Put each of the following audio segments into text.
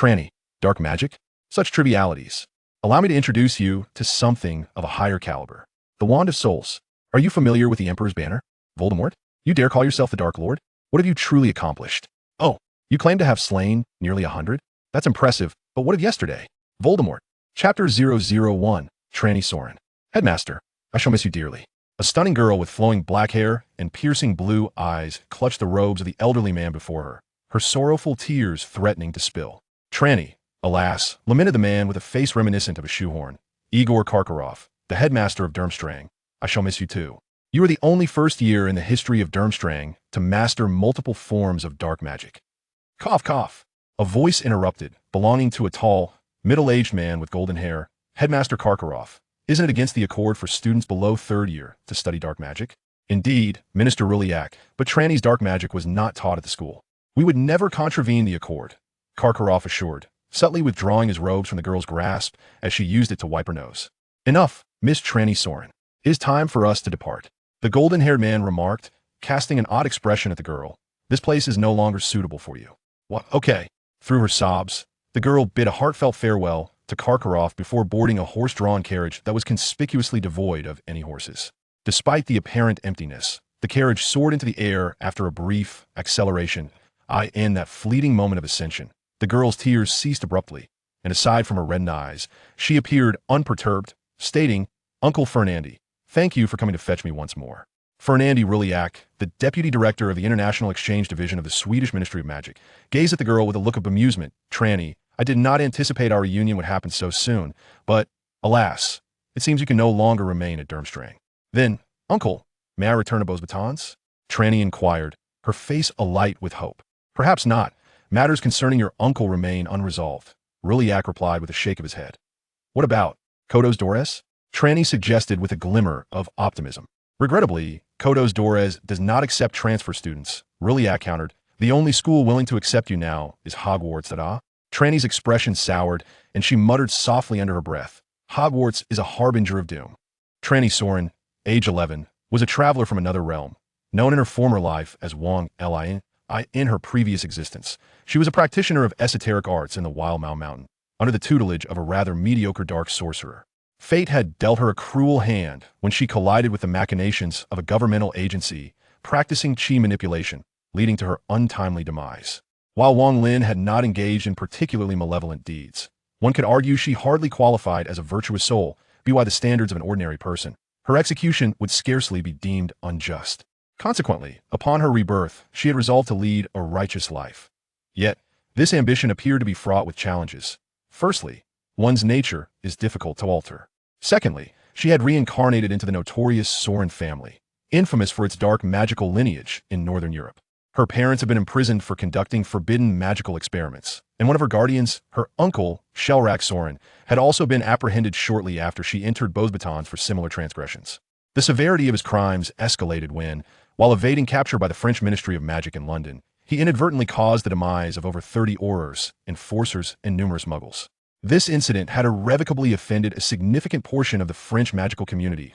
Tranny, dark magic? Such trivialities. Allow me to introduce you to something of a higher caliber. The Wand of Souls. Are you familiar with the Emperor's banner? Voldemort? You dare call yourself the Dark Lord? What have you truly accomplished? Oh, you claim to have slain nearly 100? That's impressive, but what of yesterday? Voldemort. Chapter 001, Tranny Soren. Headmaster, I shall miss you dearly. A stunning girl with flowing black hair and piercing blue eyes clutched the robes of the elderly man before her sorrowful tears threatening to spill. Tranny, alas, lamented the man with a face reminiscent of a shoehorn. Igor Karkaroff, the headmaster of Durmstrang. I shall miss you too. You are the only first year in the history of Durmstrang to master multiple forms of dark magic. Cough, cough. A voice interrupted, belonging to a tall, middle-aged man with golden hair. Headmaster Karkaroff, isn't it against the accord for students below third year to study dark magic? Indeed, Minister Ruliak, but Tranny's dark magic was not taught at the school. We would never contravene the accord, Karkaroff assured, subtly withdrawing his robes from the girl's grasp as she used it to wipe her nose. Enough, Miss Tranny Soren. It is time for us to depart. The golden-haired man remarked, casting an odd expression at the girl. This place is no longer suitable for you. What? Okay. Through her sobs, the girl bid a heartfelt farewell to Karkaroff before boarding a horse-drawn carriage that was conspicuously devoid of any horses. Despite the apparent emptiness, the carriage soared into the air after a brief acceleration. In that fleeting moment of ascension, the girl's tears ceased abruptly, and aside from her reddened eyes, she appeared unperturbed, stating, Uncle Fernandy, thank you for coming to fetch me once more. Fernandy Ruliak, the deputy director of the International Exchange Division of the Swedish Ministry of Magic, gazed at the girl with a look of bemusement. Tranny, I did not anticipate our reunion would happen so soon, but, alas, it seems you can no longer remain at Durmstrang. Then, Uncle, may I return to Beauxbatons? Tranny inquired, her face alight with hope. Perhaps not. Matters concerning your uncle remain unresolved. Ruliak replied with a shake of his head. What about Kodos Dores? Tranny suggested with a glimmer of optimism. Regrettably, Kodos Dores does not accept transfer students. Ruliak countered. The only school willing to accept you now is Hogwarts. Tranny's expression soured, and she muttered softly under her breath. Hogwarts is a harbinger of doom. Tranny Soren, age 11, was a traveler from another realm. Known in her former life as Wong Lin, in her previous existence, she was a practitioner of esoteric arts in the Wildmow Mountain, under the tutelage of a rather mediocre dark sorcerer. Fate had dealt her a cruel hand when she collided with the machinations of a governmental agency practicing chi manipulation, leading to her untimely demise. While Wong Lin had not engaged in particularly malevolent deeds, one could argue she hardly qualified as a virtuous soul, by the standards of an ordinary person. Her execution would scarcely be deemed unjust. Consequently, upon her rebirth, she had resolved to lead a righteous life. Yet, this ambition appeared to be fraught with challenges. Firstly, one's nature is difficult to alter. Secondly, she had reincarnated into the notorious Soren family, infamous for its dark magical lineage in Northern Europe. Her parents had been imprisoned for conducting forbidden magical experiments, and one of her guardians, her uncle, Shelrak Soren, had also been apprehended shortly after she entered Beauxbatons for similar transgressions. The severity of his crimes escalated when, while evading capture by the French Ministry of Magic in London, he inadvertently caused the demise of over 30 aurors, enforcers, and numerous muggles. This incident had irrevocably offended a significant portion of the French magical community.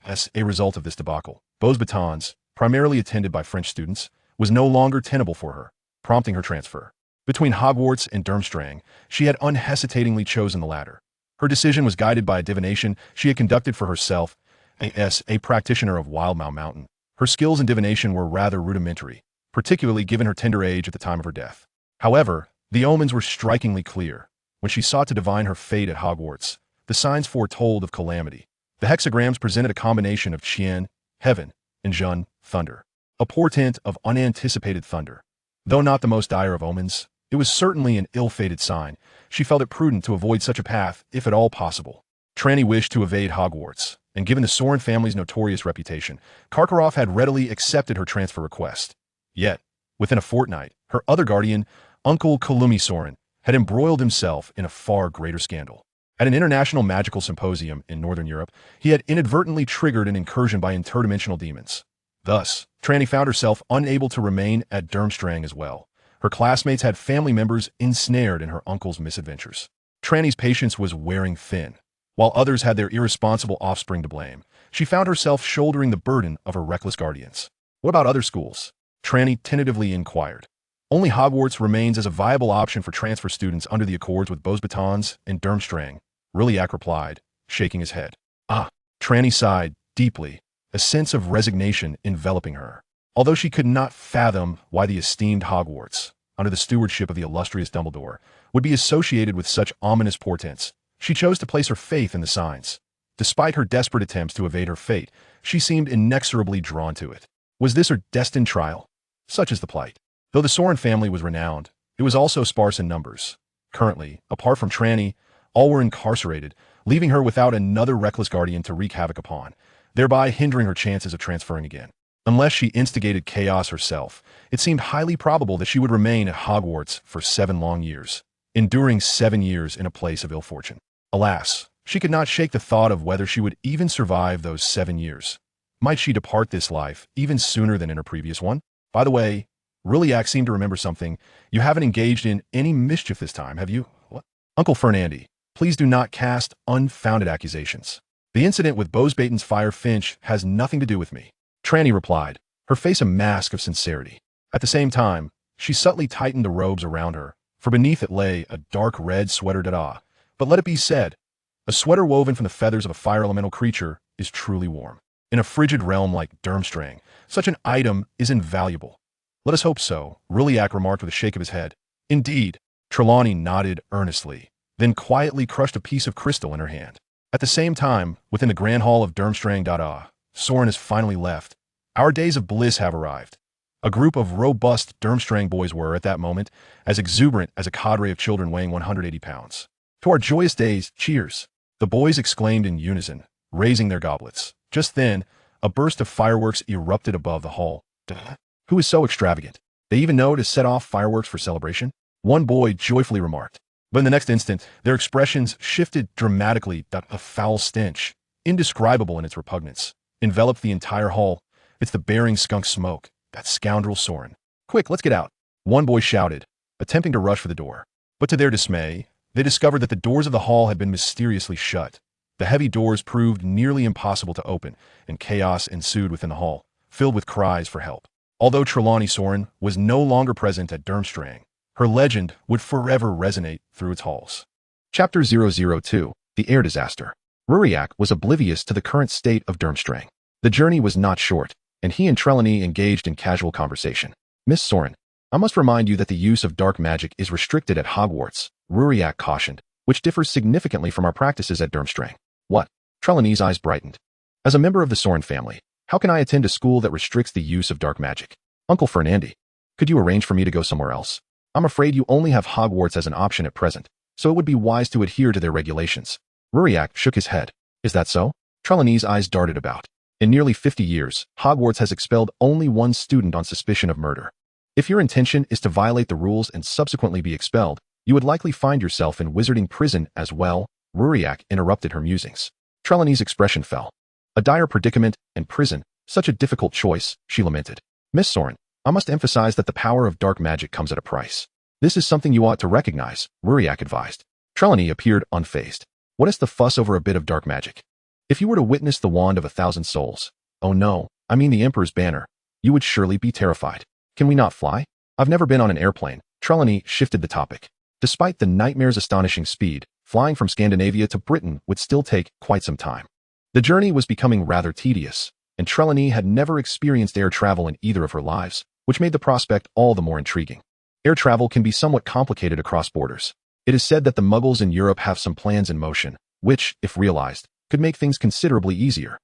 As a result of this debacle, Beauxbatons, primarily attended by French students, was no longer tenable for her, prompting her transfer. Between Hogwarts and Durmstrang, she had unhesitatingly chosen the latter. Her decision was guided by a divination she had conducted for herself as a practitioner of Wildmow Mountain. Her skills in divination were rather rudimentary, particularly given her tender age at the time of her death. However, the omens were strikingly clear. When she sought to divine her fate at Hogwarts, the signs foretold of calamity. The hexagrams presented a combination of Qian, heaven, and Jun, thunder. A portent of unanticipated thunder. Though not the most dire of omens, it was certainly an ill-fated sign. She felt it prudent to avoid such a path, if at all possible. Tranny wished to evade Hogwarts, and given the Soren family's notorious reputation, Karkaroff had readily accepted her transfer request. Yet, within a fortnight, her other guardian, Uncle Kalumi Soren, had embroiled himself in a far greater scandal. At an international magical symposium in Northern Europe, he had inadvertently triggered an incursion by interdimensional demons. Thus, Tranny found herself unable to remain at Durmstrang as well. Her classmates had family members ensnared in her uncle's misadventures. Tranny's patience was wearing thin. While others had their irresponsible offspring to blame, she found herself shouldering the burden of her reckless guardians. What about other schools? Tranny tentatively inquired. Only Hogwarts remains as a viable option for transfer students under the accords with Beauxbatons and Durmstrang, Rilliac replied, shaking his head. Ah, Trelawney sighed deeply, a sense of resignation enveloping her. Although she could not fathom why the esteemed Hogwarts, under the stewardship of the illustrious Dumbledore, would be associated with such ominous portents, she chose to place her faith in the signs. Despite her desperate attempts to evade her fate, she seemed inexorably drawn to it. Was this her destined trial? Such is the plight. Though the Sorin family was renowned, it was also sparse in numbers. Currently, apart from Trelawney, all were incarcerated, leaving her without another reckless guardian to wreak havoc upon, thereby hindering her chances of transferring again. Unless she instigated chaos herself, it seemed highly probable that she would remain at Hogwarts for 7 long years, enduring 7 years in a place of ill fortune. Alas, she could not shake the thought of whether she would even survive those 7 years. Might she depart this life even sooner than in her previous one? By the way, Rilliac seemed to remember something. You haven't engaged in any mischief this time, have you? What? Uncle Fernandy, please do not cast unfounded accusations. The incident with Beauxbatons Fire Finch has nothing to do with me. Trelawney replied, her face a mask of sincerity. At the same time, she subtly tightened the robes around her, for beneath it lay a dark red sweater dada. But let it be said, a sweater woven from the feathers of a fire elemental creature is truly warm. In a frigid realm like Durmstrang, such an item is invaluable. Let us hope so, Rilliac remarked with a shake of his head. Indeed, Trelawney nodded earnestly, then quietly crushed a piece of crystal in her hand. At the same time, within the grand hall of Durmstrang dada, Sorin has finally left. Our days of bliss have arrived. A group of robust Durmstrang boys were, at that moment, as exuberant as a cadre of children weighing 180 pounds. To our joyous days, cheers! The boys exclaimed in unison, raising their goblets. Just then, a burst of fireworks erupted above the hall. Duh. Who is so extravagant? They even know to set off fireworks for celebration? One boy joyfully remarked. But in the next instant, their expressions shifted dramatically. A foul stench, indescribable in its repugnance, enveloped the entire hall. It's the bearing skunk smoke, that scoundrel Sorin. Quick, let's get out. One boy shouted, attempting to rush for the door. But to their dismay, they discovered that the doors of the hall had been mysteriously shut. The heavy doors proved nearly impossible to open, and chaos ensued within the hall, filled with cries for help. Although Trelawney Sorin was no longer present at Durmstrang, her legend would forever resonate through its halls. Chapter 002, The Air Disaster. Rilliac was oblivious to the current state of Durmstrang. The journey was not short, and he and Trelawney engaged in casual conversation. Miss Sorin, I must remind you that the use of dark magic is restricted at Hogwarts, Rilliac cautioned, which differs significantly from our practices at Durmstrang. What? Trelawney's eyes brightened. As a member of the Sorin family, how can I attend a school that restricts the use of dark magic? Uncle Fernandy, could you arrange for me to go somewhere else? I'm afraid you only have Hogwarts as an option at present, so it would be wise to adhere to their regulations. Rilliac shook his head. Is that so? Trelawney's eyes darted about. In nearly 50 years, Hogwarts has expelled only one student on suspicion of murder. If your intention is to violate the rules and subsequently be expelled, you would likely find yourself in wizarding prison as well. Rilliac interrupted her musings. Trelawney's expression fell. A dire predicament and prison, such a difficult choice, she lamented. Miss Sorin, I must emphasize that the power of dark magic comes at a price. This is something you ought to recognize, Rilliac advised. Trelawney appeared unfazed. What is the fuss over a bit of dark magic? If you were to witness the wand of 1,000 souls, oh no, I mean the Emperor's banner, you would surely be terrified. Can we not fly? I've never been on an airplane. Trelawney shifted the topic. Despite the nightmare's astonishing speed, flying from Scandinavia to Britain would still take quite some time. The journey was becoming rather tedious, and Trelawney had never experienced air travel in either of her lives, which made the prospect all the more intriguing. Air travel can be somewhat complicated across borders. It is said that the Muggles in Europe have some plans in motion, which, if realized, could make things considerably easier.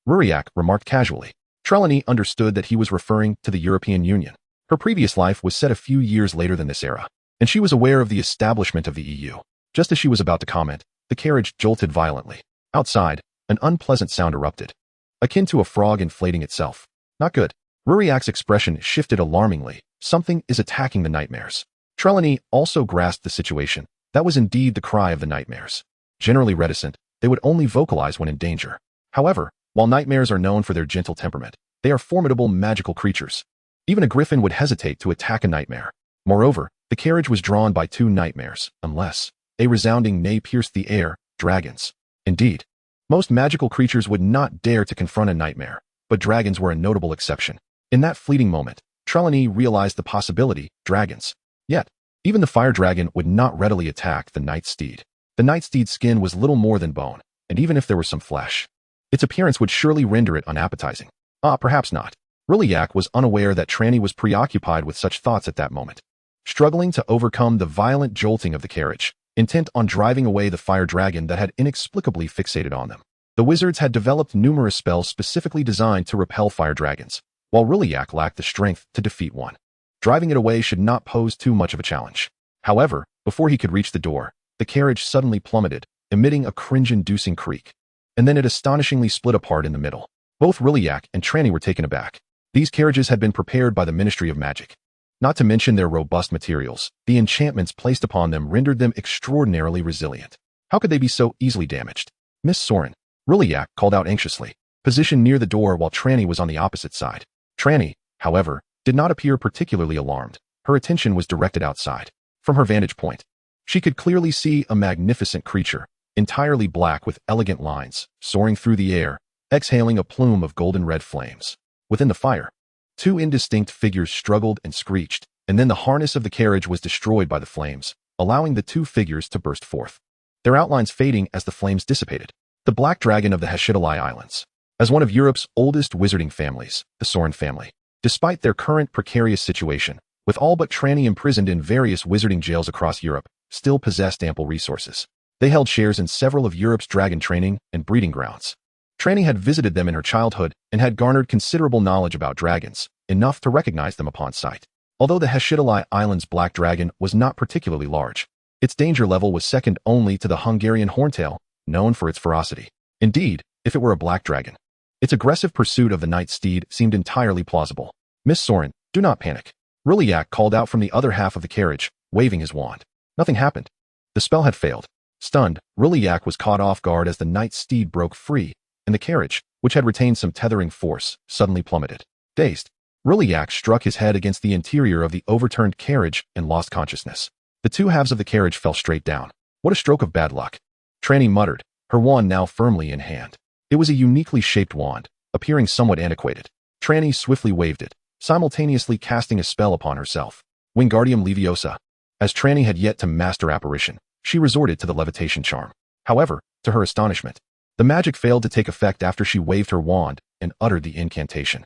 Rilliac remarked casually. Trelawney understood that he was referring to the European Union. Her previous life was set a few years later than this era, and she was aware of the establishment of the EU. Just as she was about to comment, the carriage jolted violently. Outside, an unpleasant sound erupted, akin to a frog inflating itself. Not good. Rilliac's expression shifted alarmingly. Something is attacking the nightmares. Trelawney also grasped the situation. That was indeed the cry of the nightmares. Generally reticent, they would only vocalize when in danger. However, while nightmares are known for their gentle temperament, they are formidable magical creatures. Even a griffin would hesitate to attack a nightmare. Moreover, the carriage was drawn by 2 nightmares, unless a resounding neigh pierced the air, dragons. Indeed, most magical creatures would not dare to confront a nightmare, but dragons were a notable exception. In that fleeting moment, Trelawney realized the possibility, dragons. Yet, even the fire dragon would not readily attack the night steed. The night steed's skin was little more than bone, and even if there was some flesh, its appearance would surely render it unappetizing. Perhaps not. Rilliak was unaware that Tranny was preoccupied with such thoughts at that moment, struggling to overcome the violent jolting of the carriage, intent on driving away the fire dragon that had inexplicably fixated on them. The wizards had developed numerous spells specifically designed to repel fire dragons, while Rilliak lacked the strength to defeat one. Driving it away should not pose too much of a challenge. However, before he could reach the door, the carriage suddenly plummeted, emitting a cringe-inducing creak. And then it astonishingly split apart in the middle. Both Rilliak and Tranny were taken aback. These carriages had been prepared by the Ministry of Magic. Not to mention their robust materials, the enchantments placed upon them rendered them extraordinarily resilient. How could they be so easily damaged? Miss Soren, Rilliak called out anxiously, positioned near the door while Tranny was on the opposite side. Tranny, however, did not appear particularly alarmed. Her attention was directed outside. From her vantage point, she could clearly see a magnificent creature, entirely black with elegant lines, soaring through the air, exhaling a plume of golden-red flames. Within the fire, two indistinct figures struggled and screeched, and then the harness of the carriage was destroyed by the flames, allowing the two figures to burst forth, their outlines fading as the flames dissipated. The Black Dragon of the Heshidalai Islands. As one of Europe's oldest wizarding families, the Soren family, despite their current precarious situation, with all but Tranny imprisoned in various wizarding jails across Europe, still possessed ample resources. They held shares in several of Europe's dragon training and breeding grounds. Tranny had visited them in her childhood and had garnered considerable knowledge about dragons, enough to recognize them upon sight. Although the Heshidalai Islands' black dragon was not particularly large, its danger level was second only to the Hungarian horntail, known for its ferocity. Indeed, if it were a black dragon, its aggressive pursuit of the night steed seemed entirely plausible. Miss Soren, do not panic. Rilliak called out from the other half of the carriage, waving his wand. Nothing happened. The spell had failed. Stunned, Rilliak was caught off guard as the night steed broke free, and the carriage, which had retained some tethering force, suddenly plummeted. Dazed, Rilliak struck his head against the interior of the overturned carriage and lost consciousness. The two halves of the carriage fell straight down. What a stroke of bad luck. Tranny muttered, her wand now firmly in hand. It was a uniquely shaped wand, appearing somewhat antiquated. Tranny swiftly waved it, simultaneously casting a spell upon herself. Wingardium Leviosa. As Tranny had yet to master apparition, she resorted to the levitation charm. However, to her astonishment, the magic failed to take effect after she waved her wand and uttered the incantation.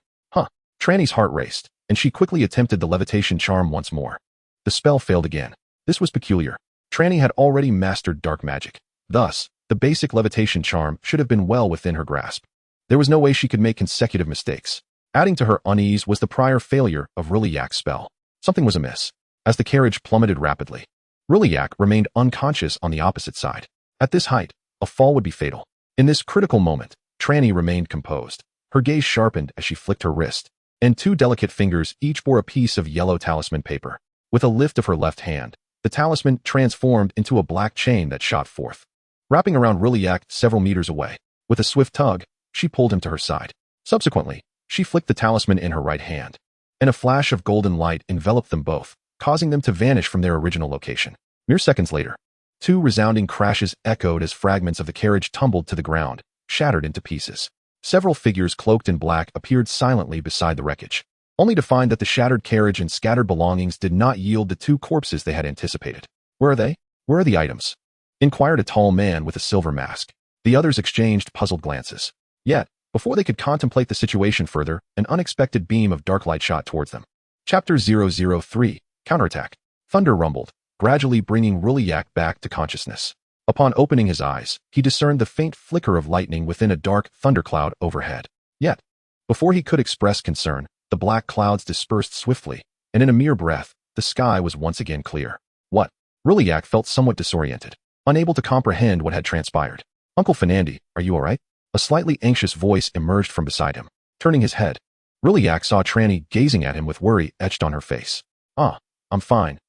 Tranny's heart raced, and she quickly attempted the levitation charm once more. The spell failed again. This was peculiar. Tranny had already mastered dark magic. Thus, the basic levitation charm should have been well within her grasp. There was no way she could make consecutive mistakes. Adding to her unease was the prior failure of Rilliak's spell. Something was amiss. As the carriage plummeted rapidly, Rilliak remained unconscious on the opposite side. At this height, a fall would be fatal. In this critical moment, Tranny remained composed. Her gaze sharpened as she flicked her wrist, and two delicate fingers each bore a piece of yellow talisman paper. With a lift of her left hand, the talisman transformed into a black chain that shot forth, wrapping around Rilliak several meters away. With a swift tug, she pulled him to her side. Subsequently, she flicked the talisman in her right hand, and a flash of golden light enveloped them both, causing them to vanish from their original location. Mere seconds later, two resounding crashes echoed as fragments of the carriage tumbled to the ground, shattered into pieces. Several figures cloaked in black appeared silently beside the wreckage, only to find that the shattered carriage and scattered belongings did not yield the two corpses they had anticipated. Where are they? Where are the items? Inquired a tall man with a silver mask. The others exchanged puzzled glances. Yet, before they could contemplate the situation further, an unexpected beam of dark light shot towards them. Chapter 003, Counterattack. Thunder rumbled, gradually bringing Rilliak back to consciousness. Upon opening his eyes, he discerned the faint flicker of lightning within a dark thundercloud overhead. Yet, before he could express concern, the black clouds dispersed swiftly, and in a mere breath, the sky was once again clear. What? Rilliak felt somewhat disoriented, unable to comprehend what had transpired. Uncle Fernandy, are you all right? A slightly anxious voice emerged from beside him. Turning his head, Rilliak saw Tranny gazing at him with worry etched on her face. I'm fine.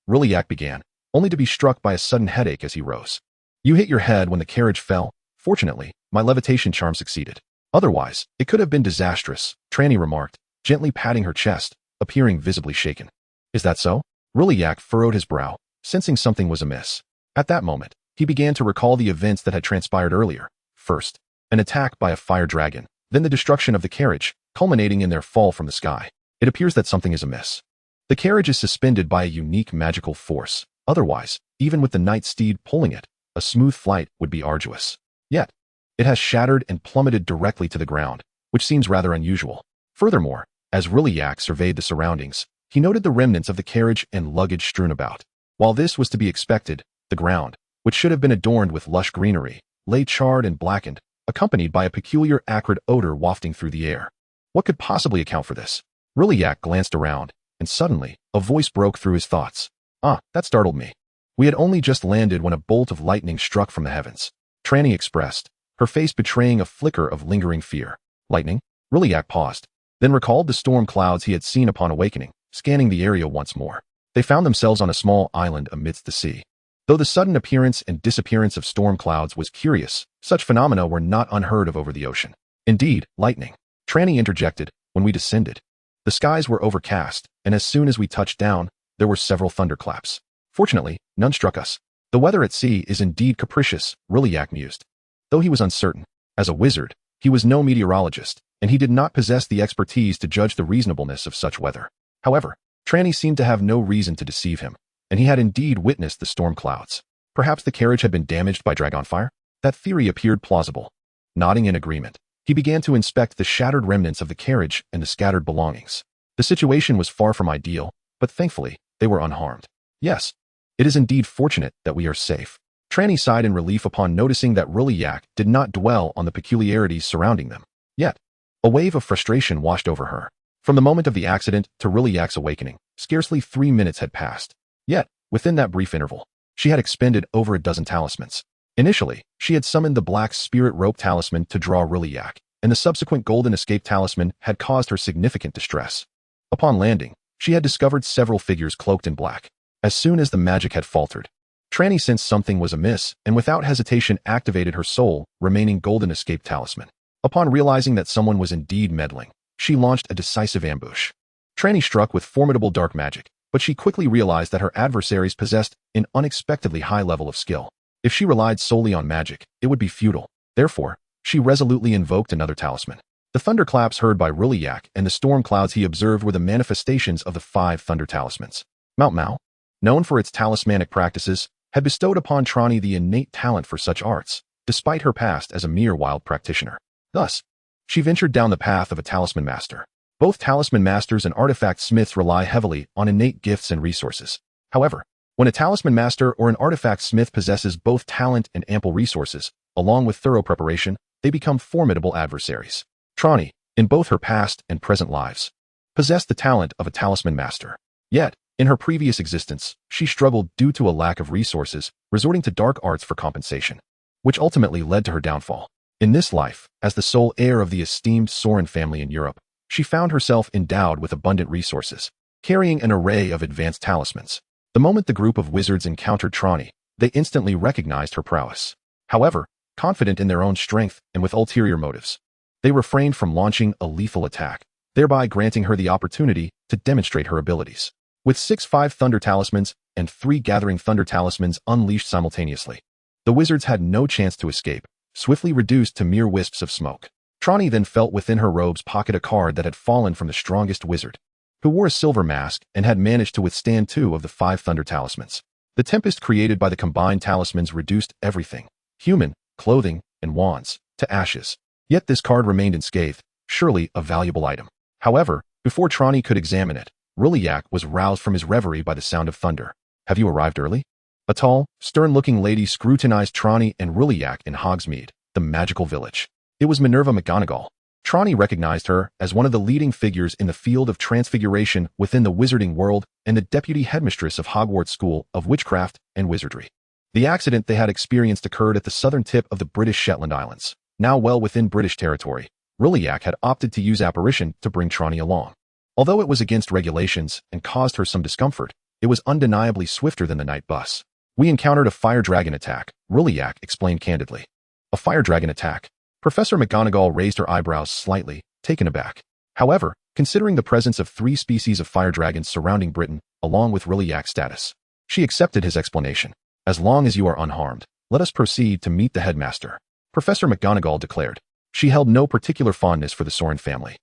Rilliak began, only to be struck by a sudden headache as he rose. You hit your head when the carriage fell. Fortunately, my levitation charm succeeded. Otherwise, it could have been disastrous, Tranny remarked, gently patting her chest, appearing visibly shaken. Is that so? Rilliak furrowed his brow, sensing something was amiss. At that moment, he began to recall the events that had transpired earlier. First, an attack by a fire dragon, then the destruction of the carriage, culminating in their fall from the sky. It appears that something is amiss. The carriage is suspended by a unique magical force. Otherwise, even with the night steed pulling it, a smooth flight would be arduous. Yet, it has shattered and plummeted directly to the ground, which seems rather unusual. Furthermore, as Rilliak surveyed the surroundings, he noted the remnants of the carriage and luggage strewn about. While this was to be expected, the ground, which should have been adorned with lush greenery, lay charred and blackened, accompanied by a peculiar acrid odor wafting through the air. What could possibly account for this? Rilliak glanced around, and suddenly, a voice broke through his thoughts. That startled me. We had only just landed when a bolt of lightning struck from the heavens. Trelawney expressed, her face betraying a flicker of lingering fear. Lightning? Rilliak paused, then recalled the storm clouds he had seen upon awakening, scanning the area once more. They found themselves on a small island amidst the sea. Though the sudden appearance and disappearance of storm clouds was curious, such phenomena were not unheard of over the ocean. Indeed, lightning, Trelawney interjected, when we descended. The skies were overcast, and as soon as we touched down, there were several thunderclaps. Fortunately, none struck us. The weather at sea is indeed capricious, Rilliak mused. Though he was uncertain, as a wizard, he was no meteorologist, and he did not possess the expertise to judge the reasonableness of such weather. However, Trelawney seemed to have no reason to deceive him, and he had indeed witnessed the storm clouds. Perhaps the carriage had been damaged by dragon fire? That theory appeared plausible. Nodding in agreement, he began to inspect the shattered remnants of the carriage and the scattered belongings. The situation was far from ideal, but thankfully, they were unharmed. Yes, it is indeed fortunate that we are safe. Trelawney sighed in relief upon noticing that Rilliak did not dwell on the peculiarities surrounding them. Yet, a wave of frustration washed over her. From the moment of the accident to Rilliak's awakening, scarcely 3 minutes had passed. Yet, within that brief interval, she had expended over a dozen talismans. Initially, she had summoned the black spirit rope talisman to draw Rilliak, and the subsequent golden escape talisman had caused her significant distress. Upon landing, she had discovered several figures cloaked in black. As soon as the magic had faltered, Trelawney sensed something was amiss and without hesitation activated her sole remaining golden escape talisman. Upon realizing that someone was indeed meddling, she launched a decisive ambush. Trelawney struck with formidable dark magic, but she quickly realized that her adversaries possessed an unexpectedly high level of skill. If she relied solely on magic, it would be futile. Therefore, she resolutely invoked another talisman. The thunderclaps heard by Rilliak and the storm clouds he observed were the manifestations of the 5 thunder talismans. Mount Mao, known for its talismanic practices, had bestowed upon Trelawney the innate talent for such arts, despite her past as a mere wild practitioner. Thus, she ventured down the path of a talisman master. Both talisman masters and artifact smiths rely heavily on innate gifts and resources. However, when a talisman master or an artifact smith possesses both talent and ample resources, along with thorough preparation, they become formidable adversaries. Trelawney, in both her past and present lives, possessed the talent of a talisman master. Yet, in her previous existence, she struggled due to a lack of resources, resorting to dark arts for compensation, which ultimately led to her downfall. In this life, as the sole heir of the esteemed Soren family in Europe, she found herself endowed with abundant resources, carrying an array of advanced talismans. The moment the group of wizards encountered Trelawney, they instantly recognized her prowess. However, confident in their own strength and with ulterior motives, they refrained from launching a lethal attack, thereby granting her the opportunity to demonstrate her abilities. With 6 5-thunder talismans and 3 gathering thunder talismans unleashed simultaneously, the wizards had no chance to escape, swiftly reduced to mere wisps of smoke. Trelawney then felt within her robe's pocket a card that had fallen from the strongest wizard, who wore a silver mask and had managed to withstand 2 of the 5 thunder talismans. The tempest created by the combined talismans reduced everything, human, clothing, and wands, to ashes. Yet this card remained unscathed, surely a valuable item. However, before Trelawney could examine it, Rilliak was roused from his reverie by the sound of thunder. "Have you arrived early?" A tall, stern-looking lady scrutinized Trelawney and Rilliak in Hogsmeade, the magical village. It was Minerva McGonagall. Trelawney recognized her as one of the leading figures in the field of transfiguration within the Wizarding World and the deputy headmistress of Hogwarts School of Witchcraft and Wizardry. The accident they had experienced occurred at the southern tip of the British Shetland Islands. Now well within British territory, Rilliak had opted to use apparition to bring Trelawney along. Although it was against regulations and caused her some discomfort, it was undeniably swifter than the night bus. "We encountered a fire dragon attack," Rilliak explained candidly. "A fire dragon attack?" Professor McGonagall raised her eyebrows slightly, taken aback. However, considering the presence of 3 species of fire dragons surrounding Britain, along with Rilliak's status, she accepted his explanation. "As long as you are unharmed, let us proceed to meet the headmaster," Professor McGonagall declared. She held no particular fondness for the Soren family,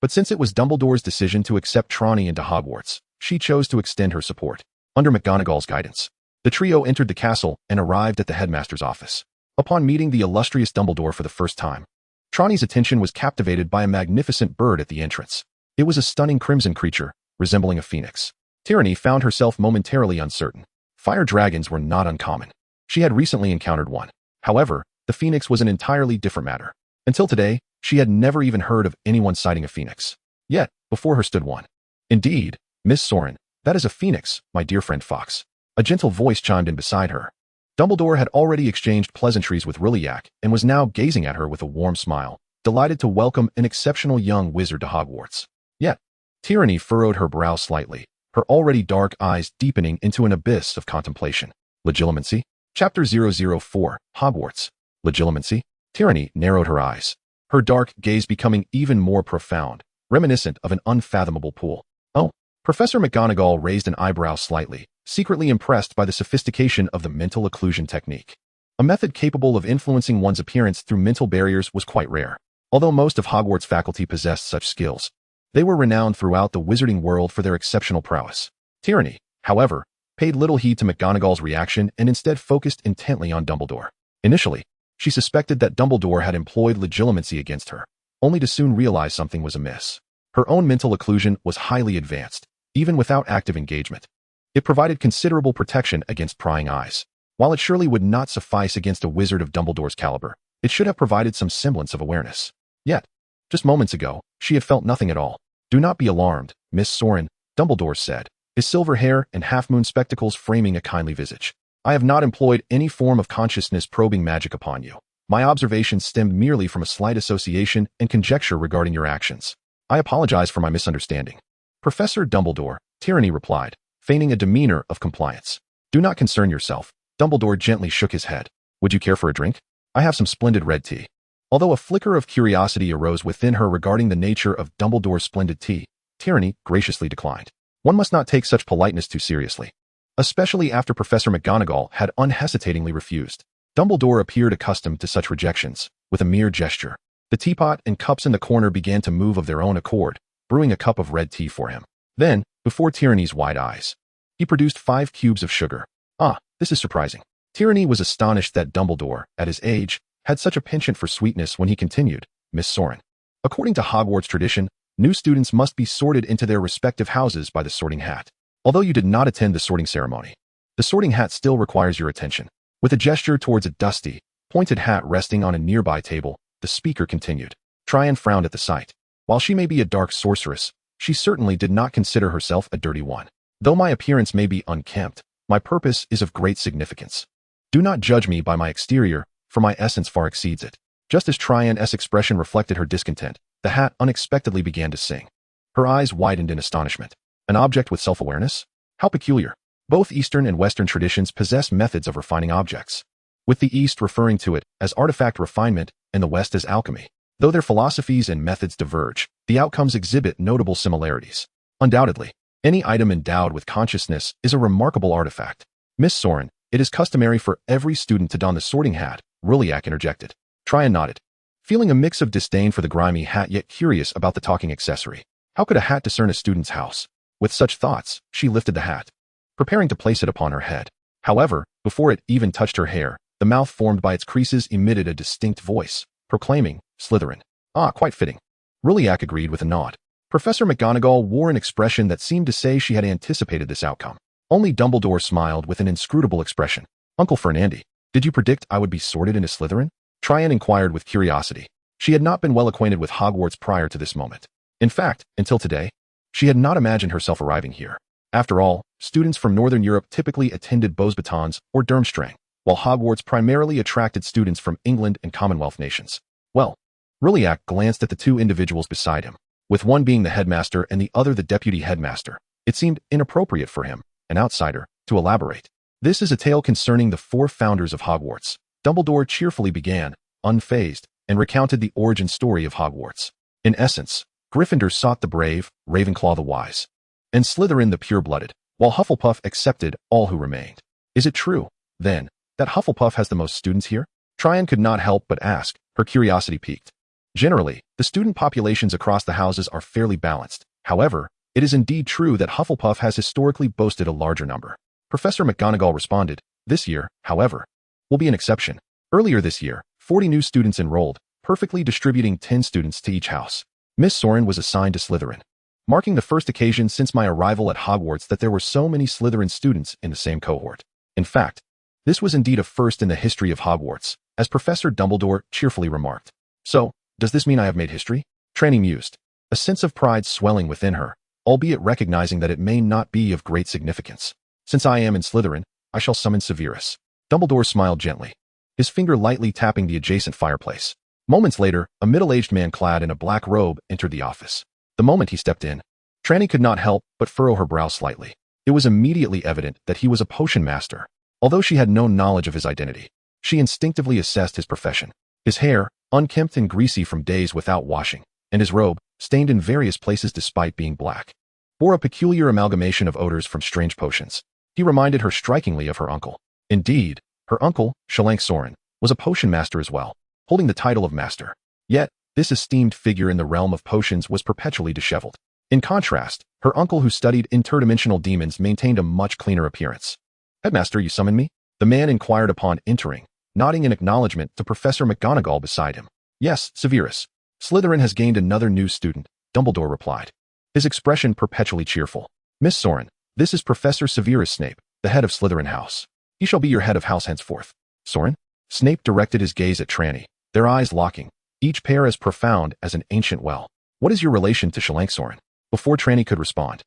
But since it was Dumbledore's decision to accept Trelawney into Hogwarts, she chose to extend her support. Under McGonagall's guidance, the trio entered the castle and arrived at the headmaster's office. Upon meeting the illustrious Dumbledore for the first time, Trelawney's attention was captivated by a magnificent bird at the entrance. It was a stunning crimson creature, resembling a phoenix. Trelawney found herself momentarily uncertain. Fire dragons were not uncommon. She had recently encountered one. However, the phoenix was an entirely different matter. Until today, she had never even heard of anyone sighting a phoenix. Yet, before her stood one. Indeed, Miss Soren, that is a phoenix, my dear friend Fox. A gentle voice chimed in beside her. Dumbledore had already exchanged pleasantries with Rilliac and was now gazing at her with a warm smile, delighted to welcome an exceptional young wizard to Hogwarts. Yet, Trelawney furrowed her brow slightly, her already dark eyes deepening into an abyss of contemplation. Legilimency? Chapter 004, Hogwarts. Legilimency? Trelawney narrowed her eyes, her dark gaze becoming even more profound, reminiscent of an unfathomable pool. Oh, Professor McGonagall raised an eyebrow slightly, secretly impressed by the sophistication of the mental occlusion technique. A method capable of influencing one's appearance through mental barriers was quite rare. Although most of Hogwarts faculty possessed such skills, they were renowned throughout the wizarding world for their exceptional prowess. Trelawney, however, paid little heed to McGonagall's reaction and instead focused intently on Dumbledore. Initially, she suspected that Dumbledore had employed legilimency against her, only to soon realize something was amiss. Her own mental occlusion was highly advanced, even without active engagement. It provided considerable protection against prying eyes. While it surely would not suffice against a wizard of Dumbledore's caliber, it should have provided some semblance of awareness. Yet, just moments ago, she had felt nothing at all. Do not be alarmed, Miss Soren, Dumbledore said, his silver hair and half-moon spectacles framing a kindly visage. I have not employed any form of consciousness-probing magic upon you. My observations stemmed merely from a slight association and conjecture regarding your actions. I apologize for my misunderstanding. Professor Dumbledore, Trelawney replied, feigning a demeanor of compliance. Do not concern yourself. Dumbledore gently shook his head. Would you care for a drink? I have some splendid red tea. Although a flicker of curiosity arose within her regarding the nature of Dumbledore's splendid tea, Trelawney graciously declined. One must not take such politeness too seriously, especially after Professor McGonagall had unhesitatingly refused. Dumbledore appeared accustomed to such rejections. With a mere gesture, the teapot and cups in the corner began to move of their own accord, brewing a cup of red tea for him. Then, before Trelawney's wide eyes, he produced 5 cubes of sugar. Ah, this is surprising. Trelawney was astonished that Dumbledore, at his age, had such a penchant for sweetness when he continued, Miss Soren. According to Hogwarts tradition, new students must be sorted into their respective houses by the sorting hat. Although you did not attend the sorting ceremony, the sorting hat still requires your attention. With a gesture towards a dusty, pointed hat resting on a nearby table, the speaker continued. Trelawney frowned at the sight. While she may be a dark sorceress, she certainly did not consider herself a dirty one. Though my appearance may be unkempt, my purpose is of great significance. Do not judge me by my exterior, for my essence far exceeds it. Just as Trelawney's expression reflected her discontent, the hat unexpectedly began to sing. Her eyes widened in astonishment. An object with self-awareness? How peculiar. Both Eastern and Western traditions possess methods of refining objects, with the East referring to it as artifact refinement and the West as alchemy. Though their philosophies and methods diverge, the outcomes exhibit notable similarities. Undoubtedly, any item endowed with consciousness is a remarkable artifact. Miss Soren, it is customary for every student to don the sorting hat, Rilliac interjected. Trelawney nodded, feeling a mix of disdain for the grimy hat yet curious about the talking accessory. How could a hat discern a student's house? With such thoughts, she lifted the hat, preparing to place it upon her head. However, before it even touched her hair, the mouth formed by its creases emitted a distinct voice, proclaiming, Slytherin. Ah, quite fitting. Rilliac agreed with a nod. Professor McGonagall wore an expression that seemed to say she had anticipated this outcome. Only Dumbledore smiled with an inscrutable expression. Uncle Fernandy, did you predict I would be sorted into Slytherin? Trelawney inquired with curiosity. She had not been well acquainted with Hogwarts prior to this moment. In fact, until today, she had not imagined herself arriving here. After all, students from Northern Europe typically attended Beauxbatons or Durmstrang, while Hogwarts primarily attracted students from England and Commonwealth nations. Well, Rilliac glanced at the 2 individuals beside him, with one being the headmaster and the other the deputy headmaster. It seemed inappropriate for him, an outsider, to elaborate. This is a tale concerning the 4 founders of Hogwarts. Dumbledore cheerfully began, unfazed, and recounted the origin story of Hogwarts. In essence, Gryffindor sought the brave, Ravenclaw the wise, and Slytherin the pure-blooded, while Hufflepuff accepted all who remained. Is it true, then, that Hufflepuff has the most students here? Trelawney could not help but ask, her curiosity piqued. Generally, the student populations across the houses are fairly balanced. However, it is indeed true that Hufflepuff has historically boasted a larger number. Professor McGonagall responded, "This year, however, will be an exception. Earlier this year, 40 new students enrolled, perfectly distributing 10 students to each house. Miss Soren was assigned to Slytherin, marking the first occasion since my arrival at Hogwarts that there were so many Slytherin students in the same cohort. In fact, this was indeed a first in the history of Hogwarts, as Professor Dumbledore cheerfully remarked. So, does this mean I have made history?" Trelawney mused, a sense of pride swelling within her, albeit recognizing that it may not be of great significance. "Since I am in Slytherin, I shall summon Severus." Dumbledore smiled gently, his finger lightly tapping the adjacent fireplace. Moments later, a middle-aged man clad in a black robe entered the office. The moment he stepped in, Trelawney could not help but furrow her brow slightly. It was immediately evident that he was a potion master. Although she had no knowledge of his identity, she instinctively assessed his profession. His hair, unkempt and greasy from days without washing, and his robe, stained in various places despite being black, bore a peculiar amalgamation of odors from strange potions. He reminded her strikingly of her uncle. Indeed, her uncle, Soren, was a potion master as well, holding the title of master. Yet, this esteemed figure in the realm of potions was perpetually disheveled. In contrast, her uncle who studied interdimensional demons maintained a much cleaner appearance. "Headmaster, you summoned me?" the man inquired upon entering, nodding in acknowledgement to Professor McGonagall beside him. "Yes, Severus. Slytherin has gained another new student," Dumbledore replied, his expression perpetually cheerful. "Miss Soren, this is Professor Severus Snape, the head of Slytherin House. He shall be your head of house henceforth." "Soren?" Snape directed his gaze at Trelawney, their eyes locking, each pair as profound as an ancient well. "What is your relation to Soren?" Before Trelawney could respond,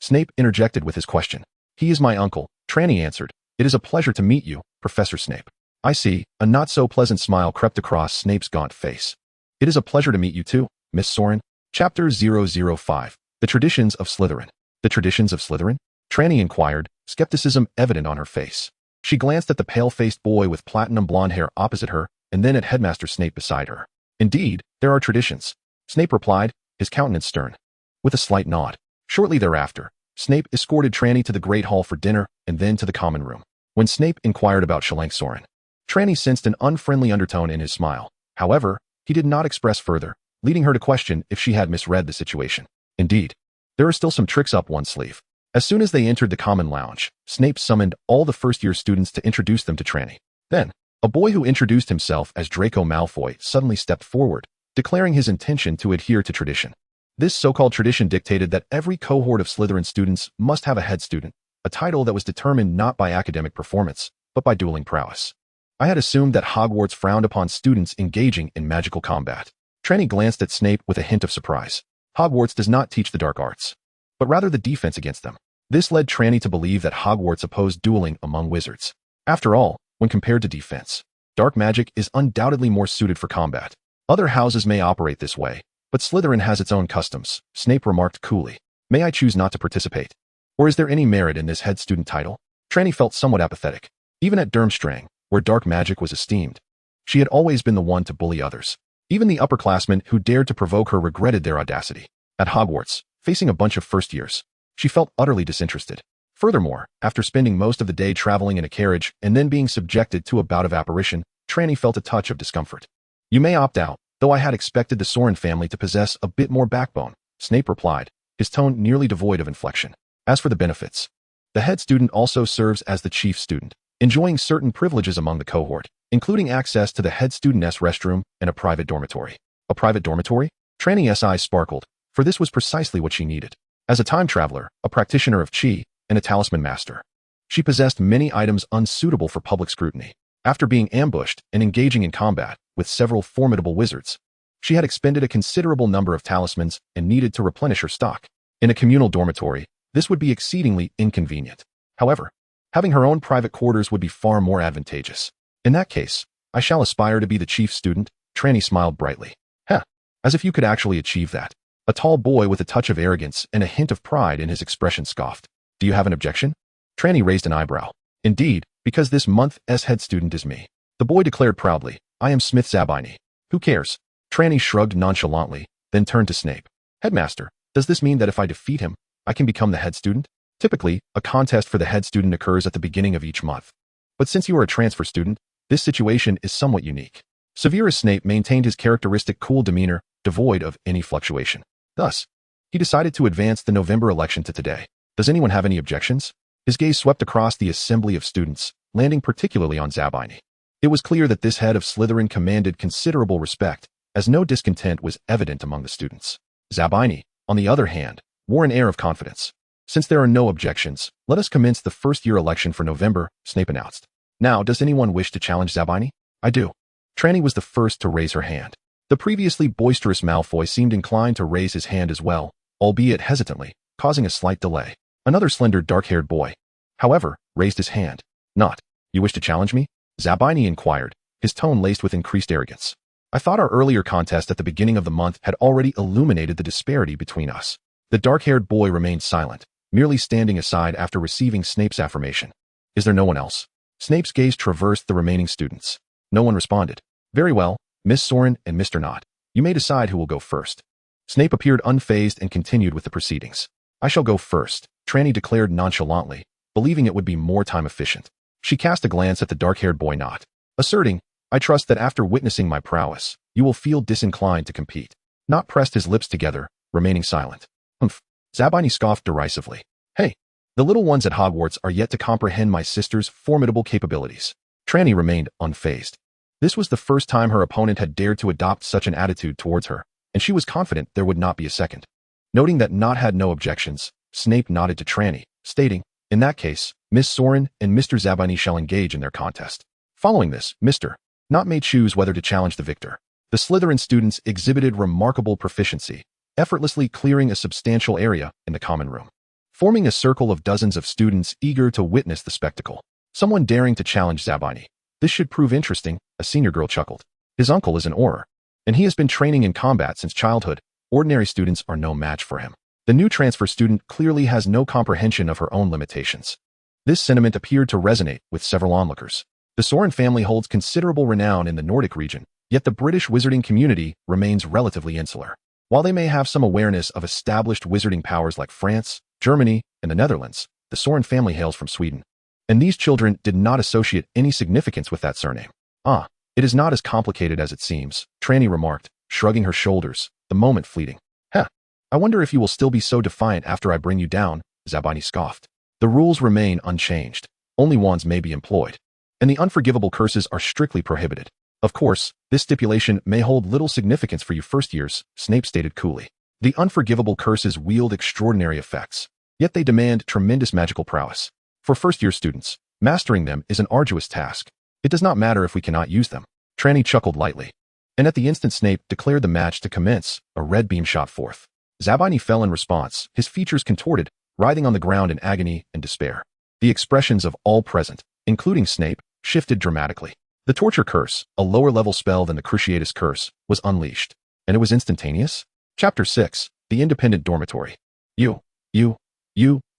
Snape interjected with his question. "He is my uncle," Trelawney answered. "It is a pleasure to meet you, Professor Snape." "I see." A not-so-pleasant smile crept across Snape's gaunt face. "It is a pleasure to meet you too, Miss Soren." Chapter 005. The Traditions of Slytherin. "The traditions of Slytherin?" Trelawney inquired, skepticism evident on her face. She glanced at the pale-faced boy with platinum blonde hair opposite her, and then at Headmaster Snape beside her. "Indeed, there are traditions," Snape replied, his countenance stern, with a slight nod. Shortly thereafter, Snape escorted Trelawney to the Great Hall for dinner and then to the common room. When Snape inquired about Soren, Trelawney sensed an unfriendly undertone in his smile. However, he did not express further, leading her to question if she had misread the situation. Indeed, there are still some tricks up one's sleeve. As soon as they entered the common lounge, Snape summoned all the first-year students to introduce them to Trelawney. Then, a boy who introduced himself as Draco Malfoy suddenly stepped forward, declaring his intention to adhere to tradition. This so-called tradition dictated that every cohort of Slytherin students must have a head student, a title that was determined not by academic performance, but by dueling prowess. "I had assumed that Hogwarts frowned upon students engaging in magical combat." Trelawney glanced at Snape with a hint of surprise. "Hogwarts does not teach the dark arts, but rather the defense against them." This led Trelawney to believe that Hogwarts opposed dueling among wizards. After all, when compared to defense, dark magic is undoubtedly more suited for combat. Other houses may operate this way, but Slytherin has its own customs, Snape remarked coolly. "May I choose not to participate? Or is there any merit in this head student title?" Trelawney felt somewhat apathetic. Even at Durmstrang, where dark magic was esteemed, she had always been the one to bully others. Even the upperclassmen who dared to provoke her regretted their audacity. At Hogwarts, facing a bunch of first years, she felt utterly disinterested. Furthermore, after spending most of the day traveling in a carriage and then being subjected to a bout of apparition, Trelawney felt a touch of discomfort. "You may opt out, though I had expected the Soren family to possess a bit more backbone," Snape replied, his tone nearly devoid of inflection. "As for the benefits, the head student also serves as the chief student, enjoying certain privileges among the cohort, including access to the head student's restroom and a private dormitory." "A private dormitory?" Trelawney's eyes sparkled, for this was precisely what she needed. As a time traveler, a practitioner of Qi, and a talisman master, she possessed many items unsuitable for public scrutiny. After being ambushed and engaging in combat with several formidable wizards, she had expended a considerable number of talismans and needed to replenish her stock. In a communal dormitory, this would be exceedingly inconvenient. However, having her own private quarters would be far more advantageous. "In that case, I shall aspire to be the chief student," Trelawney smiled brightly. "Heh, as if you could actually achieve that." A tall boy with a touch of arrogance and a hint of pride in his expression scoffed. "Do you have an objection?" Trelawney raised an eyebrow. "Indeed, because this month's head student is me," the boy declared proudly. "I am Smith Zabini." "Who cares?" Trelawney shrugged nonchalantly, then turned to Snape. "Headmaster, does this mean that if I defeat him, I can become the head student?" "Typically, a contest for the head student occurs at the beginning of each month. But since you are a transfer student, this situation is somewhat unique. Severus Snape maintained his characteristic cool demeanor, devoid of any fluctuation. Thus, he decided to advance the November election to today. Does anyone have any objections? His gaze swept across the assembly of students, landing particularly on Zabini. It was clear that this head of Slytherin commanded considerable respect, as no discontent was evident among the students. Zabini, on the other hand, wore an air of confidence. Since there are no objections, let us commence the first-year election for November, Snape announced. Now, does anyone wish to challenge Zabini? I do. Trelawney was the first to raise her hand. The previously boisterous Malfoy seemed inclined to raise his hand as well, albeit hesitantly, causing a slight delay. Another slender, dark-haired boy, however, raised his hand. Not. You wish to challenge me? Zabini inquired, his tone laced with increased arrogance. I thought our earlier contest at the beginning of the month had already illuminated the disparity between us. The dark-haired boy remained silent, merely standing aside after receiving Snape's affirmation. Is there no one else? Snape's gaze traversed the remaining students. No one responded. Very well, Miss Soren and Mr. Knott. You may decide who will go first. Snape appeared unfazed and continued with the proceedings. I shall go first, Trelawney declared nonchalantly, believing it would be more time efficient. She cast a glance at the dark-haired boy Knott, asserting, I trust that after witnessing my prowess, you will feel disinclined to compete. Knott pressed his lips together, remaining silent. Humph. Zabini scoffed derisively. Hey, the little ones at Hogwarts are yet to comprehend my sister's formidable capabilities. Trelawney remained unfazed. This was the first time her opponent had dared to adopt such an attitude towards her, and she was confident there would not be a second. Noting that Knott had no objections, Snape nodded to Trelawney, stating, in that case, Miss Soren and Mr. Zabini shall engage in their contest. Following this, Mr. Knott may choose whether to challenge the victor. The Slytherin students exhibited remarkable proficiency, effortlessly clearing a substantial area in the common room, forming a circle of dozens of students eager to witness the spectacle. Someone daring to challenge Zabini. This should prove interesting, a senior girl chuckled. His uncle is an Auror, and he has been training in combat since childhood. Ordinary students are no match for him. The new transfer student clearly has no comprehension of her own limitations. This sentiment appeared to resonate with several onlookers. The Soren family holds considerable renown in the Nordic region, yet the British wizarding community remains relatively insular. While they may have some awareness of established wizarding powers like France, Germany, and the Netherlands, the Soren family hails from Sweden. And these children did not associate any significance with that surname. Ah, it is not as complicated as it seems, Trelawney remarked, shrugging her shoulders, the moment fleeting. Heh, I wonder if you will still be so defiant after I bring you down, Zabini scoffed. The rules remain unchanged. Only wands may be employed, and the unforgivable curses are strictly prohibited. Of course, this stipulation may hold little significance for you first years, Snape stated coolly. The unforgivable curses wield extraordinary effects, yet they demand tremendous magical prowess. For first-year students, mastering them is an arduous task. It does not matter if we cannot use them. Trelawney chuckled lightly. And at the instant Snape declared the match to commence, a red beam shot forth. Zabini fell in response, his features contorted, writhing on the ground in agony and despair. The expressions of all present, including Snape, shifted dramatically. The torture curse, a lower-level spell than the Cruciatus curse, was unleashed. And it was instantaneous? Chapter 6, The Independent Dormitory. You,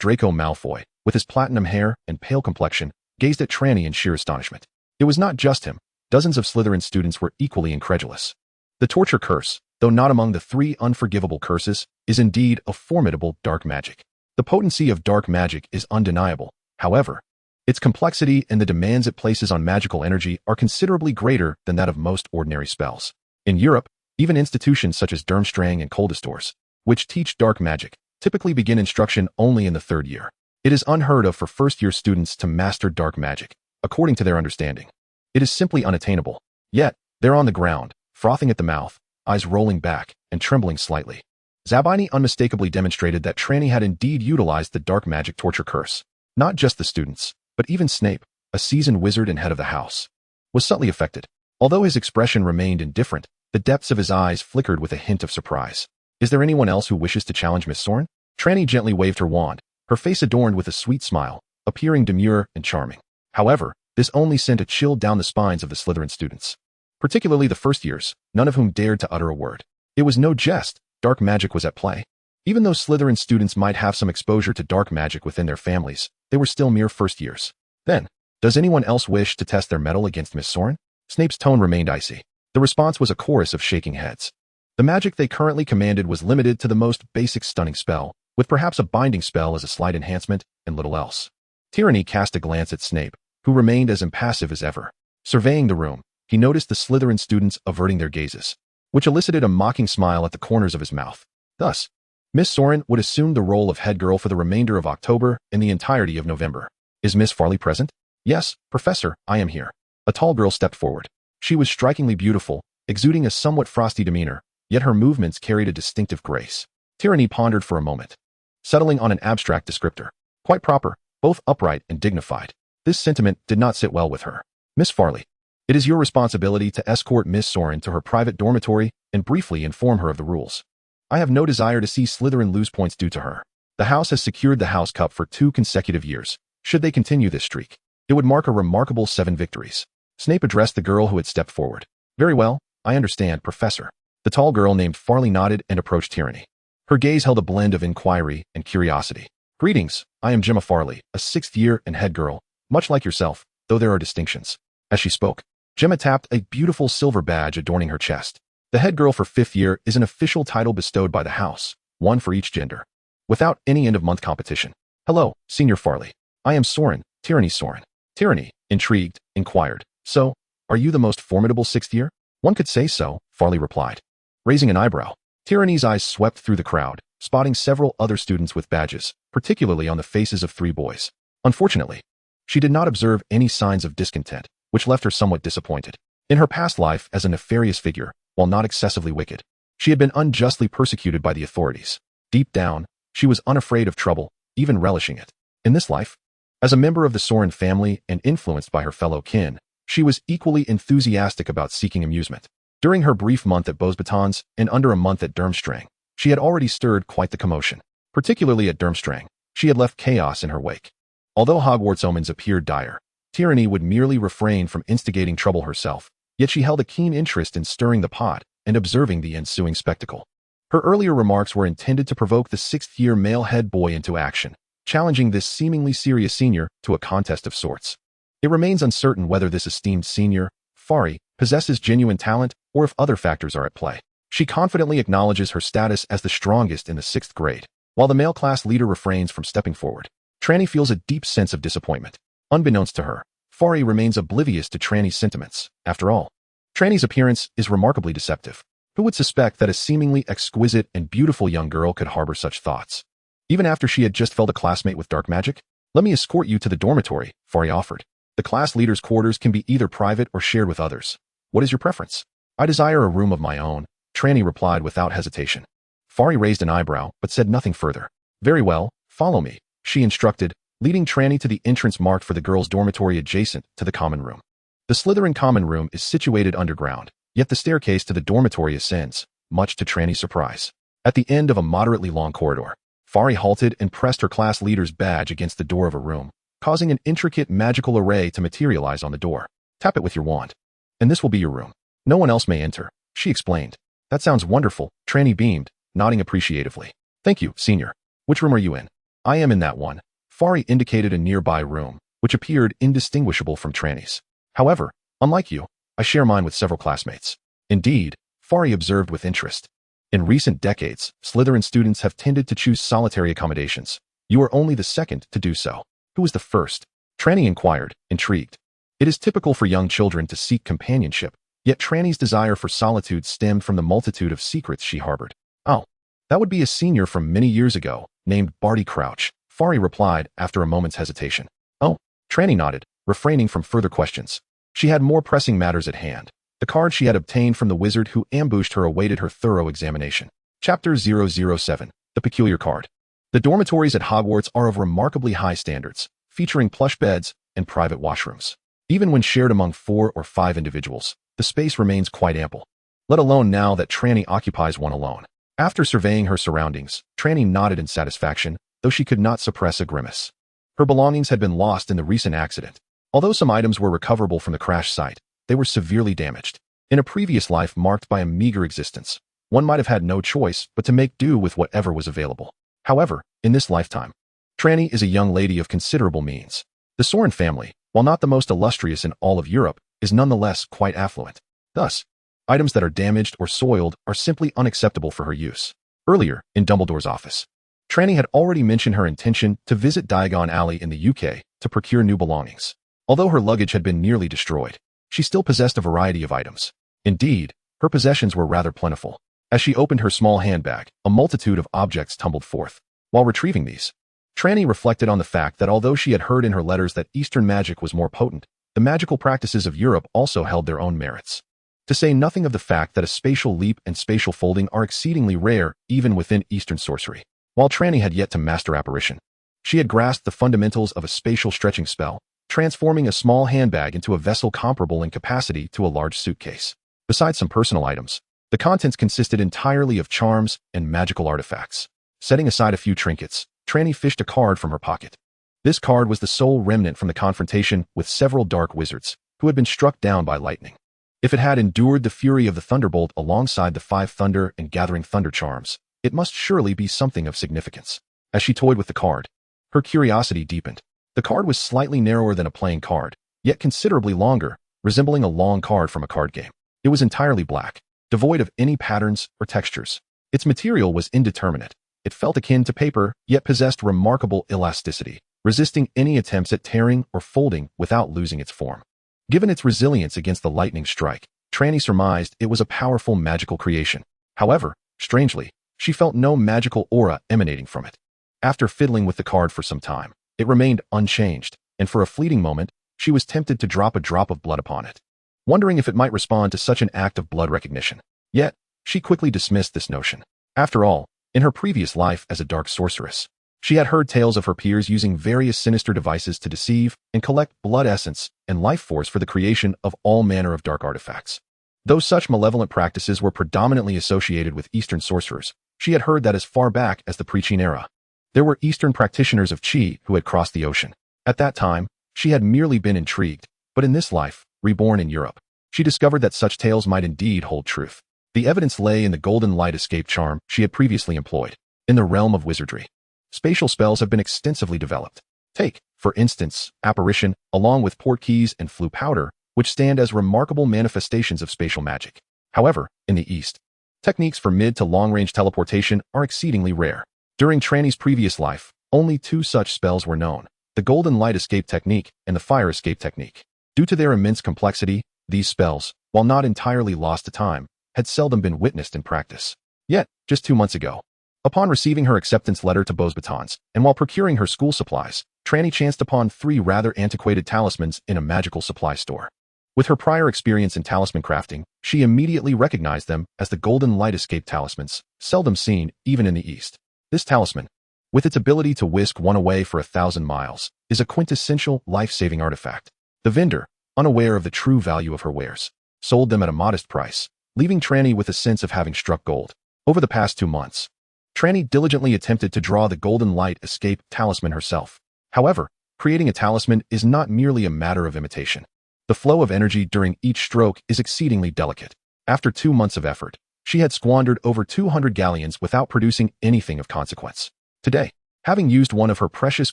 Draco Malfoy, with his platinum hair and pale complexion, gazed at Trelawney in sheer astonishment. It was not just him. Dozens of Slytherin students were equally incredulous. The torture curse, though not among the 3 unforgivable curses, is indeed a formidable dark magic. The potency of dark magic is undeniable. However, its complexity and the demands it places on magical energy are considerably greater than that of most ordinary spells. In Europe, even institutions such as Durmstrang and Koldestors, which teach dark magic, typically begin instruction only in the 3rd year. It is unheard of for first-year students to master dark magic, according to their understanding. It is simply unattainable. Yet, they're on the ground, frothing at the mouth, eyes rolling back, and trembling slightly. Zabini unmistakably demonstrated that Trelawney had indeed utilized the dark magic torture curse. Not just the students, but even Snape, a seasoned wizard and head of the house, was subtly affected. Although his expression remained indifferent, the depths of his eyes flickered with a hint of surprise. Is there anyone else who wishes to challenge Miss Soren? Trelawney gently waved her wand, her face adorned with a sweet smile, appearing demure and charming. However, this only sent a chill down the spines of the Slytherin students. Particularly the first years, none of whom dared to utter a word. It was no jest, dark magic was at play. Even though Slytherin students might have some exposure to dark magic within their families, they were still mere first years. Then, does anyone else wish to test their mettle against Miss Soren? Snape's tone remained icy. The response was a chorus of shaking heads. The magic they currently commanded was limited to the most basic stunning spell, with perhaps a binding spell as a slight enhancement, and little else. Tyranny cast a glance at Snape, who remained as impassive as ever, surveying the room, he noticed the Slytherin students averting their gazes, which elicited a mocking smile at the corners of his mouth. Thus, Miss Soren would assume the role of head girl for the remainder of October and the entirety of November. Is Miss Farley present? Yes, Professor, I am here. A tall girl stepped forward. She was strikingly beautiful, exuding a somewhat frosty demeanor, yet her movements carried a distinctive grace. Trelawney pondered for a moment, settling on an abstract descriptor. Quite proper, both upright and dignified. This sentiment did not sit well with her. Miss Farley, it is your responsibility to escort Miss Soren to her private dormitory and briefly inform her of the rules. I have no desire to see Slytherin lose points due to her. The house has secured the House Cup for 2 consecutive years. Should they continue this streak, it would mark a remarkable 7 victories. Snape addressed the girl who had stepped forward. Very well, I understand, Professor. The tall girl named Farley nodded and approached Trelawney. Her gaze held a blend of inquiry and curiosity. Greetings, I am Gemma Farley, a 6th year and head girl, much like yourself, though there are distinctions. As she spoke, Gemma tapped a beautiful silver badge adorning her chest. The head girl for 5th year is an official title bestowed by the house, one for each gender, without any end-of-month competition. Hello, Senior Farley. I am Soren, Trelawney Soren. Trelawney, intrigued, inquired. So, are you the most formidable 6th year? One could say so, Farley replied, raising an eyebrow. Trelawney's eyes swept through the crowd, spotting several other students with badges, particularly on the faces of 3 boys. Unfortunately, she did not observe any signs of discontent, which left her somewhat disappointed. In her past life as a nefarious figure, while not excessively wicked, she had been unjustly persecuted by the authorities. Deep down, she was unafraid of trouble, even relishing it. In this life, as a member of the Soren family and influenced by her fellow kin, she was equally enthusiastic about seeking amusement. During her brief month at Beauxbatons and under a month at Durmstrang, she had already stirred quite the commotion. Particularly at Durmstrang, she had left chaos in her wake. Although Hogwarts omens appeared dire, Trelawney would merely refrain from instigating trouble herself, yet she held a keen interest in stirring the pot and observing the ensuing spectacle. Her earlier remarks were intended to provoke the 6th year male head boy into action, challenging this seemingly serious senior to a contest of sorts. It remains uncertain whether this esteemed senior, Farley, possesses genuine talent or if other factors are at play. She confidently acknowledges her status as the strongest in the 6th grade, while the male class leader refrains from stepping forward. Trelawney feels a deep sense of disappointment. Unbeknownst to her, Farley remains oblivious to Trelawney's sentiments. After all, Trelawney's appearance is remarkably deceptive. Who would suspect that a seemingly exquisite and beautiful young girl could harbor such thoughts? Even after she had just felled a classmate with dark magic? Let me escort you to the dormitory, Farley offered. The class leader's quarters can be either private or shared with others. What is your preference? I desire a room of my own, Trelawney replied without hesitation. Farley raised an eyebrow, but said nothing further. Very well, follow me, she instructed, leading Trelawney to the entrance marked for the girls' dormitory adjacent to the common room. The Slytherin common room is situated underground, yet the staircase to the dormitory ascends, much to Trelawney's surprise. At the end of a moderately long corridor, Farley halted and pressed her class leader's badge against the door of a room, causing an intricate magical array to materialize on the door. Tap it with your wand, and this will be your room. No one else may enter, she explained. That sounds wonderful, Trelawney beamed, nodding appreciatively. Thank you, Senior. Which room are you in? I am in that one. Farley indicated a nearby room, which appeared indistinguishable from Trelawney's. However, unlike you, I share mine with several classmates. Indeed, Farley observed with interest. In recent decades, Slytherin students have tended to choose solitary accommodations. You are only the second to do so. Who was the first? Trelawney inquired, intrigued. It is typical for young children to seek companionship, yet Trelawney's desire for solitude stemmed from the multitude of secrets she harbored. Oh, that would be a senior from many years ago, named Barty Crouch, Farley replied after a moment's hesitation. Oh, Trelawney nodded, refraining from further questions. She had more pressing matters at hand. The card she had obtained from the wizard who ambushed her awaited her thorough examination. Chapter 007, The Peculiar Card. The dormitories at Hogwarts are of remarkably high standards, featuring plush beds and private washrooms. Even when shared among 4 or 5 individuals, the space remains quite ample, let alone now that Trelawney occupies one alone. After surveying her surroundings, Trelawney nodded in satisfaction, though she could not suppress a grimace. Her belongings had been lost in the recent accident. Although some items were recoverable from the crash site, they were severely damaged. In a previous life marked by a meager existence, one might have had no choice but to make do with whatever was available. However, in this lifetime, Trelawney is a young lady of considerable means. The Soren family, while not the most illustrious in all of Europe, is nonetheless quite affluent. Thus, items that are damaged or soiled are simply unacceptable for her use. Earlier, in Dumbledore's office, Trelawney had already mentioned her intention to visit Diagon Alley in the UK to procure new belongings. Although her luggage had been nearly destroyed, she still possessed a variety of items. Indeed, her possessions were rather plentiful. As she opened her small handbag, a multitude of objects tumbled forth. While retrieving these, Trelawney reflected on the fact that although she had heard in her letters that Eastern magic was more potent, the magical practices of Europe also held their own merits. To say nothing of the fact that a spatial leap and spatial folding are exceedingly rare even within Eastern sorcery. While Trelawney had yet to master apparition, she had grasped the fundamentals of a spatial stretching spell, transforming a small handbag into a vessel comparable in capacity to a large suitcase. Besides some personal items, the contents consisted entirely of charms and magical artifacts. Setting aside a few trinkets, Trelawney fished a card from her pocket. This card was the sole remnant from the confrontation with several dark wizards who had been struck down by lightning. If it had endured the fury of the thunderbolt alongside the 5 thunder and gathering thunder charms, it must surely be something of significance. As she toyed with the card, her curiosity deepened. The card was slightly narrower than a playing card, yet considerably longer, resembling a long card from a card game. It was entirely black, devoid of any patterns or textures. Its material was indeterminate. It felt akin to paper, yet possessed remarkable elasticity, resisting any attempts at tearing or folding without losing its form. Given its resilience against the lightning strike, Trelawney surmised it was a powerful magical creation. However, strangely, she felt no magical aura emanating from it. After fiddling with the card for some time, it remained unchanged, and for a fleeting moment, she was tempted to drop a drop of blood upon it, wondering if it might respond to such an act of blood recognition. Yet, she quickly dismissed this notion. After all, in her previous life as a dark sorceress, she had heard tales of her peers using various sinister devices to deceive and collect blood essence and life force for the creation of all manner of dark artifacts. Though such malevolent practices were predominantly associated with Eastern sorcerers, she had heard that as far back as the pre-Qin era, there were Eastern practitioners of Qi who had crossed the ocean. At that time, she had merely been intrigued, but in this life, reborn in Europe, she discovered that such tales might indeed hold truth. The evidence lay in the golden light escape charm she had previously employed. In the realm of wizardry, spatial spells have been extensively developed. Take, for instance, apparition, along with port keys and flue powder, which stand as remarkable manifestations of spatial magic. However, in the East, techniques for mid to long-range teleportation are exceedingly rare. During Trelawney's previous life, only 2 such spells were known, the golden light escape technique and the fire escape technique. Due to their immense complexity, these spells, while not entirely lost to time, had seldom been witnessed in practice. Yet, just 2 months ago, upon receiving her acceptance letter to Beau's Batons, and while procuring her school supplies, Trelawney chanced upon 3 rather antiquated talismans in a magical supply store. With her prior experience in talisman crafting, she immediately recognized them as the golden light escape talismans, seldom seen even in the East. This talisman, with its ability to whisk one away for 1,000 miles, is a quintessential life-saving artifact. The vendor, unaware of the true value of her wares, sold them at a modest price, leaving Trelawney with a sense of having struck gold. Over the past 2 months, Trelawney diligently attempted to draw the golden light escape talisman herself. However, creating a talisman is not merely a matter of imitation. The flow of energy during each stroke is exceedingly delicate. After 2 months of effort, she had squandered over 200 galleons without producing anything of consequence. Today, having used one of her precious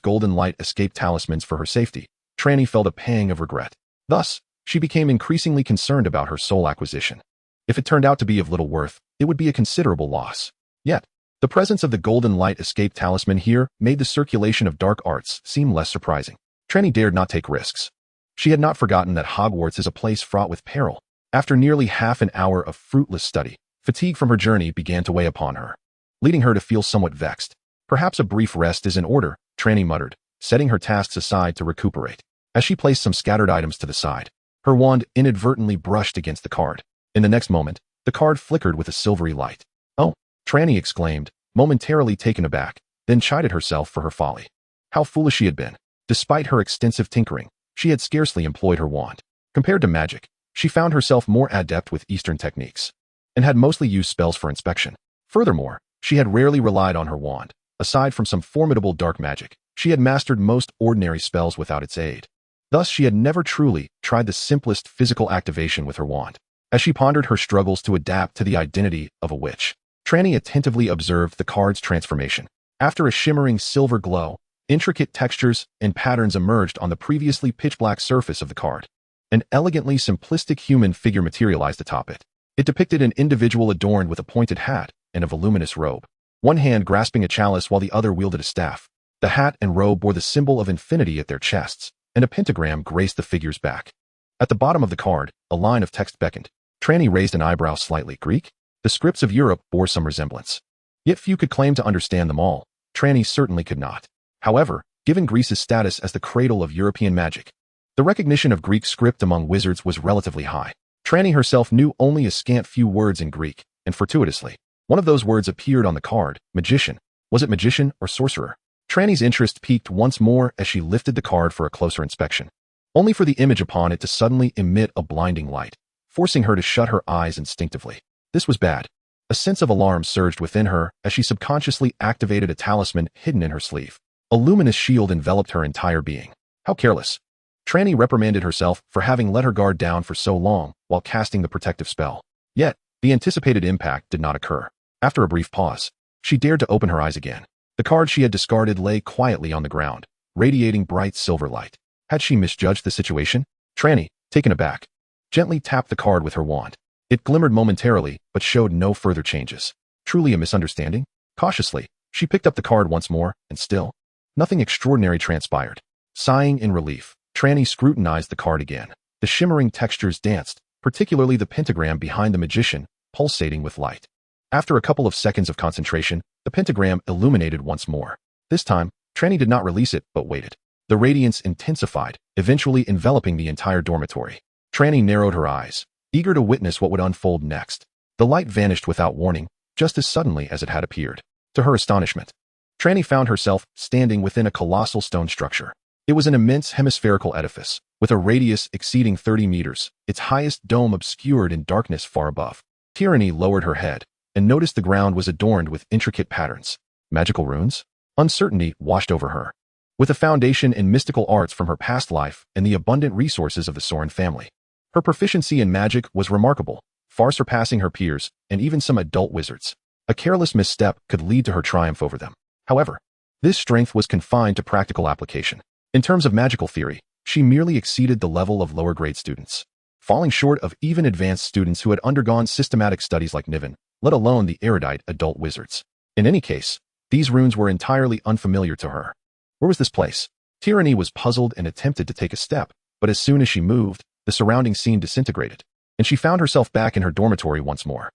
golden light escape talismans for her safety, Trelawney felt a pang of regret. Thus, she became increasingly concerned about her soul acquisition. If it turned out to be of little worth, it would be a considerable loss. Yet, the presence of the golden light escape talisman here made the circulation of dark arts seem less surprising. Trelawney dared not take risks. She had not forgotten that Hogwarts is a place fraught with peril. After nearly half an hour of fruitless study, fatigue from her journey began to weigh upon her, leading her to feel somewhat vexed. Perhaps a brief rest is in order, Trelawney muttered, setting her tasks aside to recuperate. As she placed some scattered items to the side, her wand inadvertently brushed against the card. In the next moment, the card flickered with a silvery light. "Oh!" Trelawney exclaimed, momentarily taken aback, then chided herself for her folly. How foolish she had been. Despite her extensive tinkering, she had scarcely employed her wand. Compared to magic, she found herself more adept with Eastern techniques, and had mostly used spells for inspection. Furthermore, she had rarely relied on her wand. Aside from some formidable dark magic, she had mastered most ordinary spells without its aid. Thus, she had never truly tried the simplest physical activation with her wand. As she pondered her struggles to adapt to the identity of a witch, Trelawney attentively observed the card's transformation. After a shimmering silver glow, intricate textures and patterns emerged on the previously pitch-black surface of the card. An elegantly simplistic human figure materialized atop it. It depicted an individual adorned with a pointed hat and a voluminous robe, one hand grasping a chalice while the other wielded a staff. The hat and robe bore the symbol of infinity at their chests, and a pentagram graced the figure's back. At the bottom of the card, a line of text beckoned. Trelawney raised an eyebrow slightly. Greek? The scripts of Europe bore some resemblance. Yet few could claim to understand them all. Trelawney certainly could not. However, given Greece's status as the cradle of European magic, the recognition of Greek script among wizards was relatively high. Trelawney herself knew only a scant few words in Greek, and fortuitously, one of those words appeared on the card, magician. Was it magician or sorcerer? Trelawney's interest peaked once more as she lifted the card for a closer inspection, only for the image upon it to suddenly emit a blinding light, forcing her to shut her eyes instinctively. This was bad. A sense of alarm surged within her as she subconsciously activated a talisman hidden in her sleeve. A luminous shield enveloped her entire being. How careless. Trelawney reprimanded herself for having let her guard down for so long while casting the protective spell. Yet, the anticipated impact did not occur. After a brief pause, she dared to open her eyes again. The card she had discarded lay quietly on the ground, radiating bright silver light. Had she misjudged the situation? Trelawney, taken aback, gently tapped the card with her wand. It glimmered momentarily, but showed no further changes. Truly a misunderstanding? Cautiously, she picked up the card once more, and still, nothing extraordinary transpired. Sighing in relief, Trelawney scrutinized the card again. The shimmering textures danced, particularly the pentagram behind the magician, pulsating with light. After a couple of seconds of concentration, the pentagram illuminated once more. This time, Trelawney did not release it, but waited. The radiance intensified, eventually enveloping the entire dormitory. Trelawney narrowed her eyes, eager to witness what would unfold next. The light vanished without warning, just as suddenly as it had appeared. To her astonishment, Trelawney found herself standing within a colossal stone structure. It was an immense hemispherical edifice, with a radius exceeding 30 meters, its highest dome obscured in darkness far above. Trelawney lowered her head, and noticed the ground was adorned with intricate patterns. Magical runes? Uncertainty washed over her. With a foundation in mystical arts from her past life and the abundant resources of the Soren family, her proficiency in magic was remarkable, far surpassing her peers and even some adult wizards. A careless misstep could lead to her triumph over them. However, this strength was confined to practical application. In terms of magical theory, she merely exceeded the level of lower-grade students, falling short of even advanced students who had undergone systematic studies like Niven, let alone the erudite adult wizards. In any case, these runes were entirely unfamiliar to her. Where was this place? Trelawney was puzzled and attempted to take a step, but as soon as she moved, the surrounding scene disintegrated, and she found herself back in her dormitory once more.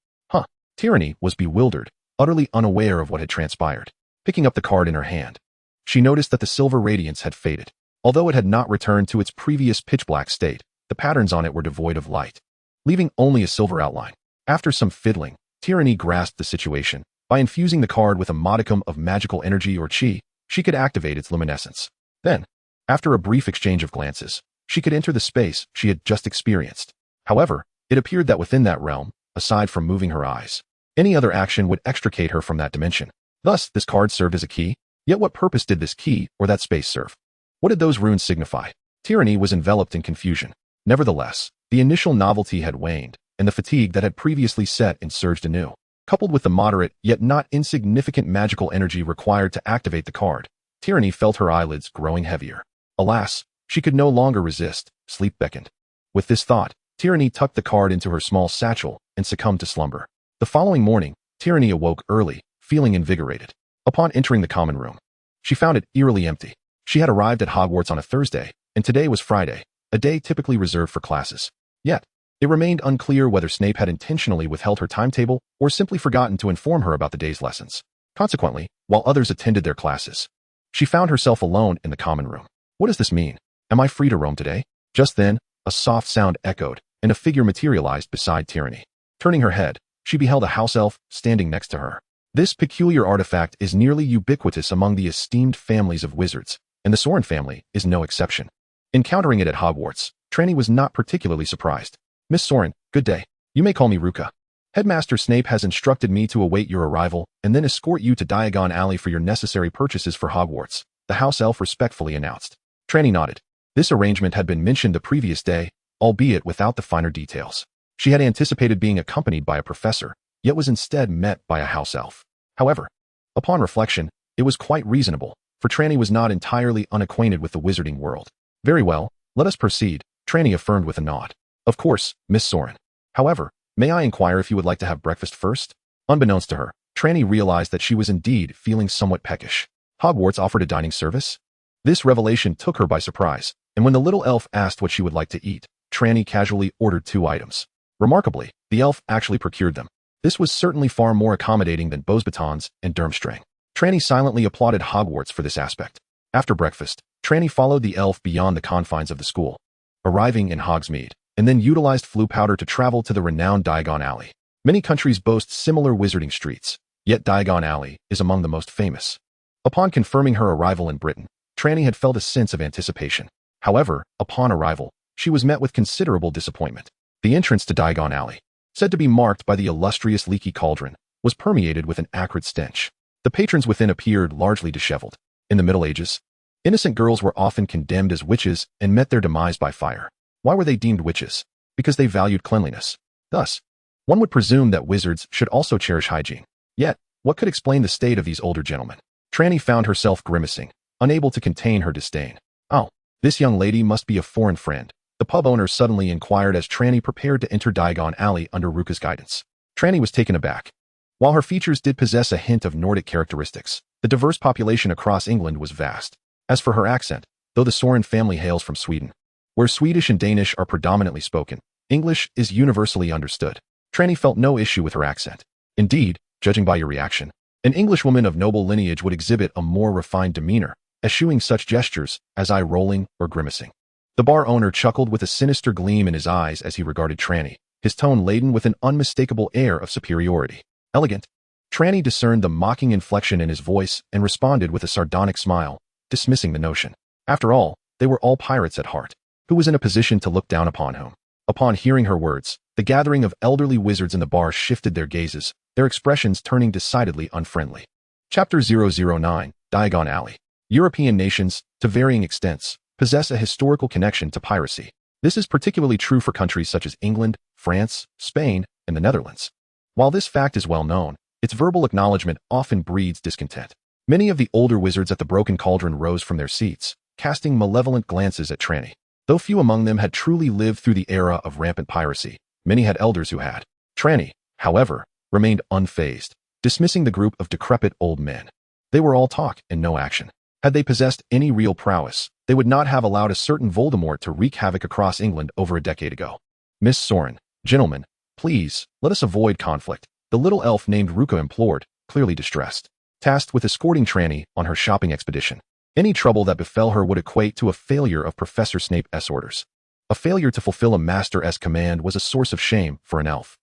Trelawney was bewildered, utterly unaware of what had transpired. Picking up the card in her hand, she noticed that the silver radiance had faded. Although it had not returned to its previous pitch-black state, the patterns on it were devoid of light, leaving only a silver outline. After some fiddling, Trelawney grasped the situation. By infusing the card with a modicum of magical energy or chi, she could activate its luminescence. Then, after a brief exchange of glances, she could enter the space she had just experienced. However, it appeared that within that realm, aside from moving her eyes, any other action would extricate her from that dimension. Thus, this card served as a key. Yet what purpose did this key or that space serve? What did those runes signify? Trelawney was enveloped in confusion. Nevertheless, the initial novelty had waned, and the fatigue that had previously set in surged anew. Coupled with the moderate yet not insignificant magical energy required to activate the card, Trelawney felt her eyelids growing heavier. Alas, she could no longer resist. Sleep beckoned. With this thought, Trelawney tucked the card into her small satchel and succumbed to slumber. The following morning, Trelawney awoke early, feeling invigorated. Upon entering the common room, she found it eerily empty. She had arrived at Hogwarts on a Thursday, and today was Friday, a day typically reserved for classes. Yet, it remained unclear whether Snape had intentionally withheld her timetable or simply forgotten to inform her about the day's lessons. Consequently, while others attended their classes, she found herself alone in the common room. What does this mean? Am I free to roam today? Just then, a soft sound echoed, and a figure materialized beside Trelawney. Turning her head, she beheld a house elf standing next to her. This peculiar artifact is nearly ubiquitous among the esteemed families of wizards, and the Soren family is no exception. Encountering it at Hogwarts, Trelawney was not particularly surprised. Miss Soren, good day. You may call me Ruka. Headmaster Snape has instructed me to await your arrival and then escort you to Diagon Alley for your necessary purchases for Hogwarts, the house elf respectfully announced. Trelawney nodded. This arrangement had been mentioned the previous day, albeit without the finer details. She had anticipated being accompanied by a professor, yet was instead met by a house elf. However, upon reflection, it was quite reasonable, for Trelawney was not entirely unacquainted with the wizarding world. Very well, let us proceed, Trelawney affirmed with a nod. Of course, Miss Soren. However, may I inquire if you would like to have breakfast first? Unbeknownst to her, Trelawney realized that she was indeed feeling somewhat peckish. Hogwarts offered a dining service? This revelation took her by surprise, and when the little elf asked what she would like to eat, Trelawney casually ordered 2 items. Remarkably, the elf actually procured them. This was certainly far more accommodating than Beauxbatons and Durmstrang. Trelawney silently applauded Hogwarts for this aspect. After breakfast, Trelawney followed the elf beyond the confines of the school, arriving in Hogsmeade, and then utilized Floo powder to travel to the renowned Diagon Alley. Many countries boast similar wizarding streets, yet Diagon Alley is among the most famous. Upon confirming her arrival in Britain, Trelawney had felt a sense of anticipation. However, upon arrival, she was met with considerable disappointment. The entrance to Diagon Alley, said to be marked by the illustrious leaky cauldron, was permeated with an acrid stench. The patrons within appeared largely disheveled. In the Middle Ages, innocent girls were often condemned as witches and met their demise by fire. Why were they deemed witches? Because they valued cleanliness. Thus, one would presume that wizards should also cherish hygiene. Yet, what could explain the state of these older gentlemen? Trelawney found herself grimacing, unable to contain her disdain. Oh, this young lady must be a foreign friend, the pub owner suddenly inquired as Trelawney prepared to enter Diagon Alley under Ruka's guidance. Trelawney was taken aback. While her features did possess a hint of Nordic characteristics, the diverse population across England was vast. As for her accent, though the Soren family hails from Sweden, where Swedish and Danish are predominantly spoken, English is universally understood. Trelawney felt no issue with her accent. Indeed, judging by your reaction, an Englishwoman of noble lineage would exhibit a more refined demeanor, eschewing such gestures as eye-rolling or grimacing. The bar owner chuckled with a sinister gleam in his eyes as he regarded Trelawney, his tone laden with an unmistakable air of superiority. Elegant. Trelawney discerned the mocking inflection in his voice and responded with a sardonic smile, dismissing the notion. After all, they were all pirates at heart. Who was in a position to look down upon whom? Upon hearing her words, the gathering of elderly wizards in the bar shifted their gazes, their expressions turning decidedly unfriendly. Chapter 009, Diagon Alley. European nations, to varying extents, possess a historical connection to piracy. This is particularly true for countries such as England, France, Spain, and the Netherlands. While this fact is well known, its verbal acknowledgement often breeds discontent. Many of the older wizards at the Broken Cauldron rose from their seats, casting malevolent glances at Trelawney. Though few among them had truly lived through the era of rampant piracy, many had elders who had. Trelawney, however, remained unfazed, dismissing the group of decrepit old men. They were all talk and no action. Had they possessed any real prowess, they would not have allowed a certain Voldemort to wreak havoc across England over a decade ago. Miss Soren, gentlemen, please, let us avoid conflict, the little elf named Ruka implored, clearly distressed. Tasked with escorting Trelawney on her shopping expedition, any trouble that befell her would equate to a failure of Professor Snape's orders. A failure to fulfill a master's command was a source of shame for an elf.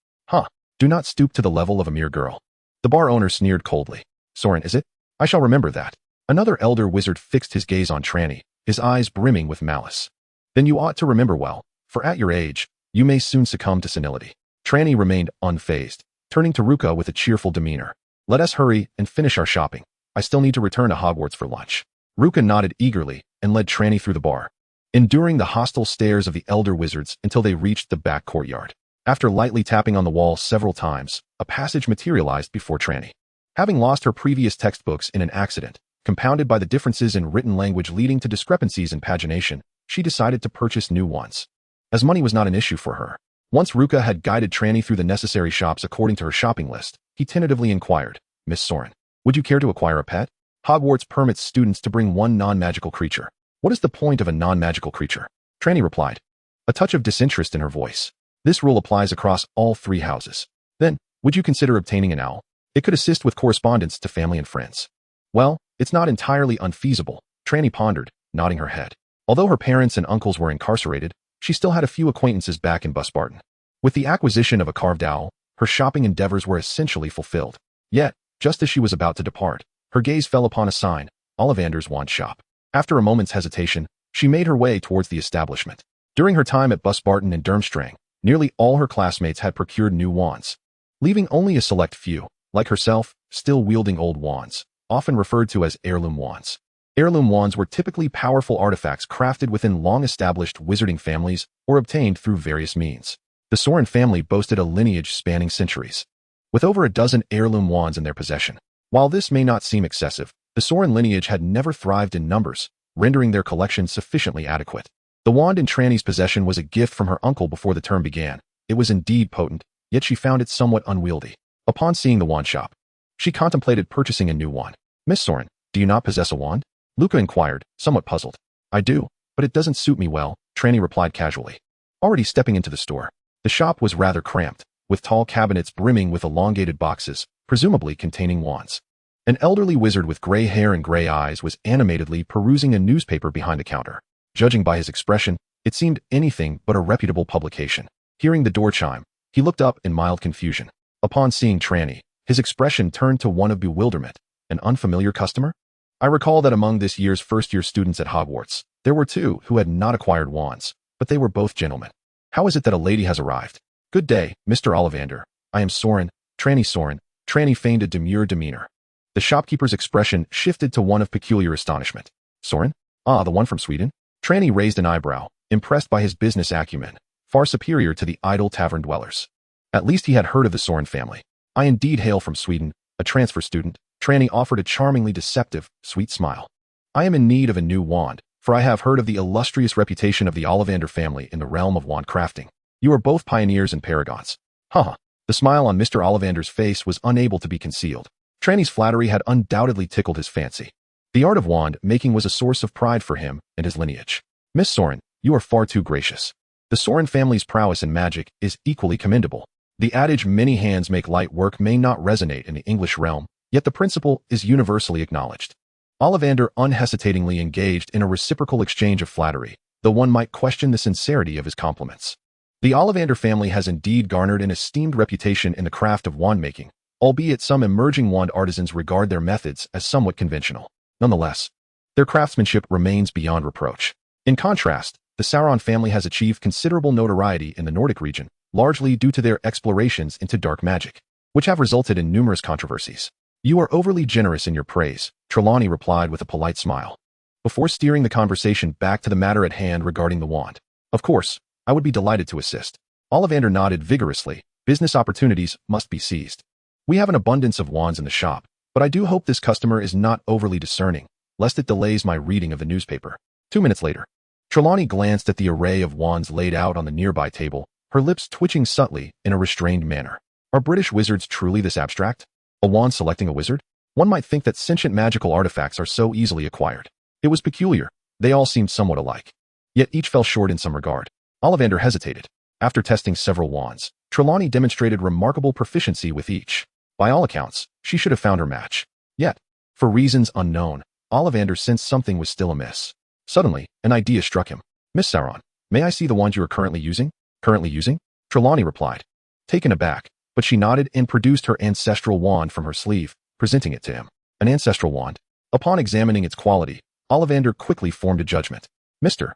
Do not stoop to the level of a mere girl. The bar owner sneered coldly. Soren, is it? I shall remember that. Another elder wizard fixed his gaze on Trelawney, his eyes brimming with malice. Then you ought to remember well, for at your age, you may soon succumb to senility. Trelawney remained unfazed, turning to Ruka with a cheerful demeanor. Let us hurry and finish our shopping. I still need to return to Hogwarts for lunch. Ruka nodded eagerly and led Trelawney through the bar, enduring the hostile stares of the elder wizards until they reached the back courtyard. After lightly tapping on the wall several times, a passage materialized before Trelawney. Having lost her previous textbooks in an accident, compounded by the differences in written language leading to discrepancies in pagination, she decided to purchase new ones. As money was not an issue for her. Once Ruka had guided Trelawney through the necessary shops according to her shopping list, he tentatively inquired, Miss Soren, would you care to acquire a pet? Hogwarts permits students to bring one non-magical creature. What is the point of a non-magical creature? Trelawney replied, a touch of disinterest in her voice. This rule applies across all 3 houses. Then, would you consider obtaining an owl? It could assist with correspondence to family and friends. Well, it's not entirely unfeasible, Trelawney pondered, nodding her head. Although her parents and uncles were incarcerated, she still had a few acquaintances back in Busbarton. With the acquisition of a carved owl, her shopping endeavors were essentially fulfilled. Yet, just as she was about to depart, her gaze fell upon a sign, Ollivander's Wand Shop. After a moment's hesitation, she made her way towards the establishment. During her time at Busbarton and Durmstrang, nearly all her classmates had procured new wands, leaving only a select few, like herself, still wielding old wands, often referred to as heirloom wands. Heirloom wands were typically powerful artifacts crafted within long-established wizarding families or obtained through various means. The Soren family boasted a lineage spanning centuries, with over a dozen heirloom wands in their possession. While this may not seem excessive, the Soren lineage had never thrived in numbers, rendering their collection sufficiently adequate. The wand in Trelawney's possession was a gift from her uncle before the term began. It was indeed potent, yet she found it somewhat unwieldy. Upon seeing the wand shop, she contemplated purchasing a new wand. Miss Soren, do you not possess a wand? Luca inquired, somewhat puzzled. I do, but it doesn't suit me well, Trelawney replied casually. Already stepping into the store, the shop was rather cramped, with tall cabinets brimming with elongated boxes, presumably containing wands. An elderly wizard with gray hair and gray eyes was animatedly perusing a newspaper behind the counter. Judging by his expression, it seemed anything but a reputable publication. Hearing the door chime, he looked up in mild confusion. Upon seeing Trelawney, his expression turned to one of bewilderment. An unfamiliar customer? I recall that among this year's first-year students at Hogwarts, there were 2 who had not acquired wands, but they were both gentlemen. How is it that a lady has arrived? Good day, Mr. Ollivander. I am Soren, Trelawney Soren. Trelawney feigned a demure demeanor. The shopkeeper's expression shifted to one of peculiar astonishment. Soren? Ah, the one from Sweden? Trelawney raised an eyebrow, impressed by his business acumen, far superior to the idle tavern dwellers. At least he had heard of the Soren family. I indeed hail from Sweden, a transfer student. Trelawney offered a charmingly deceptive, sweet smile. I am in need of a new wand, for I have heard of the illustrious reputation of the Ollivander family in the realm of wand crafting. You are both pioneers and paragons. Haha. The smile on Mr. Ollivander's face was unable to be concealed. Trelawney's flattery had undoubtedly tickled his fancy. The art of wand making was a source of pride for him and his lineage. Miss Soren, you are far too gracious. The Soren family's prowess in magic is equally commendable. The adage many hands make light work may not resonate in the English realm, yet the principle is universally acknowledged. Ollivander unhesitatingly engaged in a reciprocal exchange of flattery, though one might question the sincerity of his compliments. The Ollivander family has indeed garnered an esteemed reputation in the craft of wand-making, albeit some emerging wand artisans regard their methods as somewhat conventional. Nonetheless, their craftsmanship remains beyond reproach. In contrast, the Sauron family has achieved considerable notoriety in the Nordic region, largely due to their explorations into dark magic, which have resulted in numerous controversies. You are overly generous in your praise, Trelawney replied with a polite smile. Before steering the conversation back to the matter at hand regarding the wand, of course, I would be delighted to assist. Ollivander nodded vigorously. Business opportunities must be seized. We have an abundance of wands in the shop, but I do hope this customer is not overly discerning, lest it delays my reading of the newspaper. 2 minutes later, Trelawney glanced at the array of wands laid out on the nearby table, her lips twitching subtly in a restrained manner. Are British wizards truly this abstract? A wand selecting a wizard? One might think that sentient magical artifacts are so easily acquired. It was peculiar. They all seemed somewhat alike. Yet each fell short in some regard. Ollivander hesitated. After testing several wands, Trelawney demonstrated remarkable proficiency with each. By all accounts, she should have found her match. Yet, for reasons unknown, Ollivander sensed something was still amiss. Suddenly, an idea struck him. Miss Sauron, may I see the wand you are currently using? Currently using? Trelawney replied. Taken aback, but she nodded and produced her ancestral wand from her sleeve, presenting it to him. An ancestral wand. Upon examining its quality, Ollivander quickly formed a judgment. Mr.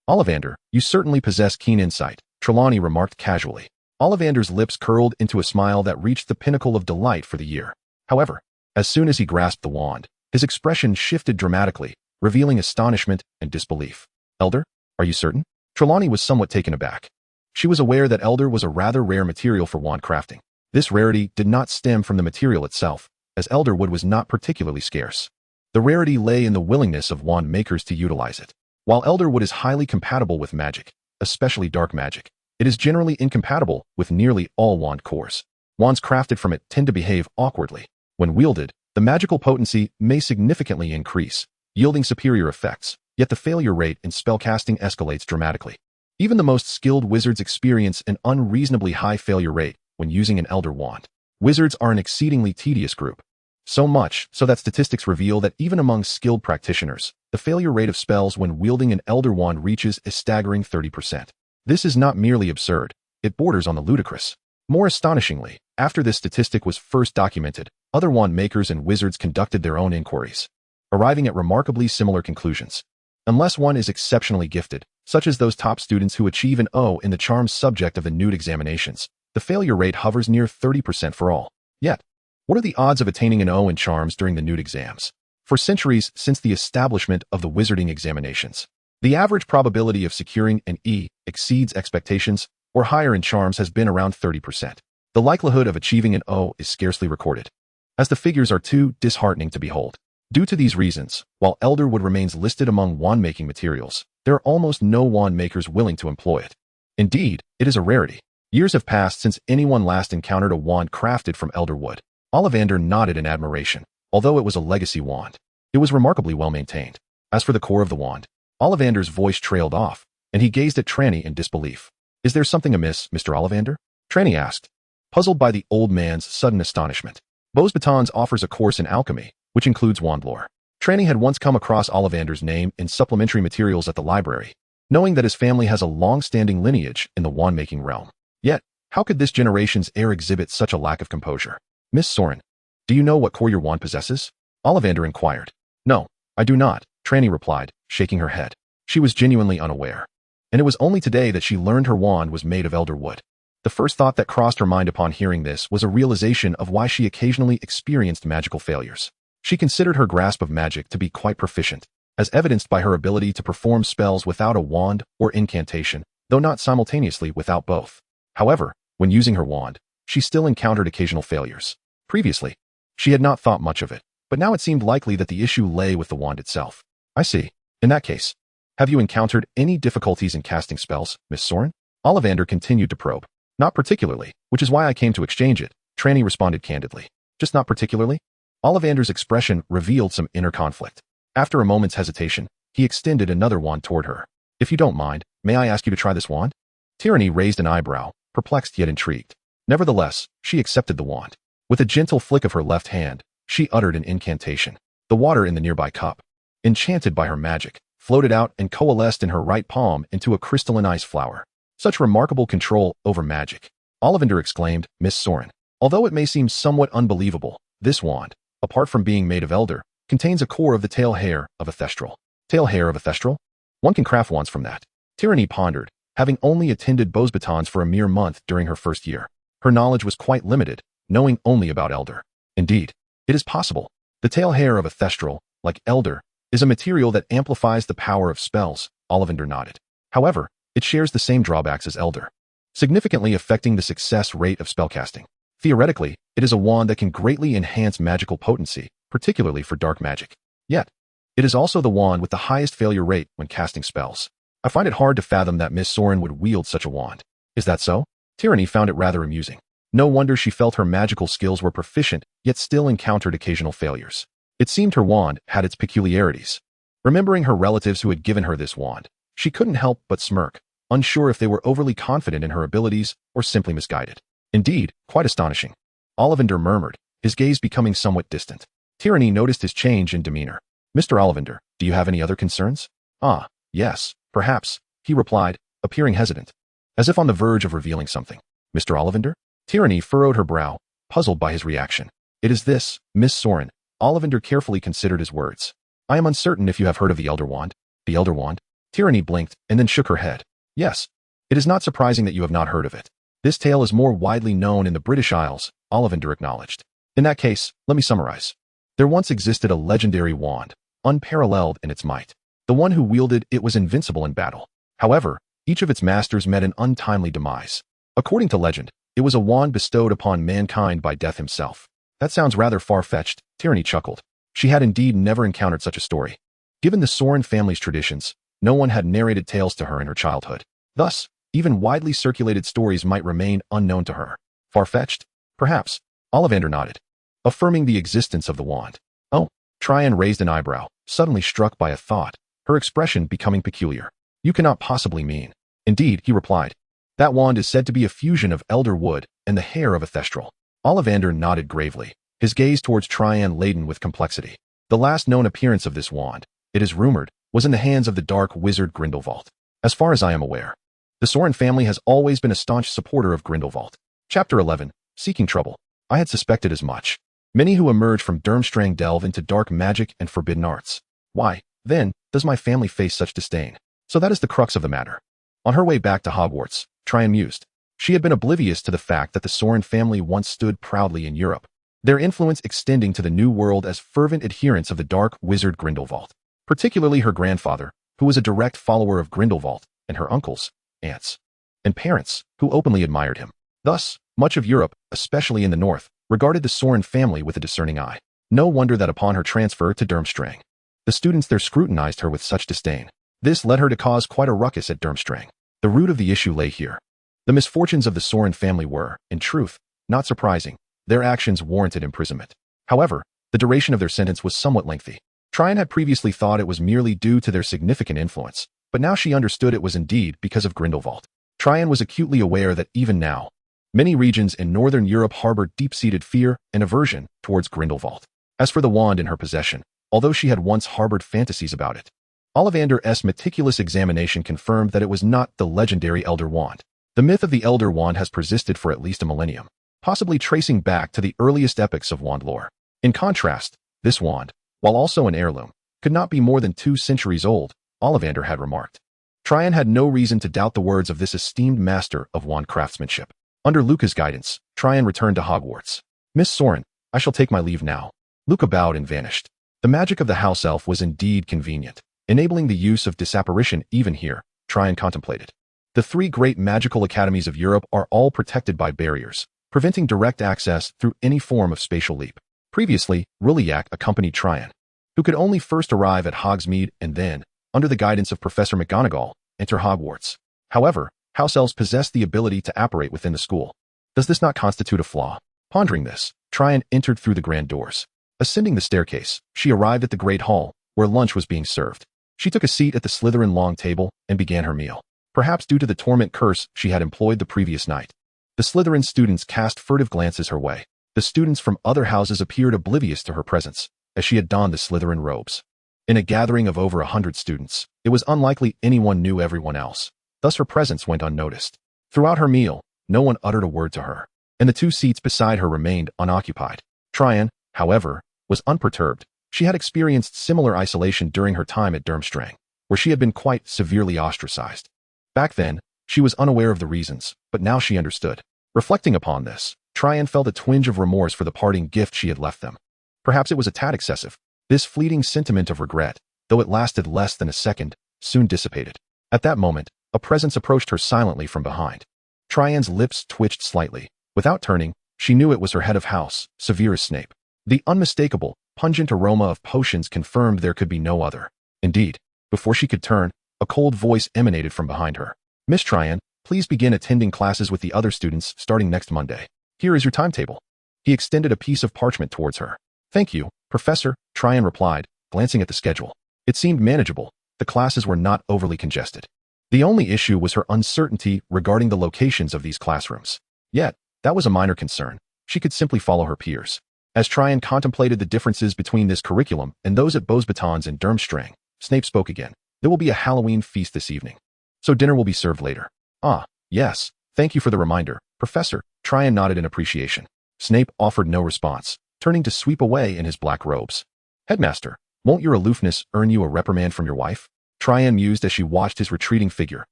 Ollivander, you certainly possess keen insight, Trelawney remarked casually. Ollivander's lips curled into a smile that reached the pinnacle of delight for the year. However, as soon as he grasped the wand, his expression shifted dramatically, revealing astonishment and disbelief. Elder? Are you certain? Trelawney was somewhat taken aback. She was aware that elder was a rather rare material for wand crafting. This rarity did not stem from the material itself, as elder wood was not particularly scarce. The rarity lay in the willingness of wand makers to utilize it. While elder wood is highly compatible with magic, especially dark magic, it is generally incompatible with nearly all wand cores. Wands crafted from it tend to behave awkwardly. When wielded, the magical potency may significantly increase, yielding superior effects, yet the failure rate in spellcasting escalates dramatically. Even the most skilled wizards experience an unreasonably high failure rate when using an elder wand. Wizards are an exceedingly tedious group. So much so that statistics reveal that even among skilled practitioners, the failure rate of spells when wielding an elder wand reaches a staggering 30%. This is not merely absurd, it borders on the ludicrous. More astonishingly, after this statistic was first documented, other wand makers and wizards conducted their own inquiries, arriving at remarkably similar conclusions. Unless one is exceptionally gifted, such as those top students who achieve an O in the charms subject of the nude examinations, the failure rate hovers near 30% for all. Yet, what are the odds of attaining an O in charms during the nude exams? For centuries since the establishment of the wizarding examinations, the average probability of securing an E exceeds expectations, or higher in charms has been around 30%. The likelihood of achieving an O is scarcely recorded, as the figures are too disheartening to behold. Due to these reasons, while elder wood remains listed among wand-making materials, there are almost no wand makers willing to employ it. Indeed, it is a rarity. Years have passed since anyone last encountered a wand crafted from elder wood. Ollivander nodded in admiration. Although it was a legacy wand, it was remarkably well maintained. As for the core of the wand, Ollivander's voice trailed off, and he gazed at Trelawney in disbelief. Is there something amiss, Mr. Ollivander? Trelawney asked, puzzled by the old man's sudden astonishment. Beauxbatons offers a course in alchemy, which includes wand lore. Trelawney had once come across Ollivander's name in supplementary materials at the library, knowing that his family has a long-standing lineage in the wand-making realm. Yet, how could this generation's heir exhibit such a lack of composure? Miss Soren, do you know what core your wand possesses? Ollivander inquired. No, I do not, Trelawney replied, shaking her head. She was genuinely unaware. And it was only today that she learned her wand was made of elder wood. The first thought that crossed her mind upon hearing this was a realization of why she occasionally experienced magical failures. She considered her grasp of magic to be quite proficient, as evidenced by her ability to perform spells without a wand or incantation, though not simultaneously without both. However, when using her wand, she still encountered occasional failures. Previously, she had not thought much of it, but now it seemed likely that the issue lay with the wand itself. I see. In that case, have you encountered any difficulties in casting spells, Miss Soren? Ollivander continued to probe. Not particularly, which is why I came to exchange it, Trelawney responded candidly. Just not particularly? Ollivander's expression revealed some inner conflict. After a moment's hesitation, he extended another wand toward her. If you don't mind, may I ask you to try this wand? Trelawney raised an eyebrow, perplexed yet intrigued. Nevertheless, she accepted the wand. With a gentle flick of her left hand, she uttered an incantation. The water in the nearby cup, enchanted by her magic, floated out and coalesced in her right palm into a crystalline ice flower. Such remarkable control over magic. Ollivander exclaimed, Miss Soren. Although it may seem somewhat unbelievable, this wand, apart from being made of elder, contains a core of the tail hair of a thestral. Tail hair of a thestral? One can craft wands from that. Trelawney pondered, having only attended Beauxbatons for a mere month during her first year. Her knowledge was quite limited, knowing only about elder. Indeed, it is possible. The tail hair of a thestral, like elder, is a material that amplifies the power of spells, Ollivander nodded. However, it shares the same drawbacks as elder, significantly affecting the success rate of spellcasting. Theoretically, it is a wand that can greatly enhance magical potency, particularly for dark magic. Yet, it is also the wand with the highest failure rate when casting spells. I find it hard to fathom that Miss Soren would wield such a wand. Is that so? Trelawney found it rather amusing. No wonder she felt her magical skills were proficient, yet still encountered occasional failures. It seemed her wand had its peculiarities. Remembering her relatives who had given her this wand, she couldn't help but smirk, unsure if they were overly confident in her abilities or simply misguided. Indeed, quite astonishing. Ollivander murmured, his gaze becoming somewhat distant. Trelawney noticed his change in demeanor. Mr. Ollivander, do you have any other concerns? Ah, yes, perhaps, he replied, appearing hesitant, as if on the verge of revealing something. Mr. Ollivander? Trelawney furrowed her brow, puzzled by his reaction. It is this, Miss Soren. Ollivander carefully considered his words. I am uncertain if you have heard of the Elder Wand. The Elder Wand? Trelawney blinked and then shook her head. Yes. It is not surprising that you have not heard of it. This tale is more widely known in the British Isles, Ollivander acknowledged. In that case, let me summarize. There once existed a legendary wand, unparalleled in its might. The one who wielded it was invincible in battle. However, each of its masters met an untimely demise. According to legend, it was a wand bestowed upon mankind by Death himself. That sounds rather far-fetched, Trelawney chuckled. She had indeed never encountered such a story. Given the Soren family's traditions, no one had narrated tales to her in her childhood. Thus, even widely circulated stories might remain unknown to her. Far-fetched? Perhaps. Ollivander nodded, affirming the existence of the wand. Oh, Trelawney raised an eyebrow, suddenly struck by a thought, her expression becoming peculiar. You cannot possibly mean. Indeed, he replied. That wand is said to be a fusion of elder wood and the hair of a thestral. Ollivander nodded gravely, his gaze towards Trelawney laden with complexity. The last known appearance of this wand, it is rumored, was in the hands of the dark wizard Grindelwald. As far as I am aware, the Soren family has always been a staunch supporter of Grindelwald. Chapter 11, Seeking Trouble. I had suspected as much. Many who emerge from Durmstrang delve into dark magic and forbidden arts. Why, then, does my family face such disdain? So that is the crux of the matter. On her way back to Hogwarts, Trelawney mused. She had been oblivious to the fact that the Soren family once stood proudly in Europe, their influence extending to the New World as fervent adherents of the dark wizard Grindelwald, particularly her grandfather, who was a direct follower of Grindelwald, and her uncles, aunts, and parents, who openly admired him. Thus, much of Europe, especially in the north, regarded the Soren family with a discerning eye. No wonder that upon her transfer to Durmstrang, the students there scrutinized her with such disdain. This led her to cause quite a ruckus at Durmstrang. The root of the issue lay here. The misfortunes of the Soren family were, in truth, not surprising. Their actions warranted imprisonment. However, the duration of their sentence was somewhat lengthy. Trelawney had previously thought it was merely due to their significant influence, but now she understood it was indeed because of Grindelwald. Trelawney was acutely aware that even now, many regions in northern Europe harbored deep-seated fear and aversion towards Grindelwald. As for the wand in her possession, although she had once harbored fantasies about it, Ollivander's meticulous examination confirmed that it was not the legendary Elder Wand. The myth of the Elder Wand has persisted for at least a millennium, possibly tracing back to the earliest epics of wand lore. In contrast, this wand, while also an heirloom, could not be more than 2 centuries old, Ollivander had remarked. Trelawney had no reason to doubt the words of this esteemed master of wand craftsmanship. Under Luca's guidance, Trelawney returned to Hogwarts. Miss Soren, I shall take my leave now. Luca bowed and vanished. The magic of the house elf was indeed convenient, enabling the use of disapparition even here, Trelawney contemplated. The 3 great magical academies of Europe are all protected by barriers, preventing direct access through any form of spatial leap. Previously, Rouliac accompanied Trelawney, who could only first arrive at Hogsmeade and then, under the guidance of Professor McGonagall, enter Hogwarts. However, house elves possess the ability to apparate within the school. Does this not constitute a flaw? Pondering this, Trelawney entered through the grand doors. Ascending the staircase, she arrived at the great hall, where lunch was being served. She took a seat at the Slytherin long table and began her meal. Perhaps due to the torment curse she had employed the previous night, the Slytherin students cast furtive glances her way. The students from other houses appeared oblivious to her presence, as she had donned the Slytherin robes. In a gathering of over 100 students, it was unlikely anyone knew everyone else. Thus her presence went unnoticed. Throughout her meal, no one uttered a word to her, and the 2 seats beside her remained unoccupied. Trelawney, however, was unperturbed. She had experienced similar isolation during her time at Durmstrang, where she had been quite severely ostracized. Back then, she was unaware of the reasons, but now she understood. Reflecting upon this, Trelawney felt a twinge of remorse for the parting gift she had left them. Perhaps it was a tad excessive. This fleeting sentiment of regret, though it lasted less than a second, soon dissipated. At that moment, a presence approached her silently from behind. Trelawney's lips twitched slightly. Without turning, she knew it was her head of house, Severus Snape. The unmistakable, pungent aroma of potions confirmed there could be no other. Indeed, before she could turn, a cold voice emanated from behind her. Miss Trelawney, please begin attending classes with the other students starting next Monday. Here is your timetable. He extended a piece of parchment towards her. Thank you, Professor, Trelawney replied, glancing at the schedule. It seemed manageable. The classes were not overly congested. The only issue was her uncertainty regarding the locations of these classrooms. Yet, that was a minor concern. She could simply follow her peers. As Trelawney contemplated the differences between this curriculum and those at Beauxbatons and Durmstrang, Snape spoke again. There will be a Halloween feast this evening, so dinner will be served later. Ah, yes, thank you for the reminder, Professor. Trelawney nodded in appreciation. Snape offered no response, turning to sweep away in his black robes. Headmaster, won't your aloofness earn you a reprimand from your wife? Trelawney mused as she watched his retreating figure,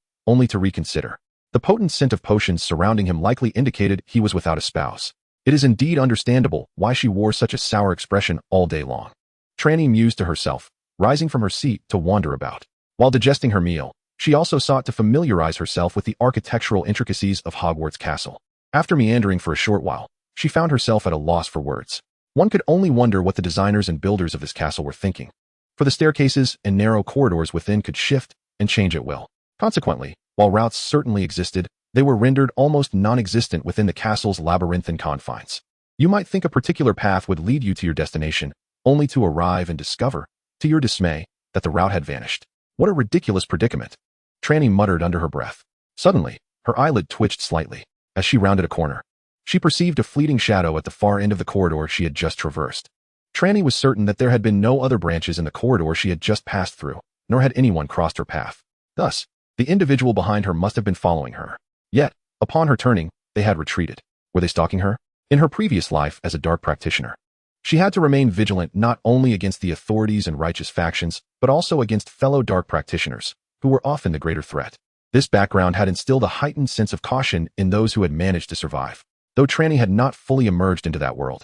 only to reconsider. The potent scent of potions surrounding him likely indicated he was without a spouse. It is indeed understandable why she wore such a sour expression all day long. Trelawney mused to herself, rising from her seat to wander about. While digesting her meal, she also sought to familiarize herself with the architectural intricacies of Hogwarts Castle. After meandering for a short while, she found herself at a loss for words. One could only wonder what the designers and builders of this castle were thinking, for the staircases and narrow corridors within could shift and change at will. Consequently, while routes certainly existed, they were rendered almost non-existent within the castle's labyrinthine confines. You might think a particular path would lead you to your destination, only to arrive and discover, to your dismay, that the route had vanished. What a ridiculous predicament! Trelawney muttered under her breath. Suddenly, her eyelid twitched slightly. As she rounded a corner, she perceived a fleeting shadow at the far end of the corridor she had just traversed. Trelawney was certain that there had been no other branches in the corridor she had just passed through, nor had anyone crossed her path. Thus, the individual behind her must have been following her. Yet, upon her turning, they had retreated. Were they stalking her? In her previous life as a dark practitioner, she had to remain vigilant not only against the authorities and righteous factions, but also against fellow dark practitioners, who were often the greater threat. This background had instilled a heightened sense of caution in those who had managed to survive. Though Trelawney had not fully emerged into that world,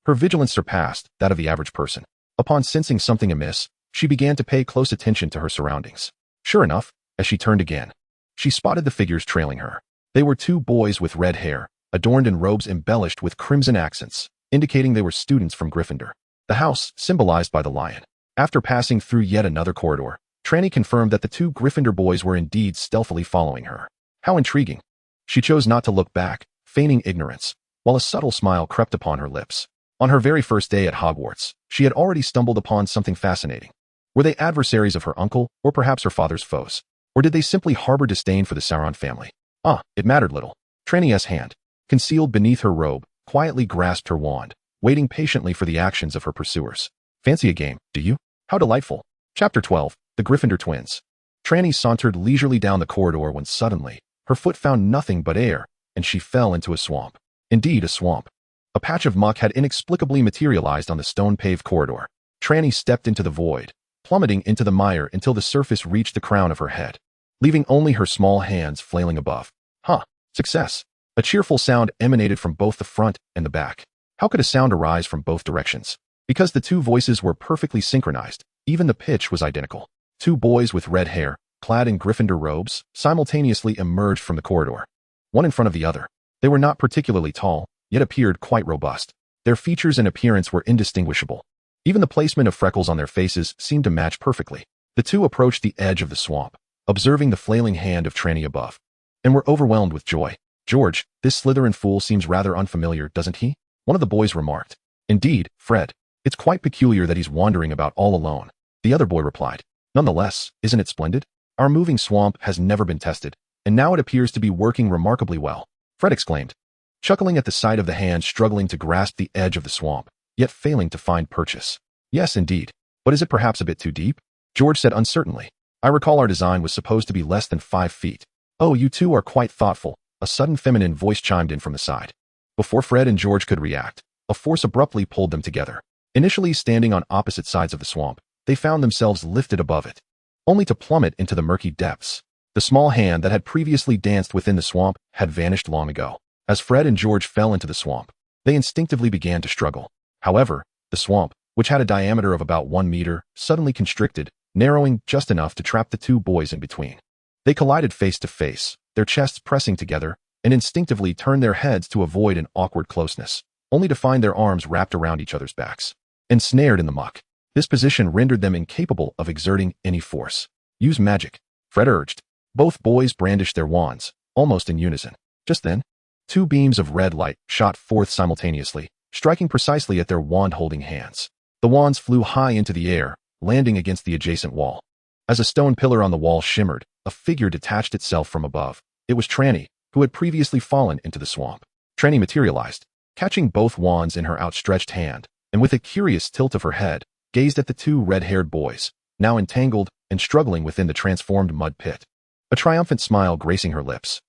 her vigilance surpassed that of the average person. Upon sensing something amiss, she began to pay close attention to her surroundings. Sure enough, as she turned again, she spotted the figures trailing her. They were 2 boys with red hair, adorned in robes embellished with crimson accents, indicating they were students from Gryffindor. The house, symbolized by the lion. After passing through yet another corridor, Trelawney confirmed that the 2 Gryffindor boys were indeed stealthily following her. How intriguing! She chose not to look back, feigning ignorance, while a subtle smile crept upon her lips. On her very first day at Hogwarts, she had already stumbled upon something fascinating. Were they adversaries of her uncle, or perhaps her father's foes? Or did they simply harbor disdain for the Sauron family? It mattered little. Trelawney's hand, concealed beneath her robe, quietly grasped her wand, waiting patiently for the actions of her pursuers. Fancy a game, do you? How delightful. Chapter 12, The Gryffindor Twins. Trelawney sauntered leisurely down the corridor when suddenly, her foot found nothing but air, and she fell into a swamp. Indeed, a swamp. A patch of muck had inexplicably materialized on the stone-paved corridor. Trelawney stepped into the void, plummeting into the mire until the surface reached the crown of her head, leaving only her small hands flailing above. Success. A cheerful sound emanated from both the front and the back. How could a sound arise from both directions? Because the two voices were perfectly synchronized, even the pitch was identical. Two boys with red hair, clad in Gryffindor robes, simultaneously emerged from the corridor, one in front of the other. They were not particularly tall, yet appeared quite robust. Their features and appearance were indistinguishable. Even the placement of freckles on their faces seemed to match perfectly. The two approached the edge of the swamp, observing the flailing hand of Trelawney above, and were overwhelmed with joy. "George, this Slytherin fool seems rather unfamiliar, doesn't he?" one of the boys remarked. "Indeed, Fred. It's quite peculiar that he's wandering about all alone," the other boy replied. "Nonetheless, isn't it splendid? Our moving swamp has never been tested, and now it appears to be working remarkably well," Fred exclaimed, chuckling at the sight of the hand struggling to grasp the edge of the swamp, yet failing to find purchase. "Yes, indeed. But is it perhaps a bit too deep?" George said uncertainly. "I recall our design was supposed to be less than 5 feet. "Oh, you two are quite thoughtful," a sudden feminine voice chimed in from the side. Before Fred and George could react, a force abruptly pulled them together. Initially standing on opposite sides of the swamp, they found themselves lifted above it, only to plummet into the murky depths. The small hand that had previously danced within the swamp had vanished long ago. As Fred and George fell into the swamp, they instinctively began to struggle. However, the swamp, which had a diameter of about 1 meter, suddenly constricted, narrowing just enough to trap the two boys in between. They collided face to face, their chests pressing together, and instinctively turned their heads to avoid an awkward closeness, only to find their arms wrapped around each other's backs, ensnared in the muck. This position rendered them incapable of exerting any force. "Use magic," Fred urged. Both boys brandished their wands, almost in unison. Just then, 2 beams of red light shot forth simultaneously, striking precisely at their wand-holding hands. The wands flew high into the air, landing against the adjacent wall. As a stone pillar on the wall shimmered, a figure detached itself from above. It was Trelawney, who had previously fallen into the swamp. Trelawney materialized, catching both wands in her outstretched hand, and with a curious tilt of her head, gazed at the 2 red-haired boys, now entangled and struggling within the transformed mud pit. A triumphant smile gracing her lips.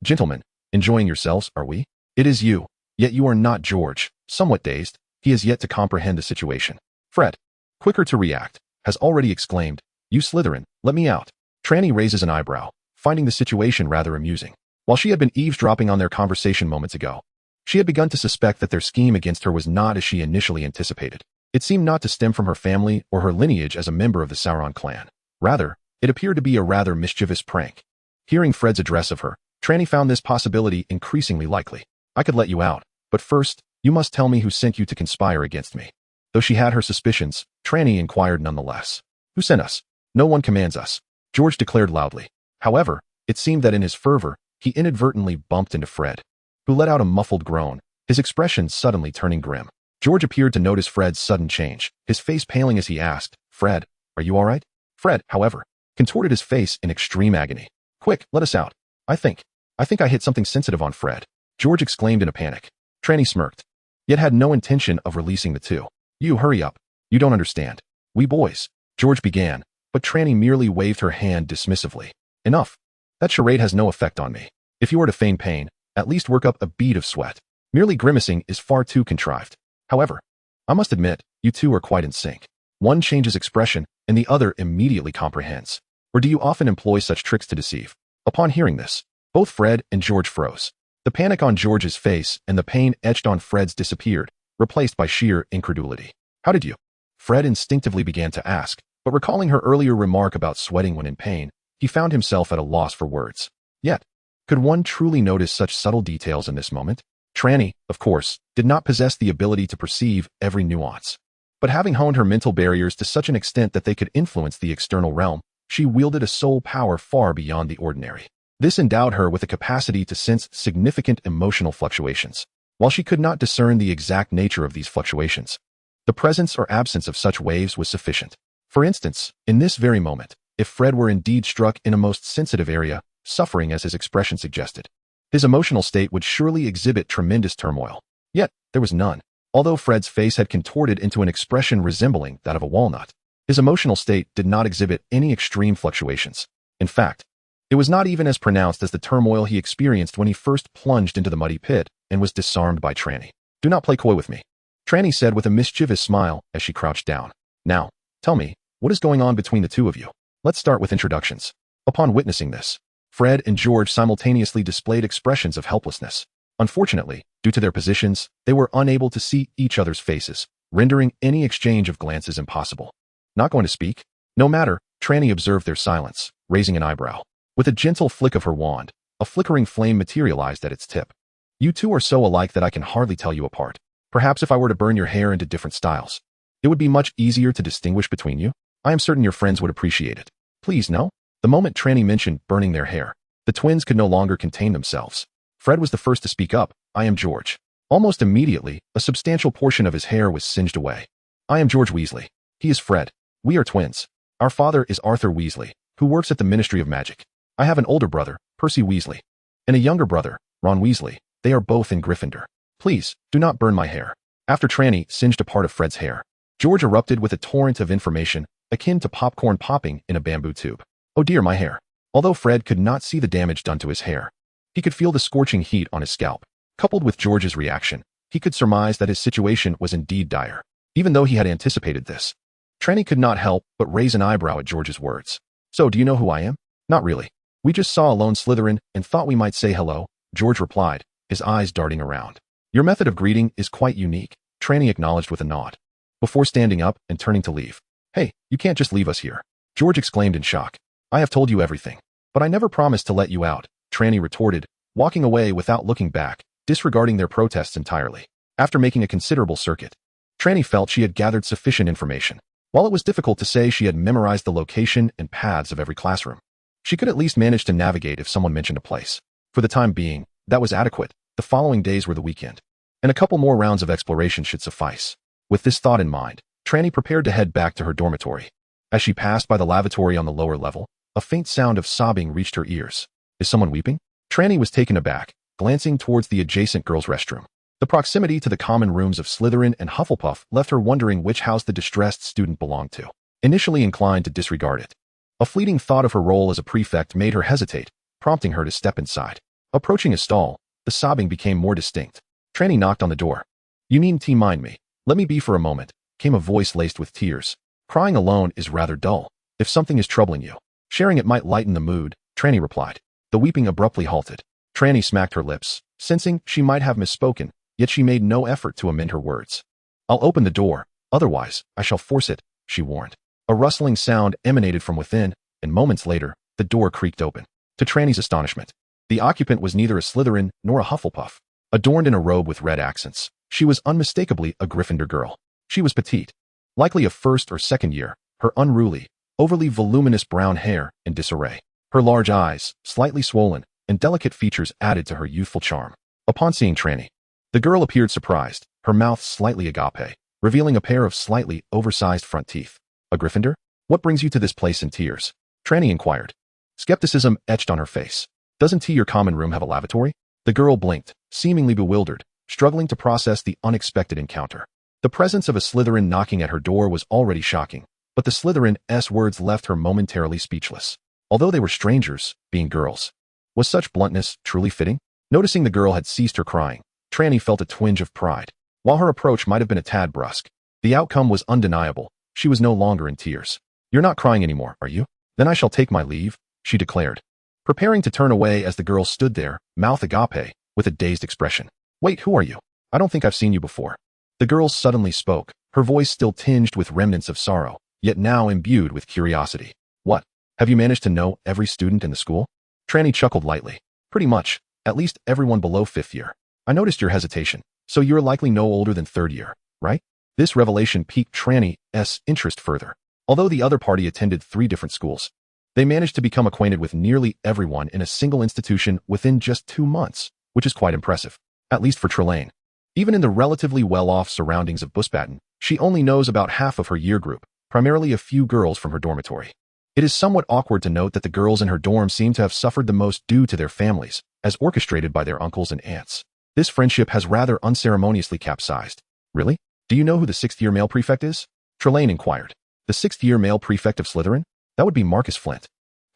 Gentlemen, enjoying yourselves, are we? It is you, yet you are not George." Somewhat dazed, he has yet to comprehend the situation. Fred, quicker to react, has already exclaimed, "You Slytherin, let me out." Trelawney raises an eyebrow, finding the situation rather amusing. While she had been eavesdropping on their conversation moments ago, she had begun to suspect that their scheme against her was not as she initially anticipated. It seemed not to stem from her family or her lineage as a member of the Sauron clan. Rather, it appeared to be a rather mischievous prank. Hearing Fred's address of her, Trelawney found this possibility increasingly likely. "I could let you out, but first, you must tell me who sent you to conspire against me." Though she had her suspicions, Trelawney inquired nonetheless. "Who sent us?" "No one commands us," George declared loudly. However, it seemed that in his fervor, he inadvertently bumped into Fred, who let out a muffled groan, his expression suddenly turning grim. George appeared to notice Fred's sudden change, his face paling as he asked, "Fred, are you all right?" Fred, however, contorted his face in extreme agony. "Quick, let us out. I think I hit something sensitive on Fred," George exclaimed in a panic. Trelawney smirked, yet had no intention of releasing the two. "You hurry up. You don't understand. We boys," George began, but Trelawney merely waved her hand dismissively. "Enough. That charade has no effect on me. If you are to feign pain, at least work up a bead of sweat. Merely grimacing is far too contrived. However, I must admit, you two are quite in sync. One changes expression, and the other immediately comprehends. Or do you often employ such tricks to deceive?" Upon hearing this, both Fred and George froze. The panic on George's face and the pain etched on Fred's disappeared, replaced by sheer incredulity. "How did you?" Fred instinctively began to ask, but recalling her earlier remark about sweating when in pain, he found himself at a loss for words. Yet, could one truly notice such subtle details in this moment? Trelawney, of course, did not possess the ability to perceive every nuance. But having honed her mental barriers to such an extent that they could influence the external realm, she wielded a soul power far beyond the ordinary. This endowed her with a capacity to sense significant emotional fluctuations. While she could not discern the exact nature of these fluctuations, the presence or absence of such waves was sufficient. For instance, in this very moment, if Fred were indeed struck in a most sensitive area, suffering as his expression suggested. His emotional state would surely exhibit tremendous turmoil. Yet, there was none. Although Fred's face had contorted into an expression resembling that of a walnut, his emotional state did not exhibit any extreme fluctuations. In fact, it was not even as pronounced as the turmoil he experienced when he first plunged into the muddy pit and was disarmed by Trelawney. "Do not play coy with me," Trelawney said with a mischievous smile as she crouched down. "Now, tell me, what is going on between the two of you? Let's start with introductions." Upon witnessing this, Fred and George simultaneously displayed expressions of helplessness. Unfortunately, due to their positions, they were unable to see each other's faces, rendering any exchange of glances impossible. "Not going to speak?" "No matter," Trelawney observed their silence, raising an eyebrow. With a gentle flick of her wand, a flickering flame materialized at its tip. "You two are so alike that I can hardly tell you apart. Perhaps if I were to burn your hair into different styles, it would be much easier to distinguish between you. I am certain your friends would appreciate it." "Please, no." The moment Trelawney mentioned burning their hair, the twins could no longer contain themselves. Fred was the first to speak up. "I am George." Almost immediately, a substantial portion of his hair was singed away. "I am George Weasley. He is Fred. We are twins. Our father is Arthur Weasley, who works at the Ministry of Magic. I have an older brother, Percy Weasley, and a younger brother, Ron Weasley. They are both in Gryffindor. Please, do not burn my hair." After Trelawney singed a part of Fred's hair, George erupted with a torrent of information akin to popcorn popping in a bamboo tube. "Oh dear, my hair." Although Fred could not see the damage done to his hair, he could feel the scorching heat on his scalp. Coupled with George's reaction, he could surmise that his situation was indeed dire. Even though he had anticipated this, Trelawney could not help but raise an eyebrow at George's words. "So, do you know who I am?" "Not really. We just saw a lone Slytherin and thought we might say hello," George replied, his eyes darting around. "Your method of greeting is quite unique," Trelawney acknowledged with a nod, before standing up and turning to leave. "Hey, you can't just leave us here," George exclaimed in shock. "I have told you everything, but I never promised to let you out," Trelawney retorted, walking away without looking back, disregarding their protests entirely. After making a considerable circuit, Trelawney felt she had gathered sufficient information. While it was difficult to say she had memorized the location and paths of every classroom, she could at least manage to navigate if someone mentioned a place. For the time being, that was adequate. The following days were the weekend, and a couple more rounds of exploration should suffice. With this thought in mind, Trelawney prepared to head back to her dormitory. As she passed by the lavatory on the lower level, a faint sound of sobbing reached her ears. "Is someone weeping?" Trelawney was taken aback, glancing towards the adjacent girls' restroom. The proximity to the common rooms of Slytherin and Hufflepuff left her wondering which house the distressed student belonged to. Initially inclined to disregard it, a fleeting thought of her role as a prefect made her hesitate, prompting her to step inside. Approaching a stall, the sobbing became more distinct. Trelawney knocked on the door. "You needn't mind me. Let me be for a moment," came a voice laced with tears. "Crying alone is rather dull. If something is troubling you, sharing it might lighten the mood," Trelawney replied. The weeping abruptly halted. Trelawney smacked her lips, sensing she might have misspoken, yet she made no effort to amend her words. "I'll open the door, otherwise I shall force it," she warned. A rustling sound emanated from within, and moments later, the door creaked open. To Trelawney's astonishment, the occupant was neither a Slytherin nor a Hufflepuff. Adorned in a robe with red accents, she was unmistakably a Gryffindor girl. She was petite, likely of first or second year, her unruly, overly voluminous brown hair in disarray. Her large eyes, slightly swollen, and delicate features added to her youthful charm. Upon seeing Trelawney, the girl appeared surprised, her mouth slightly agape, revealing a pair of slightly oversized front teeth. "A Gryffindor? What brings you to this place in tears?" Trelawney inquired. Skepticism etched on her face. "Doesn't your common room have a lavatory?" The girl blinked, seemingly bewildered, struggling to process the unexpected encounter. The presence of a Slytherin knocking at her door was already shocking, but the Slytherin's words left her momentarily speechless. Although they were strangers, being girls, was such bluntness truly fitting? Noticing the girl had ceased her crying, Trelawney felt a twinge of pride. While her approach might have been a tad brusque, the outcome was undeniable. She was no longer in tears. "You're not crying anymore, are you? Then I shall take my leave," she declared, preparing to turn away as the girl stood there, mouth agape, with a dazed expression. "Wait, who are you? I don't think I've seen you before." The girl suddenly spoke, her voice still tinged with remnants of sorrow, yet now imbued with curiosity. "What? Have you managed to know every student in the school?" Trelawney chuckled lightly. "Pretty much, at least everyone below 5th year. I noticed your hesitation, so you're likely no older than 3rd year, right?" This revelation piqued Trelawney's interest further. Although the other party attended 3 different schools, they managed to become acquainted with nearly everyone in a single institution within just 2 months, which is quite impressive, at least for Trelawney. Even in the relatively well-off surroundings of Busbaton, she only knows about half of her year group, primarily a few girls from her dormitory. It is somewhat awkward to note that the girls in her dorm seem to have suffered the most due to their families, as orchestrated by their uncles and aunts. This friendship has rather unceremoniously capsized. Really? Do you know who the sixth-year male prefect is? Trelawney inquired. The sixth-year male prefect of Slytherin? That would be Marcus Flint.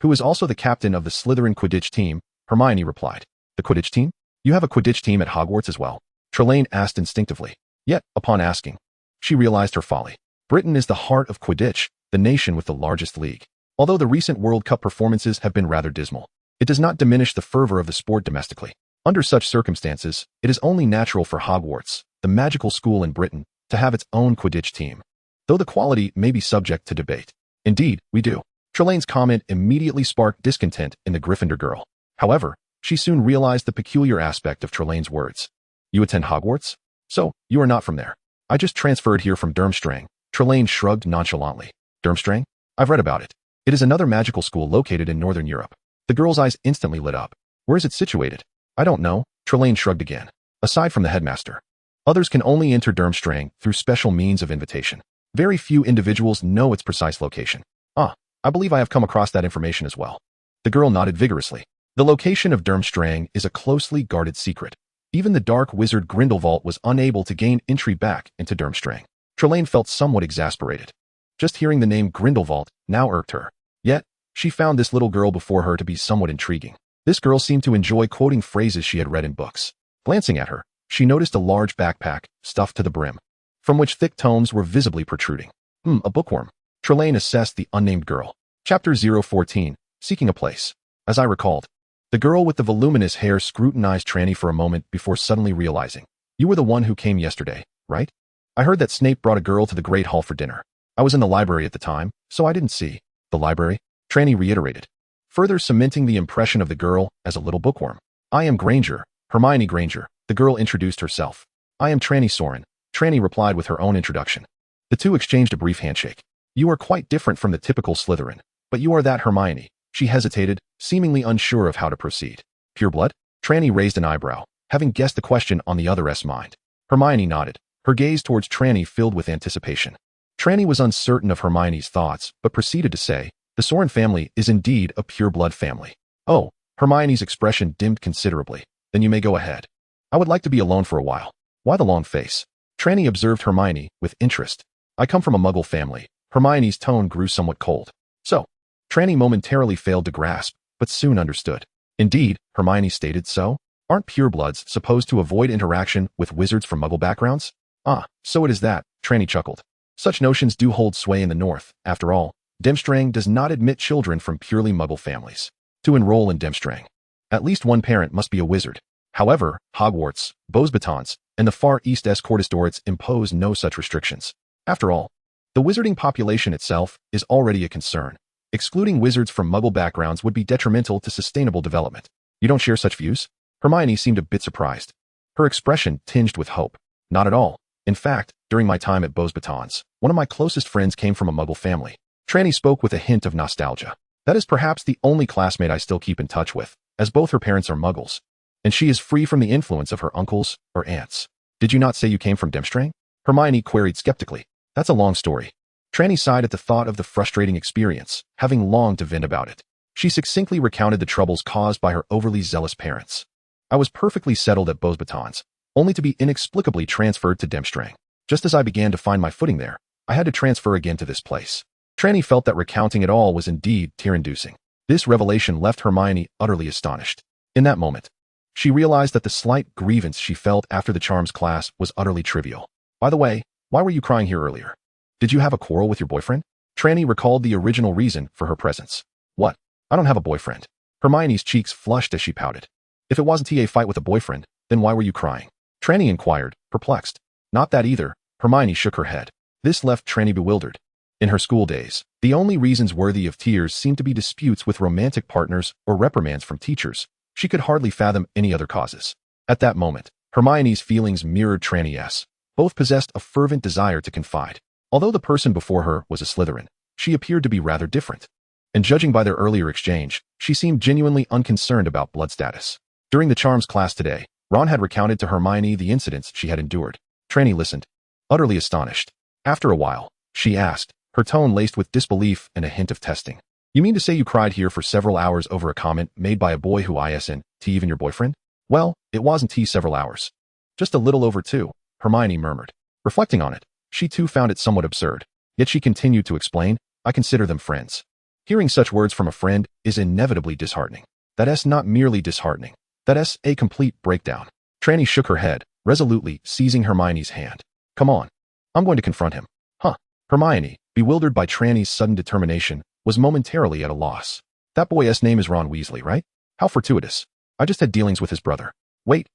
Who is also the captain of the Slytherin Quidditch team, Hermione replied. The Quidditch team? You have a Quidditch team at Hogwarts as well? Trelawney asked instinctively. Yet, upon asking, she realized her folly. Britain is the heart of Quidditch, the nation with the largest league. Although the recent World Cup performances have been rather dismal, it does not diminish the fervor of the sport domestically. Under such circumstances, it is only natural for Hogwarts, the magical school in Britain, to have its own Quidditch team, though the quality may be subject to debate. Indeed, we do. Trelawney's comment immediately sparked discontent in the Gryffindor girl. However, she soon realized the peculiar aspect of Trelawney's words. You attend Hogwarts? So, you are not from there. I just transferred here from Durmstrang. Trelawney shrugged nonchalantly. Durmstrang? I've read about it. It is another magical school located in Northern Europe. The girl's eyes instantly lit up. Where is it situated? I don't know. Trelawney shrugged again. Aside from the headmaster, others can only enter Durmstrang through special means of invitation. Very few individuals know its precise location. I believe I have come across that information as well. The girl nodded vigorously. The location of Durmstrang is a closely guarded secret. Even the dark wizard Grindelwald was unable to gain entry back into Durmstrang. Trelawney felt somewhat exasperated. Just hearing the name Grindelwald now irked her. Yet, she found this little girl before her to be somewhat intriguing. This girl seemed to enjoy quoting phrases she had read in books. Glancing at her, she noticed a large backpack, stuffed to the brim, from which thick tomes were visibly protruding. A bookworm. Trelawney assessed the unnamed girl. Chapter 014, Seeking a Place. As I recalled, the girl with the voluminous hair scrutinized Trelawney for a moment before suddenly realizing. You were the one who came yesterday, right? I heard that Snape brought a girl to the Great Hall for dinner. I was in the library at the time, so I didn't see. The library? Trelawney reiterated, further cementing the impression of the girl as a little bookworm. I am Granger, Hermione Granger, the girl introduced herself. I am Trelawney Soren, Trelawney replied with her own introduction. The two exchanged a brief handshake. You are quite different from the typical Slytherin, but you are that Hermione. She hesitated, seemingly unsure of how to proceed. Pure blood? Trelawney raised an eyebrow, having guessed the question on the other's mind. Hermione nodded, her gaze towards Trelawney filled with anticipation. Trelawney was uncertain of Hermione's thoughts, but proceeded to say, the Soren family is indeed a pure-blood family. Oh, Hermione's expression dimmed considerably. Then you may go ahead. I would like to be alone for a while. Why the long face? Trelawney observed Hermione with interest. I come from a muggle family. Hermione's tone grew somewhat cold. So, Trelawney momentarily failed to grasp, but soon understood. Indeed, Hermione stated so. Aren't purebloods supposed to avoid interaction with wizards from muggle backgrounds? So it is that, Trelawney chuckled. Such notions do hold sway in the North. After all, Durmstrang does not admit children from purely muggle families to enroll in Durmstrang. At least one parent must be a wizard. However, Hogwarts, Beauxbatons, and the Far East Courtis d'Orits impose no such restrictions. After all, the wizarding population itself is already a concern. Excluding wizards from muggle backgrounds would be detrimental to sustainable development. You don't share such views? Hermione seemed a bit surprised. Her expression tinged with hope. Not at all. In fact, during my time at Beauxbatons, one of my closest friends came from a muggle family. Trelawney spoke with a hint of nostalgia. That is perhaps the only classmate I still keep in touch with, as both her parents are muggles, and she is free from the influence of her uncles or aunts. Did you not say you came from Durmstrang? Hermione queried skeptically. That's a long story. Trelawney sighed at the thought of the frustrating experience, having longed to vent about it. She succinctly recounted the troubles caused by her overly zealous parents. I was perfectly settled at Beauxbatons, only to be inexplicably transferred to Durmstrang. Just as I began to find my footing there, I had to transfer again to this place. Trelawney felt that recounting it all was indeed tear-inducing. This revelation left Hermione utterly astonished. In that moment, she realized that the slight grievance she felt after the charms class was utterly trivial. By the way, why were you crying here earlier? Did you have a quarrel with your boyfriend? Trelawney recalled the original reason for her presence. What? I don't have a boyfriend. Hermione's cheeks flushed as she pouted. If it wasn't a fight with a boyfriend, then why were you crying? Trelawney inquired, perplexed. Not that either. Hermione shook her head. This left Trelawney bewildered. In her school days, the only reasons worthy of tears seemed to be disputes with romantic partners or reprimands from teachers. She could hardly fathom any other causes. At that moment, Hermione's feelings mirrored Trelawney's. Both possessed a fervent desire to confide. Although the person before her was a Slytherin, she appeared to be rather different. And judging by their earlier exchange, she seemed genuinely unconcerned about blood status. During the charms class today, Ron had recounted to Hermione the incidents she had endured. Trelawney listened, utterly astonished. After a while, she asked, her tone laced with disbelief and a hint of testing. You mean to say you cried here for several hours over a comment made by a boy who isn't even your boyfriend? Well, it wasn't several hours. Just a little over 2, Hermione murmured. Reflecting on it, she too found it somewhat absurd. Yet she continued to explain, I consider them friends. Hearing such words from a friend is inevitably disheartening. That's not merely disheartening. That's a complete breakdown. Trelawney shook her head, resolutely seizing Hermione's hand. Come on. I'm going to confront him. Huh. Hermione, bewildered by Trelawney's sudden determination, was momentarily at a loss. That boy's name is Ron Weasley, right? How fortuitous. I just had dealings with his brother. Wait,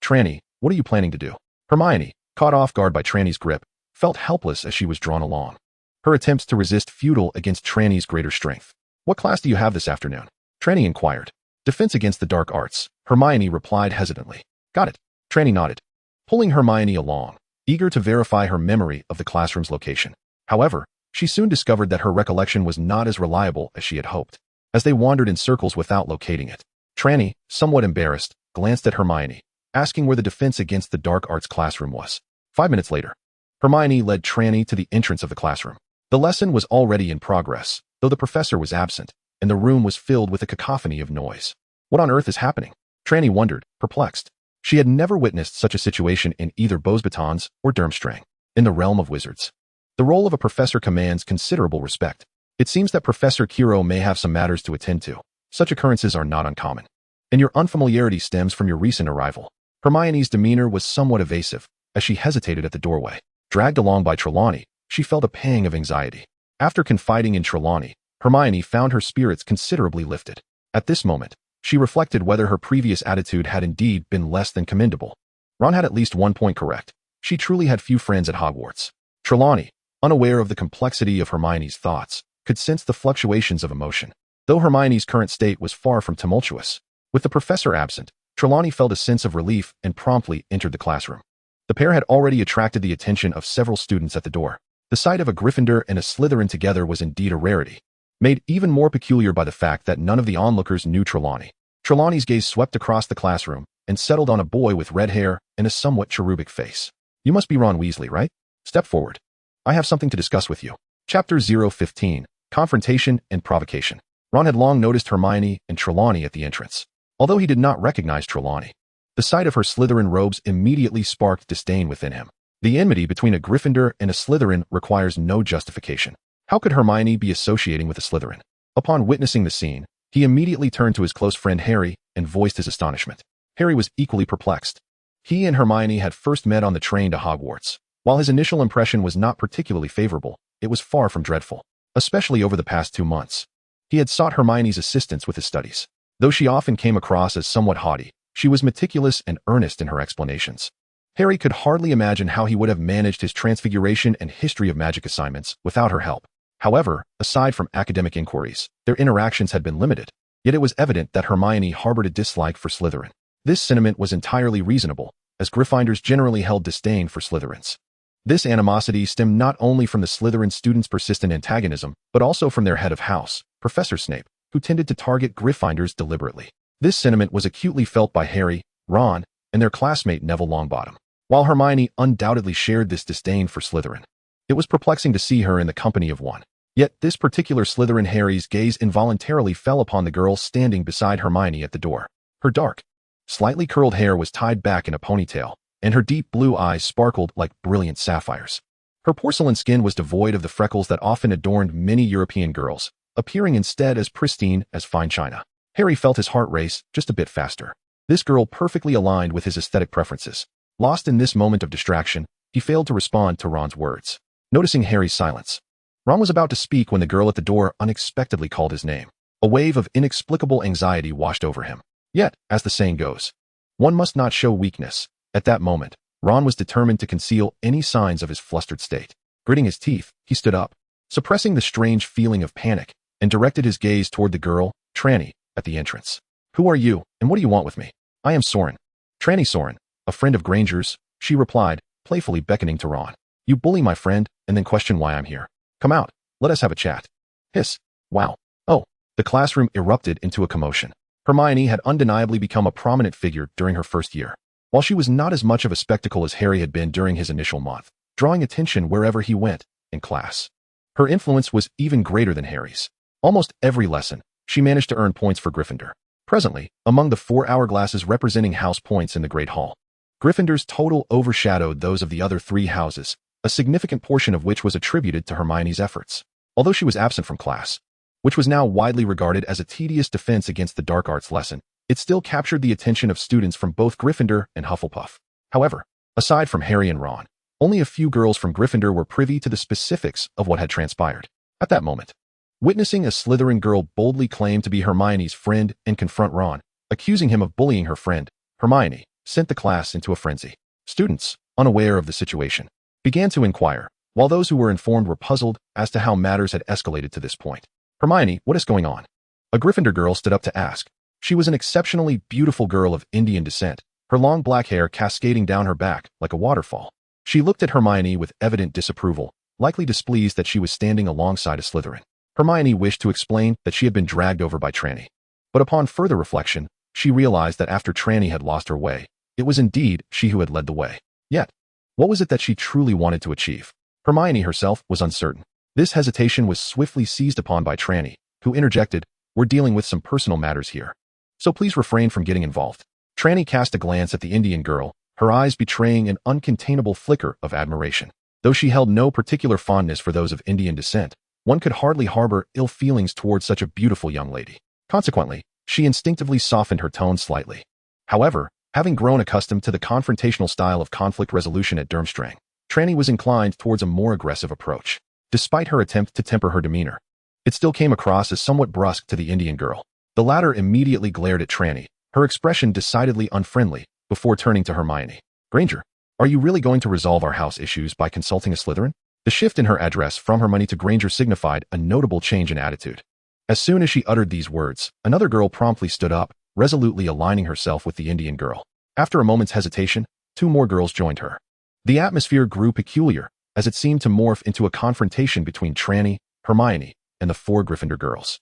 Trelawney, what are you planning to do? Hermione, caught off guard by Trelawney's grip, felt helpless as she was drawn along. Her attempts to resist futile against Trelawney's greater strength. What class do you have this afternoon? Trelawney inquired. Defense against the dark arts, Hermione replied hesitantly. Got it. Trelawney nodded, pulling Hermione along, eager to verify her memory of the classroom's location. However, she soon discovered that her recollection was not as reliable as she had hoped. As they wandered in circles without locating it, Trelawney, somewhat embarrassed, glanced at Hermione, asking where the defense against the dark arts classroom was. 5 minutes later, Hermione led Trelawney to the entrance of the classroom. The lesson was already in progress, though the professor was absent, and the room was filled with a cacophony of noise. What on earth is happening? Trelawney wondered, perplexed. She had never witnessed such a situation in either Beauxbatons or Durmstrang. In the realm of wizards, the role of a professor commands considerable respect. It seems that Professor Quirrell may have some matters to attend to. Such occurrences are not uncommon. And your unfamiliarity stems from your recent arrival. Hermione's demeanor was somewhat evasive, as she hesitated at the doorway. Dragged along by Trelawney, she felt a pang of anxiety. After confiding in Trelawney, Hermione found her spirits considerably lifted. At this moment, she reflected whether her previous attitude had indeed been less than commendable. Ron had at least one point correct. She truly had few friends at Hogwarts. Trelawney, unaware of the complexity of Hermione's thoughts, could sense the fluctuations of emotion. Though Hermione's current state was far from tumultuous, with the professor absent, Trelawney felt a sense of relief and promptly entered the classroom. The pair had already attracted the attention of several students at the door. The sight of a Gryffindor and a Slytherin together was indeed a rarity, made even more peculiar by the fact that none of the onlookers knew Trelawney. Trelawney's gaze swept across the classroom and settled on a boy with red hair and a somewhat cherubic face. You must be Ron Weasley, right? Step forward. I have something to discuss with you. Chapter 015, Confrontation and Provocation. Ron had long noticed Hermione and Trelawney at the entrance. Although he did not recognize Trelawney, the sight of her Slytherin robes immediately sparked disdain within him. The enmity between a Gryffindor and a Slytherin requires no justification. How could Hermione be associating with a Slytherin? Upon witnessing the scene, he immediately turned to his close friend Harry and voiced his astonishment. Harry was equally perplexed. He and Hermione had first met on the train to Hogwarts. While his initial impression was not particularly favorable, it was far from dreadful, especially over the past 2 months. He had sought Hermione's assistance with his studies. Though she often came across as somewhat haughty, she was meticulous and earnest in her explanations. Harry could hardly imagine how he would have managed his Transfiguration and History of Magic assignments without her help. However, aside from academic inquiries, their interactions had been limited. Yet it was evident that Hermione harbored a dislike for Slytherin. This sentiment was entirely reasonable, as Gryffindors generally held disdain for Slytherins. This animosity stemmed not only from the Slytherin students' persistent antagonism, but also from their head of house, Professor Snape, who tended to target Gryffindors deliberately. This sentiment was acutely felt by Harry, Ron, and their classmate Neville Longbottom. While Hermione undoubtedly shared this disdain for Slytherin, it was perplexing to see her in the company of one. Yet this particular Slytherin Harry's gaze involuntarily fell upon the girl standing beside Hermione at the door. Her dark, slightly curled hair was tied back in a ponytail, and her deep blue eyes sparkled like brilliant sapphires. Her porcelain skin was devoid of the freckles that often adorned many European girls, appearing instead as pristine as fine china. Harry felt his heart race just a bit faster. This girl perfectly aligned with his aesthetic preferences. Lost in this moment of distraction, he failed to respond to Ron's words. Noticing Harry's silence, Ron was about to speak when the girl at the door unexpectedly called his name. A wave of inexplicable anxiety washed over him. Yet, as the saying goes, one must not show weakness. At that moment, Ron was determined to conceal any signs of his flustered state. Gritting his teeth, he stood up, suppressing the strange feeling of panic, and directed his gaze toward the girl, Trelawney, at the entrance. Who are you, and what do you want with me? I am Soren. Trelawney Soren, a friend of Granger's, she replied, playfully beckoning to Ron. You bully my friend, and then question why I'm here. Come out, let us have a chat. Hiss. Wow. Oh. The classroom erupted into a commotion. Hermione had undeniably become a prominent figure during her first year. While she was not as much of a spectacle as Harry had been during his initial month, drawing attention wherever he went, in class. Her influence was even greater than Harry's. Almost every lesson, she managed to earn points for Gryffindor. Presently, among the 4 hourglasses representing house points in the Great Hall, Gryffindor's total overshadowed those of the other 3 houses, a significant portion of which was attributed to Hermione's efforts. Although she was absent from class, which was now widely regarded as a tedious defense against the dark arts lesson, it still captured the attention of students from both Gryffindor and Hufflepuff. However, aside from Harry and Ron, only a few girls from Gryffindor were privy to the specifics of what had transpired. At that moment, witnessing a Slytherin girl boldly claim to be Hermione's friend and confront Ron, accusing him of bullying her friend, Hermione sent the class into a frenzy. Students, unaware of the situation, began to inquire, while those who were informed were puzzled as to how matters had escalated to this point. Hermione, what is going on? A Gryffindor girl stood up to ask. She was an exceptionally beautiful girl of Indian descent, her long black hair cascading down her back like a waterfall. She looked at Hermione with evident disapproval, likely displeased that she was standing alongside a Slytherin. Hermione wished to explain that she had been dragged over by Trelawney. But upon further reflection, she realized that after Trelawney had lost her way, it was indeed she who had led the way. Yet, what was it that she truly wanted to achieve? Hermione herself was uncertain. This hesitation was swiftly seized upon by Trelawney, who interjected, "We're dealing with some personal matters here, so please refrain from getting involved." Trelawney cast a glance at the Indian girl, her eyes betraying an uncontainable flicker of admiration. Though she held no particular fondness for those of Indian descent, one could hardly harbor ill feelings towards such a beautiful young lady. Consequently, she instinctively softened her tone slightly. However, having grown accustomed to the confrontational style of conflict resolution at Durmstrang, Trelawney was inclined towards a more aggressive approach. Despite her attempt to temper her demeanor, it still came across as somewhat brusque to the Indian girl. The latter immediately glared at Trelawney, her expression decidedly unfriendly, before turning to Hermione. "Granger, are you really going to resolve our house issues by consulting a Slytherin?" The shift in her address from Hermione to Granger signified a notable change in attitude. As soon as she uttered these words, another girl promptly stood up, resolutely aligning herself with the Indian girl. After a moment's hesitation, 2 more girls joined her. The atmosphere grew peculiar, as it seemed to morph into a confrontation between Trelawney, Hermione, and the 4 Gryffindor girls.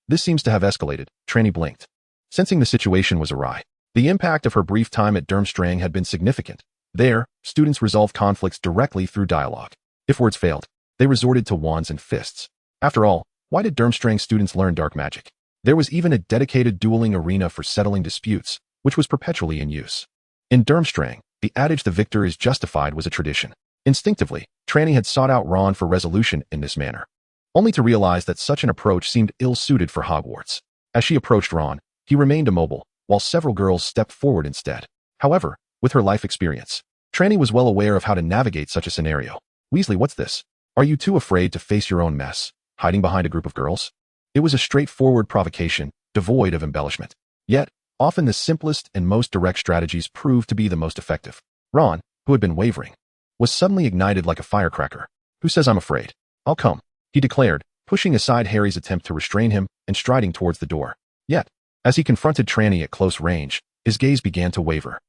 This seems to have escalated. Trelawney blinked, sensing the situation was awry. The impact of her brief time at Durmstrang had been significant. There, students resolved conflicts directly through dialogue. If words failed, they resorted to wands and fists. After all, why did Durmstrang students learn dark magic? There was even a dedicated dueling arena for settling disputes, which was perpetually in use. In Durmstrang, the adage "the victor is justified" was a tradition. Instinctively, Trelawney had sought out Ron for resolution in this manner, only to realize that such an approach seemed ill-suited for Hogwarts. As she approached Ron, he remained immobile, while several girls stepped forward instead. However, with her life experience, Trelawney was well aware of how to navigate such a scenario. "Weasley, what's this? Are you too afraid to face your own mess, hiding behind a group of girls?" It was a straightforward provocation, devoid of embellishment. Yet, often the simplest and most direct strategies proved to be the most effective. Ron, who had been wavering, was suddenly ignited like a firecracker. "Who says I'm afraid? I'll come," he declared, pushing aside Harry's attempt to restrain him and striding towards the door. Yet, as he confronted Trelawney at close range, his gaze began to waver.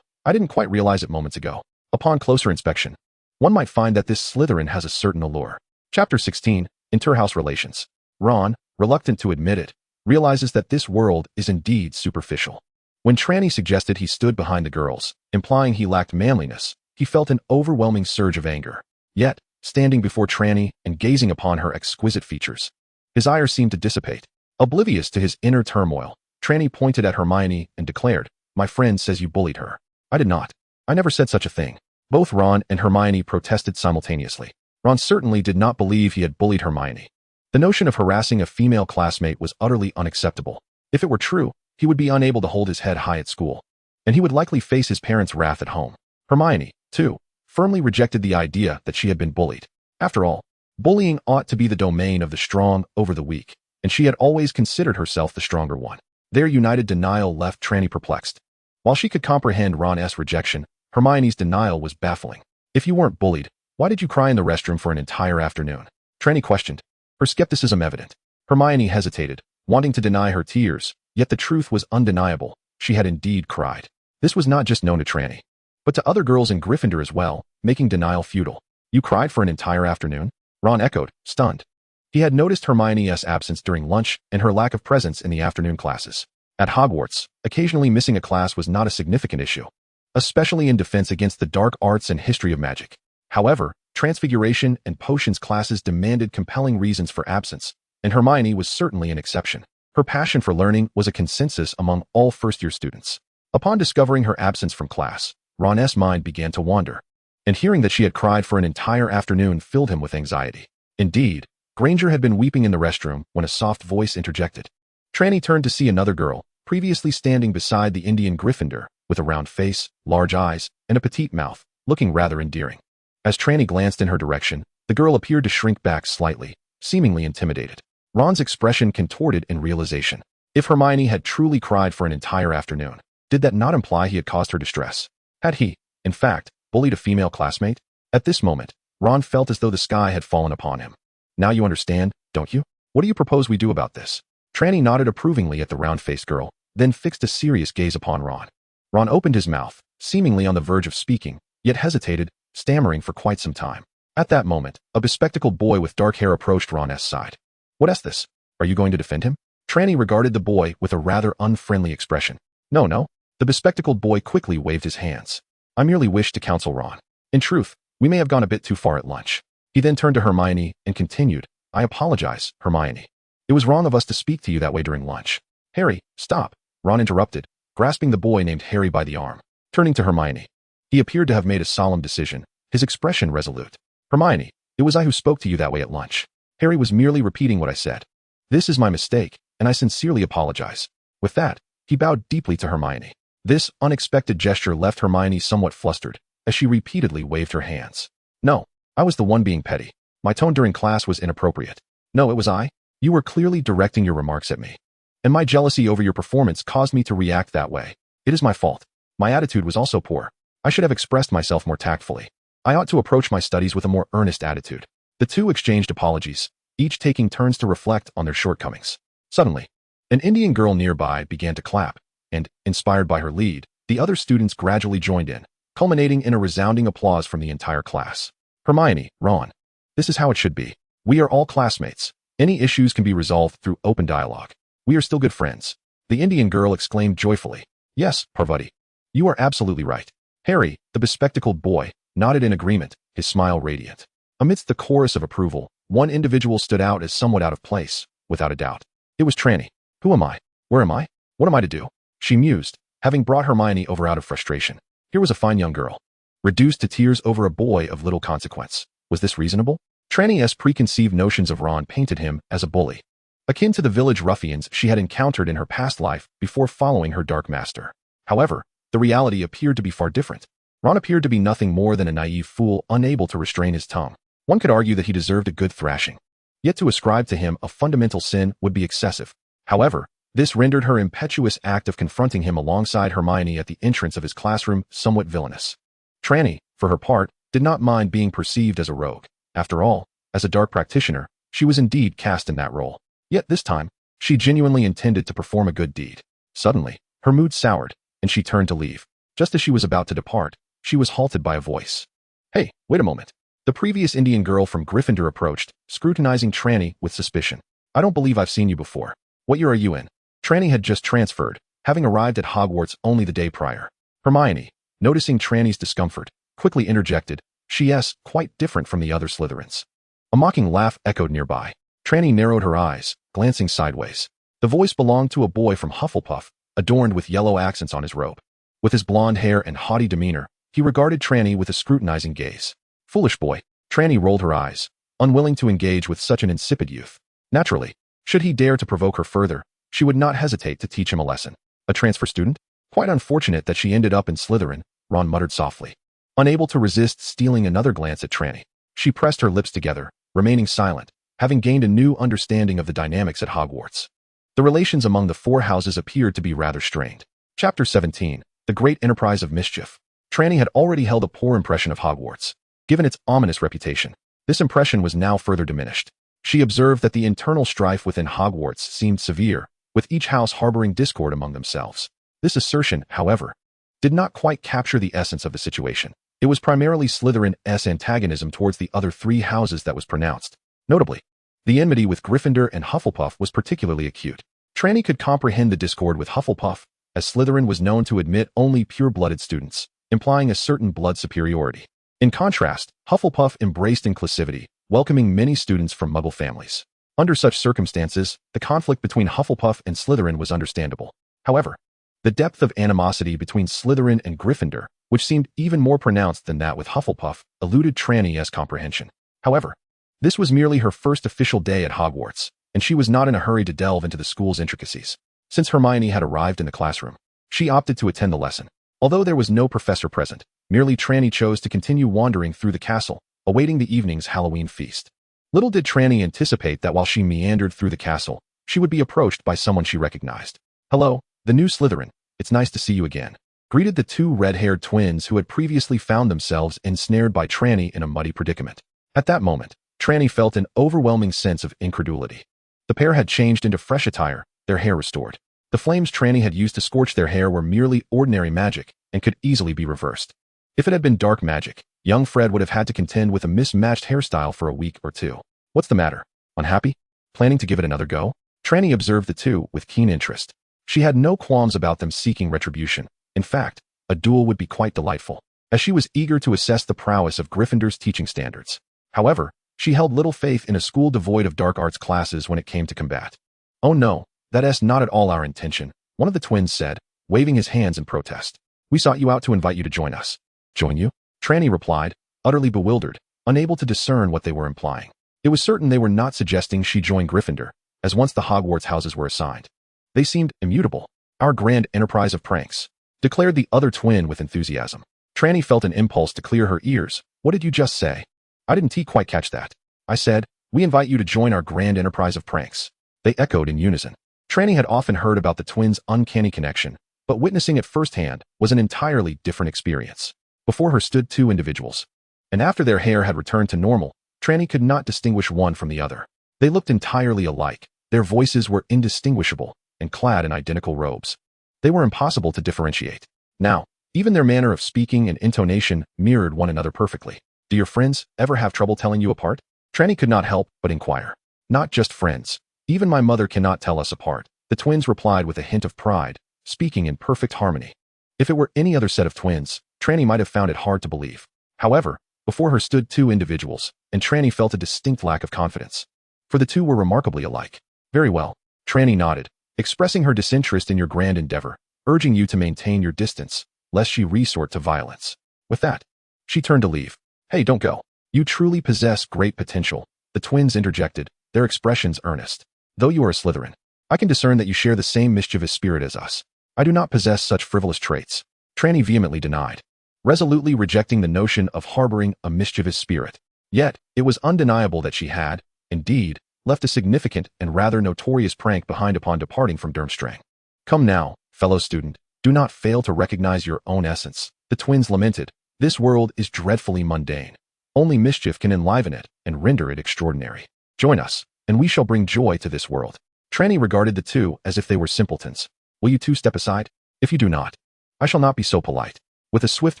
I didn't quite realize it moments ago. Upon closer inspection, one might find that this Slytherin has a certain allure." Chapter 16, Interhouse Relations. Ron, reluctant to admit it, realizes that this world is indeed superficial. When Trelawney suggested he stood behind the girls, implying he lacked manliness, he felt an overwhelming surge of anger. Yet, standing before Trelawney and gazing upon her exquisite features, his ire seemed to dissipate. Oblivious to his inner turmoil, Trelawney pointed at Hermione and declared, "My friend says you bullied her." "I did not. I never said such a thing." Both Ron and Hermione protested simultaneously. Ron certainly did not believe he had bullied Hermione. The notion of harassing a female classmate was utterly unacceptable. If it were true, he would be unable to hold his head high at school, and he would likely face his parents' wrath at home. Hermione, too, firmly rejected the idea that she had been bullied. After all, bullying ought to be the domain of the strong over the weak, and she had always considered herself the stronger one. Their united denial left Trelawney perplexed. While she could comprehend Ron's rejection, Hermione's denial was baffling. "If you weren't bullied, why did you cry in the restroom for an entire afternoon?" Trelawney questioned, her skepticism evident. Hermione hesitated, wanting to deny her tears, yet the truth was undeniable. She had indeed cried. This was not just known to Trelawney, but to other girls in Gryffindor as well, making denial futile. "You cried for an entire afternoon?" Ron echoed, stunned. He had noticed Hermione's absence during lunch and her lack of presence in the afternoon classes. At Hogwarts, occasionally missing a class was not a significant issue, especially in defense against the dark arts and history of magic. However, Transfiguration and Potions classes demanded compelling reasons for absence, and Hermione was certainly an exception. Her passion for learning was a consensus among all first-year students. Upon discovering her absence from class, Ron's mind began to wander, and hearing that she had cried for an entire afternoon filled him with anxiety. Indeed, Granger had been weeping in the restroom when a soft voice interjected. Trelawney turned to see another girl, previously standing beside the Indian Gryffindor, with a round face, large eyes, and a petite mouth, looking rather endearing. As Trelawney glanced in her direction, the girl appeared to shrink back slightly, seemingly intimidated. Ron's expression contorted in realization. If Hermione had truly cried for an entire afternoon, did that not imply he had caused her distress? Had he, in fact, bullied a female classmate? At this moment, Ron felt as though the sky had fallen upon him. Now you understand, don't you? What do you propose we do about this? Trelawney nodded approvingly at the round-faced girl, then fixed a serious gaze upon Ron. Ron opened his mouth, seemingly on the verge of speaking, yet hesitated, stammering for quite some time. At that moment, a bespectacled boy with dark hair approached Ron's side. What's this? Are you going to defend him? Trelawney regarded the boy with a rather unfriendly expression. No. The bespectacled boy quickly waved his hands. I merely wished to counsel Ron. In truth, we may have gone a bit too far at lunch. He then turned to Hermione and continued, I apologize, Hermione. It was wrong of us to speak to you that way during lunch. Harry, stop, Ron interrupted, grasping the boy named Harry by the arm. Turning to Hermione. He appeared to have made a solemn decision, his expression resolute. Hermione, it was I who spoke to you that way at lunch. Harry was merely repeating what I said. This is my mistake, and I sincerely apologize. With that, he bowed deeply to Hermione. This unexpected gesture left Hermione somewhat flustered, as she repeatedly waved her hands. No, I was the one being petty. My tone during class was inappropriate. No, it was I. You were clearly directing your remarks at me. And my jealousy over your performance caused me to react that way. It is my fault. My attitude was also poor. I should have expressed myself more tactfully. I ought to approach my studies with a more earnest attitude. The two exchanged apologies, each taking turns to reflect on their shortcomings. Suddenly, an Indian girl nearby began to clap, and, inspired by her lead, the other students gradually joined in, culminating in a resounding applause from the entire class. Hermione, Ron. This is how it should be. We are all classmates. Any issues can be resolved through open dialogue. We are still good friends. The Indian girl exclaimed joyfully. Yes, Parvati. You are absolutely right. Harry, the bespectacled boy, nodded in agreement, his smile radiant. Amidst the chorus of approval, one individual stood out as somewhat out of place, without a doubt. It was Trelawney. Who am I? Where am I? What am I to do? She mused, having brought Hermione over out of frustration. Here was a fine young girl, reduced to tears over a boy of little consequence. Was this reasonable? Trelawney's preconceived notions of Ron painted him as a bully, akin to the village ruffians she had encountered in her past life before following her dark master. However, the reality appeared to be far different. Ron appeared to be nothing more than a naive fool unable to restrain his tongue. One could argue that he deserved a good thrashing. Yet to ascribe to him a fundamental sin would be excessive. However, this rendered her impetuous act of confronting him alongside Hermione at the entrance of his classroom somewhat villainous. Trelawney, for her part, did not mind being perceived as a rogue. After all, as a dark practitioner, she was indeed cast in that role. Yet this time, she genuinely intended to perform a good deed. Suddenly, her mood soured, and she turned to leave. Just as she was about to depart, she was halted by a voice. Hey, wait a moment. The previous Indian girl from Gryffindor approached, scrutinizing Trelawney with suspicion. I don't believe I've seen you before. What year are you in? Trelawney had just transferred, having arrived at Hogwarts only the day prior. Hermione, noticing Trelawney's discomfort, quickly interjected, She's quite different from the other Slytherins. A mocking laugh echoed nearby. Trelawney narrowed her eyes, glancing sideways. The voice belonged to a boy from Hufflepuff, adorned with yellow accents on his robe. With his blonde hair and haughty demeanor, he regarded Trelawney with a scrutinizing gaze. Foolish boy. Trelawney rolled her eyes, unwilling to engage with such an insipid youth. Naturally, should he dare to provoke her further, she would not hesitate to teach him a lesson. A transfer student? Quite unfortunate that she ended up in Slytherin, Ron muttered softly. Unable to resist stealing another glance at Trelawney, she pressed her lips together, remaining silent, having gained a new understanding of the dynamics at Hogwarts. The relations among the four houses appeared to be rather strained. Chapter 17, The Great Enterprise of Mischief. Trelawney had already held a poor impression of Hogwarts. Given its ominous reputation, this impression was now further diminished. She observed that the internal strife within Hogwarts seemed severe, with each house harboring discord among themselves. This assertion, however, did not quite capture the essence of the situation. It was primarily Slytherin's antagonism towards the other three houses that was pronounced. Notably, the enmity with Gryffindor and Hufflepuff was particularly acute. Trelawney could comprehend the discord with Hufflepuff, as Slytherin was known to admit only pure-blooded students, implying a certain blood superiority. In contrast, Hufflepuff embraced inclusivity, welcoming many students from Muggle families. Under such circumstances, the conflict between Hufflepuff and Slytherin was understandable. However, the depth of animosity between Slytherin and Gryffindor, which seemed even more pronounced than that with Hufflepuff, eluded Trelawney's comprehension. However, this was merely her first official day at Hogwarts, and she was not in a hurry to delve into the school's intricacies. Since Hermione had arrived in the classroom, she opted to attend the lesson. Although there was no professor present, merely Trelawney chose to continue wandering through the castle, awaiting the evening's Halloween feast. Little did Trelawney anticipate that while she meandered through the castle, she would be approached by someone she recognized. "Hello, the new Slytherin. It's nice to see you again," greeted the two red-haired twins who had previously found themselves ensnared by Trelawney in a muddy predicament. At that moment, Trelawney felt an overwhelming sense of incredulity. The pair had changed into fresh attire, their hair restored. The flames Trelawney had used to scorch their hair were merely ordinary magic and could easily be reversed. If it had been dark magic, young Fred would have had to contend with a mismatched hairstyle for a week or two. "What's the matter? Unhappy? Planning to give it another go?" Trelawney observed the two with keen interest. She had no qualms about them seeking retribution. In fact, a duel would be quite delightful, as she was eager to assess the prowess of Gryffindor's teaching standards. However, she held little faith in a school devoid of dark arts classes when it came to combat. "Oh no, that's not at all our intention," one of the twins said, waving his hands in protest. "We sought you out to invite you to join us." "Join you?" Trelawney replied, utterly bewildered, unable to discern what they were implying. It was certain they were not suggesting she join Gryffindor, as once the Hogwarts houses were assigned. They seemed immutable. "Our grand enterprise of pranks," declared the other twin with enthusiasm. Trelawney felt an impulse to clear her ears. "What did you just say?" "I didn't quite catch that." "I said, we invite you to join our grand enterprise of pranks," they echoed in unison. Trelawney had often heard about the twins' uncanny connection, but witnessing it firsthand was an entirely different experience. Before her stood two individuals, and after their hair had returned to normal, Trelawney could not distinguish one from the other. They looked entirely alike, their voices were indistinguishable, and clad in identical robes. They were impossible to differentiate. Now, even their manner of speaking and intonation mirrored one another perfectly. "Do your friends ever have trouble telling you apart?" Trelawney could not help but inquire. "Not just friends. Even my mother cannot tell us apart," the twins replied with a hint of pride, speaking in perfect harmony. If it were any other set of twins, Trelawney might have found it hard to believe. However, before her stood two individuals, and Trelawney felt a distinct lack of confidence. For the two were remarkably alike. "Very well," Trelawney nodded, expressing her disinterest in your grand endeavor, urging you to maintain your distance, lest she resort to violence. With that, she turned to leave. "Hey, don't go. You truly possess great potential," the twins interjected, their expressions earnest. "Though you are a Slytherin, I can discern that you share the same mischievous spirit as us. I do not possess such frivolous traits," Trelawney vehemently denied, resolutely rejecting the notion of harboring a mischievous spirit. Yet, it was undeniable that she had, indeed, left a significant and rather notorious prank behind upon departing from Durmstrang. "Come now, fellow student, do not fail to recognize your own essence," the twins lamented. "This world is dreadfully mundane. Only mischief can enliven it and render it extraordinary. Join us, and we shall bring joy to this world." Trelawney regarded the two as if they were simpletons. "Will you two step aside? If you do not, I shall not be so polite." With a swift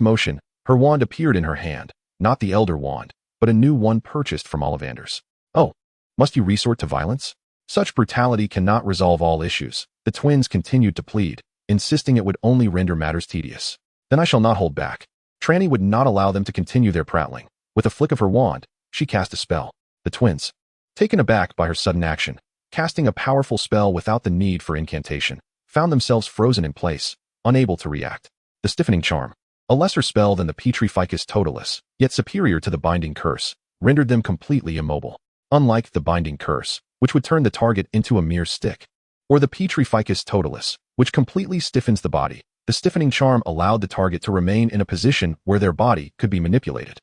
motion, her wand appeared in her hand, not the elder wand, but a new one purchased from Ollivander's. "Oh, must you resort to violence? Such brutality cannot resolve all issues," the twins continued to plead, insisting it would only render matters tedious. "Then I shall not hold back." Trelawney would not allow them to continue their prattling. With a flick of her wand, she cast a spell. The twins, taken aback by her sudden action, casting a powerful spell without the need for incantation, found themselves frozen in place, unable to react. The stiffening charm, a lesser spell than the Petrificus Totalis, yet superior to the binding curse, rendered them completely immobile. Unlike the binding curse, which would turn the target into a mere stick, or the Petrificus Totalis, which completely stiffens the body, the stiffening charm allowed the target to remain in a position where their body could be manipulated.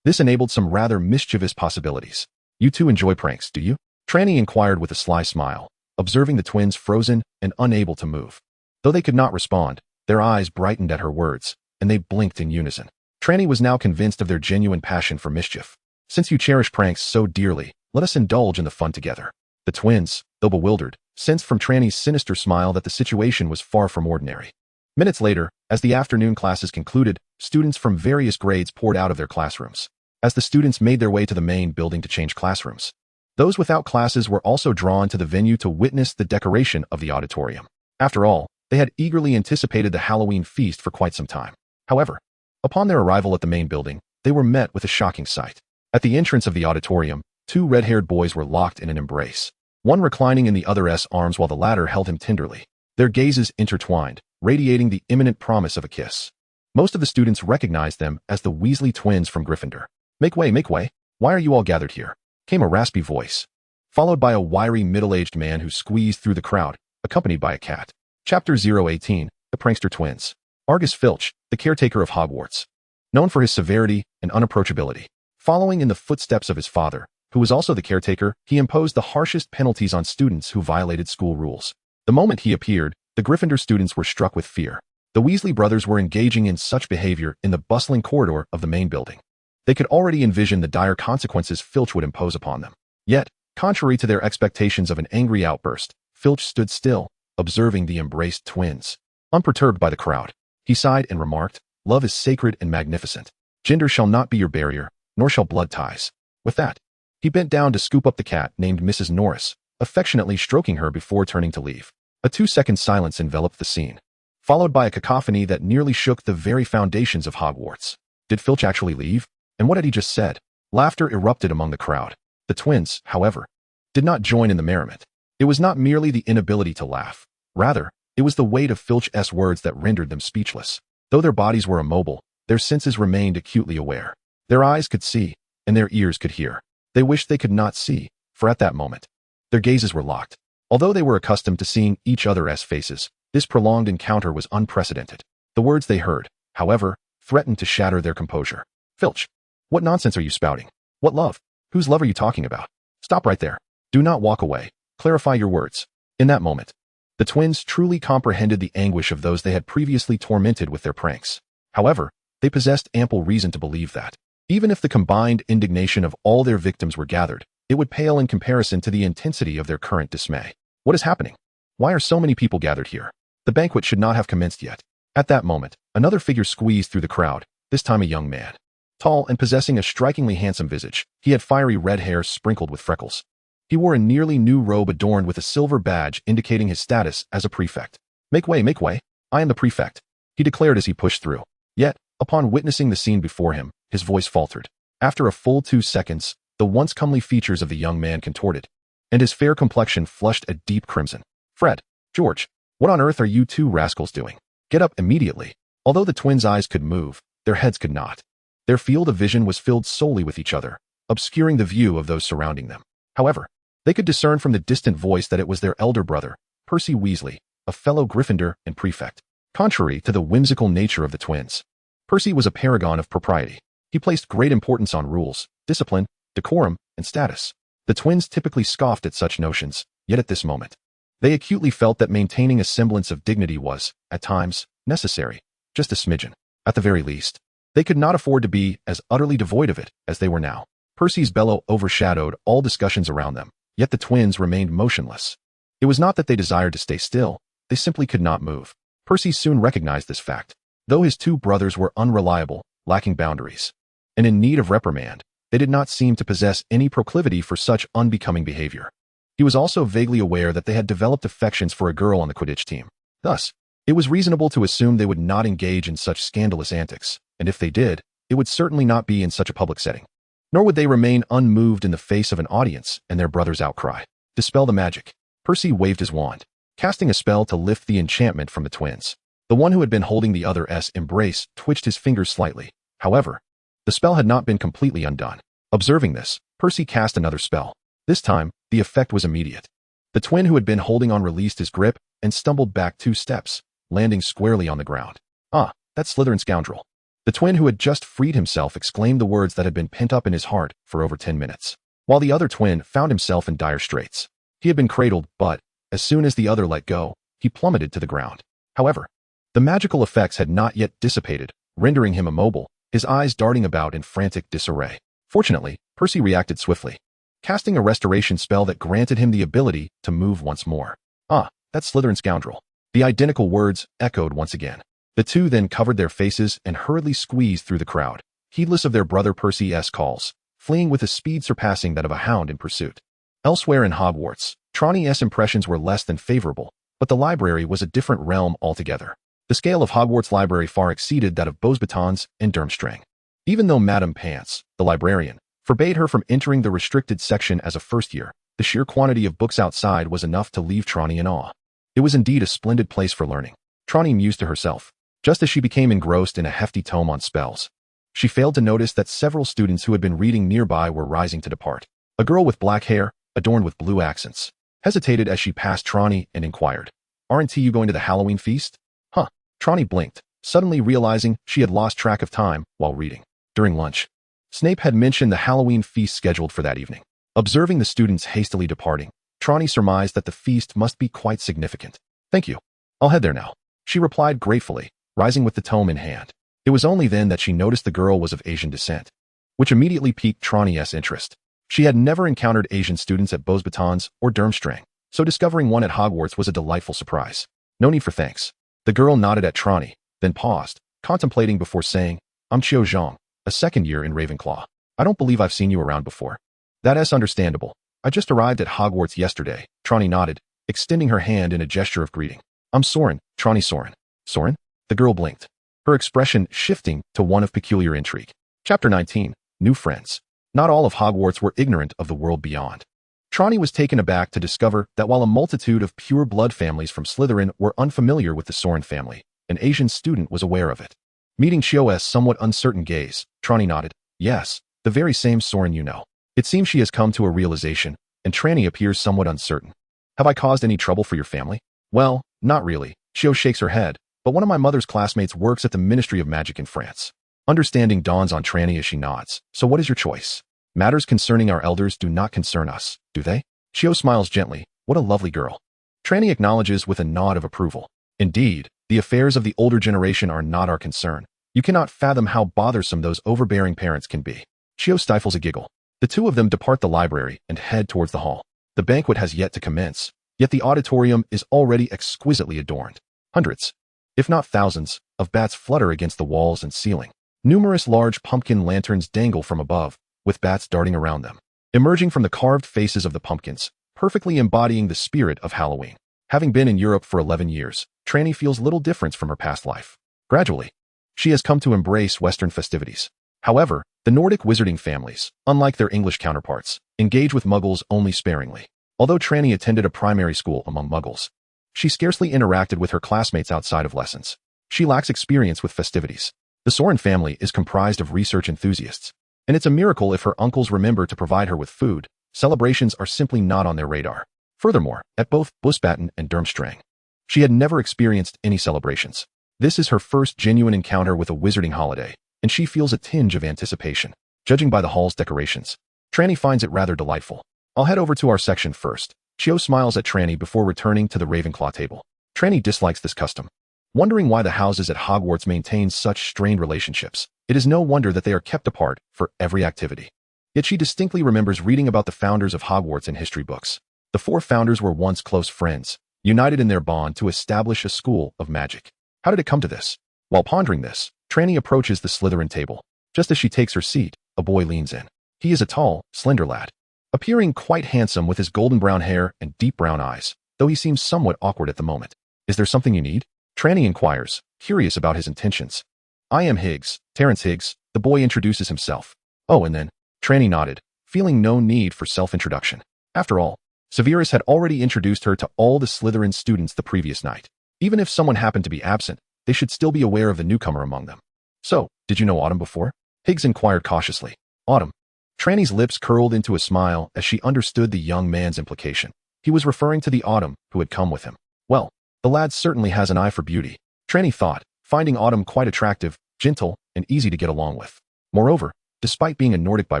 This enabled some rather mischievous possibilities. "You two enjoy pranks, do you?" Trelawney inquired with a sly smile, observing the twins frozen and unable to move. Though they could not respond, their eyes brightened at her words, and they blinked in unison. Trelawney was now convinced of their genuine passion for mischief. "Since you cherish pranks so dearly, let us indulge in the fun together." The twins, though bewildered, sensed from Trelawney's sinister smile that the situation was far from ordinary. Minutes later, as the afternoon classes concluded, students from various grades poured out of their classrooms. As the students made their way to the main building to change classrooms, those without classes were also drawn to the venue to witness the decoration of the auditorium. After all, they had eagerly anticipated the Halloween feast for quite some time. However, upon their arrival at the main building, they were met with a shocking sight. At the entrance of the auditorium, two red-haired boys were locked in an embrace. one reclining in the other's arms while the latter held him tenderly. Their gazes intertwined, radiating the imminent promise of a kiss. Most of the students recognized them as the Weasley twins from Gryffindor. Make way, make way. Why are you all gathered here? Came a raspy voice, followed by a wiry middle-aged man who squeezed through the crowd, accompanied by a cat. Chapter 018, The Prankster Twins. Argus Filch, the caretaker of Hogwarts. Known for his severity and unapproachability. Following in the footsteps of his father, who was also the caretaker, he imposed the harshest penalties on students who violated school rules. The moment he appeared, the Gryffindor students were struck with fear. The Weasley brothers were engaging in such behavior in the bustling corridor of the main building. They could already envision the dire consequences Filch would impose upon them. Yet, contrary to their expectations of an angry outburst, Filch stood still, observing the embraced twins. Unperturbed by the crowd, he sighed and remarked, "Love is sacred and magnificent. Gender shall not be your barrier, nor shall blood ties." With that, he bent down to scoop up the cat named Mrs. Norris, affectionately stroking her before turning to leave. A 2-second silence enveloped the scene, followed by a cacophony that nearly shook the very foundations of Hogwarts. Did Filch actually leave? And what had he just said? Laughter erupted among the crowd. The twins, however, did not join in the merriment. It was not merely the inability to laugh. Rather, it was the weight of Filch's words that rendered them speechless. Though their bodies were immobile, their senses remained acutely aware. Their eyes could see, and their ears could hear. They wished they could not see, for at that moment, their gazes were locked. Although they were accustomed to seeing each other's faces, this prolonged encounter was unprecedented. The words they heard, however, threatened to shatter their composure. "Filch, what nonsense are you spouting? What love? Whose love are you talking about? Stop right there. Do not walk away. Clarify your words." In that moment, the twins truly comprehended the anguish of those they had previously tormented with their pranks. However, they possessed ample reason to believe that, even if the combined indignation of all their victims were gathered, it would pale in comparison to the intensity of their current dismay. What is happening? Why are so many people gathered here? The banquet should not have commenced yet. At that moment, another figure squeezed through the crowd, this time a young man. Tall and possessing a strikingly handsome visage, he had fiery red hair sprinkled with freckles. He wore a nearly new robe adorned with a silver badge indicating his status as a prefect. Make way, I am the prefect," he declared as he pushed through. Yet, upon witnessing the scene before him, his voice faltered. After a full 2 seconds, the once comely features of the young man contorted, and his fair complexion flushed a deep crimson. "Fred, George, what on earth are you two rascals doing? Get up immediately." Although the twins' eyes could move, their heads could not. Their field of vision was filled solely with each other, obscuring the view of those surrounding them. However, they could discern from the distant voice that it was their elder brother, Percy Weasley, a fellow Gryffindor and prefect. Contrary to the whimsical nature of the twins, Percy was a paragon of propriety. He placed great importance on rules, discipline, decorum, and status. The twins typically scoffed at such notions, yet at this moment, they acutely felt that maintaining a semblance of dignity was, at times, necessary, just a smidgen. At the very least, they could not afford to be as utterly devoid of it as they were now. Percy's bellow overshadowed all discussions around them, yet the twins remained motionless. It was not that they desired to stay still, they simply could not move. Percy soon recognized this fact. Though his two brothers were unreliable, lacking boundaries, and in need of reprimand, they did not seem to possess any proclivity for such unbecoming behavior. He was also vaguely aware that they had developed affections for a girl on the Quidditch team. Thus, it was reasonable to assume they would not engage in such scandalous antics, and if they did, it would certainly not be in such a public setting. Nor would they remain unmoved in the face of an audience and their brother's outcry. Dispel the magic. Percy waved his wand, casting a spell to lift the enchantment from the twins. The one who had been holding the other's embrace twitched his fingers slightly. However, the spell had not been completely undone. Observing this, Percy cast another spell. This time, the effect was immediate. The twin who had been holding on released his grip and stumbled back 2 steps, landing squarely on the ground. "Ah, that Slytherin scoundrel." The twin who had just freed himself exclaimed the words that had been pent up in his heart for over 10 minutes, while the other twin found himself in dire straits. He had been cradled, but, as soon as the other let go, he plummeted to the ground. However, the magical effects had not yet dissipated, rendering him immobile, his eyes darting about in frantic disarray. Fortunately, Percy reacted swiftly, casting a restoration spell that granted him the ability to move once more. "Ah, that Slytherin scoundrel." The identical words echoed once again. The two then covered their faces and hurriedly squeezed through the crowd, heedless of their brother Percy's calls, fleeing with a speed surpassing that of a hound in pursuit. Elsewhere in Hogwarts, Trelawney's impressions were less than favorable, but the library was a different realm altogether. The scale of Hogwarts' library far exceeded that of Beauxbatons and Durmstrang. Even though Madame Pants, the librarian, forbade her from entering the restricted section as a first year, The sheer quantity of books outside was enough to leave Trelawney in awe. It was indeed a splendid place for learning. Trelawney mused to herself, just as she became engrossed in a hefty tome on spells. She failed to notice that several students who had been reading nearby were rising to depart. A girl with black hair, adorned with blue accents, hesitated as she passed Trelawney and inquired, "Aren't you going to the Halloween feast?" Huh. Trelawney blinked, suddenly realizing she had lost track of time while reading. During lunch, Snape had mentioned the Halloween feast scheduled for that evening. Observing the students hastily departing, Trelawney surmised that the feast must be quite significant. "Thank you. I'll head there now," she replied gratefully, rising with the tome in hand. It was only then that she noticed the girl was of Asian descent, which immediately piqued Trelawney's interest. She had never encountered Asian students at Beauxbatons or Durmstrang, so discovering one at Hogwarts was a delightful surprise. "No need for thanks." The girl nodded at Trelawney, then paused, contemplating before saying, "I'm Qiu Zhang, a second year in Ravenclaw. I don't believe I've seen you around before." "That's understandable. I just arrived at Hogwarts yesterday." Trelawney nodded, extending her hand in a gesture of greeting. "I'm Soren, Trelawney Soren." "Soren?" The girl blinked, her expression shifting to one of peculiar intrigue. Chapter 19. New Friends. Not all of Hogwarts were ignorant of the world beyond. Trelawney was taken aback to discover that while a multitude of pure-blood families from Slytherin were unfamiliar with the Soren family, an Asian student was aware of it. Meeting Qiu's somewhat uncertain gaze, Trelawney nodded. "Yes, the very same Soren you know." It seems she has come to a realization, and Trelawney appears somewhat uncertain. "Have I caused any trouble for your family?" "Well, not really." Qiu shakes her head, "but one of my mother's classmates works at the Ministry of Magic in France." Understanding dawns on Trelawney as she nods. "So what is your choice?" "Matters concerning our elders do not concern us, do they?" Qiu smiles gently. "What a lovely girl." Trelawney acknowledges with a nod of approval. "Indeed, the affairs of the older generation are not our concern. You cannot fathom how bothersome those overbearing parents can be." Qiu stifles a giggle. The two of them depart the library and head towards the hall. The banquet has yet to commence, yet the auditorium is already exquisitely adorned. Hundreds, if not thousands, of bats flutter against the walls and ceiling. Numerous large pumpkin lanterns dangle from above, with bats darting around them, emerging from the carved faces of the pumpkins, perfectly embodying the spirit of Halloween. Having been in Europe for 11 years, Trelawney feels little difference from her past life. Gradually, she has come to embrace Western festivities. However, the Nordic wizarding families, unlike their English counterparts, engage with Muggles only sparingly. Although Trelawney attended a primary school among Muggles, she scarcely interacted with her classmates outside of lessons. She lacks experience with festivities. The Soren family is comprised of research enthusiasts, and it's a miracle if her uncles remember to provide her with food. Celebrations are simply not on their radar. Furthermore, at both Beauxbatons and Durmstrang, she had never experienced any celebrations. This is her first genuine encounter with a wizarding holiday, and she feels a tinge of anticipation. Judging by the hall's decorations, Trelawney finds it rather delightful. "I'll head over to our section first." Qiu smiles at Trelawney before returning to the Ravenclaw table. Trelawney dislikes this custom. Wondering why the houses at Hogwarts maintain such strained relationships, it is no wonder that they are kept apart for every activity. Yet she distinctly remembers reading about the founders of Hogwarts in history books. The four founders were once close friends, united in their bond to establish a school of magic. How did it come to this? While pondering this, Trelawney approaches the Slytherin table. Just as she takes her seat, a boy leans in. He is a tall, slender lad, appearing quite handsome with his golden brown hair and deep brown eyes, though he seems somewhat awkward at the moment. "Is there something you need?" Trelawney inquires, curious about his intentions. "I am Higgs, Terence Higgs," the boy introduces himself. "Oh, and then?" Trelawney nodded, feeling no need for self-introduction. After all, Severus had already introduced her to all the Slytherin students the previous night. Even if someone happened to be absent, they should still be aware of the newcomer among them. "So, did you know Autumn before?" Higgs inquired cautiously. "Autumn?" Trelawney's lips curled into a smile as she understood the young man's implication. He was referring to the Autumn who had come with him. Well, the lad certainly has an eye for beauty, Trelawney thought, finding Autumn quite attractive, gentle, and easy to get along with. Moreover, despite being a Nordic by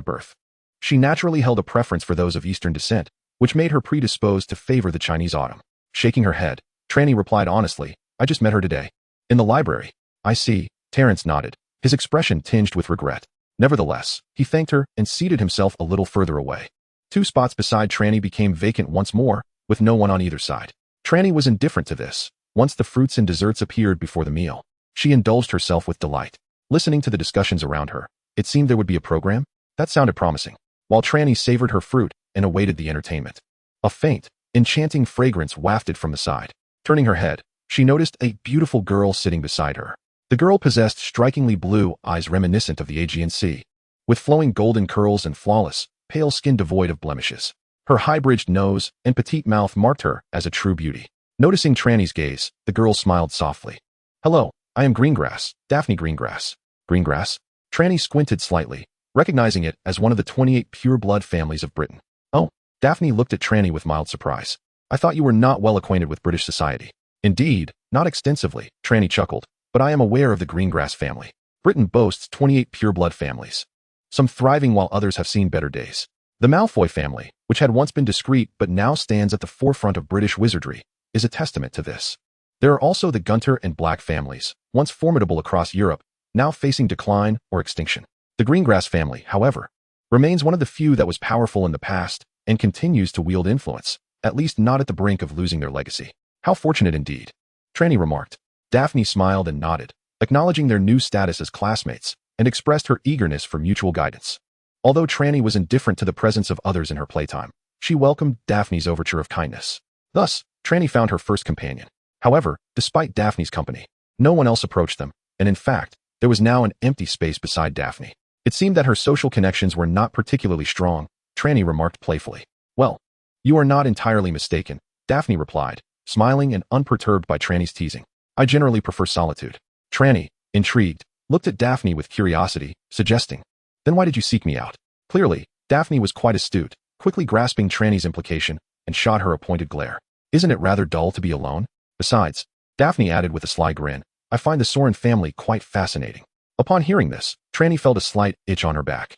birth, she naturally held a preference for those of Eastern descent, which made her predisposed to favor the Chinese Autumn. Shaking her head, Trelawney replied honestly, "I just met her today. In the library." "I see." Terence nodded, his expression tinged with regret. Nevertheless, he thanked her and seated himself a little further away. Two spots beside Trelawney became vacant once more, with no one on either side. Trelawney was indifferent to this. Once the fruits and desserts appeared before the meal, she indulged herself with delight. Listening to the discussions around her, it seemed there would be a program. That sounded promising. While Trelawney savored her fruit and awaited the entertainment, a faint, enchanting fragrance wafted from the side. Turning her head, she noticed a beautiful girl sitting beside her. The girl possessed strikingly blue eyes reminiscent of the Aegean Sea, with flowing golden curls and flawless, pale skin devoid of blemishes. Her high-bridged nose and petite mouth marked her as a true beauty. Noticing Tranny's gaze, the girl smiled softly. "Hello, I am Greengrass, Daphne Greengrass." "Greengrass?" Tranny squinted slightly, recognizing it as one of the 28 pure-blood families of Britain. "Oh." Daphne looked at Tranny with mild surprise. "I thought you were not well acquainted with British society." "Indeed, not extensively," Tranny chuckled, "but I am aware of the Greengrass family. Britain boasts 28 pure-blood families, some thriving while others have seen better days. The Malfoy family, which had once been discreet but now stands at the forefront of British wizardry, is a testament to this. There are also the Gunter and Black families, once formidable across Europe, now facing decline or extinction. The Greengrass family, however, remains one of the few that was powerful in the past and continues to wield influence, at least not at the brink of losing their legacy." "How fortunate indeed," Tranny remarked. Daphne smiled and nodded, acknowledging their new status as classmates, and expressed her eagerness for mutual guidance. Although Tranny was indifferent to the presence of others in her playtime, she welcomed Daphne's overture of kindness. Thus, Tranny found her first companion. However, despite Daphne's company, no one else approached them, and in fact, there was now an empty space beside Daphne. It seemed that her social connections were not particularly strong, Tranny remarked playfully. "Well, you are not entirely mistaken," Daphne replied, smiling and unperturbed by Tranny's teasing. "I generally prefer solitude." Tranny, intrigued, looked at Daphne with curiosity, suggesting, "Then why did you seek me out?" Clearly, Daphne was quite astute, quickly grasping Tranny's implication, and shot her a pointed glare. "Isn't it rather dull to be alone? Besides," Daphne added with a sly grin, "I find the Soren family quite fascinating." Upon hearing this, Tranny felt a slight itch on her back.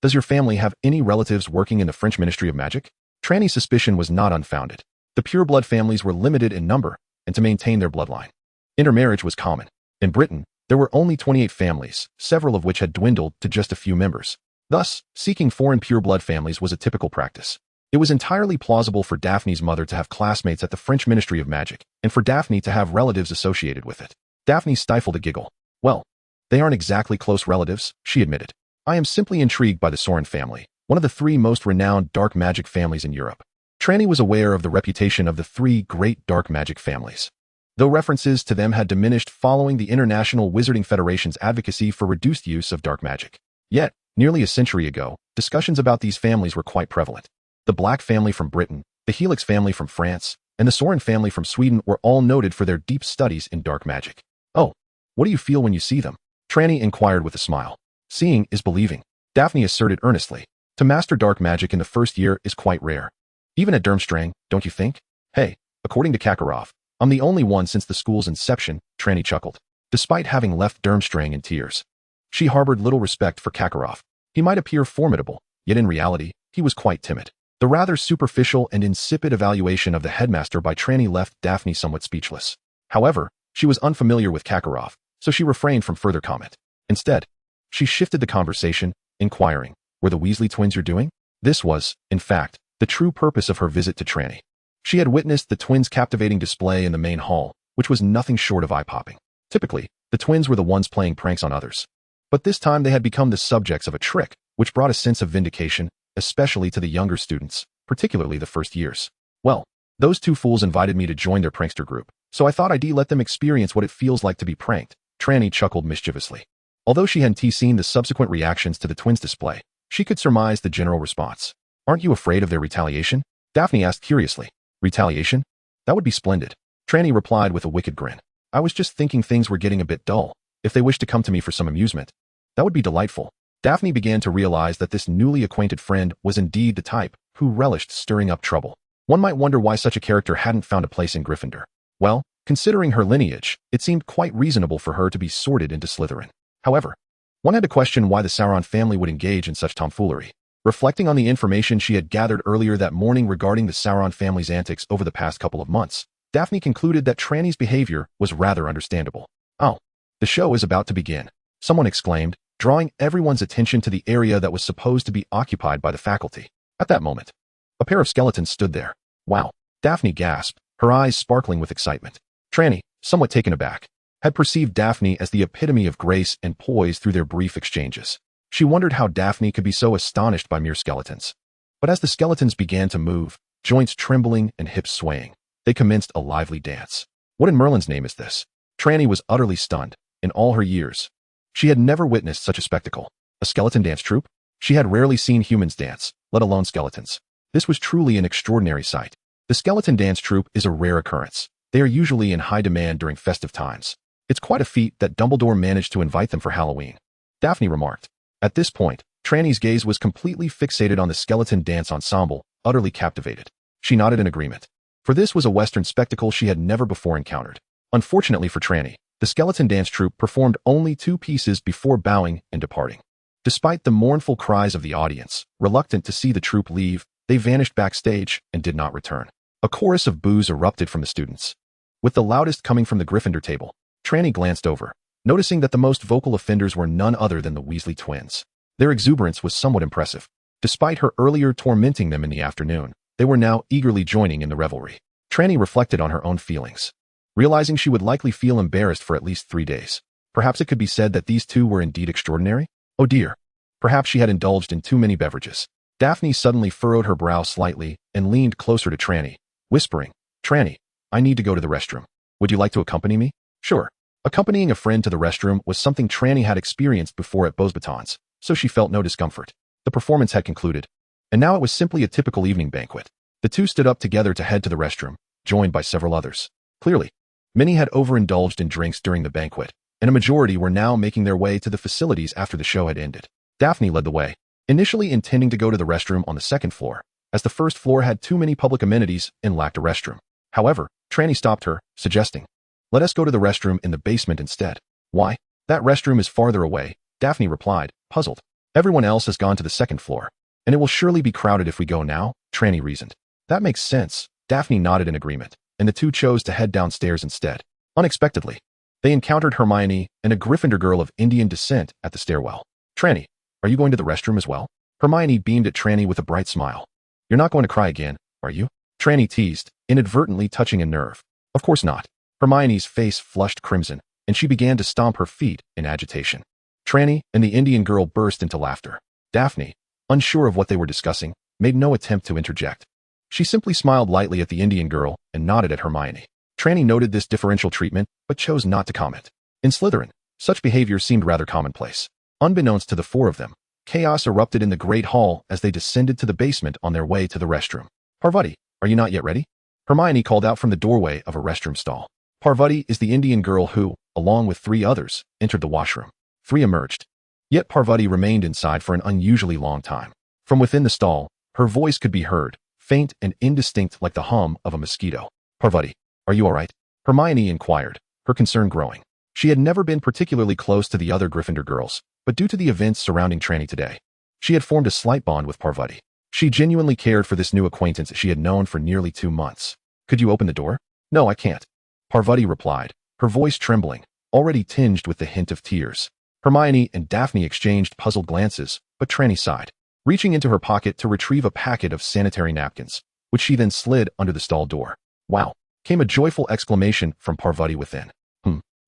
Does your family have any relatives working in the French Ministry of Magic?" Tranny's suspicion was not unfounded. The pure-blood families were limited in number, and to maintain their bloodline, intermarriage was common. In Britain, there were only 28 families, several of which had dwindled to just a few members. Thus, seeking foreign pure-blood families was a typical practice. It was entirely plausible for Daphne's mother to have classmates at the French Ministry of Magic, and for Daphne to have relatives associated with it. Daphne stifled a giggle. "Well, they aren't exactly close relatives," she admitted. "I am simply intrigued by the Soren family, one of the 3 most renowned dark magic families in Europe." Tranny was aware of the reputation of the 3 great dark magic families, though references to them had diminished following the International Wizarding Federation's advocacy for reduced use of dark magic. Yet, nearly a century ago, discussions about these families were quite prevalent. The Black family from Britain, the Helix family from France, and the Soren family from Sweden were all noted for their deep studies in dark magic. "Oh, what do you feel when you see them?" Tranny inquired with a smile. "Seeing is believing," Daphne asserted earnestly. "To master dark magic in the first year is quite rare. Even at Durmstrang, don't you think?" "Hey, according to Kakarov, I'm the only one since the school's inception," Tranny chuckled. Despite having left Durmstrang in tears, she harbored little respect for Kakarov. He might appear formidable, yet in reality, he was quite timid. The rather superficial and insipid evaluation of the headmaster by Tranny left Daphne somewhat speechless. However, she was unfamiliar with Kakarov, so she refrained from further comment. Instead, she shifted the conversation, inquiring, "Were the Weasley twins you're doing?" This was, in fact, the true purpose of her visit to Tranny. She had witnessed the twins' captivating display in the main hall, which was nothing short of eye-popping. Typically, the twins were the ones playing pranks on others. But this time they had become the subjects of a trick, which brought a sense of vindication, especially to the younger students, particularly the first years. "Well, those 2 fools invited me to join their prankster group, so I thought I'd let them experience what it feels like to be pranked," Tranny chuckled mischievously. Although she hadn't seen the subsequent reactions to the twins' display, she could surmise the general response. "Aren't you afraid of their retaliation?" Daphne asked curiously. "Retaliation? That would be splendid," Tranny replied with a wicked grin. "I was just thinking things were getting a bit dull. If they wish to come to me for some amusement, that would be delightful." Daphne began to realize that this newly acquainted friend was indeed the type who relished stirring up trouble. One might wonder why such a character hadn't found a place in Gryffindor. Well, considering her lineage, it seemed quite reasonable for her to be sorted into Slytherin. However, one had to question why the Sauron family would engage in such tomfoolery. Reflecting on the information she had gathered earlier that morning regarding the Sauron family's antics over the past couple of months, Daphne concluded that Tranny's behavior was rather understandable. "Oh, the show is about to begin," someone exclaimed, drawing everyone's attention to the area that was supposed to be occupied by the faculty. At that moment, a pair of skeletons stood there. "Wow," Daphne gasped, her eyes sparkling with excitement. Tranny, somewhat taken aback, had perceived Daphne as the epitome of grace and poise through their brief exchanges. She wondered how Daphne could be so astonished by mere skeletons. But as the skeletons began to move, joints trembling and hips swaying, they commenced a lively dance. "What in Merlin's name is this?" Tranny was utterly stunned. In all her years, she had never witnessed such a spectacle. A skeleton dance troupe? She had rarely seen humans dance, let alone skeletons. This was truly an extraordinary sight. The skeleton dance troupe is a rare occurrence. They are usually in high demand during festive times. It's quite a feat that Dumbledore managed to invite them for Halloween, Daphne remarked. At this point, Tranny's gaze was completely fixated on the skeleton dance ensemble, utterly captivated. She nodded in agreement. For this was a Western spectacle she had never before encountered. Unfortunately for Tranny, the skeleton dance troupe performed only 2 pieces before bowing and departing. Despite the mournful cries of the audience, reluctant to see the troupe leave, they vanished backstage and did not return. A chorus of boos erupted from the students, with the loudest coming from the Gryffindor table. Tranny glanced over, noticing that the most vocal offenders were none other than the Weasley twins. Their exuberance was somewhat impressive. Despite her earlier tormenting them in the afternoon, they were now eagerly joining in the revelry. Tranny reflected on her own feelings, realizing she would likely feel embarrassed for at least 3 days. Perhaps it could be said that these two were indeed extraordinary? Oh dear. Perhaps she had indulged in too many beverages. Daphne suddenly furrowed her brow slightly and leaned closer to Tranny, whispering, "Tranny, I need to go to the restroom. Would you like to accompany me?" Sure. Accompanying a friend to the restroom was something Tranny had experienced before at Beauxbatons, so she felt no discomfort. The performance had concluded, and now it was simply a typical evening banquet. The two stood up together to head to the restroom, joined by several others. Clearly, many had overindulged in drinks during the banquet, and a majority were now making their way to the facilities after the show had ended. Daphne led the way, initially intending to go to the restroom on the 2nd floor, as the 1st floor had too many public amenities and lacked a restroom. However, Tranny stopped her, suggesting, "Let us go to the restroom in the basement instead." "Why? That restroom is farther away," Daphne replied, puzzled. "Everyone else has gone to the 2nd floor, and it will surely be crowded if we go now," Tranny reasoned. "That makes sense." Daphne nodded in agreement, and the two chose to head downstairs instead. Unexpectedly, they encountered Hermione and a Gryffindor girl of Indian descent at the stairwell. "Tranny, are you going to the restroom as well?" Hermione beamed at Tranny with a bright smile. "You're not going to cry again, are you?" Tranny teased, inadvertently touching a nerve. "Of course not." Hermione's face flushed crimson, and she began to stomp her feet in agitation. Tranny and the Indian girl burst into laughter. Daphne, unsure of what they were discussing, made no attempt to interject. She simply smiled lightly at the Indian girl and nodded at Hermione. Tranny noted this differential treatment, but chose not to comment. In Slytherin, such behavior seemed rather commonplace. Unbeknownst to the 4 of them, chaos erupted in the Great Hall as they descended to the basement on their way to the restroom. "Parvati, are you not yet ready?" Hermione called out from the doorway of a restroom stall. Parvati is the Indian girl who, along with 3 others, entered the washroom. 3 emerged. Yet Parvati remained inside for an unusually long time. From within the stall, her voice could be heard, faint and indistinct like the hum of a mosquito. "Parvati, are you all right?" Hermione inquired, her concern growing. She had never been particularly close to the other Gryffindor girls, but due to the events surrounding Tranny today, she had formed a slight bond with Parvati. She genuinely cared for this new acquaintance she had known for nearly 2 months. "Could you open the door?" "No, I can't," Parvati replied, her voice trembling, already tinged with the hint of tears. Hermione and Daphne exchanged puzzled glances, but Tranny sighed, reaching into her pocket to retrieve a packet of sanitary napkins, which she then slid under the stall door. "Wow!" came a joyful exclamation from Parvati within.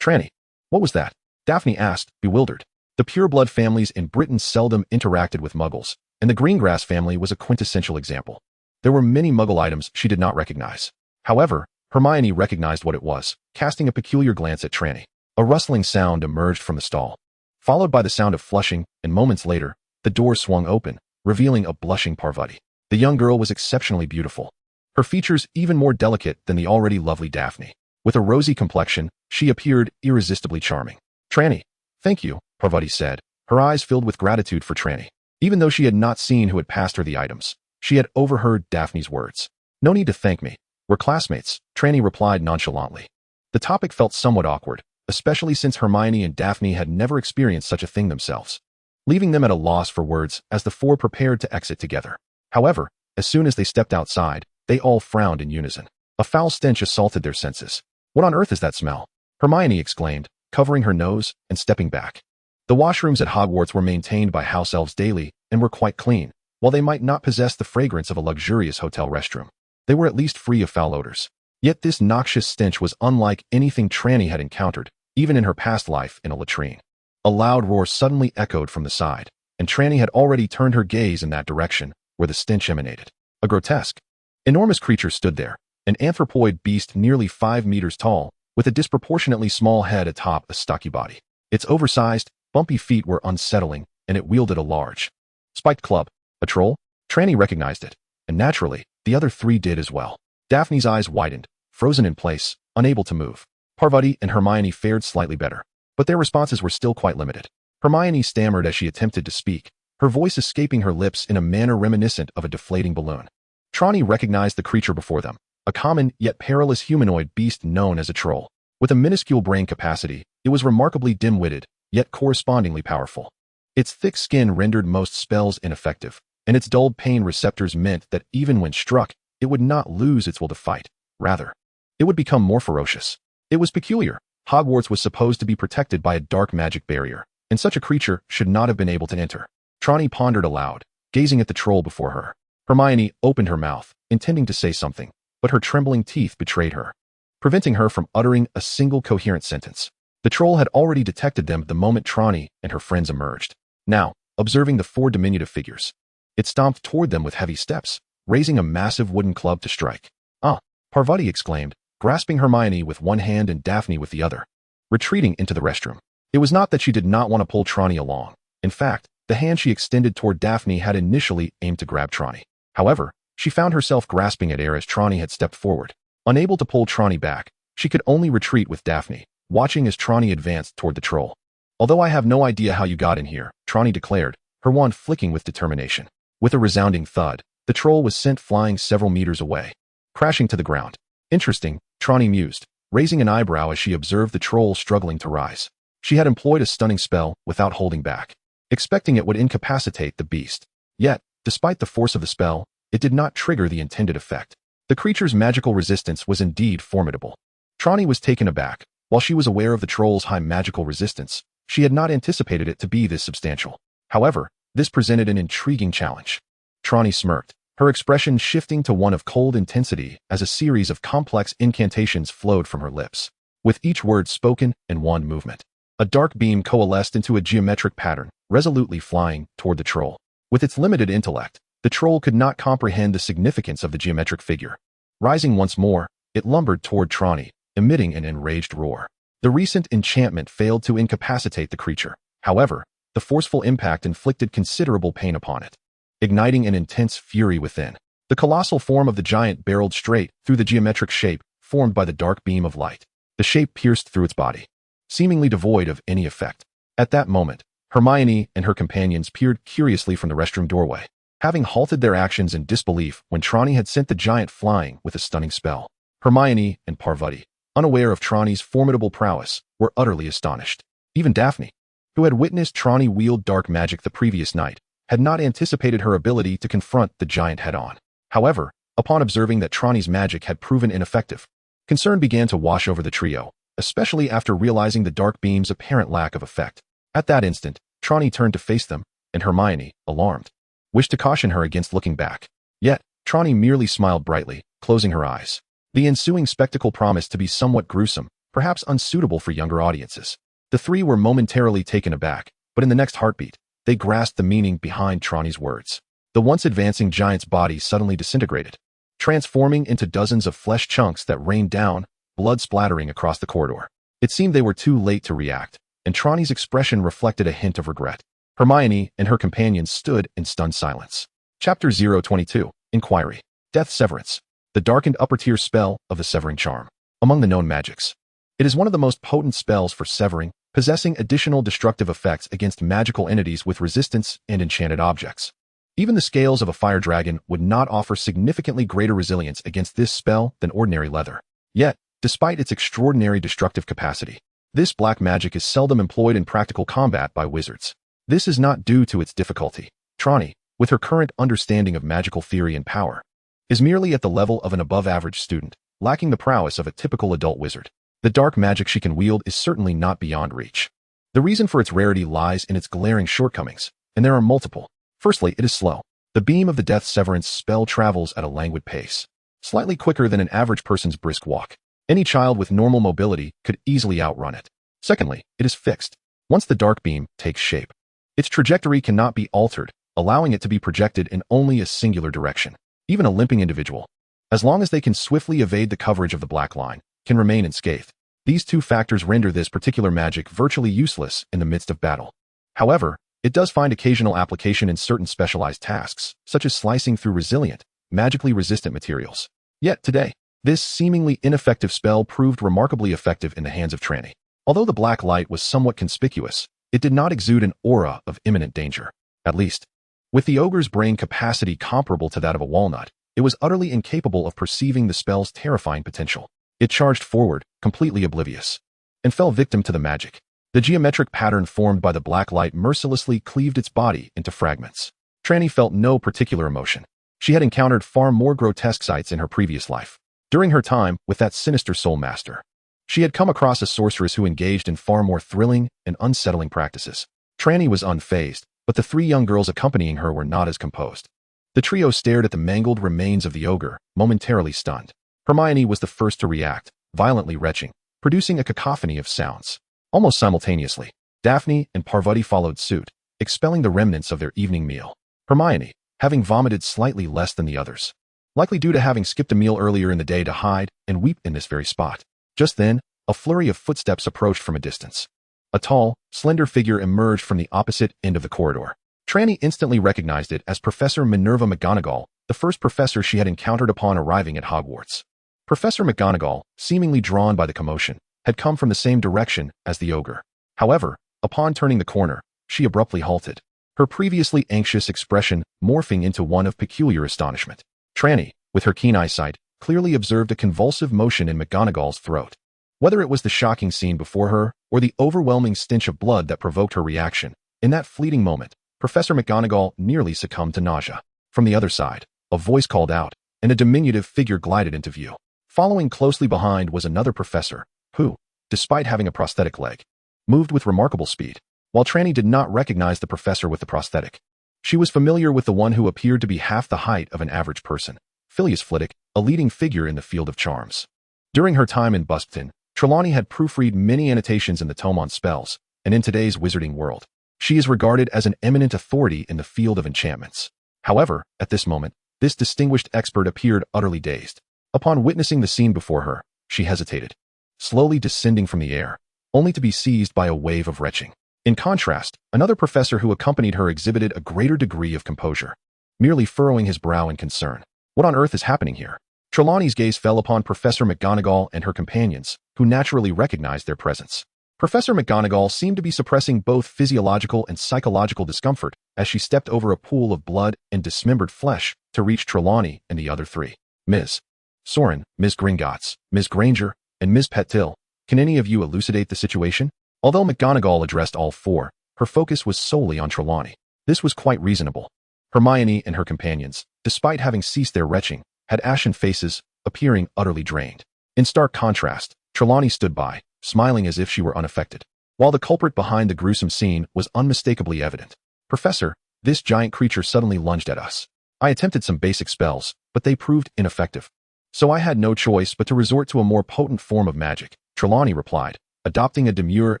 Tranny, what was that?" Daphne asked, bewildered. The pureblood families in Britain seldom interacted with Muggles, and the Greengrass family was a quintessential example. There were many Muggle items she did not recognize. However, Hermione recognized what it was, casting a peculiar glance at Tranny. A rustling sound emerged from the stall, followed by the sound of flushing, and moments later, the door swung open, revealing a blushing Parvati. The young girl was exceptionally beautiful, her features even more delicate than the already lovely Daphne. With a rosy complexion, she appeared irresistibly charming. "Tranny, thank you," Parvati said, her eyes filled with gratitude for Tranny. Even though she had not seen who had passed her the items, she had overheard Daphne's words. "No need to thank me. We're classmates," Tranny replied nonchalantly. The topic felt somewhat awkward, especially since Hermione and Daphne had never experienced such a thing themselves, leaving them at a loss for words as the 4 prepared to exit together. However, as soon as they stepped outside, they all frowned in unison. A foul stench assaulted their senses. "What on earth is that smell?" Hermione exclaimed, covering her nose and stepping back. The washrooms at Hogwarts were maintained by house elves daily and were quite clean. While they might not possess the fragrance of a luxurious hotel restroom, they were at least free of foul odors. Yet this noxious stench was unlike anything Tranny had encountered, even in her past life in a latrine. A loud roar suddenly echoed from the side, and Tranny had already turned her gaze in that direction, where the stench emanated. A grotesque, enormous creature stood there, an anthropoid beast nearly 5 meters tall, with a disproportionately small head atop a stocky body. Its oversized, bumpy feet were unsettling, and it wielded a large, spiked club. A troll? Tranny recognized it. and naturally, the other three did as well. Daphne's eyes widened, frozen in place, unable to move. Parvati and Hermione fared slightly better, but their responses were still quite limited. Hermione stammered as she attempted to speak, her voice escaping her lips in a manner reminiscent of a deflating balloon. Trelawney recognized the creature before them, a common yet perilous humanoid beast known as a troll. With a minuscule brain capacity, it was remarkably dim-witted, yet correspondingly powerful. Its thick skin rendered most spells ineffective, and its dulled pain receptors meant that even when struck, it would not lose its will to fight. Rather, it would become more ferocious. It was peculiar. Hogwarts was supposed to be protected by a dark magic barrier, and such a creature should not have been able to enter. Trelawney pondered aloud, gazing at the troll before her. Hermione opened her mouth, intending to say something, but her trembling teeth betrayed her, preventing her from uttering a single coherent sentence. The troll had already detected them the moment Trelawney and her friends emerged. Now, observing the four diminutive figures, it stomped toward them with heavy steps, raising a massive wooden club to strike. "Ah!" Parvati exclaimed, grasping Hermione with one hand and Daphne with the other, retreating into the restroom. It was not that she did not want to pull Trelawney along. In fact, the hand she extended toward Daphne had initially aimed to grab Trelawney. However, she found herself grasping at air as Trelawney had stepped forward. Unable to pull Trelawney back, she could only retreat with Daphne, watching as Trelawney advanced toward the troll. "Although I have no idea how you got in here," Trelawney declared, her wand flicking with determination. With a resounding thud, the troll was sent flying several meters away, crashing to the ground. "Interesting," Trelawney mused, raising an eyebrow as she observed the troll struggling to rise. She had employed a stunning spell without holding back, expecting it would incapacitate the beast. Yet, despite the force of the spell, it did not trigger the intended effect. The creature's magical resistance was indeed formidable. Trelawney was taken aback. While she was aware of the troll's high magical resistance, she had not anticipated it to be this substantial. However, this presented an intriguing challenge. Trelawney smirked, her expression shifting to one of cold intensity as a series of complex incantations flowed from her lips. With each word spoken and wand movement, a dark beam coalesced into a geometric pattern, resolutely flying toward the troll. With its limited intellect, the troll could not comprehend the significance of the geometric figure. Rising once more, it lumbered toward Trelawney, emitting an enraged roar. The recent enchantment failed to incapacitate the creature. However, the forceful impact inflicted considerable pain upon it, igniting an intense fury within. The colossal form of the giant barreled straight through the geometric shape formed by the dark beam of light. The shape pierced through its body, seemingly devoid of any effect. At that moment, Hermione and her companions peered curiously from the restroom doorway, having halted their actions in disbelief when Trelawney had sent the giant flying with a stunning spell. Hermione and Parvati, unaware of Trelawney's formidable prowess, were utterly astonished. Even Daphne, who had witnessed Trelawney wield dark magic the previous night, had not anticipated her ability to confront the giant head-on. However, upon observing that Trelawney's magic had proven ineffective, concern began to wash over the trio, especially after realizing the dark beam's apparent lack of effect. At that instant, Trelawney turned to face them, and Hermione, alarmed, wished to caution her against looking back. Yet, Trelawney merely smiled brightly, closing her eyes. The ensuing spectacle promised to be somewhat gruesome, perhaps unsuitable for younger audiences. The three were momentarily taken aback, but in the next heartbeat, they grasped the meaning behind Trelawney's words. The once advancing giant's body suddenly disintegrated, transforming into dozens of flesh chunks that rained down, blood splattering across the corridor. It seemed they were too late to react, and Trelawney's expression reflected a hint of regret. Hermione and her companions stood in stunned silence. Chapter 022, Inquiry. Death Severance. The darkened upper-tier spell of the Severing Charm. Among the known magics, it is one of the most potent spells for severing, possessing additional destructive effects against magical entities with resistance and enchanted objects. Even the scales of a fire dragon would not offer significantly greater resilience against this spell than ordinary leather. Yet, despite its extraordinary destructive capacity, this black magic is seldom employed in practical combat by wizards. This is not due to its difficulty. Trelawney, with her current understanding of magical theory and power, is merely at the level of an above-average student, lacking the prowess of a typical adult wizard. The dark magic she can wield is certainly not beyond reach. The reason for its rarity lies in its glaring shortcomings, and there are multiple. Firstly, it is slow. The beam of the Death Severance spell travels at a languid pace, slightly quicker than an average person's brisk walk. Any child with normal mobility could easily outrun it. Secondly, it is fixed. Once the dark beam takes shape, its trajectory cannot be altered, allowing it to be projected in only a singular direction. Even a limping individual, as long as they can swiftly evade the coverage of the black line, can remain unscathed. These two factors render this particular magic virtually useless in the midst of battle. However, it does find occasional application in certain specialized tasks, such as slicing through resilient, magically resistant materials. Yet today, this seemingly ineffective spell proved remarkably effective in the hands of Trelawney. Although the black light was somewhat conspicuous, it did not exude an aura of imminent danger. At least, with the ogre's brain capacity comparable to that of a walnut, it was utterly incapable of perceiving the spell's terrifying potential. It charged forward, completely oblivious, and fell victim to the magic. The geometric pattern formed by the black light mercilessly cleaved its body into fragments. Trelawney felt no particular emotion. She had encountered far more grotesque sights in her previous life. During her time with that sinister soul master, she had come across a sorceress who engaged in far more thrilling and unsettling practices. Trelawney was unfazed, but the three young girls accompanying her were not as composed. The trio stared at the mangled remains of the ogre, momentarily stunned. Hermione was the first to react, violently retching, producing a cacophony of sounds. Almost simultaneously, Daphne and Parvati followed suit, expelling the remnants of their evening meal. Hermione, having vomited slightly less than the others, likely due to having skipped a meal earlier in the day to hide and weep in this very spot. Just then, a flurry of footsteps approached from a distance. A tall, slender figure emerged from the opposite end of the corridor. Trelawney instantly recognized it as Professor Minerva McGonagall, the first professor she had encountered upon arriving at Hogwarts. Professor McGonagall, seemingly drawn by the commotion, had come from the same direction as the ogre. However, upon turning the corner, she abruptly halted, her previously anxious expression morphing into one of peculiar astonishment. Trelawney, with her keen eyesight, clearly observed a convulsive motion in McGonagall's throat. Whether it was the shocking scene before her or the overwhelming stench of blood that provoked her reaction, in that fleeting moment, Professor McGonagall nearly succumbed to nausea. From the other side, a voice called out, and a diminutive figure glided into view. Following closely behind was another professor, who, despite having a prosthetic leg, moved with remarkable speed. While Trelawney did not recognize the professor with the prosthetic, she was familiar with the one who appeared to be half the height of an average person, Phileas Flitwick, a leading figure in the field of charms. During her time in Buspton, Trelawney had proofread many annotations in the tome on spells, and in today's Wizarding World, she is regarded as an eminent authority in the field of enchantments. However, at this moment, this distinguished expert appeared utterly dazed. Upon witnessing the scene before her, she hesitated, slowly descending from the air, only to be seized by a wave of retching. In contrast, another professor who accompanied her exhibited a greater degree of composure, merely furrowing his brow in concern. What on earth is happening here? Trelawney's gaze fell upon Professor McGonagall and her companions, who naturally recognized their presence. Professor McGonagall seemed to be suppressing both physiological and psychological discomfort as she stepped over a pool of blood and dismembered flesh to reach Trelawney and the other three. Ms. Soren, Ms. Gringotts, Ms. Granger, and Ms. Pettil, can any of you elucidate the situation? Although McGonagall addressed all four, her focus was solely on Trelawney. This was quite reasonable. Hermione and her companions, despite having ceased their retching, had ashen faces, appearing utterly drained. In stark contrast, Trelawney stood by, smiling as if she were unaffected. While the culprit behind the gruesome scene was unmistakably evident. Professor, this giant creature suddenly lunged at us. I attempted some basic spells, but they proved ineffective. So I had no choice but to resort to a more potent form of magic, Trelawney replied, adopting a demure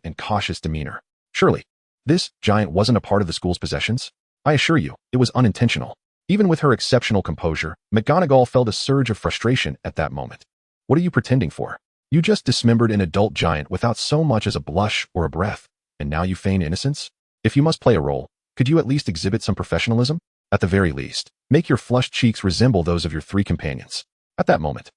and cautious demeanor. Surely, this giant wasn't a part of the school's possessions? I assure you, it was unintentional. Even with her exceptional composure, McGonagall felt a surge of frustration at that moment. What are you pretending for? You just dismembered an adult giant without so much as a blush or a breath, and now you feign innocence? If you must play a role, could you at least exhibit some professionalism? At the very least, make your flushed cheeks resemble those of your three companions. At that moment,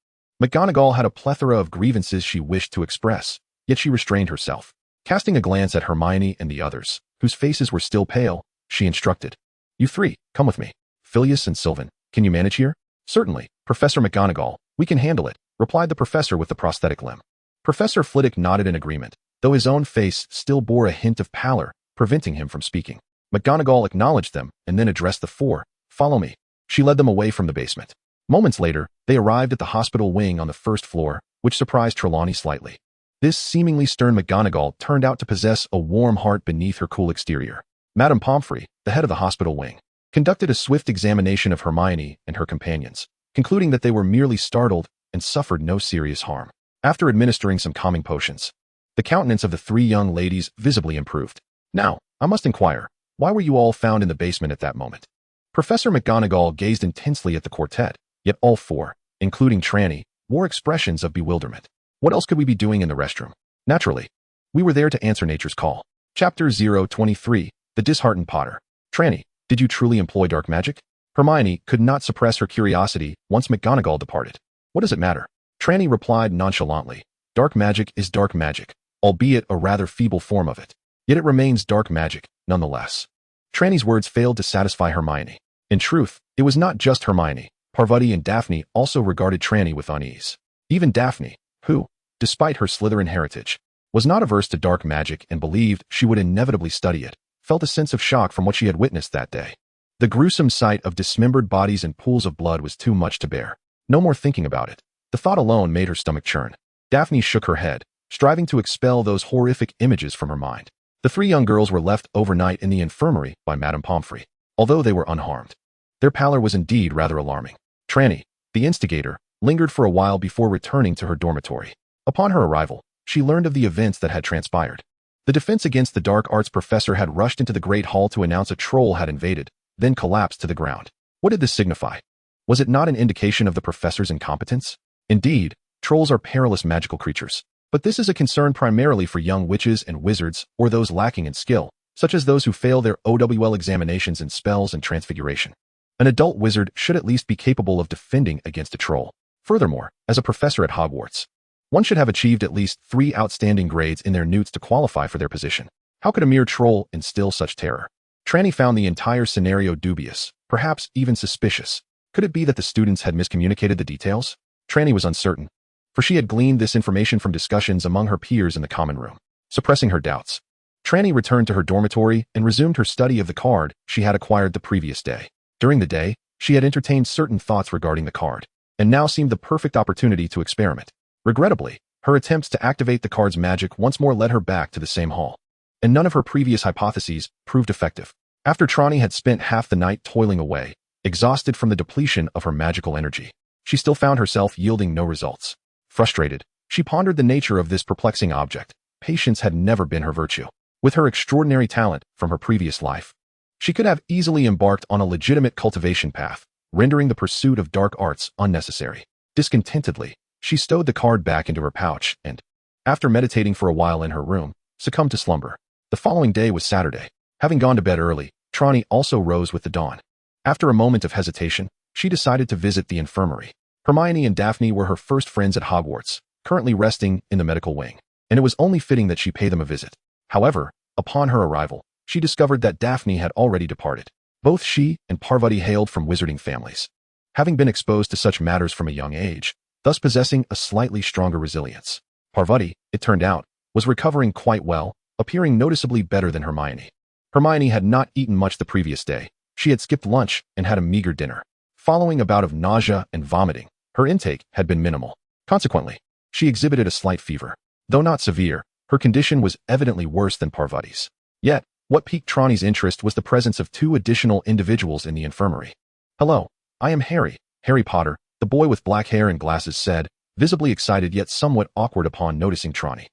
McGonagall had a plethora of grievances she wished to express, yet she restrained herself. Casting a glance at Hermione and the others, whose faces were still pale, she instructed, "You three, come with me. Phileas and Sylvan, can you manage here?" "Certainly, Professor McGonagall, we can handle it," replied the professor with the prosthetic limb. Professor Flitwick nodded in agreement, though his own face still bore a hint of pallor, preventing him from speaking. McGonagall acknowledged them and then addressed the four. "Follow me." She led them away from the basement. Moments later, they arrived at the hospital wing on the first floor, which surprised Trelawney slightly. This seemingly stern McGonagall turned out to possess a warm heart beneath her cool exterior. Madame Pomfrey, the head of the hospital wing, conducted a swift examination of Hermione and her companions, concluding that they were merely startled and suffered no serious harm. After administering some calming potions, the countenance of the three young ladies visibly improved. "Now, I must inquire, why were you all found in the basement at that moment?" Professor McGonagall gazed intensely at the quartet, yet all four, including Trelawney, wore expressions of bewilderment. "What else could we be doing in the restroom?" "Naturally, we were there to answer nature's call." Chapter 023, The Disheartened Potter. "Trelawney, did you truly employ dark magic?" Hermione could not suppress her curiosity once McGonagall departed. What does it matter? Trelawney replied nonchalantly. Dark magic is dark magic, albeit a rather feeble form of it. Yet it remains dark magic, nonetheless. Trelawney's words failed to satisfy Hermione. In truth, it was not just Hermione. Parvati and Daphne also regarded Trelawney with unease. Even Daphne, who, despite her Slytherin heritage, was not averse to dark magic and believed she would inevitably study it, felt a sense of shock from what she had witnessed that day. The gruesome sight of dismembered bodies and pools of blood was too much to bear. No more thinking about it. The thought alone made her stomach churn. Daphne shook her head, striving to expel those horrific images from her mind. The three young girls were left overnight in the infirmary by Madame Pomfrey, although they were unharmed. Their pallor was indeed rather alarming. Trelawney, the instigator, lingered for a while before returning to her dormitory. Upon her arrival, she learned of the events that had transpired. The defense against the dark arts professor had rushed into the great hall to announce a troll had invaded, then collapsed to the ground. What did this signify? Was it not an indication of the professor's incompetence? Indeed, trolls are perilous magical creatures, but this is a concern primarily for young witches and wizards or those lacking in skill, such as those who fail their OWL examinations in spells and transfiguration. An adult wizard should at least be capable of defending against a troll. Furthermore, as a professor at Hogwarts, one should have achieved at least 3 outstanding grades in their newts to qualify for their position. How could a mere troll instill such terror? Trelawney found the entire scenario dubious, perhaps even suspicious. Could it be that the students had miscommunicated the details? Trelawney was uncertain, for she had gleaned this information from discussions among her peers in the common room. Suppressing her doubts, Trelawney returned to her dormitory and resumed her study of the card she had acquired the previous day. During the day, she had entertained certain thoughts regarding the card, and now seemed the perfect opportunity to experiment. Regrettably, her attempts to activate the card's magic once more led her back to the same hall, and none of her previous hypotheses proved effective. After Trelawney had spent half the night toiling away, exhausted from the depletion of her magical energy, she still found herself yielding no results. Frustrated, she pondered the nature of this perplexing object. Patience had never been her virtue. With her extraordinary talent from her previous life, she could have easily embarked on a legitimate cultivation path, rendering the pursuit of dark arts unnecessary. Discontentedly, she stowed the card back into her pouch and, after meditating for a while in her room, succumbed to slumber. The following day was Saturday. Having gone to bed early, Trelawney also rose with the dawn. After a moment of hesitation, she decided to visit the infirmary. Hermione and Daphne were her first friends at Hogwarts, currently resting in the medical wing, and it was only fitting that she pay them a visit. However, upon her arrival, she discovered that Daphne had already departed. Both she and Parvati hailed from wizarding families, having been exposed to such matters from a young age, thus possessing a slightly stronger resilience. Parvati, it turned out, was recovering quite well, appearing noticeably better than Hermione. Hermione had not eaten much the previous day. She had skipped lunch and had a meager dinner. Following a bout of nausea and vomiting, her intake had been minimal. Consequently, she exhibited a slight fever. Though not severe, her condition was evidently worse than Parvati's. Yet, what piqued Trelawney's interest was the presence of 2 additional individuals in the infirmary. "Hello, I am Harry Potter," the boy with black hair and glasses said, visibly excited yet somewhat awkward upon noticing Trelawney.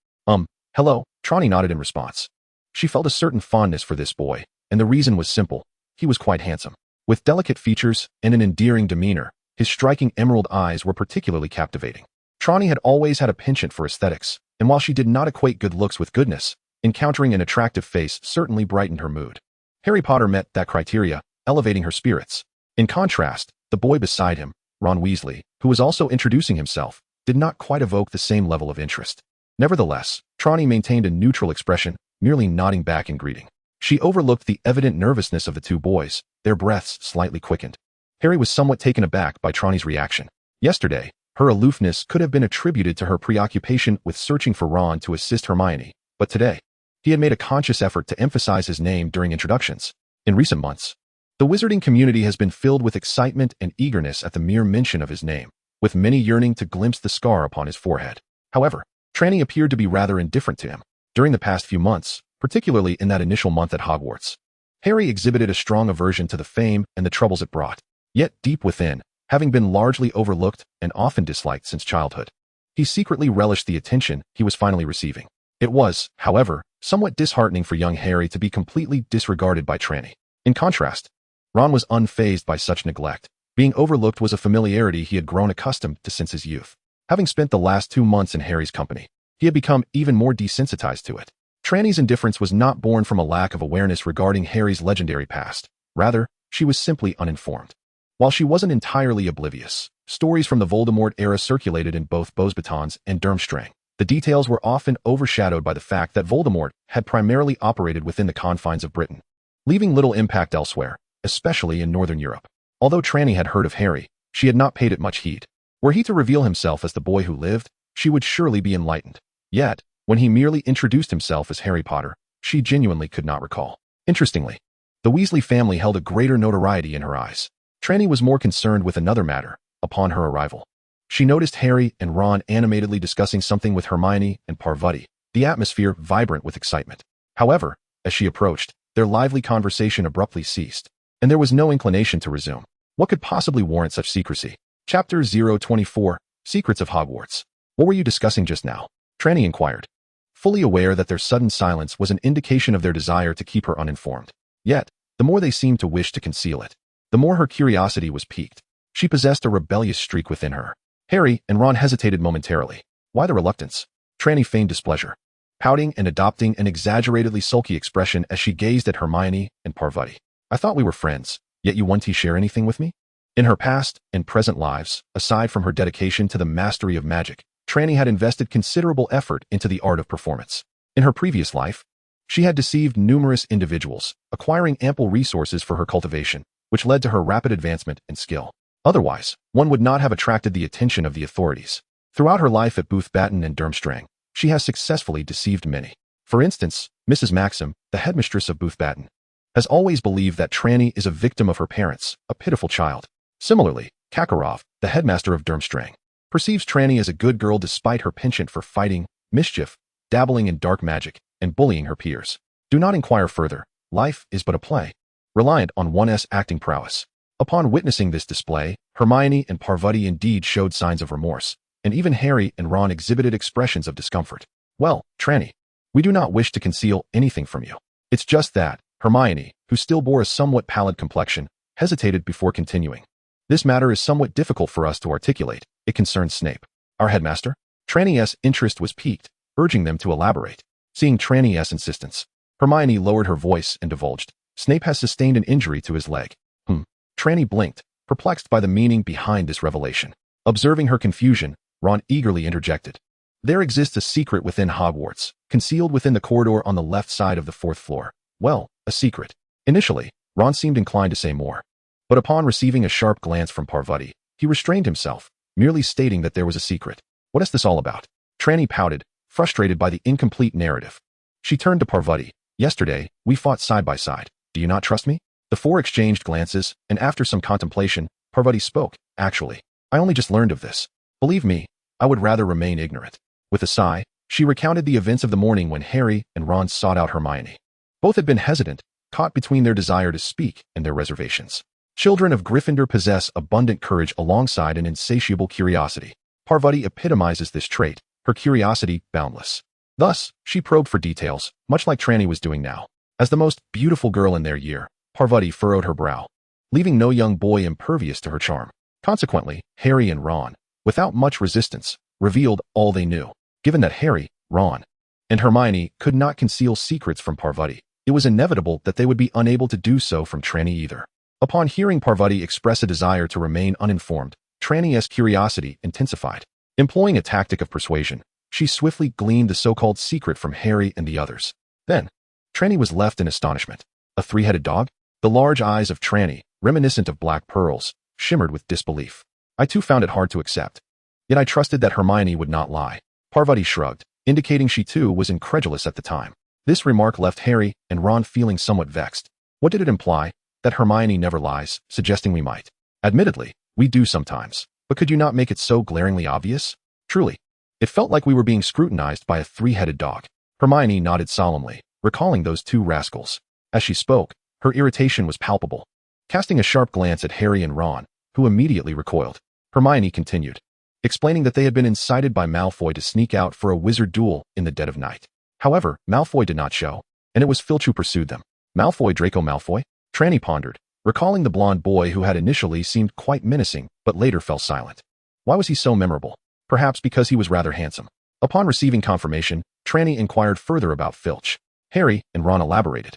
Hello," Trelawney nodded in response. She felt a certain fondness for this boy, and the reason was simple. He was quite handsome. With delicate features and an endearing demeanor, his striking emerald eyes were particularly captivating. Trelawney had always had a penchant for aesthetics, and while she did not equate good looks with goodness, encountering an attractive face certainly brightened her mood. Harry Potter met that criteria, elevating her spirits. In contrast, the boy beside him, Ron Weasley, who was also introducing himself, did not quite evoke the same level of interest. Nevertheless, Trelawney maintained a neutral expression, merely nodding back in greeting. She overlooked the evident nervousness of the 2 boys, their breaths slightly quickened. Harry was somewhat taken aback by Trelawney's reaction. Yesterday, her aloofness could have been attributed to her preoccupation with searching for Ron to assist Hermione, but today, he had made a conscious effort to emphasize his name during introductions. In recent months, the wizarding community has been filled with excitement and eagerness at the mere mention of his name, with many yearning to glimpse the scar upon his forehead. However, Trelawney appeared to be rather indifferent to him. During the past few months, particularly in that initial month at Hogwarts, Harry exhibited a strong aversion to the fame and the troubles it brought. Yet deep within, having been largely overlooked and often disliked since childhood, he secretly relished the attention he was finally receiving. It was, however, somewhat disheartening for young Harry to be completely disregarded by Trelawney. In contrast, Ron was unfazed by such neglect. Being overlooked was a familiarity he had grown accustomed to since his youth. Having spent the last 2 months in Harry's company, he had become even more desensitized to it. Trelawney's indifference was not born from a lack of awareness regarding Harry's legendary past. Rather, she was simply uninformed. While she wasn't entirely oblivious, stories from the Voldemort era circulated in both Beauxbatons and Durmstrang. The details were often overshadowed by the fact that Voldemort had primarily operated within the confines of Britain, leaving little impact elsewhere, especially in Northern Europe. Although Trelawney had heard of Harry, she had not paid it much heed. Were he to reveal himself as the boy who lived, she would surely be enlightened. Yet, when he merely introduced himself as Harry Potter, she genuinely could not recall. Interestingly, the Weasley family held a greater notoriety in her eyes. Trelawney was more concerned with another matter. Upon her arrival, she noticed Harry and Ron animatedly discussing something with Hermione and Parvati, the atmosphere vibrant with excitement. However, as she approached, their lively conversation abruptly ceased, and there was no inclination to resume. What could possibly warrant such secrecy? Chapter 024, Secrets of Hogwarts. What were you discussing just now? Trelawney inquired, fully aware that their sudden silence was an indication of their desire to keep her uninformed. Yet, the more they seemed to wish to conceal it, the more her curiosity was piqued. She possessed a rebellious streak within her. Harry and Ron hesitated momentarily. Why the reluctance? Trelawney feigned displeasure, pouting and adopting an exaggeratedly sulky expression as she gazed at Hermione and Parvati. I thought we were friends, yet you want to share anything with me? In her past and present lives, aside from her dedication to the mastery of magic, Trelawney had invested considerable effort into the art of performance. In her previous life, she had deceived numerous individuals, acquiring ample resources for her cultivation, which led to her rapid advancement and skill. Otherwise, one would not have attracted the attention of the authorities. Throughout her life at Beauxbaton and Durmstrang, she has successfully deceived many. For instance, Mrs. Maxim, the headmistress of Beauxbaton, has always believed that Trelawney is a victim of her parents, a pitiful child. Similarly, Kakarov, the headmaster of Durmstrang, perceives Trelawney as a good girl despite her penchant for fighting, mischief, dabbling in dark magic, and bullying her peers. Do not inquire further. Life is but a play, reliant on one's acting prowess. Upon witnessing this display, Hermione and Parvati indeed showed signs of remorse, and even Harry and Ron exhibited expressions of discomfort. Well, Trelawney, we do not wish to conceal anything from you. It's just that, Hermione, who still bore a somewhat pallid complexion, hesitated before continuing. This matter is somewhat difficult for us to articulate. It concerns Snape, our headmaster. Trelawney's interest was piqued, urging them to elaborate. Seeing Trelawney's insistence, Hermione lowered her voice and divulged, Snape has sustained an injury to his leg. Trelawney blinked, perplexed by the meaning behind this revelation. Observing her confusion, Ron eagerly interjected. There exists a secret within Hogwarts, concealed within the corridor on the left side of the 4th floor. Well, a secret. Initially, Ron seemed inclined to say more. But upon receiving a sharp glance from Parvati, he restrained himself, merely stating that there was a secret. What is this all about? Trelawney pouted, frustrated by the incomplete narrative. She turned to Parvati. Yesterday, we fought side by side. Do you not trust me? The four exchanged glances, and after some contemplation, Parvati spoke. Actually, I only just learned of this. Believe me, I would rather remain ignorant. With a sigh, she recounted the events of the morning when Harry and Ron sought out Hermione. Both had been hesitant, caught between their desire to speak and their reservations. Children of Gryffindor possess abundant courage alongside an insatiable curiosity. Parvati epitomizes this trait, her curiosity boundless. Thus, she probed for details, much like Trelawney was doing now. As the most beautiful girl in their year, Parvati furrowed her brow, leaving no young boy impervious to her charm. Consequently, Harry and Ron, without much resistance, revealed all they knew. Given that Harry, Ron, and Hermione could not conceal secrets from Parvati, it was inevitable that they would be unable to do so from Trelawney either. Upon hearing Parvati express a desire to remain uninformed, Trelawney's curiosity intensified. Employing a tactic of persuasion, she swiftly gleaned the so-called secret from Harry and the others. Then, Trelawney was left in astonishment. A three-headed dog? The large eyes of Trelawney, reminiscent of black pearls, shimmered with disbelief. I too found it hard to accept. Yet I trusted that Hermione would not lie. Parvati shrugged, indicating she too was incredulous at the time. This remark left Harry and Ron feeling somewhat vexed. What did it imply? That Hermione never lies, suggesting we might. Admittedly, we do sometimes. But could you not make it so glaringly obvious? Truly, it felt like we were being scrutinized by a three-headed dog. Hermione nodded solemnly, recalling those two rascals. As she spoke, her irritation was palpable. Casting a sharp glance at Harry and Ron, who immediately recoiled, Hermione continued, explaining that they had been incited by Malfoy to sneak out for a wizard duel in the dead of night. However, Malfoy did not show, and it was Filch who pursued them. Malfoy, Draco Malfoy? Trelawney pondered, recalling the blonde boy who had initially seemed quite menacing, but later fell silent. Why was he so memorable? Perhaps because he was rather handsome. Upon receiving confirmation, Trelawney inquired further about Filch. Harry and Ron elaborated,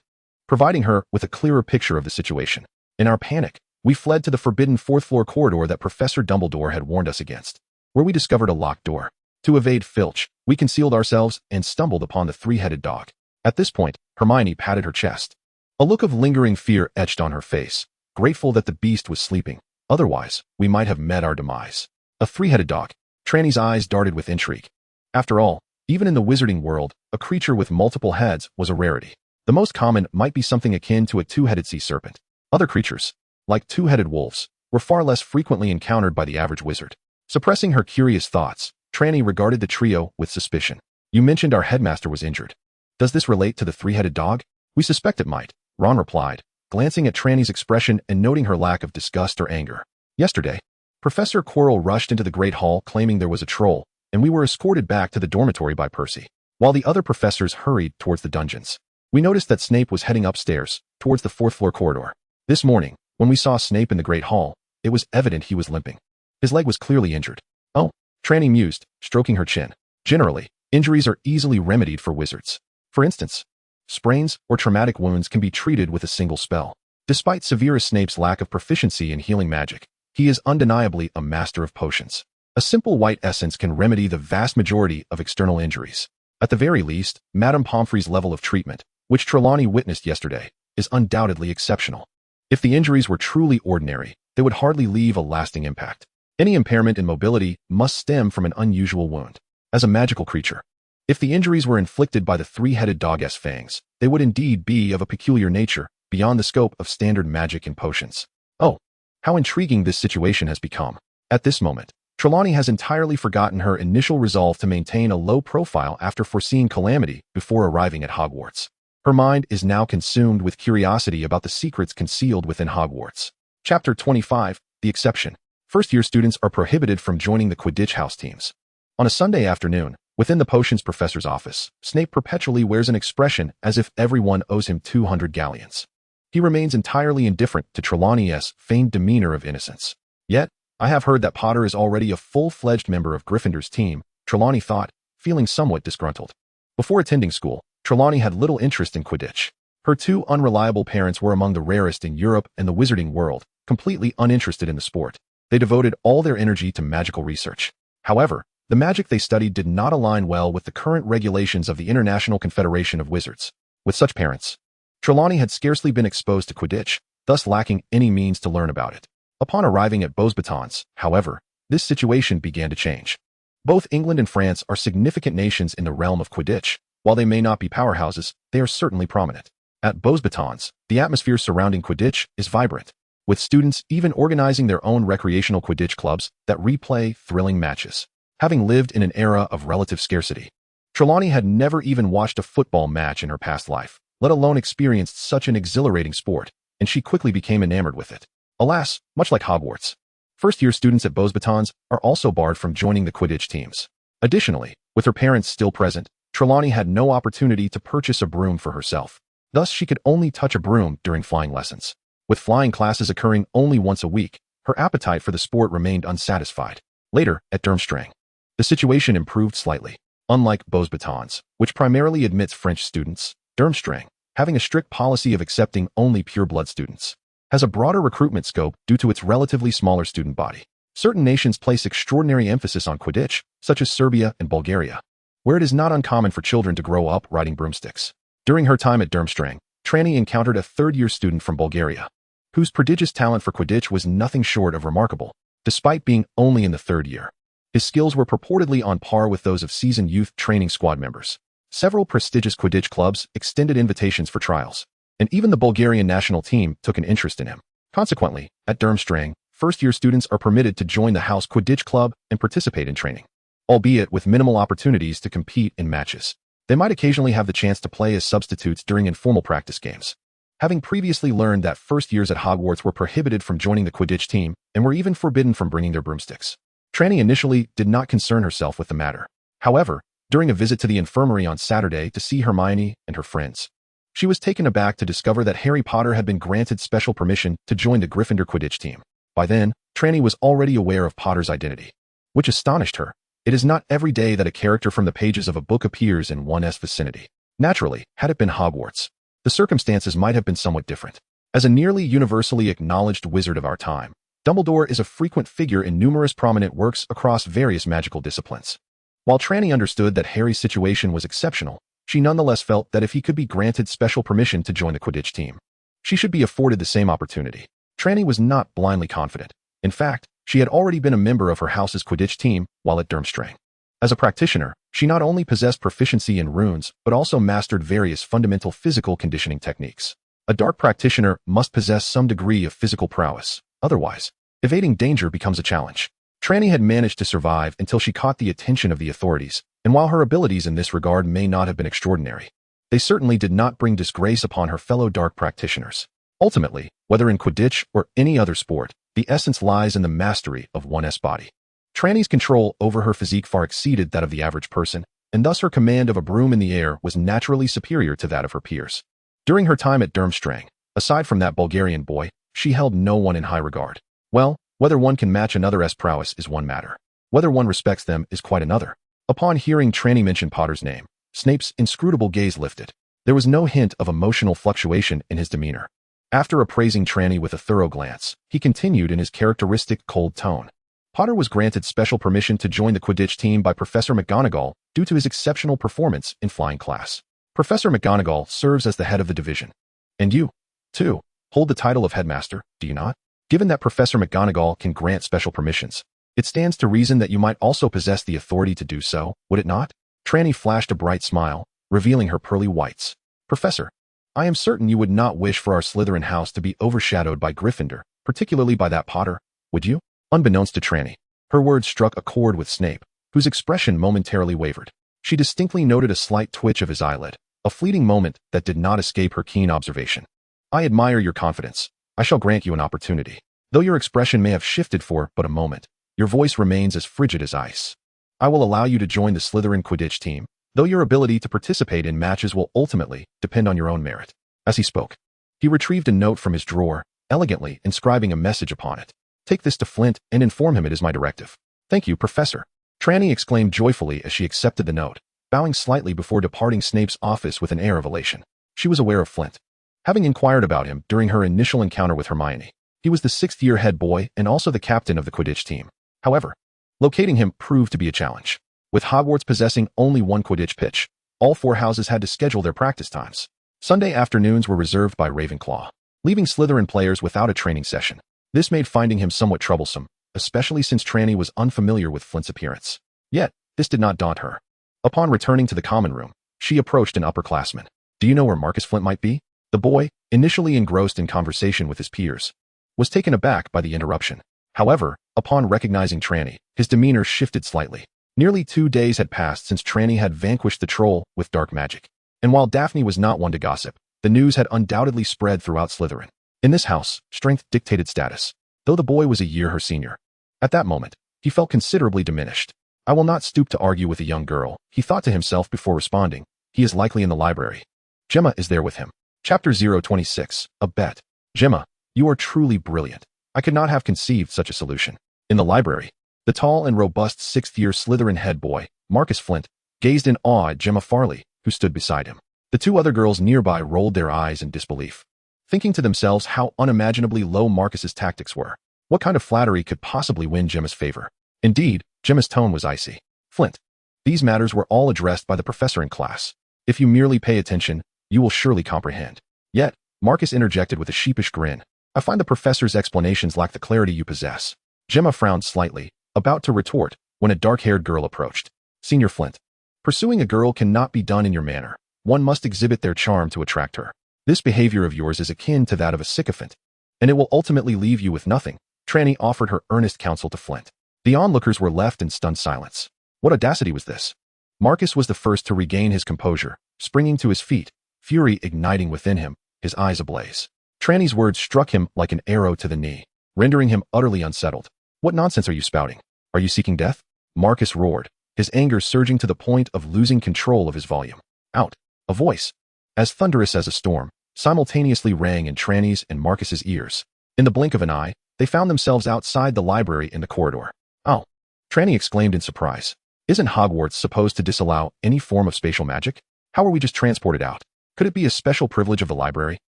providing her with a clearer picture of the situation. In our panic, We fled to the forbidden fourth-floor corridor that Professor Dumbledore had warned us against, where we discovered a locked door. To evade Filch, we concealed ourselves and stumbled upon the three-headed dog. At this point, Hermione patted her chest. A look of lingering fear etched on her face, grateful that the beast was sleeping. Otherwise, we might have met our demise. A three-headed dog. Trelawney's eyes darted with intrigue. After all, even in the wizarding world, a creature with multiple heads was a rarity. The most common might be something akin to a two-headed sea serpent. Other creatures, like two-headed wolves, were far less frequently encountered by the average wizard. Suppressing her curious thoughts, Trelawney regarded the trio with suspicion. You mentioned our headmaster was injured. Does this relate to the three-headed dog? We suspect it might, Ron replied, glancing at Trelawney's expression and noting her lack of disgust or anger. Yesterday, Professor Quirrell rushed into the Great Hall claiming there was a troll, and we were escorted back to the dormitory by Percy. While the other professors hurried towards the dungeons, we noticed that Snape was heading upstairs, towards the fourth-floor corridor. This morning, when we saw Snape in the Great Hall, it was evident he was limping. His leg was clearly injured. Oh, Trelawney mused, stroking her chin. Generally, injuries are easily remedied for wizards. For instance, sprains or traumatic wounds can be treated with a single spell. Despite Severus Snape's lack of proficiency in healing magic, he is undeniably a master of potions. A simple white essence can remedy the vast majority of external injuries. At the very least, Madame Pomfrey's level of treatment, which Trelawney witnessed yesterday, is undoubtedly exceptional. If the injuries were truly ordinary, they would hardly leave a lasting impact. Any impairment in mobility must stem from an unusual wound. As a magical creature, if the injuries were inflicted by the three-headed dog's fangs, they would indeed be of a peculiar nature, beyond the scope of standard magic and potions. Oh, how intriguing this situation has become. At this moment, Trelawney has entirely forgotten her initial resolve to maintain a low profile after foreseeing calamity before arriving at Hogwarts. Her mind is now consumed with curiosity about the secrets concealed within Hogwarts. Chapter 25, The Exception. First-year students are prohibited from joining the Quidditch house teams. On a Sunday afternoon, within the potions professor's office, Snape perpetually wears an expression as if everyone owes him 200 galleons. He remains entirely indifferent to Trelawney's feigned demeanor of innocence. Yet, I have heard that Potter is already a full-fledged member of Gryffindor's team, Trelawney thought, feeling somewhat disgruntled. Before attending school, Trelawney had little interest in Quidditch. Her two unreliable parents were among the rarest in Europe and the wizarding world, completely uninterested in the sport. They devoted all their energy to magical research. However, the magic they studied did not align well with the current regulations of the International Confederation of Wizards. With such parents, Trelawney had scarcely been exposed to Quidditch, thus lacking any means to learn about it. Upon arriving at Beauxbatons, however, this situation began to change. Both England and France are significant nations in the realm of Quidditch. While they may not be powerhouses, they are certainly prominent. At Beauxbatons, the atmosphere surrounding Quidditch is vibrant, with students even organizing their own recreational Quidditch clubs that replay thrilling matches. Having lived in an era of relative scarcity, Trelawney had never even watched a football match in her past life, let alone experienced such an exhilarating sport, and she quickly became enamored with it. Alas, much like Hogwarts, first-year students at Beauxbatons are also barred from joining the Quidditch teams. Additionally, with her parents still present, Trelawney had no opportunity to purchase a broom for herself. Thus, she could only touch a broom during flying lessons. With flying classes occurring only once a week, her appetite for the sport remained unsatisfied. Later, at Durmstrang, the situation improved slightly. Unlike Beauxbatons, which primarily admits French students, Durmstrang, having a strict policy of accepting only pure-blood students, has a broader recruitment scope due to its relatively smaller student body. Certain nations place extraordinary emphasis on Quidditch, such as Serbia and Bulgaria, where it is not uncommon for children to grow up riding broomsticks. During her time at Durmstrang, Trelawney encountered a third-year student from Bulgaria, whose prodigious talent for Quidditch was nothing short of remarkable, despite being only in the third year. His skills were purportedly on par with those of seasoned youth training squad members. Several prestigious Quidditch clubs extended invitations for trials, and even the Bulgarian national team took an interest in him. Consequently, at Durmstrang, first-year students are permitted to join the house Quidditch club and participate in training, albeit with minimal opportunities to compete in matches. They might occasionally have the chance to play as substitutes during informal practice games. Having previously learned that first years at Hogwarts were prohibited from joining the Quidditch team and were even forbidden from bringing their broomsticks, Trelawney initially did not concern herself with the matter. However, during a visit to the infirmary on Saturday to see Hermione and her friends, she was taken aback to discover that Harry Potter had been granted special permission to join the Gryffindor Quidditch team. By then, Trelawney was already aware of Potter's identity, which astonished her. It is not every day that a character from the pages of a book appears in one's vicinity. Naturally, had it been Hogwarts, the circumstances might have been somewhat different. As a nearly universally acknowledged wizard of our time, Dumbledore is a frequent figure in numerous prominent works across various magical disciplines. While Trelawney understood that Harry's situation was exceptional, she nonetheless felt that if he could be granted special permission to join the Quidditch team, she should be afforded the same opportunity. Trelawney was not blindly confident. In fact, she had already been a member of her house's Quidditch team while at Durmstrang. As a practitioner, she not only possessed proficiency in runes, but also mastered various fundamental physical conditioning techniques. A dark practitioner must possess some degree of physical prowess. Otherwise, evading danger becomes a challenge. Trelawney had managed to survive until she caught the attention of the authorities, and while her abilities in this regard may not have been extraordinary, they certainly did not bring disgrace upon her fellow dark practitioners. Ultimately, whether in Quidditch or any other sport, the essence lies in the mastery of one's body. Trelawney's control over her physique far exceeded that of the average person, and thus her command of a broom in the air was naturally superior to that of her peers. During her time at Durmstrang, aside from that Bulgarian boy, she held no one in high regard. Well, whether one can match another's prowess is one matter. Whether one respects them is quite another. Upon hearing Trelawney mention Potter's name, Snape's inscrutable gaze lifted. There was no hint of emotional fluctuation in his demeanor. After appraising Trelawney with a thorough glance, he continued in his characteristic cold tone. Potter was granted special permission to join the Quidditch team by Professor McGonagall due to his exceptional performance in flying class. Professor McGonagall serves as the head of the division. And you, too, hold the title of headmaster, do you not? Given that Professor McGonagall can grant special permissions, it stands to reason that you might also possess the authority to do so, would it not? Trelawney flashed a bright smile, revealing her pearly whites. Professor, I am certain you would not wish for our Slytherin house to be overshadowed by Gryffindor, particularly by that Potter, would you? Unbeknownst to Trelawney, her words struck a chord with Snape, whose expression momentarily wavered. She distinctly noted a slight twitch of his eyelid, a fleeting moment that did not escape her keen observation. I admire your confidence. I shall grant you an opportunity. Though your expression may have shifted for but a moment, your voice remains as frigid as ice. I will allow you to join the Slytherin Quidditch team, though your ability to participate in matches will ultimately depend on your own merit. As he spoke, he retrieved a note from his drawer, elegantly inscribing a message upon it. Take this to Flint and inform him it is my directive. Thank you, Professor. Trelawney exclaimed joyfully as she accepted the note, bowing slightly before departing Snape's office with an air of elation. She was aware of Flint, having inquired about him during her initial encounter with Hermione. He was the sixth-year head boy and also the captain of the Quidditch team. However, locating him proved to be a challenge. With Hogwarts possessing only one Quidditch pitch, all four houses had to schedule their practice times. Sunday afternoons were reserved by Ravenclaw, leaving Slytherin players without a training session. This made finding him somewhat troublesome, especially since Trelawney was unfamiliar with Flint's appearance. Yet, this did not daunt her. Upon returning to the common room, she approached an upperclassman. Do you know where Marcus Flint might be? The boy, initially engrossed in conversation with his peers, was taken aback by the interruption. However, upon recognizing Trelawney, his demeanor shifted slightly. Nearly 2 days had passed since Trelawney had vanquished the troll with dark magic. And while Daphne was not one to gossip, the news had undoubtedly spread throughout Slytherin. In this house, strength dictated status, though the boy was a year her senior. At that moment, he felt considerably diminished. I will not stoop to argue with a young girl, he thought to himself before responding. He is likely in the library. Gemma is there with him. Chapter 026, A Bet. Gemma, you are truly brilliant. I could not have conceived such a solution. In the library, the tall and robust sixth-year Slytherin head boy, Marcus Flint, gazed in awe at Gemma Farley, who stood beside him. The two other girls nearby rolled their eyes in disbelief, thinking to themselves how unimaginably low Marcus's tactics were. What kind of flattery could possibly win Gemma's favor? Indeed, Gemma's tone was icy. Flint, these matters were all addressed by the professor in class. If you merely pay attention, you will surely comprehend. Yet, Marcus interjected with a sheepish grin. I find the professor's explanations lack the clarity you possess. Gemma frowned slightly, about to retort, when a dark-haired girl approached. Senior Flint, pursuing a girl cannot be done in your manner. One must exhibit their charm to attract her. This behavior of yours is akin to that of a sycophant, and it will ultimately leave you with nothing. Trelawney offered her earnest counsel to Flint. The onlookers were left in stunned silence. What audacity was this? Marcus was the first to regain his composure, springing to his feet, fury igniting within him, his eyes ablaze. Trelawney's words struck him like an arrow to the knee, rendering him utterly unsettled. What nonsense are you spouting? Are you seeking death? Marcus roared, his anger surging to the point of losing control of his volume. Out. A voice, as thunderous as a storm, simultaneously rang in Trelawney's and Marcus's ears. In the blink of an eye, they found themselves outside the library in the corridor. Oh! Trelawney exclaimed in surprise. Isn't Hogwarts supposed to disallow any form of spatial magic? How were we just transported out? Could it be a special privilege of the library?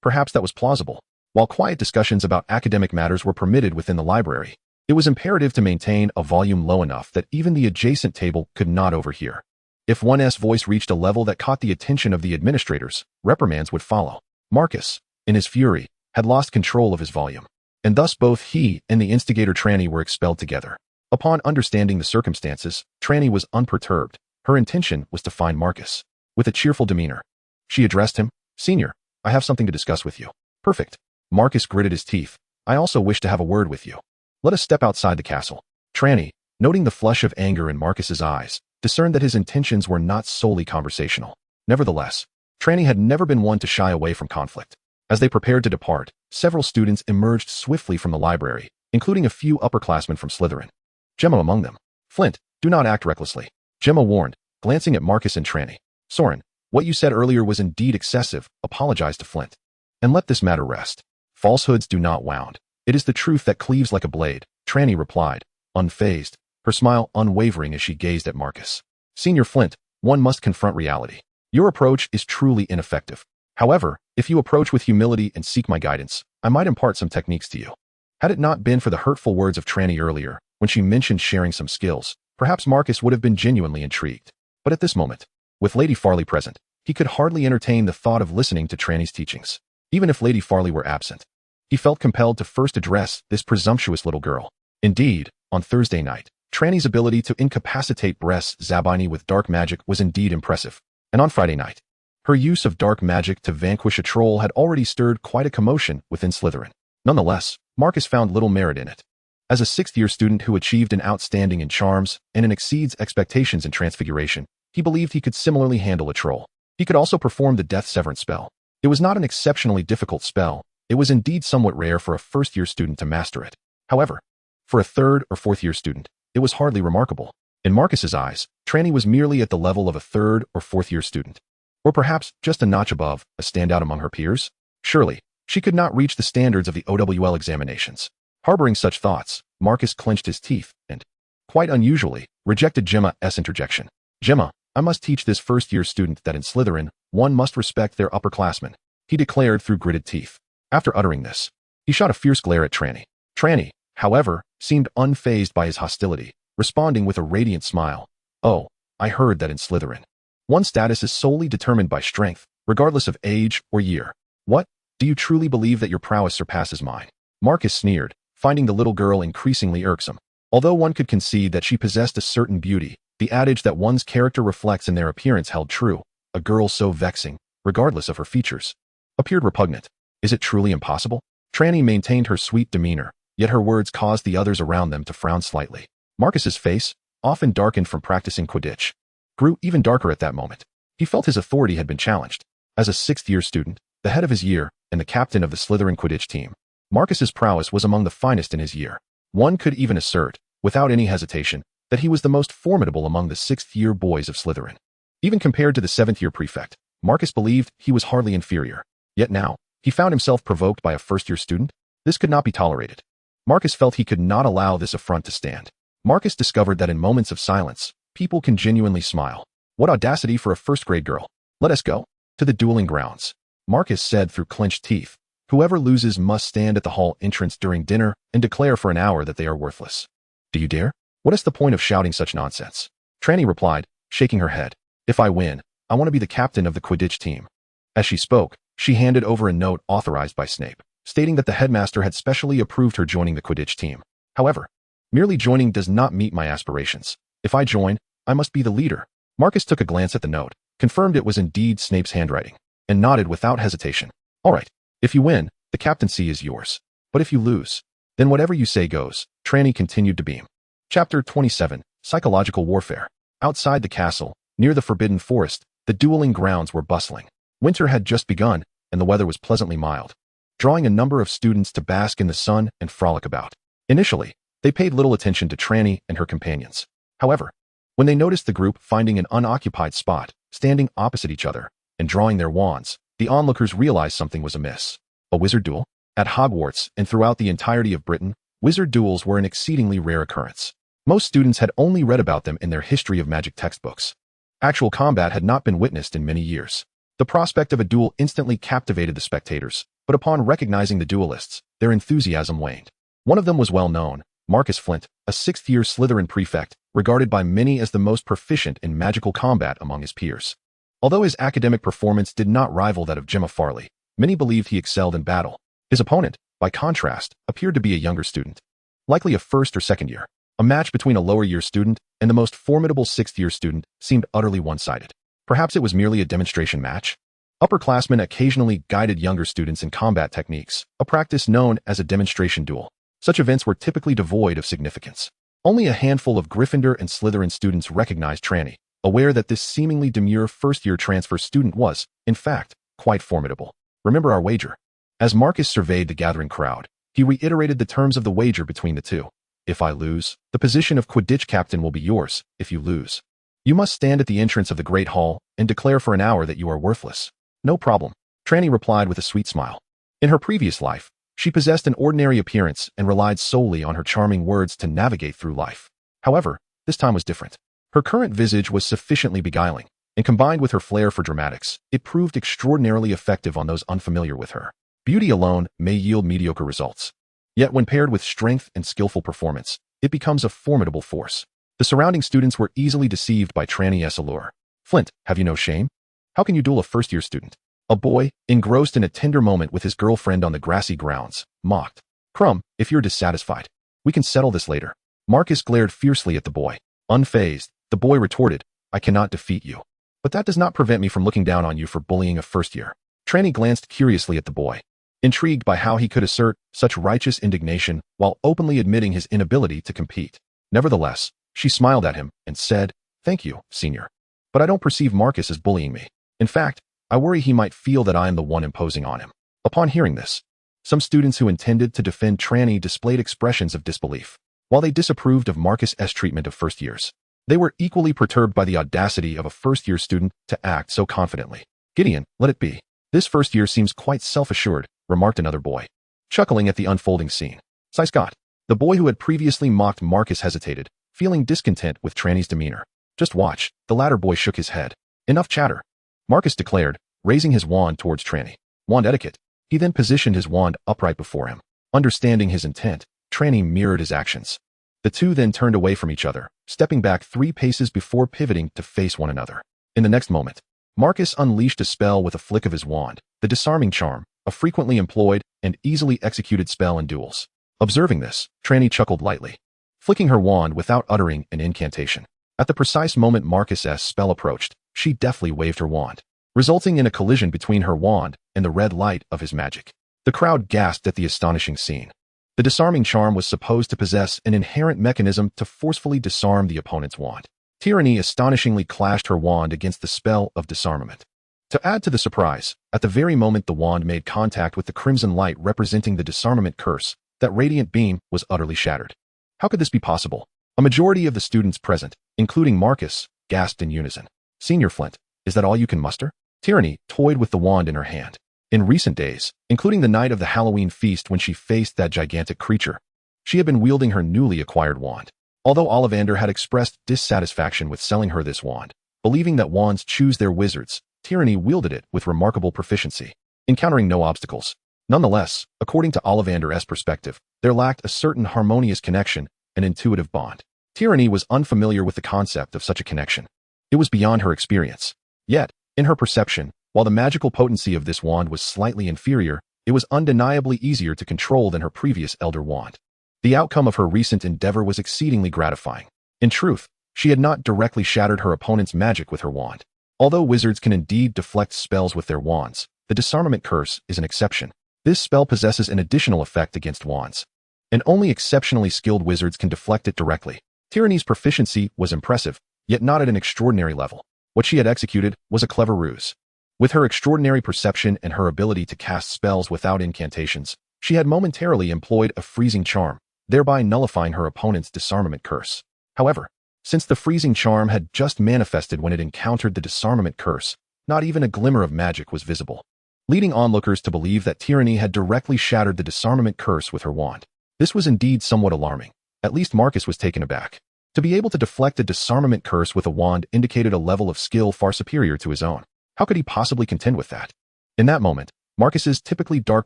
Perhaps that was plausible. While quiet discussions about academic matters were permitted within the library, it was imperative to maintain a volume low enough that even the adjacent table could not overhear. If one's voice reached a level that caught the attention of the administrators, reprimands would follow. Marcus, in his fury, had lost control of his volume, and thus both he and the instigator Trelawney were expelled together. Upon understanding the circumstances, Trelawney was unperturbed. Her intention was to find Marcus. With a cheerful demeanor, she addressed him, "Senior, I have something to discuss with you." "Perfect." Marcus gritted his teeth. "I also wish to have a word with you. Let us step outside the castle." Trelawney, noting the flush of anger in Marcus's eyes, discerned that his intentions were not solely conversational. Nevertheless, Trelawney had never been one to shy away from conflict. As they prepared to depart, several students emerged swiftly from the library, including a few upperclassmen from Slytherin. Gemma among them. "Flint, do not act recklessly," Gemma warned, glancing at Marcus and Trelawney. "Soren, what you said earlier was indeed excessive. Apologize to Flint. And let this matter rest. Falsehoods do not wound. It is the truth that cleaves like a blade," Trelawney replied, unfazed, her smile unwavering as she gazed at Marcus. "Senior Flint, one must confront reality. Your approach is truly ineffective. However, if you approach with humility and seek my guidance, I might impart some techniques to you." Had it not been for the hurtful words of Trelawney earlier, when she mentioned sharing some skills, perhaps Marcus would have been genuinely intrigued. But at this moment, with Lady Farley present, he could hardly entertain the thought of listening to Trelawney's teachings. Even if Lady Farley were absent, he felt compelled to first address this presumptuous little girl. Indeed, on Thursday night, Trelawney's ability to incapacitate Bress Zabini with dark magic was indeed impressive. And on Friday night, her use of dark magic to vanquish a troll had already stirred quite a commotion within Slytherin. Nonetheless, Marcus found little merit in it. As a sixth-year student who achieved an outstanding in charms and exceeds expectations in transfiguration, he believed he could similarly handle a troll. He could also perform the Death Severance spell. It was not an exceptionally difficult spell. It was indeed somewhat rare for a first-year student to master it. However, for a third or fourth-year student, it was hardly remarkable. In Marcus's eyes, Trelawney was merely at the level of a third or fourth-year student. Or perhaps just a notch above, a standout among her peers. Surely, she could not reach the standards of the OWL examinations. Harboring such thoughts, Marcus clenched his teeth and, quite unusually, rejected Gemma's interjection. "Gemma, I must teach this first-year student that in Slytherin, one must respect their upperclassmen," he declared through gritted teeth. After uttering this, he shot a fierce glare at Trelawney. Trelawney, however, seemed unfazed by his hostility, responding with a radiant smile. "Oh, I heard that in Slytherin, one's status is solely determined by strength, regardless of age or year. What? Do you truly believe that your prowess surpasses mine?" Marcus sneered, finding the little girl increasingly irksome. Although one could concede that she possessed a certain beauty, the adage that one's character reflects in their appearance held true. A girl so vexing, regardless of her features, appeared repugnant. Is it truly impossible? Trelawney maintained her sweet demeanor, yet her words caused the others around them to frown slightly. Marcus's face, often darkened from practicing Quidditch, grew even darker at that moment. He felt his authority had been challenged. As a sixth-year student, the head of his year, and the captain of the Slytherin Quidditch team, Marcus's prowess was among the finest in his year. One could even assert, without any hesitation, that he was the most formidable among the sixth-year boys of Slytherin. Even compared to the seventh-year prefect, Marcus believed he was hardly inferior. Yet now, he found himself provoked by a first-year student. This could not be tolerated. Marcus felt he could not allow this affront to stand. Marcus discovered that in moments of silence, people can genuinely smile. What audacity for a first-grade girl. "Let us go to the dueling grounds," Marcus said through clenched teeth. "Whoever loses must stand at the hall entrance during dinner and declare for an hour that they are worthless." "Do you dare? What is the point of shouting such nonsense?" Trelawney replied, shaking her head. "If I win, I want to be the captain of the Quidditch team." As she spoke, she handed over a note authorized by Snape, stating that the headmaster had specially approved her joining the Quidditch team. "However, merely joining does not meet my aspirations. If I join, I must be the leader." Marcus took a glance at the note, confirmed it was indeed Snape's handwriting, and nodded without hesitation. "All right, if you win, the captaincy is yours. But if you lose, then whatever you say goes." Trelawney continued to beam. Chapter 27, Psychological Warfare. Outside the castle, near the Forbidden Forest, the dueling grounds were bustling. Winter had just begun, and the weather was pleasantly mild, drawing a number of students to bask in the sun and frolic about. Initially, they paid little attention to Trelawney and her companions. However, when they noticed the group finding an unoccupied spot, standing opposite each other, and drawing their wands, the onlookers realized something was amiss. A wizard duel? At Hogwarts and throughout the entirety of Britain, wizard duels were an exceedingly rare occurrence. Most students had only read about them in their history of magic textbooks. Actual combat had not been witnessed in many years. The prospect of a duel instantly captivated the spectators, but upon recognizing the duelists, their enthusiasm waned. One of them was well known, Marcus Flint, a 6th-year Slytherin prefect, regarded by many as the most proficient in magical combat among his peers. Although his academic performance did not rival that of Gemma Farley, many believed he excelled in battle. His opponent, by contrast, appeared to be a younger student, likely a 1st or 2nd year. A match between a lower-year student and the most formidable 6th-year student seemed utterly one-sided. Perhaps it was merely a demonstration match? Upperclassmen occasionally guided younger students in combat techniques, a practice known as a demonstration duel. Such events were typically devoid of significance. Only a handful of Gryffindor and Slytherin students recognized Trelawney, aware that this seemingly demure first-year transfer student was, in fact, quite formidable. Remember our wager? As Marcus surveyed the gathering crowd, he reiterated the terms of the wager between the two. If I lose, the position of Quidditch captain will be yours. If you lose, you must stand at the entrance of the Great Hall and declare for an hour that you are worthless. No problem, Trelawney replied with a sweet smile. In her previous life, she possessed an ordinary appearance and relied solely on her charming words to navigate through life. However, this time was different. Her current visage was sufficiently beguiling, and combined with her flair for dramatics, it proved extraordinarily effective on those unfamiliar with her. Beauty alone may yield mediocre results. Yet when paired with strength and skillful performance, it becomes a formidable force. The surrounding students were easily deceived by Trelawney's allure. Flint, have you no shame? How can you duel a first-year student? A boy, engrossed in a tender moment with his girlfriend on the grassy grounds, mocked. Crumb, if you're dissatisfied, we can settle this later. Marcus glared fiercely at the boy. Unfazed, the boy retorted, I cannot defeat you. But that does not prevent me from looking down on you for bullying a first-year. Trelawney glanced curiously at the boy, intrigued by how he could assert such righteous indignation while openly admitting his inability to compete. Nevertheless, she smiled at him and said, Thank you, senior. But I don't perceive Marcus as bullying me. In fact, I worry he might feel that I am the one imposing on him. Upon hearing this, some students who intended to defend Trelawney displayed expressions of disbelief. While they disapproved of Marcus's treatment of first years, they were equally perturbed by the audacity of a first-year student to act so confidently. Gideon, let it be. This first year seems quite self-assured, remarked another boy, chuckling at the unfolding scene. Cy Scott, the boy who had previously mocked Marcus, hesitated, feeling discontent with Trelawney's demeanor. Just watch, the latter boy shook his head. Enough chatter, Marcus declared, raising his wand towards Trelawney. Wand etiquette. He then positioned his wand upright before him. Understanding his intent, Trelawney mirrored his actions. The two then turned away from each other, stepping back 3 paces before pivoting to face one another. In the next moment, Marcus unleashed a spell with a flick of his wand, the disarming charm, a frequently employed and easily executed spell in duels. Observing this, Trelawney chuckled lightly, flicking her wand without uttering an incantation. At the precise moment Marcus's spell approached, she deftly waved her wand, resulting in a collision between her wand and the red light of his magic. The crowd gasped at the astonishing scene. The disarming charm was supposed to possess an inherent mechanism to forcefully disarm the opponent's wand. Trelawney astonishingly clashed her wand against the spell of disarmament. To add to the surprise, at the very moment the wand made contact with the crimson light representing the disarmament curse, that radiant beam was utterly shattered. How could this be possible? A majority of the students present, including Marcus, gasped in unison. Senior Flint, is that all you can muster? Trelawney toyed with the wand in her hand. In recent days, including the night of the Halloween feast when she faced that gigantic creature, she had been wielding her newly acquired wand. Although Ollivander had expressed dissatisfaction with selling her this wand, believing that wands choose their wizards, Trelawney wielded it with remarkable proficiency, encountering no obstacles. Nonetheless, according to Ollivander's perspective, there lacked a certain harmonious connection, an intuitive bond. Trelawney was unfamiliar with the concept of such a connection. It was beyond her experience. Yet, in her perception, while the magical potency of this wand was slightly inferior, it was undeniably easier to control than her previous Elder Wand. The outcome of her recent endeavor was exceedingly gratifying. In truth, she had not directly shattered her opponent's magic with her wand. Although wizards can indeed deflect spells with their wands, the disarmament curse is an exception. This spell possesses an additional effect against wands, and only exceptionally skilled wizards can deflect it directly. Trelawney's proficiency was impressive, yet not at an extraordinary level. What she had executed was a clever ruse. With her extraordinary perception and her ability to cast spells without incantations, she had momentarily employed a freezing charm, thereby nullifying her opponent's disarmament curse. However, since the freezing charm had just manifested when it encountered the disarmament curse, not even a glimmer of magic was visible, leading onlookers to believe that Trelawney had directly shattered the disarmament curse with her wand. This was indeed somewhat alarming. At least Marcus was taken aback. To be able to deflect a disarmament curse with a wand indicated a level of skill far superior to his own. How could he possibly contend with that? In that moment, Marcus's typically dark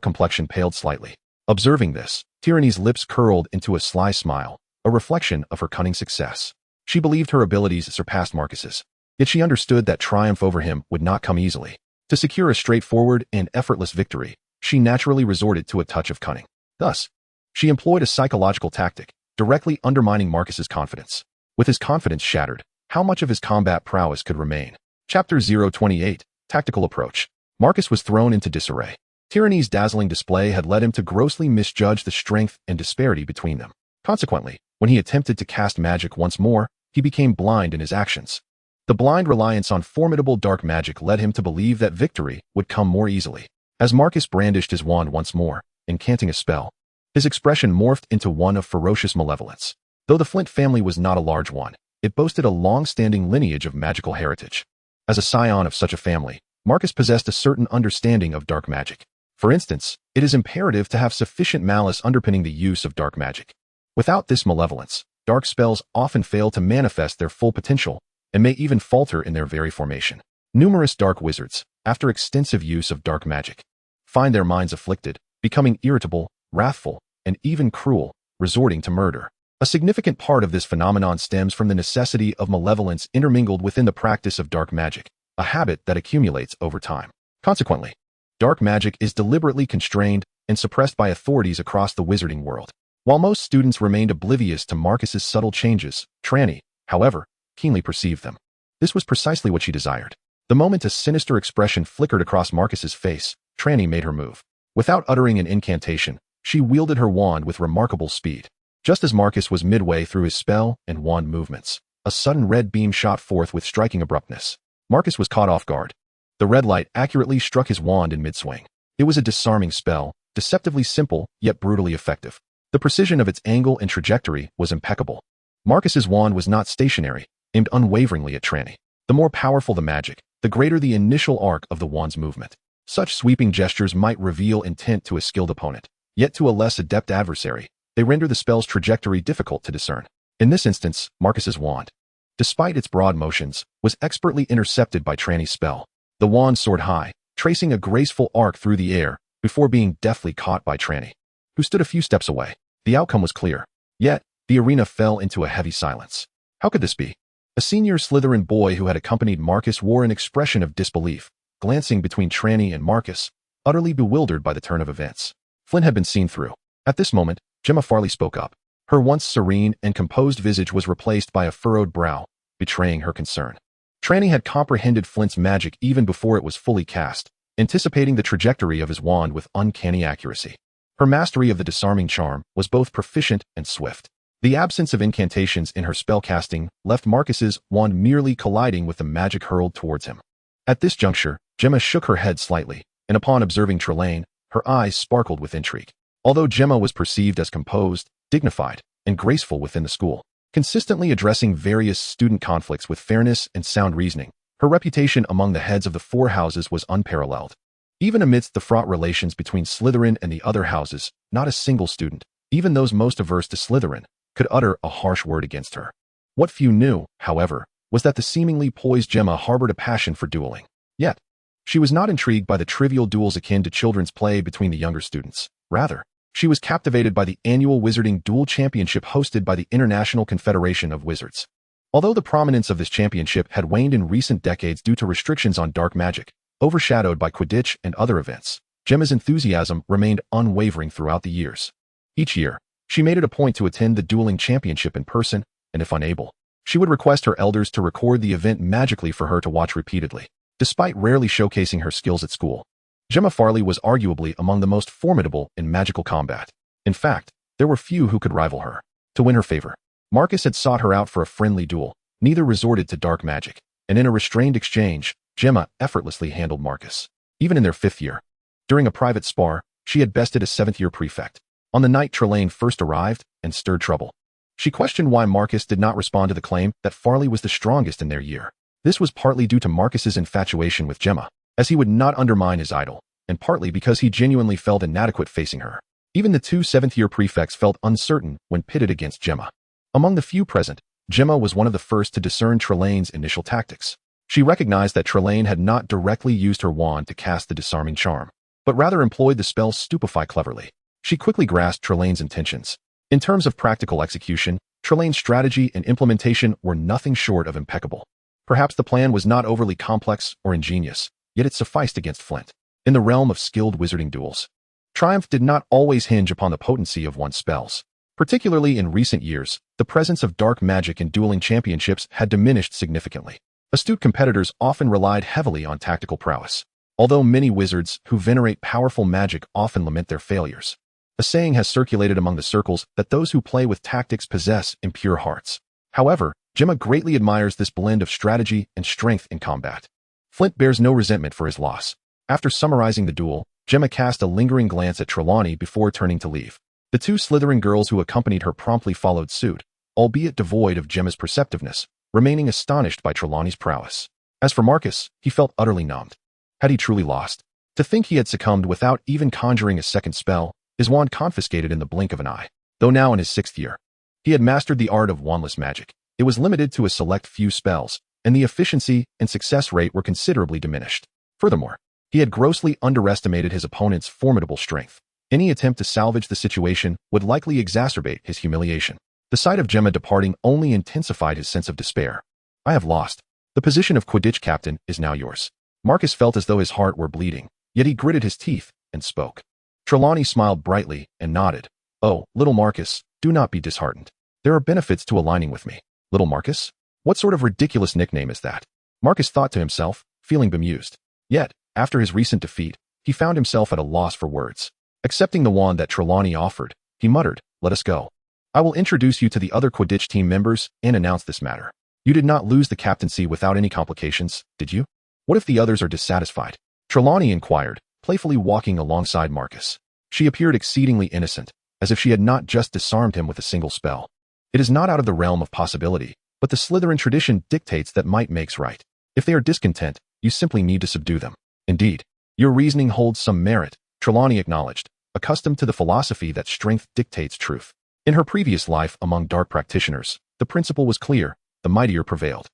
complexion paled slightly. Observing this, Trelawney's lips curled into a sly smile, a reflection of her cunning success. She believed her abilities surpassed Marcus's, yet she understood that triumph over him would not come easily. To secure a straightforward and effortless victory, she naturally resorted to a touch of cunning. Thus, she employed a psychological tactic, directly undermining Marcus's confidence. With his confidence shattered, how much of his combat prowess could remain? Chapter 028, Tactical Approach. Marcus was thrown into disarray. Trelawney's dazzling display had led him to grossly misjudge the strength and disparity between them. Consequently, when he attempted to cast magic once more, he became blind in his actions. The blind reliance on formidable dark magic led him to believe that victory would come more easily. As Marcus brandished his wand once more, incanting a spell, his expression morphed into one of ferocious malevolence. Though the Flint family was not a large one, it boasted a long-standing lineage of magical heritage. As a scion of such a family, Marcus possessed a certain understanding of dark magic. For instance, it is imperative to have sufficient malice underpinning the use of dark magic. Without this malevolence, dark spells often fail to manifest their full potential and may even falter in their very formation. Numerous dark wizards, after extensive use of dark magic, find their minds afflicted, becoming irritable, wrathful, and even cruel, resorting to murder. A significant part of this phenomenon stems from the necessity of malevolence intermingled within the practice of dark magic, a habit that accumulates over time. Consequently, dark magic is deliberately constrained and suppressed by authorities across the wizarding world. While most students remained oblivious to Marcus's subtle changes, Trelawney, however, keenly perceived them. This was precisely what she desired. The moment a sinister expression flickered across Marcus's face, Trelawney made her move. Without uttering an incantation, she wielded her wand with remarkable speed. Just as Marcus was midway through his spell and wand movements, a sudden red beam shot forth with striking abruptness. Marcus was caught off guard. The red light accurately struck his wand in mid-swing. It was a disarming spell, deceptively simple, yet brutally effective. The precision of its angle and trajectory was impeccable. Marcus's wand was not stationary, aimed unwaveringly at Trelawney. The more powerful the magic, the greater the initial arc of the wand's movement. Such sweeping gestures might reveal intent to a skilled opponent, yet to a less adept adversary, they render the spell's trajectory difficult to discern. In this instance, Marcus's wand, despite its broad motions, was expertly intercepted by Trelawney's spell. The wand soared high, tracing a graceful arc through the air, before being deftly caught by Trelawney, who stood a few steps away. The outcome was clear. Yet, the arena fell into a heavy silence. How could this be? A senior Slytherin boy who had accompanied Marcus wore an expression of disbelief, glancing between Trelawney and Marcus, utterly bewildered by the turn of events. Flint had been seen through. At this moment, Gemma Farley spoke up. Her once serene and composed visage was replaced by a furrowed brow, betraying her concern. Trelawney had comprehended Flint's magic even before it was fully cast, anticipating the trajectory of his wand with uncanny accuracy. Her mastery of the disarming charm was both proficient and swift. The absence of incantations in her spellcasting left Marcus's wand merely colliding with the magic hurled towards him. At this juncture, Gemma shook her head slightly, and upon observing Trelawney, her eyes sparkled with intrigue. Although Gemma was perceived as composed, dignified, and graceful within the school, consistently addressing various student conflicts with fairness and sound reasoning, her reputation among the heads of the four houses was unparalleled. Even amidst the fraught relations between Slytherin and the other houses, not a single student, even those most averse to Slytherin, could utter a harsh word against her. What few knew, however, was that the seemingly poised Gemma harbored a passion for dueling. Yet, she was not intrigued by the trivial duels akin to children's play between the younger students. Rather, she was captivated by the annual Wizarding Duel Championship hosted by the International Confederation of Wizards. Although the prominence of this championship had waned in recent decades due to restrictions on dark magic, overshadowed by Quidditch and other events, Gemma's enthusiasm remained unwavering throughout the years. Each year, she made it a point to attend the dueling championship in person, and if unable, she would request her elders to record the event magically for her to watch repeatedly. Despite rarely showcasing her skills at school, Gemma Farley was arguably among the most formidable in magical combat. In fact, there were few who could rival her. To win her favor, Marcus had sought her out for a friendly duel. Neither resorted to dark magic, and in a restrained exchange, Gemma effortlessly handled Marcus. Even in their 5th year, during a private spar, she had bested a 7th-year prefect. On the night Trelawney first arrived and stirred trouble, she questioned why Marcus did not respond to the claim that Farley was the strongest in their year. This was partly due to Marcus's infatuation with Gemma, as he would not undermine his idol, and partly because he genuinely felt inadequate facing her. Even the 2 7th-year prefects felt uncertain when pitted against Gemma. Among the few present, Gemma was one of the first to discern Trelawney's initial tactics. She recognized that Trelawney had not directly used her wand to cast the disarming charm, but rather employed the spell Stupefy cleverly. She quickly grasped Trelawney's intentions. In terms of practical execution, Trelawney's strategy and implementation were nothing short of impeccable. Perhaps the plan was not overly complex or ingenious, yet it sufficed against Flint. In the realm of skilled wizarding duels, triumph did not always hinge upon the potency of one's spells. Particularly in recent years, the presence of dark magic in dueling championships had diminished significantly. Astute competitors often relied heavily on tactical prowess, although many wizards who venerate powerful magic often lament their failures. A saying has circulated among the circles that those who play with tactics possess impure hearts. However, Gemma greatly admires this blend of strategy and strength in combat. Flint bears no resentment for his loss. After summarizing the duel, Gemma cast a lingering glance at Trelawney before turning to leave. The two Slytherin girls who accompanied her promptly followed suit, albeit devoid of Gemma's perceptiveness, remaining astonished by Trelawney's prowess. As for Marcus, he felt utterly numbed. Had he truly lost? To think he had succumbed without even conjuring a second spell, his wand confiscated in the blink of an eye. Though now in his 6th year, he had mastered the art of wandless magic. It was limited to a select few spells, and the efficiency and success rate were considerably diminished. Furthermore, he had grossly underestimated his opponent's formidable strength. Any attempt to salvage the situation would likely exacerbate his humiliation. The sight of Gemma departing only intensified his sense of despair. I have lost. The position of Quidditch captain is now yours. Marcus felt as though his heart were bleeding, yet he gritted his teeth and spoke. Trelawney smiled brightly and nodded. Oh, little Marcus, do not be disheartened. There are benefits to aligning with me. Little Marcus? What sort of ridiculous nickname is that? Marcus thought to himself, feeling bemused. Yet, after his recent defeat, he found himself at a loss for words. Accepting the wand that Trelawney offered, he muttered, let us go. I will introduce you to the other Quidditch team members and announce this matter. You did not lose the captaincy without any complications, did you? What if the others are dissatisfied? Trelawney inquired, playfully walking alongside Marcus. She appeared exceedingly innocent, as if she had not just disarmed him with a single spell. It is not out of the realm of possibility, but the Slytherin tradition dictates that might makes right. If they are discontent, you simply need to subdue them. Indeed, your reasoning holds some merit, Trelawney acknowledged, accustomed to the philosophy that strength dictates truth. In her previous life among dark practitioners, the principle was clear, the mightier prevailed.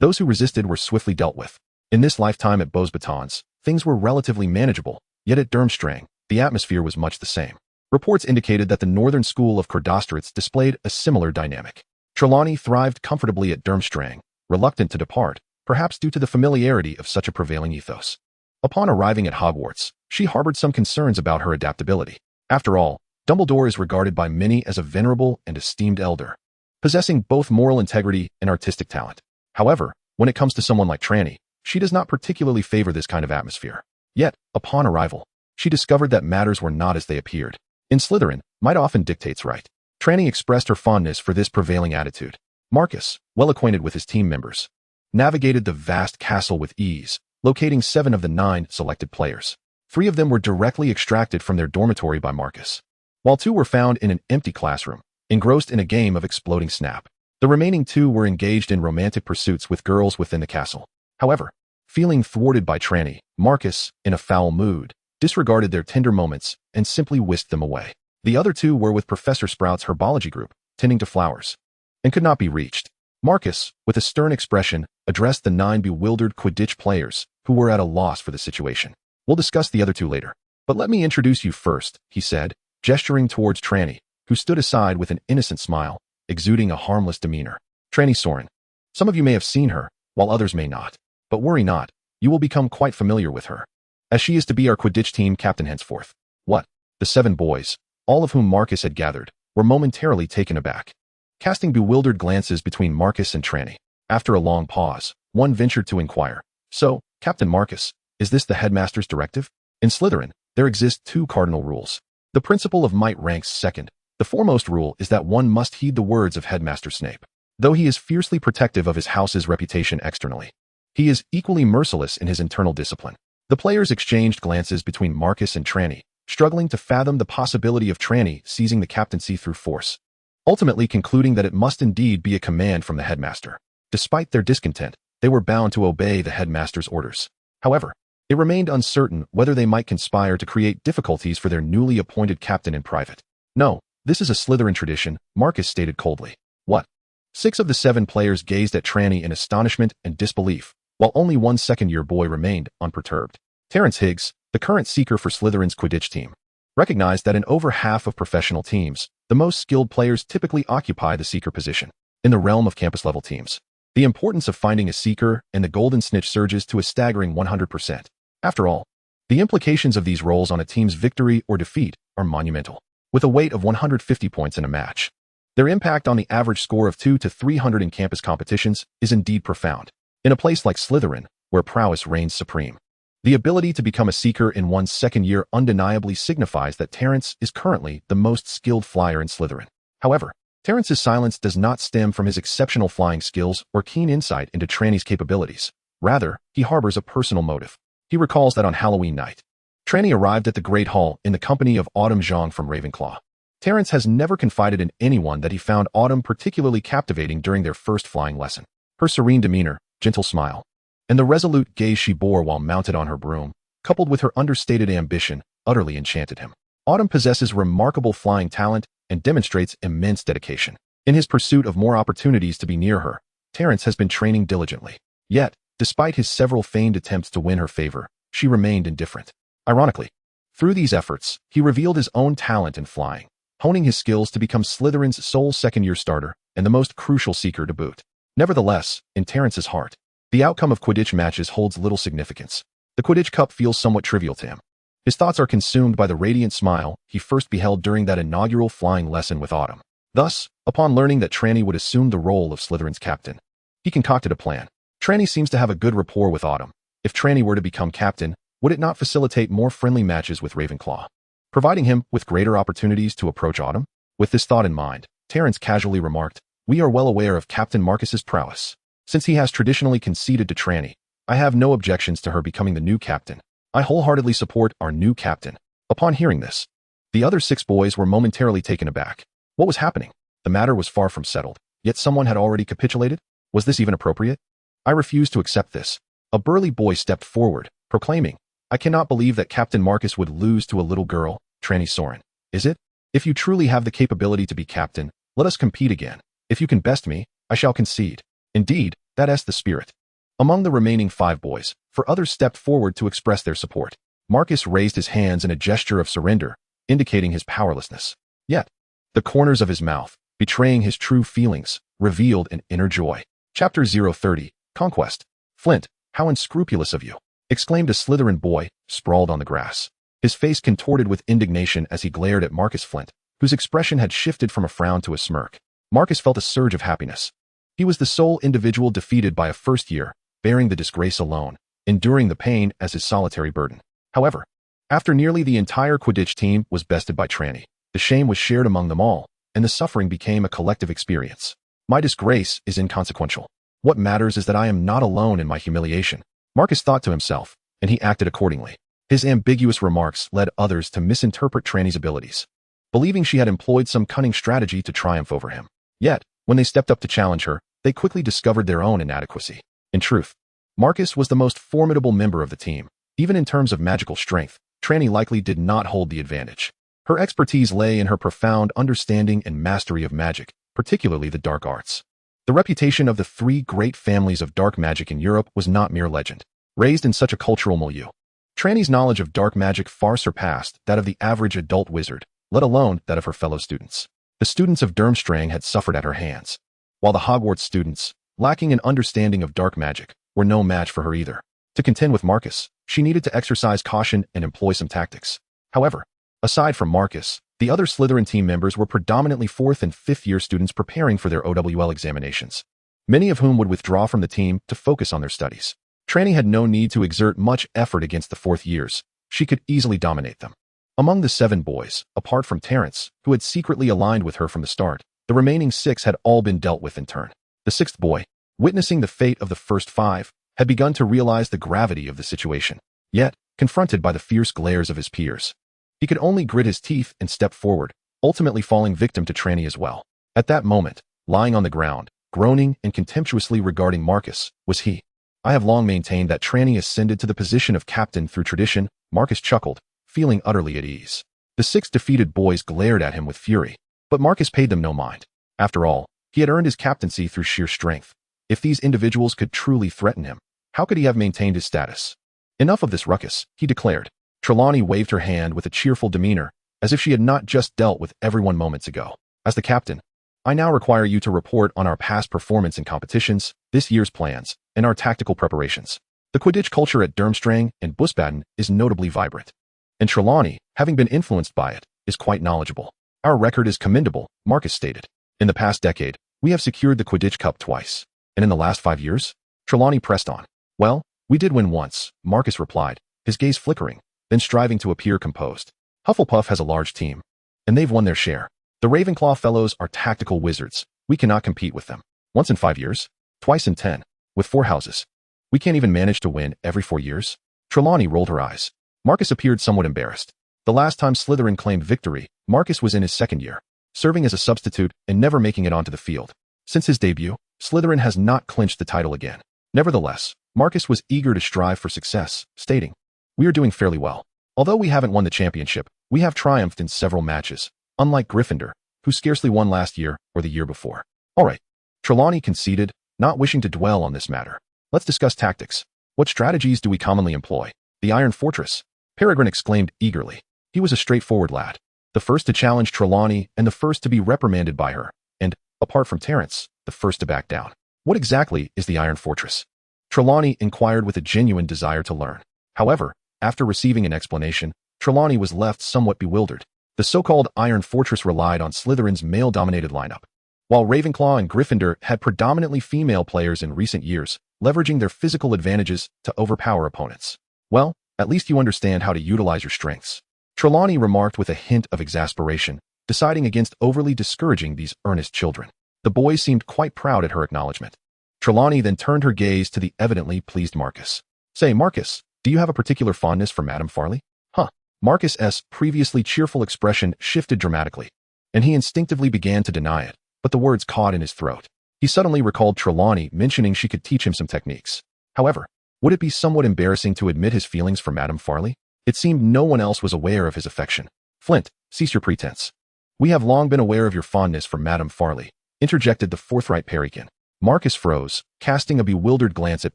Those who resisted were swiftly dealt with. In this lifetime at Beauxbatons, things were relatively manageable, yet at Durmstrang, the atmosphere was much the same. Reports indicated that the northern school of Cordostritz displayed a similar dynamic. Trelawney thrived comfortably at Durmstrang, reluctant to depart, perhaps due to the familiarity of such a prevailing ethos. Upon arriving at Hogwarts, she harbored some concerns about her adaptability. After all, Dumbledore is regarded by many as a venerable and esteemed elder, possessing both moral integrity and artistic talent. However, when it comes to someone like Trelawney, she does not particularly favor this kind of atmosphere. Yet, upon arrival, she discovered that matters were not as they appeared. In Slytherin, might often dictates right. Trelawney expressed her fondness for this prevailing attitude. Marcus, well acquainted with his team members, navigated the vast castle with ease, locating 7 of the 9 selected players. 3 of them were directly extracted from their dormitory by Marcus, while 2 were found in an empty classroom, engrossed in a game of exploding snap. The remaining 2 were engaged in romantic pursuits with girls within the castle. However, feeling thwarted by Trelawney, Marcus, in a foul mood, disregarded their tender moments and simply whisked them away. The other 2 were with Professor Sprout's herbology group, tending to flowers, and could not be reached. Marcus, with a stern expression, addressed the 9 bewildered Quidditch players, who were at a loss for the situation. We'll discuss the other 2 later. But let me introduce you first, he said, gesturing towards Trelawney, who stood aside with an innocent smile, exuding a harmless demeanor. Trelawney Soren. Some of you may have seen her, while others may not. But worry not, you will become quite familiar with her, as she is to be our Quidditch team captain henceforth. What? The 7 boys, all of whom Marcus had gathered, were momentarily taken aback. Casting bewildered glances between Marcus and Trelawney, after a long pause, one ventured to inquire, so, Captain Marcus, is this the headmaster's directive? In Slytherin, there exist 2 cardinal rules. The principle of might ranks second. The foremost rule is that one must heed the words of Headmaster Snape. Though he is fiercely protective of his house's reputation externally, he is equally merciless in his internal discipline. The players exchanged glances between Marcus and Trelawney, struggling to fathom the possibility of Trelawney seizing the captaincy through force, ultimately concluding that it must indeed be a command from the headmaster. Despite their discontent, they were bound to obey the headmaster's orders. However, it remained uncertain whether they might conspire to create difficulties for their newly appointed captain in private. No, this is a Slytherin tradition, Marcus stated coldly. What? 6 of the 7 players gazed at Trelawney in astonishment and disbelief, while only one second-year boy remained unperturbed. Terence Higgs, the current seeker for Slytherin's Quidditch team, recognized that in over half of professional teams, the most skilled players typically occupy the seeker position. In the realm of campus-level teams, the importance of finding a seeker and the golden snitch surges to a staggering 100%. After all, the implications of these roles on a team's victory or defeat are monumental. With a weight of 150 points in a match, their impact on the average score of 200 to 300 in campus competitions is indeed profound. In a place like Slytherin, where prowess reigns supreme, the ability to become a seeker in one's second year undeniably signifies that Terence is currently the most skilled flyer in Slytherin. However, Terence's silence does not stem from his exceptional flying skills or keen insight into Trelawney's capabilities. Rather, he harbors a personal motive. He recalls that on Halloween night, Trelawney arrived at the Great Hall in the company of Autumn Zhang from Ravenclaw. Terence has never confided in anyone that he found Autumn particularly captivating during their first flying lesson. Her serene demeanor, gentle smile, and the resolute gaze she bore while mounted on her broom, coupled with her understated ambition, utterly enchanted him. Autumn possesses remarkable flying talent and demonstrates immense dedication. In his pursuit of more opportunities to be near her, Terence has been training diligently. Yet, despite his several feigned attempts to win her favor, she remained indifferent. Ironically, through these efforts, he revealed his own talent in flying, honing his skills to become Slytherin's sole second-year starter and the most crucial seeker to boot. Nevertheless, in Terence's heart, the outcome of Quidditch matches holds little significance. The Quidditch Cup feels somewhat trivial to him. His thoughts are consumed by the radiant smile he first beheld during that inaugural flying lesson with Autumn. Thus, upon learning that Trelawney would assume the role of Slytherin's captain, he concocted a plan. Trelawney seems to have a good rapport with Autumn. If Trelawney were to become captain, would it not facilitate more friendly matches with Ravenclaw, providing him with greater opportunities to approach Autumn? With this thought in mind, Terence casually remarked, "We are well aware of Captain Marcus's prowess. Since he has traditionally conceded to Trelawney, I have no objections to her becoming the new captain. I wholeheartedly support our new captain." Upon hearing this, the other 6 boys were momentarily taken aback. What was happening? The matter was far from settled, yet someone had already capitulated? Was this even appropriate? "I refuse to accept this." A burly boy stepped forward, proclaiming, "I cannot believe that Captain Marcus would lose to a little girl, Trelawney Soren. Is it? If you truly have the capability to be captain, let us compete again. If you can best me, I shall concede." Indeed, that's the spirit. Among the remaining 5 boys, 4 others stepped forward to express their support. Marcus raised his hands in a gesture of surrender, indicating his powerlessness. Yet, the corners of his mouth, betraying his true feelings, revealed an inner joy. Chapter 030, Conquest. "Flint, how unscrupulous of you!" exclaimed a Slytherin boy, sprawled on the grass. His face contorted with indignation as he glared at Marcus Flint, whose expression had shifted from a frown to a smirk. Marcus felt a surge of happiness. He was the sole individual defeated by a first year, bearing the disgrace alone, enduring the pain as his solitary burden. However, after nearly the entire Quidditch team was bested by Trelawney, the shame was shared among them all, and the suffering became a collective experience. "My disgrace is inconsequential. What matters is that I am not alone in my humiliation," Marcus thought to himself, and he acted accordingly. His ambiguous remarks led others to misinterpret Trelawney's abilities, believing she had employed some cunning strategy to triumph over him. Yet, when they stepped up to challenge her, they quickly discovered their own inadequacy. In truth, Marcus was the most formidable member of the team. Even in terms of magical strength, Trelawney likely did not hold the advantage. Her expertise lay in her profound understanding and mastery of magic, particularly the dark arts. The reputation of the 3 great families of dark magic in Europe was not mere legend. Raised in such a cultural milieu, Trelawney's knowledge of dark magic far surpassed that of the average adult wizard, let alone that of her fellow students. The students of Durmstrang had suffered at her hands, while the Hogwarts students, lacking an understanding of dark magic, were no match for her either. To contend with Marcus, she needed to exercise caution and employ some tactics. However, aside from Marcus, the other Slytherin team members were predominantly 4th and 5th year students preparing for their OWL examinations, many of whom would withdraw from the team to focus on their studies. Trelawney had no need to exert much effort against the 4th years. She could easily dominate them. Among the 7 boys, apart from Terence, who had secretly aligned with her from the start, the remaining 6 had all been dealt with in turn. The 6th boy, witnessing the fate of the first 5, had begun to realize the gravity of the situation. Yet, confronted by the fierce glares of his peers, he could only grit his teeth and step forward, ultimately falling victim to Trelawney as well. At that moment, lying on the ground, groaning and contemptuously regarding Marcus, was he. "I have long maintained that Trelawney ascended to the position of captain through tradition," Marcus chuckled, feeling utterly at ease. The 6 defeated boys glared at him with fury, but Marcus paid them no mind. After all, he had earned his captaincy through sheer strength. If these individuals could truly threaten him, how could he have maintained his status? "Enough of this ruckus," he declared. Trelawney waved her hand with a cheerful demeanor, as if she had not just dealt with everyone moments ago. As the captain, I now require you to report on our past performance in competitions, this year's plans, and our tactical preparations. The Quidditch culture at Durmstrang and Wiesbaden is notably vibrant, and Trelawney, having been influenced by it, is quite knowledgeable. Our record is commendable, Marcus stated. In the past decade, we have secured the Quidditch Cup twice. And in the last 5 years? Trelawney pressed on. Well, we did win once, Marcus replied, his gaze flickering, then striving to appear composed. Hufflepuff has a large team, and they've won their share. The Ravenclaw fellows are tactical wizards. We cannot compete with them. Once in 5 years? Twice in 10. With 4 houses. We can't even manage to win every 4 years? Trelawney rolled her eyes. Marcus appeared somewhat embarrassed. The last time Slytherin claimed victory, Marcus was in his second year, serving as a substitute and never making it onto the field. Since his debut, Slytherin has not clinched the title again. Nevertheless, Marcus was eager to strive for success, stating, "We are doing fairly well. Although we haven't won the championship, we have triumphed in several matches, unlike Gryffindor, who scarcely won last year or the year before." All right, Trelawney conceded, not wishing to dwell on this matter. Let's discuss tactics. What strategies do we commonly employ? The Iron Fortress, Peregrine exclaimed eagerly. He was a straightforward lad, the first to challenge Trelawney and the first to be reprimanded by her, and, apart from Terence, the first to back down. What exactly is the Iron Fortress? Trelawney inquired with a genuine desire to learn. However, after receiving an explanation, Trelawney was left somewhat bewildered. The so-called Iron Fortress relied on Slytherin's male-dominated lineup, while Ravenclaw and Gryffindor had predominantly female players in recent years, leveraging their physical advantages to overpower opponents. Well, at least you understand how to utilize your strengths, Trelawney remarked with a hint of exasperation, deciding against overly discouraging these earnest children. The boys seemed quite proud at her acknowledgement. Trelawney then turned her gaze to the evidently pleased Marcus. Say, Marcus, do you have a particular fondness for Madame Farley? Huh. Marcus's previously cheerful expression shifted dramatically, and he instinctively began to deny it, but the words caught in his throat. He suddenly recalled Trelawney mentioning she could teach him some techniques. However, would it be somewhat embarrassing to admit his feelings for Madame Farley? It seemed no one else was aware of his affection. Flint, cease your pretense. We have long been aware of your fondness for Madame Farley, interjected the forthright Peregrine. Marcus froze, casting a bewildered glance at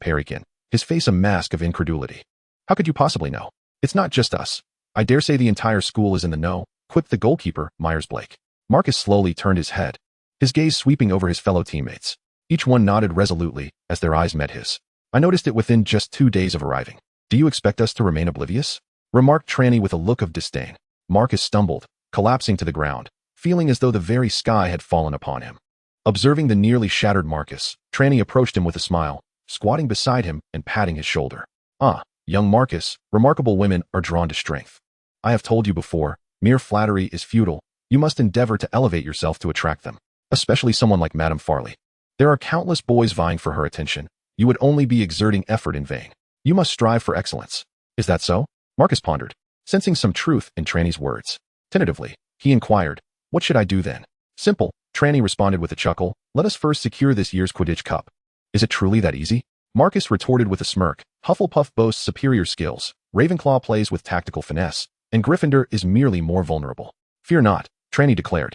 Peregrine, his face a mask of incredulity. How could you possibly know? It's not just us. I dare say the entire school is in the know, quipped the goalkeeper, Myers-Blake. Marcus slowly turned his head, his gaze sweeping over his fellow teammates. Each one nodded resolutely as their eyes met his. I noticed it within just 2 days of arriving. Do you expect us to remain oblivious? Remarked Trelawney with a look of disdain. Marcus stumbled, collapsing to the ground, feeling as though the very sky had fallen upon him. Observing the nearly shattered Marcus, Trelawney approached him with a smile, squatting beside him and patting his shoulder. Ah, young Marcus, remarkable women are drawn to strength. I have told you before, mere flattery is futile. You must endeavor to elevate yourself to attract them, especially someone like Madame Farley. There are countless boys vying for her attention. You would only be exerting effort in vain. You must strive for excellence. Is that so? Marcus pondered, sensing some truth in Trelawney's words. Tentatively, he inquired, what should I do then? Simple, Trelawney responded with a chuckle. Let us first secure this year's Quidditch Cup. Is it truly that easy? Marcus retorted with a smirk. Hufflepuff boasts superior skills, Ravenclaw plays with tactical finesse, and Gryffindor is merely more vulnerable. Fear not, Trelawney declared,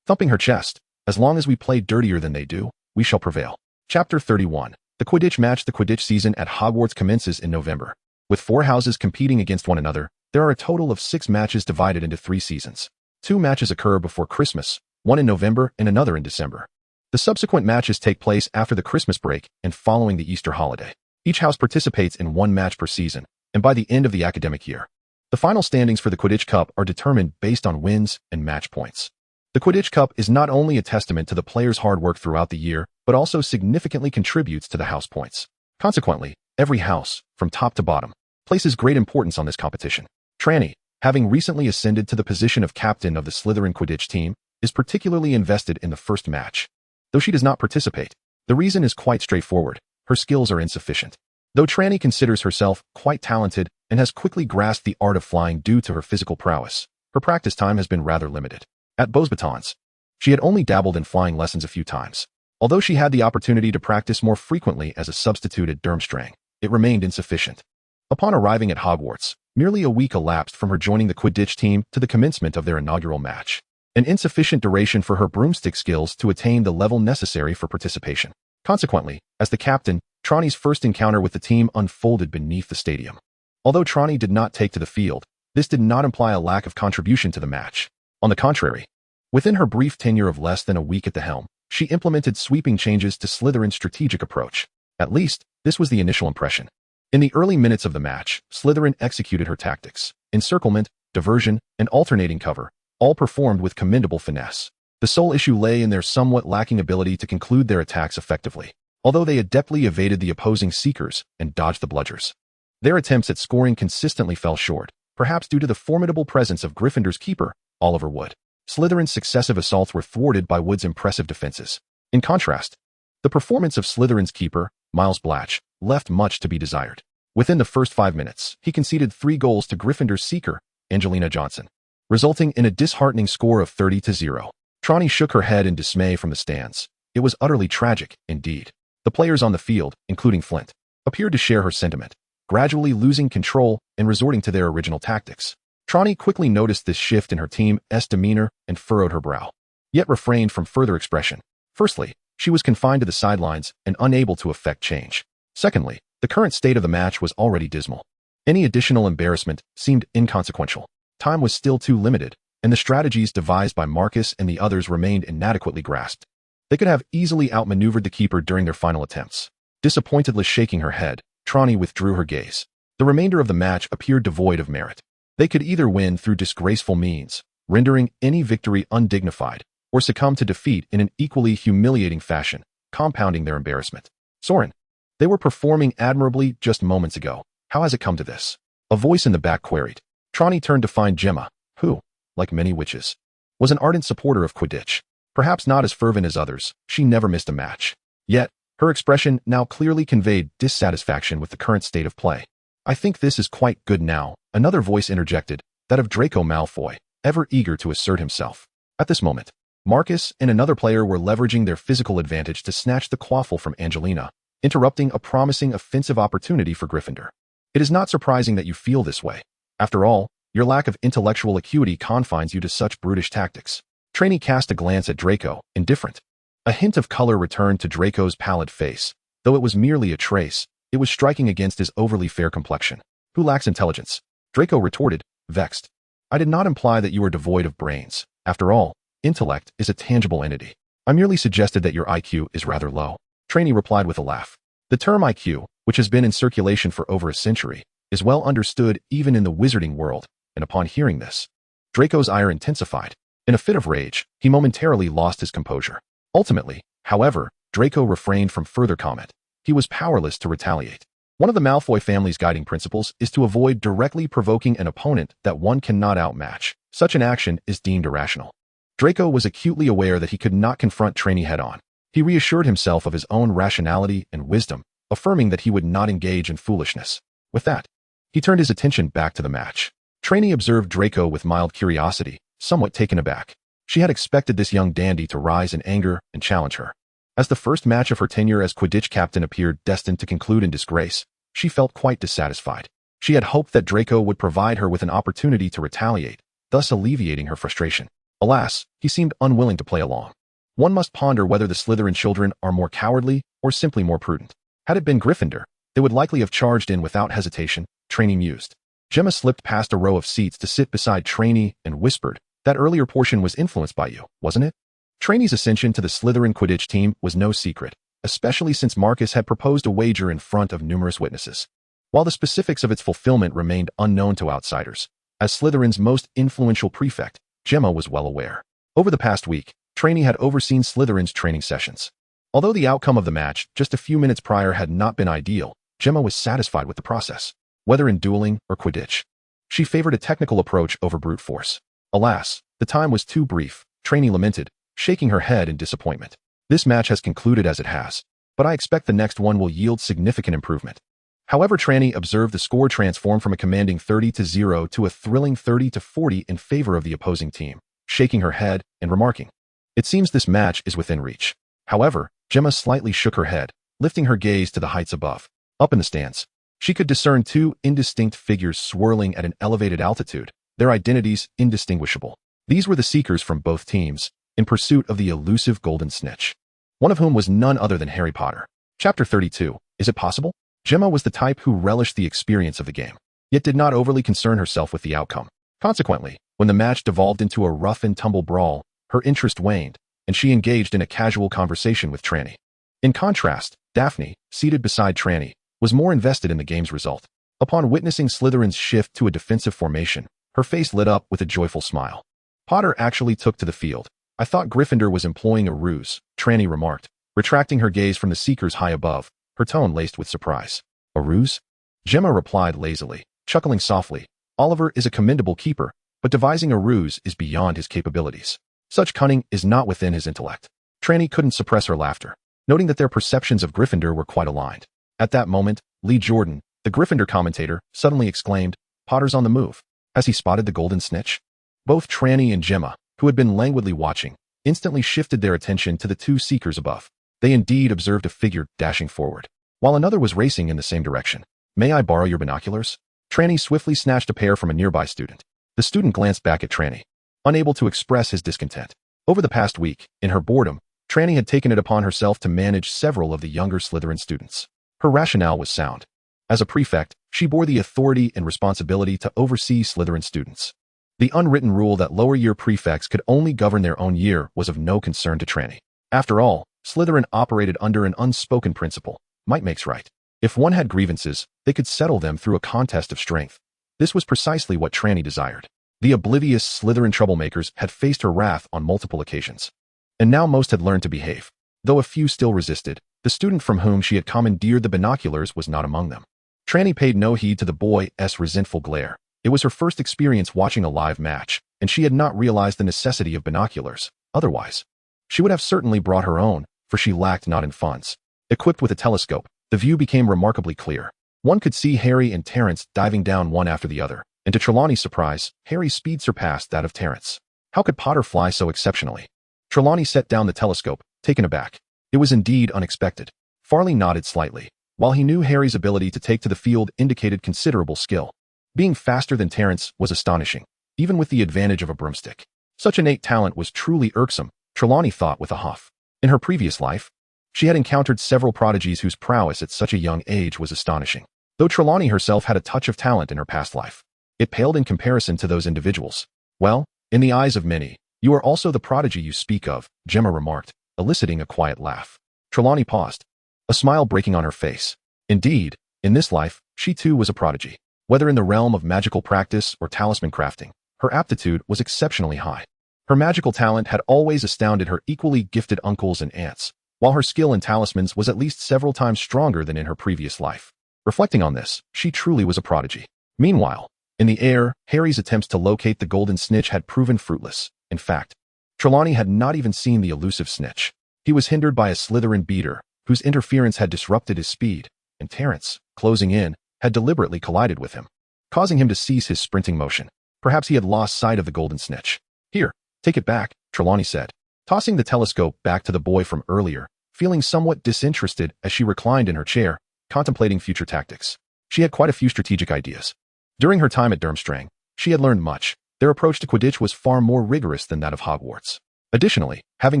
thumping her chest. As long as we play dirtier than they do, we shall prevail. Chapter 31. The Quidditch match. The Quidditch season at Hogwarts commences in November. With 4 houses competing against one another, there are a total of 6 matches divided into 3 seasons. 2 matches occur before Christmas, one in November and another in December. The subsequent matches take place after the Christmas break and following the Easter holiday. Each house participates in 1 match per season, and by the end of the academic year, the final standings for the Quidditch Cup are determined based on wins and match points. The Quidditch Cup is not only a testament to the players' hard work throughout the year, but also significantly contributes to the house points. Consequently, every house, from top to bottom, places great importance on this competition. Trelawney, having recently ascended to the position of captain of the Slytherin Quidditch team, is particularly invested in the first match. Though she does not participate, the reason is quite straightforward. Her skills are insufficient. Though Trelawney considers herself quite talented and has quickly grasped the art of flying due to her physical prowess, her practice time has been rather limited. At Beauxbatons, she had only dabbled in flying lessons a few times. Although she had the opportunity to practice more frequently as a substitute at Durmstrang, it remained insufficient. Upon arriving at Hogwarts, merely a week elapsed from her joining the Quidditch team to the commencement of their inaugural match, an insufficient duration for her broomstick skills to attain the level necessary for participation. Consequently, as the captain, Trelawney's first encounter with the team unfolded beneath the stadium. Although Trelawney did not take to the field, This did not imply a lack of contribution to the match. On the contrary, within her brief tenure of less than a week at the helm, she implemented sweeping changes to Slytherin's strategic approach. At least, this was the initial impression. In the early minutes of the match, Slytherin executed her tactics: encirclement, diversion, and alternating cover, all performed with commendable finesse. The sole issue lay in their somewhat lacking ability to conclude their attacks effectively, although they adeptly evaded the opposing seekers and dodged the bludgers. Their attempts at scoring consistently fell short, perhaps due to the formidable presence of Gryffindor's keeper, Oliver Wood. Slytherin's successive assaults were thwarted by Wood's impressive defenses. In contrast, the performance of Slytherin's keeper, Miles Blatch, left much to be desired. Within the first 5 minutes, he conceded 3 goals to Gryffindor's seeker, Angelina Johnson, resulting in a disheartening score of 30-0. Trelawney shook her head in dismay from the stands. It was utterly tragic, indeed. The players on the field, including Flint, appeared to share her sentiment, gradually losing control and resorting to their original tactics. Trelawney quickly noticed this shift in her team's demeanor and furrowed her brow, yet refrained from further expression. Firstly, she was confined to the sidelines and unable to effect change. Secondly, the current state of the match was already dismal. Any additional embarrassment seemed inconsequential. Time was still too limited, and the strategies devised by Marcus and the others remained inadequately grasped. They could have easily outmaneuvered the keeper during their final attempts. Disappointedly shaking her head, Trelawney withdrew her gaze. The remainder of the match appeared devoid of merit. They could either win through disgraceful means, rendering any victory undignified, or succumb to defeat in an equally humiliating fashion, compounding their embarrassment. Soren, they were performing admirably just moments ago. How has it come to this? A voice in the back queried. Trelawney turned to find Gemma, who, like many witches, was an ardent supporter of Quidditch. Perhaps not as fervent as others, she never missed a match. Yet, her expression now clearly conveyed dissatisfaction with the current state of play. I think this is quite good now, another voice interjected, that of Draco Malfoy, ever eager to assert himself. At this moment, Marcus and another player were leveraging their physical advantage to snatch the quaffle from Angelina, interrupting a promising offensive opportunity for Gryffindor. It is not surprising that you feel this way. After all, your lack of intellectual acuity confines you to such brutish tactics. Trelawney cast a glance at Draco, indifferent. A hint of color returned to Draco's pallid face. Though it was merely a trace, it was striking against his overly fair complexion. Who lacks intelligence? Draco retorted, vexed. I did not imply that you are devoid of brains. After all, intellect is a tangible entity. I merely suggested that your IQ is rather low. Trelawney replied with a laugh. The term IQ, which has been in circulation for over a century, is well understood even in the wizarding world, and upon hearing this, Draco's ire intensified. In a fit of rage, he momentarily lost his composure. Ultimately, however, Draco refrained from further comment. He was powerless to retaliate. One of the Malfoy family's guiding principles is to avoid directly provoking an opponent that one cannot outmatch. Such an action is deemed irrational. Draco was acutely aware that he could not confront Trelawney head-on. He reassured himself of his own rationality and wisdom, affirming that he would not engage in foolishness. With that, he turned his attention back to the match. Trelawney observed Draco with mild curiosity, somewhat taken aback. She had expected this young dandy to rise in anger and challenge her. As the first match of her tenure as Quidditch captain appeared destined to conclude in disgrace, she felt quite dissatisfied. She had hoped that Draco would provide her with an opportunity to retaliate, thus alleviating her frustration. Alas, he seemed unwilling to play along. One must ponder whether the Slytherin children are more cowardly or simply more prudent. Had it been Gryffindor, they would likely have charged in without hesitation, Trelawney mused. Gemma slipped past a row of seats to sit beside Trelawney and whispered, that earlier portion was influenced by you, wasn't it? Trelawney's ascension to the Slytherin Quidditch team was no secret, especially since Marcus had proposed a wager in front of numerous witnesses. While the specifics of its fulfillment remained unknown to outsiders, as Slytherin's most influential prefect, Gemma was well aware. Over the past week, Trelawney had overseen Slytherin's training sessions. Although the outcome of the match just a few minutes prior had not been ideal, Gemma was satisfied with the process. Whether in dueling or Quidditch, she favored a technical approach over brute force. Alas, the time was too brief, Trelawney lamented, shaking her head in disappointment. This match has concluded as it has, but I expect the next one will yield significant improvement. However, Trelawney observed the score transform from a commanding 30-0 to a thrilling 30-40 in favor of the opposing team, shaking her head and remarking, it seems this match is within reach. However, Gemma slightly shook her head, lifting her gaze to the heights above. Up in the stands, she could discern 2 indistinct figures swirling at an elevated altitude, their identities indistinguishable. These were the seekers from both teams, in pursuit of the elusive golden snitch, one of whom was none other than Harry Potter. Chapter 32. Is it possible? Gemma was the type who relished the experience of the game. yet did not overly concern herself with the outcome. Consequently, when the match devolved into a rough-and-tumble brawl, her interest waned, and she engaged in a casual conversation with Trelawney. In contrast, Daphne, seated beside Trelawney, was more invested in the game's result. Upon witnessing Slytherin's shift to a defensive formation, her face lit up with a joyful smile. Potter actually took to the field. I thought Gryffindor was employing a ruse, Trelawney remarked, retracting her gaze from the seekers high above, her tone laced with surprise. A ruse? Gemma replied lazily, chuckling softly. Oliver is a commendable keeper, but devising a ruse is beyond his capabilities. Such cunning is not within his intellect. Trelawney couldn't suppress her laughter, noting that their perceptions of Gryffindor were quite aligned. At that moment, Lee Jordan, the Gryffindor commentator, suddenly exclaimed, Potter's on the move. Has he spotted the golden snitch? Both Trelawney and Gemma, who had been languidly watching, instantly shifted their attention to the two seekers above. They indeed observed a figure dashing forward, while another was racing in the same direction. May I borrow your binoculars? Trelawney swiftly snatched a pair from a nearby student. The student glanced back at Trelawney, unable to express his discontent. Over the past week, in her boredom, Trelawney had taken it upon herself to manage several of the younger Slytherin students. Her rationale was sound. As a prefect, she bore the authority and responsibility to oversee Slytherin students. The unwritten rule that lower-year prefects could only govern their own year was of no concern to Trelawney. After all, Slytherin operated under an unspoken principle, might makes right. If one had grievances, they could settle them through a contest of strength. This was precisely what Trelawney desired. The oblivious Slytherin troublemakers had faced her wrath on multiple occasions. And now most had learned to behave. Though a few still resisted, the student from whom she had commandeered the binoculars was not among them. Trelawney paid no heed to the boy's resentful glare. It was her first experience watching a live match, and she had not realized the necessity of binoculars. Otherwise, she would have certainly brought her own, for she lacked not in funds. Equipped with a telescope, the view became remarkably clear. One could see Harry and Terence diving down one after the other, and to Trelawney's surprise, Harry's speed surpassed that of Terence. How could Potter fly so exceptionally? Trelawney set down the telescope, taken aback. It was indeed unexpected. Farley nodded slightly. While he knew Harry's ability to take to the field indicated considerable skill, being faster than Terence was astonishing, even with the advantage of a broomstick. Such innate talent was truly irksome, Trelawney thought with a huff. In her previous life, she had encountered several prodigies whose prowess at such a young age was astonishing. Though Trelawney herself had a touch of talent in her past life, it paled in comparison to those individuals. Well, in the eyes of many, you are also the prodigy you speak of, Gemma remarked, eliciting a quiet laugh. Trelawney paused, a smile breaking on her face. Indeed, in this life, she too was a prodigy. Whether in the realm of magical practice or talisman crafting, her aptitude was exceptionally high. Her magical talent had always astounded her equally gifted uncles and aunts, while her skill in talismans was at least several times stronger than in her previous life. Reflecting on this, she truly was a prodigy. Meanwhile, in the air, Harry's attempts to locate the golden snitch had proven fruitless. In fact, Trelawney had not even seen the elusive snitch. He was hindered by a Slytherin beater, whose interference had disrupted his speed, and Terence, closing in, had deliberately collided with him, causing him to cease his sprinting motion. Perhaps he had lost sight of the golden snitch. Here, take it back, Trelawney said, tossing the telescope back to the boy from earlier, feeling somewhat disinterested as she reclined in her chair, contemplating future tactics. She had quite a few strategic ideas. During her time at Durmstrang, she had learned much. Their approach to Quidditch was far more rigorous than that of Hogwarts. Additionally, having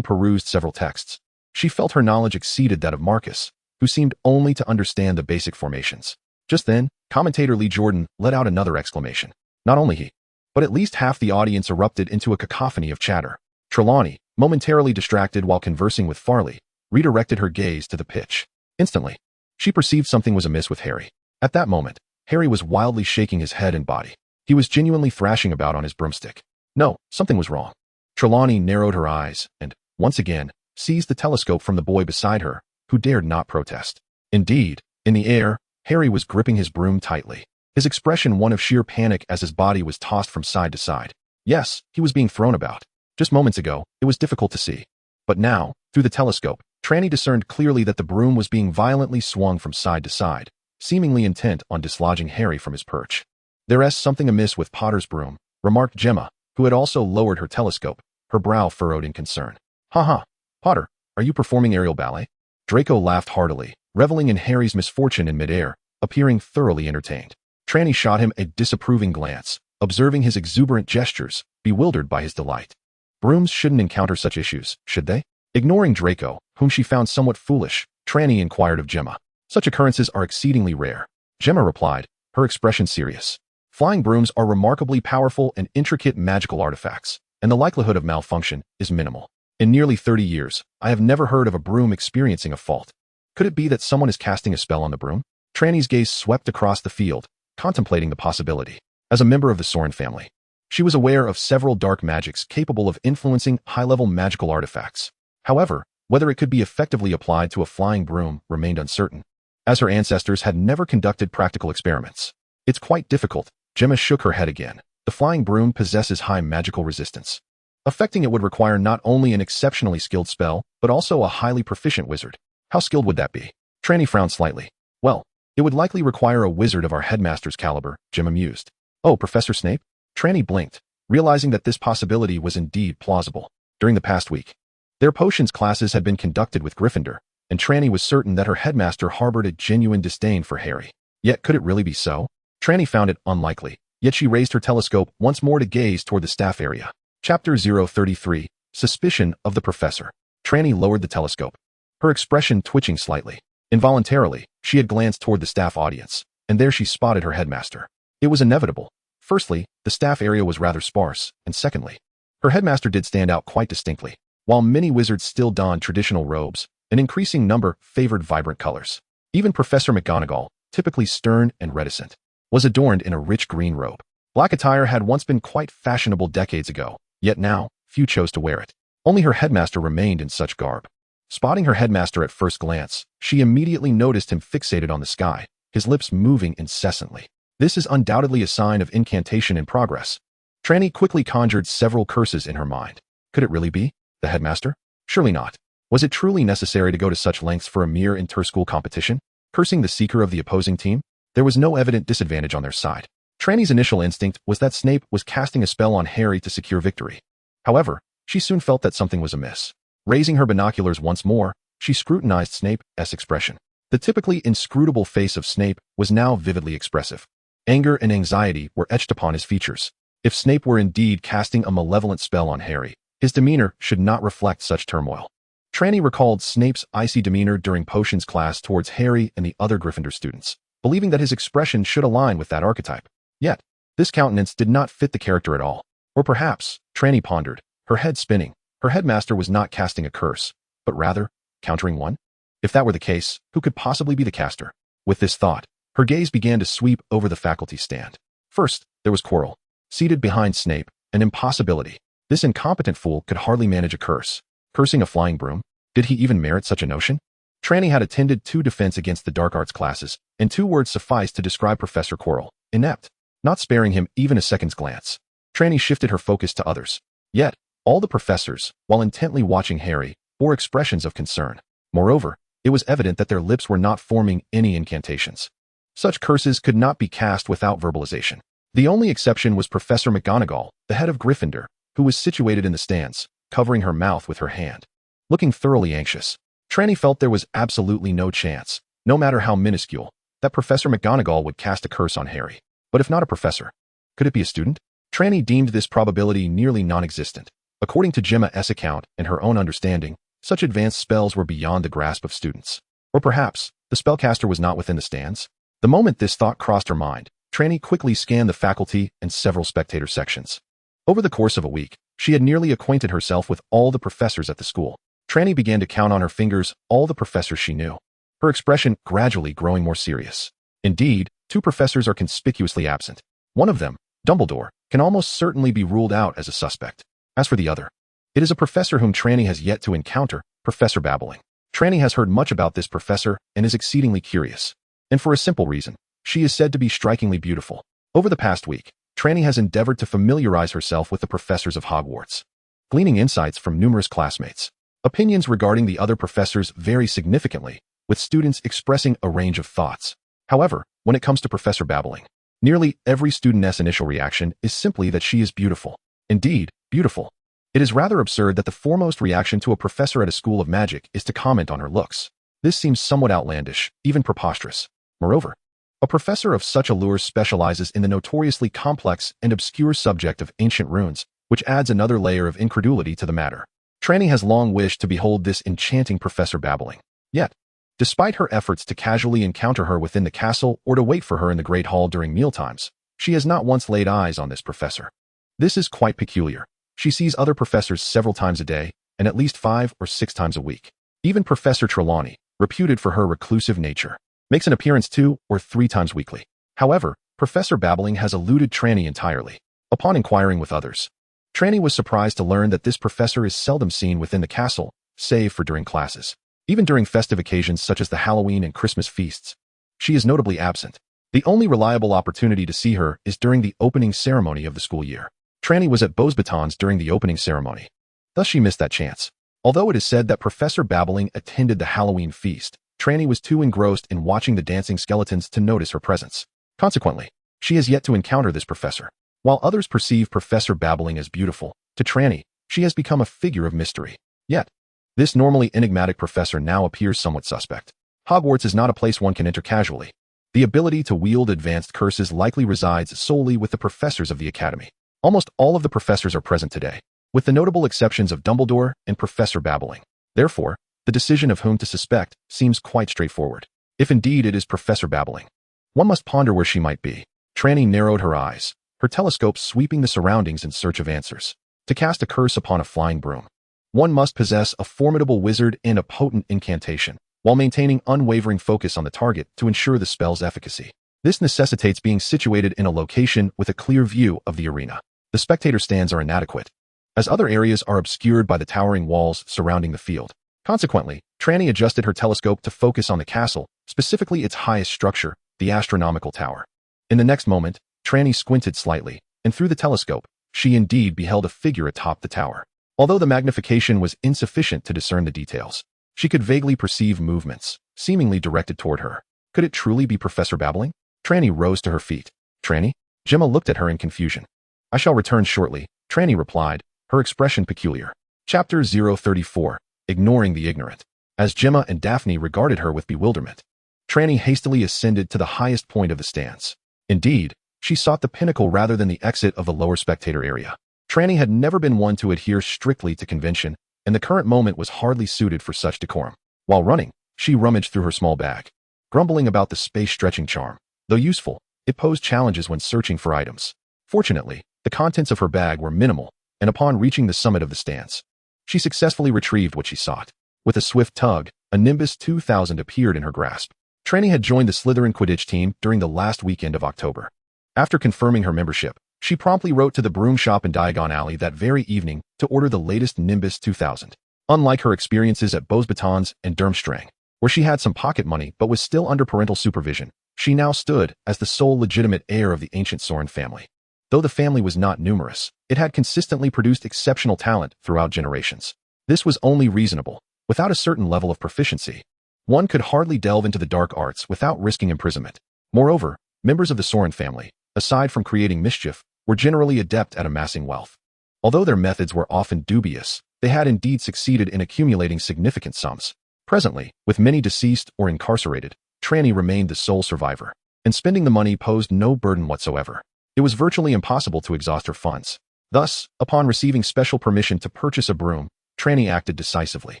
perused several texts, she felt her knowledge exceeded that of Marcus, who seemed only to understand the basic formations. Just then, commentator Lee Jordan let out another exclamation. Not only he, but at least half the audience erupted into a cacophony of chatter. Trelawney, momentarily distracted while conversing with Farley, redirected her gaze to the pitch. Instantly, she perceived something was amiss with Harry. At that moment, Harry was wildly shaking his head and body. He was genuinely thrashing about on his broomstick. No, something was wrong. Trelawney narrowed her eyes and, once again, seized the telescope from the boy beside her, who dared not protest. Indeed, in the air, Harry was gripping his broom tightly, his expression one of sheer panic as his body was tossed from side to side. Yes, he was being thrown about. Just moments ago, it was difficult to see. But now, through the telescope, Trelawney discerned clearly that the broom was being violently swung from side to side, seemingly intent on dislodging Harry from his perch. There's something amiss with Potter's broom, remarked Gemma, who had also lowered her telescope, her brow furrowed in concern. Ha! Potter, are you performing aerial ballet? Draco laughed heartily, reveling in Harry's misfortune in midair, appearing thoroughly entertained. Trelawney shot him a disapproving glance, observing his exuberant gestures, bewildered by his delight. Brooms shouldn't encounter such issues, should they? Ignoring Draco, whom she found somewhat foolish, Trelawney inquired of Gemma. Such occurrences are exceedingly rare. Gemma replied, her expression serious. Flying brooms are remarkably powerful and intricate magical artifacts, and the likelihood of malfunction is minimal. In nearly 30 years, I have never heard of a broom experiencing a fault. Could it be that someone is casting a spell on the broom? Trelawney's gaze swept across the field, contemplating the possibility. As a member of the Soren family, she was aware of several dark magics capable of influencing high-level magical artifacts. However, whether it could be effectively applied to a flying broom remained uncertain, as her ancestors had never conducted practical experiments. It's quite difficult. Gemma shook her head again. The flying broom possesses high magical resistance. Affecting it would require not only an exceptionally skilled spell, but also a highly proficient wizard. How skilled would that be? Trelawney frowned slightly. Well, it would likely require a wizard of our headmaster's caliber, Gemma mused. Oh, Professor Snape? Trelawney blinked, realizing that this possibility was indeed plausible. During the past week, their potions classes had been conducted with Gryffindor, and Trelawney was certain that her headmaster harbored a genuine disdain for Harry. Yet could it really be so? Trelawney found it unlikely, yet she raised her telescope once more to gaze toward the staff area. Chapter 033, Suspicion of the Professor. Trelawney lowered the telescope, her expression twitching slightly. Involuntarily, she had glanced toward the staff audience, and there she spotted her headmaster. It was inevitable. Firstly, the staff area was rather sparse, and secondly, her headmaster did stand out quite distinctly. While many wizards still donned traditional robes, an increasing number favored vibrant colors. Even Professor McGonagall, typically stern and reticent, was adorned in a rich green robe. Black attire had once been quite fashionable decades ago, yet now, few chose to wear it. Only her headmaster remained in such garb. Spotting her headmaster at first glance, she immediately noticed him fixated on the sky, his lips moving incessantly. This is undoubtedly a sign of incantation in progress. Trelawney quickly conjured several curses in her mind. Could it really be the headmaster? Surely not. Was it truly necessary to go to such lengths for a mere inter-school competition? Cursing the seeker of the opposing team? There was no evident disadvantage on their side. Trelawney's initial instinct was that Snape was casting a spell on Harry to secure victory. However, she soon felt that something was amiss. Raising her binoculars once more, she scrutinized Snape's expression. The typically inscrutable face of Snape was now vividly expressive. Anger and anxiety were etched upon his features. If Snape were indeed casting a malevolent spell on Harry, his demeanor should not reflect such turmoil. Trelawney recalled Snape's icy demeanor during potions class towards Harry and the other Gryffindor students, believing that his expression should align with that archetype. Yet, this countenance did not fit the character at all. Or perhaps, Trelawney pondered, her head spinning, her headmaster was not casting a curse, but rather, countering one? If that were the case, who could possibly be the caster? With this thought, her gaze began to sweep over the faculty stand. First, there was Quirrell, seated behind Snape, an impossibility. This incompetent fool could hardly manage a curse. Cursing a flying broom? Did he even merit such a notion? Trelawney had attended 2 defense against the dark arts classes, and 2 words sufficed to describe Professor Quirrell: inept. Not sparing him even a second's glance, Trelawney shifted her focus to others. Yet, all the professors, while intently watching Harry, bore expressions of concern. Moreover, it was evident that their lips were not forming any incantations. Such curses could not be cast without verbalization. The only exception was Professor McGonagall, the head of Gryffindor, who was situated in the stands, covering her mouth with her hand. Looking thoroughly anxious, Trelawney felt there was absolutely no chance, no matter how minuscule, that Professor McGonagall would cast a curse on Harry. But if not a professor, could it be a student? Trelawney deemed this probability nearly non-existent. According to Gemma's account and her own understanding, such advanced spells were beyond the grasp of students. Or perhaps, the spellcaster was not within the stands? The moment this thought crossed her mind, Trelawney quickly scanned the faculty and several spectator sections. Over the course of a week, she had nearly acquainted herself with all the professors at the school. Trelawney began to count on her fingers all the professors she knew, her expression gradually growing more serious. Indeed, 2 professors are conspicuously absent. One of them, Dumbledore, can almost certainly be ruled out as a suspect. As for the other, it is a professor whom Trelawney has yet to encounter, Professor Babbling. Trelawney has heard much about this professor and is exceedingly curious. And for a simple reason, she is said to be strikingly beautiful. Over the past week, Trelawney has endeavored to familiarize herself with the professors of Hogwarts, gleaning insights from numerous classmates. Opinions regarding the other professors vary significantly, with students expressing a range of thoughts. However, when it comes to Professor Babbling, nearly every student's initial reaction is simply that she is beautiful. Indeed, beautiful. It is rather absurd that the foremost reaction to a professor at a school of magic is to comment on her looks. This seems somewhat outlandish, even preposterous. Moreover, a professor of such allure specializes in the notoriously complex and obscure subject of ancient runes, which adds another layer of incredulity to the matter. Trelawney has long wished to behold this enchanting Professor Babbling. Yet, Despite her efforts to casually encounter her within the castle or to wait for her in the Great Hall during mealtimes, she has not once laid eyes on this professor. This is quite peculiar. She sees other professors several times a day, and at least 5 or 6 times a week. Even Professor Trelawney, reputed for her reclusive nature, makes an appearance 2 or 3 times weekly. However, Professor Babbling has eluded Trelawney entirely. Upon inquiring with others, Trelawney was surprised to learn that this professor is seldom seen within the castle, save for during classes. Even during festive occasions such as the Halloween and Christmas feasts, she is notably absent. The only reliable opportunity to see her is during the opening ceremony of the school year. Trelawney was at Beauxbatons during the opening ceremony. Thus she missed that chance. Although it is said that Professor Babbling attended the Halloween feast, Trelawney was too engrossed in watching the dancing skeletons to notice her presence. Consequently, she has yet to encounter this professor. While others perceive Professor Babbling as beautiful, to Trelawney, she has become a figure of mystery. Yet, this normally enigmatic professor now appears somewhat suspect. Hogwarts is not a place one can enter casually. The ability to wield advanced curses likely resides solely with the professors of the academy. Almost all of the professors are present today, with the notable exceptions of Dumbledore and Professor Babbling. Therefore, the decision of whom to suspect seems quite straightforward. If indeed it is Professor Babbling, one must ponder where she might be. Trelawney narrowed her eyes, her telescope sweeping the surroundings in search of answers. To cast a curse upon a flying broom, one must possess a formidable wizard and a potent incantation, while maintaining unwavering focus on the target to ensure the spell's efficacy. This necessitates being situated in a location with a clear view of the arena. The spectator stands are inadequate, as other areas are obscured by the towering walls surrounding the field. Consequently, Trelawney adjusted her telescope to focus on the castle, specifically its highest structure, the astronomical tower. In the next moment, Trelawney squinted slightly, and through the telescope, she indeed beheld a figure atop the tower. Although the magnification was insufficient to discern the details, she could vaguely perceive movements, seemingly directed toward her. Could it truly be Professor Babbling? Trelawney rose to her feet. Trelawney? Gemma looked at her in confusion. I shall return shortly, Trelawney replied, her expression peculiar. Chapter 034. Ignoring the Ignorant. As Gemma and Daphne regarded her with bewilderment, Trelawney hastily ascended to the highest point of the stands. Indeed, she sought the pinnacle rather than the exit of the lower spectator area. Trelawney had never been one to adhere strictly to convention, and the current moment was hardly suited for such decorum. While running, she rummaged through her small bag, grumbling about the space-stretching charm. Though useful, it posed challenges when searching for items. Fortunately, the contents of her bag were minimal, and upon reaching the summit of the stands, she successfully retrieved what she sought. With a swift tug, a Nimbus 2000 appeared in her grasp. Trelawney had joined the Slytherin Quidditch team during the last weekend of October. After confirming her membership, she promptly wrote to the broom shop in Diagon Alley that very evening to order the latest Nimbus 2000. Unlike her experiences at Beauxbatons and Durmstrang, where she had some pocket money but was still under parental supervision, she now stood as the sole legitimate heir of the ancient Sorin family. Though the family was not numerous, it had consistently produced exceptional talent throughout generations. This was only reasonable. Without a certain level of proficiency, one could hardly delve into the dark arts without risking imprisonment. Moreover, members of the Sorin family, aside from creating mischief, were generally adept at amassing wealth. Although their methods were often dubious, they had indeed succeeded in accumulating significant sums. Presently, with many deceased or incarcerated, Trelawney remained the sole survivor, and spending the money posed no burden whatsoever. It was virtually impossible to exhaust her funds. Thus, upon receiving special permission to purchase a broom, Trelawney acted decisively.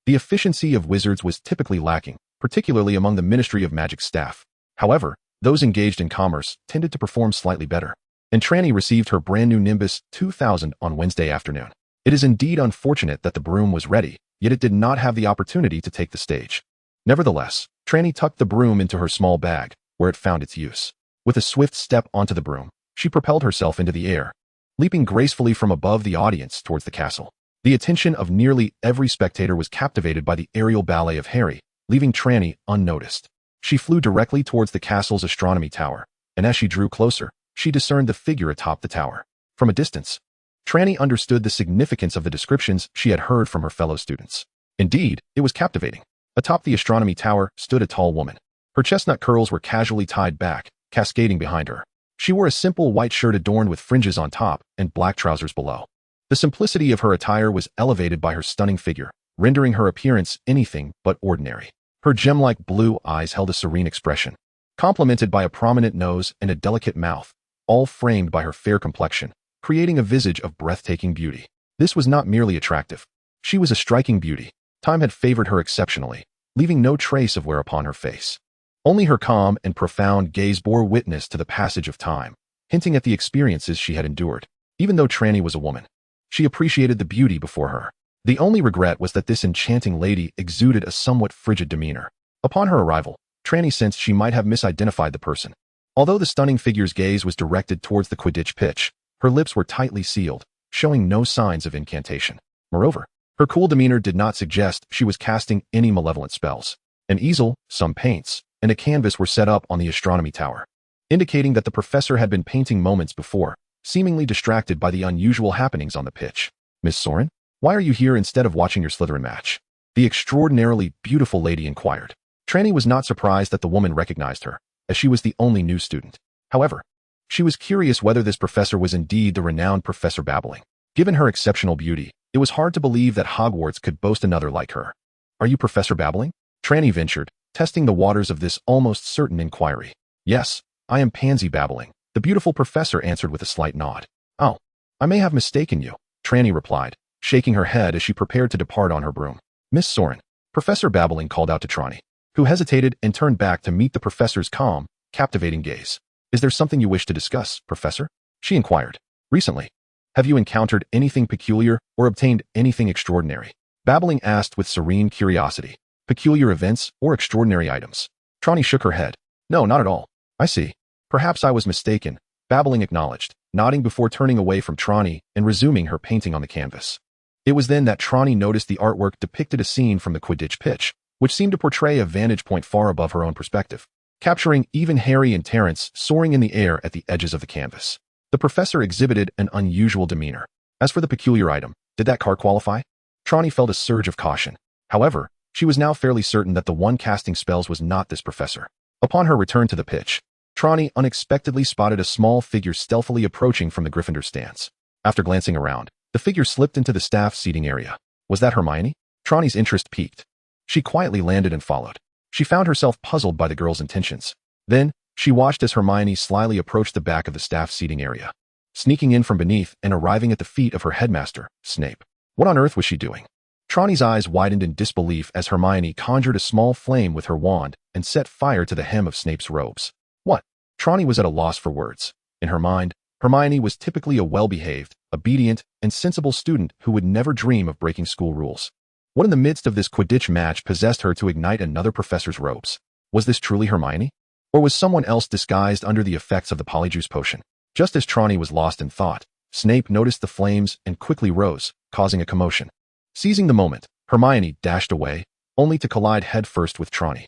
The efficiency of wizards was typically lacking, particularly among the Ministry of Magic staff. However, those engaged in commerce tended to perform slightly better, and Trelawney received her brand new Nimbus 2000 on Wednesday afternoon. It is indeed unfortunate that the broom was ready, yet it did not have the opportunity to take the stage. Nevertheless, Trelawney tucked the broom into her small bag, where it found its use. With a swift step onto the broom, she propelled herself into the air, leaping gracefully from above the audience towards the castle. The attention of nearly every spectator was captivated by the aerial ballet of Harry, leaving Trelawney unnoticed. She flew directly towards the castle's astronomy tower, and as she drew closer, she discerned the figure atop the tower. From a distance, Trelawney understood the significance of the descriptions she had heard from her fellow students. Indeed, it was captivating. Atop the astronomy tower stood a tall woman. Her chestnut curls were casually tied back, cascading behind her. She wore a simple white shirt adorned with fringes on top and black trousers below. The simplicity of her attire was elevated by her stunning figure, rendering her appearance anything but ordinary. Her gem-like blue eyes held a serene expression, complemented by a prominent nose and a delicate mouth, all framed by her fair complexion, creating a visage of breathtaking beauty. This was not merely attractive. She was a striking beauty. Time had favored her exceptionally, leaving no trace of wear upon her face. Only her calm and profound gaze bore witness to the passage of time, hinting at the experiences she had endured. Even though Trelawney was a woman, she appreciated the beauty before her. The only regret was that this enchanting lady exuded a somewhat frigid demeanor. Upon her arrival, Trelawney sensed she might have misidentified the person. Although the stunning figure's gaze was directed towards the Quidditch pitch, her lips were tightly sealed, showing no signs of incantation. Moreover, her cool demeanor did not suggest she was casting any malevolent spells. An easel, some paints, and a canvas were set up on the astronomy tower, indicating that the professor had been painting moments before, seemingly distracted by the unusual happenings on the pitch. "Miss Soren, why are you here instead of watching your Slytherin match?" the extraordinarily beautiful lady inquired. Trelawney was not surprised that the woman recognized her, as she was the only new student. However, she was curious whether this professor was indeed the renowned Professor Babbling. Given her exceptional beauty, it was hard to believe that Hogwarts could boast another like her. "Are you Professor Babbling?" Trelawney ventured, testing the waters of this almost certain inquiry. "Yes, I am Pansy Babbling," the beautiful professor answered with a slight nod. "Oh, I may have mistaken you," Trelawney replied, shaking her head as she prepared to depart on her broom. "Miss Soren," Professor Babbling called out to Trelawney, who hesitated and turned back to meet the professor's calm, captivating gaze. "Is there something you wish to discuss, Professor?" she inquired. "Recently, have you encountered anything peculiar or obtained anything extraordinary?" Babbling asked with serene curiosity. "Peculiar events or extraordinary items?" Trelawney shook her head. "No, not at all." "I see. Perhaps I was mistaken," Babbling acknowledged, nodding before turning away from Trelawney and resuming her painting on the canvas. It was then that Trelawney noticed the artwork depicted a scene from the Quidditch pitch, which seemed to portray a vantage point far above her own perspective, capturing even Harry and Terence soaring in the air at the edges of the canvas. The professor exhibited an unusual demeanor. As for the peculiar item, did that card qualify? Trelawney felt a surge of caution. However, she was now fairly certain that the one casting spells was not this professor. Upon her return to the pitch, Trelawney unexpectedly spotted a small figure stealthily approaching from the Gryffindor stance. After glancing around, the figure slipped into the staff seating area. Was that Hermione? Trelawney's interest piqued. She quietly landed and followed. She found herself puzzled by the girl's intentions. Then, she watched as Hermione slyly approached the back of the staff seating area, sneaking in from beneath and arriving at the feet of her headmaster, Snape. What on earth was she doing? Trelawney's eyes widened in disbelief as Hermione conjured a small flame with her wand and set fire to the hem of Snape's robes. What? Trelawney was at a loss for words. In her mind, Hermione was typically a well-behaved, obedient, and sensible student who would never dream of breaking school rules. What in the midst of this Quidditch match possessed her to ignite another professor's robes? Was this truly Hermione? Or was someone else disguised under the effects of the polyjuice potion? Just as Trelawney was lost in thought, Snape noticed the flames and quickly rose, causing a commotion. Seizing the moment, Hermione dashed away, only to collide headfirst with Trelawney.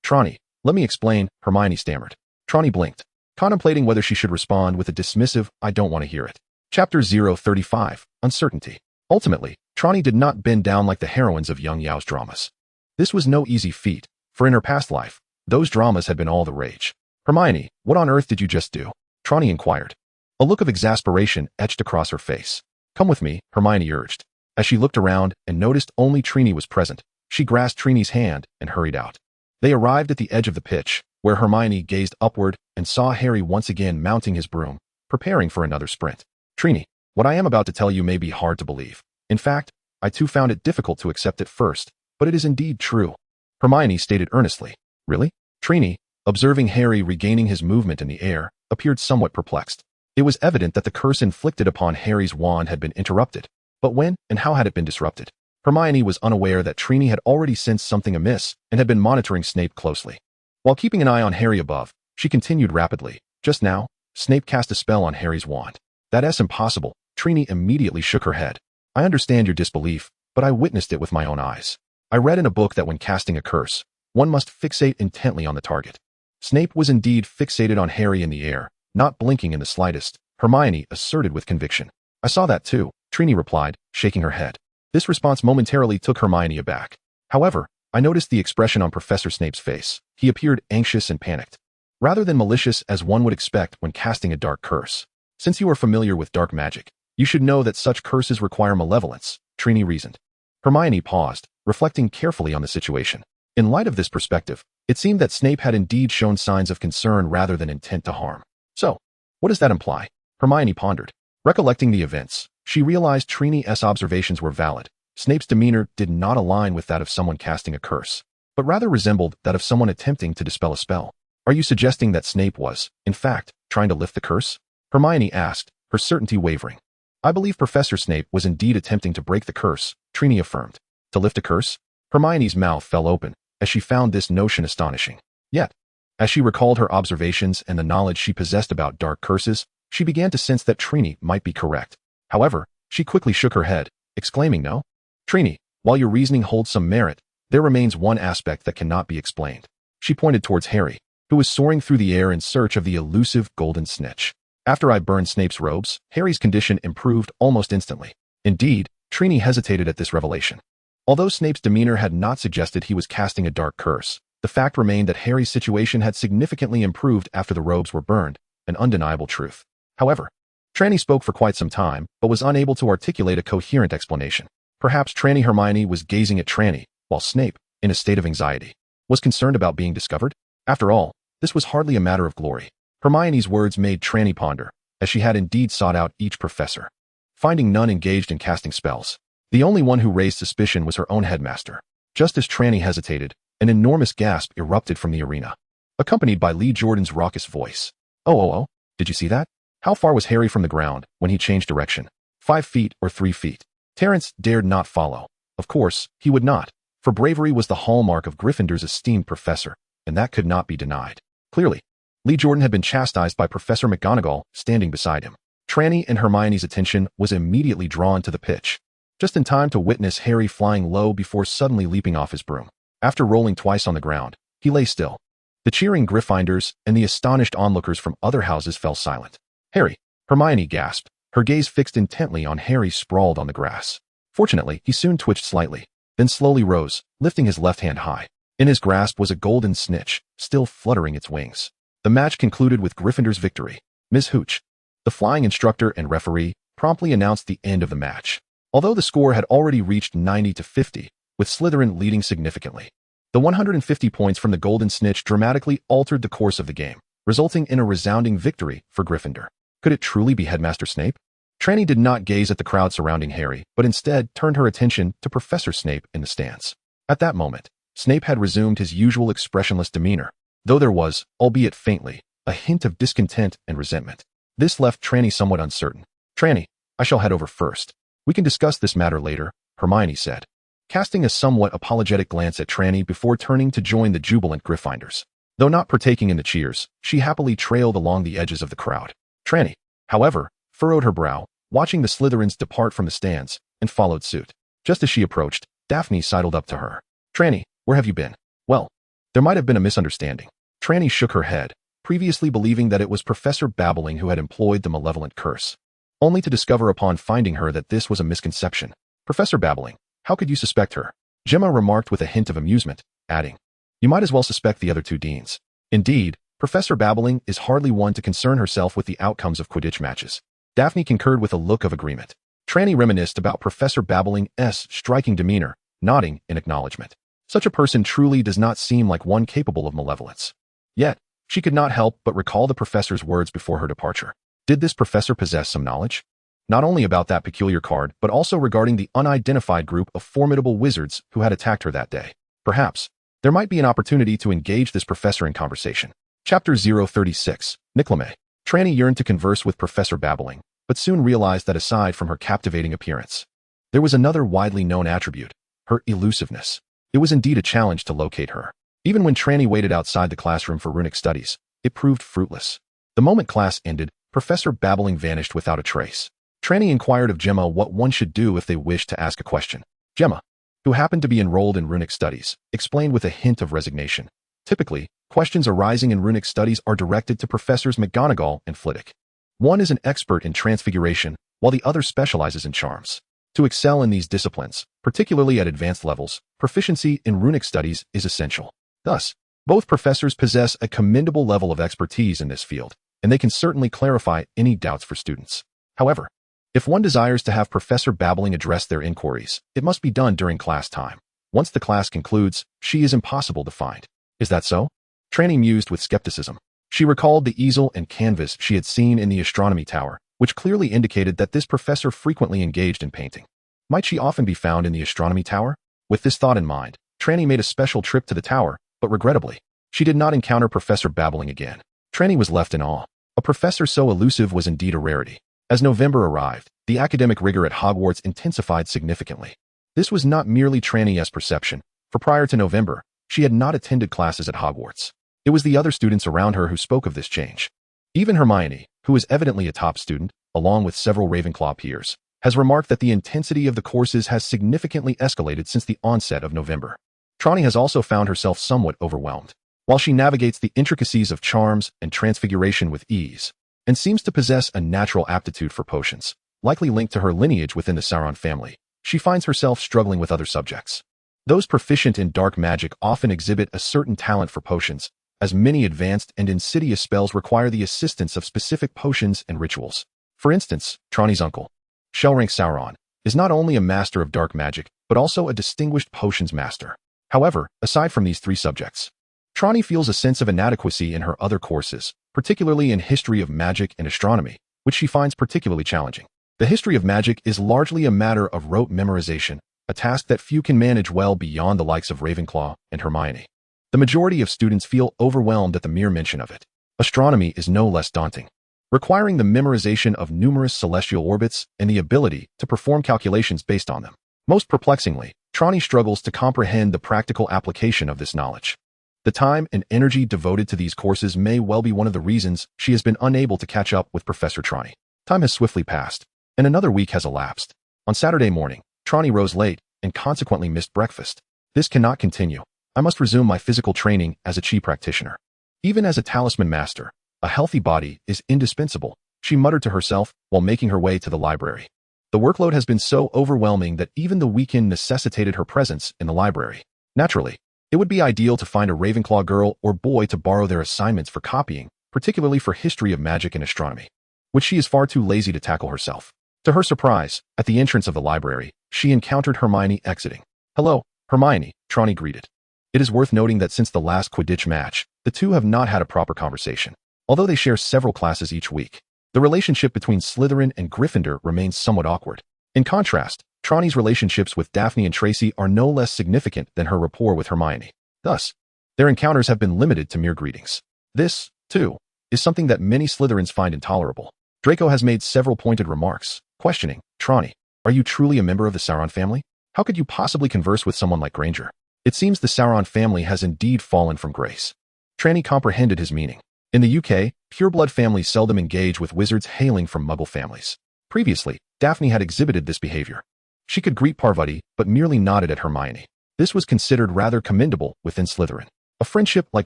Trelawney, let me explain," Hermione stammered. Trelawney blinked, contemplating whether she should respond with a dismissive, "I don't want to hear it." Chapter 035, Uncertainty. Ultimately, Trelawney did not bend down like the heroines of Young Yao's dramas. This was no easy feat, for in her past life, those dramas had been all the rage. "Hermione, what on earth did you just do?" Trelawney inquired. A look of exasperation etched across her face. "Come with me," Hermione urged. As she looked around and noticed only Trelawney was present, she grasped Trelawney's hand and hurried out. They arrived at the edge of the pitch, where Hermione gazed upward and saw Harry once again mounting his broom, preparing for another sprint. "Trelawney, what I am about to tell you may be hard to believe. In fact, I too found it difficult to accept at first, but it is indeed true," Hermione stated earnestly. "Really?" Trelawney, observing Harry regaining his movement in the air, appeared somewhat perplexed. It was evident that the curse inflicted upon Harry's wand had been interrupted, but when and how had it been disrupted? Hermione was unaware that Trelawney had already sensed something amiss and had been monitoring Snape closely. While keeping an eye on Harry above, she continued rapidly. "Just now, Snape cast a spell on Harry's wand." "That's impossible," Trelawney immediately shook her head. "I understand your disbelief, but I witnessed it with my own eyes. I read in a book that when casting a curse, one must fixate intently on the target." Snape was indeed fixated on Harry in the air, not blinking in the slightest, Hermione asserted with conviction. "I saw that too," Trelawney replied, shaking her head. This response momentarily took Hermione aback. "However, I noticed the expression on Professor Snape's face. He appeared anxious and panicked, rather than malicious as one would expect when casting a dark curse. Since you are familiar with dark magic, you should know that such curses require malevolence," Trelawney reasoned. Hermione paused, reflecting carefully on the situation. In light of this perspective, it seemed that Snape had indeed shown signs of concern rather than intent to harm. "So, what does that imply?" Hermione pondered. Recollecting the events, she realized Trelawney's observations were valid. Snape's demeanor did not align with that of someone casting a curse. but rather resembled that of someone attempting to dispel a spell. Are you suggesting that Snape was, in fact, trying to lift the curse? Hermione asked, her certainty wavering. I believe Professor Snape was indeed attempting to break the curse, Trini affirmed. To lift a curse? Hermione's mouth fell open, as she found this notion astonishing. Yet, as she recalled her observations and the knowledge she possessed about dark curses, she began to sense that Trini might be correct. However, she quickly shook her head, exclaiming, No. Trini, while your reasoning holds some merit, there remains one aspect that cannot be explained. She pointed towards Harry, who was soaring through the air in search of the elusive golden snitch. After I burned Snape's robes, Harry's condition improved almost instantly. Indeed, Trini hesitated at this revelation. Although Snape's demeanor had not suggested he was casting a dark curse, the fact remained that Harry's situation had significantly improved after the robes were burned, an undeniable truth. However, Trelawney spoke for quite some time, but was unable to articulate a coherent explanation. Perhaps Hermione was gazing at Trelawney, while Snape, in a state of anxiety, was concerned about being discovered. After all, this was hardly a matter of glory. Hermione's words made Trelawney ponder, as she had indeed sought out each professor, finding none engaged in casting spells. The only one who raised suspicion was her own headmaster. Just as Trelawney hesitated, an enormous gasp erupted from the arena, accompanied by Lee Jordan's raucous voice. Oh, did you see that? How far was Harry from the ground when he changed direction? 5 feet or 3 feet? Terence dared not follow. Of course, he would not, for bravery was the hallmark of Gryffindor's esteemed professor, and that could not be denied. Clearly, Lee Jordan had been chastised by Professor McGonagall standing beside him. Trelawney and Hermione's attention was immediately drawn to the pitch, just in time to witness Harry flying low before suddenly leaping off his broom. After rolling twice on the ground, he lay still. The cheering Gryffindors and the astonished onlookers from other houses fell silent. Harry, Hermione gasped, her gaze fixed intently on Harry sprawled on the grass. Fortunately, he soon twitched slightly, then slowly rose, lifting his left hand high. In his grasp was a golden snitch, still fluttering its wings. The match concluded with Gryffindor's victory. Ms. Hooch, the flying instructor and referee, promptly announced the end of the match. Although the score had already reached 90-50, with Slytherin leading significantly, the 150 points from the golden snitch dramatically altered the course of the game, resulting in a resounding victory for Gryffindor. Could it truly be Headmaster Snape? Trelawney did not gaze at the crowd surrounding Harry, but instead turned her attention to Professor Snape in the stands. At that moment, Snape had resumed his usual expressionless demeanor, though there was, albeit faintly, a hint of discontent and resentment. This left Trelawney somewhat uncertain. Trelawney, I shall head over first. We can discuss this matter later, Hermione said, casting a somewhat apologetic glance at Trelawney before turning to join the jubilant Gryffindors. Though not partaking in the cheers, she happily trailed along the edges of the crowd. Trelawney, however, furrowed her brow, watching the Slytherins depart from the stands, and followed suit. Just as she approached, Daphne sidled up to her. Trelawney, where have you been? Well, there might have been a misunderstanding. Trelawney shook her head, previously believing that it was Professor Babbling who had employed the malevolent curse, only to discover upon finding her that this was a misconception. Professor Babbling, how could you suspect her? Gemma remarked with a hint of amusement, adding, You might as well suspect the other 2 deans. Indeed, Professor Babbling is hardly one to concern herself with the outcomes of Quidditch matches. Daphne concurred with a look of agreement. Trelawney reminisced about Professor Babbling's striking demeanor, nodding in acknowledgement. Such a person truly does not seem like one capable of malevolence. Yet, she could not help but recall the professor's words before her departure. Did this professor possess some knowledge? Not only about that peculiar card, but also regarding the unidentified group of formidable wizards who had attacked her that day. Perhaps, there might be an opportunity to engage this professor in conversation. Chapter 036, Nicklame. Trelawney yearned to converse with Professor Babbling, but soon realized that aside from her captivating appearance, there was another widely known attribute, her elusiveness. It was indeed a challenge to locate her. Even when Trelawney waited outside the classroom for runic studies, it proved fruitless. The moment class ended, Professor Babbling vanished without a trace. Trelawney inquired of Gemma what one should do if they wished to ask a question. Gemma, who happened to be enrolled in runic studies, explained with a hint of resignation. Typically, questions arising in runic studies are directed to Professors McGonagall and Flitwick. One is an expert in transfiguration, while the other specializes in charms. To excel in these disciplines, particularly at advanced levels, proficiency in runic studies is essential. Thus, both professors possess a commendable level of expertise in this field, and they can certainly clarify any doubts for students. However, if one desires to have Professor Babbling address their inquiries, it must be done during class time. Once the class concludes, she is impossible to find. Is that so? Trelawney mused with skepticism. She recalled the easel and canvas she had seen in the astronomy tower, which clearly indicated that this professor frequently engaged in painting. Might she often be found in the astronomy tower? With this thought in mind, Trelawney made a special trip to the tower, but regrettably, she did not encounter Professor Babbling again. Trelawney was left in awe. A professor so elusive was indeed a rarity. As November arrived, the academic rigor at Hogwarts intensified significantly. This was not merely Trelawney's perception, for prior to November, she had not attended classes at Hogwarts. It was the other students around her who spoke of this change. Even Hermione, who is evidently a top student, along with several Ravenclaw peers, has remarked that the intensity of the courses has significantly escalated since the onset of November. Trelawney has also found herself somewhat overwhelmed. While she navigates the intricacies of charms and transfiguration with ease, and seems to possess a natural aptitude for potions, likely linked to her lineage within the Sauron family, she finds herself struggling with other subjects. Those proficient in dark magic often exhibit a certain talent for potions, as many advanced and insidious spells require the assistance of specific potions and rituals. For instance, Trelawney's uncle, Shellrank Sauron, is not only a master of dark magic, but also a distinguished potions master. However, aside from these three subjects, Trelawney feels a sense of inadequacy in her other courses, particularly in history of magic and astronomy, which she finds particularly challenging. The history of magic is largely a matter of rote memorization, a task that few can manage well beyond the likes of Ravenclaw and Hermione. The majority of students feel overwhelmed at the mere mention of it. Astronomy is no less daunting, requiring the memorization of numerous celestial orbits and the ability to perform calculations based on them. Most perplexingly, Trelawney struggles to comprehend the practical application of this knowledge. The time and energy devoted to these courses may well be one of the reasons she has been unable to catch up with Professor Trelawney. Time has swiftly passed, and another week has elapsed. On Saturday morning, Trelawney rose late and consequently missed breakfast. This cannot continue. I must resume my physical training as a chi practitioner. Even as a talisman master, a healthy body is indispensable, she muttered to herself while making her way to the library. The workload has been so overwhelming that even the weekend necessitated her presence in the library. Naturally, it would be ideal to find a Ravenclaw girl or boy to borrow their assignments for copying, particularly for history of magic and astronomy, which she is far too lazy to tackle herself. To her surprise, at the entrance of the library, she encountered Hermione exiting. "Hello, Hermione," Trelawney greeted. It is worth noting that since the last Quidditch match, the two have not had a proper conversation. Although they share several classes each week, the relationship between Slytherin and Gryffindor remains somewhat awkward. In contrast, Trelawney's relationships with Daphne and Tracy are no less significant than her rapport with Hermione. Thus, their encounters have been limited to mere greetings. This, too, is something that many Slytherins find intolerable. Draco has made several pointed remarks, questioning, "Trelawney, are you truly a member of the Sauron family? How could you possibly converse with someone like Granger? It seems the Sauron family has indeed fallen from grace." Trelawney comprehended his meaning. In the UK, pureblood families seldom engage with wizards hailing from Muggle families. Previously, Daphne had exhibited this behavior. She could greet Parvati, but merely nodded at Hermione. This was considered rather commendable within Slytherin. A friendship like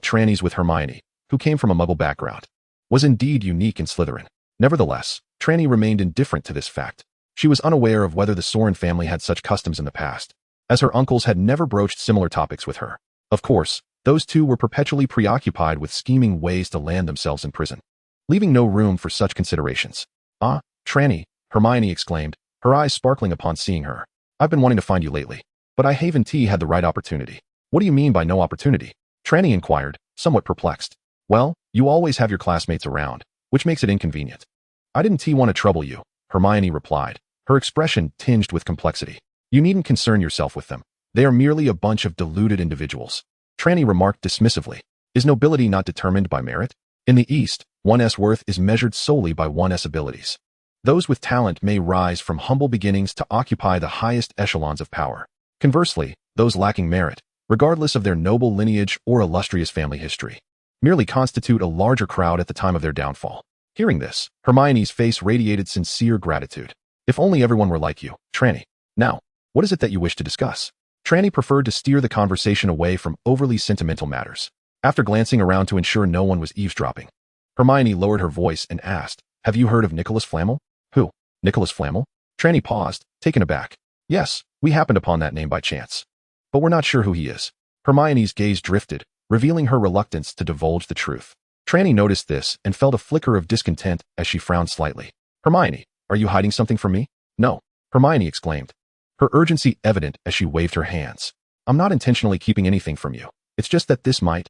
Trelawney's with Hermione, who came from a Muggle background, was indeed unique in Slytherin. Nevertheless, Trelawney remained indifferent to this fact. She was unaware of whether the Sorin family had such customs in the past, as her uncles had never broached similar topics with her. Of course, those two were perpetually preoccupied with scheming ways to land themselves in prison, leaving no room for such considerations. "Ah, Trelawney," Hermione exclaimed, her eyes sparkling upon seeing her. "I've been wanting to find you lately, but I haven't had the right opportunity." "What do you mean by no opportunity?" Trelawney inquired, somewhat perplexed. "Well, you always have your classmates around, which makes it inconvenient." "I didn't want to trouble you," Hermione replied, her expression tinged with complexity. "You needn't concern yourself with them. They are merely a bunch of deluded individuals." Trelawney remarked dismissively. "Is nobility not determined by merit? In the East, one's worth is measured solely by one's abilities. Those with talent may rise from humble beginnings to occupy the highest echelons of power. Conversely, those lacking merit, regardless of their noble lineage or illustrious family history, merely constitute a larger crowd at the time of their downfall." Hearing this, Hermione's face radiated sincere gratitude. "If only everyone were like you, Trelawney. Now, what is it that you wish to discuss?" Trelawney preferred to steer the conversation away from overly sentimental matters. After glancing around to ensure no one was eavesdropping, Hermione lowered her voice and asked, "Have you heard of Nicholas Flamel?" "Who? Nicholas Flamel?" Trelawney paused, taken aback. "Yes, we happened upon that name by chance. But we're not sure who he is." Hermione's gaze drifted, revealing her reluctance to divulge the truth. Trelawney noticed this and felt a flicker of discontent as she frowned slightly. "Hermione, are you hiding something from me?" "No," Hermione exclaimed, her urgency evident as she waved her hands. "I'm not intentionally keeping anything from you. It's just that this might,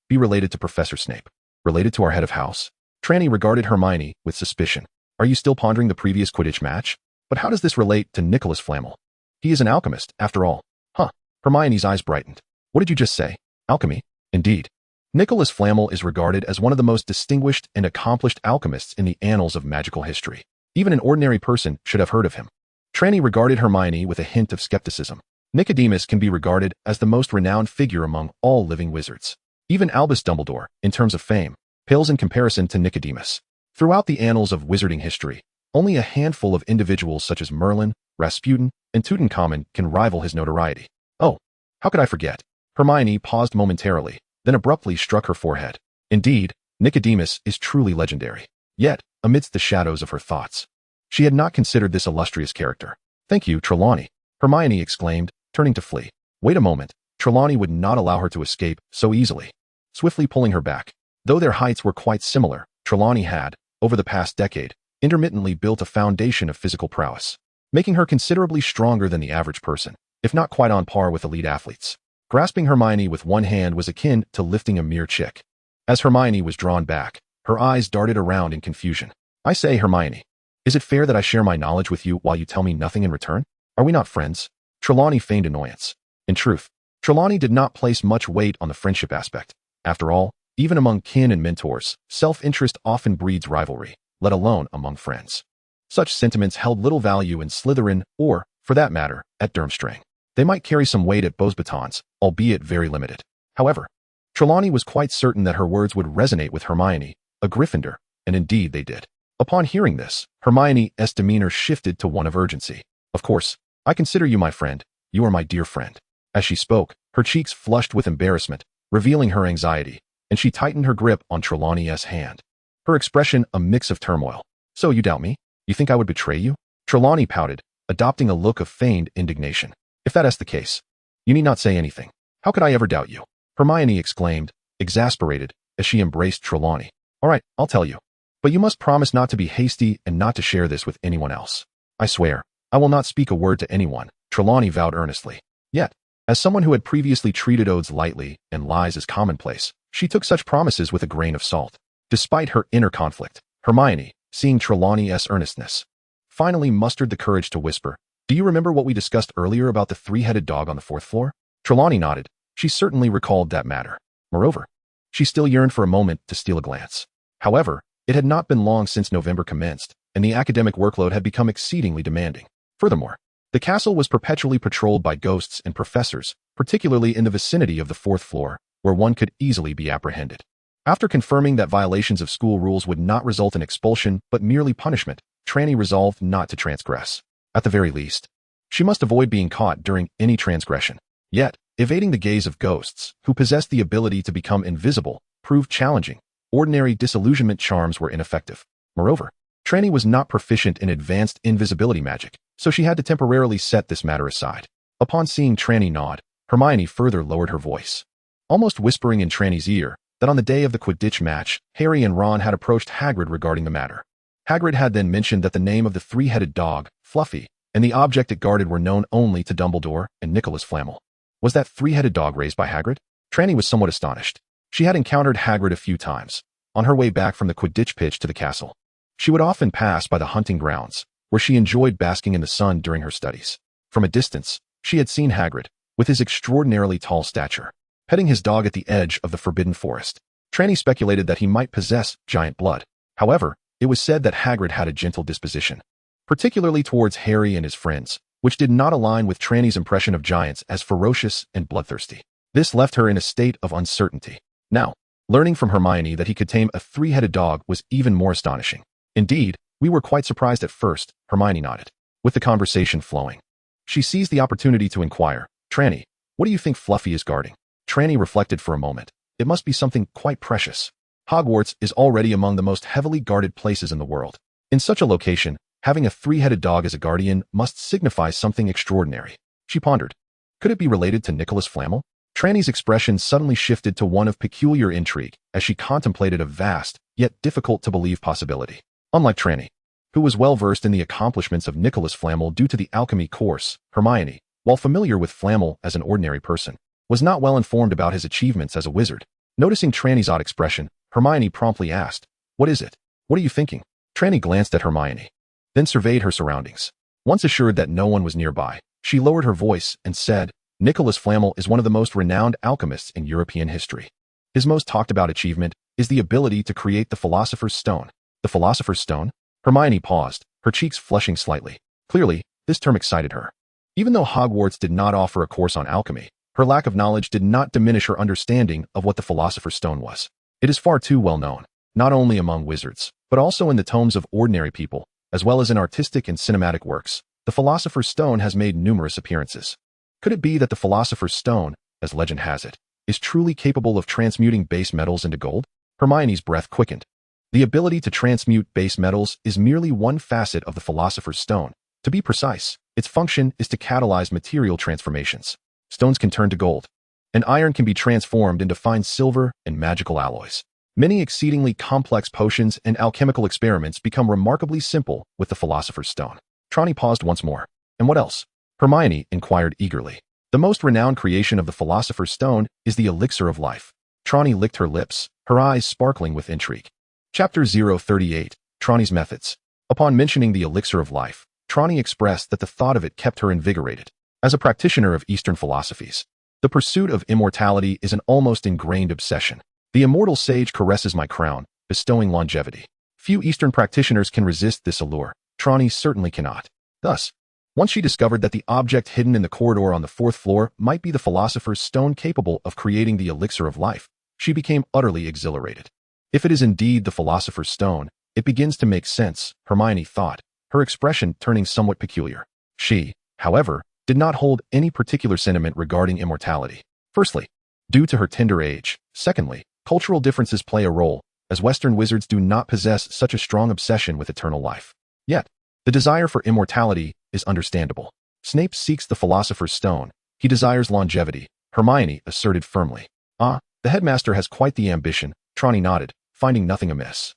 be related to Professor Snape." "Related to our head of house?" Trelawney regarded Hermione with suspicion. "Are you still pondering the previous Quidditch match? But how does this relate to Nicholas Flamel? He is an alchemist, after all." "Huh." Hermione's eyes brightened. What did you just say? Alchemy? Indeed. Nicholas Flamel is regarded as one of the most distinguished and accomplished alchemists in the annals of magical history. Even an ordinary person should have heard of him. Trelawney regarded Hermione with a hint of skepticism. Nicodemus can be regarded as the most renowned figure among all living wizards. Even Albus Dumbledore, in terms of fame, pales in comparison to Nicodemus. Throughout the annals of wizarding history, only a handful of individuals such as Merlin, Rasputin, and Tutankhamun can rival his notoriety. Oh, how could I forget? Hermione paused momentarily, then abruptly struck her forehead. Indeed, Nicodemus is truly legendary. Yet, amidst the shadows of her thoughts, she had not considered this illustrious character. Thank you, Trelawney, Hermione exclaimed, turning to flee. Wait a moment. Trelawney would not allow her to escape so easily. Swiftly pulling her back. Though their heights were quite similar, Trelawney had, over the past decade, intermittently built a foundation of physical prowess, making her considerably stronger than the average person, if not quite on par with elite athletes. Grasping Hermione with one hand was akin to lifting a mere chick. As Hermione was drawn back, her eyes darted around in confusion. I say, Hermione, is it fair that I share my knowledge with you while you tell me nothing in return? Are we not friends? Trelawney feigned annoyance. In truth, Trelawney did not place much weight on the friendship aspect. After all, even among kin and mentors, self-interest often breeds rivalry, let alone among friends. Such sentiments held little value in Slytherin or, for that matter, at Durmstrang. They might carry some weight at Beauxbatons, albeit very limited. However, Trelawney was quite certain that her words would resonate with Hermione, a Gryffindor, and indeed they did. Upon hearing this, Hermione's demeanor shifted to one of urgency. Of course, I consider you my friend. You are my dear friend. As she spoke, her cheeks flushed with embarrassment, revealing her anxiety, and she tightened her grip on Trelawney's hand. Her expression a mix of turmoil. So you doubt me? You think I would betray you? Trelawney pouted, adopting a look of feigned indignation. If that is the case, you need not say anything. How could I ever doubt you? Hermione exclaimed, exasperated, as she embraced Trelawney. All right, I'll tell you. But you must promise not to be hasty and not to share this with anyone else. I swear, I will not speak a word to anyone, Trelawney vowed earnestly. Yet, as someone who had previously treated oaths lightly and lies as commonplace, she took such promises with a grain of salt. Despite her inner conflict, Hermione, seeing Trelawney's earnestness, finally mustered the courage to whisper, Do you remember what we discussed earlier about the three-headed dog on the 4th floor? Trelawney nodded. She certainly recalled that matter. Moreover, she still yearned for a moment to steal a glance. However, it had not been long since November commenced, and the academic workload had become exceedingly demanding. Furthermore, the castle was perpetually patrolled by ghosts and professors, particularly in the vicinity of the 4th floor, where one could easily be apprehended. After confirming that violations of school rules would not result in expulsion but merely punishment, Trelawney resolved not to transgress. At the very least, she must avoid being caught during any transgression. Yet, evading the gaze of ghosts, who possessed the ability to become invisible, proved challenging. Ordinary disillusionment charms were ineffective. Moreover, Trelawney was not proficient in advanced invisibility magic, so she had to temporarily set this matter aside. Upon seeing Trelawney nod, Hermione further lowered her voice, almost whispering in Trelawney's ear that on the day of the Quidditch match, Harry and Ron had approached Hagrid regarding the matter. Hagrid had then mentioned that the name of the three-headed dog, Fluffy, and the object it guarded were known only to Dumbledore and Nicholas Flamel. Was that three-headed dog raised by Hagrid? Trelawney was somewhat astonished. She had encountered Hagrid a few times, on her way back from the Quidditch pitch to the castle. She would often pass by the hunting grounds, where she enjoyed basking in the sun during her studies. From a distance, she had seen Hagrid, with his extraordinarily tall stature, petting his dog at the edge of the Forbidden Forest. Trelawney speculated that he might possess giant blood. However, it was said that Hagrid had a gentle disposition, particularly towards Harry and his friends, which did not align with Trelawney's impression of giants as ferocious and bloodthirsty. This left her in a state of uncertainty. Now, learning from Hermione that he could tame a three-headed dog was even more astonishing. Indeed, we were quite surprised at first, Hermione nodded. With the conversation flowing, she seized the opportunity to inquire, Trelawney, what do you think Fluffy is guarding? Trelawney reflected for a moment. It must be something quite precious. Hogwarts is already among the most heavily guarded places in the world. In such a location, having a three-headed dog as a guardian must signify something extraordinary. She pondered. Could it be related to Nicholas Flamel? Trelawney's expression suddenly shifted to one of peculiar intrigue as she contemplated a vast, yet difficult-to-believe possibility. Unlike Trelawney, who was well-versed in the accomplishments of Nicholas Flamel due to the alchemy course, Hermione, while familiar with Flamel as an ordinary person, was not well informed about his achievements as a wizard. Noticing Trelawney's odd expression, Hermione promptly asked, What is it? What are you thinking? Trelawney glanced at Hermione, then surveyed her surroundings. Once assured that no one was nearby, she lowered her voice and said, Nicholas Flamel is one of the most renowned alchemists in European history. His most talked-about achievement is the ability to create the Philosopher's Stone. The Philosopher's Stone? Hermione paused, her cheeks flushing slightly. Clearly, this term excited her. Even though Hogwarts did not offer a course on alchemy, her lack of knowledge did not diminish her understanding of what the Philosopher's Stone was. It is far too well known, not only among wizards, but also in the tomes of ordinary people, as well as in artistic and cinematic works. The Philosopher's Stone has made numerous appearances. Could it be that the Philosopher's Stone, as legend has it, is truly capable of transmuting base metals into gold? Hermione's breath quickened. The ability to transmute base metals is merely one facet of the Philosopher's Stone. To be precise, its function is to catalyze material transformations. Stones can turn to gold, and iron can be transformed into fine silver and magical alloys. Many exceedingly complex potions and alchemical experiments become remarkably simple with the Philosopher's Stone. Trelawney paused once more. And what else? Hermione inquired eagerly. The most renowned creation of the Philosopher's Stone is the Elixir of Life. Trelawney licked her lips, her eyes sparkling with intrigue. Chapter 038, Trelawney's Methods. Upon mentioning the Elixir of Life, Trelawney expressed that the thought of it kept her invigorated. As a practitioner of Eastern philosophies, the pursuit of immortality is an almost ingrained obsession. The immortal sage caresses my crown, bestowing longevity. Few Eastern practitioners can resist this allure. Trelawney certainly cannot. Thus, once she discovered that the object hidden in the corridor on the 4th floor might be the Philosopher's Stone capable of creating the Elixir of Life, she became utterly exhilarated. If it is indeed the Philosopher's Stone, it begins to make sense, Hermione thought, her expression turning somewhat peculiar. She, however, did not hold any particular sentiment regarding immortality. Firstly, due to her tender age. Secondly, cultural differences play a role, as Western wizards do not possess such a strong obsession with eternal life. Yet, the desire for immortality is understandable. Snape seeks the Philosopher's Stone. He desires longevity, Hermione asserted firmly. The headmaster has quite the ambition, Trelawney nodded, finding nothing amiss.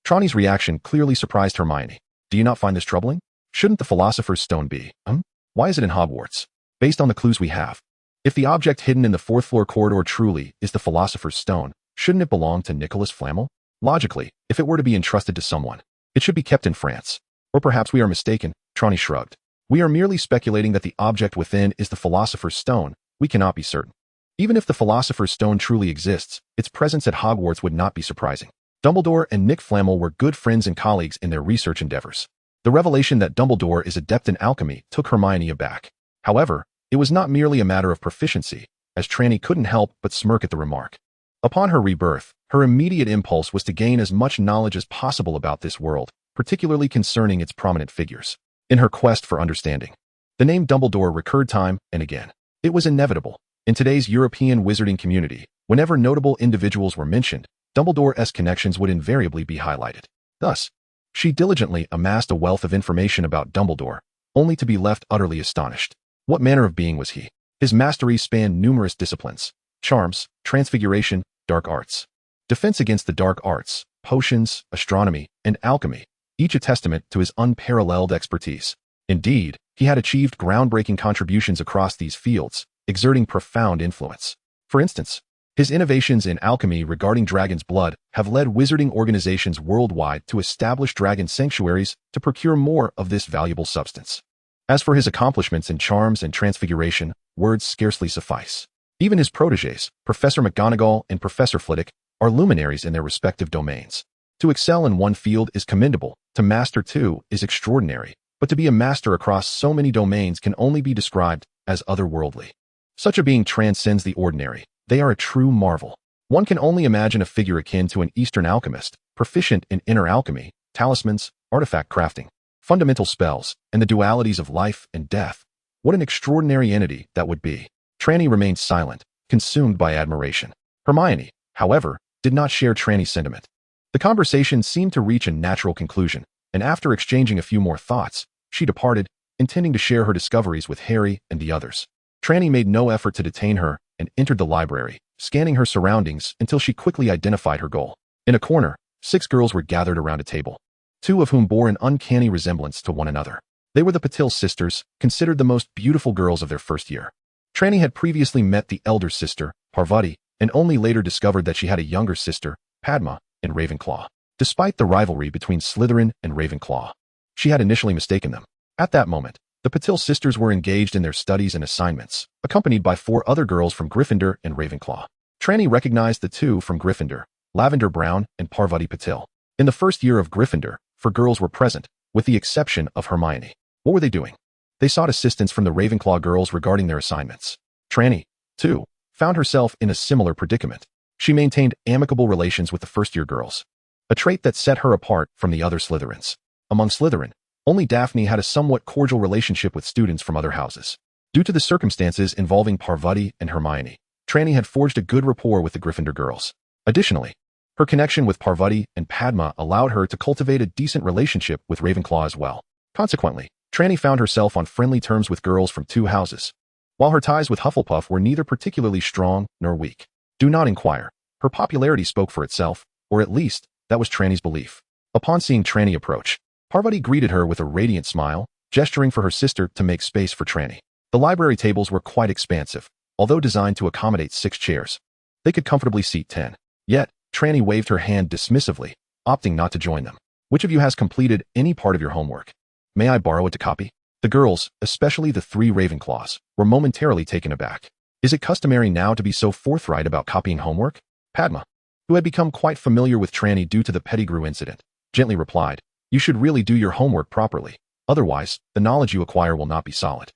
Trelawney's reaction clearly surprised Hermione. Do you not find this troubling? Shouldn't the Philosopher's Stone be? Why is it in Hogwarts? Based on the clues we have, if the object hidden in the 4th floor corridor truly is the Philosopher's Stone, shouldn't it belong to Nicholas Flamel? Logically, if it were to be entrusted to someone, it should be kept in France. Or perhaps we are mistaken, Trelawney shrugged. We are merely speculating that the object within is the Philosopher's Stone. We cannot be certain. Even if the Philosopher's Stone truly exists, its presence at Hogwarts would not be surprising. Dumbledore and Nick Flamel were good friends and colleagues in their research endeavors. The revelation that Dumbledore is adept in alchemy took Hermione aback. However, it was not merely a matter of proficiency, as Trelawney couldn't help but smirk at the remark. Upon her rebirth, her immediate impulse was to gain as much knowledge as possible about this world, particularly concerning its prominent figures. In her quest for understanding, the name Dumbledore recurred time and again. It was inevitable. In today's European wizarding community, whenever notable individuals were mentioned, Dumbledore's connections would invariably be highlighted. Thus, she diligently amassed a wealth of information about Dumbledore, only to be left utterly astonished. What manner of being was he? His mastery spanned numerous disciplines: charms, transfiguration, dark arts, defense against the dark arts, potions, astronomy, and alchemy, each a testament to his unparalleled expertise. Indeed, he had achieved groundbreaking contributions across these fields, exerting profound influence. For instance, his innovations in alchemy regarding dragon's blood have led wizarding organizations worldwide to establish dragon sanctuaries to procure more of this valuable substance. As for his accomplishments in charms and transfiguration, words scarcely suffice. Even his protégés, Professor McGonagall and Professor Flitwick, are luminaries in their respective domains. To excel in one field is commendable, to master two is extraordinary, but to be a master across so many domains can only be described as otherworldly. Such a being transcends the ordinary. They are a true marvel. One can only imagine a figure akin to an Eastern alchemist, proficient in inner alchemy, talismans, artifact crafting, fundamental spells, and the dualities of life and death. What an extraordinary entity that would be. Trelawney remained silent, consumed by admiration. Hermione, however, did not share Trelawney's sentiment. The conversation seemed to reach a natural conclusion, and after exchanging a few more thoughts, she departed, intending to share her discoveries with Harry and the others. Trelawney made no effort to detain her and entered the library, scanning her surroundings until she quickly identified her goal. In a corner, 6 girls were gathered around a table, 2 of whom bore an uncanny resemblance to one another. They were the Patil sisters, considered the most beautiful girls of their first year. Trelawney had previously met the elder sister, Parvati, and only later discovered that she had a younger sister, Padma, in Ravenclaw. Despite the rivalry between Slytherin and Ravenclaw, she had initially mistaken them. At that moment, The Patil sisters were engaged in their studies and assignments, accompanied by 4 other girls from Gryffindor and Ravenclaw. Trelawney recognized the 2 from Gryffindor, Lavender Brown and Parvati Patil. In the first year of Gryffindor, 4 girls were present, with the exception of Hermione. What were they doing? They sought assistance from the Ravenclaw girls regarding their assignments. Trelawney, too, found herself in a similar predicament. She maintained amicable relations with the first-year girls, a trait that set her apart from the other Slytherins. Among Slytherin, only Daphne had a somewhat cordial relationship with students from other houses. Due to the circumstances involving Parvati and Hermione, Trelawney had forged a good rapport with the Gryffindor girls. Additionally, her connection with Parvati and Padma allowed her to cultivate a decent relationship with Ravenclaw as well. Consequently, Trelawney found herself on friendly terms with girls from 2 houses, while her ties with Hufflepuff were neither particularly strong nor weak. Do not inquire. Her popularity spoke for itself, or at least, that was Trelawney's belief. Upon seeing Trelawney approach, Parvati greeted her with a radiant smile, gesturing for her sister to make space for Trelawney. The library tables were quite expansive, although designed to accommodate 6 chairs. They could comfortably seat 10. Yet, Trelawney waved her hand dismissively, opting not to join them. Which of you has completed any part of your homework? May I borrow it to copy? The girls, especially the 3 Ravenclaws, were momentarily taken aback. Is it customary now to be so forthright about copying homework? Padma, who had become quite familiar with Trelawney due to the Pettigrew incident, gently replied, You should really do your homework properly. Otherwise, the knowledge you acquire will not be solid.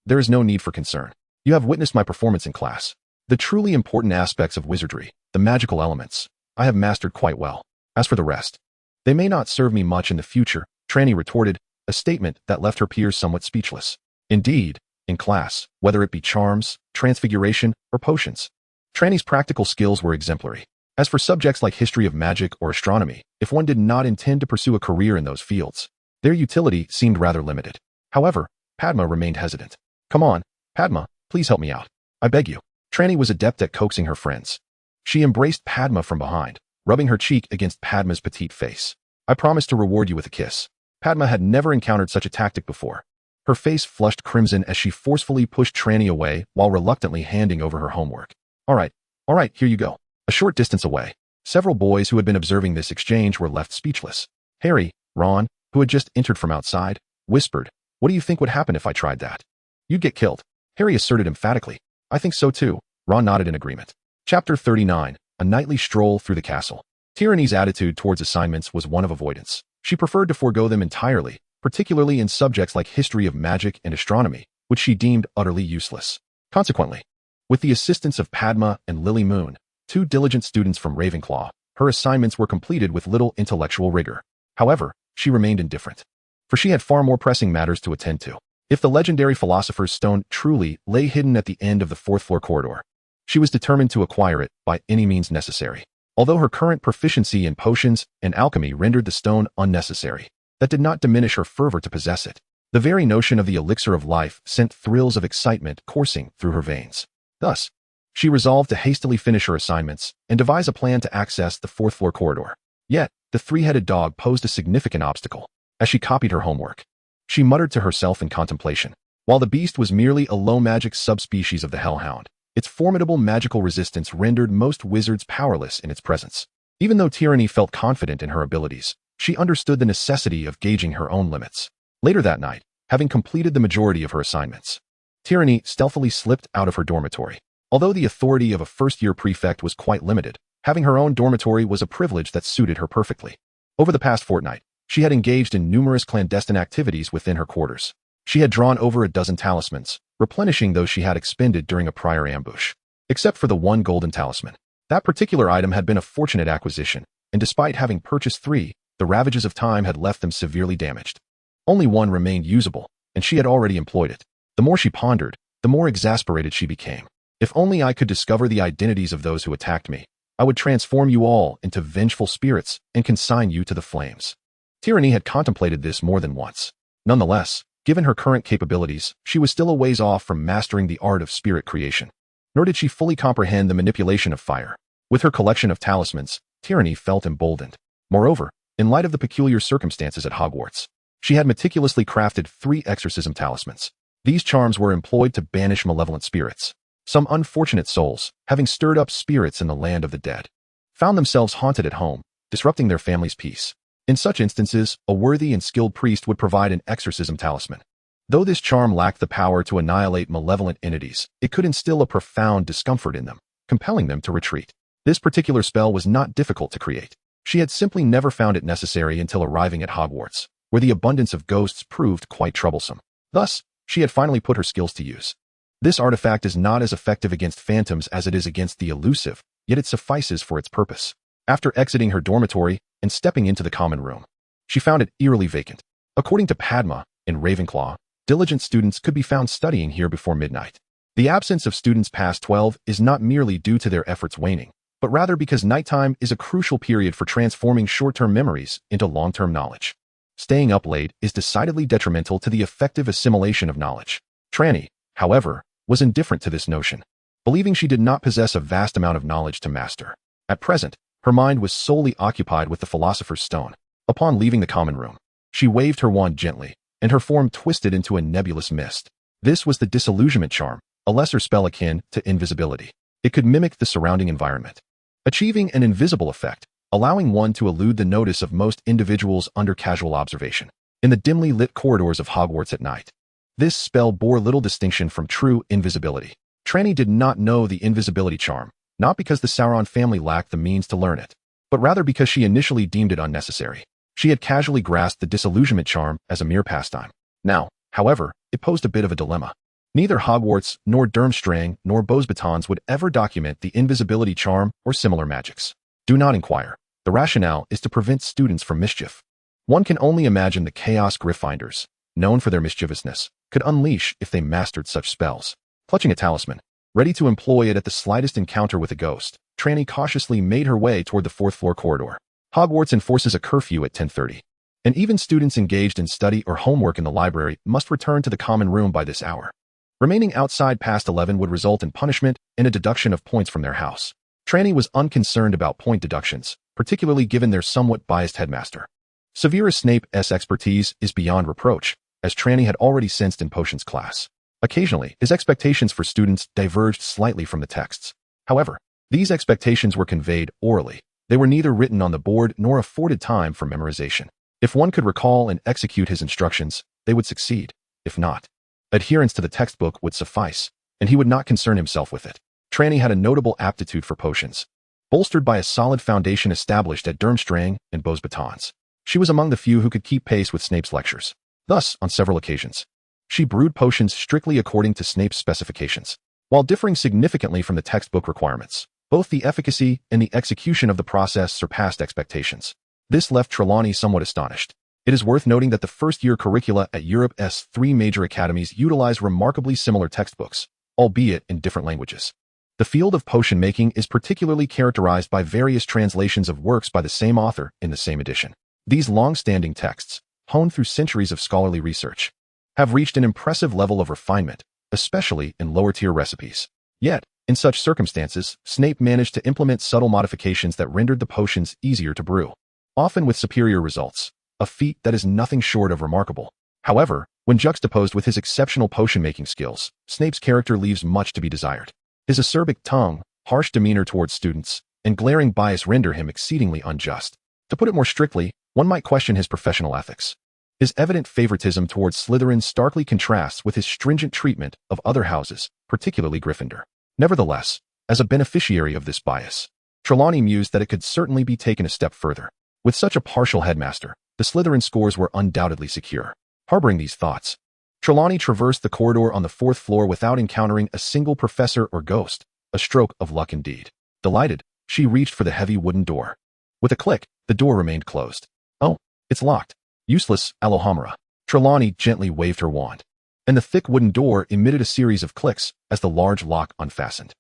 There is no need for concern. You have witnessed my performance in class. The truly important aspects of wizardry, the magical elements, I have mastered quite well. As for the rest, they may not serve me much in the future, Trelawney retorted, a statement that left her peers somewhat speechless. Indeed, in class, whether it be charms, transfiguration, or potions, Trelawney's practical skills were exemplary. As for subjects like history of magic or astronomy, if one did not intend to pursue a career in those fields, their utility seemed rather limited. However, Padma remained hesitant. Come on, Padma, please help me out. I beg you. Trelawney was adept at coaxing her friends. She embraced Padma from behind, rubbing her cheek against Padma's petite face. I promise to reward you with a kiss. Padma had never encountered such a tactic before. Her face flushed crimson as she forcefully pushed Trelawney away while reluctantly handing over her homework. All right, here you go. A short distance away, several boys who had been observing this exchange were left speechless. Harry, Ron, who had just entered from outside, whispered, What do you think would happen if I tried that? You'd get killed, Harry asserted emphatically. I think so too, Ron nodded in agreement. Chapter 39, A Nightly Stroll Through the Castle. Trelawney's attitude towards assignments was one of avoidance. She preferred to forego them entirely, particularly in subjects like history of magic and astronomy, which she deemed utterly useless. Consequently, with the assistance of Padma and Lily Moon, 2 diligent students from Ravenclaw, her assignments were completed with little intellectual rigor. However, she remained indifferent, for she had far more pressing matters to attend to. If the legendary philosopher's stone truly lay hidden at the end of the 4th floor corridor, she was determined to acquire it by any means necessary. Although her current proficiency in potions and alchemy rendered the stone unnecessary, that did not diminish her fervor to possess it. The very notion of the elixir of life sent thrills of excitement coursing through her veins. Thus, she resolved to hastily finish her assignments and devise a plan to access the 4th floor corridor. Yet, the 3-headed dog posed a significant obstacle. As she copied her homework, she muttered to herself in contemplation. While the beast was merely a low-magic subspecies of the hellhound, its formidable magical resistance rendered most wizards powerless in its presence. Even though Trelawney felt confident in her abilities, she understood the necessity of gauging her own limits. Later that night, having completed the majority of her assignments, Trelawney stealthily slipped out of her dormitory. Although the authority of a first-year prefect was quite limited, having her own dormitory was a privilege that suited her perfectly. Over the past fortnight, she had engaged in numerous clandestine activities within her quarters. She had drawn over a dozen talismans, replenishing those she had expended during a prior ambush. Except for the 1 golden talisman. That particular item had been a fortunate acquisition, and despite having purchased 3, the ravages of time had left them severely damaged. Only 1 remained usable, and she had already employed it. The more she pondered, the more exasperated she became. If only I could discover the identities of those who attacked me, I would transform you all into vengeful spirits and consign you to the flames. Trelawney had contemplated this more than once. Nonetheless, given her current capabilities, she was still a ways off from mastering the art of spirit creation. Nor did she fully comprehend the manipulation of fire. With her collection of talismans, Trelawney felt emboldened. Moreover, in light of the peculiar circumstances at Hogwarts, she had meticulously crafted 3 exorcism talismans. These charms were employed to banish malevolent spirits. Some unfortunate souls, having stirred up spirits in the land of the dead, found themselves haunted at home, disrupting their family's peace. In such instances, a worthy and skilled priest would provide an exorcism talisman. Though this charm lacked the power to annihilate malevolent entities, it could instill a profound discomfort in them, compelling them to retreat. This particular spell was not difficult to create. She had simply never found it necessary until arriving at Hogwarts, where the abundance of ghosts proved quite troublesome. Thus, she had finally put her skills to use. This artifact is not as effective against phantoms as it is against the elusive, yet it suffices for its purpose. After exiting her dormitory and stepping into the common room, she found it eerily vacant. According to Padma, in Ravenclaw, diligent students could be found studying here before midnight. The absence of students past 12 is not merely due to their efforts waning, but rather because nighttime is a crucial period for transforming short-term memories into long-term knowledge. Staying up late is decidedly detrimental to the effective assimilation of knowledge. Trelawney, however, was indifferent to this notion, believing she did not possess a vast amount of knowledge to master. At present, her mind was solely occupied with the Philosopher's Stone. Upon leaving the common room, she waved her wand gently, and her form twisted into a nebulous mist. This was the disillusionment charm, a lesser spell akin to invisibility. It could mimic the surrounding environment, achieving an invisible effect, allowing one to elude the notice of most individuals under casual observation. In the dimly lit corridors of Hogwarts at night, this spell bore little distinction from true invisibility. Trelawney did not know the invisibility charm, not because the Sauron family lacked the means to learn it, but rather because she initially deemed it unnecessary. She had casually grasped the disillusionment charm as a mere pastime. Now, however, it posed a bit of a dilemma. Neither Hogwarts, nor Durmstrang, nor Beauxbatons would ever document the invisibility charm or similar magics. Do not inquire. The rationale is to prevent students from mischief. One can only imagine the chaos Gryffindors, known for their mischievousness, could unleash if they mastered such spells. Clutching a talisman, ready to employ it at the slightest encounter with a ghost, Trelawney cautiously made her way toward the fourth-floor corridor. Hogwarts enforces a curfew at 10:30, and even students engaged in study or homework in the library must return to the common room by this hour. Remaining outside past 11 would result in punishment and a deduction of points from their house. Trelawney was unconcerned about point deductions, particularly given their somewhat biased headmaster. Severus Snape's expertise is beyond reproach, as Trelawney had already sensed in potions class. Occasionally, his expectations for students diverged slightly from the texts. However, these expectations were conveyed orally. They were neither written on the board nor afforded time for memorization. If one could recall and execute his instructions, they would succeed. If not, adherence to the textbook would suffice, and he would not concern himself with it. Trelawney had a notable aptitude for potions, bolstered by a solid foundation established at Durmstrang and Beauxbatons. She was among the few who could keep pace with Snape's lectures. Thus, on several occasions, she brewed potions strictly according to Snape's specifications. While differing significantly from the textbook requirements, both the efficacy and the execution of the process surpassed expectations. This left Trelawney somewhat astonished. It is worth noting that the first-year curricula at Europe's 3 major academies utilize remarkably similar textbooks, albeit in different languages. The field of potion making is particularly characterized by various translations of works by the same author in the same edition. These long-standing texts, honed through centuries of scholarly research, have reached an impressive level of refinement, especially in lower-tier recipes. Yet, in such circumstances, Snape managed to implement subtle modifications that rendered the potions easier to brew, often with superior results, a feat that is nothing short of remarkable. However, when juxtaposed with his exceptional potion-making skills, Snape's character leaves much to be desired. His acerbic tongue, harsh demeanor towards students, and glaring bias render him exceedingly unjust. To put it more strictly, one might question his professional ethics. His evident favoritism towards Slytherin starkly contrasts with his stringent treatment of other houses, particularly Gryffindor. Nevertheless, as a beneficiary of this bias, Trelawney mused that it could certainly be taken a step further. With such a partial headmaster, the Slytherin scores were undoubtedly secure. Harboring these thoughts, Trelawney traversed the corridor on the 4th floor without encountering a single professor or ghost, a stroke of luck indeed. Delighted, she reached for the heavy wooden door. With a click, the door remained closed. Oh, it's locked. Useless, Alohomora. Trelawney gently waved her wand, and the thick wooden door emitted a series of clicks as the large lock unfastened.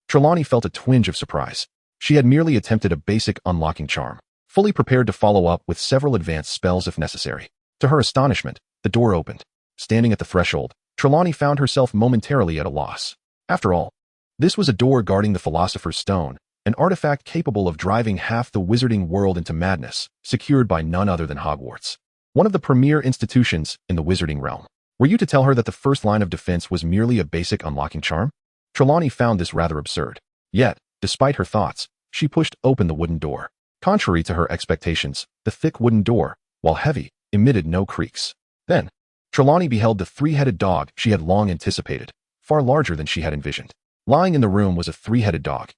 Trelawney felt a twinge of surprise. She had merely attempted a basic unlocking charm, fully prepared to follow up with several advanced spells if necessary. To her astonishment, the door opened. Standing at the threshold, Trelawney found herself momentarily at a loss. After all, this was a door guarding the Philosopher's Stone, an artifact capable of driving half the wizarding world into madness, secured by none other than Hogwarts, one of the premier institutions in the wizarding realm. Were you to tell her that the first line of defense was merely a basic unlocking charm? Trelawney found this rather absurd. Yet, despite her thoughts, she pushed open the wooden door. Contrary to her expectations, the thick wooden door, while heavy, emitted no creaks. Then, Trelawney beheld the three-headed dog she had long anticipated, far larger than she had envisioned. Lying in the room was a three-headed dog,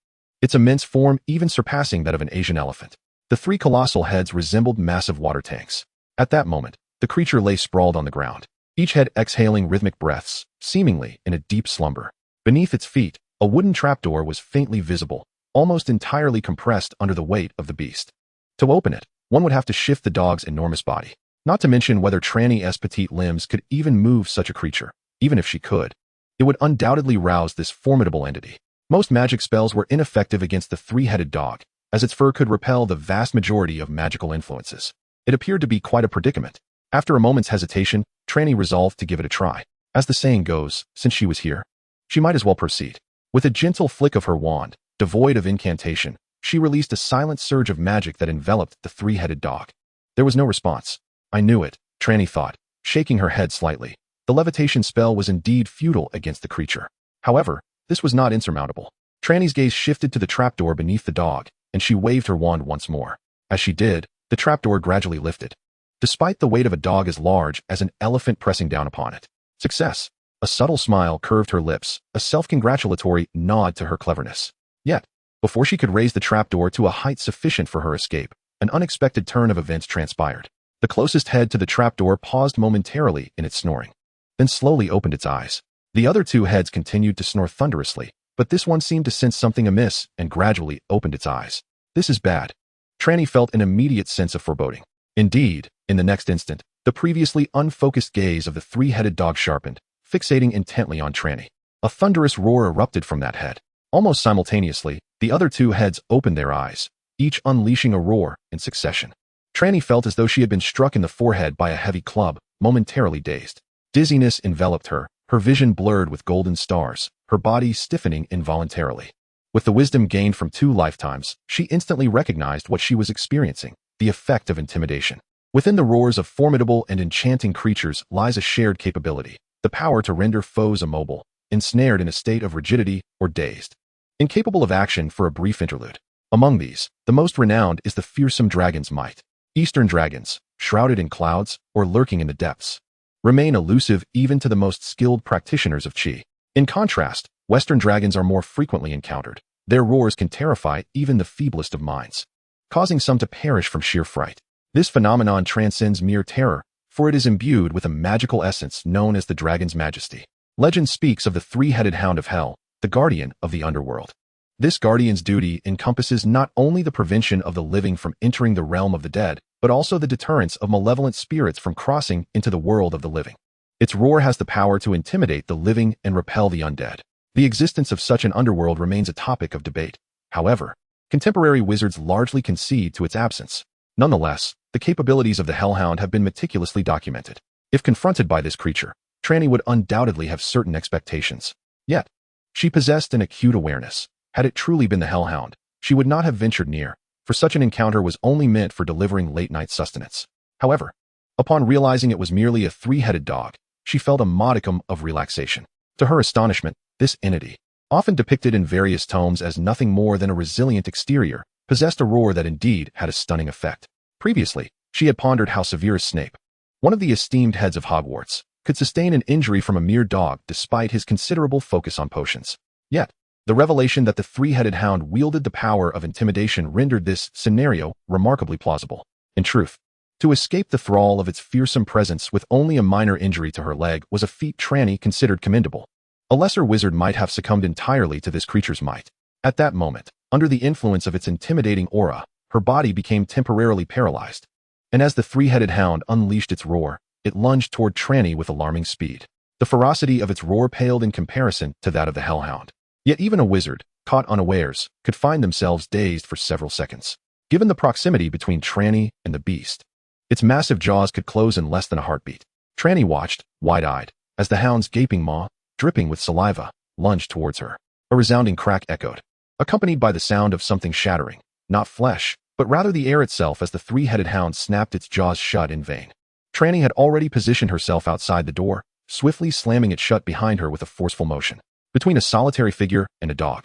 its immense form even surpassing that of an Asian elephant. The three colossal heads resembled massive water tanks. At that moment, the creature lay sprawled on the ground, each head exhaling rhythmic breaths, seemingly in a deep slumber. Beneath its feet, a wooden trapdoor was faintly visible, almost entirely compressed under the weight of the beast. To open it, one would have to shift the dog's enormous body. Not to mention whether Trelawney's petite limbs could even move such a creature. Even if she could, it would undoubtedly rouse this formidable entity. Most magic spells were ineffective against the three-headed dog, as its fur could repel the vast majority of magical influences. It appeared to be quite a predicament. After a moment's hesitation, Trelawney resolved to give it a try. As the saying goes, since she was here, she might as well proceed. With a gentle flick of her wand, devoid of incantation, she released a silent surge of magic that enveloped the three-headed dog. There was no response. I knew it, Trelawney thought, shaking her head slightly. The levitation spell was indeed futile against the creature. However, this was not insurmountable. Trelawney's gaze shifted to the trapdoor beneath the dog, and she waved her wand once more. As she did, the trapdoor gradually lifted, despite the weight of a dog as large as an elephant pressing down upon it. Success! A subtle smile curved her lips, a self-congratulatory nod to her cleverness. Yet, before she could raise the trapdoor to a height sufficient for her escape, an unexpected turn of events transpired. The closest head to the trapdoor paused momentarily in its snoring, then slowly opened its eyes. The other two heads continued to snore thunderously, but this one seemed to sense something amiss and gradually opened its eyes. This is bad. Trelawney felt an immediate sense of foreboding. Indeed, in the next instant, the previously unfocused gaze of the three-headed dog sharpened, fixating intently on Trelawney. A thunderous roar erupted from that head. Almost simultaneously, the other two heads opened their eyes, each unleashing a roar in succession. Trelawney felt as though she had been struck in the forehead by a heavy club, momentarily dazed. Dizziness enveloped her, her vision blurred with golden stars, her body stiffening involuntarily. With the wisdom gained from 2 lifetimes, she instantly recognized what she was experiencing, the effect of intimidation. Within the roars of formidable and enchanting creatures lies a shared capability, the power to render foes immobile, ensnared in a state of rigidity or dazed, incapable of action for a brief interlude. Among these, the most renowned is the fearsome dragon's might. Eastern dragons, shrouded in clouds or lurking in the depths, remain elusive even to the most skilled practitioners of Qi. In contrast, Western dragons are more frequently encountered. Their roars can terrify even the feeblest of minds, causing some to perish from sheer fright. This phenomenon transcends mere terror, for it is imbued with a magical essence known as the dragon's majesty. Legend speaks of the three-headed hound of hell, the guardian of the underworld. This guardian's duty encompasses not only the prevention of the living from entering the realm of the dead, but also the deterrence of malevolent spirits from crossing into the world of the living. Its roar has the power to intimidate the living and repel the undead. The existence of such an underworld remains a topic of debate. However, contemporary wizards largely concede to its absence. Nonetheless, the capabilities of the Hellhound have been meticulously documented. If confronted by this creature, Trelawney would undoubtedly have certain expectations. Yet, she possessed an acute awareness. Had it truly been the Hellhound, she would not have ventured near, for such an encounter was only meant for delivering late-night sustenance. However, upon realizing it was merely a three-headed dog, she felt a modicum of relaxation. To her astonishment, this entity, often depicted in various tomes as nothing more than a resilient exterior, possessed a roar that indeed had a stunning effect. Previously, she had pondered how Severus Snape, one of the esteemed heads of Hogwarts, could sustain an injury from a mere dog despite his considerable focus on potions. Yet, the revelation that the three-headed hound wielded the power of intimidation rendered this scenario remarkably plausible. In truth, to escape the thrall of its fearsome presence with only a minor injury to her leg was a feat Trelawney considered commendable. A lesser wizard might have succumbed entirely to this creature's might. At that moment, under the influence of its intimidating aura, her body became temporarily paralyzed. And as the three-headed hound unleashed its roar, it lunged toward Trelawney with alarming speed. The ferocity of its roar paled in comparison to that of the Hellhound. Yet even a wizard, caught unawares, could find themselves dazed for several seconds. Given the proximity between Trelawney and the beast, its massive jaws could close in less than a heartbeat. Trelawney watched, wide-eyed, as the hound's gaping maw, dripping with saliva, lunged towards her. A resounding crack echoed, accompanied by the sound of something shattering, not flesh, but rather the air itself as the three-headed hound snapped its jaws shut in vain. Trelawney had already positioned herself outside the door, swiftly slamming it shut behind her with a forceful motion. Between a solitary figure and a dog,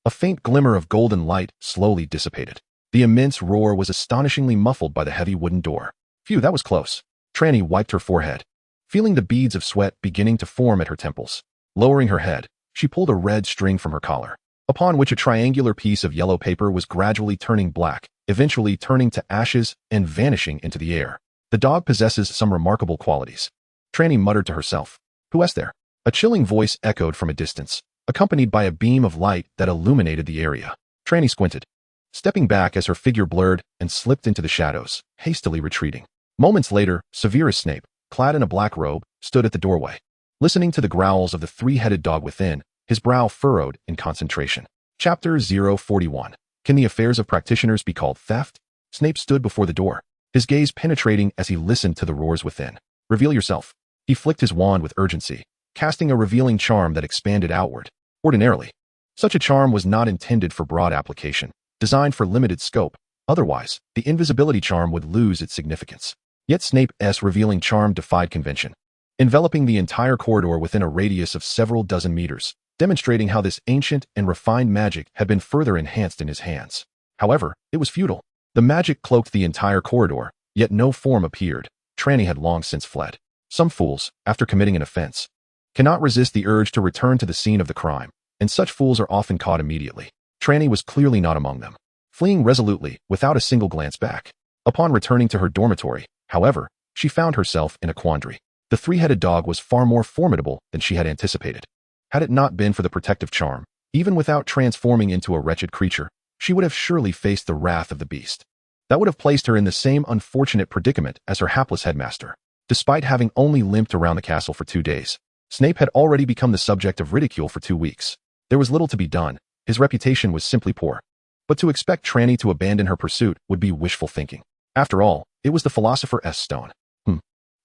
a faint glimmer of golden light slowly dissipated. The immense roar was astonishingly muffled by the heavy wooden door. Phew, that was close. Trelawney wiped her forehead, feeling the beads of sweat beginning to form at her temples. Lowering her head, she pulled a red string from her collar, upon which a triangular piece of yellow paper was gradually turning black, eventually turning to ashes and vanishing into the air. The dog possesses some remarkable qualities. Trelawney muttered to herself. Who is there? A chilling voice echoed from a distance, accompanied by a beam of light that illuminated the area. Trelawney squinted, stepping back as her figure blurred and slipped into the shadows, hastily retreating. Moments later, Severus Snape, clad in a black robe, stood at the doorway. Listening to the growls of the three-headed dog within, his brow furrowed in concentration. Chapter 041. Can the affairs of practitioners be called theft? Snape stood before the door, his gaze penetrating as he listened to the roars within. Reveal yourself. He flicked his wand with urgency, casting a revealing charm that expanded outward. Ordinarily, such a charm was not intended for broad application, designed for limited scope. Otherwise, the invisibility charm would lose its significance. Yet Snape's revealing charm defied convention, enveloping the entire corridor within a radius of several dozen meters, demonstrating how this ancient and refined magic had been further enhanced in his hands. However, it was futile. The magic cloaked the entire corridor, yet no form appeared. Trelawney had long since fled. Some fools, after committing an offense, cannot resist the urge to return to the scene of the crime, and such fools are often caught immediately. Trelawney was clearly not among them, fleeing resolutely without a single glance back. Upon returning to her dormitory, however, she found herself in a quandary. The three-headed dog was far more formidable than she had anticipated. Had it not been for the protective charm, even without transforming into a wretched creature, she would have surely faced the wrath of the beast. That would have placed her in the same unfortunate predicament as her hapless headmaster. Despite having only limped around the castle for 2 days, Snape had already become the subject of ridicule for 2 weeks. There was little to be done. His reputation was simply poor. But to expect Trelawney to abandon her pursuit would be wishful thinking. After all, it was the Philosopher's Stone.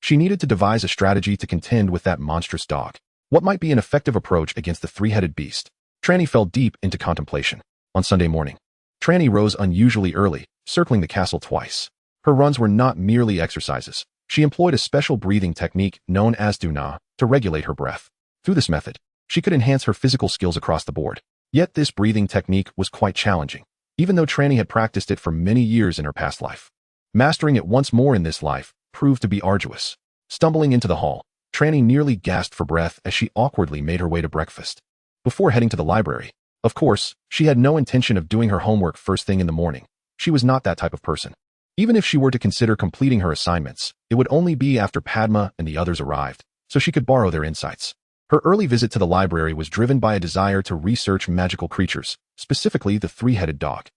She needed to devise a strategy to contend with that monstrous dog. What might be an effective approach against the three-headed beast? Trelawney fell deep into contemplation. On Sunday morning, Trelawney rose unusually early, circling the castle twice. Her runs were not merely exercises. She employed a special breathing technique known as delusional to regulate her breath. Through this method, she could enhance her physical skills across the board. Yet this breathing technique was quite challenging, even though Trelawney had practiced it for many years in her past life. Mastering it once more in this life proved to be arduous. Stumbling into the hall, Trelawney nearly gasped for breath as she awkwardly made her way to breakfast. Before heading to the library, of course, she had no intention of doing her homework first thing in the morning. She was not that type of person. Even if she were to consider completing her assignments, it would only be after Padma and the others arrived, so she could borrow their insights. Her early visit to the library was driven by a desire to research magical creatures, specifically the three-headed dog.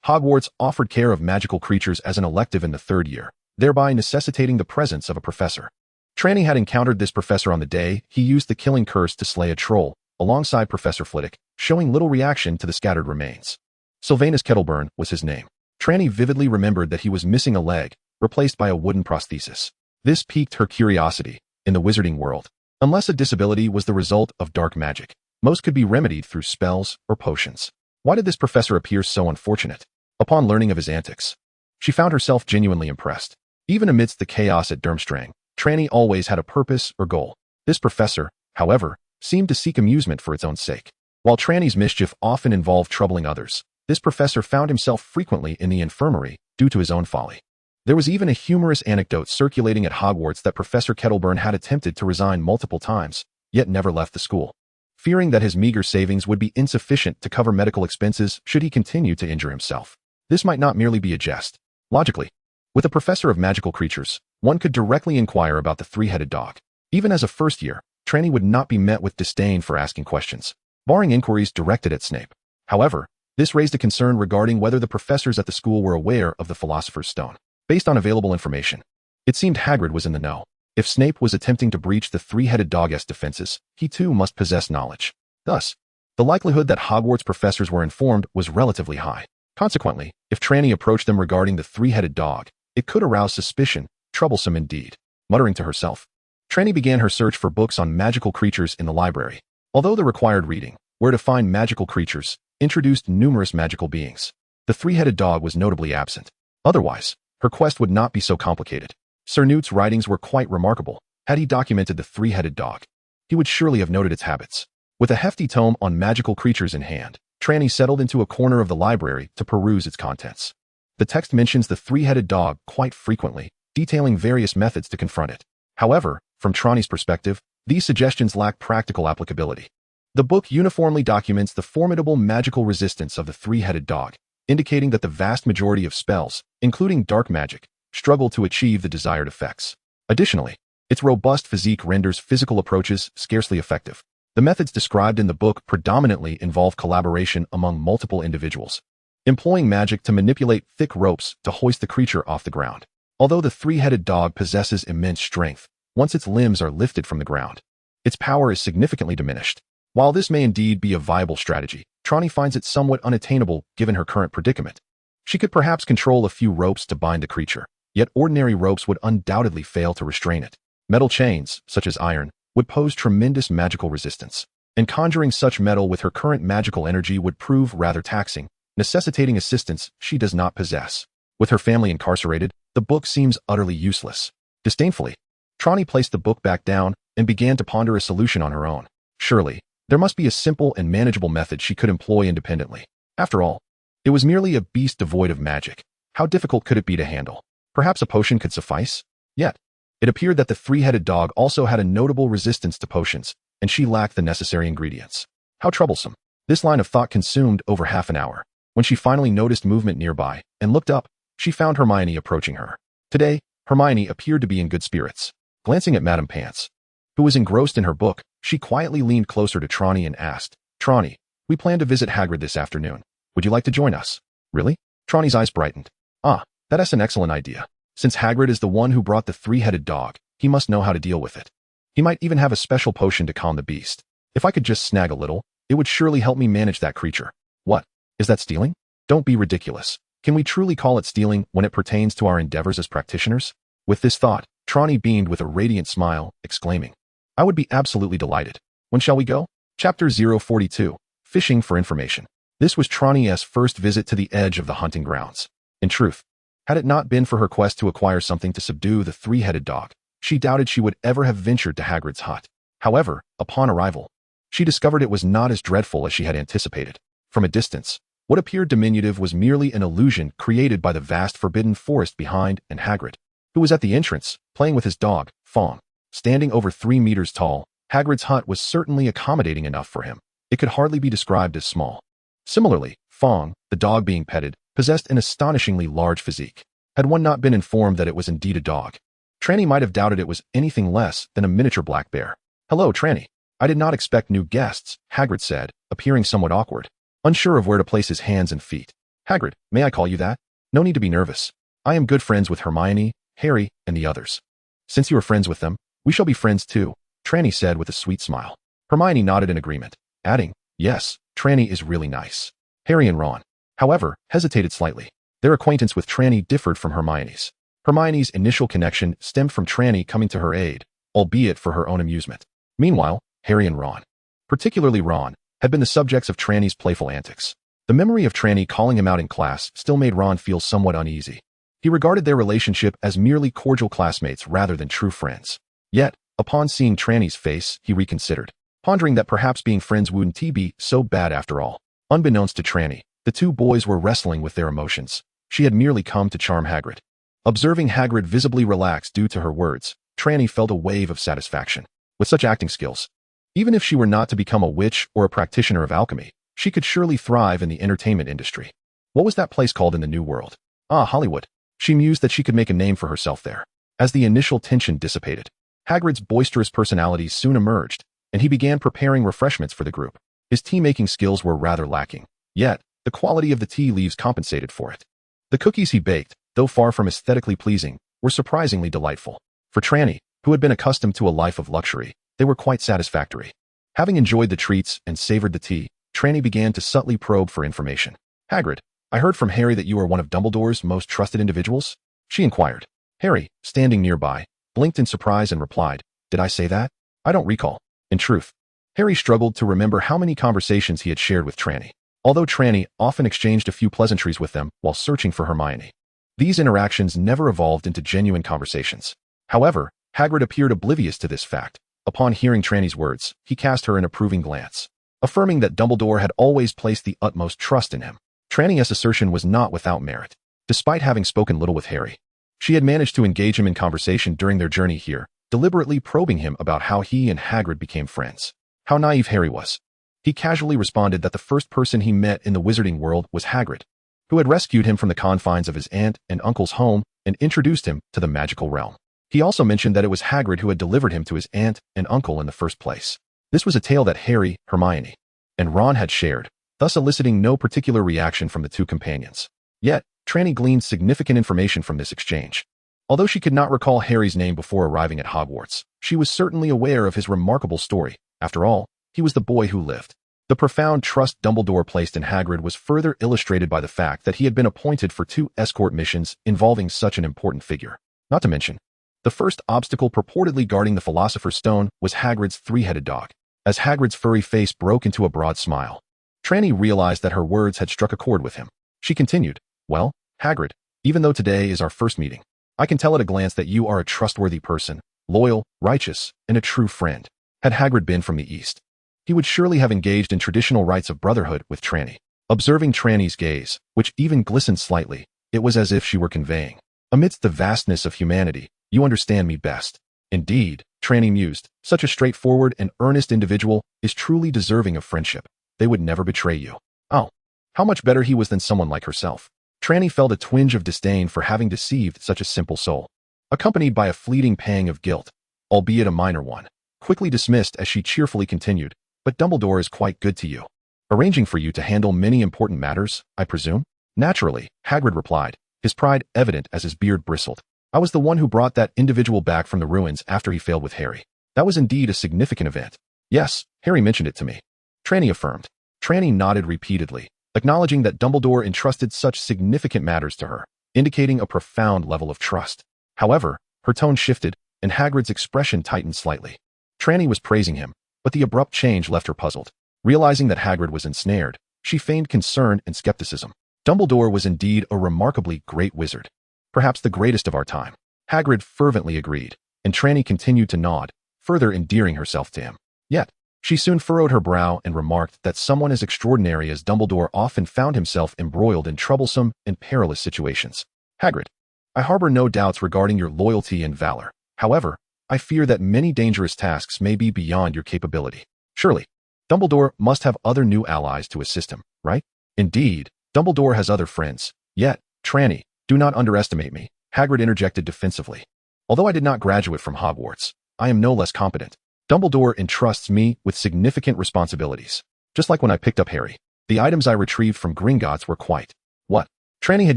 Hogwarts offered care of magical creatures as an elective in the 3rd year, thereby necessitating the presence of a professor. Trelawney had encountered this professor on the day he used the killing curse to slay a troll, alongside Professor Flitwick, showing little reaction to the scattered remains. Sylvanus Kettleburn was his name. Trelawney vividly remembered that he was missing a leg, replaced by a wooden prosthesis. This piqued her curiosity. In the Wizarding World, unless a disability was the result of dark magic, most could be remedied through spells or potions. Why did this professor appear so unfortunate? Upon learning of his antics, she found herself genuinely impressed. Even amidst the chaos at Durmstrang, Trelawney always had a purpose or goal. This professor, however, seemed to seek amusement for its own sake. While Trelawney's mischief often involved troubling others, this professor found himself frequently in the infirmary due to his own folly. There was even a humorous anecdote circulating at Hogwarts that Professor Kettleburn had attempted to resign multiple times, yet never left the school, fearing that his meager savings would be insufficient to cover medical expenses should he continue to injure himself. This might not merely be a jest. Logically, with a professor of magical creatures, one could directly inquire about the three-headed dog. Even as a first year, Trelawney would not be met with disdain for asking questions, barring inquiries directed at Snape. However, this raised a concern regarding whether the professors at the school were aware of the Philosopher's Stone. Based on available information, it seemed Hagrid was in the know. If Snape was attempting to breach the three-headed dog's defenses, he too must possess knowledge. Thus, the likelihood that Hogwarts professors were informed was relatively high. Consequently, if Trelawney approached them regarding the three-headed dog, it could arouse suspicion, troublesome indeed. Muttering to herself, Trelawney began her search for books on magical creatures in the library. Although the required reading, Where to Find Magical Creatures, introduced numerous magical beings, the three-headed dog was notably absent. Otherwise, her quest would not be so complicated. Sir Newt's writings were quite remarkable. Had he documented the three-headed dog, he would surely have noted its habits. With a hefty tome on magical creatures in hand, Trelawney settled into a corner of the library to peruse its contents. The text mentions the three-headed dog quite frequently, detailing various methods to confront it. However, From Trelawney's perspective, these suggestions lack practical applicability. The book uniformly documents the formidable magical resistance of the three-headed dog, indicating that the vast majority of spells, including dark magic, struggle to achieve the desired effects. Additionally, its robust physique renders physical approaches scarcely effective. The methods described in the book predominantly involve collaboration among multiple individuals, employing magic to manipulate thick ropes to hoist the creature off the ground. Although the three-headed dog possesses immense strength, once its limbs are lifted from the ground, its power is significantly diminished. While this may indeed be a viable strategy, Trelawney finds it somewhat unattainable given her current predicament. She could perhaps control a few ropes to bind the creature, yet ordinary ropes would undoubtedly fail to restrain it. Metal chains, such as iron, would pose tremendous magical resistance, and conjuring such metal with her current magical energy would prove rather taxing, necessitating assistance she does not possess. With her family incarcerated, the book seems utterly useless. Disdainfully, Trelawney placed the book back down and began to ponder a solution on her own. Surely, there must be a simple and manageable method she could employ independently. After all, it was merely a beast devoid of magic. How difficult could it be to handle? Perhaps a potion could suffice? Yet, it appeared that the three-headed dog also had a notable resistance to potions, and she lacked the necessary ingredients. How troublesome. This line of thought consumed over half an hour. When she finally noticed movement nearby and looked up, she found Hermione approaching her. Today, Hermione appeared to be in good spirits. Glancing at Madame Pants, who was engrossed in her book, she quietly leaned closer to Trelawney and asked, "Trelawney, we plan to visit Hagrid this afternoon. Would you like to join us?" "Really?" Trelawney's eyes brightened. "Ah, that's an excellent idea. Since Hagrid is the one who brought the three-headed dog, he must know how to deal with it. He might even have a special potion to calm the beast. If I could just snag a little, it would surely help me manage that creature." "What? Is that stealing?" "Don't be ridiculous. Can we truly call it stealing when it pertains to our endeavors as practitioners?" With this thought, Trelawney beamed with a radiant smile, exclaiming, "I would be absolutely delighted. When shall we go?" Chapter 042, Fishing for Information. This was Trelawney's first visit to the edge of the hunting grounds. In truth, had it not been for her quest to acquire something to subdue the three-headed dog, she doubted she would ever have ventured to Hagrid's hut. However, upon arrival, she discovered it was not as dreadful as she had anticipated. From a distance, what appeared diminutive was merely an illusion created by the vast forbidden forest behind, and Hagrid, who was at the entrance, playing with his dog, Fong. Standing over 3 meters tall, Hagrid's hut was certainly accommodating enough for him. It could hardly be described as small. Similarly, Fong, the dog being petted, possessed an astonishingly large physique. Had one not been informed that it was indeed a dog, Trelawney might have doubted it was anything less than a miniature black bear. "Hello, Trelawney. I did not expect new guests," Hagrid said, appearing somewhat awkward, unsure of where to place his hands and feet. "Hagrid, may I call you that? No need to be nervous. I am good friends with Hermione, Harry, and the others. Since you are friends with them, we shall be friends too," Trelawney said with a sweet smile. Hermione nodded in agreement, adding, "Yes, Trelawney is really nice." Harry and Ron, however, hesitated slightly. Their acquaintance with Trelawney differed from Hermione's. Hermione's initial connection stemmed from Trelawney coming to her aid, albeit for her own amusement. Meanwhile, Harry and Ron, particularly Ron, had been the subjects of Trelawney's playful antics. The memory of Trelawney calling him out in class still made Ron feel somewhat uneasy. He regarded their relationship as merely cordial classmates rather than true friends. Yet, upon seeing Trelawney's face, he reconsidered, pondering that perhaps being friends wouldn't be so bad after all. Unbeknownst to Trelawney, the two boys were wrestling with their emotions. She had merely come to charm Hagrid. Observing Hagrid visibly relax due to her words, Trelawney felt a wave of satisfaction. With such acting skills, even if she were not to become a witch or a practitioner of alchemy, she could surely thrive in the entertainment industry. What was that place called in the New World? Ah, Hollywood. She mused that she could make a name for herself there. As the initial tension dissipated, Hagrid's boisterous personality soon emerged, and he began preparing refreshments for the group. His tea-making skills were rather lacking, yet the quality of the tea leaves compensated for it. The cookies he baked, though far from aesthetically pleasing, were surprisingly delightful. For Trelawney, who had been accustomed to a life of luxury, they were quite satisfactory. Having enjoyed the treats and savored the tea, Trelawney began to subtly probe for information. "Hagrid, I heard from Harry that you are one of Dumbledore's most trusted individuals?" she inquired. Harry, standing nearby, blinked in surprise and replied, "Did I say that? I don't recall." In truth, Harry struggled to remember how many conversations he had shared with Trelawney, although Trelawney often exchanged a few pleasantries with them while searching for Hermione. These interactions never evolved into genuine conversations. However, Hagrid appeared oblivious to this fact. Upon hearing Trelawney's words, he cast her an approving glance, affirming that Dumbledore had always placed the utmost trust in him. Trelawney's assertion was not without merit. Despite having spoken little with Harry, she had managed to engage him in conversation during their journey here, deliberately probing him about how he and Hagrid became friends. How naive Harry was. He casually responded that the first person he met in the wizarding world was Hagrid, who had rescued him from the confines of his aunt and uncle's home and introduced him to the magical realm. He also mentioned that it was Hagrid who had delivered him to his aunt and uncle in the first place. This was a tale that Harry, Hermione, and Ron had shared, thus eliciting no particular reaction from the two companions. Yet, Trelawney gleaned significant information from this exchange. Although she could not recall Harry's name before arriving at Hogwarts, she was certainly aware of his remarkable story. After all, he was the boy who lived. The profound trust Dumbledore placed in Hagrid was further illustrated by the fact that he had been appointed for 2 escort missions involving such an important figure. Not to mention, the first obstacle purportedly guarding the Philosopher's Stone was Hagrid's 3-headed dog. As Hagrid's furry face broke into a broad smile, Trelawney realized that her words had struck a chord with him. She continued, "Well, Hagrid, even though today is our first meeting, I can tell at a glance that you are a trustworthy person, loyal, righteous, and a true friend." Had Hagrid been from the East, he would surely have engaged in traditional rites of brotherhood with Trelawney. Observing Trelawney's gaze, which even glistened slightly, it was as if she were conveying, "Amidst the vastness of humanity, you understand me best." Indeed, Trelawney mused, such a straightforward and earnest individual is truly deserving of friendship. They would never betray you. Oh, how much better he was than someone like herself. Trelawney felt a twinge of disdain for having deceived such a simple soul, accompanied by a fleeting pang of guilt, albeit a minor one, quickly dismissed as she cheerfully continued, "But Dumbledore is quite good to you. Arranging for you to handle many important matters, I presume?" "Naturally," Hagrid replied, his pride evident as his beard bristled. "I was the one who brought that individual back from the ruins after he failed with Harry. That was indeed a significant event." "Yes, Harry mentioned it to me," Trelawney affirmed. Trelawney nodded repeatedly, acknowledging that Dumbledore entrusted such significant matters to her, indicating a profound level of trust. However, her tone shifted, and Hagrid's expression tightened slightly. Trelawney was praising him, but the abrupt change left her puzzled. Realizing that Hagrid was ensnared, she feigned concern and skepticism. Dumbledore was indeed a remarkably great wizard. Perhaps the greatest of our time. Hagrid fervently agreed, and Trelawney continued to nod, further endearing herself to him. Yet, she soon furrowed her brow and remarked that someone as extraordinary as Dumbledore often found himself embroiled in troublesome and perilous situations. "Hagrid, I harbor no doubts regarding your loyalty and valor. However, I fear that many dangerous tasks may be beyond your capability. Surely, Dumbledore must have other new allies to assist him, right?" "Indeed, Dumbledore has other friends. Yet, Trelawney, do not underestimate me," Hagrid interjected defensively. "Although I did not graduate from Hogwarts, I am no less competent. Dumbledore entrusts me with significant responsibilities. Just like when I picked up Harry, the items I retrieved from Gringotts were quite..." "What?" Trelawney had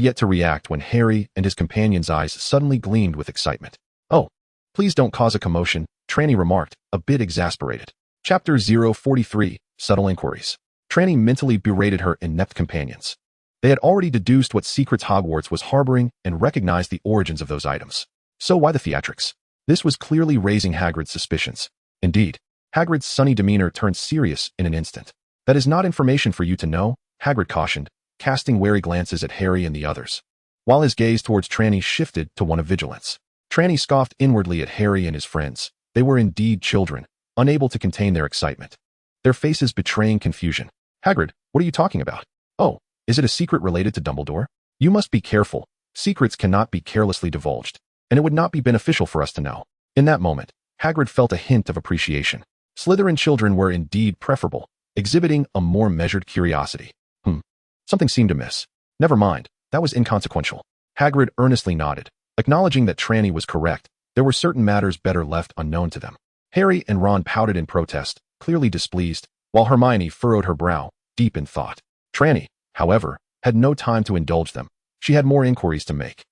yet to react when Harry and his companion's eyes suddenly gleamed with excitement. "Oh, please don't cause a commotion," Trelawney remarked, a bit exasperated. Chapter 043, Subtle Inquiries. Trelawney mentally berated her inept companions. They had already deduced what secrets Hogwarts was harboring and recognized the origins of those items. So why the theatrics? This was clearly raising Hagrid's suspicions. Indeed, Hagrid's sunny demeanor turned serious in an instant. "That is not information for you to know," Hagrid cautioned, casting wary glances at Harry and the others, while his gaze towards Trelawney shifted to one of vigilance. Trelawney scoffed inwardly at Harry and his friends. They were indeed children, unable to contain their excitement, their faces betraying confusion. "Hagrid, what are you talking about? Oh, is it a secret related to Dumbledore? You must be careful. Secrets cannot be carelessly divulged, and it would not be beneficial for us to know." In that moment, Hagrid felt a hint of appreciation. Slytherin children were indeed preferable, exhibiting a more measured curiosity. Something seemed amiss. Never mind, that was inconsequential. Hagrid earnestly nodded, acknowledging that Trelawney was correct. There were certain matters better left unknown to them. Harry and Ron pouted in protest, clearly displeased, while Hermione furrowed her brow, deep in thought. Trelawney, however, had no time to indulge them. She had more inquiries to make.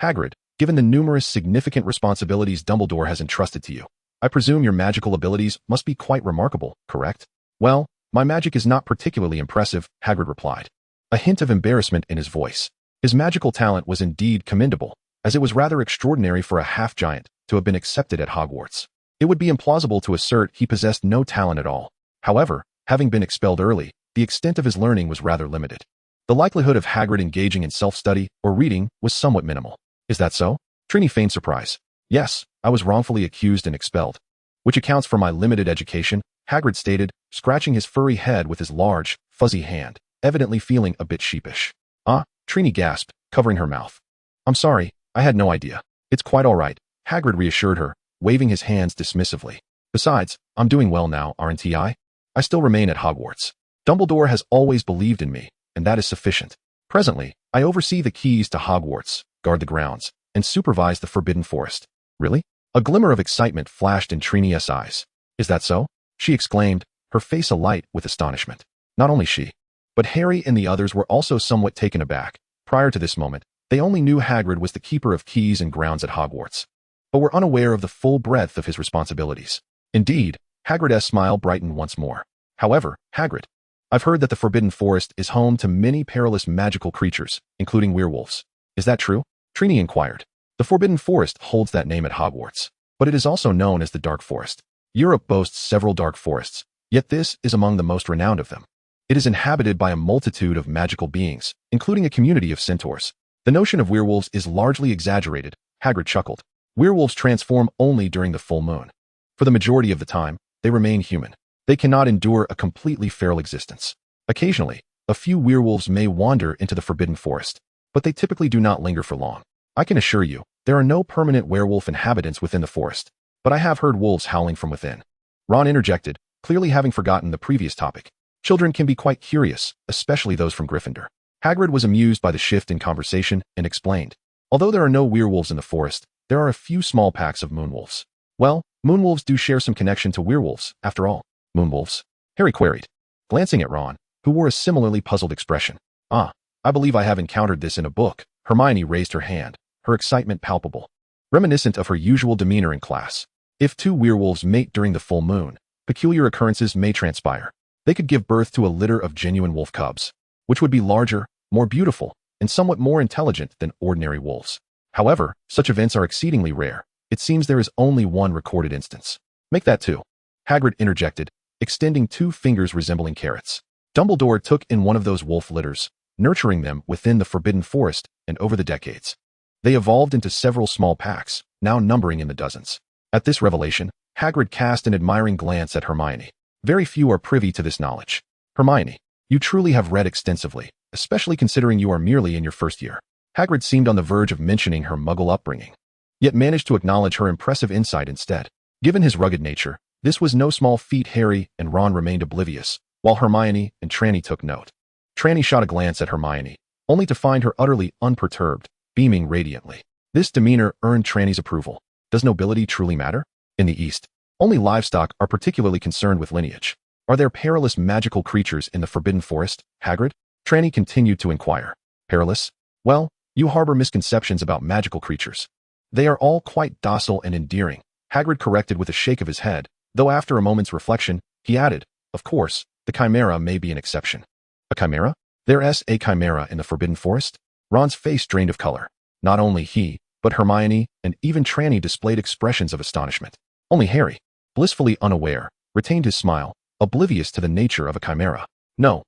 "Hagrid, given the numerous significant responsibilities Dumbledore has entrusted to you, I presume your magical abilities must be quite remarkable, correct?" "Well, my magic is not particularly impressive," Hagrid replied, a hint of embarrassment in his voice. His magical talent was indeed commendable, as it was rather extraordinary for a half-giant to have been accepted at Hogwarts. It would be implausible to assert he possessed no talent at all. However, having been expelled early, the extent of his learning was rather limited. The likelihood of Hagrid engaging in self-study or reading was somewhat minimal. "Is that so?" Trelawney feigned surprise. "Yes, I was wrongfully accused and expelled, which accounts for my limited education," Hagrid stated, scratching his furry head with his large, fuzzy hand, evidently feeling a bit sheepish. "Ah," Trelawney gasped, covering her mouth. "I'm sorry, I had no idea." "It's quite all right," Hagrid reassured her, waving his hands dismissively. Besides, I'm doing well now, aren't I? I still remain at Hogwarts. Dumbledore has always believed in me, and that is sufficient. Presently, I oversee the keys to Hogwarts, guard the grounds, and supervise the Forbidden Forest. Really? A glimmer of excitement flashed in Trini's eyes. Is that so? She exclaimed, her face alight with astonishment. Not only she, but Harry and the others were also somewhat taken aback. Prior to this moment, they only knew Hagrid was the keeper of keys and grounds at Hogwarts, but were unaware of the full breadth of his responsibilities. Indeed, Hagrid's smile brightened once more. However, Hagrid, I've heard that the Forbidden Forest is home to many perilous magical creatures, including werewolves. Is that true? Trini inquired. The Forbidden Forest holds that name at Hogwarts, but it is also known as the Dark Forest. Europe boasts several dark forests, yet this is among the most renowned of them. It is inhabited by a multitude of magical beings, including a community of centaurs. The notion of werewolves is largely exaggerated, Hagrid chuckled. Werewolves transform only during the full moon. For the majority of the time, they remain human. They cannot endure a completely feral existence. Occasionally, a few werewolves may wander into the Forbidden Forest, but they typically do not linger for long. I can assure you, there are no permanent werewolf inhabitants within the forest, but I have heard wolves howling from within. Ron interjected, clearly having forgotten the previous topic. Children can be quite curious, especially those from Gryffindor. Hagrid was amused by the shift in conversation and explained, although there are no werewolves in the forest, there are a few small packs of moonwolves. Well, moonwolves do share some connection to werewolves, after all. Moonwolves? Harry queried, glancing at Ron, who wore a similarly puzzled expression. Ah, I believe I have encountered this in a book. Hermione raised her hand, her excitement palpable, reminiscent of her usual demeanor in class. If two werewolves mate during the full moon, peculiar occurrences may transpire. They could give birth to a litter of genuine wolf cubs, which would be larger, more beautiful, and somewhat more intelligent than ordinary wolves. However, such events are exceedingly rare. It seems there is only one recorded instance. Make that two. Hagrid interjected, extending 2 fingers resembling carrots. Dumbledore took in one of those wolf litters, nurturing them within the Forbidden Forest, and over the decades, they evolved into several small packs, now numbering in the dozens. At this revelation, Hagrid cast an admiring glance at Hermione. Very few are privy to this knowledge. Hermione, you truly have read extensively, especially considering you are merely in your first year. Hagrid seemed on the verge of mentioning her Muggle upbringing, yet managed to acknowledge her impressive insight instead. Given his rugged nature, this was no small feat. Harry and Ron remained oblivious, while Hermione and Trelawney took note. Trelawney shot a glance at Hermione, only to find her utterly unperturbed, beaming radiantly. This demeanor earned Trelawney's approval. Does nobility truly matter? In the East, only livestock are particularly concerned with lineage. Are there perilous magical creatures in the Forbidden Forest, Hagrid? Trelawney continued to inquire. Perilous? Well, you harbor misconceptions about magical creatures. They are all quite docile and endearing, Hagrid corrected with a shake of his head, though after a moment's reflection, he added, of course, the chimera may be an exception. A chimera? There's a chimera in the Forbidden Forest? Ron's face drained of color. Not only he, but Hermione and even Trelawney displayed expressions of astonishment. Only Harry, blissfully unaware, retained his smile, oblivious to the nature of a chimera. No,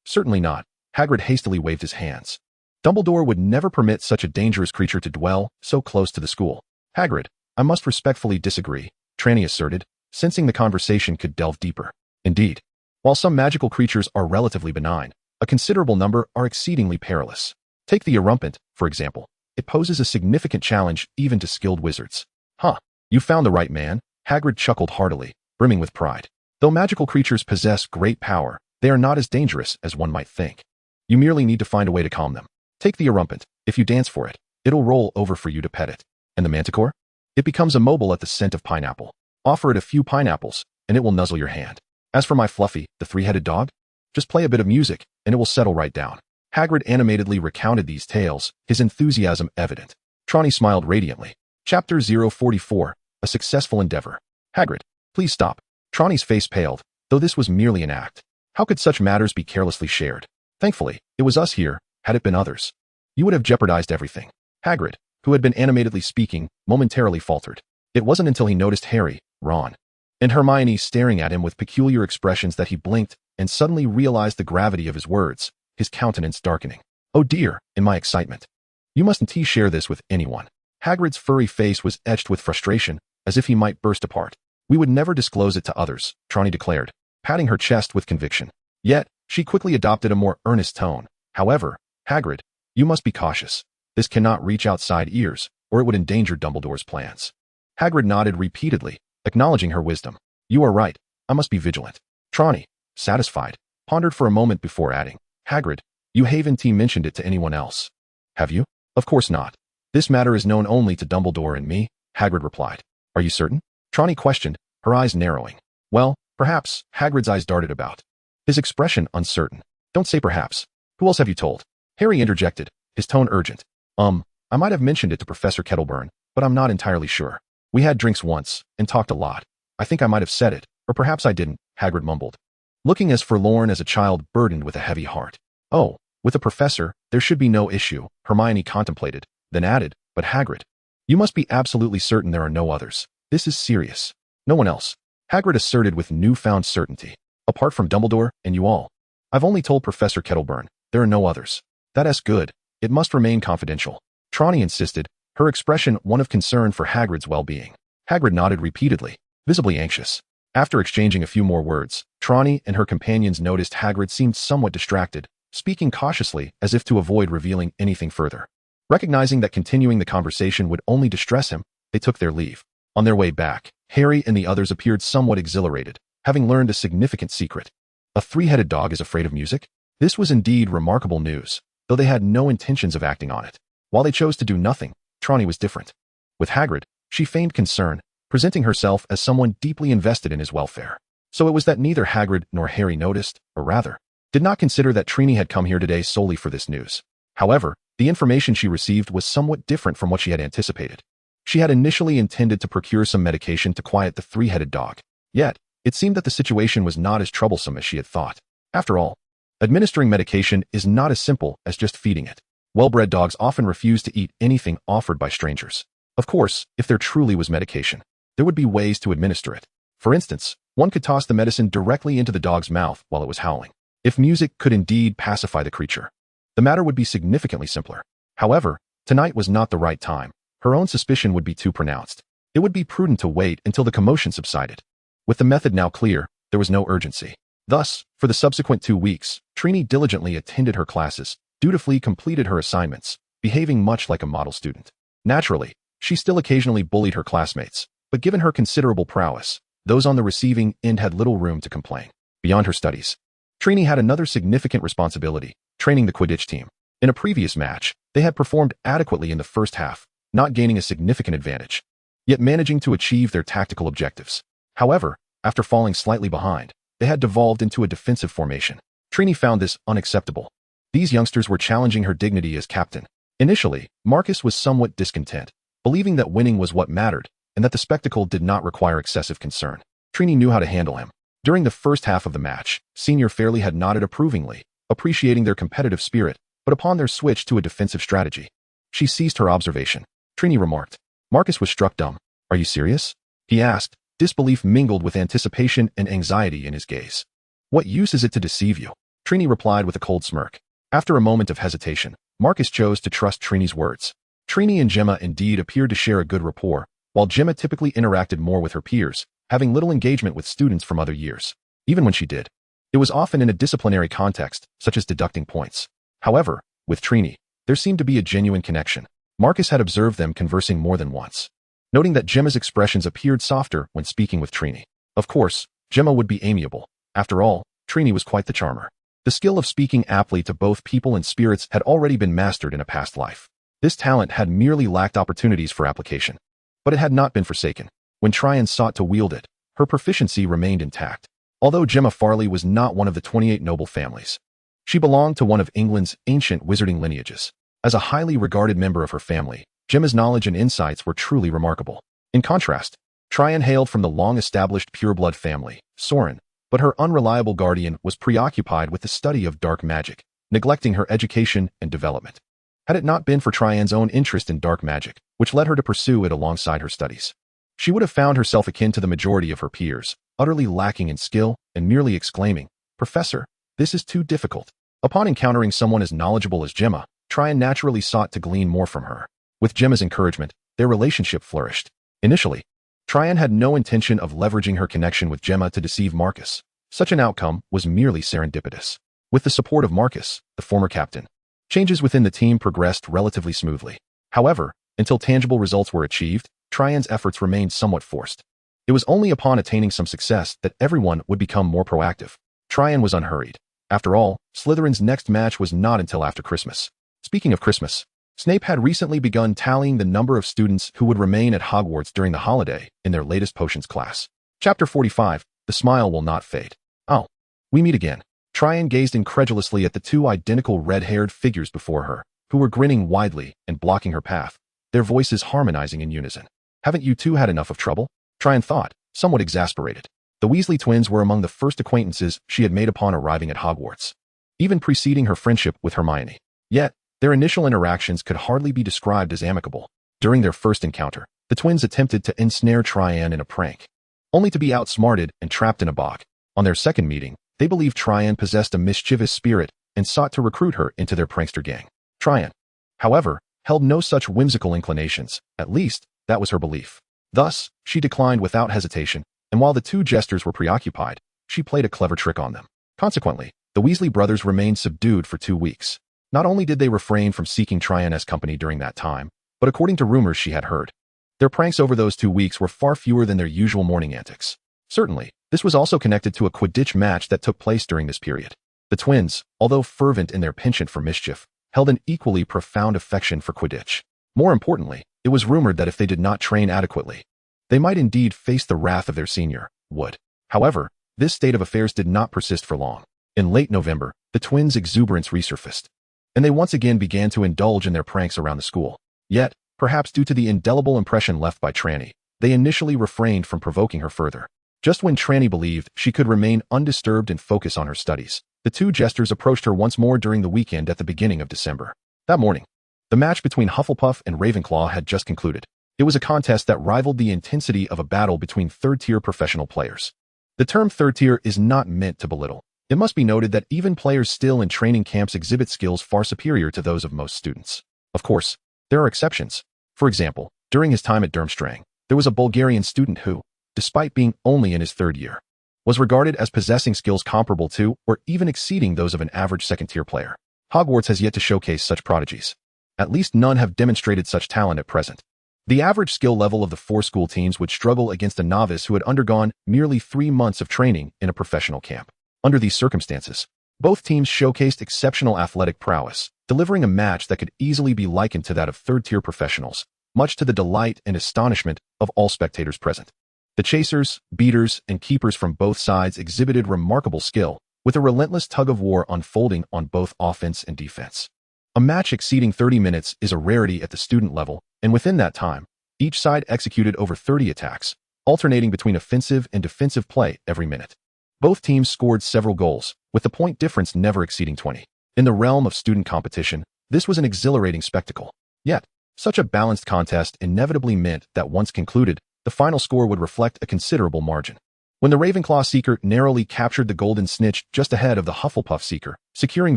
certainly not. Hagrid hastily waved his hands. Dumbledore would never permit such a dangerous creature to dwell so close to the school. Hagrid, I must respectfully disagree, Trelawney asserted, sensing the conversation could delve deeper. Indeed, while some magical creatures are relatively benign, a considerable number are exceedingly perilous. Take the Erumpent, for example. It poses a significant challenge even to skilled wizards. Huh, you found the right man, Hagrid chuckled heartily, brimming with pride. Though magical creatures possess great power, they are not as dangerous as one might think. You merely need to find a way to calm them. Take the Erumpent. If you dance for it, it'll roll over for you to pet it. And the Manticore? It becomes immobile at the scent of pineapple. Offer it a few pineapples, and it will nuzzle your hand. As for my Fluffy, the 3-headed dog, just play a bit of music, and it will settle right down. Hagrid animatedly recounted these tales, his enthusiasm evident. Trelawney smiled radiantly. Chapter 044, A Successful Endeavor. Hagrid, please stop. Trelawney's face paled, though this was merely an act. How could such matters be carelessly shared? Thankfully, it was us here. Had it been others, you would have jeopardized everything. Hagrid, who had been animatedly speaking, momentarily faltered. It wasn't until he noticed Harry, Ron, and Hermione staring at him with peculiar expressions that he blinked and suddenly realized the gravity of his words, his countenance darkening. Oh dear, in my excitement. You mustn't share this with anyone. Hagrid's furry face was etched with frustration, as if he might burst apart. We would never disclose it to others, Trelawney declared, patting her chest with conviction. Yet, she quickly adopted a more earnest tone. However, Hagrid, you must be cautious. This cannot reach outside ears, or it would endanger Dumbledore's plans. Hagrid nodded repeatedly, acknowledging her wisdom. You are right. I must be vigilant. Trelawney, satisfied, pondered for a moment before adding, Hagrid, you haven't mentioned it to anyone else. Have you? Of course not. This matter is known only to Dumbledore and me, Hagrid replied. Are you certain? Trelawney questioned, her eyes narrowing. Well, perhaps, Hagrid's eyes darted about. His expression uncertain. Don't say perhaps. Who else have you told? Harry interjected, his tone urgent. I might have mentioned it to Professor Kettleburn, but I'm not entirely sure. We had drinks once, and talked a lot. I think I might have said it, or perhaps I didn't, Hagrid mumbled, looking as forlorn as a child burdened with a heavy heart. Oh, with a professor, there should be no issue, Hermione contemplated, then added, but Hagrid, you must be absolutely certain there are no others. This is serious. No one else, Hagrid asserted with newfound certainty. Apart from Dumbledore and you all. I've only told Professor Kettleburn. There are no others. That's good. It must remain confidential. Trelawney insisted, her expression one of concern for Hagrid's well-being. Hagrid nodded repeatedly, visibly anxious. After exchanging a few more words, Trelawney and her companions noticed Hagrid seemed somewhat distracted, speaking cautiously as if to avoid revealing anything further. Recognizing that continuing the conversation would only distress him, they took their leave. On their way back, Harry and the others appeared somewhat exhilarated, having learned a significant secret. A three-headed dog is afraid of music? This was indeed remarkable news, though they had no intentions of acting on it. While they chose to do nothing, Trelawney was different. With Hagrid, she feigned concern, presenting herself as someone deeply invested in his welfare. So it was that neither Hagrid nor Harry noticed, or rather, did not consider that Trelawney had come here today solely for this news. However, the information she received was somewhat different from what she had anticipated. She had initially intended to procure some medication to quiet the three-headed dog. Yet, it seemed that the situation was not as troublesome as she had thought. After all, administering medication is not as simple as just feeding it. Well-bred dogs often refuse to eat anything offered by strangers. Of course, if there truly was medication, there would be ways to administer it. For instance, one could toss the medicine directly into the dog's mouth while it was howling. If music could indeed pacify the creature, the matter would be significantly simpler. However, tonight was not the right time. Her own suspicion would be too pronounced. It would be prudent to wait until the commotion subsided. With the method now clear, there was no urgency. Thus, for the subsequent 2 weeks, Trelawney diligently attended her classes, dutifully completed her assignments, behaving much like a model student. Naturally, she still occasionally bullied her classmates, but given her considerable prowess, those on the receiving end had little room to complain. Beyond her studies, Trelawney had another significant responsibility, training the Quidditch team. In a previous match, they had performed adequately in the first half, not gaining a significant advantage, yet managing to achieve their tactical objectives. However, after falling slightly behind, they had devolved into a defensive formation. Trelawney found this unacceptable. These youngsters were challenging her dignity as captain. Initially, Marcus was somewhat discontent, believing that winning was what mattered, and that the spectacle did not require excessive concern. Trelawney knew how to handle him. During the first half of the match, Senior fairly had nodded approvingly, appreciating their competitive spirit, but upon their switch to a defensive strategy, she ceased her observation. Trelawney remarked. Marcus was struck dumb. Are you serious? He asked, disbelief mingled with anticipation and anxiety in his gaze. What use is it to deceive you? Trelawney replied with a cold smirk. After a moment of hesitation, Marcus chose to trust Trelawney's words. Trelawney and Gemma indeed appeared to share a good rapport, while Gemma typically interacted more with her peers, having little engagement with students from other years. Even when she did, it was often in a disciplinary context, such as deducting points. However, with Trelawney, there seemed to be a genuine connection. Marcus had observed them conversing more than once, noting that Gemma's expressions appeared softer when speaking with Trelawney. Of course, Gemma would be amiable. After all, Trelawney was quite the charmer. The skill of speaking aptly to both people and spirits had already been mastered in a past life. This talent had merely lacked opportunities for application. But it had not been forsaken. When Trelawney sought to wield it, her proficiency remained intact. Although Gemma Farley was not one of the 28 noble families, she belonged to one of England's ancient wizarding lineages. As a highly regarded member of her family, Gemma's knowledge and insights were truly remarkable. In contrast, Trelawney hailed from the long-established pureblood family, Soren, but her unreliable guardian was preoccupied with the study of dark magic, neglecting her education and development. Had it not been for Trelawney's own interest in dark magic, which led her to pursue it alongside her studies, she would have found herself akin to the majority of her peers, utterly lacking in skill and merely exclaiming, "Professor, this is too difficult." Upon encountering someone as knowledgeable as Gemma, Trelawney naturally sought to glean more from her. With Gemma's encouragement, their relationship flourished. Initially, Trelawney had no intention of leveraging her connection with Gemma to deceive Marcus. Such an outcome was merely serendipitous. With the support of Marcus, the former captain, changes within the team progressed relatively smoothly. However, until tangible results were achieved, Trelawney's efforts remained somewhat forced. It was only upon attaining some success that everyone would become more proactive. Trelawney was unhurried. After all, Slytherin's next match was not until after Christmas. Speaking of Christmas, Snape had recently begun tallying the number of students who would remain at Hogwarts during the holiday in their latest potions class. Chapter 45, The Smile Will Not Fade. Oh, we meet again. Trelawney gazed incredulously at the two identical red-haired figures before her, who were grinning widely and blocking her path, their voices harmonizing in unison. Haven't you two had enough of trouble? Trelawney thought, somewhat exasperated. The Weasley twins were among the first acquaintances she had made upon arriving at Hogwarts, even preceding her friendship with Hermione. Yet, their initial interactions could hardly be described as amicable. During their first encounter, the twins attempted to ensnare Trelawney in a prank, only to be outsmarted and trapped in a bog. On their second meeting, they believed Trelawney possessed a mischievous spirit and sought to recruit her into their prankster gang. Trelawney, however, held no such whimsical inclinations, at least, that was her belief. Thus, she declined without hesitation, and while the two jesters were preoccupied, she played a clever trick on them. Consequently, the Weasley brothers remained subdued for 2 weeks. Not only did they refrain from seeking Trelawney's company during that time, but according to rumors she had heard, their pranks over those 2 weeks were far fewer than their usual morning antics. Certainly, this was also connected to a Quidditch match that took place during this period. The twins, although fervent in their penchant for mischief, held an equally profound affection for Quidditch. More importantly, it was rumored that if they did not train adequately, they might indeed face the wrath of their senior, Wood. However, this state of affairs did not persist for long. In late November, the twins' exuberance resurfaced, and they once again began to indulge in their pranks around the school. Yet, perhaps due to the indelible impression left by Trelawney, they initially refrained from provoking her further. Just when Trelawney believed she could remain undisturbed and focus on her studies, the two jesters approached her once more during the weekend at the beginning of December. That morning, the match between Hufflepuff and Ravenclaw had just concluded. It was a contest that rivaled the intensity of a battle between third-tier professional players. The term third-tier is not meant to belittle. It must be noted that even players still in training camps exhibit skills far superior to those of most students. Of course, there are exceptions. For example, during his time at Durmstrang, there was a Bulgarian student who, despite being only in his 3rd year, was regarded as possessing skills comparable to or even exceeding those of an average second-tier player. Hogwarts has yet to showcase such prodigies. At least none have demonstrated such talent at present. The average skill level of the 4 school teams would struggle against a novice who had undergone merely 3 months of training in a professional camp. Under these circumstances, both teams showcased exceptional athletic prowess, delivering a match that could easily be likened to that of third-tier professionals, much to the delight and astonishment of all spectators present. The chasers, beaters, and keepers from both sides exhibited remarkable skill, with a relentless tug-of-war unfolding on both offense and defense. A match exceeding 30 minutes is a rarity at the student level, and within that time, each side executed over 30 attacks, alternating between offensive and defensive play every minute. Both teams scored several goals, with the point difference never exceeding 20. In the realm of student competition, this was an exhilarating spectacle. Yet, such a balanced contest inevitably meant that once concluded, the final score would reflect a considerable margin. When the Ravenclaw Seeker narrowly captured the Golden Snitch just ahead of the Hufflepuff Seeker, securing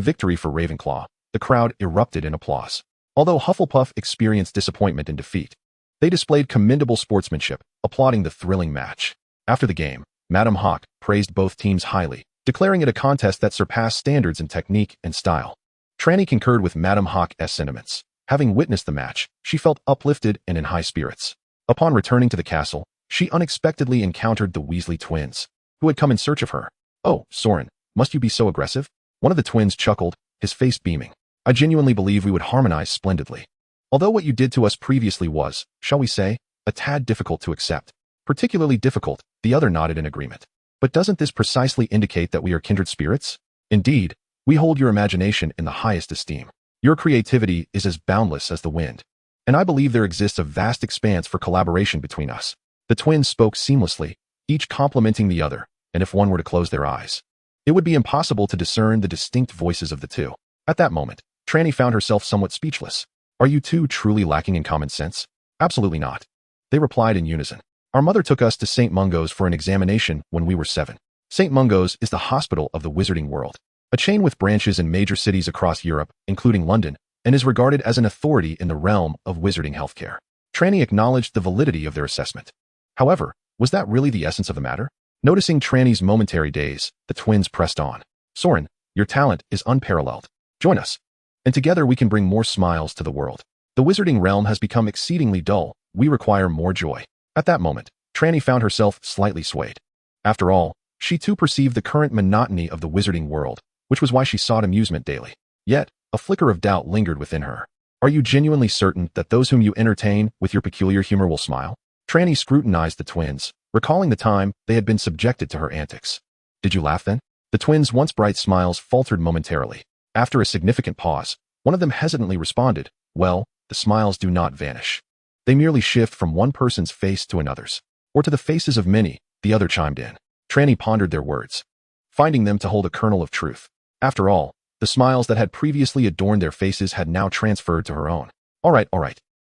victory for Ravenclaw, the crowd erupted in applause. Although Hufflepuff experienced disappointment and defeat, they displayed commendable sportsmanship, applauding the thrilling match. After the game, Madam Hawk praised both teams highly, declaring it a contest that surpassed standards in technique and style. Trelawney concurred with Madam Hawk's sentiments. Having witnessed the match, she felt uplifted and in high spirits. Upon returning to the castle, she unexpectedly encountered the Weasley twins, who had come in search of her. "Oh, Soren, must you be so aggressive?" One of the twins chuckled, his face beaming. "I genuinely believe we would harmonize splendidly. Although what you did to us previously was, shall we say, a tad difficult to accept." "Particularly difficult," the other nodded in agreement. "But doesn't this precisely indicate that we are kindred spirits? Indeed, we hold your imagination in the highest esteem. Your creativity is as boundless as the wind, and I believe there exists a vast expanse for collaboration between us." The twins spoke seamlessly, each complimenting the other, and if one were to close their eyes, it would be impossible to discern the distinct voices of the two. At that moment, Trelawney found herself somewhat speechless. "Are you two truly lacking in common sense?" "Absolutely not," they replied in unison. "Our mother took us to St. Mungo's for an examination when we were 7. St. Mungo's is the hospital of the Wizarding World, a chain with branches in major cities across Europe, including London, and is regarded as an authority in the realm of wizarding healthcare." Trelawney acknowledged the validity of their assessment. However, was that really the essence of the matter? Noticing Trelawney's momentary daze, the twins pressed on. "Soren, your talent is unparalleled. Join us, and together we can bring more smiles to the world. The wizarding realm has become exceedingly dull, we require more joy. At that moment, Trelawney found herself slightly swayed. After all, she too perceived the current monotony of the wizarding world, which was why she sought amusement daily. Yet, a flicker of doubt lingered within her. Are you genuinely certain that those whom you entertain with your peculiar humor will smile? Trelawney scrutinized the twins, recalling the time they had been subjected to her antics. Did you laugh then? The twins' once bright smiles faltered momentarily. After a significant pause, one of them hesitantly responded, well, the smiles do not vanish. They merely shift from one person's face to another's. Or to the faces of many, the other chimed in. Trelawney pondered their words, finding them to hold a kernel of truth. After all, the smiles that had previously adorned their faces had now transferred to her own. All right.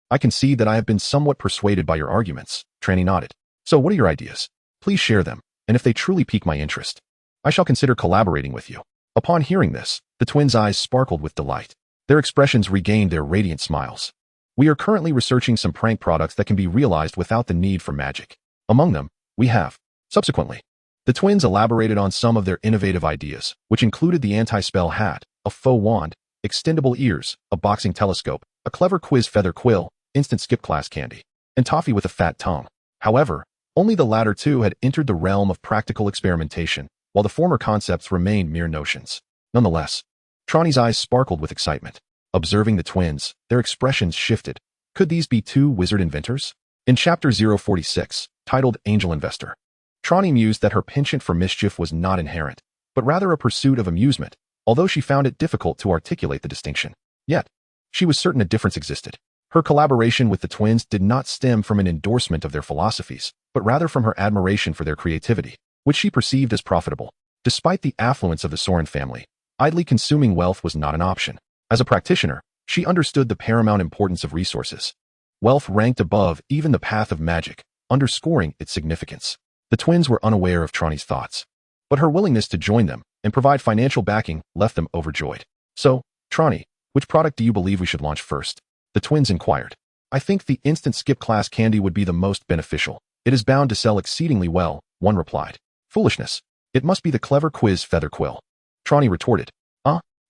I can see that I have been somewhat persuaded by your arguments, Trelawney nodded. So what are your ideas? Please share them, and if they truly pique my interest, I shall consider collaborating with you. Upon hearing this, the twins' eyes sparkled with delight. Their expressions regained their radiant smiles. We are currently researching some prank products that can be realized without the need for magic. Among them, we have. Subsequently, the twins elaborated on some of their innovative ideas, which included the anti-spell hat, a faux wand, extendable ears, a boxing telescope, a clever quiz feather quill, instant skip class candy, and toffee with a fat tongue. However, only the latter two had entered the realm of practical experimentation, while the former concepts remained mere notions. Nonetheless, Trelawney's eyes sparkled with excitement. Observing the twins, their expressions shifted. Could these be two wizard inventors? In Chapter 046, titled Angel Investor, Trelawney mused that her penchant for mischief was not inherent, but rather a pursuit of amusement, although she found it difficult to articulate the distinction. Yet, she was certain a difference existed. Her collaboration with the twins did not stem from an endorsement of their philosophies, but rather from her admiration for their creativity, which she perceived as profitable. Despite the affluence of the Soren family, idly consuming wealth was not an option. As a practitioner, she understood the paramount importance of resources. Wealth ranked above even the path of magic, underscoring its significance. The twins were unaware of Trelawney's thoughts, but her willingness to join them and provide financial backing left them overjoyed. So, Trelawney, which product do you believe we should launch first? The twins inquired. I think the instant skip class candy would be the most beneficial. It is bound to sell exceedingly well, one replied. Foolishness. It must be the clever quiz feather quill. Trelawney retorted.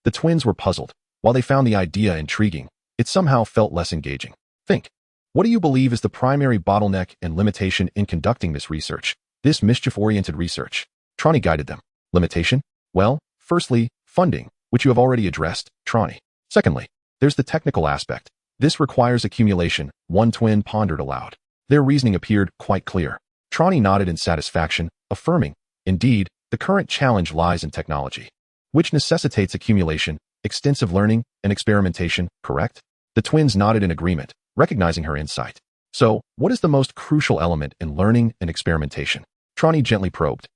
The twins were puzzled. While they found the idea intriguing, it somehow felt less engaging. Think. What do you believe is the primary bottleneck and limitation in conducting this research? This mischief-oriented research. Trelawney guided them. Limitation? Well, firstly, funding, which you have already addressed, Trelawney. Secondly, there's the technical aspect. This requires accumulation, one twin pondered aloud. Their reasoning appeared quite clear. Trelawney nodded in satisfaction, affirming, indeed, the current challenge lies in technology, which necessitates accumulation, extensive learning, and experimentation, correct? The twins nodded in agreement, recognizing her insight. So, what is the most crucial element in learning and experimentation? Trelawney gently probed.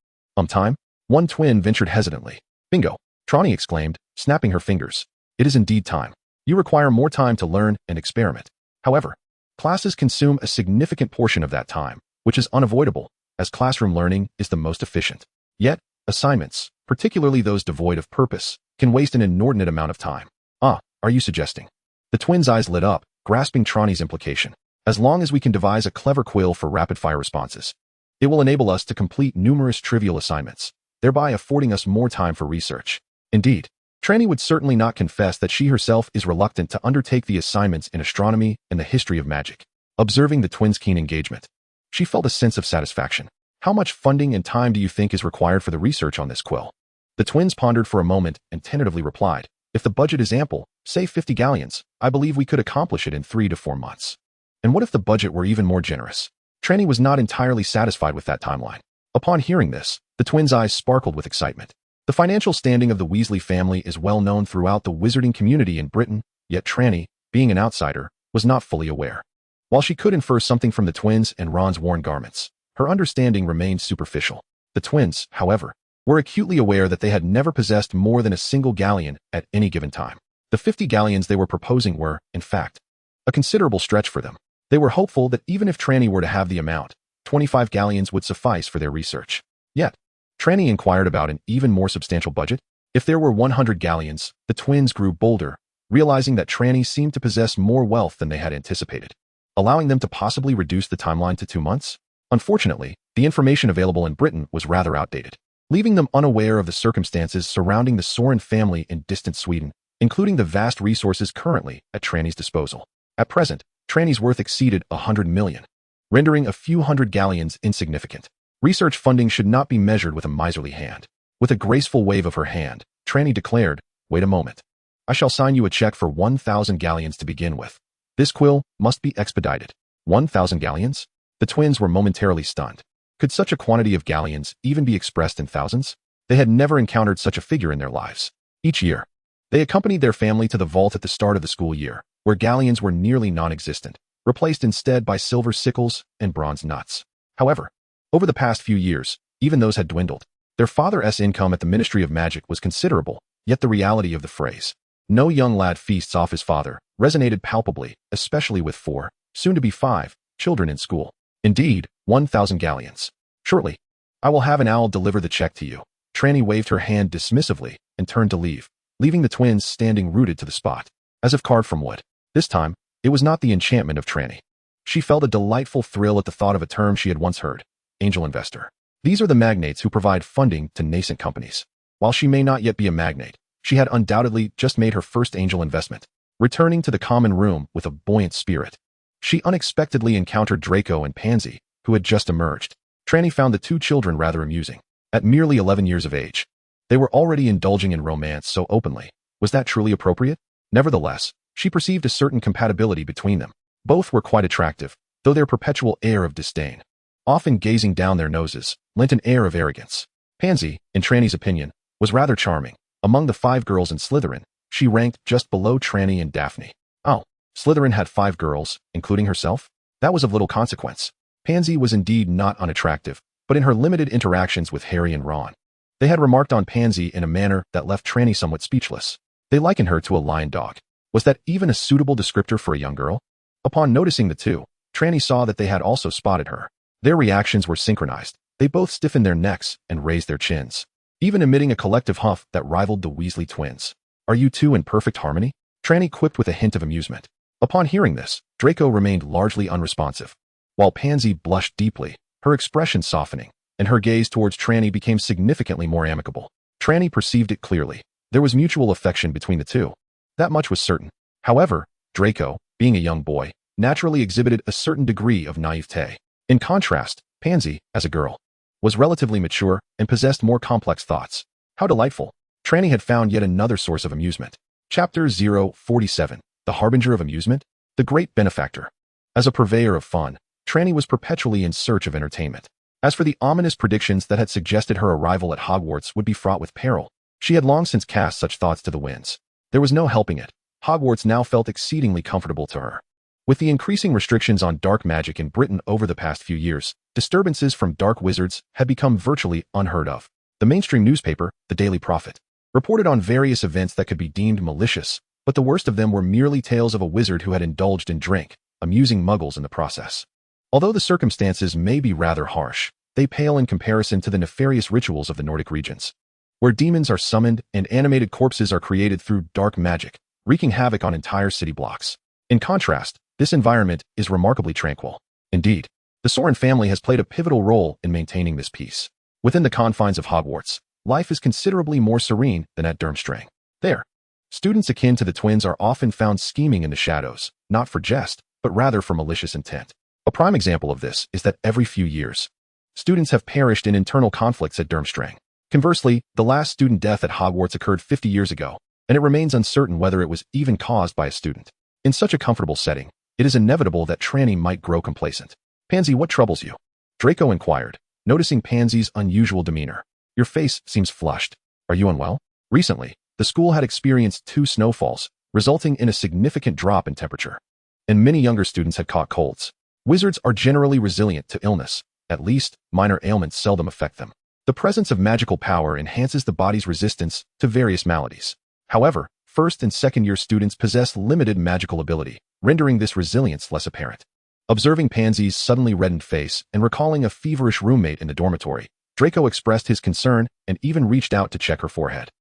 Time? One twin ventured hesitantly. Bingo! Trelawney exclaimed, snapping her fingers. It is indeed time. You require more time to learn and experiment. However, classes consume a significant portion of that time, which is unavoidable, as classroom learning is the most efficient. Yet, assignments, particularly those devoid of purpose, can waste an inordinate amount of time. Are you suggesting? The twins' eyes lit up, grasping Trelawney's implication. As long as we can devise a clever quill for rapid-fire responses, it will enable us to complete numerous trivial assignments, thereby affording us more time for research. Indeed, Trelawney would certainly not confess that she herself is reluctant to undertake the assignments in astronomy and the history of magic. Observing the twins' keen engagement, she felt a sense of satisfaction. How much funding and time do you think is required for the research on this quill? The twins pondered for a moment and tentatively replied, if the budget is ample, say 50 galleons, I believe we could accomplish it in 3 to 4 months. And what if the budget were even more generous? Trelawney was not entirely satisfied with that timeline. Upon hearing this, the twins' eyes sparkled with excitement. The financial standing of the Weasley family is well known throughout the wizarding community in Britain, yet Trelawney, being an outsider, was not fully aware. While she could infer something from the twins and Ron's worn garments, her understanding remained superficial. The twins, however, were acutely aware that they had never possessed more than a single galleon at any given time. The 50 galleons they were proposing were, in fact, a considerable stretch for them. They were hopeful that even if Trelawney were to have the amount, 25 galleons would suffice for their research. Yet, Trelawney inquired about an even more substantial budget. If there were 100 galleons, the twins grew bolder, realizing that Trelawney seemed to possess more wealth than they had anticipated, allowing them to possibly reduce the timeline to 2 months. Unfortunately, the information available in Britain was rather outdated, leaving them unaware of the circumstances surrounding the Soren family in distant Sweden, including the vast resources currently at Trelawney's disposal. At present, Trelawney's worth exceeded 100 million, rendering a few hundred galleons insignificant. Research funding should not be measured with a miserly hand. With a graceful wave of her hand, Trelawney declared, "Wait a moment. I shall sign you a check for 1,000 galleons to begin with. This quill must be expedited." 1,000 galleons? The twins were momentarily stunned. Could such a quantity of galleons even be expressed in thousands? They had never encountered such a figure in their lives. Each year, they accompanied their family to the vault at the start of the school year, where galleons were nearly non-existent, replaced instead by silver sickles and bronze nuts. However, over the past few years, even those had dwindled. Their father's income at the Ministry of Magic was considerable, yet the reality of the phrase, "No young lad feasts off his father," resonated palpably, especially with 4, soon to be 5, children in school. Indeed, 1,000 galleons. "Shortly, I will have an owl deliver the check to you." Trelawney waved her hand dismissively and turned to leave, leaving the twins standing rooted to the spot, as if carved from wood. This time, it was not the enchantment of Trelawney. She felt a delightful thrill at the thought of a term she had once heard, angel investor. These are the magnates who provide funding to nascent companies. While she may not yet be a magnate, she had undoubtedly just made her first angel investment. Returning to the common room with a buoyant spirit, she unexpectedly encountered Draco and Pansy, who had just emerged. Trelawney found the two children rather amusing. At merely 11 years of age, they were already indulging in romance so openly. Was that truly appropriate? Nevertheless, she perceived a certain compatibility between them. Both were quite attractive, though their perpetual air of disdain, often gazing down their noses, lent an air of arrogance. Pansy, in Trelawney's opinion, was rather charming. Among the 5 girls in Slytherin, she ranked just below Trelawney and Daphne. Oh, Slytherin had 5 girls, including herself? That was of little consequence. Pansy was indeed not unattractive, but in her limited interactions with Harry and Ron, they had remarked on Pansy in a manner that left Trelawney somewhat speechless. They likened her to a lion dog. Was that even a suitable descriptor for a young girl? Upon noticing the two, Trelawney saw that they had also spotted her. Their reactions were synchronized. They both stiffened their necks and raised their chins, even emitting a collective huff that rivaled the Weasley twins. "Are you two in perfect harmony?" Trelawney quipped with a hint of amusement. Upon hearing this, Draco remained largely unresponsive, while Pansy blushed deeply, her expression softening, and her gaze towards Trelawney became significantly more amicable. Trelawney perceived it clearly. There was mutual affection between the two. That much was certain. However, Draco, being a young boy, naturally exhibited a certain degree of naivete. In contrast, Pansy, as a girl, was relatively mature and possessed more complex thoughts. How delightful! Trelawney had found yet another source of amusement. Chapter 047, The Harbinger of Amusement, the Great Benefactor. As a purveyor of fun, Trelawney was perpetually in search of entertainment. As for the ominous predictions that had suggested her arrival at Hogwarts would be fraught with peril, she had long since cast such thoughts to the winds. There was no helping it. Hogwarts now felt exceedingly comfortable to her. With the increasing restrictions on dark magic in Britain over the past few years, disturbances from dark wizards had become virtually unheard of. The mainstream newspaper, the Daily Prophet, reported on various events that could be deemed malicious, but the worst of them were merely tales of a wizard who had indulged in drink, amusing muggles in the process. Although the circumstances may be rather harsh, they pale in comparison to the nefarious rituals of the Nordic regions, where demons are summoned and animated corpses are created through dark magic, wreaking havoc on entire city blocks. In contrast, this environment is remarkably tranquil. Indeed, the Sorin family has played a pivotal role in maintaining this peace. Within the confines of Hogwarts, life is considerably more serene than at Durmstrang. There, students akin to the twins are often found scheming in the shadows, not for jest, but rather for malicious intent. A prime example of this is that every few years, students have perished in internal conflicts at Durmstrang. Conversely, the last student death at Hogwarts occurred 50 years ago, and it remains uncertain whether it was even caused by a student. In such a comfortable setting, it is inevitable that Trelawney might grow complacent. "Pansy, what troubles you?" Draco inquired, noticing Pansy's unusual demeanor. "Your face seems flushed. Are you unwell?" Recently, the school had experienced 2 snowfalls, resulting in a significant drop in temperature, and many younger students had caught colds. Wizards are generally resilient to illness. At least, minor ailments seldom affect them. The presence of magical power enhances the body's resistance to various maladies. However, first and second year students possess limited magical ability, rendering this resilience less apparent. Observing Pansy's suddenly reddened face and recalling a feverish roommate in the dormitory, Draco expressed his concern and even reached out to check her forehead.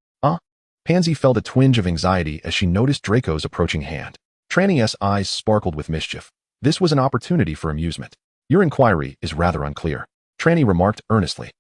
Pansy felt a twinge of anxiety as she noticed Draco's approaching hand. Trelawney's eyes sparkled with mischief. This was an opportunity for amusement. "Your inquiry is rather unclear," Trelawney remarked earnestly.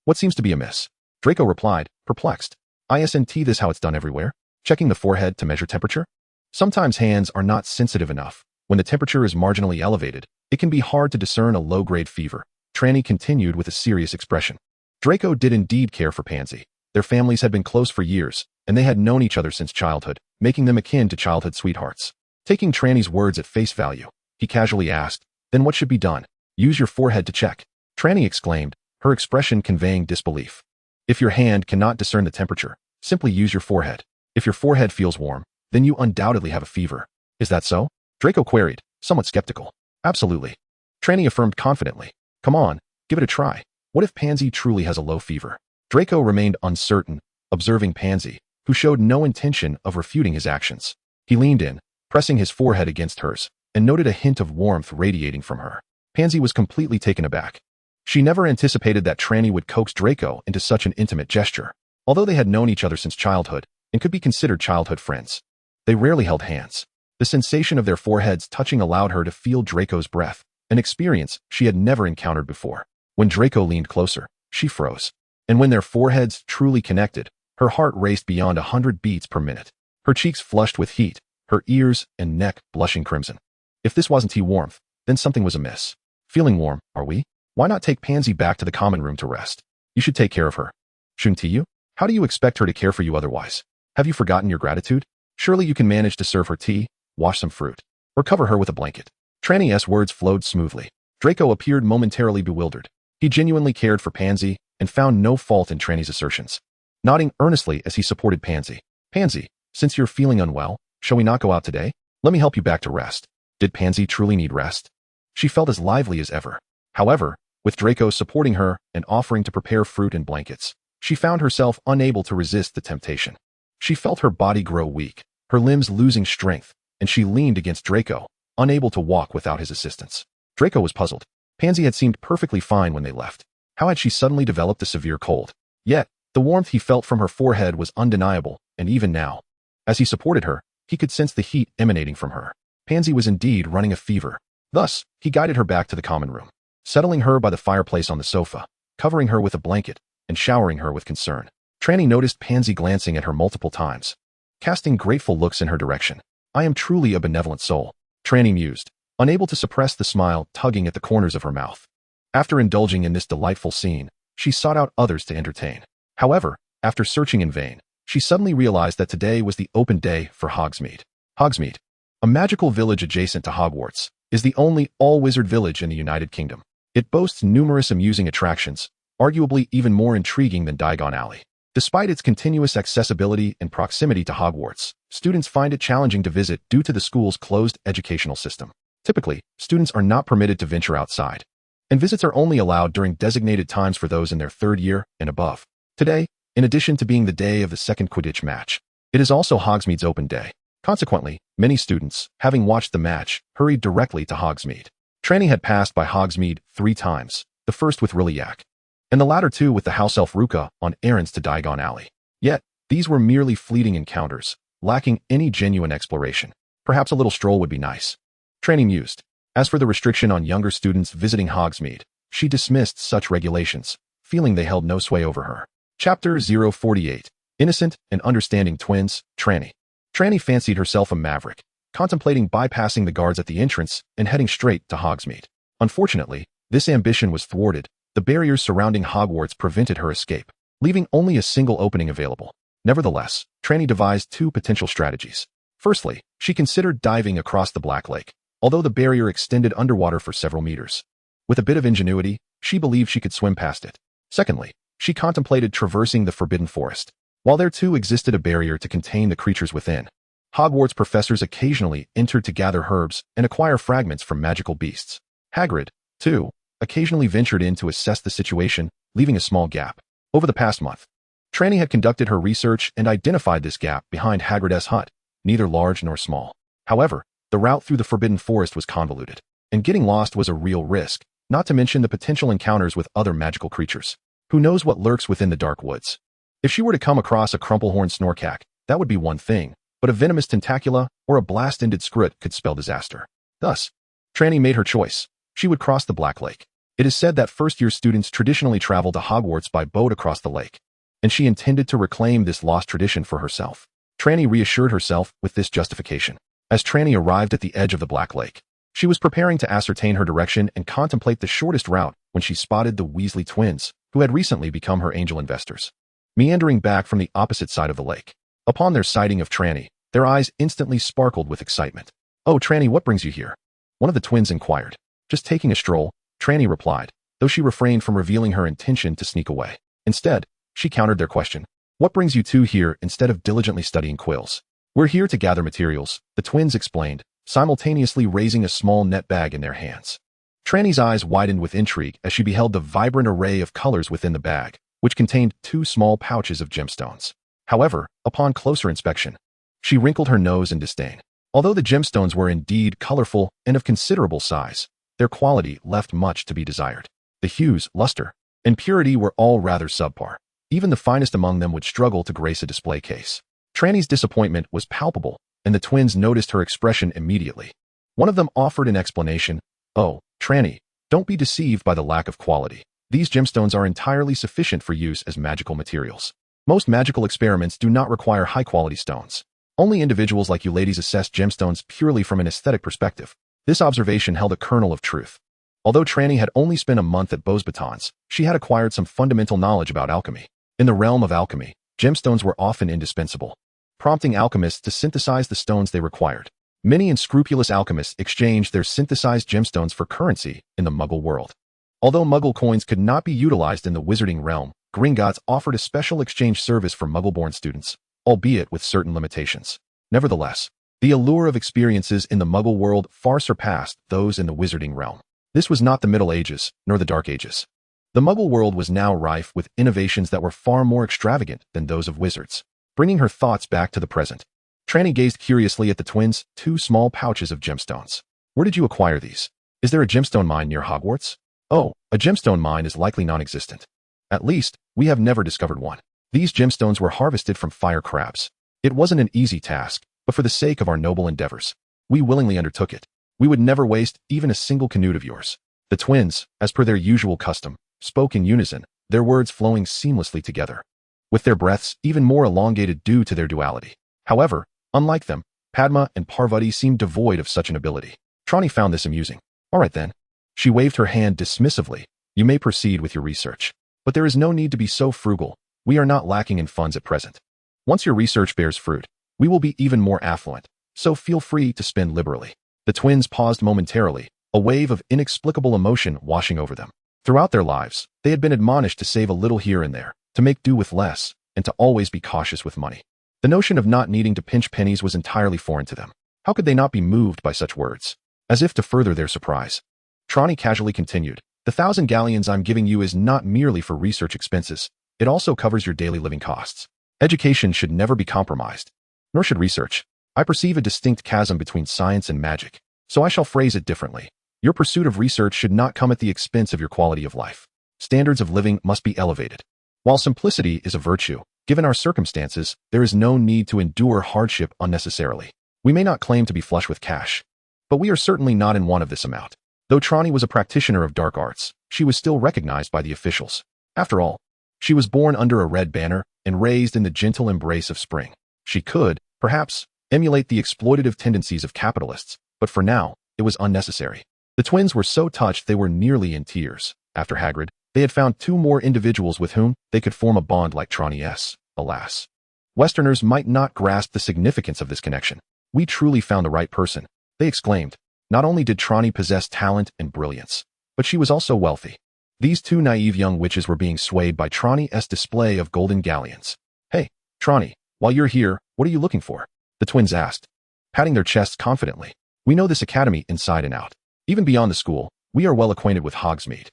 What seems to be amiss?" Draco replied, perplexed. "Isn't this how it's done everywhere? Checking the forehead to measure temperature? Sometimes hands are not sensitive enough, When the temperature is marginally elevated, it can be hard to discern a low-grade fever. Trelawney continued with a serious expression. Draco did indeed care for Pansy. Their families had been close for years, and they had known each other since childhood, making them akin to childhood sweethearts. Taking Trelawney's words at face value, he casually asked, "Then what should be done?" "Use your forehead to check," Trelawney exclaimed, her expression conveying disbelief. "If your hand cannot discern the temperature, simply use your forehead. If your forehead feels warm, then you undoubtedly have a fever." "Is that so?" Draco queried, somewhat skeptical. "Absolutely," Trelawney affirmed confidently. "Come on, give it a try. What if Pansy truly has a low fever?" Draco remained uncertain, observing Pansy, who showed no intention of refuting his actions. He leaned in, pressing his forehead against hers, and noted a hint of warmth radiating from her. Pansy was completely taken aback. She never anticipated that Trelawney would coax Draco into such an intimate gesture. Although they had known each other since childhood and could be considered childhood friends, they rarely held hands. The sensation of their foreheads touching allowed her to feel Draco's breath, an experience she had never encountered before. When Draco leaned closer, she froze. And when their foreheads truly connected, her heart raced beyond 100 beats per minute. Her cheeks flushed with heat, her ears and neck blushing crimson. If this wasn't tea warmth, then something was amiss. "Feeling warm, are we? Why not take Pansy back to the common room to rest? You should take care of her." "Shouldn't you? How do you expect her to care for you otherwise? Have you forgotten your gratitude? Surely you can manage to serve her tea, wash some fruit, or cover her with a blanket." Trelawney's words flowed smoothly. Draco appeared momentarily bewildered. He genuinely cared for Pansy and found no fault in Trelawney's assertions. Nodding earnestly as he supported Pansy. "Pansy, since you're feeling unwell, shall we not go out today? Let me help you back to rest." Did Pansy truly need rest? She felt as lively as ever. However, with Draco supporting her and offering to prepare fruit and blankets, she found herself unable to resist the temptation. She felt her body grow weak, her limbs losing strength, and she leaned against Draco, unable to walk without his assistance. Draco was puzzled. Pansy had seemed perfectly fine when they left. How had she suddenly developed a severe cold? Yet, the warmth he felt from her forehead was undeniable, and even now, as he supported her, he could sense the heat emanating from her. Pansy was indeed running a fever. Thus, he guided her back to the common room, settling her by the fireplace on the sofa, covering her with a blanket, and showering her with concern. Trelawney noticed Pansy glancing at her multiple times, casting grateful looks in her direction. "I am truly a benevolent soul," Trelawney mused, unable to suppress the smile tugging at the corners of her mouth. After indulging in this delightful scene, she sought out others to entertain. However, after searching in vain, she suddenly realized that today was the open day for Hogsmeade. Hogsmeade, a magical village adjacent to Hogwarts, is the only all-wizard village in the United Kingdom. It boasts numerous amusing attractions, arguably even more intriguing than Diagon Alley. Despite its continuous accessibility and proximity to Hogwarts, students find it challenging to visit due to the school's closed educational system. Typically, students are not permitted to venture outside, and visits are only allowed during designated times for those in their third year and above. Today, in addition to being the day of the second Quidditch match, it is also Hogsmeade's open day. Consequently, many students, having watched the match, hurried directly to Hogsmeade. Trelawney had passed by Hogsmeade 3 times, the first with Rilliak, and the latter 2 with the house elf Ruka on errands to Diagon Alley. Yet, these were merely fleeting encounters, lacking any genuine exploration. Perhaps a little stroll would be nice, Trelawney mused. As for the restriction on younger students visiting Hogsmeade, she dismissed such regulations, feeling they held no sway over her. Chapter 048. Innocent and Understanding Twins, Trelawney. Trelawney fancied herself a maverick, contemplating bypassing the guards at the entrance and heading straight to Hogsmeade. Unfortunately, this ambition was thwarted. The barriers surrounding Hogwarts prevented her escape, leaving only a single opening available. Nevertheless, Trelawney devised 2 potential strategies. Firstly, she considered diving across the Black Lake, although the barrier extended underwater for several meters. With a bit of ingenuity, she believed she could swim past it. Secondly, she contemplated traversing the Forbidden Forest. While there too existed a barrier to contain the creatures within, Hogwarts professors occasionally entered to gather herbs and acquire fragments from magical beasts. Hagrid, too, occasionally ventured in to assess the situation, leaving a small gap. Over the past month, Trelawney had conducted her research and identified this gap behind Hagrid's hut, neither large nor small. However, the route through the Forbidden Forest was convoluted, and getting lost was a real risk, not to mention the potential encounters with other magical creatures. Who knows what lurks within the dark woods? If she were to come across a crumplehorn snorkack, that would be one thing, but a venomous tentacula or a blast-ended scrut could spell disaster. Thus, Trelawney made her choice. She would cross the Black Lake. It is said that first-year students traditionally travel to Hogwarts by boat across the lake, and she intended to reclaim this lost tradition for herself. Trelawney reassured herself with this justification. as Trelawney arrived at the edge of the Black Lake. She was preparing to ascertain her direction and contemplate the shortest route when she spotted the Weasley twins, who had recently become her angel investors, meandering back from the opposite side of the lake. Upon their sighting of Trelawney, their eyes instantly sparkled with excitement. "Oh, Trelawney, what brings you here?" one of the twins inquired. "Just taking a stroll," Trelawney replied, though she refrained from revealing her intention to sneak away. Instead, she countered their question. "What brings you two here instead of diligently studying quills?" "We're here to gather materials," the twins explained, simultaneously raising a small net bag in their hands. Trelawney's eyes widened with intrigue as she beheld the vibrant array of colors within the bag, which contained 2 small pouches of gemstones. However, upon closer inspection, she wrinkled her nose in disdain. Although the gemstones were indeed colorful and of considerable size, their quality left much to be desired. The hues, luster, and purity were all rather subpar. Even the finest among them would struggle to grace a display case. Trelawney's disappointment was palpable, and the twins noticed her expression immediately. One of them offered an explanation. "Oh, Trelawney, don't be deceived by the lack of quality. These gemstones are entirely sufficient for use as magical materials. Most magical experiments do not require high-quality stones. Only individuals like you ladies assess gemstones purely from an aesthetic perspective." This observation held a kernel of truth. Although Trelawney had only spent a month at Beauxbatons, she had acquired some fundamental knowledge about alchemy. In the realm of alchemy, gemstones were often indispensable, prompting alchemists to synthesize the stones they required. Many unscrupulous alchemists exchanged their synthesized gemstones for currency in the Muggle world. Although Muggle coins could not be utilized in the wizarding realm, Gringotts offered a special exchange service for Muggle-born students, albeit with certain limitations. Nevertheless, the allure of experiences in the Muggle world far surpassed those in the wizarding realm. This was not the Middle Ages, nor the Dark Ages. The Muggle world was now rife with innovations that were far more extravagant than those of wizards. Bringing her thoughts back to the present, Trelawney gazed curiously at the twins' 2 small pouches of gemstones. "Where did you acquire these? Is there a gemstone mine near Hogwarts?" "Oh, a gemstone mine is likely non-existent. At least, we have never discovered one. These gemstones were harvested from fire crabs. It wasn't an easy task, but for the sake of our noble endeavors, we willingly undertook it. We would never waste even a single canute of yours." The twins, as per their usual custom, spoke in unison, their words flowing seamlessly together, with their breaths even more elongated due to their duality. However, unlike them, Padma and Parvati seemed devoid of such an ability. Trelawney found this amusing. "All right then." She waved her hand dismissively. "You may proceed with your research. But there is no need to be so frugal. We are not lacking in funds at present. Once your research bears fruit, we will be even more affluent, so feel free to spend liberally." The twins paused momentarily, a wave of inexplicable emotion washing over them. Throughout their lives, they had been admonished to save a little here and there, to make do with less, and to always be cautious with money. The notion of not needing to pinch pennies was entirely foreign to them. How could they not be moved by such words? As if to further their surprise, Trelawney casually continued, "The 1,000 galleons I'm giving you is not merely for research expenses. It also covers your daily living costs. Education should never be compromised, nor should research. I perceive a distinct chasm between science and magic, so I shall phrase it differently. Your pursuit of research should not come at the expense of your quality of life. Standards of living must be elevated. While simplicity is a virtue, given our circumstances, there is no need to endure hardship unnecessarily. We may not claim to be flush with cash, but we are certainly not in want of this amount." Though Trelawney was a practitioner of dark arts, she was still recognized by the officials. After all, she was born under a red banner and raised in the gentle embrace of spring. She could, perhaps, emulate the exploitative tendencies of capitalists, but for now, it was unnecessary. The twins were so touched they were nearly in tears. After Hagrid, they had found 2 more individuals with whom they could form a bond like Trelawney's. Alas, Westerners might not grasp the significance of this connection. "We truly found the right person," they exclaimed. Not only did Trelawney possess talent and brilliance, but she was also wealthy. These 2 naive young witches were being swayed by Trelawney's display of golden galleons. "Hey, Trelawney, while you're here, what are you looking for?" the twins asked, patting their chests confidently. "We know this academy inside and out. Even beyond the school, we are well acquainted with Hogsmeade."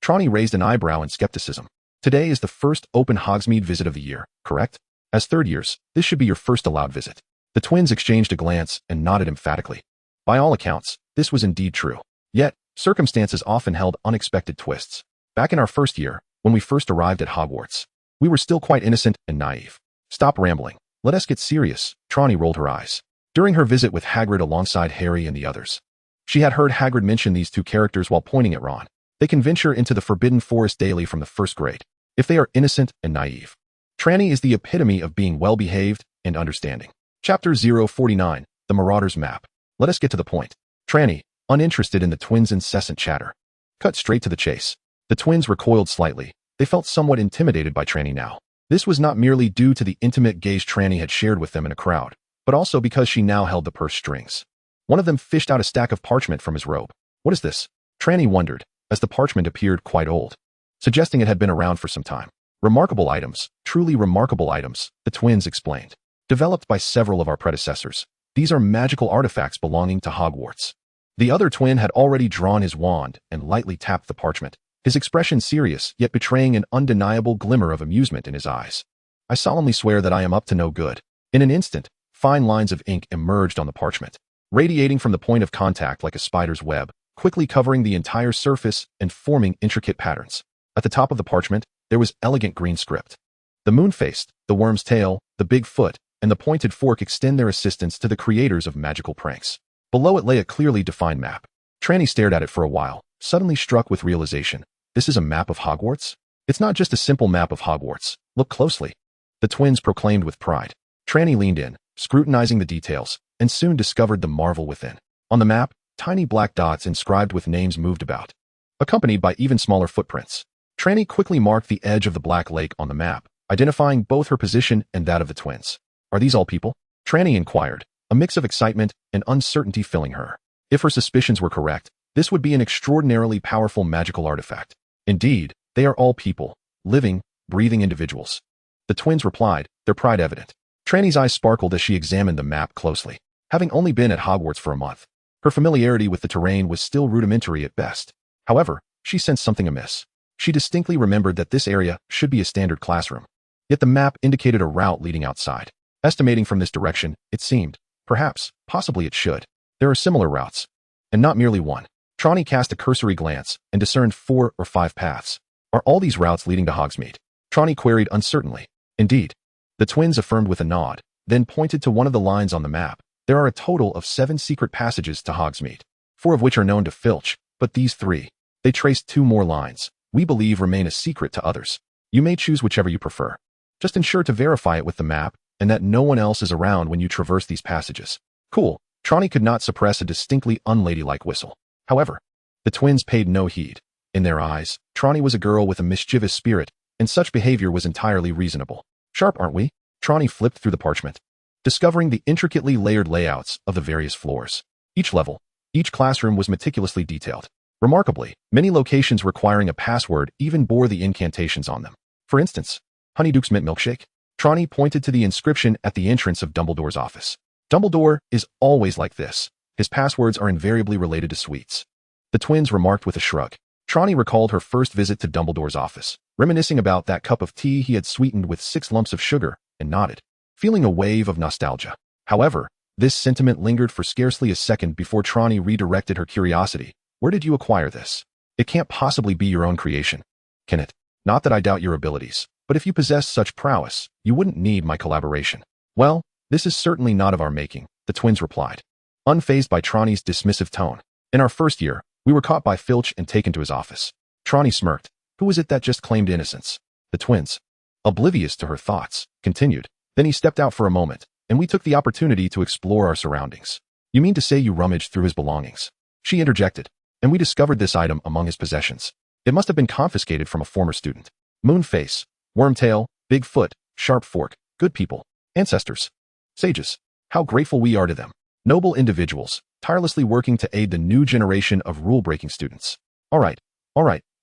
Trelawney raised an eyebrow in skepticism. "Today is the first open Hogsmeade visit of the year, correct? As third years, this should be your first allowed visit." The twins exchanged a glance and nodded emphatically. By all accounts, this was indeed true. Yet, circumstances often held unexpected twists. Back in our first year, when we first arrived at Hogwarts, we were still quite innocent and naive. "Stop rambling. Let us get serious." Trelawney rolled her eyes. During her visit with Hagrid alongside Harry and the others, she had heard Hagrid mention these 2 characters while pointing at Ron. They can venture into the Forbidden Forest daily from the 1st grade, if they are innocent and naive. Trelawney is the epitome of being well-behaved and understanding. Chapter 049, the Marauder's map. Let us get to the point. Trelawney, uninterested in the twins' incessant chatter, cut straight to the chase. The twins recoiled slightly. They felt somewhat intimidated by Trelawney now. This was not merely due to the intimate gaze Trelawney had shared with them in a crowd, but also because she now held the purse strings. One of them fished out a stack of parchment from his robe. What is this? Trelawney wondered, as the parchment appeared quite old, suggesting it had been around for some time. Remarkable items, truly remarkable items, the twins explained. Developed by several of our predecessors, these are magical artifacts belonging to Hogwarts. The other twin had already drawn his wand and lightly tapped the parchment, his expression serious yet betraying an undeniable glimmer of amusement in his eyes. I solemnly swear that I am up to no good. In an instant, fine lines of ink emerged on the parchment, radiating from the point of contact like a spider's web, quickly covering the entire surface and forming intricate patterns. At the top of the parchment, there was elegant green script. The moon-faced, the worm's tail, the big foot, and the pointed fork extend their assistance to the creators of magical pranks. Below it lay a clearly defined map. Trelawney stared at it for a while, suddenly struck with realization. This is a map of Hogwarts? It's not just a simple map of Hogwarts. Look closely. The twins proclaimed with pride. Trelawney leaned in, scrutinizing the details, and soon discovered the marvel within. On the map, tiny black dots inscribed with names moved about, accompanied by even smaller footprints. Trelawney quickly marked the edge of the black lake on the map, identifying both her position and that of the twins. Are these all people? Trelawney inquired, a mix of excitement and uncertainty filling her. If her suspicions were correct, this would be an extraordinarily powerful magical artifact. Indeed, they are all people, living, breathing individuals. The twins replied, their pride evident. Trelawney's eyes sparkled as she examined the map closely. Having only been at Hogwarts for a month, her familiarity with the terrain was still rudimentary at best. However, she sensed something amiss. She distinctly remembered that this area should be a standard classroom. Yet the map indicated a route leading outside. Estimating from this direction, it seemed, perhaps, possibly it should. There are similar routes, and not merely one. Trelawney cast a cursory glance and discerned 4 or 5 paths. Are all these routes leading to Hogsmeade? Trelawney queried uncertainly. Indeed. The twins affirmed with a nod, then pointed to one of the lines on the map. There are a total of 7 secret passages to Hogsmeade, 4 of which are known to Filch, but these 3. They traced 2 more lines, we believe remain a secret to others. You may choose whichever you prefer. Just ensure to verify it with the map, and that no one else is around when you traverse these passages. Cool. Trelawney could not suppress a distinctly unladylike whistle. However, the twins paid no heed. In their eyes, Trelawney was a girl with a mischievous spirit, and such behavior was entirely reasonable. Sharp, aren't we? Trelawney flipped through the parchment, discovering the intricately layered layouts of the various floors. Each level, each classroom was meticulously detailed. Remarkably, many locations requiring a password even bore the incantations on them. For instance, Honeyduke's Mint Milkshake. Trelawney pointed to the inscription at the entrance of Dumbledore's office. Dumbledore is always like this. His passwords are invariably related to sweets. The twins remarked with a shrug. Trelawney recalled her first visit to Dumbledore's office, reminiscing about that cup of tea he had sweetened with 6 lumps of sugar, and nodded, feeling a wave of nostalgia. However, this sentiment lingered for scarcely a second before Trelawney redirected her curiosity. Where did you acquire this? It can't possibly be your own creation, can it? Not that I doubt your abilities, but if you possess such prowess, you wouldn't need my collaboration. Well, this is certainly not of our making, the twins replied, unfazed by Trelawney's dismissive tone. In our first year, we were caught by Filch and taken to his office. Trelawney smirked. Who was it that just claimed innocence? The twins, oblivious to her thoughts, continued. Then he stepped out for a moment, and we took the opportunity to explore our surroundings. You mean to say you rummaged through his belongings? She interjected. And we discovered this item among his possessions. It must have been confiscated from a former student. Moonface, Wormtail, Big Foot, Sharp Fork, good people, ancestors, sages. How grateful we are to them. Noble individuals, tirelessly working to aid the new generation of rule-breaking students. All right,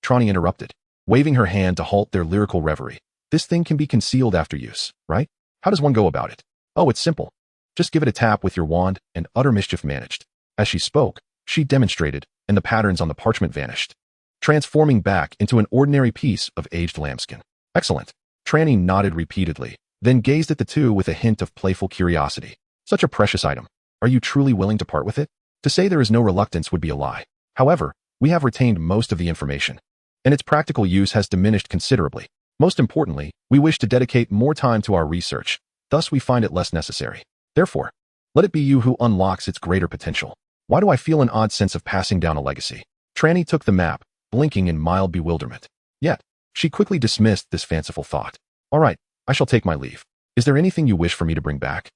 Trelawney interrupted, waving her hand to halt their lyrical reverie. This thing can be concealed after use, right? How does one go about it? Oh, it's simple. Just give it a tap with your wand and utter mischief managed. As she spoke, she demonstrated, and the patterns on the parchment vanished, transforming back into an ordinary piece of aged lambskin. Excellent. Trelawney nodded repeatedly, then gazed at the two with a hint of playful curiosity. Such a precious item. Are you truly willing to part with it? To say there is no reluctance would be a lie. However, we have retained most of the information, and its practical use has diminished considerably. Most importantly, we wish to dedicate more time to our research, thus we find it less necessary. Therefore, let it be you who unlocks its greater potential. Why do I feel an odd sense of passing down a legacy? Trelawney took the map, blinking in mild bewilderment. Yet, she quickly dismissed this fanciful thought. All right, I shall take my leave. Is there anything you wish for me to bring back?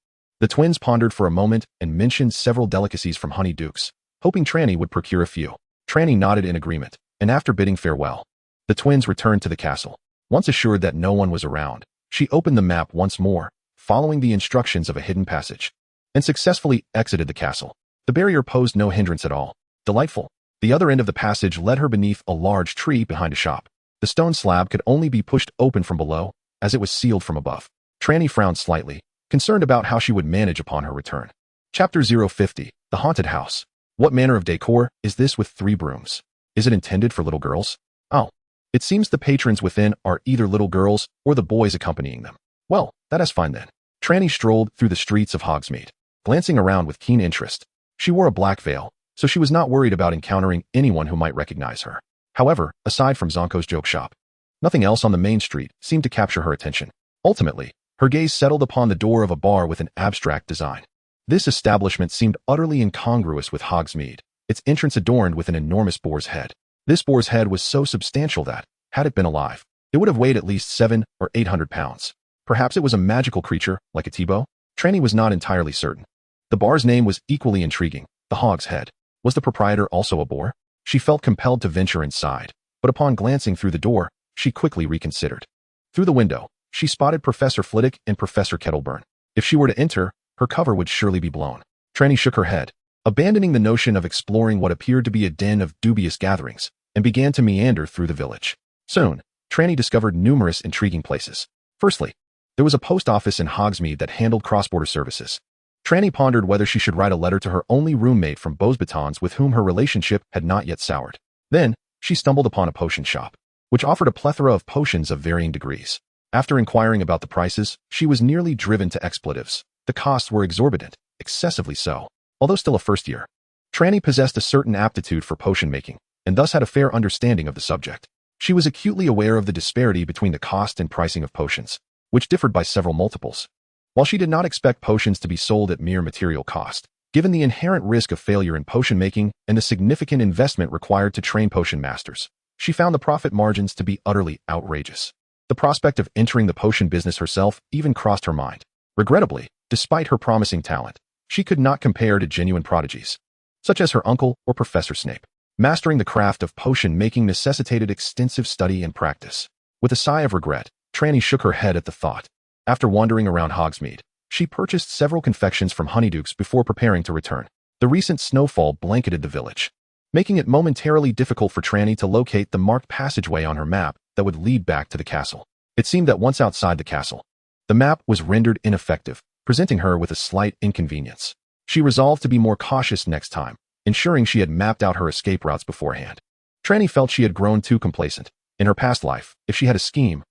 The twins pondered for a moment and mentioned several delicacies from Honeydukes, hoping Trelawney would procure a few. Trelawney nodded in agreement, and after bidding farewell, the twins returned to the castle. Once assured that no one was around, she opened the map once more, following the instructions of a hidden passage, and successfully exited the castle. The barrier posed no hindrance at all. Delightful. The other end of the passage led her beneath a large tree behind a shop. The stone slab could only be pushed open from below, as it was sealed from above. Trelawney frowned slightly, concerned about how she would manage upon her return. Chapter 050, The Haunted House. What manner of decor is this with 3 brooms? Is it intended for little girls? Oh, it seems the patrons within are either little girls or the boys accompanying them. Well, that is fine then. Trelawney strolled through the streets of Hogsmeade, glancing around with keen interest. She wore a black veil, so she was not worried about encountering anyone who might recognize her. However, aside from Zonko's joke shop, nothing else on the main street seemed to capture her attention. Ultimately, her gaze settled upon the door of a bar with an abstract design. This establishment seemed utterly incongruous with Hogsmeade, its entrance adorned with an enormous boar's head. This boar's head was so substantial that, had it been alive, it would have weighed at least 700 or 800 pounds. Perhaps it was a magical creature, like a T-bow? Trelawney was not entirely certain. The bar's name was equally intriguing, the Hog's Head. Was the proprietor also a boar? She felt compelled to venture inside, but upon glancing through the door, she quickly reconsidered. Through the window, she spotted Professor Flitwick and Professor Kettleburn. If she were to enter, her cover would surely be blown. Trelawney shook her head, abandoning the notion of exploring what appeared to be a den of dubious gatherings, and began to meander through the village. Soon, Trelawney discovered numerous intriguing places. Firstly, there was a post office in Hogsmeade that handled cross-border services. Trelawney pondered whether she should write a letter to her only roommate from Beauxbatons with whom her relationship had not yet soured. Then, she stumbled upon a potion shop, which offered a plethora of potions of varying degrees. After inquiring about the prices, she was nearly driven to expletives. The costs were exorbitant, excessively so. Although still a first year, Trelawney possessed a certain aptitude for potion making, and thus had a fair understanding of the subject. She was acutely aware of the disparity between the cost and pricing of potions, which differed by several multiples. While she did not expect potions to be sold at mere material cost, given the inherent risk of failure in potion making and the significant investment required to train potion masters, she found the profit margins to be utterly outrageous. The prospect of entering the potion business herself even crossed her mind. Regrettably, despite her promising talent, she could not compare to genuine prodigies, such as her uncle or Professor Snape. Mastering the craft of potion making necessitated extensive study and practice. With a sigh of regret, Trelawney shook her head at the thought. After wandering around Hogsmeade, she purchased several confections from Honeydukes before preparing to return. The recent snowfall blanketed the village, making it momentarily difficult for Trelawney to locate the marked passageway on her map that would lead back to the castle. It seemed that once outside the castle, the map was rendered ineffective, presenting her with a slight inconvenience. She resolved to be more cautious next time, ensuring she had mapped out her escape routes beforehand. Trelawney felt she had grown too complacent. In her past life, if she had a scheme,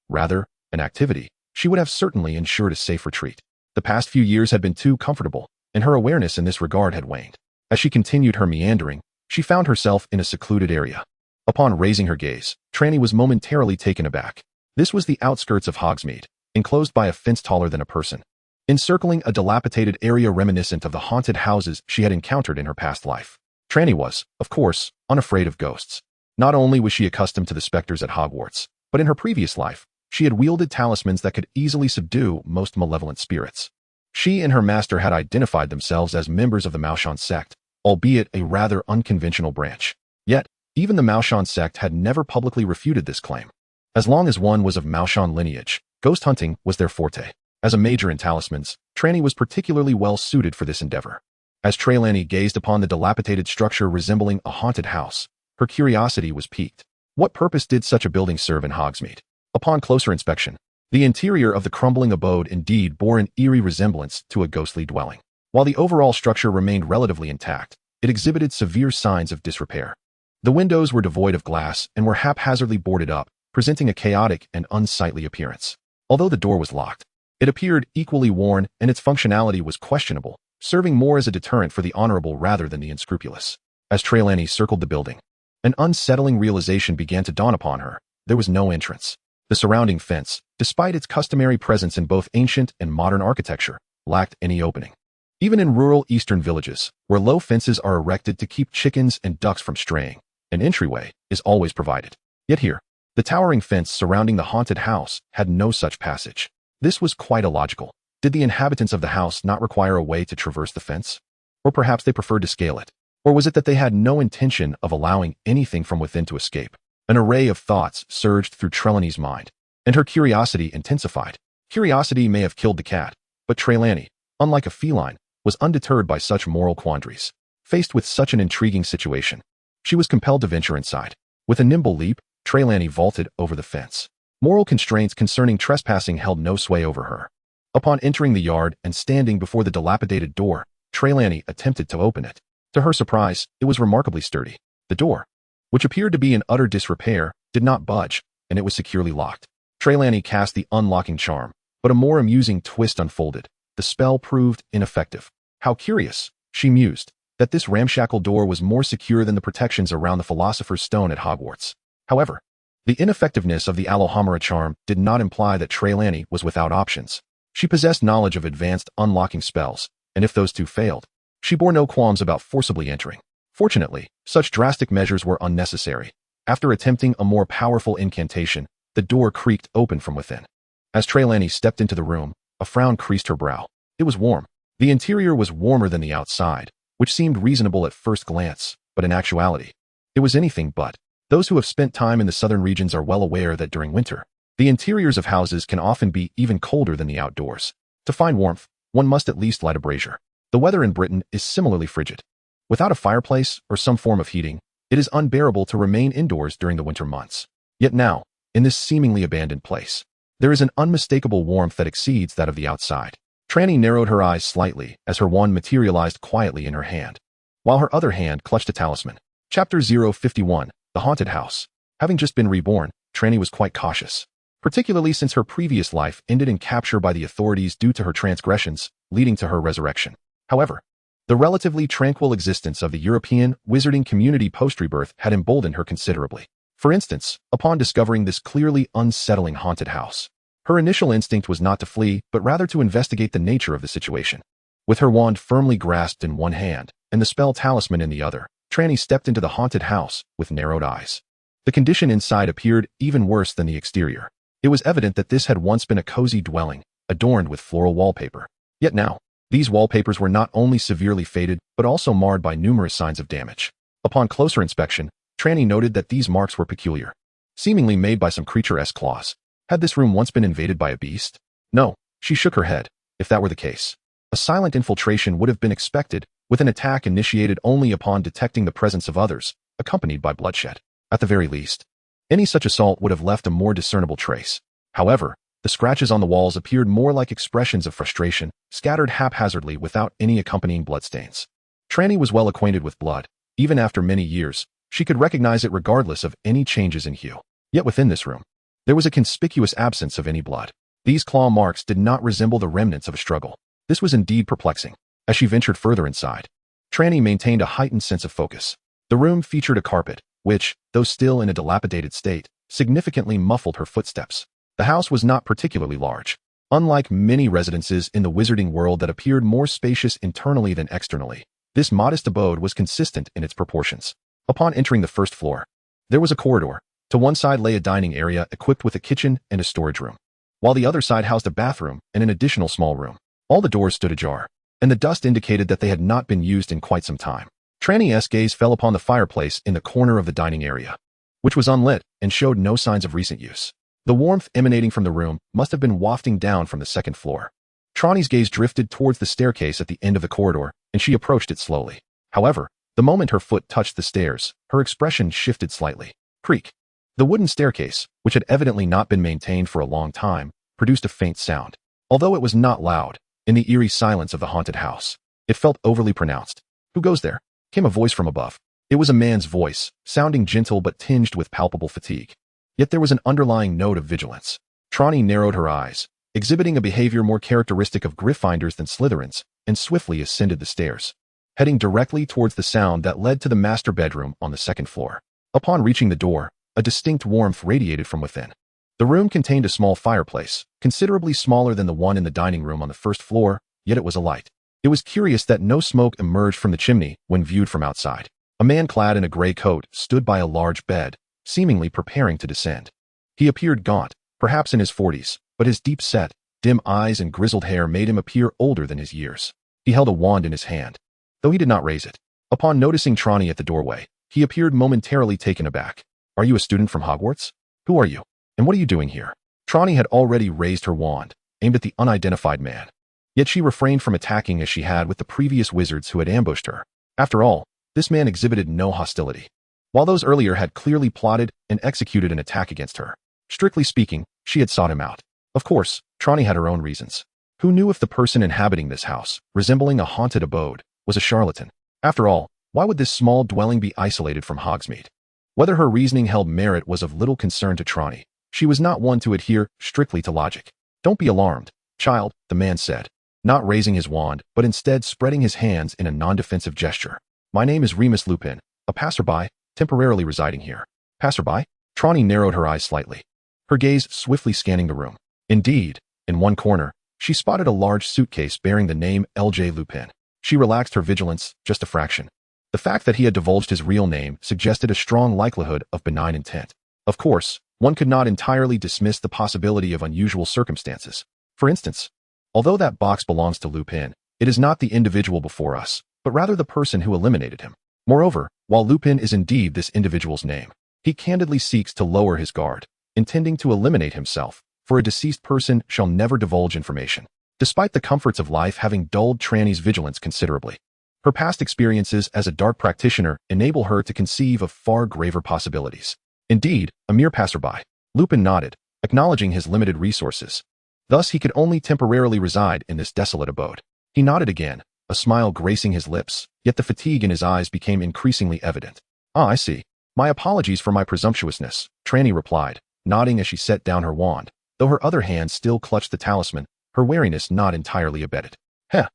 rather, an activity, she would have certainly ensured a safe retreat. The past few years had been too comfortable, and her awareness in this regard had waned. As she continued her meandering, she found herself in a secluded area. Upon raising her gaze, Trelawney was momentarily taken aback. This was the outskirts of Hogsmeade, enclosed by a fence taller than a person, encircling a dilapidated area reminiscent of the haunted houses she had encountered in her past life. Trelawney was, of course, unafraid of ghosts. Not only was she accustomed to the specters at Hogwarts, but in her previous life, she had wielded talismans that could easily subdue most malevolent spirits. She and her master had identified themselves as members of the Mauchon sect, albeit a rather unconventional branch. Yet, even the Mauchon sect had never publicly refuted this claim. As long as one was of Mauchon lineage, ghost hunting was their forte. As a major in talismans, Trelawney was particularly well suited for this endeavor. As Trelawney gazed upon the dilapidated structure resembling a haunted house, her curiosity was piqued. What purpose did such a building serve in Hogsmeade? Upon closer inspection, the interior of the crumbling abode indeed bore an eerie resemblance to a ghostly dwelling. While the overall structure remained relatively intact, it exhibited severe signs of disrepair. The windows were devoid of glass and were haphazardly boarded up, presenting a chaotic and unsightly appearance. Although the door was locked, it appeared equally worn and its functionality was questionable, serving more as a deterrent for the honorable rather than the unscrupulous. As Trelawney circled the building, an unsettling realization began to dawn upon her. There was no entrance. The surrounding fence, despite its customary presence in both ancient and modern architecture, lacked any opening. Even in rural eastern villages, where low fences are erected to keep chickens and ducks from straying, an entryway is always provided. Yet here, the towering fence surrounding the haunted house had no such passage. This was quite illogical. Did the inhabitants of the house not require a way to traverse the fence? Or perhaps they preferred to scale it? Or was it that they had no intention of allowing anything from within to escape? An array of thoughts surged through Trelawney's mind, and her curiosity intensified. Curiosity may have killed the cat, but Trelawney, unlike a feline, was undeterred by such moral quandaries. Faced with such an intriguing situation, she was compelled to venture inside. With a nimble leap, Trelawney vaulted over the fence. Moral constraints concerning trespassing held no sway over her. Upon entering the yard and standing before the dilapidated door, Trelawney attempted to open it. To her surprise, it was remarkably sturdy. The door, which appeared to be in utter disrepair, did not budge, and it was securely locked. Trelawney cast the unlocking charm, but a more amusing twist unfolded. The spell proved ineffective. How curious, she mused, that this ramshackle door was more secure than the protections around the Philosopher's Stone at Hogwarts. However, the ineffectiveness of the Alohomora charm did not imply that Trelawney was without options. She possessed knowledge of advanced unlocking spells, and if those two failed, she bore no qualms about forcibly entering. Fortunately, such drastic measures were unnecessary. After attempting a more powerful incantation, the door creaked open from within. As Trelawney stepped into the room, a frown creased her brow. It was warm. The interior was warmer than the outside, which seemed reasonable at first glance, but in actuality, it was anything but. Those who have spent time in the southern regions are well aware that during winter, the interiors of houses can often be even colder than the outdoors. To find warmth, one must at least light a brazier. The weather in Britain is similarly frigid. Without a fireplace or some form of heating, it is unbearable to remain indoors during the winter months. Yet now, in this seemingly abandoned place, there is an unmistakable warmth that exceeds that of the outside. Trelawney narrowed her eyes slightly as her wand materialized quietly in her hand, while her other hand clutched a talisman. Chapter 051, The Haunted House. Having just been reborn, Trelawney was quite cautious, particularly since her previous life ended in capture by the authorities due to her transgressions, leading to her resurrection. However, the relatively tranquil existence of the European wizarding community post-rebirth had emboldened her considerably. For instance, upon discovering this clearly unsettling haunted house, her initial instinct was not to flee, but rather to investigate the nature of the situation. With her wand firmly grasped in one hand and the spell talisman in the other, Trelawney stepped into the haunted house with narrowed eyes. The condition inside appeared even worse than the exterior. It was evident that this had once been a cozy dwelling, adorned with floral wallpaper. Yet now, these wallpapers were not only severely faded, but also marred by numerous signs of damage. Upon closer inspection, Trelawney noted that these marks were peculiar, seemingly made by some creature-esque claws. Had this room once been invaded by a beast? No, she shook her head. If that were the case, a silent infiltration would have been expected, with an attack initiated only upon detecting the presence of others, accompanied by bloodshed. At the very least, any such assault would have left a more discernible trace. However, the scratches on the walls appeared more like expressions of frustration, scattered haphazardly without any accompanying bloodstains. Trelawney was well acquainted with blood. Even after many years, she could recognize it regardless of any changes in hue. Yet within this room, there was a conspicuous absence of any blood. These claw marks did not resemble the remnants of a struggle. This was indeed perplexing. As she ventured further inside, Trelawney maintained a heightened sense of focus. The room featured a carpet, which, though still in a dilapidated state, significantly muffled her footsteps. The house was not particularly large. Unlike many residences in the wizarding world that appeared more spacious internally than externally, this modest abode was consistent in its proportions. Upon entering the first floor, there was a corridor. To one side lay a dining area equipped with a kitchen and a storage room, while the other side housed a bathroom and an additional small room. All the doors stood ajar, and the dust indicated that they had not been used in quite some time. Trelawney's gaze fell upon the fireplace in the corner of the dining area, which was unlit and showed no signs of recent use. The warmth emanating from the room must have been wafting down from the second floor. Trelawney's gaze drifted towards the staircase at the end of the corridor, and she approached it slowly. However, the moment her foot touched the stairs, her expression shifted slightly. Creak. The wooden staircase, which had evidently not been maintained for a long time, produced a faint sound. Although it was not loud, in the eerie silence of the haunted house, it felt overly pronounced. "Who goes there?" came a voice from above. It was a man's voice, sounding gentle but tinged with palpable fatigue. Yet there was an underlying note of vigilance. Trelawney narrowed her eyes, exhibiting a behavior more characteristic of Gryffindors than Slytherins, and swiftly ascended the stairs, heading directly towards the sound that led to the master bedroom on the second floor. Upon reaching the door, a distinct warmth radiated from within. The room contained a small fireplace, considerably smaller than the one in the dining room on the first floor, yet it was alight. It was curious that no smoke emerged from the chimney when viewed from outside. A man clad in a gray coat stood by a large bed, seemingly preparing to descend. He appeared gaunt, perhaps in his 40s, but his deep-set, dim eyes and grizzled hair made him appear older than his years. He held a wand in his hand, though he did not raise it. Upon noticing Trelawney at the doorway, he appeared momentarily taken aback. "Are you a student from Hogwarts? Who are you? And what are you doing here?" Trelawney had already raised her wand, aimed at the unidentified man. Yet she refrained from attacking as she had with the previous wizards who had ambushed her. After all, this man exhibited no hostility, while those earlier had clearly plotted and executed an attack against her. Strictly speaking, she had sought him out. Of course, Trelawney had her own reasons. Who knew if the person inhabiting this house, resembling a haunted abode, was a charlatan? After all, why would this small dwelling be isolated from Hogsmeade? Whether her reasoning held merit was of little concern to Trelawney. She was not one to adhere strictly to logic. "Don't be alarmed, child," the man said, not raising his wand, but instead spreading his hands in a non-defensive gesture. "My name is Remus Lupin, a passerby, temporarily residing here." "Passerby?" Trelawney narrowed her eyes slightly, her gaze swiftly scanning the room. Indeed, in one corner, she spotted a large suitcase bearing the name L.J. Lupin. She relaxed her vigilance just a fraction. The fact that he had divulged his real name suggested a strong likelihood of benign intent. Of course, one could not entirely dismiss the possibility of unusual circumstances. For instance, although that box belongs to Lupin, it is not the individual before us, but rather the person who eliminated him. Moreover, while Lupin is indeed this individual's name, he candidly seeks to lower his guard, intending to eliminate himself, for a deceased person shall never divulge information, despite the comforts of life having dulled Trelawney's vigilance considerably. Her past experiences as a dark practitioner enable her to conceive of far graver possibilities. Indeed, a mere passerby, Lupin nodded, acknowledging his limited resources. Thus he could only temporarily reside in this desolate abode. He nodded again, a smile gracing his lips, yet the fatigue in his eyes became increasingly evident. "Ah, I see. My apologies for my presumptuousness," Trelawney replied, nodding as she set down her wand. Though her other hand still clutched the talisman, her wariness not entirely abated.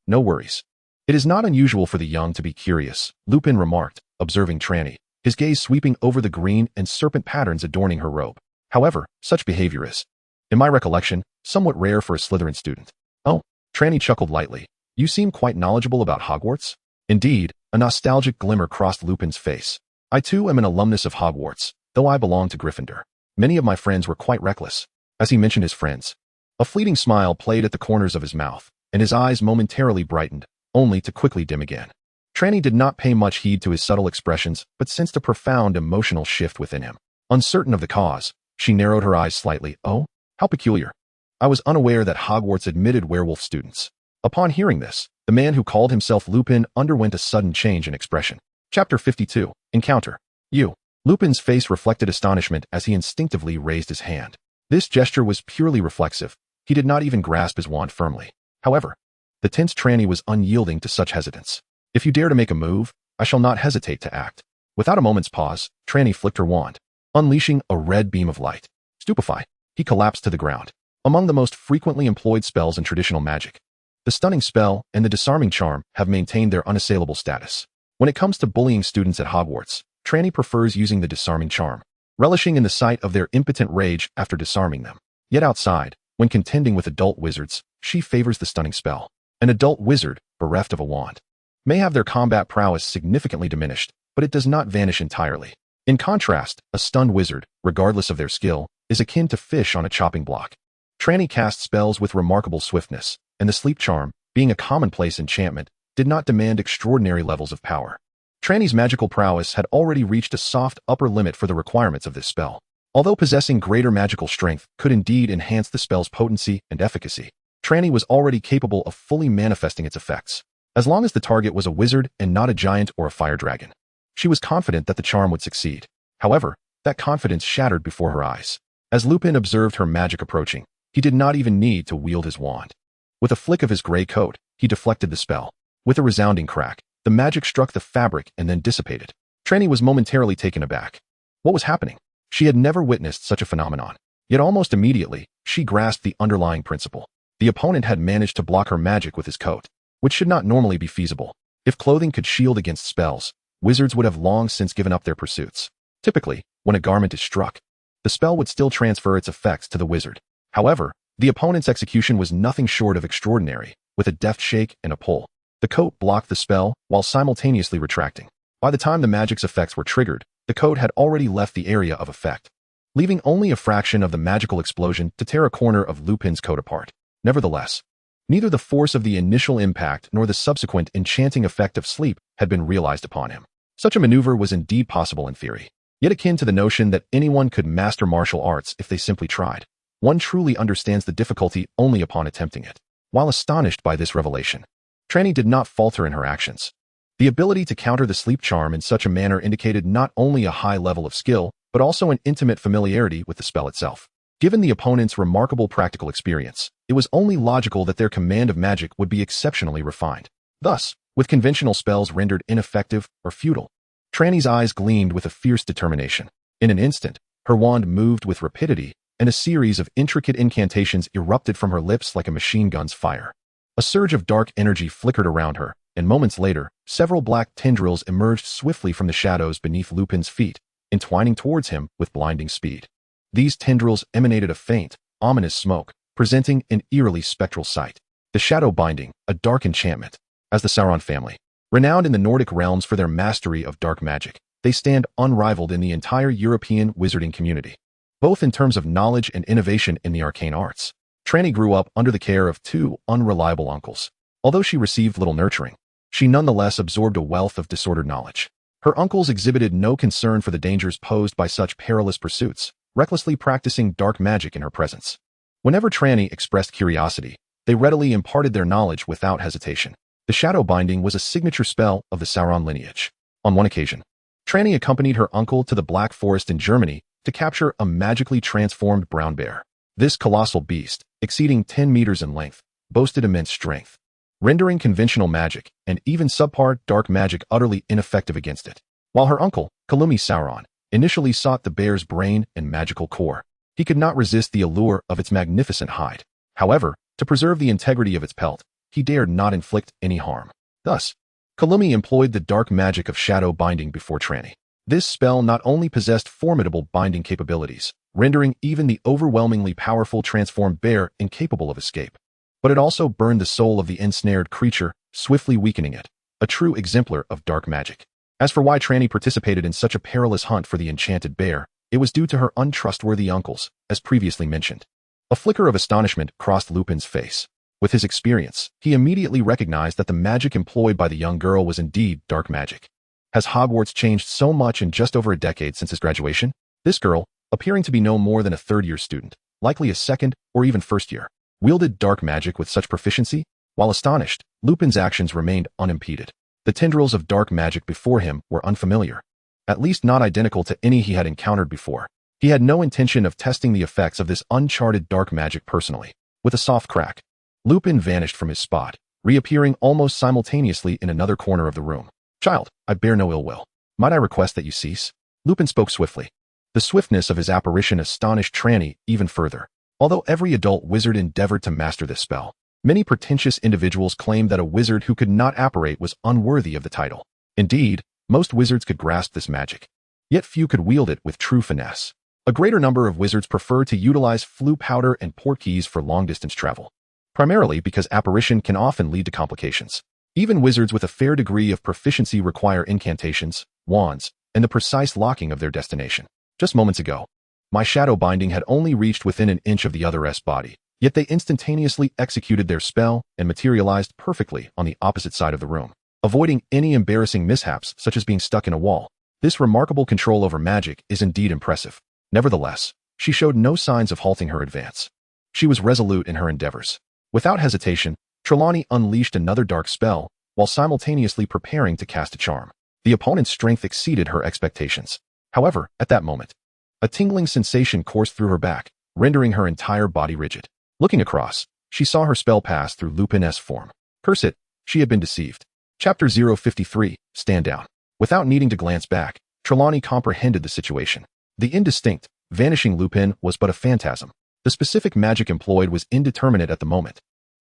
No worries. "It is not unusual for the young to be curious," Lupin remarked, observing Trelawney, his gaze sweeping over the green and serpent patterns adorning her robe. "However, such behavior is, in my recollection, somewhat rare for a Slytherin student." "Oh," Trelawney chuckled lightly. "You seem quite knowledgeable about Hogwarts." Indeed, a nostalgic glimmer crossed Lupin's face. "I too am an alumnus of Hogwarts, though I belong to Gryffindor. Many of my friends were quite reckless." As he mentioned his friends, a fleeting smile played at the corners of his mouth, and his eyes momentarily brightened, only to quickly dim again. Trelawney did not pay much heed to his subtle expressions, but sensed a profound emotional shift within him. Uncertain of the cause, she narrowed her eyes slightly. "Oh, how peculiar. I was unaware that Hogwarts admitted werewolf students." Upon hearing this, the man who called himself Lupin underwent a sudden change in expression. Chapter 52, Encounter. "You." Lupin's face reflected astonishment as he instinctively raised his hand. This gesture was purely reflexive. He did not even grasp his wand firmly. However, the tense Trelawney was unyielding to such hesitance. "If you dare to make a move, I shall not hesitate to act." Without a moment's pause, Trelawney flicked her wand, unleashing a red beam of light. Stupefied, he collapsed to the ground. Among the most frequently employed spells in traditional magic, the stunning spell and the disarming charm have maintained their unassailable status. When it comes to bullying students at Hogwarts, Trelawney prefers using the disarming charm, relishing in the sight of their impotent rage after disarming them. Yet outside, when contending with adult wizards, she favors the stunning spell. An adult wizard, bereft of a wand, may have their combat prowess significantly diminished, but it does not vanish entirely. In contrast, a stunned wizard, regardless of their skill, is akin to fish on a chopping block. Trelawney cast spells with remarkable swiftness, and the sleep charm, being a commonplace enchantment, did not demand extraordinary levels of power. Trelawney's magical prowess had already reached a soft upper limit for the requirements of this spell. Although possessing greater magical strength could indeed enhance the spell's potency and efficacy, Trelawney was already capable of fully manifesting its effects, as long as the target was a wizard and not a giant or a fire dragon. She was confident that the charm would succeed. However, that confidence shattered before her eyes. As Lupin observed her magic approaching, he did not even need to wield his wand. With a flick of his gray coat, he deflected the spell. With a resounding crack, the magic struck the fabric and then dissipated. Trelawney was momentarily taken aback. What was happening? She had never witnessed such a phenomenon. Yet almost immediately, she grasped the underlying principle. The opponent had managed to block her magic with his coat, which should not normally be feasible. If clothing could shield against spells, wizards would have long since given up their pursuits. Typically, when a garment is struck, the spell would still transfer its effects to the wizard. However, the opponent's execution was nothing short of extraordinary. With a deft shake and a pull, the coat blocked the spell while simultaneously retracting. By the time the magic's effects were triggered, the coat had already left the area of effect, leaving only a fraction of the magical explosion to tear a corner of Lupin's coat apart. Nevertheless, neither the force of the initial impact nor the subsequent enchanting effect of sleep had been realized upon him. Such a maneuver was indeed possible in theory, yet akin to the notion that anyone could master martial arts if they simply tried. One truly understands the difficulty only upon attempting it. While astonished by this revelation, Trelawney did not falter in her actions. The ability to counter the sleep charm in such a manner indicated not only a high level of skill, but also an intimate familiarity with the spell itself. Given the opponent's remarkable practical experience, it was only logical that their command of magic would be exceptionally refined. Thus, with conventional spells rendered ineffective or futile, Trelawney's eyes gleamed with a fierce determination. In an instant, her wand moved with rapidity, and a series of intricate incantations erupted from her lips like a machine gun's fire. A surge of dark energy flickered around her, and moments later, several black tendrils emerged swiftly from the shadows beneath Lupin's feet, entwining towards him with blinding speed. These tendrils emanated a faint, ominous smoke, presenting an eerily spectral sight. The shadow binding, a dark enchantment. As the Sauron family, renowned in the Nordic realms for their mastery of dark magic, they stand unrivaled in the entire European wizarding community, both in terms of knowledge and innovation in the arcane arts. Trelawney grew up under the care of two unreliable uncles. Although she received little nurturing, she nonetheless absorbed a wealth of disordered knowledge. Her uncles exhibited no concern for the dangers posed by such perilous pursuits, recklessly practicing dark magic in her presence. Whenever Trelawney expressed curiosity, they readily imparted their knowledge without hesitation. The shadow binding was a signature spell of the Sauron lineage. On one occasion, Trelawney accompanied her uncle to the Black Forest in Germany to capture a magically transformed brown bear. This colossal beast, exceeding 10 meters in length, boasted immense strength, rendering conventional magic and even subpar dark magic utterly ineffective against it. While her uncle, Kalumi Sauron, initially sought the bear's brain and magical core, he could not resist the allure of its magnificent hide. However, to preserve the integrity of its pelt, he dared not inflict any harm. Thus, Kalumi employed the dark magic of shadow binding before Trelawney. This spell not only possessed formidable binding capabilities, rendering even the overwhelmingly powerful transformed bear incapable of escape, but it also burned the soul of the ensnared creature, swiftly weakening it, a true exemplar of dark magic. As for why Trelawney participated in such a perilous hunt for the enchanted bear, it was due to her untrustworthy uncles, as previously mentioned. A flicker of astonishment crossed Lupin's face. With his experience, he immediately recognized that the magic employed by the young girl was indeed dark magic. Has Hogwarts changed so much in just over a decade since his graduation? This girl, appearing to be no more than a third-year student, likely a second or even first year, wielded dark magic with such proficiency? While astonished, Lupin's actions remained unimpeded. The tendrils of dark magic before him were unfamiliar, at least not identical to any he had encountered before. He had no intention of testing the effects of this uncharted dark magic personally. With a soft crack, Lupin vanished from his spot, reappearing almost simultaneously in another corner of the room. "Child, I bear no ill will. Might I request that you cease?" Lupin spoke swiftly. The swiftness of his apparition astonished Trelawney even further. Although every adult wizard endeavored to master this spell, many pretentious individuals claimed that a wizard who could not apparate was unworthy of the title. Indeed, most wizards could grasp this magic, yet few could wield it with true finesse. A greater number of wizards prefer to utilize flue powder and portkeys for long-distance travel, primarily because apparition can often lead to complications. Even wizards with a fair degree of proficiency require incantations, wands, and the precise locking of their destination. Just moments ago, my shadow binding had only reached within an inch of the other's body, yet they instantaneously executed their spell and materialized perfectly on the opposite side of the room, avoiding any embarrassing mishaps such as being stuck in a wall. This remarkable control over magic is indeed impressive. Nevertheless, she showed no signs of halting her advance. She was resolute in her endeavors. Without hesitation, Trelawney unleashed another dark spell, while simultaneously preparing to cast a charm. The opponent's strength exceeded her expectations. However, at that moment, a tingling sensation coursed through her back, rendering her entire body rigid. Looking across, she saw her spell pass through Lupin's form. Curse it, she had been deceived. Chapter 053, Stand Down. Without needing to glance back, Trelawney comprehended the situation. The indistinct, vanishing Lupin was but a phantasm. The specific magic employed was indeterminate at the moment.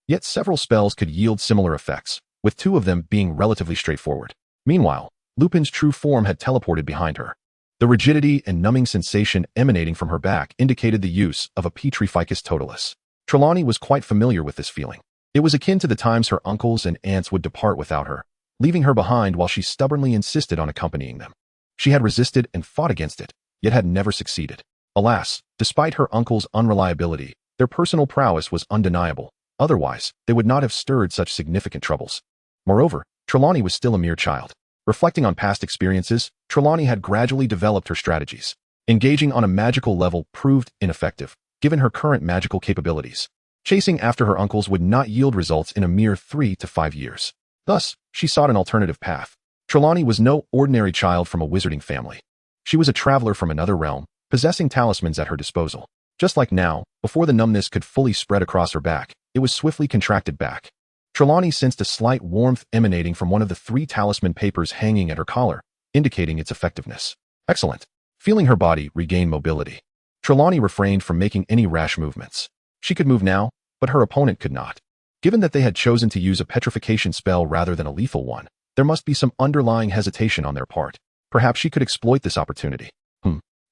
Yet several spells could yield similar effects, with two of them being relatively straightforward. Meanwhile, Lupin's true form had teleported behind her. The rigidity and numbing sensation emanating from her back indicated the use of a Petrificus totalis. Trelawney was quite familiar with this feeling. It was akin to the times her uncles and aunts would depart without her, leaving her behind while she stubbornly insisted on accompanying them. She had resisted and fought against it, yet had never succeeded. Alas, despite her uncle's unreliability, their personal prowess was undeniable, Otherwise, they would not have stirred such significant troubles. Moreover, Trelawney was still a mere child. Reflecting on past experiences, Trelawney had gradually developed her strategies. Engaging on a magical level proved ineffective, given her current magical capabilities. Chasing after her uncles would not yield results in a mere 3 to 5 years. Thus, she sought an alternative path. Trelawney was no ordinary child from a wizarding family. She was a traveler from another realm, possessing talismans at her disposal. Just like now, before the numbness could fully spread across her back, it was swiftly contracted back. Trelawney sensed a slight warmth emanating from one of the 3 talisman papers hanging at her collar, indicating its effectiveness. Excellent. Feeling her body regain mobility, Trelawney refrained from making any rash movements. She could move now, but her opponent could not. Given that they had chosen to use a petrification spell rather than a lethal one, there must be some underlying hesitation on their part. Perhaps she could exploit this opportunity.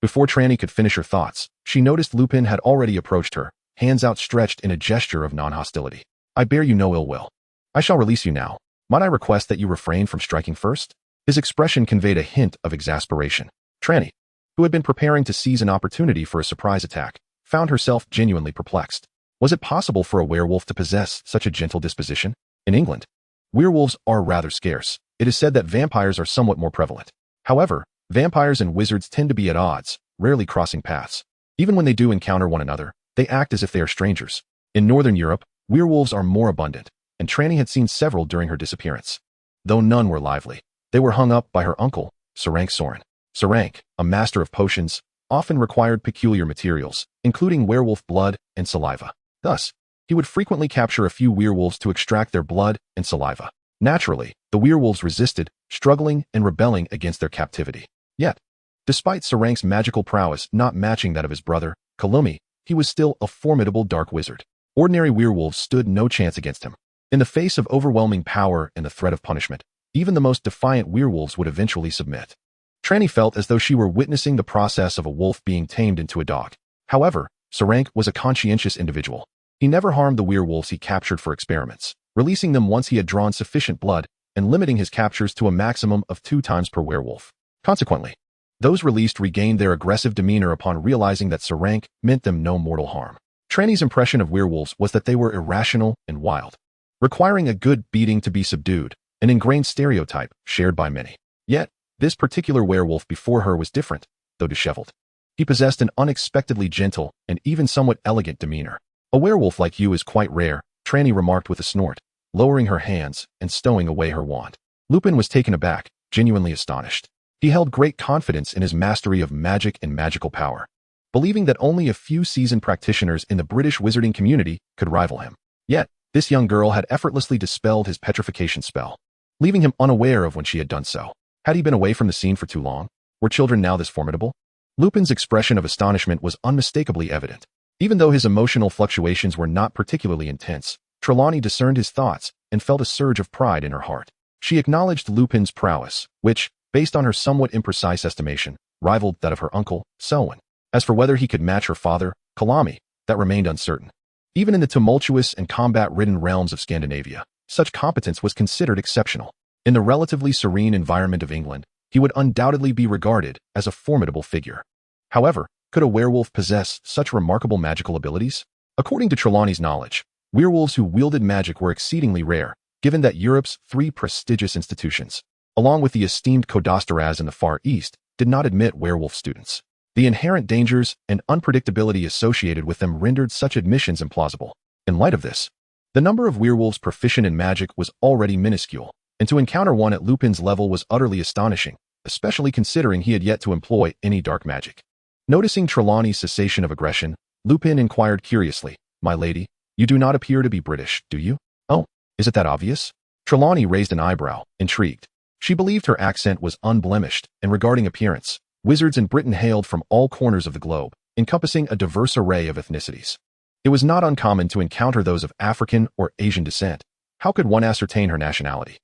Before Trelawney could finish her thoughts, she noticed Lupin had already approached her, hands outstretched in a gesture of non-hostility. I bear you no ill will. I shall release you now. Might I request that you refrain from striking first? His expression conveyed a hint of exasperation. Trelawney, who had been preparing to seize an opportunity for a surprise attack, found herself genuinely perplexed. Was it possible for a werewolf to possess such a gentle disposition? In England, werewolves are rather scarce. It is said that vampires are somewhat more prevalent. However, vampires and wizards tend to be at odds, rarely crossing paths. Even when they do encounter one another, they act as if they are strangers. In Northern Europe, werewolves are more abundant, and Trelawney had seen several during her disappearance. Though none were lively, they were hung up by her uncle, Sir Soren. Sir, a master of potions, often required peculiar materials, including werewolf blood and saliva. Thus, he would frequently capture a few werewolves to extract their blood and saliva. Naturally, the werewolves resisted, struggling and rebelling against their captivity. Yet, despite Sir magical prowess not matching that of his brother, Kalumi, he was still a formidable dark wizard. Ordinary werewolves stood no chance against him. In the face of overwhelming power and the threat of punishment, even the most defiant werewolves would eventually submit. Trelawney felt as though she were witnessing the process of a wolf being tamed into a dog. However, Sir was a conscientious individual. He never harmed the werewolves he captured for experiments, releasing them once he had drawn sufficient blood and limiting his captures to a maximum of 2 times per werewolf. Consequently, those released regained their aggressive demeanor upon realizing that Sir meant them no mortal harm. Trelawney's impression of werewolves was that they were irrational and wild, requiring a good beating to be subdued, an ingrained stereotype shared by many. Yet, this particular werewolf before her was different, though disheveled. He possessed an unexpectedly gentle and even somewhat elegant demeanor. A werewolf like you is quite rare, Trelawney remarked with a snort, lowering her hands and stowing away her wand. Lupin was taken aback, genuinely astonished. He held great confidence in his mastery of magic and magical power, believing that only a few seasoned practitioners in the British wizarding community could rival him. Yet, this young girl had effortlessly dispelled his petrification spell, leaving him unaware of when she had done so. Had he been away from the scene for too long? Were children now this formidable? Lupin's expression of astonishment was unmistakably evident. Even though his emotional fluctuations were not particularly intense, Trelawney discerned his thoughts and felt a surge of pride in her heart. She acknowledged Lupin's prowess, which, based on her somewhat imprecise estimation, rivaled that of her uncle, Selwyn. As for whether he could match her father, Kalami, that remained uncertain. Even in the tumultuous and combat-ridden realms of Scandinavia, such competence was considered exceptional. In the relatively serene environment of England, he would undoubtedly be regarded as a formidable figure. However, could a werewolf possess such remarkable magical abilities? According to Trelawney's knowledge, werewolves who wielded magic were exceedingly rare, given that Europe's 3 prestigious institutions, along with the esteemed Codasteras in the Far East, did not admit werewolf students. The inherent dangers and unpredictability associated with them rendered such admissions implausible. In light of this, the number of werewolves proficient in magic was already minuscule, and to encounter one at Lupin's level was utterly astonishing, especially considering he had yet to employ any dark magic. Noticing Trelawney's cessation of aggression, Lupin inquired curiously, "My lady, you do not appear to be British, do you?" "Oh, is it that obvious?" Trelawney raised an eyebrow, intrigued. She believed her accent was unblemished, and regarding appearance, wizards in Britain hailed from all corners of the globe, encompassing a diverse array of ethnicities. It was not uncommon to encounter those of African or Asian descent. How could one ascertain her nationality?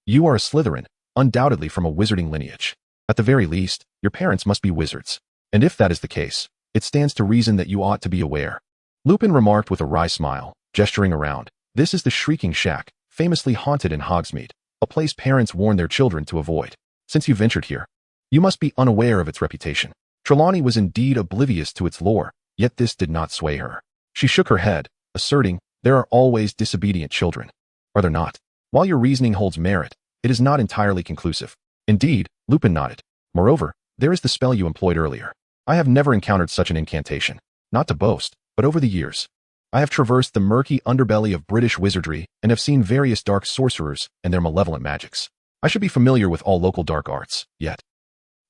You are a Slytherin, undoubtedly from a wizarding lineage. At the very least, your parents must be wizards. And if that is the case, it stands to reason that you ought to be aware. Lupin remarked with a wry smile, gesturing around. This is the Shrieking Shack, famously haunted in Hogsmeade, a place parents warn their children to avoid. Since you ventured here, you must be unaware of its reputation. Trelawney was indeed oblivious to its lore, yet this did not sway her. She shook her head, asserting There are always disobedient children, are there not? While your reasoning holds merit, it is not entirely conclusive. Indeed, Lupin nodded. Moreover, there is the spell you employed earlier. I have never encountered such an incantation. Not to boast, but over the years, I have traversed the murky underbelly of British wizardry and have seen various dark sorcerers and their malevolent magics. I should be familiar with all local dark arts, yet.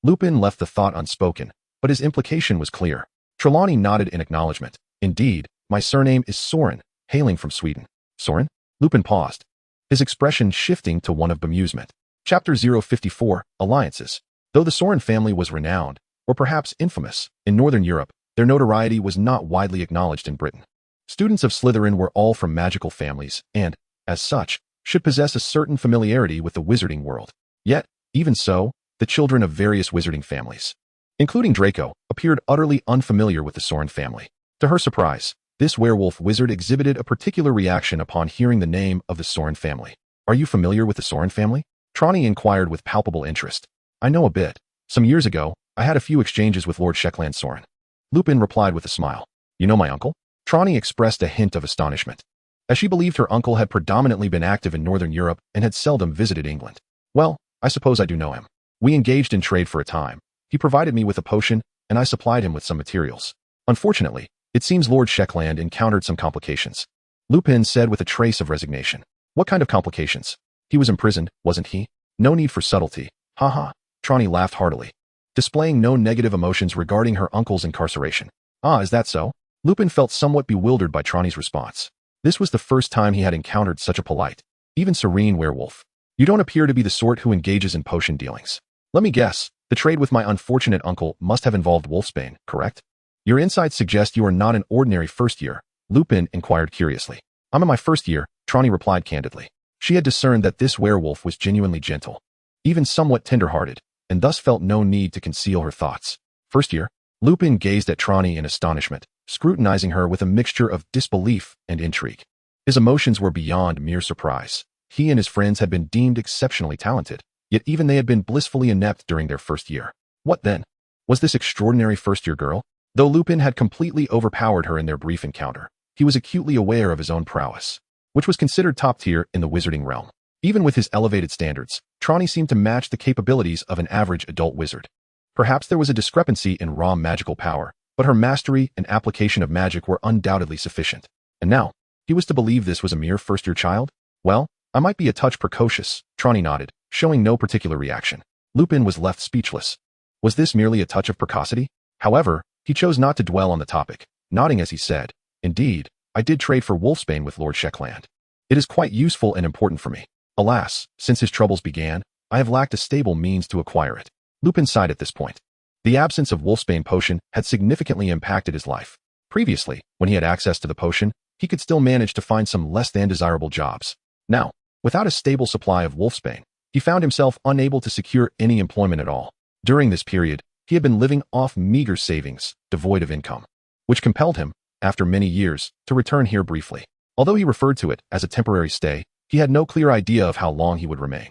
Lupin left the thought unspoken, but his implication was clear. Trelawney nodded in acknowledgement. Indeed, my surname is Soren, hailing from Sweden. Soren? Lupin paused, his expression shifting to one of bemusement. Chapter 054, Alliances. Though the Soren family was renowned, or perhaps infamous, in Northern Europe, their notoriety was not widely acknowledged in Britain. Students of Slytherin were all from magical families and, as such, should possess a certain familiarity with the wizarding world. Yet, even so, the children of various wizarding families, including Draco, appeared utterly unfamiliar with the Soren family. To her surprise, this werewolf wizard exhibited a particular reaction upon hearing the name of the Soren family. Are you familiar with the Soren family? Trelawney inquired with palpable interest. I know a bit. Some years ago, I had a few exchanges with Lord Shekland Soren. Lupin replied with a smile. You know my uncle? Trelawney expressed a hint of astonishment, as she believed her uncle had predominantly been active in Northern Europe and had seldom visited England. Well, I suppose I do know him. We engaged in trade for a time. He provided me with a potion, and I supplied him with some materials. Unfortunately, it seems Lord Shekland encountered some complications. Lupin said with a trace of resignation. What kind of complications? He was imprisoned, wasn't he? No need for subtlety. Ha. Trelawney laughed heartily, displaying no negative emotions regarding her uncle's incarceration. Ah, is that so? Lupin felt somewhat bewildered by Trelawney's response. This was the first time he had encountered such a polite, even serene werewolf. You don't appear to be the sort who engages in potion dealings. Let me guess, the trade with my unfortunate uncle must have involved wolfsbane, correct? Your insights suggest you are not an ordinary first year, Lupin inquired curiously. I'm in my first year, Trelawney replied candidly. She had discerned that this werewolf was genuinely gentle, even somewhat tender-hearted, and thus felt no need to conceal her thoughts. First year? Lupin gazed at Trelawney in astonishment, scrutinizing her with a mixture of disbelief and intrigue. His emotions were beyond mere surprise. He and his friends had been deemed exceptionally talented, yet even they had been blissfully inept during their first year. What then? Was this extraordinary first-year girl? Though Lupin had completely overpowered her in their brief encounter, he was acutely aware of his own prowess, which was considered top-tier in the wizarding realm. Even with his elevated standards, Trelawney seemed to match the capabilities of an average adult wizard. Perhaps there was a discrepancy in raw magical power, but her mastery and application of magic were undoubtedly sufficient. And now, he was to believe this was a mere first-year child? Well, I might be a touch precocious, Trelawney nodded, showing no particular reaction. Lupin was left speechless. Was this merely a touch of precocity? However, he chose not to dwell on the topic, nodding as he said, Indeed, I did trade for wolfsbane with Lord Shekland. It is quite useful and important for me. Alas, since his troubles began, I have lacked a stable means to acquire it. Lupin sighed at this point. The absence of wolfsbane potion had significantly impacted his life. Previously, when he had access to the potion, he could still manage to find some less than desirable jobs. Now, without a stable supply of wolfsbane, he found himself unable to secure any employment at all. During this period, he had been living off meager savings, devoid of income, which compelled him, after many years, to return here briefly. Although he referred to it as a temporary stay, he had no clear idea of how long he would remain.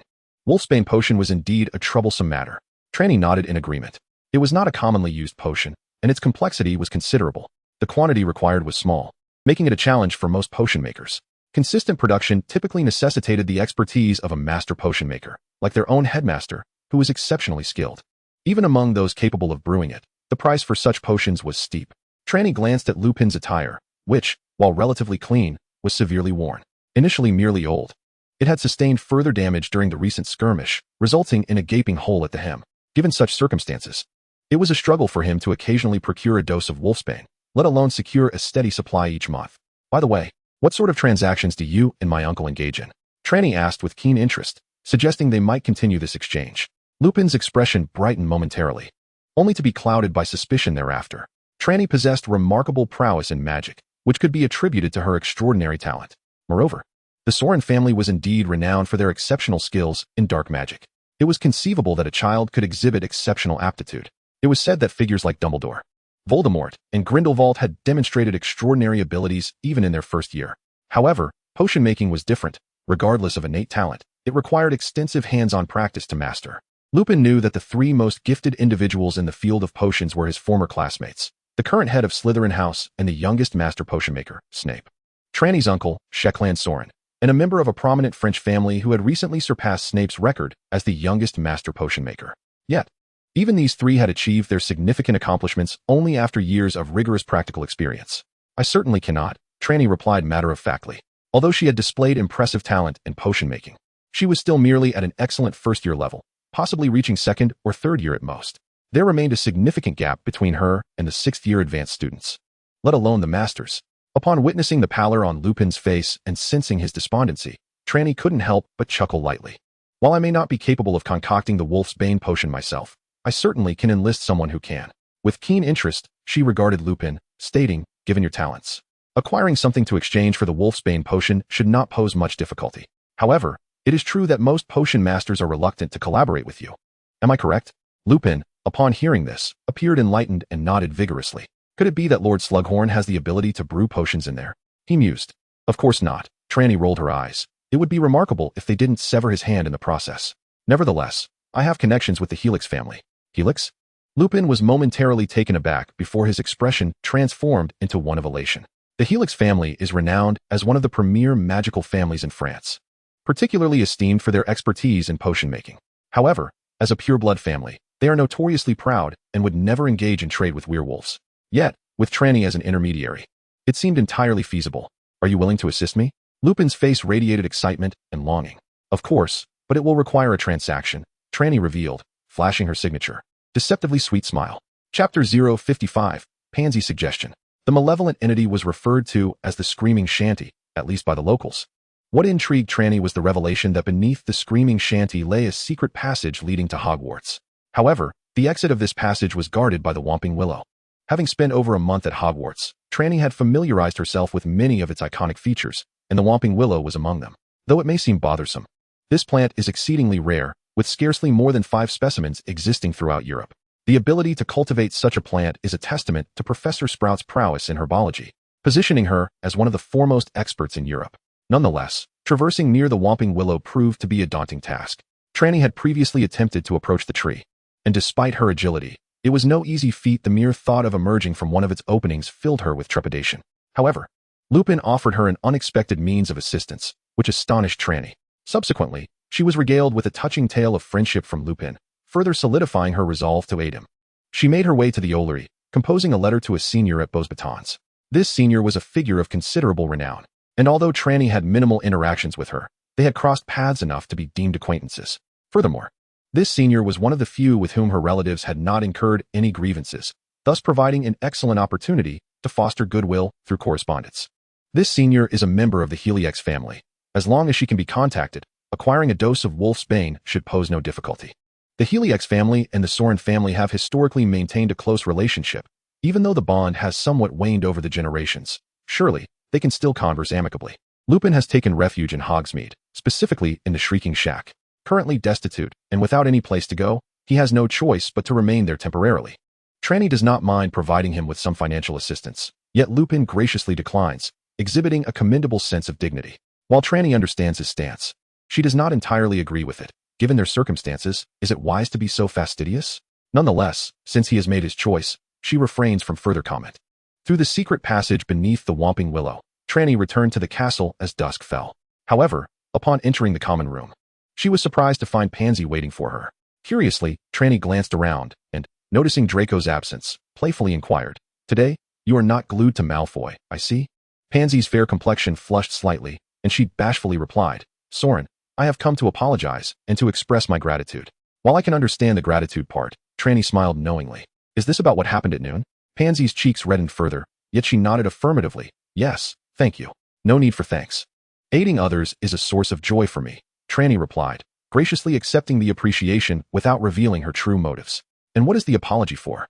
Wolfsbane potion was indeed a troublesome matter. Trelawney nodded in agreement. It was not a commonly used potion, and its complexity was considerable. The quantity required was small, making it a challenge for most potion makers. Consistent production typically necessitated the expertise of a master potion maker, like their own headmaster, who was exceptionally skilled. Even among those capable of brewing it, the price for such potions was steep. Trelawney glanced at Lupin's attire, which, while relatively clean, was severely worn. Initially merely old, it had sustained further damage during the recent skirmish, resulting in a gaping hole at the hem. Given such circumstances, it was a struggle for him to occasionally procure a dose of wolfsbane, let alone secure a steady supply each month. By the way, what sort of transactions do you and my uncle engage in? Trelawney asked with keen interest, suggesting they might continue this exchange. Lupin's expression brightened momentarily, only to be clouded by suspicion thereafter. Trelawney possessed remarkable prowess in magic, which could be attributed to her extraordinary talent. Moreover, the Soren family was indeed renowned for their exceptional skills in dark magic. It was conceivable that a child could exhibit exceptional aptitude. It was said that figures like Dumbledore, Voldemort, and Grindelwald had demonstrated extraordinary abilities even in their first year. However, potion making was different. Regardless of innate talent, it required extensive hands-on practice to master. Lupin knew that the three most gifted individuals in the field of potions were his former classmates, the current head of Slytherin House and the youngest master potion maker, Snape. Trelawney's uncle, Sheklan Soren, and a member of a prominent French family who had recently surpassed Snape's record as the youngest master potion maker. Yet, even these three had achieved their significant accomplishments only after years of rigorous practical experience. I certainly cannot, Trelawney replied matter-of-factly. Although she had displayed impressive talent in potion making, she was still merely at an excellent first-year level, possibly reaching second or third year at most. There remained a significant gap between her and the sixth-year advanced students, let alone the masters. Upon witnessing the pallor on Lupin's face and sensing his despondency, Trelawney couldn't help but chuckle lightly. While I may not be capable of concocting the Wolf's Bane potion myself, I certainly can enlist someone who can. With keen interest, she regarded Lupin, stating, given your talents, acquiring something to exchange for the Wolf's Bane potion should not pose much difficulty. However, it is true that most potion masters are reluctant to collaborate with you. Am I correct? Lupin, upon hearing this, appeared enlightened and nodded vigorously. Could it be that Lord Slughorn has the ability to brew potions in there? He mused. Of course not. Trelawney rolled her eyes. It would be remarkable if they didn't sever his hand in the process. Nevertheless, I have connections with the Helix family. Helix? Lupin was momentarily taken aback before his expression transformed into one of elation. The Helix family is renowned as one of the premier magical families in France, particularly esteemed for their expertise in potion making. However, as a pureblood family, they are notoriously proud and would never engage in trade with werewolves. Yet, with Trelawney as an intermediary, it seemed entirely feasible. Are you willing to assist me? Lupin's face radiated excitement and longing. Of course, but it will require a transaction, Trelawney revealed, flashing her signature. Deceptively sweet smile. Chapter 055, Pansy Suggestion. The malevolent entity was referred to as the Screaming Shanty, at least by the locals. What intrigued Trelawney was the revelation that beneath the Screaming Shanty lay a secret passage leading to Hogwarts. However, the exit of this passage was guarded by the Whomping Willow. Having spent over a month at Hogwarts, Trelawney had familiarized herself with many of its iconic features, and the Whomping Willow was among them. Though it may seem bothersome, this plant is exceedingly rare, with scarcely more than 5 specimens existing throughout Europe. The ability to cultivate such a plant is a testament to Professor Sprout's prowess in herbology, positioning her as one of the foremost experts in Europe. Nonetheless, traversing near the Whomping Willow proved to be a daunting task. Trelawney had previously attempted to approach the tree, and despite her agility, it was no easy feat. The mere thought of emerging from one of its openings filled her with trepidation. However, Lupin offered her an unexpected means of assistance, which astonished Trelawney. Subsequently, she was regaled with a touching tale of friendship from Lupin, further solidifying her resolve to aid him. She made her way to the Olery, composing a letter to a senior at Beauxbatons. This senior was a figure of considerable renown, and although Trelawney had minimal interactions with her, they had crossed paths enough to be deemed acquaintances. Furthermore, this senior was one of the few with whom her relatives had not incurred any grievances, thus providing an excellent opportunity to foster goodwill through correspondence. This senior is a member of the Helix family. As long as she can be contacted, acquiring a dose of Wolf's Bane should pose no difficulty. The Helix family and the Soren family have historically maintained a close relationship, even though the bond has somewhat waned over the generations. Surely, they can still converse amicably. Lupin has taken refuge in Hogsmeade, specifically in the Shrieking Shack. Currently destitute and without any place to go, he has no choice but to remain there temporarily. Trelawney does not mind providing him with some financial assistance, yet Lupin graciously declines, exhibiting a commendable sense of dignity. While Trelawney understands his stance, she does not entirely agree with it. Given their circumstances, is it wise to be so fastidious? Nonetheless, since he has made his choice, she refrains from further comment. Through the secret passage beneath the Whomping Willow, Trelawney returned to the castle as dusk fell. However, upon entering the common room, she was surprised to find Pansy waiting for her. Curiously, Trelawney glanced around and, noticing Draco's absence, playfully inquired, "Today, you are not glued to Malfoy, I see?" Pansy's fair complexion flushed slightly, and she bashfully replied, "Soren, I have come to apologize and to express my gratitude." While I can understand the gratitude part, Trelawney smiled knowingly. "Is this about what happened at noon?" Pansy's cheeks reddened further, yet she nodded affirmatively. "Yes, thank you. No need for thanks. Aiding others is a source of joy for me," Trelawney replied, graciously accepting the appreciation without revealing her true motives. "And what is the apology for?"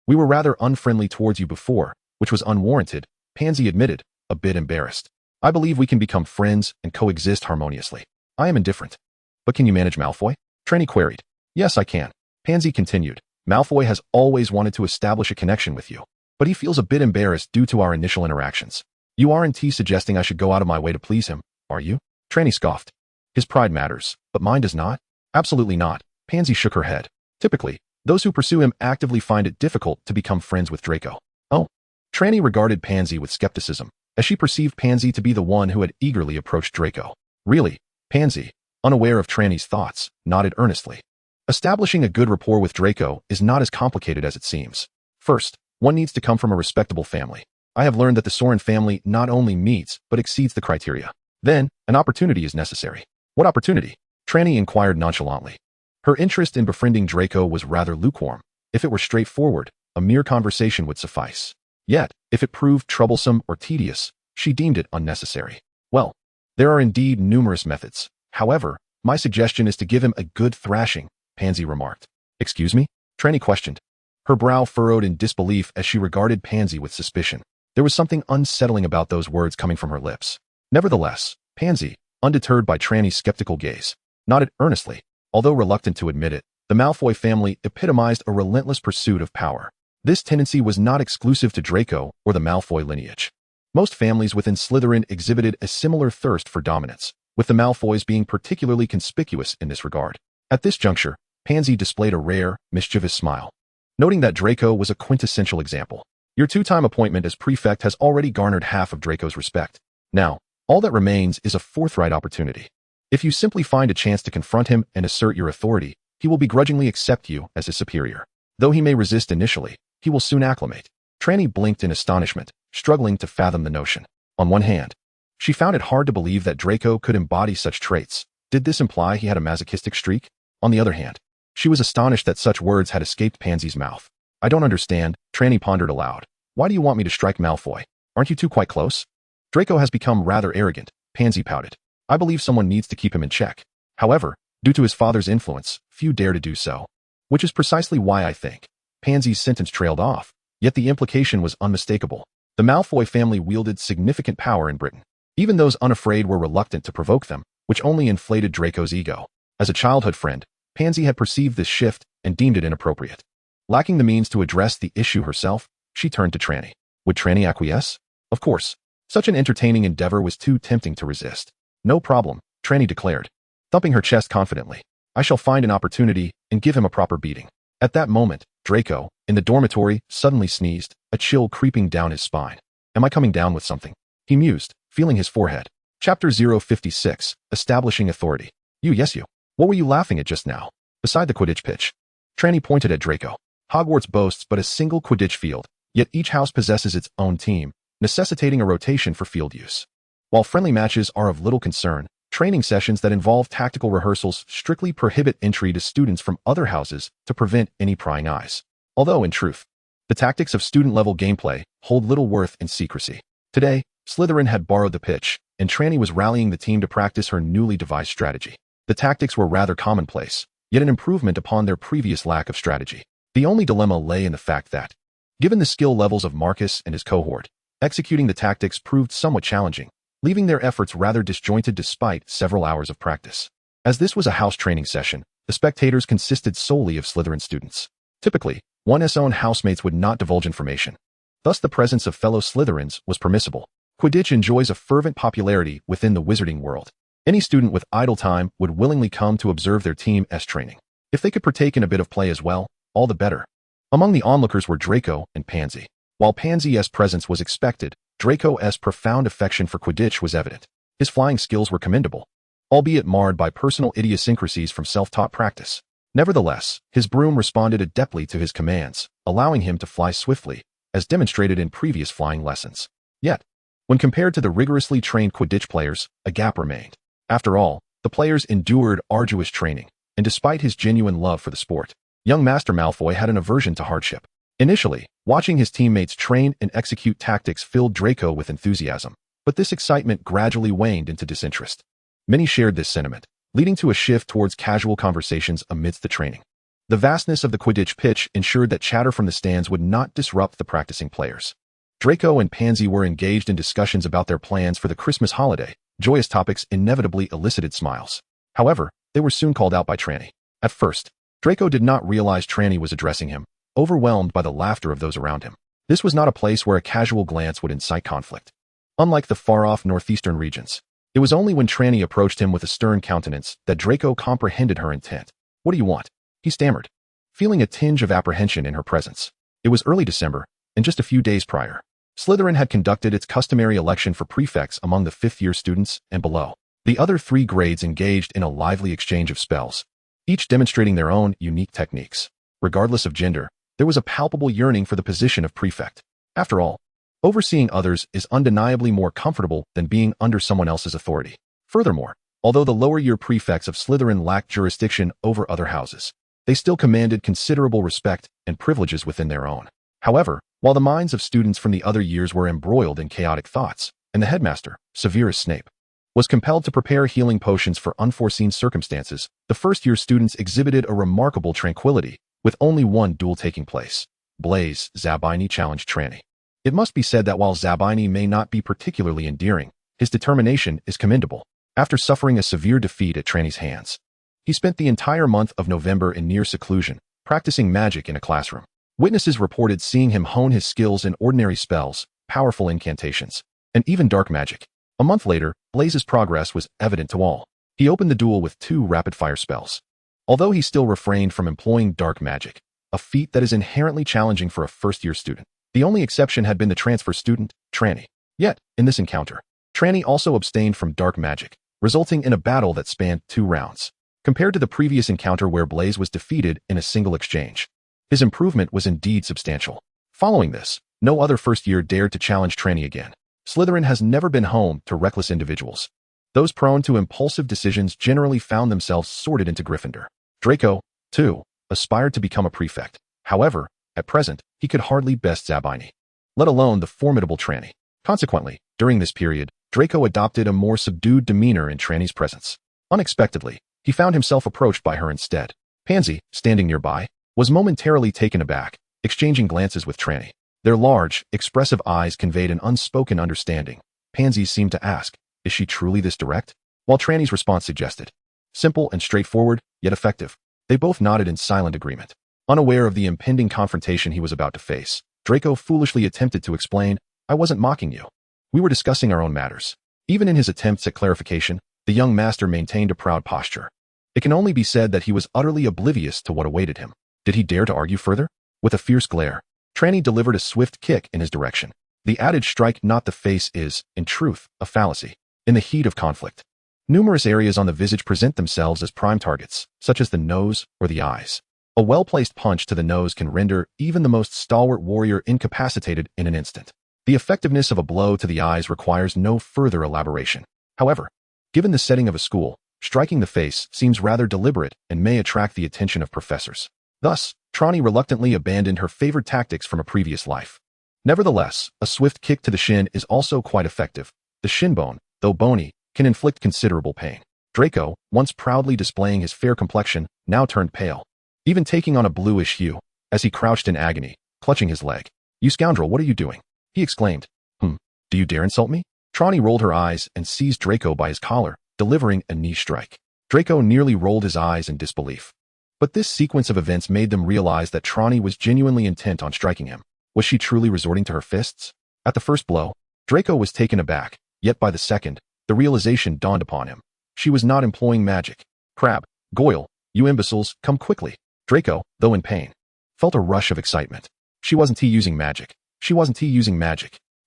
We were rather unfriendly towards you before, which was unwarranted," Pansy admitted, a bit embarrassed. "I believe we can become friends and coexist harmoniously. I am indifferent." "But can you manage Malfoy?" Trelawney queried. "Yes, I can," Pansy continued. "Malfoy has always wanted to establish a connection with you, but he feels a bit embarrassed due to our initial interactions. You aren't suggesting I should go out of my way to please him, are you?" Trelawney scoffed. "His pride matters, but mine does not." "Absolutely not," Pansy shook her head. "Typically, those who pursue him actively find it difficult to become friends with Draco." "Oh." Trelawney regarded Pansy with skepticism, as she perceived Pansy to be the one who had eagerly approached Draco. Really? Pansy, unaware of Trelawney's thoughts, nodded earnestly. Establishing a good rapport with Draco is not as complicated as it seems. First, one needs to come from a respectable family. I have learned that the Soren family not only meets but exceeds the criteria. Then, an opportunity is necessary. What opportunity? Trelawney inquired nonchalantly. Her interest in befriending Draco was rather lukewarm. If it were straightforward, a mere conversation would suffice. Yet, if it proved troublesome or tedious, she deemed it unnecessary. Well, there are indeed numerous methods. However, my suggestion is to give him a good thrashing, Pansy remarked. Excuse me? Trelawney questioned. Her brow furrowed in disbelief as she regarded Pansy with suspicion. There was something unsettling about those words coming from her lips. Nevertheless, Pansy, undeterred by Trelawney's skeptical gaze, nodded earnestly. Although reluctant to admit it, the Malfoy family epitomized a relentless pursuit of power. This tendency was not exclusive to Draco or the Malfoy lineage. Most families within Slytherin exhibited a similar thirst for dominance, with the Malfoys being particularly conspicuous in this regard. At this juncture, Pansy displayed a rare, mischievous smile, noting that Draco was a quintessential example. Your two-time appointment as prefect has already garnered half of Draco's respect. Now, all that remains is a forthright opportunity. If you simply find a chance to confront him and assert your authority, he will begrudgingly accept you as his superior. Though he may resist initially, he will soon acclimate. Trelawney blinked in astonishment, struggling to fathom the notion. On one hand, she found it hard to believe that Draco could embody such traits. Did this imply he had a masochistic streak? On the other hand, she was astonished that such words had escaped Pansy's mouth. I don't understand, Trelawney pondered aloud. Why do you want me to strike Malfoy? Aren't you two quite close? Draco has become rather arrogant, Pansy pouted. I believe someone needs to keep him in check. However, due to his father's influence, few dare to do so. Which is precisely why I think. Pansy's sentence trailed off, yet the implication was unmistakable. The Malfoy family wielded significant power in Britain. Even those unafraid were reluctant to provoke them, which only inflated Draco's ego. As a childhood friend, Pansy had perceived this shift and deemed it inappropriate. Lacking the means to address the issue herself, she turned to Trelawney. Would Trelawney acquiesce? Of course. Such an entertaining endeavor was too tempting to resist. No problem, Trelawney declared, thumping her chest confidently. I shall find an opportunity and give him a proper beating. At that moment, Draco, in the dormitory, suddenly sneezed, a chill creeping down his spine. Am I coming down with something? He mused, feeling his forehead. Chapter 056, Establishing Authority. Yes you. What were you laughing at just now? Beside the Quidditch pitch. Trelawney pointed at Draco. Hogwarts boasts but a single Quidditch field, yet each house possesses its own team, necessitating a rotation for field use. While friendly matches are of little concern, training sessions that involve tactical rehearsals strictly prohibit entry to students from other houses to prevent any prying eyes. Although, in truth, the tactics of student-level gameplay hold little worth in secrecy. Today, Slytherin had borrowed the pitch, and Trelawney was rallying the team to practice her newly devised strategy. The tactics were rather commonplace, yet an improvement upon their previous lack of strategy. The only dilemma lay in the fact that, given the skill levels of Marcus and his cohort, executing the tactics proved somewhat challenging, leaving their efforts rather disjointed despite several hours of practice. As this was a house training session, the spectators consisted solely of Slytherin students. Typically, one's own housemates would not divulge information. Thus the presence of fellow Slytherins was permissible. Quidditch enjoys a fervent popularity within the Wizarding world. Any student with idle time would willingly come to observe their team's training. If they could partake in a bit of play as well, all the better. Among the onlookers were Draco and Pansy. While Pansy's presence was expected, Draco's profound affection for Quidditch was evident. His flying skills were commendable, albeit marred by personal idiosyncrasies from self-taught practice. Nevertheless, his broom responded adeptly to his commands, allowing him to fly swiftly, as demonstrated in previous flying lessons. Yet, when compared to the rigorously trained Quidditch players, a gap remained. After all, the players endured arduous training, and despite his genuine love for the sport, young Master Malfoy had an aversion to hardship. Initially, watching his teammates train and execute tactics filled Draco with enthusiasm, but this excitement gradually waned into disinterest. Many shared this sentiment, leading to a shift towards casual conversations amidst the training. The vastness of the Quidditch pitch ensured that chatter from the stands would not disrupt the practicing players. Draco and Pansy were engaged in discussions about their plans for the Christmas holiday. Joyous topics inevitably elicited smiles. However, they were soon called out by Trelawney. At first, Draco did not realize Trelawney was addressing him, overwhelmed by the laughter of those around him. This was not a place where a casual glance would incite conflict. Unlike the far-off northeastern regions, it was only when Trelawney approached him with a stern countenance that Draco comprehended her intent. What do you want? He stammered, feeling a tinge of apprehension in her presence. It was early December, and just a few days prior. Slytherin had conducted its customary election for prefects among the fifth-year students and below. The other three grades engaged in a lively exchange of spells, each demonstrating their own unique techniques. Regardless of gender, there was a palpable yearning for the position of prefect. After all, overseeing others is undeniably more comfortable than being under someone else's authority. Furthermore, although the lower-year prefects of Slytherin lacked jurisdiction over other houses, they still commanded considerable respect and privileges within their own. However, while the minds of students from the other years were embroiled in chaotic thoughts, and the headmaster, Severus Snape, was compelled to prepare healing potions for unforeseen circumstances, the first-year students exhibited a remarkable tranquility, with only one duel taking place. Blaise Zabini challenged Trelawney. It must be said that while Zabini may not be particularly endearing, his determination is commendable. After suffering a severe defeat at Trelawney's hands, he spent the entire month of November in near seclusion, practicing magic in a classroom. Witnesses reported seeing him hone his skills in ordinary spells, powerful incantations, and even dark magic. A month later, Blaise's progress was evident to all. He opened the duel with 2 rapid-fire spells. Although he still refrained from employing dark magic, a feat that is inherently challenging for a first-year student. The only exception had been the transfer student, Trelawney. Yet, in this encounter, Trelawney also abstained from dark magic, resulting in a battle that spanned 2 rounds. Compared to the previous encounter where Blaise was defeated in a single exchange, his improvement was indeed substantial. Following this, no other first-year dared to challenge Trelawney again. Slytherin has never been home to reckless individuals. Those prone to impulsive decisions generally found themselves sorted into Gryffindor. Draco, too, aspired to become a prefect. However, at present, he could hardly best Zabini, let alone the formidable Trelawney. Consequently, during this period, Draco adopted a more subdued demeanor in Trelawney's presence. Unexpectedly, he found himself approached by her instead. Pansy, standing nearby, was momentarily taken aback, exchanging glances with Trelawney. Their large, expressive eyes conveyed an unspoken understanding. Pansy seemed to ask, "Is she truly this direct?" While Trelawney's response suggested, simple and straightforward, yet effective. They both nodded in silent agreement. Unaware of the impending confrontation he was about to face, Draco foolishly attempted to explain, "I wasn't mocking you. We were discussing our own matters." Even in his attempts at clarification, the young master maintained a proud posture. It can only be said that he was utterly oblivious to what awaited him. Did he dare to argue further? With a fierce glare, Trelawney delivered a swift kick in his direction. The adage "strike not the face" is, in truth, a fallacy. In the heat of conflict, numerous areas on the visage present themselves as prime targets, such as the nose or the eyes. A well-placed punch to the nose can render even the most stalwart warrior incapacitated in an instant. The effectiveness of a blow to the eyes requires no further elaboration. However, given the setting of a school, striking the face seems rather deliberate and may attract the attention of professors. Thus, Trelawney reluctantly abandoned her favored tactics from a previous life. Nevertheless, a swift kick to the shin is also quite effective. The shin bone, though bony, can inflict considerable pain. Draco, once proudly displaying his fair complexion, now turned pale, even taking on a bluish hue, as he crouched in agony, clutching his leg. "You scoundrel, what are you doing?" he exclaimed. Do you dare insult me?" Trelawney rolled her eyes and seized Draco by his collar, delivering a knee strike. Draco nearly rolled his eyes in disbelief. But this sequence of events made them realize that Trelawney was genuinely intent on striking him. Was she truly resorting to her fists? At the first blow, Draco was taken aback, yet by the second, the realization dawned upon him. She was not employing magic. Crabbe, Goyle, you imbeciles, come quickly. Draco, though in pain, felt a rush of excitement. She wasn't using magic.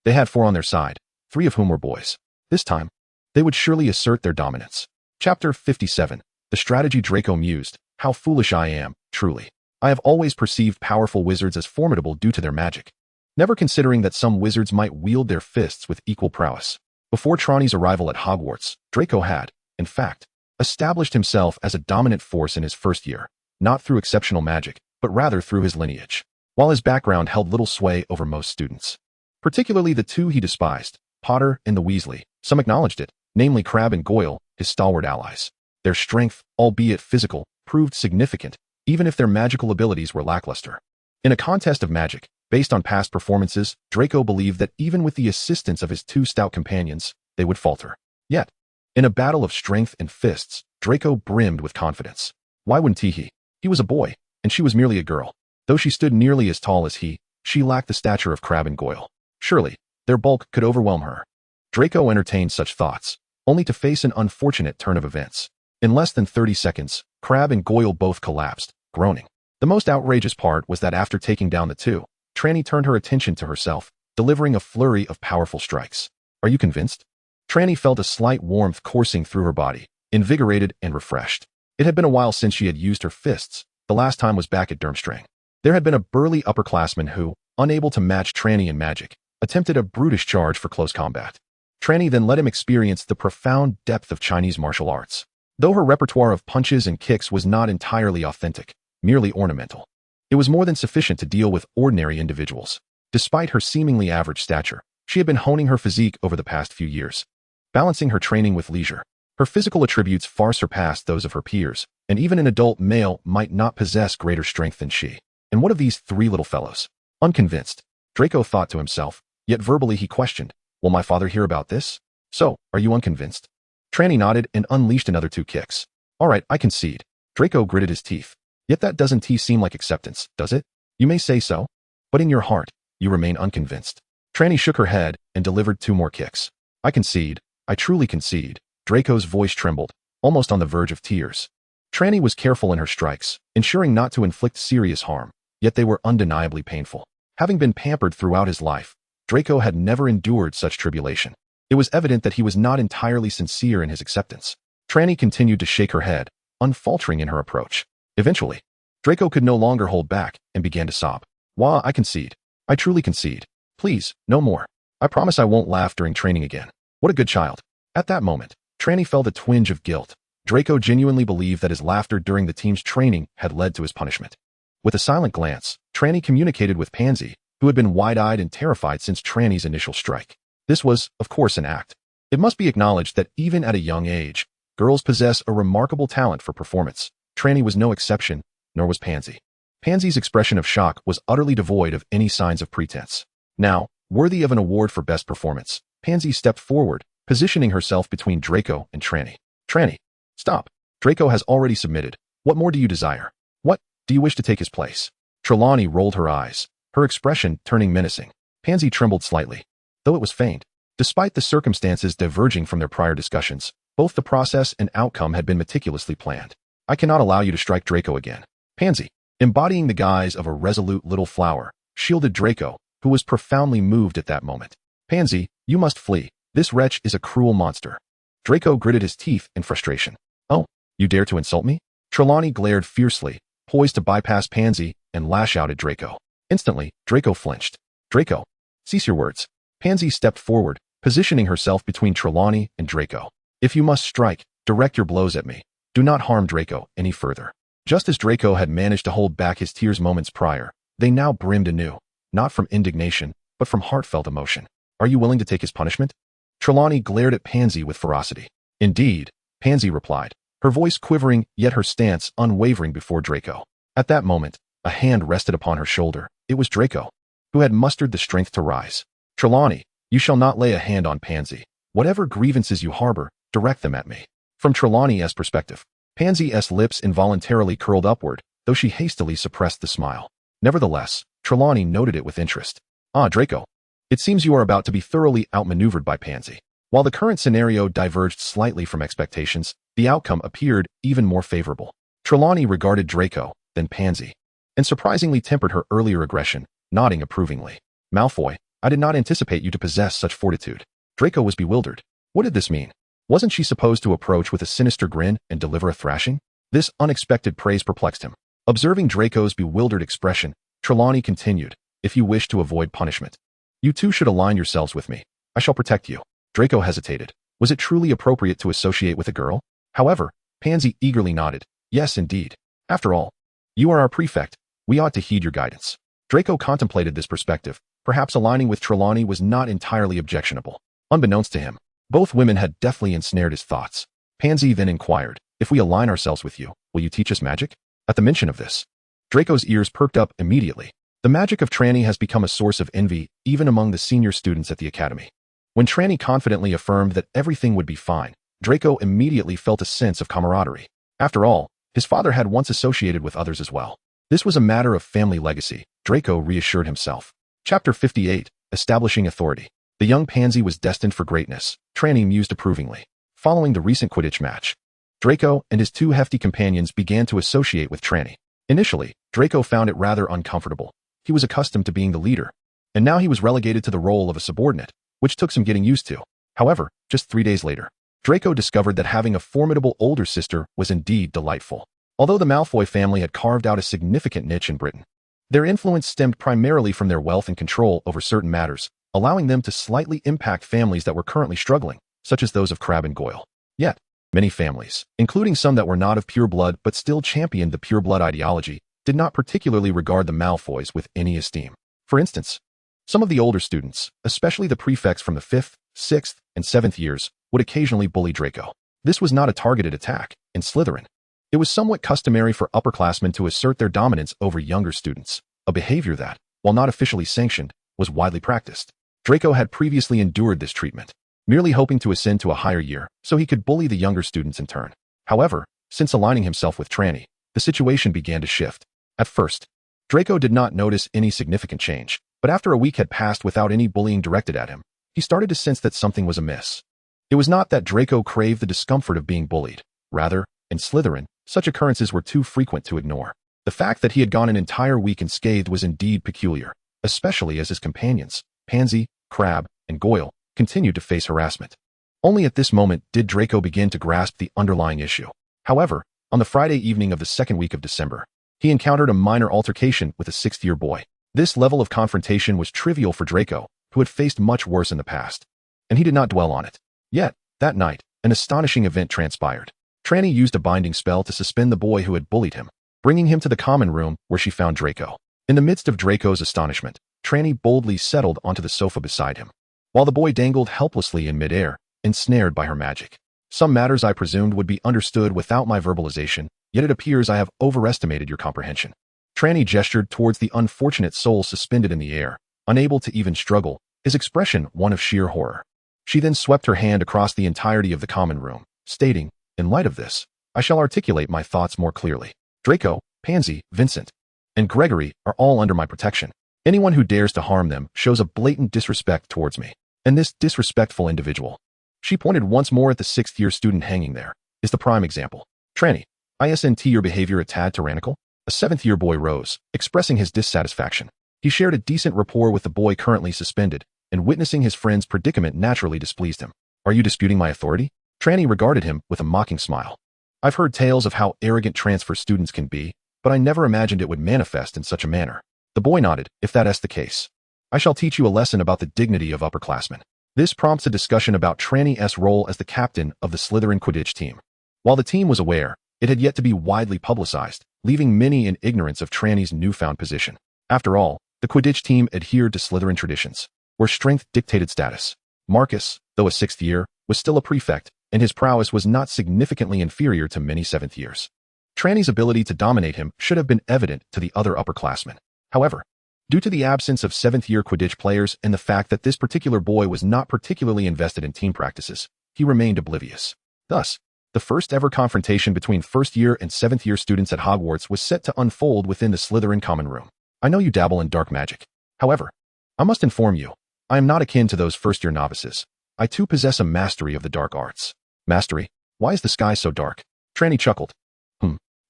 They had 4 on their side, 3 of whom were boys. This time, they would surely assert their dominance. Chapter 57. The strategy. Draco mused, "How foolish I am, truly. I have always perceived powerful wizards as formidable due to their magic, never considering that some wizards might wield their fists with equal prowess." Before Trelawney's arrival at Hogwarts, Draco had, in fact, established himself as a dominant force in his first year, not through exceptional magic, but rather through his lineage. While his background held little sway over most students, particularly the 2 he despised, Potter and the Weasley, some acknowledged it, namely Crabbe and Goyle, his stalwart allies. Their strength, albeit physical, proved significant, even if their magical abilities were lackluster. In a contest of magic, based on past performances, Draco believed that even with the assistance of his 2 stout companions, they would falter. Yet, in a battle of strength and fists, Draco brimmed with confidence. Why wouldn't he? He was a boy, and she was merely a girl. Though she stood nearly as tall as he, she lacked the stature of Crabbe and Goyle. Surely, their bulk could overwhelm her. Draco entertained such thoughts, only to face an unfortunate turn of events. In less than 30 seconds, Crabbe and Goyle both collapsed, groaning. The most outrageous part was that after taking down the 2, Trelawney turned her attention to herself, delivering a flurry of powerful strikes. Are you convinced? Trelawney felt a slight warmth coursing through her body, invigorated and refreshed. It had been a while since she had used her fists. The last time was back at Durmstrang. There had been a burly upperclassman who, unable to match Trelawney in magic, attempted a brutish charge for close combat. Trelawney then let him experience the profound depth of Chinese martial arts. Though her repertoire of punches and kicks was not entirely authentic, merely ornamental, it was more than sufficient to deal with ordinary individuals. Despite her seemingly average stature, she had been honing her physique over the past few years, balancing her training with leisure. Her physical attributes far surpassed those of her peers, and even an adult male might not possess greater strength than she. And what of these three little fellows? Unconvinced, Draco thought to himself, yet verbally he questioned, will my father hear about this? So, are you unconvinced? Trelawney nodded and unleashed another 2 kicks. All right, I concede. Draco gritted his teeth. Yet that doesn't seem like acceptance, does it? You may say so, but in your heart, you remain unconvinced. Trelawney shook her head and delivered 2 more kicks. I concede. I truly concede. Draco's voice trembled, almost on the verge of tears. Trelawney was careful in her strikes, ensuring not to inflict serious harm, yet they were undeniably painful. Having been pampered throughout his life, Draco had never endured such tribulation. It was evident that he was not entirely sincere in his acceptance. Trelawney continued to shake her head, unfaltering in her approach. Eventually, Draco could no longer hold back and began to sob. Wah, I concede. I truly concede. Please, no more. I promise I won't laugh during training again. What a good child. At that moment, Trelawney felt a twinge of guilt. Draco genuinely believed that his laughter during the team's training had led to his punishment. With a silent glance, Trelawney communicated with Pansy, who had been wide-eyed and terrified since Trelawney's initial strike. This was, of course, an act. It must be acknowledged that even at a young age, girls possess a remarkable talent for performance. Trelawney was no exception, nor was Pansy. Pansy's expression of shock was utterly devoid of any signs of pretense. Now, worthy of an award for best performance, Pansy stepped forward, positioning herself between Draco and Trelawney. Trelawney, stop. Draco has already submitted. What more do you desire? What, do you wish to take his place? Trelawney rolled her eyes, her expression turning menacing. Pansy trembled slightly, though it was feigned. Despite the circumstances diverging from their prior discussions, both the process and outcome had been meticulously planned. I cannot allow you to strike Draco again. Pansy, embodying the guise of a resolute little flower, shielded Draco, who was profoundly moved at that moment. Pansy, you must flee. This wretch is a cruel monster. Draco gritted his teeth in frustration. Oh, you dare to insult me? Trelawney glared fiercely, poised to bypass Pansy and lash out at Draco. Instantly, Draco flinched. Draco, cease your words. Pansy stepped forward, positioning herself between Trelawney and Draco. If you must strike, direct your blows at me. Do not harm Draco any further. Just as Draco had managed to hold back his tears moments prior, they now brimmed anew, not from indignation, but from heartfelt emotion. Are you willing to take his punishment? Trelawney glared at Pansy with ferocity. Indeed, Pansy replied, her voice quivering yet her stance unwavering before Draco. At that moment, a hand rested upon her shoulder. It was Draco, who had mustered the strength to rise. Trelawney, you shall not lay a hand on Pansy. Whatever grievances you harbor, direct them at me. From Trelawney's perspective, Pansy's lips involuntarily curled upward, though she hastily suppressed the smile. Nevertheless, Trelawney noted it with interest. Ah, Draco. It seems you are about to be thoroughly outmaneuvered by Pansy. While the current scenario diverged slightly from expectations, the outcome appeared even more favorable. Trelawney regarded Draco, then Pansy, and surprisingly tempered her earlier aggression, nodding approvingly. Malfoy, I did not anticipate you to possess such fortitude. Draco was bewildered. What did this mean? Wasn't she supposed to approach with a sinister grin and deliver a thrashing? This unexpected praise perplexed him. Observing Draco's bewildered expression, Trelawney continued, if you wish to avoid punishment, you two should align yourselves with me. I shall protect you. Draco hesitated. Was it truly appropriate to associate with a girl? However, Pansy eagerly nodded. Yes, indeed. After all, you are our prefect. We ought to heed your guidance. Draco contemplated this perspective. Perhaps aligning with Trelawney was not entirely objectionable. Unbeknownst to him, both women had deftly ensnared his thoughts. Pansy then inquired, if we align ourselves with you, will you teach us magic? At the mention of this, Draco's ears perked up immediately. The magic of Trelawney has become a source of envy even among the senior students at the academy. When Trelawney confidently affirmed that everything would be fine, Draco immediately felt a sense of camaraderie. After all, his father had once associated with others as well. This was a matter of family legacy, Draco reassured himself. Chapter 58, Establishing Authority. The young pansy was destined for greatness, Trelawney mused approvingly. Following the recent Quidditch match, Draco and his 2 hefty companions began to associate with Trelawney. Initially, Draco found it rather uncomfortable. He was accustomed to being the leader, and now he was relegated to the role of a subordinate, which took some getting used to. However, just 3 days later, Draco discovered that having a formidable older sister was indeed delightful. Although the Malfoy family had carved out a significant niche in Britain, their influence stemmed primarily from their wealth and control over certain matters, allowing them to slightly impact families that were currently struggling, such as those of Crabbe and Goyle. Yet, many families, including some that were not of pure blood but still championed the pure blood ideology, did not particularly regard the Malfoys with any esteem. For instance, some of the older students, especially the prefects from the 5th, 6th, and 7th years, would occasionally bully Draco. This was not a targeted attack. In Slytherin, it was somewhat customary for upperclassmen to assert their dominance over younger students, a behavior that, while not officially sanctioned, was widely practiced. Draco had previously endured this treatment, merely hoping to ascend to a higher year so he could bully the younger students in turn. However, since aligning himself with Trelawney, the situation began to shift. At first, Draco did not notice any significant change, but after a week had passed without any bullying directed at him, he started to sense that something was amiss. It was not that Draco craved the discomfort of being bullied. Rather, in Slytherin, such occurrences were too frequent to ignore. The fact that he had gone an entire week unscathed was indeed peculiar, especially as his companions, Pansy, Crabbe, and Goyle, continued to face harassment. Only at this moment did Draco begin to grasp the underlying issue. However, on the Friday evening of the second week of December, he encountered a minor altercation with a 6th-year boy. This level of confrontation was trivial for Draco, who had faced much worse in the past, and he did not dwell on it. Yet, that night, an astonishing event transpired. Trelawney used a binding spell to suspend the boy who had bullied him, bringing him to the common room where she found Draco. In the midst of Draco's astonishment, Trelawney boldly settled onto the sofa beside him, while the boy dangled helplessly in midair, ensnared by her magic. Some matters I presumed would be understood without my verbalization, yet it appears I have overestimated your comprehension. Trelawney gestured towards the unfortunate soul suspended in the air, unable to even struggle, his expression one of sheer horror. She then swept her hand across the entirety of the common room, stating, "In light of this, I shall articulate my thoughts more clearly. Draco, Pansy, Vincent, and Gregory are all under my protection. Anyone who dares to harm them shows a blatant disrespect towards me. And this disrespectful individual," she pointed once more at the 6th-year student hanging there, "is the prime example. Trelawney, isn't your behavior a tad tyrannical?" A 7th-year boy rose, expressing his dissatisfaction. He shared a decent rapport with the boy currently suspended, and witnessing his friend's predicament naturally displeased him. "Are you disputing my authority?" Trelawney regarded him with a mocking smile. "I've heard tales of how arrogant transfer students can be, but I never imagined it would manifest in such a manner." The boy nodded. "If that is the case, I shall teach you a lesson about the dignity of upperclassmen." This prompts a discussion about Trelawney's role as the captain of the Slytherin Quidditch team. While the team was aware, it had yet to be widely publicized, leaving many in ignorance of Trelawney's newfound position. After all, the Quidditch team adhered to Slytherin traditions, where strength dictated status. Marcus, though a 6th year, was still a prefect, and his prowess was not significantly inferior to many 7th years. Trelawney's ability to dominate him should have been evident to the other upperclassmen. However, due to the absence of 7th-year Quidditch players and the fact that this particular boy was not particularly invested in team practices, he remained oblivious. Thus, the first ever confrontation between 1st-year and 7th-year students at Hogwarts was set to unfold within the Slytherin common room. I know you dabble in dark magic. However, I must inform you, I am not akin to those 1st-year novices. I too possess a mastery of the dark arts. Mastery? Why is the sky so dark? Trelawney chuckled.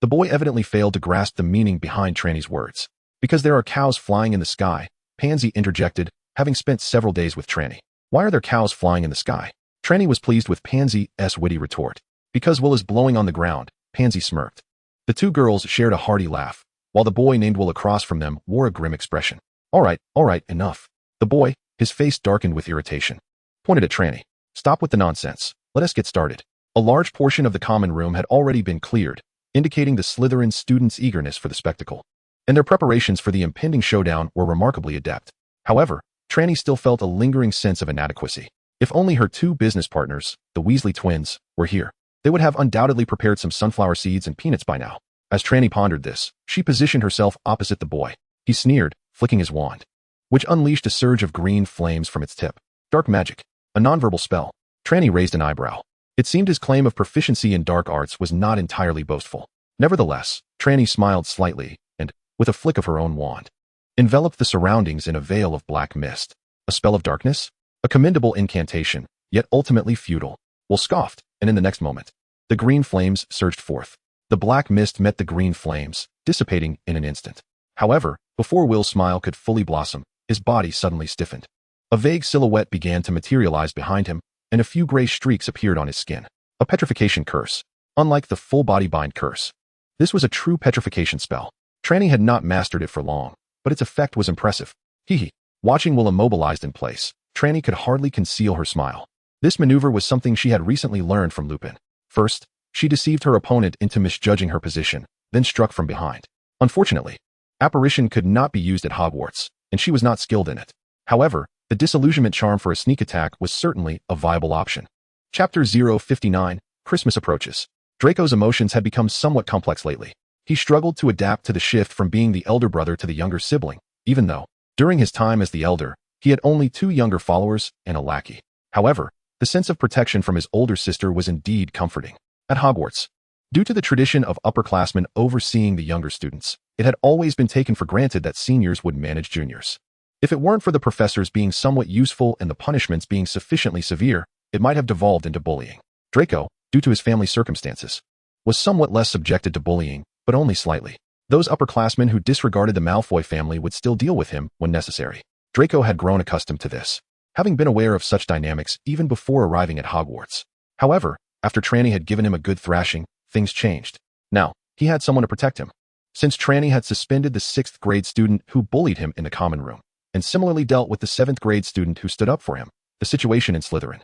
The boy evidently failed to grasp the meaning behind Trelawney's words. "Because there are cows flying in the sky," Pansy interjected, having spent several days with Trelawney. "Why are there cows flying in the sky?" Trelawney was pleased with Pansy's witty retort. "Because Will is blowing on the ground," Pansy smirked. The two girls shared a hearty laugh, while the boy named Will across from them wore a grim expression. All right, enough." The boy, his face darkened with irritation, pointed at Trelawney. "Stop with the nonsense. Let us get started." A large portion of the common room had already been cleared, indicating the Slytherin students' eagerness for the spectacle, and their preparations for the impending showdown were remarkably adept. However, Trelawney still felt a lingering sense of inadequacy. If only her two business partners, the Weasley twins, were here, they would have undoubtedly prepared some sunflower seeds and peanuts by now. As Trelawney pondered this, she positioned herself opposite the boy. He sneered, flicking his wand, which unleashed a surge of green flames from its tip. Dark magic, a nonverbal spell. Trelawney raised an eyebrow. It seemed his claim of proficiency in dark arts was not entirely boastful. Nevertheless, Trelawney smiled slightly and, with a flick of her own wand, enveloped the surroundings in a veil of black mist. A spell of darkness? A commendable incantation, yet ultimately futile. Will scoffed, and in the next moment, the green flames surged forth. The black mist met the green flames, dissipating in an instant. However, before Will's smile could fully blossom, his body suddenly stiffened. A vague silhouette began to materialize behind him, and a few gray streaks appeared on his skin. A petrification curse. Unlike the full-body bind curse, this was a true petrification spell. Trelawney had not mastered it for long, but its effect was impressive. Hee. Watching Will immobilized in place, Trelawney could hardly conceal her smile. This maneuver was something she had recently learned from Lupin. First, she deceived her opponent into misjudging her position, then struck from behind. Unfortunately, apparition could not be used at Hogwarts, and she was not skilled in it. However, the disillusionment charm for a sneak attack was certainly a viable option. Chapter 059, Christmas approaches. Draco's emotions had become somewhat complex lately. He struggled to adapt to the shift from being the elder brother to the younger sibling, even though, during his time as the elder, he had only 2 younger followers and a lackey. However, the sense of protection from his older sister was indeed comforting. At Hogwarts, due to the tradition of upperclassmen overseeing the younger students, it had always been taken for granted that seniors would manage juniors. If it weren't for the professors being somewhat useful and the punishments being sufficiently severe, it might have devolved into bullying. Draco, due to his family circumstances, was somewhat less subjected to bullying, but only slightly. Those upperclassmen who disregarded the Malfoy family would still deal with him when necessary. Draco had grown accustomed to this, having been aware of such dynamics even before arriving at Hogwarts. However, after Trelawney had given him a good thrashing, things changed. Now, he had someone to protect him. Since Trelawney had suspended the 6th grade student who bullied him in the common room, and similarly dealt with the 7th grade student who stood up for him, the situation in Slytherin,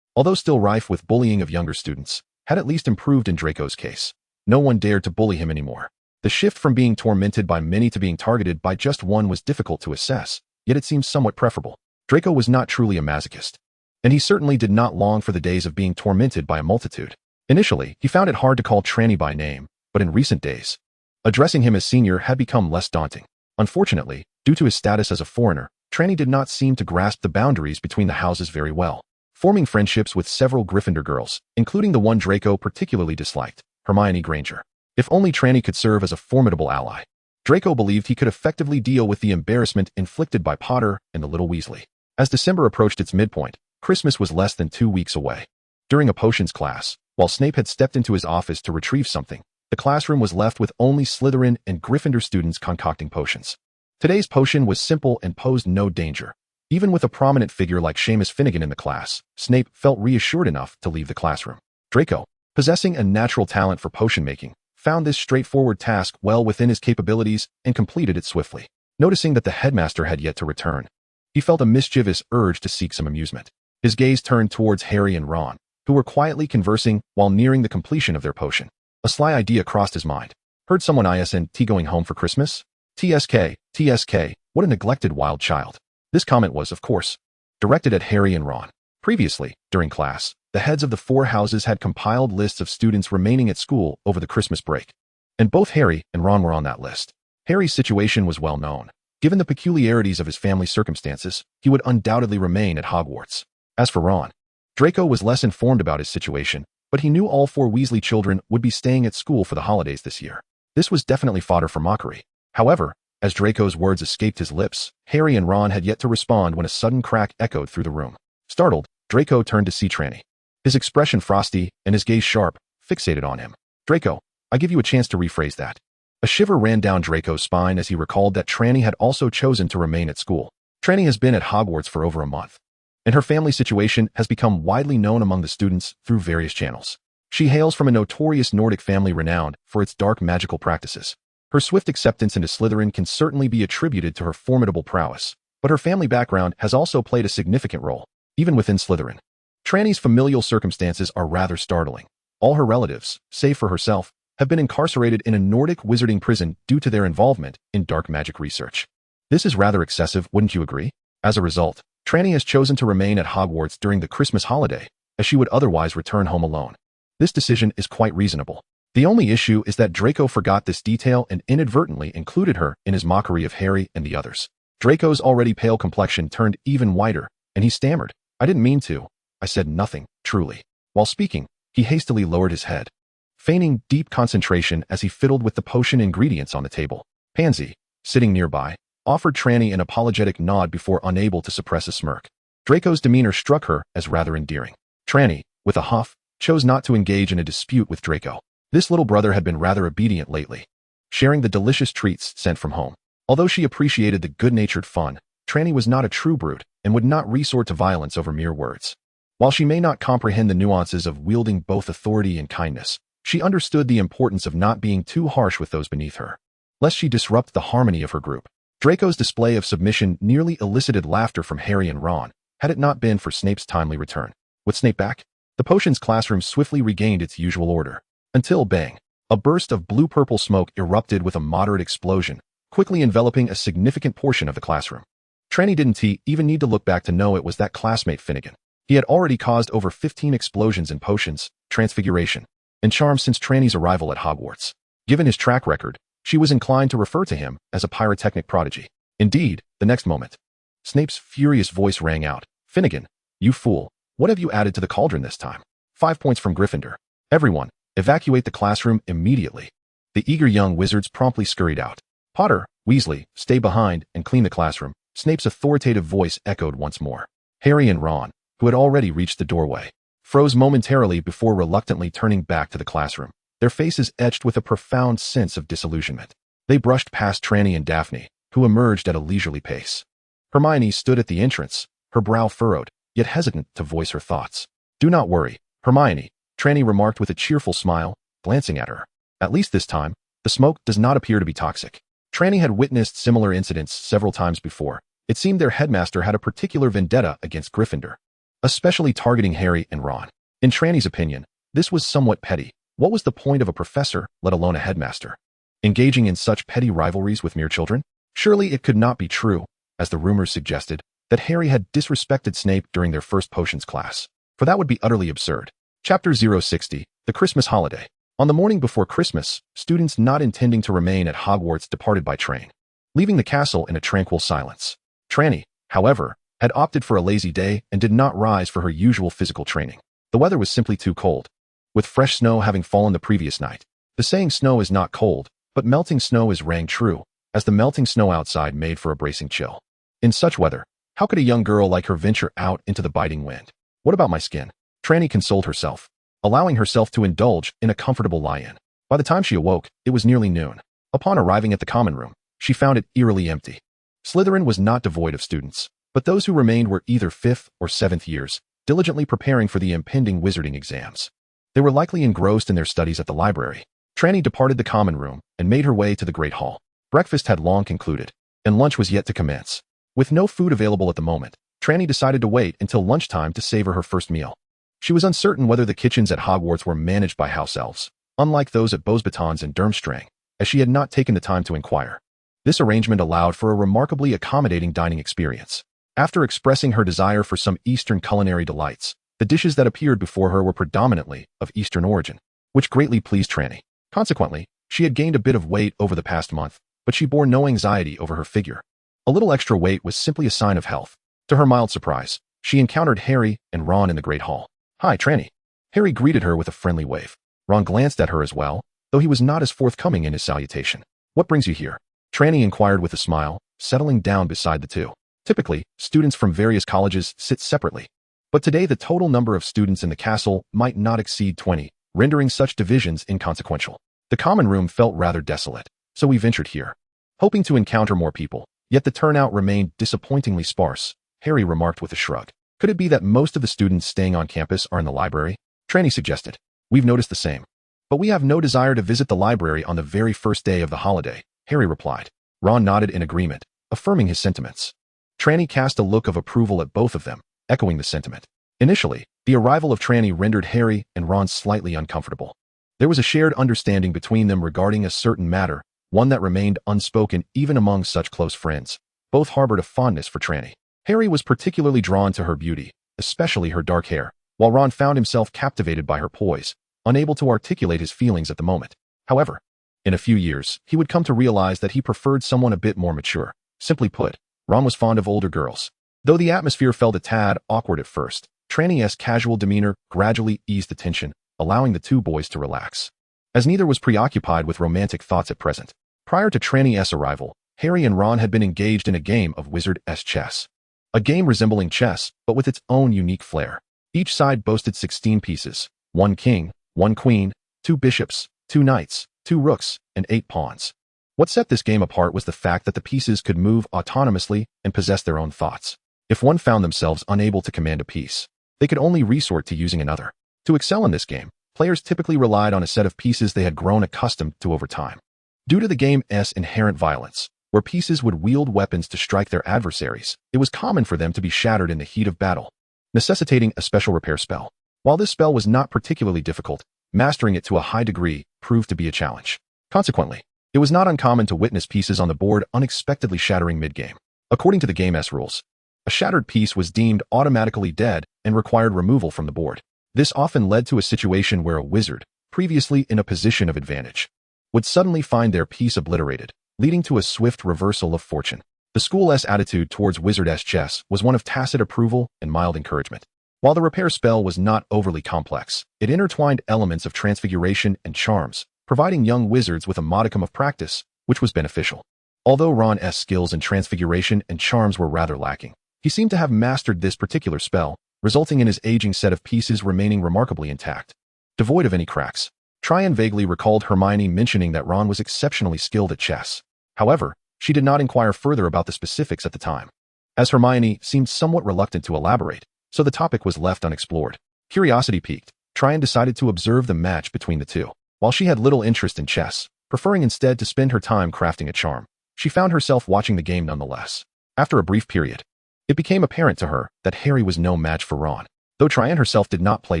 although still rife with bullying of younger students, had at least improved in Draco's case. No one dared to bully him anymore. The shift from being tormented by many to being targeted by just one was difficult to assess, yet it seemed somewhat preferable. Draco was not truly a masochist, and he certainly did not long for the days of being tormented by a multitude. Initially, he found it hard to call Trelawney by name, but in recent days, addressing him as senior had become less daunting. Unfortunately, due to his status as a foreigner, Trelawney did not seem to grasp the boundaries between the houses very well, forming friendships with several Gryffindor girls, including the one Draco particularly disliked, Hermione Granger. If only Trelawney could serve as a formidable ally. Draco believed he could effectively deal with the embarrassment inflicted by Potter and the little Weasley. As December approached its midpoint, Christmas was less than 2 weeks away. During a potions class, while Snape had stepped into his office to retrieve something, the classroom was left with only Slytherin and Gryffindor students concocting potions. Today's potion was simple and posed no danger. Even with a prominent figure like Seamus Finnegan in the class, Snape felt reassured enough to leave the classroom. Draco, possessing a natural talent for potion making, found this straightforward task well within his capabilities and completed it swiftly. Noticing that the headmaster had yet to return, he felt a mischievous urge to seek some amusement. His gaze turned towards Harry and Ron, who were quietly conversing while nearing the completion of their potion. A sly idea crossed his mind. Heard someone ISNT going home for Christmas? TSK, what a neglected wild child. This comment was, of course, directed at Harry and Ron. Previously, during class, the heads of the 4 houses had compiled lists of students remaining at school over the Christmas break, and both Harry and Ron were on that list. Harry's situation was well known. Given the peculiarities of his family circumstances, he would undoubtedly remain at Hogwarts. As for Ron, Draco was less informed about his situation, but he knew all 4 Weasley children would be staying at school for the holidays this year. This was definitely fodder for mockery. However, as Draco's words escaped his lips, Harry and Ron had yet to respond when a sudden crack echoed through the room. Startled, Draco turned to see Trelawney. His expression frosty and his gaze sharp, fixated on him. Draco, I give you a chance to rephrase that. A shiver ran down Draco's spine as he recalled that Trelawney had also chosen to remain at school. Trelawney has been at Hogwarts for over a month, and her family situation has become widely known among the students through various channels. She hails from a notorious Nordic family renowned for its dark magical practices. Her swift acceptance into Slytherin can certainly be attributed to her formidable prowess, but her family background has also played a significant role, even within Slytherin. Trelawney's familial circumstances are rather startling. All her relatives, save for herself, have been incarcerated in a Nordic wizarding prison due to their involvement in dark magic research. This is rather excessive, wouldn't you agree? As a result, Trelawney has chosen to remain at Hogwarts during the Christmas holiday, as she would otherwise return home alone. This decision is quite reasonable. The only issue is that Draco forgot this detail and inadvertently included her in his mockery of Harry and the others. Draco's already pale complexion turned even whiter, and he stammered, I didn't mean to. I said nothing, truly. While speaking, he hastily lowered his head, feigning deep concentration as he fiddled with the potion ingredients on the table. Pansy, sitting nearby, offered Trelawney an apologetic nod before unable to suppress a smirk. Draco's demeanor struck her as rather endearing. Trelawney, with a huff, chose not to engage in a dispute with Draco. This little brother had been rather obedient lately, sharing the delicious treats sent from home. Although she appreciated the good-natured fun, Trelawney was not a true brute and would not resort to violence over mere words. While she may not comprehend the nuances of wielding both authority and kindness, she understood the importance of not being too harsh with those beneath her, lest she disrupt the harmony of her group. Draco's display of submission nearly elicited laughter from Harry and Ron, had it not been for Snape's timely return. With Snape back, the potions classroom swiftly regained its usual order. Until bang, a burst of blue-purple smoke erupted with a moderate explosion, quickly enveloping a significant portion of the classroom. Trelawney didn't even need to look back to know it was that classmate Finnegan. He had already caused over 15 explosions in potions, transfiguration, and charms since Trelawney's arrival at Hogwarts. Given his track record, she was inclined to refer to him as a pyrotechnic prodigy. Indeed, the next moment, Snape's furious voice rang out, "Finnegan, you fool, what have you added to the cauldron this time?" 5 points from Gryffindor. Everyone, evacuate the classroom immediately. The eager young wizards promptly scurried out. Potter, Weasley, stay behind and clean the classroom. Snape's authoritative voice echoed once more. Harry and Ron, who had already reached the doorway, froze momentarily before reluctantly turning back to the classroom, their faces etched with a profound sense of disillusionment. They brushed past Trelawney and Daphne, who emerged at a leisurely pace. Hermione stood at the entrance, her brow furrowed, yet hesitant to voice her thoughts. "Do not worry, Hermione," Trelawney remarked with a cheerful smile, glancing at her. "At least this time, the smoke does not appear to be toxic." Trelawney had witnessed similar incidents several times before. It seemed their headmaster had a particular vendetta against Gryffindor, especially targeting Harry and Ron. In Trelawney's opinion, this was somewhat petty. What was the point of a professor, let alone a headmaster, engaging in such petty rivalries with mere children? Surely it could not be true, as the rumors suggested, that Harry had disrespected Snape during their first potions class, for that would be utterly absurd. Chapter 060, The Christmas Holiday. On the morning before Christmas, students not intending to remain at Hogwarts departed by train, leaving the castle in a tranquil silence. Trelawney, however, had opted for a lazy day and did not rise for her usual physical training. The weather was simply too cold, with fresh snow having fallen the previous night. The saying snow is not cold, but melting snow is rang true, as the melting snow outside made for a bracing chill. In such weather, how could a young girl like her venture out into the biting wind? What about my skin? Trelawney consoled herself, allowing herself to indulge in a comfortable lie-in. By the time she awoke, it was nearly noon. Upon arriving at the common room, she found it eerily empty. Slytherin was not devoid of students, but those who remained were either 5th or 7th years, diligently preparing for the impending wizarding exams. They were likely engrossed in their studies at the library. Trelawney departed the common room and made her way to the great hall. Breakfast had long concluded, and lunch was yet to commence. With no food available at the moment, Trelawney decided to wait until lunchtime to savor her first meal. She was uncertain whether the kitchens at Hogwarts were managed by house elves, unlike those at Beauxbatons and Durmstrang, as she had not taken the time to inquire. This arrangement allowed for a remarkably accommodating dining experience. After expressing her desire for some Eastern culinary delights, the dishes that appeared before her were predominantly of Eastern origin, which greatly pleased Trelawney. Consequently, she had gained a bit of weight over the past month, but she bore no anxiety over her figure. A little extra weight was simply a sign of health. To her mild surprise, she encountered Harry and Ron in the great hall. "Hi, Trelawney." Harry greeted her with a friendly wave. Ron glanced at her as well, though he was not as forthcoming in his salutation. "What brings you here?" Trelawney inquired with a smile, settling down beside the two. Typically, students from various colleges sit separately, but today the total number of students in the castle might not exceed 20, rendering such divisions inconsequential. The common room felt rather desolate, so we ventured here, hoping to encounter more people, yet the turnout remained disappointingly sparse, Harry remarked with a shrug. "Could it be that most of the students staying on campus are in the library?" Trelawney suggested. "We've noticed the same. But we have no desire to visit the library on the very first day of the holiday," Harry replied. Ron nodded in agreement, affirming his sentiments. Trelawney cast a look of approval at both of them, echoing the sentiment. Initially, the arrival of Trelawney rendered Harry and Ron slightly uncomfortable. There was a shared understanding between them regarding a certain matter, one that remained unspoken even among such close friends. Both harbored a fondness for Trelawney. Harry was particularly drawn to her beauty, especially her dark hair, while Ron found himself captivated by her poise, unable to articulate his feelings at the moment. However, in a few years, he would come to realize that he preferred someone a bit more mature. Simply put, Ron was fond of older girls. Though the atmosphere felt a tad awkward at first, Trelawney's casual demeanor gradually eased the tension, allowing the two boys to relax, as neither was preoccupied with romantic thoughts at present. Prior to Trelawney's arrival, Harry and Ron had been engaged in a game of Wizard's chess. A game resembling chess, but with its own unique flair. Each side boasted 16 pieces, 1 king, 1 queen, 2 bishops, 2 knights, 2 rooks, and 8 pawns. What set this game apart was the fact that the pieces could move autonomously and possess their own thoughts. If one found themselves unable to command a piece, they could only resort to using another. To excel in this game, players typically relied on a set of pieces they had grown accustomed to over time. Due to the game's inherent violence, where pieces would wield weapons to strike their adversaries, it was common for them to be shattered in the heat of battle, necessitating a special repair spell. While this spell was not particularly difficult, mastering it to a high degree proved to be a challenge. Consequently, it was not uncommon to witness pieces on the board unexpectedly shattering mid-game. According to the game's rules, a shattered piece was deemed automatically dead and required removal from the board. This often led to a situation where a wizard, previously in a position of advantage, would suddenly find their piece obliterated, leading to a swift reversal of fortune. The school's attitude towards wizard's chess was one of tacit approval and mild encouragement. While the repair spell was not overly complex, it intertwined elements of transfiguration and charms, providing young wizards with a modicum of practice, which was beneficial. Although Ron's skills in transfiguration and charms were rather lacking, he seemed to have mastered this particular spell, resulting in his aging set of pieces remaining remarkably intact, devoid of any cracks. Trelawney vaguely recalled Hermione mentioning that Ron was exceptionally skilled at chess. However, she did not inquire further about the specifics at the time, as Hermione seemed somewhat reluctant to elaborate, so the topic was left unexplored. Curiosity piqued, Trelawney decided to observe the match between the two. While she had little interest in chess, preferring instead to spend her time crafting a charm, she found herself watching the game nonetheless. After a brief period, it became apparent to her that Harry was no match for Ron. Though Trelawney herself did not play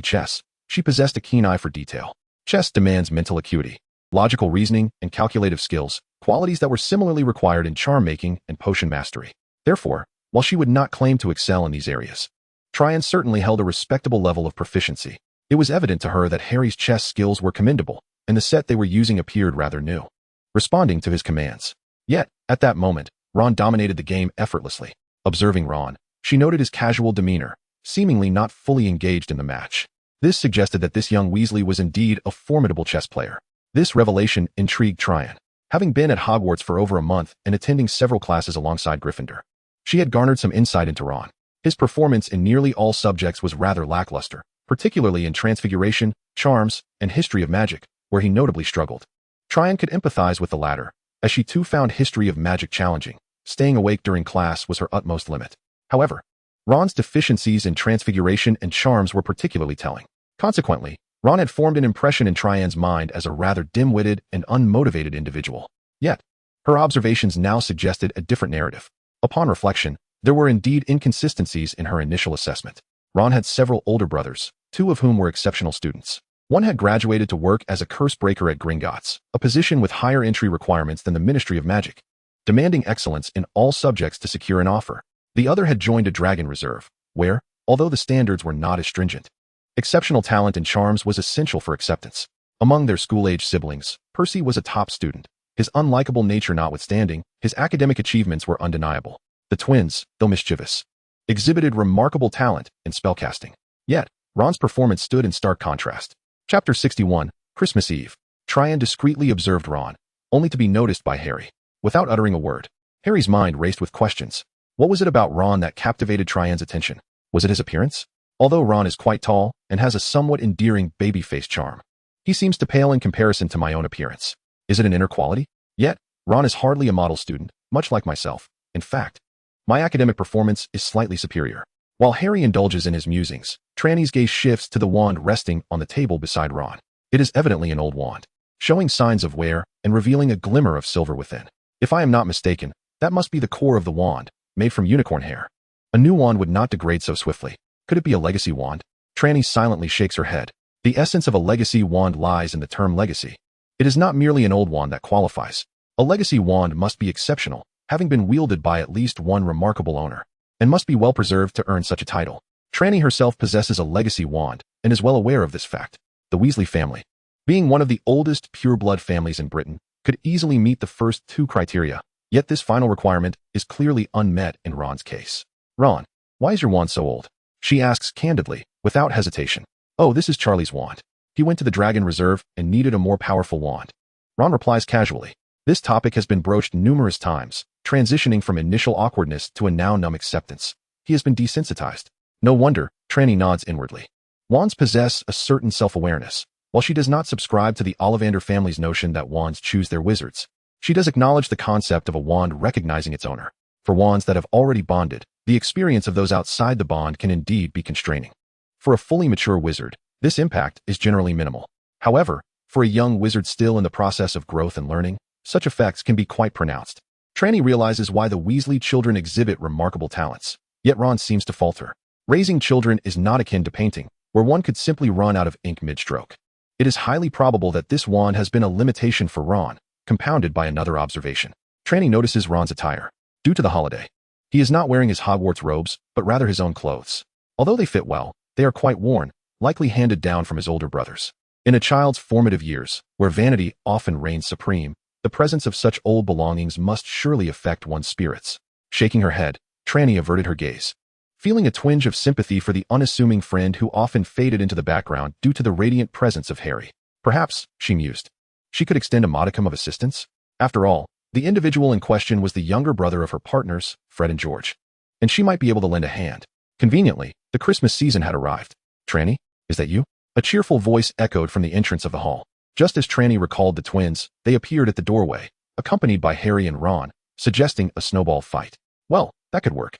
chess, she possessed a keen eye for detail. Chess demands mental acuity, logical reasoning, and calculative skills, qualities that were similarly required in charm making and potion mastery. Therefore, while she would not claim to excel in these areas, Trelawney certainly held a respectable level of proficiency. It was evident to her that Harry's chess skills were commendable, and the set they were using appeared rather new, responding to his commands. Yet, at that moment, Ron dominated the game effortlessly. Observing Ron, she noted his casual demeanor, seemingly not fully engaged in the match. This suggested that this young Weasley was indeed a formidable chess player. This revelation intrigued Trelawney. Having been at Hogwarts for over a month and attending several classes alongside Gryffindor, she had garnered some insight into Ron. His performance in nearly all subjects was rather lackluster, particularly in transfiguration, charms, and history of magic, where he notably struggled. Trelawney could empathize with the latter, as she too found history of magic challenging. Staying awake during class was her utmost limit. However, Ron's deficiencies in transfiguration and charms were particularly telling. Consequently, Ron had formed an impression in Trelawney's mind as a rather dim-witted and unmotivated individual. Yet, her observations now suggested a different narrative. Upon reflection, there were indeed inconsistencies in her initial assessment. Ron had several older brothers, two of whom were exceptional students. One had graduated to work as a curse breaker at Gringotts, a position with higher entry requirements than the Ministry of Magic, demanding excellence in all subjects to secure an offer. The other had joined a dragon reserve, where, although the standards were not as stringent, exceptional talent and charms was essential for acceptance. Among their school-age siblings, Percy was a top student. His unlikable nature notwithstanding, his academic achievements were undeniable. The twins, though mischievous, exhibited remarkable talent in spellcasting. Yet, Ron's performance stood in stark contrast. Chapter 61, Christmas Eve. Trelawney discreetly observed Ron, only to be noticed by Harry. Without uttering a word, Harry's mind raced with questions. What was it about Ron that captivated Trelawney's attention? Was it his appearance? Although Ron is quite tall and has a somewhat endearing baby-face charm, he seems to pale in comparison to my own appearance. Is it an inner quality? Yet, Ron is hardly a model student, much like myself. In fact, my academic performance is slightly superior. While Harry indulges in his musings, Trelawney's gaze shifts to the wand resting on the table beside Ron. It is evidently an old wand, showing signs of wear and revealing a glimmer of silver within. If I am not mistaken, that must be the core of the wand, made from unicorn hair. A new wand would not degrade so swiftly. Could it be a legacy wand? Trelawney silently shakes her head. The essence of a legacy wand lies in the term legacy. It is not merely an old wand that qualifies. A legacy wand must be exceptional, having been wielded by at least one remarkable owner, and must be well preserved to earn such a title. Trelawney herself possesses a legacy wand, and is well aware of this fact. The Weasley family, being one of the oldest pure-blood families in Britain, could easily meet the first two criteria, yet this final requirement is clearly unmet in Ron's case. Ron, why is your wand so old? She asks candidly, without hesitation. Oh, this is Charlie's wand. He went to the Dragon Reserve and needed a more powerful wand. Ron replies casually. This topic has been broached numerous times, transitioning from initial awkwardness to a now numb acceptance. He has been desensitized. No wonder, Trelawney nods inwardly. Wands possess a certain self-awareness. While she does not subscribe to the Ollivander family's notion that wands choose their wizards, She does acknowledge the concept of a wand recognizing its owner. For wands that have already bonded, the experience of those outside the bond can indeed be constraining. For a fully mature wizard, this impact is generally minimal. However, for a young wizard still in the process of growth and learning, such effects can be quite pronounced. Trelawney realizes why the Weasley children exhibit remarkable talents, yet Ron seems to falter. Raising children is not akin to painting, where one could simply run out of ink mid-stroke. It is highly probable that this wand has been a limitation for Ron, compounded by another observation. Trelawney notices Ron's attire. Due to the holiday, he is not wearing his Hogwarts robes, but rather his own clothes. Although they fit well, they are quite worn, likely handed down from his older brothers. In a child's formative years, where vanity often reigns supreme, the presence of such old belongings must surely affect one's spirits. Shaking her head, Trelawney averted her gaze. Feeling a twinge of sympathy for the unassuming friend who often faded into the background due to the radiant presence of Harry. Perhaps, she mused, she could extend a modicum of assistance? After all, the individual in question was the younger brother of her partners, Fred and George, and she might be able to lend a hand. Conveniently, the Christmas season had arrived. Trelawney, is that you? A cheerful voice echoed from the entrance of the hall. Just as Trelawney recalled the twins, they appeared at the doorway, accompanied by Harry and Ron, suggesting a snowball fight. Well, that could work.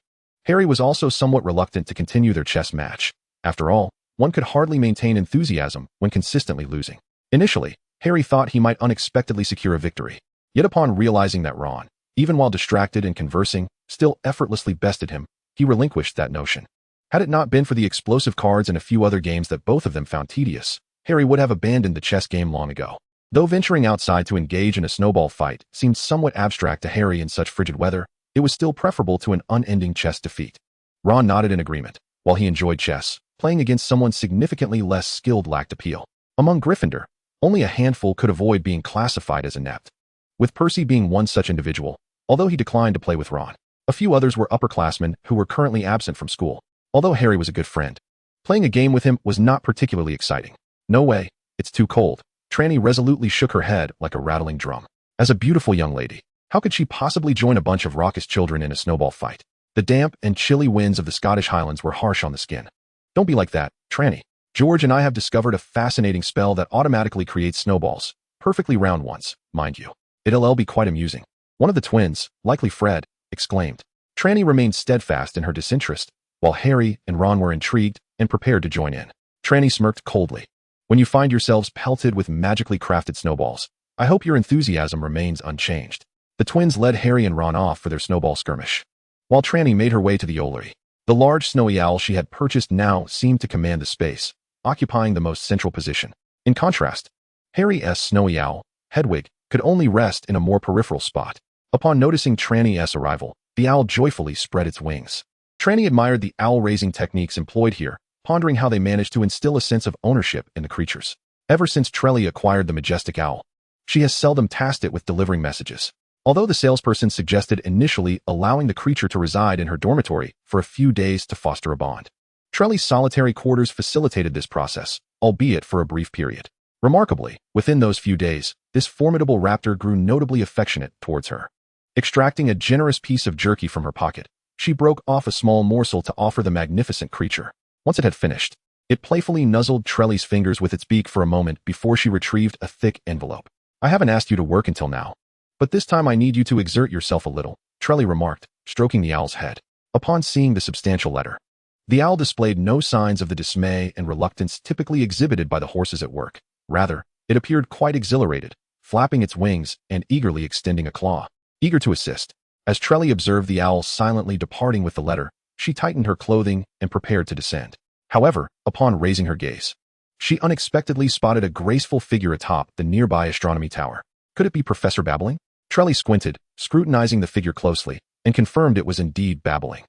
Harry was also somewhat reluctant to continue their chess match. After all, one could hardly maintain enthusiasm when consistently losing. Initially, Harry thought he might unexpectedly secure a victory. Yet upon realizing that Ron, even while distracted and conversing, still effortlessly bested him, he relinquished that notion. Had it not been for the explosive cards and a few other games that both of them found tedious, Harry would have abandoned the chess game long ago. Though venturing outside to engage in a snowball fight seemed somewhat abstract to Harry in such frigid weather, it was still preferable to an unending chess defeat. Ron nodded in agreement. While he enjoyed chess, playing against someone significantly less skilled lacked appeal. Among Gryffindor, only a handful could avoid being classified as inept, with Percy being one such individual, although he declined to play with Ron. A few others were upperclassmen who were currently absent from school, although Harry was a good friend. Playing a game with him was not particularly exciting. No way, it's too cold. Trelawney resolutely shook her head like a rattling drum. As a beautiful young lady, how could she possibly join a bunch of raucous children in a snowball fight? The damp and chilly winds of the Scottish Highlands were harsh on the skin. Don't be like that, Trelawney. George and I have discovered a fascinating spell that automatically creates snowballs. Perfectly round ones, mind you. It'll be quite amusing. One of the twins, likely Fred, exclaimed. Trelawney remained steadfast in her disinterest, while Harry and Ron were intrigued and prepared to join in. Trelawney smirked coldly. When you find yourselves pelted with magically crafted snowballs, I hope your enthusiasm remains unchanged. The twins led Harry and Ron off for their snowball skirmish, while Trelawney made her way to the Orrery. The large snowy owl she had purchased now seemed to command the space, occupying the most central position. In contrast, Harry's snowy owl, Hedwig, could only rest in a more peripheral spot. Upon noticing Trelawney's arrival, the owl joyfully spread its wings. Trelawney admired the owl-raising techniques employed here, pondering how they managed to instill a sense of ownership in the creatures. Ever since Trelawney acquired the majestic owl, she has seldom tasked it with delivering messages. Although the salesperson suggested initially allowing the creature to reside in her dormitory for a few days to foster a bond, Trelawney's solitary quarters facilitated this process, albeit for a brief period. Remarkably, within those few days, this formidable raptor grew notably affectionate towards her. Extracting a generous piece of jerky from her pocket, she broke off a small morsel to offer the magnificent creature. Once it had finished, it playfully nuzzled Trelawney's fingers with its beak for a moment before she retrieved a thick envelope. I haven't asked you to work until now, but this time I need you to exert yourself a little, Trelawney remarked, stroking the owl's head. Upon seeing the substantial letter, the owl displayed no signs of the dismay and reluctance typically exhibited by the horses at work. Rather, it appeared quite exhilarated, flapping its wings and eagerly extending a claw, eager to assist. As Trelawney observed the owl silently departing with the letter, she tightened her clothing and prepared to descend. However, upon raising her gaze, she unexpectedly spotted a graceful figure atop the nearby astronomy tower. Could it be Professor Babbling? Trelawney squinted, scrutinizing the figure closely, and confirmed it was indeed Babbling.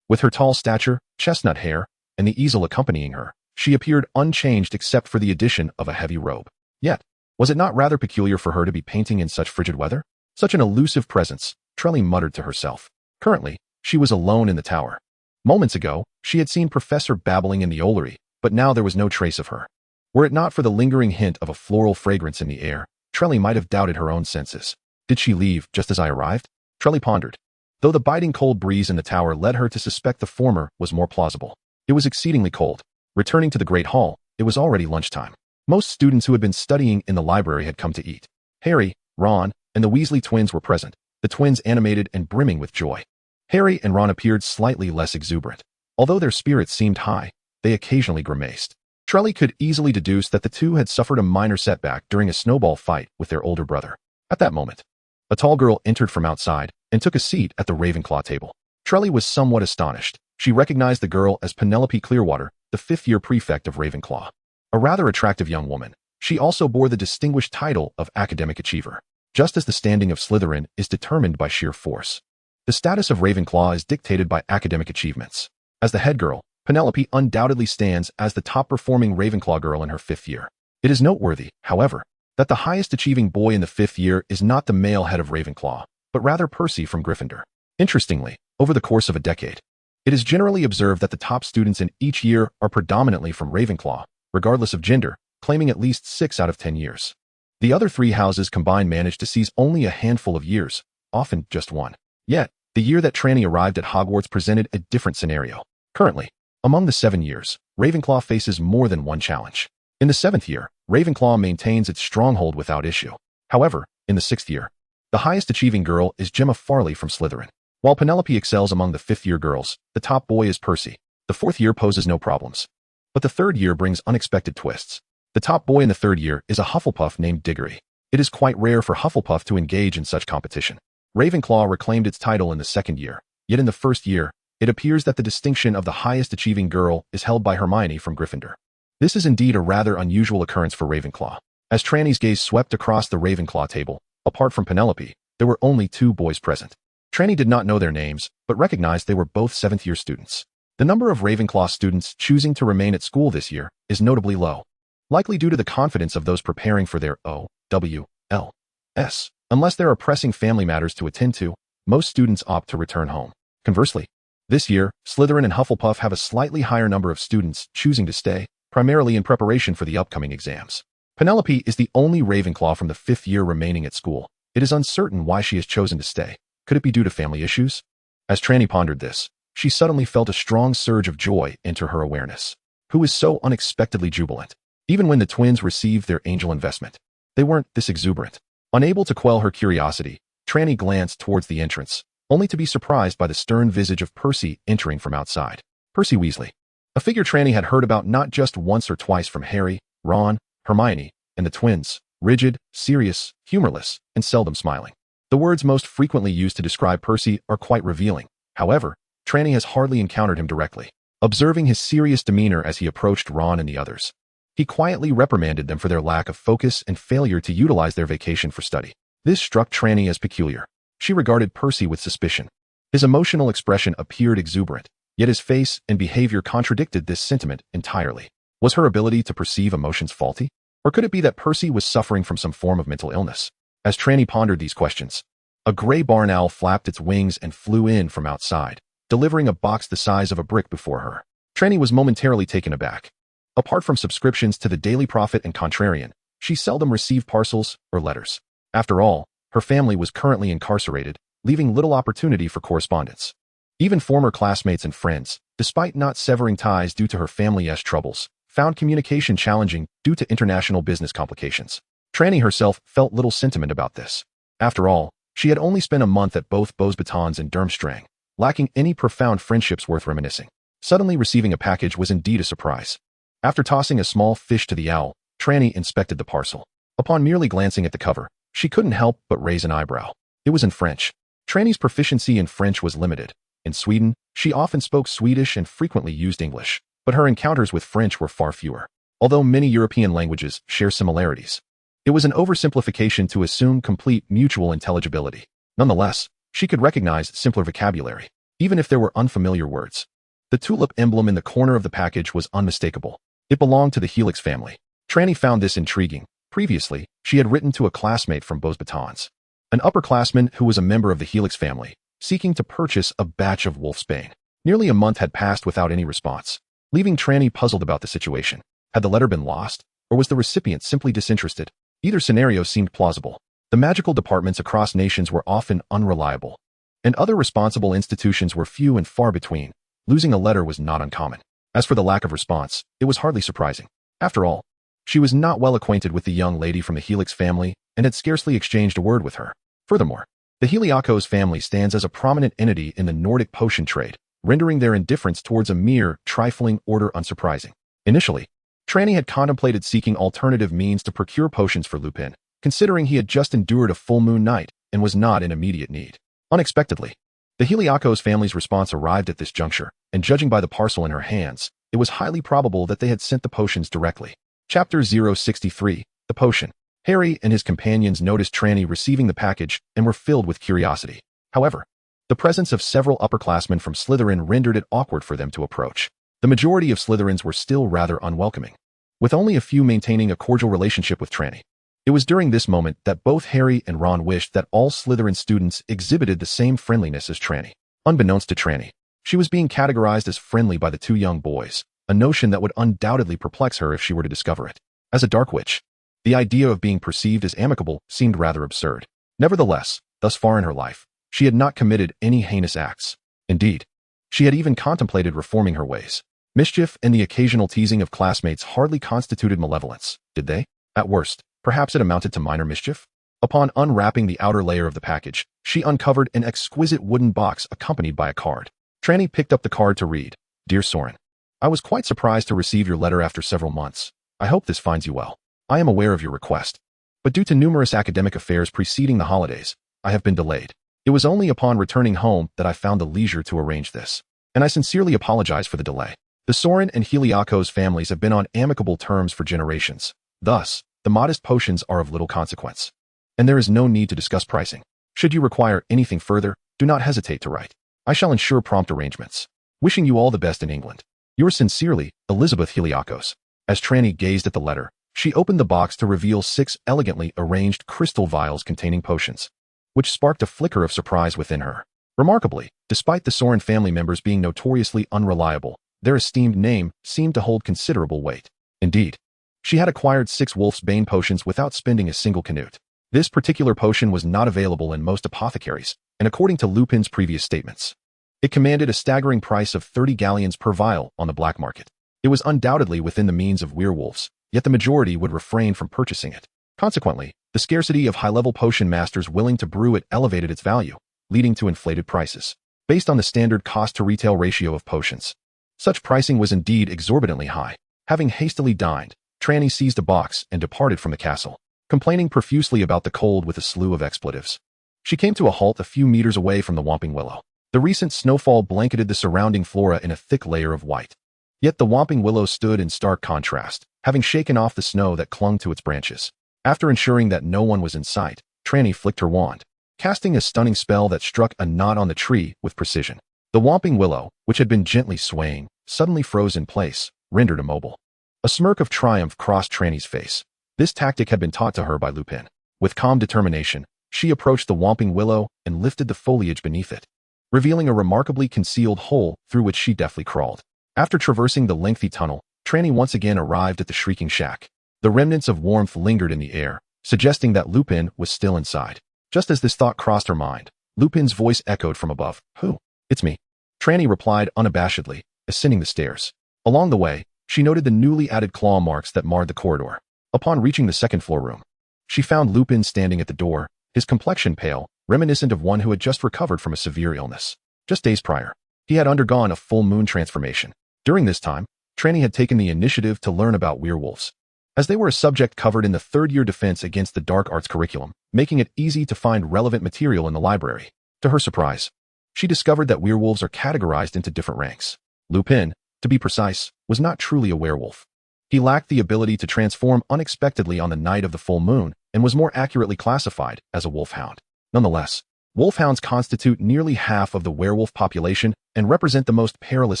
With her tall stature, chestnut hair, and the easel accompanying her, she appeared unchanged except for the addition of a heavy robe. Yet, was it not rather peculiar for her to be painting in such frigid weather? Such an elusive presence, Trelawney muttered to herself. Currently, she was alone in the tower. Moments ago, she had seen Professor Babbling in the Orrery, but now there was no trace of her. Were it not for the lingering hint of a floral fragrance in the air, Trelawney might have doubted her own senses. Did she leave just as I arrived? Trelawney pondered. Though the biting cold breeze in the tower led her to suspect the former was more plausible. It was exceedingly cold. Returning to the Great Hall, it was already lunchtime. Most students who had been studying in the library had come to eat. Harry, Ron, and the Weasley twins were present, the twins animated and brimming with joy. Harry and Ron appeared slightly less exuberant. Although their spirits seemed high, they occasionally grimaced. Trelawney could easily deduce that the two had suffered a minor setback during a snowball fight with their older brother. At that moment, a tall girl entered from outside and took a seat at the Ravenclaw table. Trelawney was somewhat astonished. She recognized the girl as Penelope Clearwater, the fifth-year prefect of Ravenclaw. A rather attractive young woman, she also bore the distinguished title of Academic Achiever. Just as the standing of Slytherin is determined by sheer force, the status of Ravenclaw is dictated by academic achievements. As the head girl, Penelope undoubtedly stands as the top-performing Ravenclaw girl in her 5th year. It is noteworthy, however, that the highest-achieving boy in the 5th year is not the male head of Ravenclaw, but rather Percy from Gryffindor. Interestingly, over the course of a decade, it is generally observed that the top students in each year are predominantly from Ravenclaw, regardless of gender, claiming at least 6 out of 10 years. The other 3 houses combined managed to seize only a handful of years, often just 1. Yet, the year that Trelawney arrived at Hogwarts presented a different scenario. Currently, among the 7 years, Ravenclaw faces more than one challenge. In the 7th year, Ravenclaw maintains its stronghold without issue. However, in the 6th year, the highest-achieving girl is Gemma Farley from Slytherin. While Penelope excels among the 5th-year girls, the top boy is Percy. The 4th year poses no problems. But the 3rd year brings unexpected twists. The top boy in the 3rd year is a Hufflepuff named Diggory. It is quite rare for Hufflepuff to engage in such competition. Ravenclaw reclaimed its title in the 2nd year, yet in the 1st year, it appears that the distinction of the highest-achieving girl is held by Hermione from Gryffindor. This is indeed a rather unusual occurrence for Ravenclaw. As Trelawney's gaze swept across the Ravenclaw table, apart from Penelope, there were only 2 boys present. Trelawney did not know their names, but recognized they were both 7th-year students. The number of Ravenclaw students choosing to remain at school this year is notably low, likely due to the confidence of those preparing for their OWLS. Unless there are pressing family matters to attend to, most students opt to return home. Conversely, this year, Slytherin and Hufflepuff have a slightly higher number of students choosing to stay, primarily in preparation for the upcoming exams. Penelope is the only Ravenclaw from the 5th year remaining at school. It is uncertain why she has chosen to stay. Could it be due to family issues? As Trelawney pondered this, she suddenly felt a strong surge of joy enter her awareness. Who is so unexpectedly jubilant? Even when the twins received their angel investment, they weren't this exuberant. Unable to quell her curiosity, Trelawney glanced towards the entrance, only to be surprised by the stern visage of Percy entering from outside. Percy Weasley, a figure Trelawney had heard about not just once or twice from Harry, Ron, Hermione, and the twins, rigid, serious, humorless, and seldom smiling. The words most frequently used to describe Percy are quite revealing. However, Trelawney has hardly encountered him directly. Observing his serious demeanor as he approached Ron and the others, he quietly reprimanded them for their lack of focus and failure to utilize their vacation for study. This struck Trelawney as peculiar. She regarded Percy with suspicion. His emotional expression appeared exuberant, yet his face and behavior contradicted this sentiment entirely. Was her ability to perceive emotions faulty? Or could it be that Percy was suffering from some form of mental illness? As Trelawney pondered these questions, a gray barn owl flapped its wings and flew in from outside, delivering a box the size of a brick before her. Trelawney was momentarily taken aback. Apart from subscriptions to the Daily Prophet and Contrarian, she seldom received parcels or letters. After all, her family was currently incarcerated, leaving little opportunity for correspondence. Even former classmates and friends, despite not severing ties due to her family's troubles, found communication challenging due to international business complications. Trelawney herself felt little sentiment about this. After all, she had only spent a month at both Beauxbatons and Durmstrang, lacking any profound friendships worth reminiscing. Suddenly receiving a package was indeed a surprise. After tossing a small fish to the owl, Trelawney inspected the parcel. Upon merely glancing at the cover, she couldn't help but raise an eyebrow. It was in French. Trelawney's proficiency in French was limited. In Sweden, she often spoke Swedish and frequently used English, but her encounters with French were far fewer. Although many European languages share similarities, it was an oversimplification to assume complete mutual intelligibility. Nonetheless, she could recognize simpler vocabulary, even if there were unfamiliar words. The tulip emblem in the corner of the package was unmistakable. It belonged to the Helix family. Trelawney found this intriguing. Previously, she had written to a classmate from Beauxbatons, an upperclassman who was a member of the Helix family, seeking to purchase a batch of Wolfsbane. Nearly a month had passed without any response, leaving Trelawney puzzled about the situation. Had the letter been lost, or was the recipient simply disinterested? Either scenario seemed plausible. The magical departments across nations were often unreliable, and other responsible institutions were few and far between. Losing a letter was not uncommon. As for the lack of response, it was hardly surprising. After all, she was not well acquainted with the young lady from the Helix family and had scarcely exchanged a word with her. Furthermore, the Heliakos family stands as a prominent entity in the Nordic potion trade, rendering their indifference towards a mere, trifling order unsurprising. Initially, Trelawney had contemplated seeking alternative means to procure potions for Lupin, considering he had just endured a full moon night and was not in immediate need. Unexpectedly, the Heliakos family's response arrived at this juncture, and judging by the parcel in her hands, it was highly probable that they had sent the potions directly. Chapter 063, The Potion. Harry and his companions noticed Trelawney receiving the package and were filled with curiosity. However, the presence of several upperclassmen from Slytherin rendered it awkward for them to approach. The majority of Slytherins were still rather unwelcoming, with only a few maintaining a cordial relationship with Trelawney. It was during this moment that both Harry and Ron wished that all Slytherin students exhibited the same friendliness as Trelawney. Unbeknownst to Trelawney, she was being categorized as friendly by the two young boys, a notion that would undoubtedly perplex her if she were to discover it. As a dark witch, the idea of being perceived as amicable seemed rather absurd. Nevertheless, thus far in her life, she had not committed any heinous acts. Indeed, she had even contemplated reforming her ways. Mischief and the occasional teasing of classmates hardly constituted malevolence, did they? At worst, perhaps it amounted to minor mischief. Upon unwrapping the outer layer of the package, she uncovered an exquisite wooden box accompanied by a card. Trelawney picked up the card to read, "Dear Soren, I was quite surprised to receive your letter after several months. I hope this finds you well. I am aware of your request, but due to numerous academic affairs preceding the holidays, I have been delayed. It was only upon returning home that I found the leisure to arrange this, and I sincerely apologize for the delay. The Soren and Heliakos families have been on amicable terms for generations. Thus, the modest potions are of little consequence, and there is no need to discuss pricing. Should you require anything further, do not hesitate to write. I shall ensure prompt arrangements. Wishing you all the best in England. Yours sincerely, Elizabeth Heliakos." As Trelawney gazed at the letter, she opened the box to reveal 6 elegantly arranged crystal vials containing potions, which sparked a flicker of surprise within her. Remarkably, despite the Soren family members being notoriously unreliable, their esteemed name seemed to hold considerable weight. Indeed, she had acquired 6 Wolf's Bane potions without spending a single canute. This particular potion was not available in most apothecaries, and according to Lupin's previous statements, it commanded a staggering price of 30 galleons per vial on the black market. It was undoubtedly within the means of werewolves, yet the majority would refrain from purchasing it. Consequently, the scarcity of high-level potion masters willing to brew it elevated its value, leading to inflated prices. Based on the standard cost-to-retail ratio of potions, such pricing was indeed exorbitantly high. Having hastily dined, Trelawney seized a box and departed from the castle, complaining profusely about the cold with a slew of expletives. She came to a halt a few meters away from the Whomping Willow. The recent snowfall blanketed the surrounding flora in a thick layer of white. Yet the Whomping Willow stood in stark contrast, having shaken off the snow that clung to its branches. After ensuring that no one was in sight, Trelawney flicked her wand, casting a stunning spell that struck a knot on the tree with precision. The Whomping Willow, which had been gently swaying, suddenly froze in place, rendered immobile. A smirk of triumph crossed Trelawney's face. This tactic had been taught to her by Lupin. With calm determination, she approached the Whomping Willow and lifted the foliage beneath it, revealing a remarkably concealed hole through which she deftly crawled. After traversing the lengthy tunnel, Trelawney once again arrived at the Shrieking Shack. The remnants of warmth lingered in the air, suggesting that Lupin was still inside. Just as this thought crossed her mind, Lupin's voice echoed from above. "Who?" "It's me," Trelawney replied unabashedly, ascending the stairs. Along the way, she noted the newly added claw marks that marred the corridor. Upon reaching the second-floor room, she found Lupin standing at the door, his complexion pale, reminiscent of one who had just recovered from a severe illness. Just days prior, he had undergone a full moon transformation. During this time, Trelawney had taken the initiative to learn about werewolves, as they were a subject covered in the third-year Defense Against the Dark Arts curriculum, making it easy to find relevant material in the library. To her surprise, she discovered that werewolves are categorized into different ranks. Lupin, to be precise, was not truly a werewolf. He lacked the ability to transform unexpectedly on the night of the full moon and was more accurately classified as a wolfhound. Nonetheless, wolfhounds constitute nearly half of the werewolf population and represent the most perilous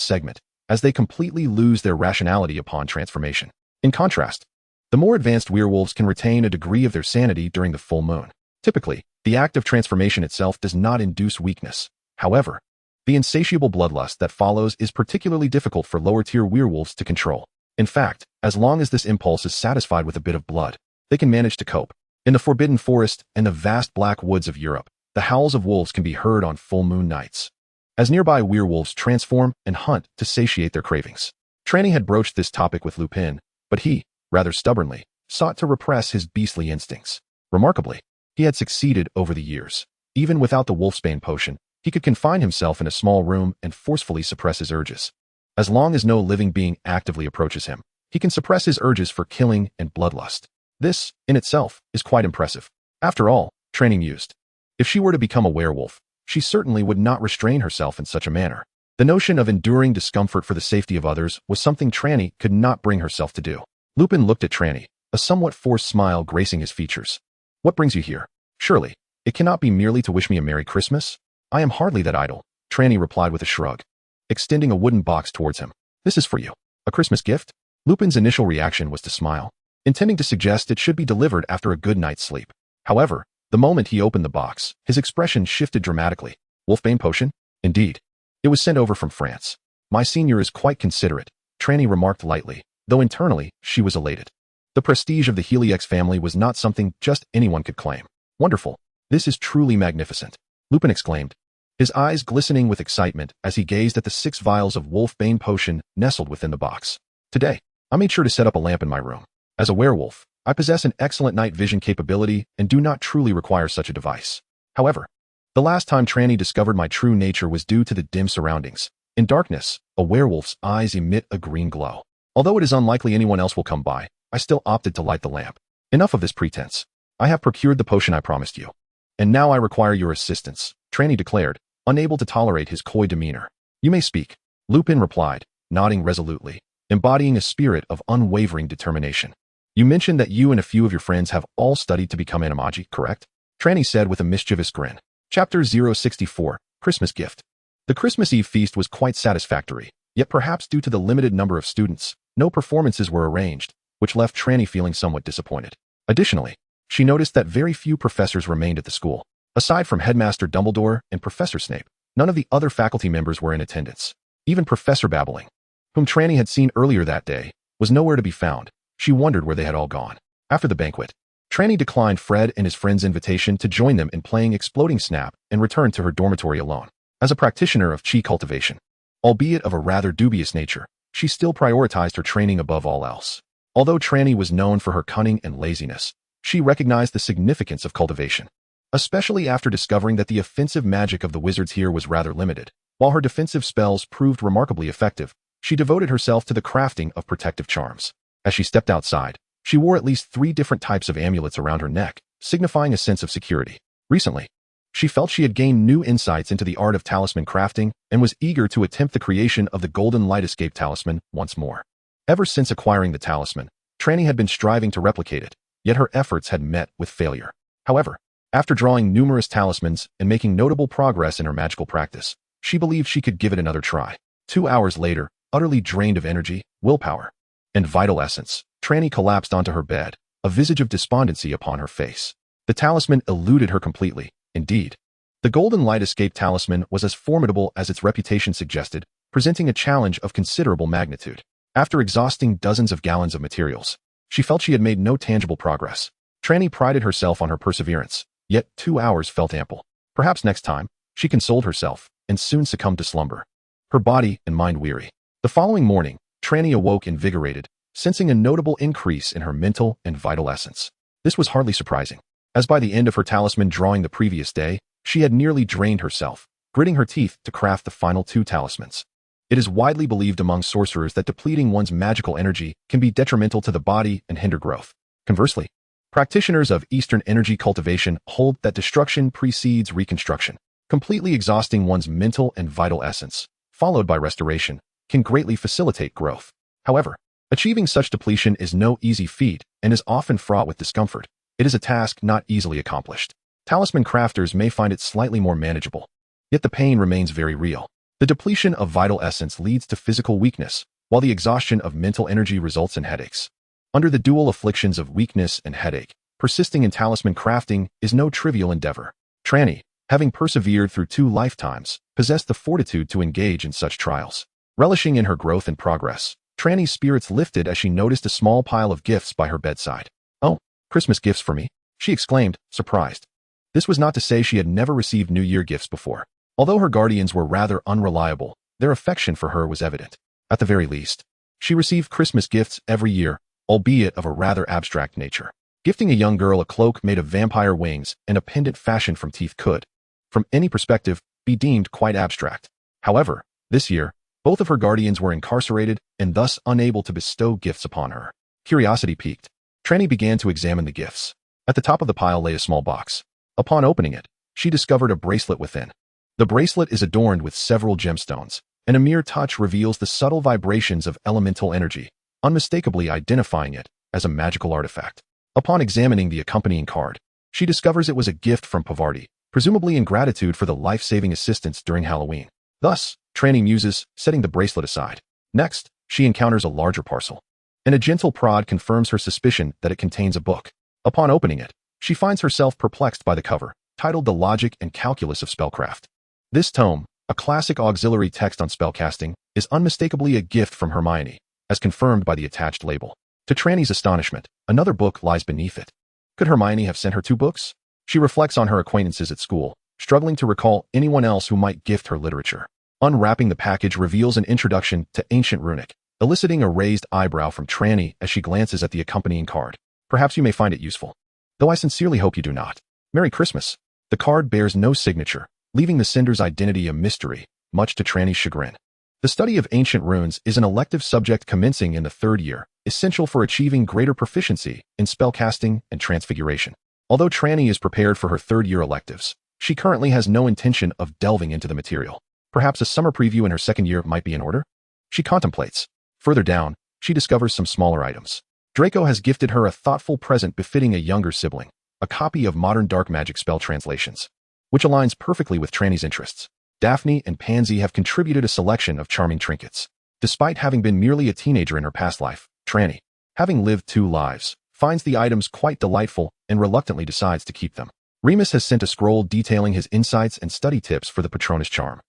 segment, as they completely lose their rationality upon transformation. In contrast, the more advanced werewolves can retain a degree of their sanity during the full moon. Typically, the act of transformation itself does not induce weakness. However, the insatiable bloodlust that follows is particularly difficult for lower-tier werewolves to control. In fact, as long as this impulse is satisfied with a bit of blood, they can manage to cope. In the Forbidden Forest and the vast black woods of Europe, the howls of wolves can be heard on full moon nights, as nearby werewolves transform and hunt to satiate their cravings. Trelawney had broached this topic with Lupin, but he, rather stubbornly, sought to repress his beastly instincts. Remarkably, He had succeeded over the years. Even without the wolfsbane potion, he could confine himself in a small room and forcefully suppress his urges. As long as no living being actively approaches him, he can suppress his urges for killing and bloodlust. This, in itself, is quite impressive. After all, training used. If she were to become a werewolf, she certainly would not restrain herself in such a manner. The notion of enduring discomfort for the safety of others was something Trelawney could not bring herself to do. Lupin looked at Trelawney, a somewhat forced smile gracing his features. What brings you here? Surely, it cannot be merely to wish me a Merry Christmas? I am hardly that idle, Trelawney replied with a shrug, extending a wooden box towards him. This is for you. A Christmas gift? Lupin's initial reaction was to smile, intending to suggest it should be delivered after a good night's sleep. However, the moment he opened the box, his expression shifted dramatically. Wolfbane potion? Indeed. It was sent over from France. My senior is quite considerate, Trelawney remarked lightly, though internally, she was elated. The prestige of the Helix family was not something just anyone could claim. Wonderful. This is truly magnificent, Lupin exclaimed, his eyes glistening with excitement as he gazed at the 6 vials of wolfbane potion nestled within the box. Today, I made sure to set up a lamp in my room. As a werewolf, I possess an excellent night vision capability and do not truly require such a device. However, the last time Trelawney discovered my true nature was due to the dim surroundings. In darkness, a werewolf's eyes emit a green glow. Although it is unlikely anyone else will come by, I still opted to light the lamp. Enough of this pretense. I have procured the potion I promised you. And now I require your assistance, Trelawney declared, unable to tolerate his coy demeanor. You may speak, Lupin replied, nodding resolutely, embodying a spirit of unwavering determination. You mentioned that you and a few of your friends have all studied to become animagi, correct? Trelawney said with a mischievous grin. Chapter 064, Christmas Gift. The Christmas Eve feast was quite satisfactory, yet perhaps due to the limited number of students, no performances were arranged, which left Trelawney feeling somewhat disappointed. Additionally, she noticed that very few professors remained at the school. Aside from Headmaster Dumbledore and Professor Snape, none of the other faculty members were in attendance. Even Professor Babbling, whom Trelawney had seen earlier that day, was nowhere to be found. She wondered where they had all gone. After the banquet, Trelawney declined Fred and his friend's invitation to join them in playing Exploding Snap and returned to her dormitory alone. As a practitioner of chi cultivation, albeit of a rather dubious nature, she still prioritized her training above all else. Although Trelawney was known for her cunning and laziness, she recognized the significance of cultivation, especially after discovering that the offensive magic of the wizards here was rather limited. While her defensive spells proved remarkably effective, she devoted herself to the crafting of protective charms. As she stepped outside, she wore at least 3 different types of amulets around her neck, signifying a sense of security. Recently, she felt she had gained new insights into the art of talisman crafting and was eager to attempt the creation of the Golden Light Escape talisman once more. Ever since acquiring the talisman, Trelawney had been striving to replicate it, yet her efforts had met with failure. However, after drawing numerous talismans and making notable progress in her magical practice, she believed she could give it another try. 2 hours later, utterly drained of energy, willpower, and vital essence, Trelawney collapsed onto her bed, a visage of despondency upon her face. The talisman eluded her completely. Indeed, the Golden Light Escape talisman was as formidable as its reputation suggested, presenting a challenge of considerable magnitude. After exhausting dozens of gallons of materials, she felt she had made no tangible progress. Trelawney prided herself on her perseverance, yet 2 hours felt ample. Perhaps next time, she consoled herself, and soon succumbed to slumber, her body and mind weary. The following morning, Trelawney awoke invigorated, sensing a notable increase in her mental and vital essence. This was hardly surprising, as by the end of her talisman drawing the previous day, she had nearly drained herself, gritting her teeth to craft the final 2 talismans. It is widely believed among sorcerers that depleting one's magical energy can be detrimental to the body and hinder growth. Conversely, practitioners of Eastern energy cultivation hold that destruction precedes reconstruction. Completely exhausting one's mental and vital essence, followed by restoration, can greatly facilitate growth. However, achieving such depletion is no easy feat and is often fraught with discomfort. It is a task not easily accomplished. Talisman crafters may find it slightly more manageable, yet the pain remains very real. The depletion of vital essence leads to physical weakness, while the exhaustion of mental energy results in headaches. Under the dual afflictions of weakness and headache, persisting in talisman crafting is no trivial endeavor. Trelawney, having persevered through 2 lifetimes, possessed the fortitude to engage in such trials. Relishing in her growth and progress, Trelawney's spirits lifted as she noticed a small pile of gifts by her bedside. Oh, Christmas gifts for me, she exclaimed, surprised. This was not to say she had never received New Year gifts before. Although her guardians were rather unreliable, their affection for her was evident. At the very least, she received Christmas gifts every year, albeit of a rather abstract nature. Gifting a young girl a cloak made of vampire wings and a pendant fashioned from teeth could, from any perspective, be deemed quite abstract. However, this year, both of her guardians were incarcerated and thus unable to bestow gifts upon her. Curiosity piqued. Trelawney began to examine the gifts. At the top of the pile lay a small box. Upon opening it, she discovered a bracelet within. The bracelet is adorned with several gemstones, and a mere touch reveals the subtle vibrations of elemental energy, unmistakably identifying it as a magical artifact. Upon examining the accompanying card, she discovers it was a gift from Pavarti, presumably in gratitude for the life-saving assistance during Halloween. Thus, Trelawney muses, setting the bracelet aside. Next, she encounters a larger parcel, and a gentle prod confirms her suspicion that it contains a book. Upon opening it, she finds herself perplexed by the cover, titled The Logic and Calculus of Spellcraft. This tome, a classic auxiliary text on spellcasting, is unmistakably a gift from Hermione, as confirmed by the attached label. To Trelawney's astonishment, another book lies beneath it. Could Hermione have sent her 2 books? She reflects on her acquaintances at school, struggling to recall anyone else who might gift her literature. Unwrapping the package reveals an introduction to ancient runic, eliciting a raised eyebrow from Trelawney as she glances at the accompanying card. Perhaps you may find it useful, though I sincerely hope you do not. Merry Christmas. The card bears no signature, leaving the sender's identity a mystery, much to Trelawney's chagrin. The study of ancient runes is an elective subject commencing in the 3rd year, essential for achieving greater proficiency in spellcasting and transfiguration. Although Trelawney is prepared for her 3rd-year electives, she currently has no intention of delving into the material. Perhaps a summer preview in her 2nd year might be in order? She contemplates. Further down, she discovers some smaller items. Draco has gifted her a thoughtful present befitting a younger sibling, a copy of modern dark magic spell translations, which aligns perfectly with Trelawney's interests. Daphne and Pansy have contributed a selection of charming trinkets. Despite having been merely a teenager in her past life, Trelawney, having lived 2 lives, finds the items quite delightful and reluctantly decides to keep them. Remus has sent a scroll detailing his insights and study tips for the Patronus charm.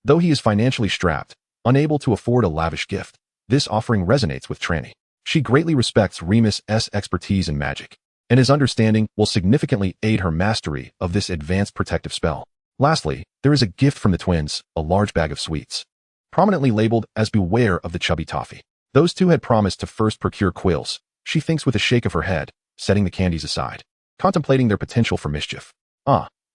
Though he is financially strapped, unable to afford a lavish gift, this offering resonates with Trelawney. She greatly respects Remus's expertise in magic, and his understanding will significantly aid her mastery of this advanced protective spell. Lastly, there is a gift from the twins, a large bag of sweets, prominently labeled as Beware of the Chubby Toffee. Those 2 had promised to first procure quills, she thinks with a shake of her head, setting the candies aside, contemplating their potential for mischief.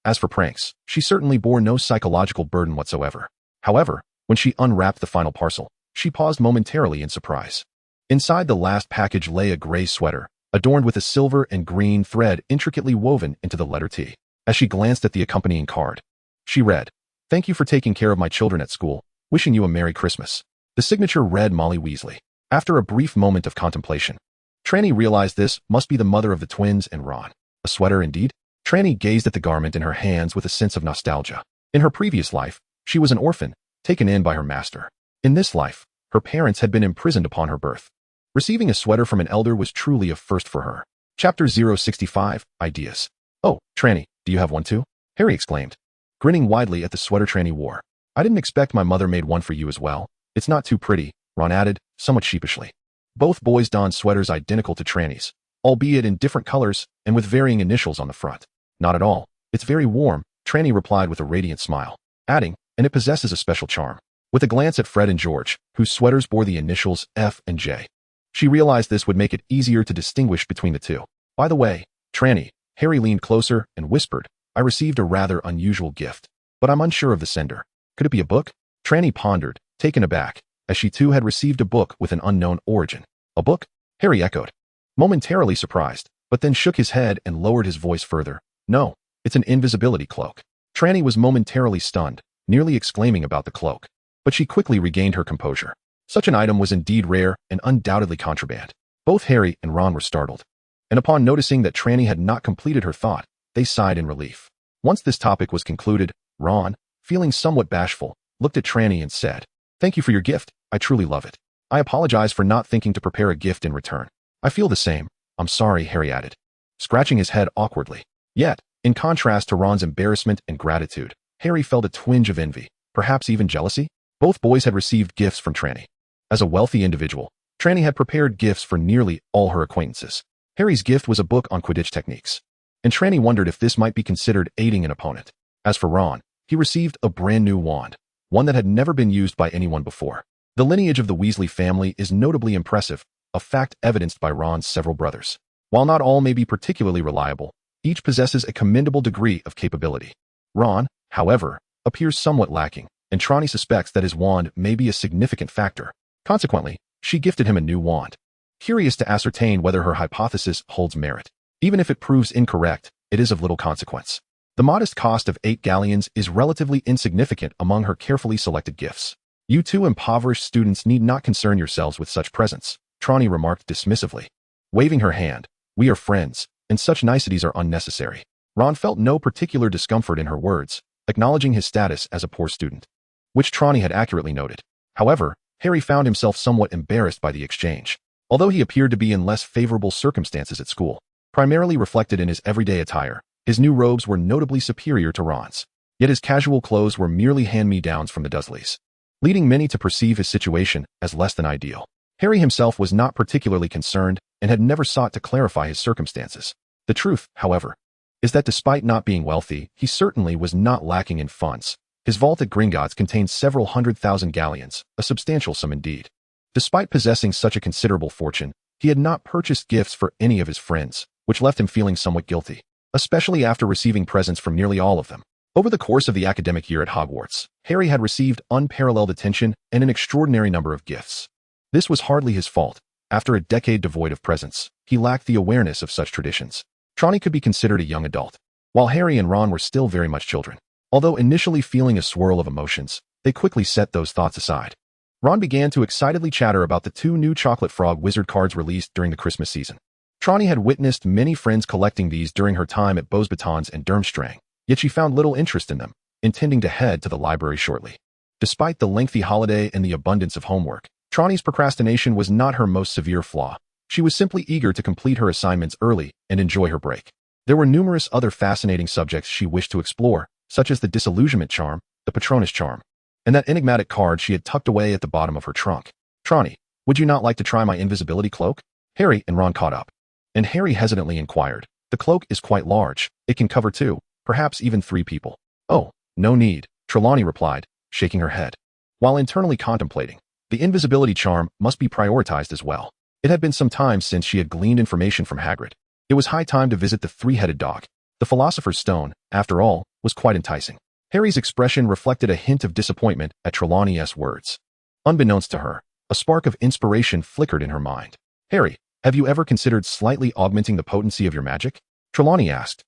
As for pranks, she certainly bore no psychological burden whatsoever. However, when she unwrapped the final parcel, she paused momentarily in surprise. Inside the last package lay a gray sweater, adorned with a silver and green thread intricately woven into the letter T. As she glanced at the accompanying card, she read, "Thank you for taking care of my children at school. Wishing you a Merry Christmas." The signature read Molly Weasley. After a brief moment of contemplation, Trelawney realized this must be the mother of the twins and Ron. A sweater indeed? Trelawney gazed at the garment in her hands with a sense of nostalgia. In her previous life, she was an orphan, taken in by her master. In this life, her parents had been imprisoned upon her birth. Receiving a sweater from an elder was truly a first for her. Chapter 065, Ideas. "Oh, Trelawney, do you have one too?" Harry exclaimed, grinning widely at the sweater Trelawney wore. "I didn't expect my mother made one for you as well. It's not too pretty," Ron added, somewhat sheepishly. Both boys donned sweaters identical to Trelawney's, albeit in different colors and with varying initials on the front. "Not at all. It's very warm," Trelawney replied with a radiant smile, adding, "and it possesses a special charm." With a glance at Fred and George, whose sweaters bore the initials F and J, she realized this would make it easier to distinguish between the 2. "By the way, Trelawney," Harry leaned closer and whispered, "I received a rather unusual gift, but I'm unsure of the sender. Could it be a book?" Trelawney pondered, taken aback, as she too had received a book with an unknown origin. "A book?" Harry echoed, momentarily surprised, but then shook his head and lowered his voice further. "No, it's an invisibility cloak." Trelawney was momentarily stunned, nearly exclaiming about the cloak, but she quickly regained her composure. Such an item was indeed rare and undoubtedly contraband. Both Harry and Ron were startled, and upon noticing that Trelawney had not completed her thought, they sighed in relief. Once this topic was concluded, Ron, feeling somewhat bashful, looked at Trelawney and said, "Thank you for your gift, I truly love it. I apologize for not thinking to prepare a gift in return." "I feel the same. I'm sorry," Harry added, scratching his head awkwardly. Yet, in contrast to Ron's embarrassment and gratitude, Harry felt a twinge of envy, perhaps even jealousy. Both boys had received gifts from Trelawney. As a wealthy individual, Trelawney had prepared gifts for nearly all her acquaintances. Harry's gift was a book on Quidditch techniques, and Trelawney wondered if this might be considered aiding an opponent. As for Ron, he received a brand new wand, one that had never been used by anyone before. The lineage of the Weasley family is notably impressive, a fact evidenced by Ron's several brothers. While not all may be particularly reliable, each possesses a commendable degree of capability. Ron, however, appears somewhat lacking, and Trelawney suspects that his wand may be a significant factor. Consequently, she gifted him a new wand. Curious to ascertain whether her hypothesis holds merit. Even if it proves incorrect, it is of little consequence. The modest cost of 8 galleons is relatively insignificant among her carefully selected gifts. You two impoverished students need not concern yourselves with such presents, Trelawney remarked dismissively. Waving her hand, we are friends, and such niceties are unnecessary. Ron felt no particular discomfort in her words, acknowledging his status as a poor student, which Trelawney had accurately noted. However, Harry found himself somewhat embarrassed by the exchange. Although he appeared to be in less favorable circumstances at school, primarily reflected in his everyday attire, his new robes were notably superior to Ron's. Yet his casual clothes were merely hand-me-downs from the Dursleys, leading many to perceive his situation as less than ideal. Harry himself was not particularly concerned and had never sought to clarify his circumstances. The truth, however, is that despite not being wealthy, he certainly was not lacking in funds. His vault at Gringotts contained several 100,000 galleons, a substantial sum indeed. Despite possessing such a considerable fortune, he had not purchased gifts for any of his friends, which left him feeling somewhat guilty, especially after receiving presents from nearly all of them. Over the course of the academic year at Hogwarts, Harry had received unparalleled attention and an extraordinary number of gifts. This was hardly his fault. After a decade devoid of presents, he lacked the awareness of such traditions. Trelawney could be considered a young adult, while Harry and Ron were still very much children. Although initially feeling a swirl of emotions, they quickly set those thoughts aside. Ron began to excitedly chatter about the 2 new Chocolate Frog wizard cards released during the Christmas season. Trelawney had witnessed many friends collecting these during her time at Beauxbatons and Durmstrang, yet she found little interest in them, intending to head to the library shortly. Despite the lengthy holiday and the abundance of homework, Trelawney's procrastination was not her most severe flaw. She was simply eager to complete her assignments early and enjoy her break. There were numerous other fascinating subjects she wished to explore, such as the disillusionment charm, the Patronus charm, and that enigmatic card she had tucked away at the bottom of her trunk. Trelawney, would you not like to try my invisibility cloak? Harry and Ron caught up, and Harry hesitantly inquired. The cloak is quite large. It can cover 2, perhaps even 3 people. Oh, no need, Trelawney replied, shaking her head. While internally contemplating, the invisibility charm must be prioritized as well. It had been some time since she had gleaned information from Hagrid. It was high time to visit the 3-headed dog. The Philosopher's Stone, after all, was quite enticing. Harry's expression reflected a hint of disappointment at Trelawney's words. Unbeknownst to her, a spark of inspiration flickered in her mind. Harry, have you ever considered slightly augmenting the potency of your magic? Trelawney asked.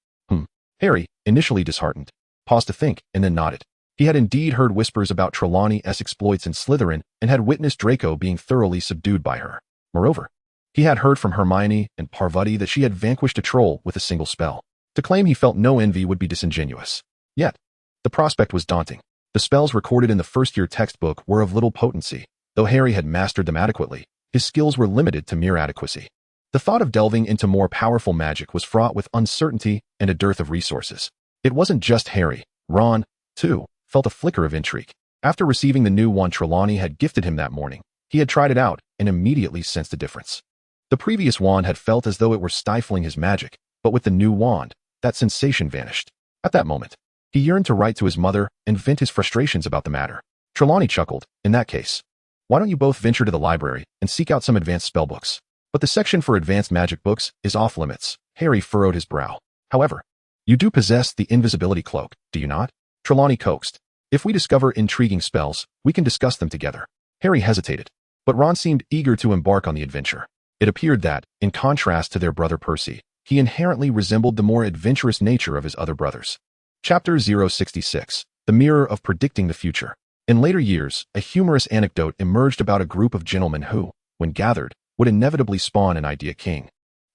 Harry, initially disheartened, paused to think and then nodded. He had indeed heard whispers about Trelawney's exploits in Slytherin and had witnessed Draco being thoroughly subdued by her. Moreover, he had heard from Hermione and Parvati that she had vanquished a troll with a single spell. To claim he felt no envy would be disingenuous. Yet, the prospect was daunting. The spells recorded in the first-year textbook were of little potency. Though Harry had mastered them adequately, his skills were limited to mere adequacy. The thought of delving into more powerful magic was fraught with uncertainty and a dearth of resources. It wasn't just Harry. Ron, too, felt a flicker of intrigue. After receiving the new wand Trelawney had gifted him that morning, he had tried it out and immediately sensed a difference. The previous wand had felt as though it were stifling his magic, but with the new wand, that sensation vanished. At that moment, he yearned to write to his mother and vent his frustrations about the matter. Trelawney chuckled. In that case, why don't you both venture to the library and seek out some advanced spellbooks? But the section for advanced magic books is off limits. Harry furrowed his brow. However, you do possess the invisibility cloak, do you not? Trelawney coaxed. If we discover intriguing spells, we can discuss them together. Harry hesitated, but Ron seemed eager to embark on the adventure. It appeared that, in contrast to their brother Percy, he inherently resembled the more adventurous nature of his other brothers. Chapter 066. The Mirror of Predicting the Future. In later years, a humorous anecdote emerged about a group of gentlemen who, when gathered, would inevitably spawn an idea king,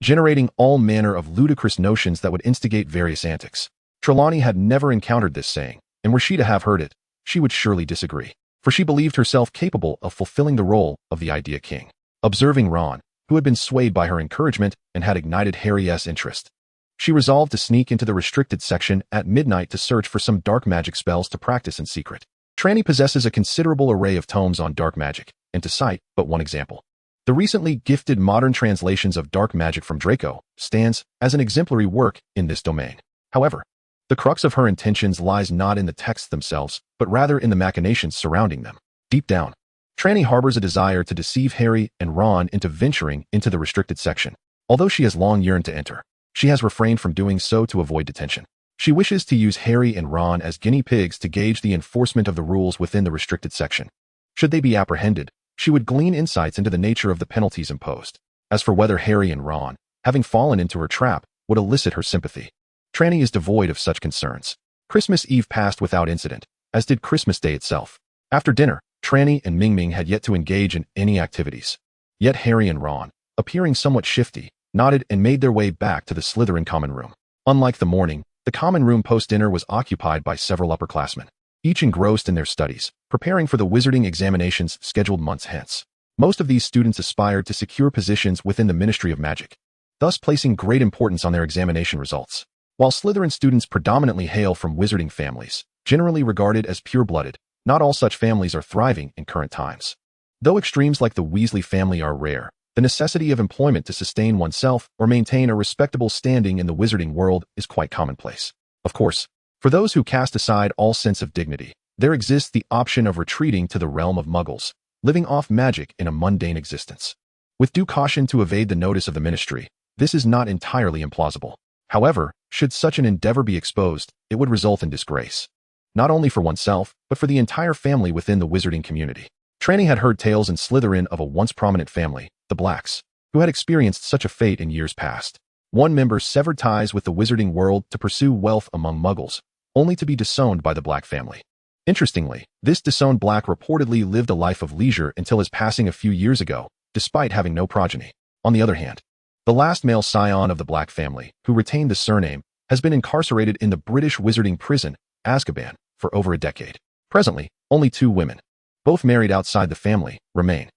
generating all manner of ludicrous notions that would instigate various antics. Trelawney had never encountered this saying, and were she to have heard it, she would surely disagree, for she believed herself capable of fulfilling the role of the idea king. Observing Ron, who had been swayed by her encouragement and had ignited Harry's interest, she resolved to sneak into the restricted section at midnight to search for some dark magic spells to practice in secret. Trelawney possesses a considerable array of tomes on dark magic, and to cite but one example, the recently gifted modern translations of dark magic from Draco stands as an exemplary work in this domain. However, the crux of her intentions lies not in the texts themselves, but rather in the machinations surrounding them. Deep down, Trelawney harbors a desire to deceive Harry and Ron into venturing into the restricted section. Although she has long yearned to enter, she has refrained from doing so to avoid detention. She wishes to use Harry and Ron as guinea pigs to gauge the enforcement of the rules within the restricted section. Should they be apprehended, she would glean insights into the nature of the penalties imposed. As for whether Harry and Ron, having fallen into her trap, would elicit her sympathy, Trelawney is devoid of such concerns. Christmas Eve passed without incident, as did Christmas Day itself. After dinner, Trelawney and Ming had yet to engage in any activities. Yet Harry and Ron, appearing somewhat shifty, nodded and made their way back to the Slytherin common room. Unlike the morning, the common room post-dinner was occupied by several upperclassmen, each engrossed in their studies, preparing for the wizarding examinations scheduled months hence. Most of these students aspired to secure positions within the Ministry of Magic, thus placing great importance on their examination results. While Slytherin students predominantly hail from wizarding families, generally regarded as pure-blooded, not all such families are thriving in current times. Though extremes like the Weasley family are rare, the necessity of employment to sustain oneself or maintain a respectable standing in the wizarding world is quite commonplace. Of course, for those who cast aside all sense of dignity, there exists the option of retreating to the realm of muggles, living off magic in a mundane existence. With due caution to evade the notice of the ministry, this is not entirely implausible. However, should such an endeavor be exposed, it would result in disgrace, not only for oneself, but for the entire family within the wizarding community. Trelawney had heard tales in Slytherin of a once prominent family, the Blacks, who had experienced such a fate in years past. One member severed ties with the wizarding world to pursue wealth among muggles, only to be disowned by the Black family. Interestingly, this disowned Black reportedly lived a life of leisure until his passing a few years ago, despite having no progeny. On the other hand, the last male scion of the Black family, who retained the surname, has been incarcerated in the British wizarding prison, Azkaban, for over a decade. Presently, only 2 women, both married outside the family, remain.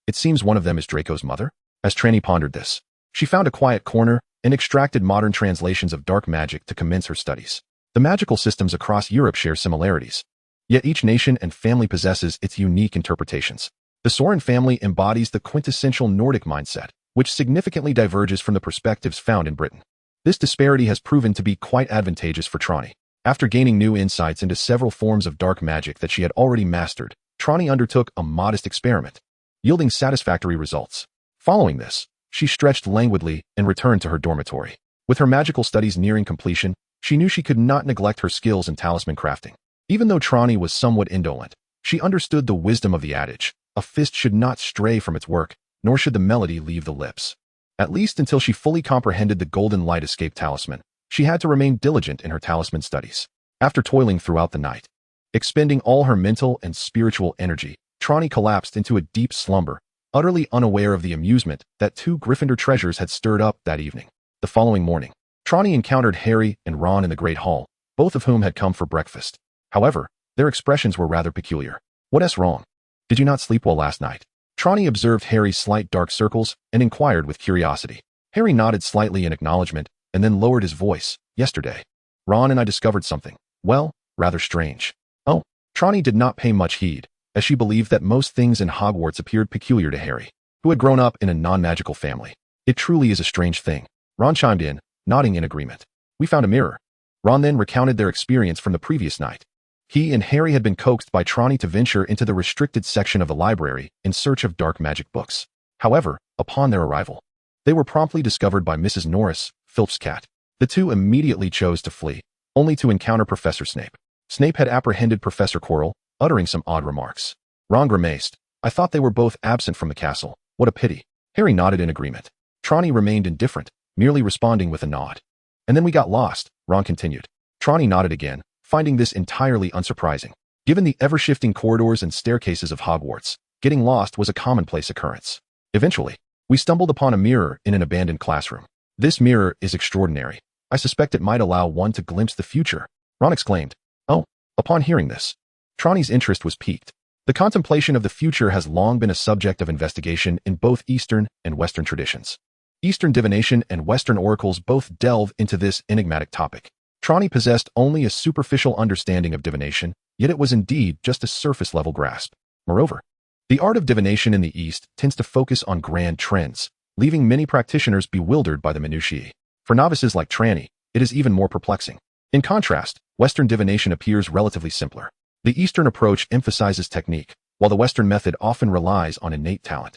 It seems one of them is Draco's mother? As Trelawney pondered this, she found a quiet corner and extracted modern translations of dark magic to commence her studies. The magical systems across Europe share similarities, yet each nation and family possesses its unique interpretations. The Soren family embodies the quintessential Nordic mindset, which significantly diverges from the perspectives found in Britain. This disparity has proven to be quite advantageous for Trelawney. After gaining new insights into several forms of dark magic that she had already mastered, Trelawney undertook a modest experiment, yielding satisfactory results. Following this, she stretched languidly and returned to her dormitory. With her magical studies nearing completion, she knew she could not neglect her skills in talisman crafting. Even though Trelawney was somewhat indolent, she understood the wisdom of the adage, a fist should not stray from its work, nor should the melody leave the lips. At least until she fully comprehended the Golden Light Escape talisman, she had to remain diligent in her talisman studies. After toiling throughout the night, expending all her mental and spiritual energy, Trelawney collapsed into a deep slumber, utterly unaware of the amusement that 2 Gryffindor treasures had stirred up that evening. The following morning, Trelawney encountered Harry and Ron in the Great Hall, both of whom had come for breakfast. However, their expressions were rather peculiar. "What's wrong? Did you not sleep well last night?" Trelawney observed Harry's slight dark circles and inquired with curiosity. Harry nodded slightly in acknowledgement and then lowered his voice. "Yesterday, Ron and I discovered something, well, rather strange." Oh, Trelawney did not pay much heed, as she believed that most things in Hogwarts appeared peculiar to Harry, who had grown up in a non-magical family. "It truly is a strange thing," Ron chimed in, nodding in agreement. "We found a mirror." Ron then recounted their experience from the previous night. He and Harry had been coaxed by Trelawney to venture into the restricted section of the library in search of dark magic books. However, upon their arrival, they were promptly discovered by Mrs. Norris, Philip's cat. The 2 immediately chose to flee, only to encounter Professor Snape. Snape had apprehended Professor Quirrell, uttering some odd remarks. Ron grimaced. "I thought they were both absent from the castle. What a pity." Harry nodded in agreement. Trelawney remained indifferent, merely responding with a nod. "And then we got lost," Ron continued. Trelawney nodded again, finding this entirely unsurprising. Given the ever-shifting corridors and staircases of Hogwarts, getting lost was a commonplace occurrence. Eventually, we stumbled upon a mirror in an abandoned classroom. "This mirror is extraordinary. I suspect it might allow one to glimpse the future," Ron exclaimed. "Oh." Upon hearing this, Trelawney's interest was piqued. The contemplation of the future has long been a subject of investigation in both Eastern and Western traditions. Eastern divination and Western oracles both delve into this enigmatic topic. Trelawney possessed only a superficial understanding of divination, yet it was indeed just a surface-level grasp. Moreover, the art of divination in the East tends to focus on grand trends, leaving many practitioners bewildered by the minutiae. For novices like Trelawney, it is even more perplexing. In contrast, Western divination appears relatively simpler. The Eastern approach emphasizes technique, while the Western method often relies on innate talent.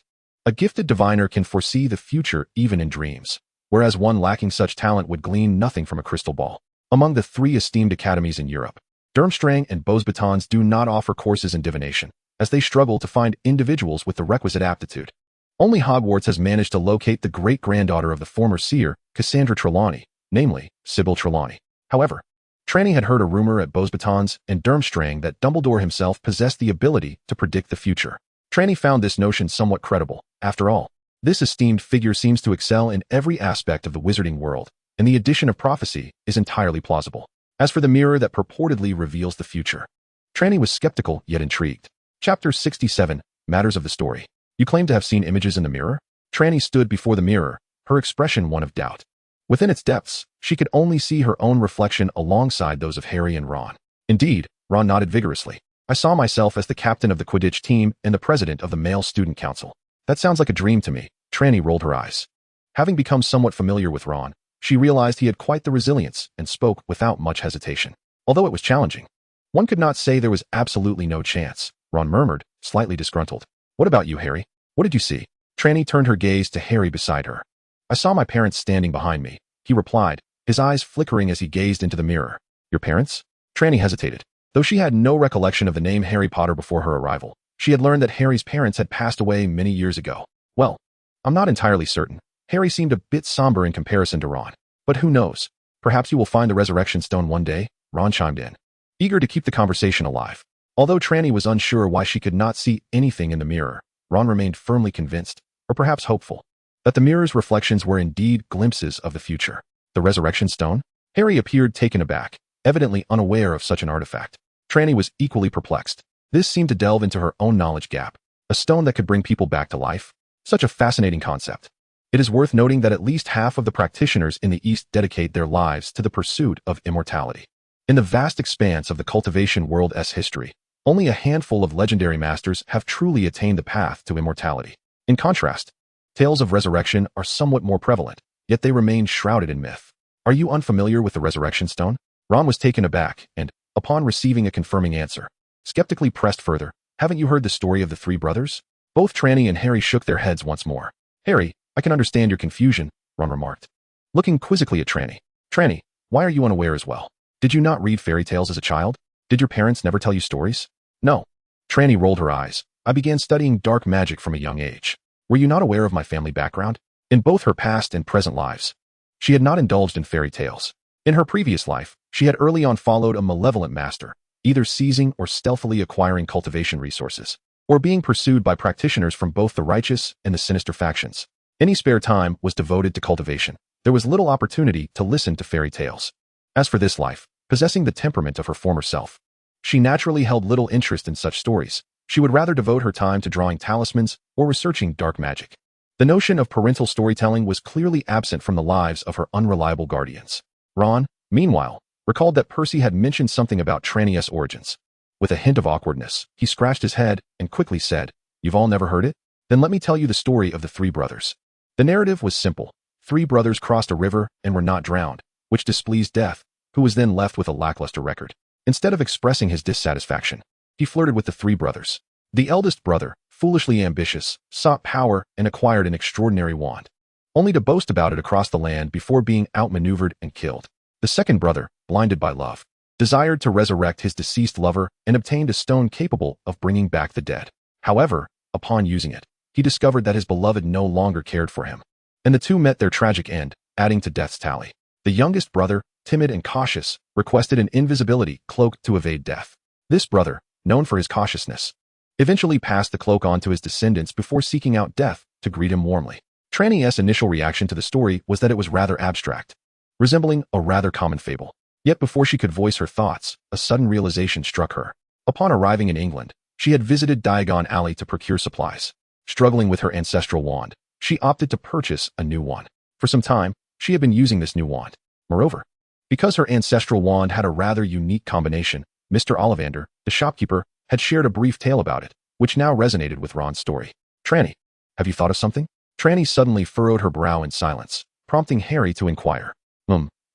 A gifted diviner can foresee the future even in dreams, whereas one lacking such talent would glean nothing from a crystal ball. Among the 3 esteemed academies in Europe, Durmstrang and Beauxbatons do not offer courses in divination, as they struggle to find individuals with the requisite aptitude. Only Hogwarts has managed to locate the great-granddaughter of the former Seer, Cassandra Trelawney, namely, Sybil Trelawney. However, Trelawney had heard a rumor at Beauxbatons and Durmstrang that Dumbledore himself possessed the ability to predict the future. Trelawney found this notion somewhat credible. After all, this esteemed figure seems to excel in every aspect of the wizarding world, and the addition of prophecy is entirely plausible. As for the mirror that purportedly reveals the future, Trelawney was skeptical yet intrigued. Chapter 67, Matters of the Story. You claim to have seen images in the mirror? Trelawney stood before the mirror, her expression one of doubt. Within its depths, she could only see her own reflection alongside those of Harry and Ron. Indeed, Ron nodded vigorously. I saw myself as the captain of the Quidditch team and the president of the male student council. That sounds like a dream to me. Trelawney rolled her eyes. Having become somewhat familiar with Ron, she realized he had quite the resilience and spoke without much hesitation. Although it was challenging, one could not say there was absolutely no chance. Ron murmured, slightly disgruntled. What about you, Harry? What did you see? Trelawney turned her gaze to Harry beside her. I saw my parents standing behind me, he replied, his eyes flickering as he gazed into the mirror. Your parents? Trelawney hesitated. Though she had no recollection of the name Harry Potter before her arrival, she had learned that Harry's parents had passed away many years ago. Well, I'm not entirely certain. Harry seemed a bit somber in comparison to Ron. But who knows? Perhaps you will find the resurrection stone one day, Ron chimed in, eager to keep the conversation alive. Although Trelawney was unsure why she could not see anything in the mirror, Ron remained firmly convinced, or perhaps hopeful, that the mirror's reflections were indeed glimpses of the future. The resurrection stone? Harry appeared taken aback, evidently unaware of such an artifact. Trelawney was equally perplexed. This seemed to delve into her own knowledge gap. A stone that could bring people back to life? Such a fascinating concept. It is worth noting that at least half of the practitioners in the East dedicate their lives to the pursuit of immortality. In the vast expanse of the cultivation world's history, only a handful of legendary masters have truly attained the path to immortality. In contrast, tales of resurrection are somewhat more prevalent, yet they remain shrouded in myth. Are you unfamiliar with the resurrection stone? Ron was taken aback and, upon receiving a confirming answer, skeptically pressed further. Haven't you heard the story of the 3 brothers? Both Trelawney and Harry shook their heads once more. Harry, I can understand your confusion, Ron remarked, looking quizzically at Trelawney. Trelawney, why are you unaware as well? Did you not read fairy tales as a child? Did your parents never tell you stories? No. Trelawney rolled her eyes. I began studying dark magic from a young age. Were you not aware of my family background? In both her past and present lives, she had not indulged in fairy tales. In her previous life, she had early on followed a malevolent master, either seizing or stealthily acquiring cultivation resources, or being pursued by practitioners from both the righteous and the sinister factions. Any spare time was devoted to cultivation. There was little opportunity to listen to fairy tales. As for this life, possessing the temperament of her former self, she naturally held little interest in such stories. She would rather devote her time to drawing talismans or researching dark magic. The notion of parental storytelling was clearly absent from the lives of her unreliable guardians. Ron, meanwhile, recalled that Percy had mentioned something about Trelawney's origins. With a hint of awkwardness, he scratched his head and quickly said, You've all never heard it? Then let me tell you the story of the 3 brothers. The narrative was simple. 3 brothers crossed a river and were not drowned, which displeased Death, who was then left with a lackluster record. Instead of expressing his dissatisfaction, he flirted with the 3 brothers. The eldest brother, foolishly ambitious, sought power and acquired an extraordinary wand, only to boast about it across the land before being outmaneuvered and killed. The second brother, blinded by love, desired to resurrect his deceased lover and obtained a stone capable of bringing back the dead. However, upon using it, he discovered that his beloved no longer cared for him, and the 2 met their tragic end, adding to Death's tally. The youngest brother, timid and cautious, requested an invisibility cloak to evade death. This brother, known for his cautiousness, eventually passed the cloak on to his descendants before seeking out Death to greet him warmly. Trelawney's initial reaction to the story was that it was rather abstract, resembling a rather common fable. Yet before she could voice her thoughts, a sudden realization struck her. Upon arriving in England, she had visited Diagon Alley to procure supplies. Struggling with her ancestral wand, she opted to purchase a new one. For some time, she had been using this new wand. Moreover, because her ancestral wand had a rather unique combination, Mr. Ollivander, the shopkeeper, had shared a brief tale about it, which now resonated with Ron's story. Trelawney, have you thought of something? Trelawney suddenly furrowed her brow in silence, prompting Harry to inquire.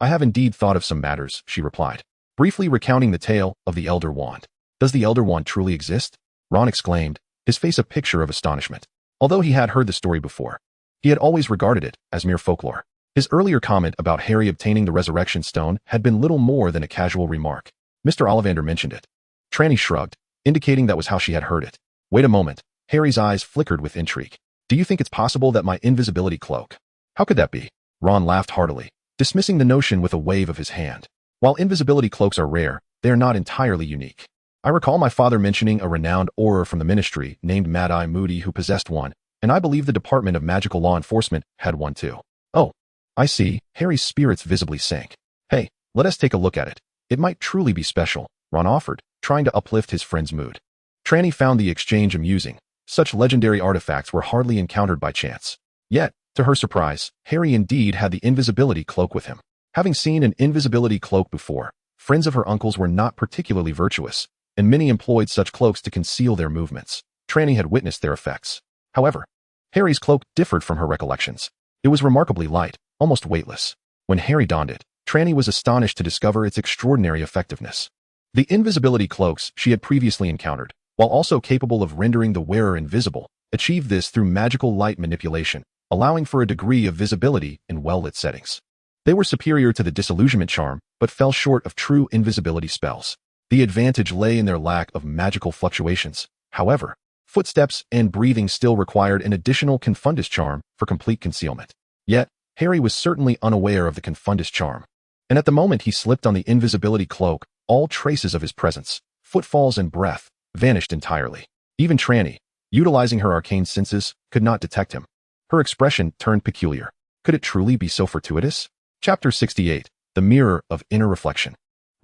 I have indeed thought of some matters, she replied, briefly recounting the tale of the Elder Wand. Does the Elder Wand truly exist? Ron exclaimed, his face a picture of astonishment. Although he had heard the story before, he had always regarded it as mere folklore. His earlier comment about Harry obtaining the resurrection stone had been little more than a casual remark. Mr. Ollivander mentioned it. Trelawney shrugged, indicating that was how she had heard it. Wait a moment. Harry's eyes flickered with intrigue. Do you think it's possible that my invisibility cloak? How could that be? Ron laughed heartily, dismissing the notion with a wave of his hand. While invisibility cloaks are rare, they are not entirely unique. I recall my father mentioning a renowned auror from the ministry named Mad-Eye Moody who possessed one, and I believe the Department of Magical Law Enforcement had one too. Oh, I see. Harry's spirits visibly sank. Hey, let us take a look at it. It might truly be special, Ron offered, trying to uplift his friend's mood. Trelawney found the exchange amusing. Such legendary artifacts were hardly encountered by chance. Yet, to her surprise, Harry indeed had the invisibility cloak with him. Having seen an invisibility cloak before, friends of her uncle's were not particularly virtuous, and many employed such cloaks to conceal their movements. Trelawney had witnessed their effects. However, Harry's cloak differed from her recollections. It was remarkably light, almost weightless. When Harry donned it, Trelawney was astonished to discover its extraordinary effectiveness. The invisibility cloaks she had previously encountered, while also capable of rendering the wearer invisible, achieved this through magical light manipulation, allowing for a degree of visibility in well-lit settings. They were superior to the disillusionment charm, but fell short of true invisibility spells. The advantage lay in their lack of magical fluctuations. However, footsteps and breathing still required an additional confundus charm for complete concealment. Yet, Harry was certainly unaware of the confundus charm. And at the moment he slipped on the invisibility cloak, all traces of his presence, footfalls and breath, vanished entirely. Even Trelawney, utilizing her arcane senses, could not detect him. Her expression turned peculiar. Could it truly be so fortuitous? Chapter 68. The Mirror of Inner Reflection.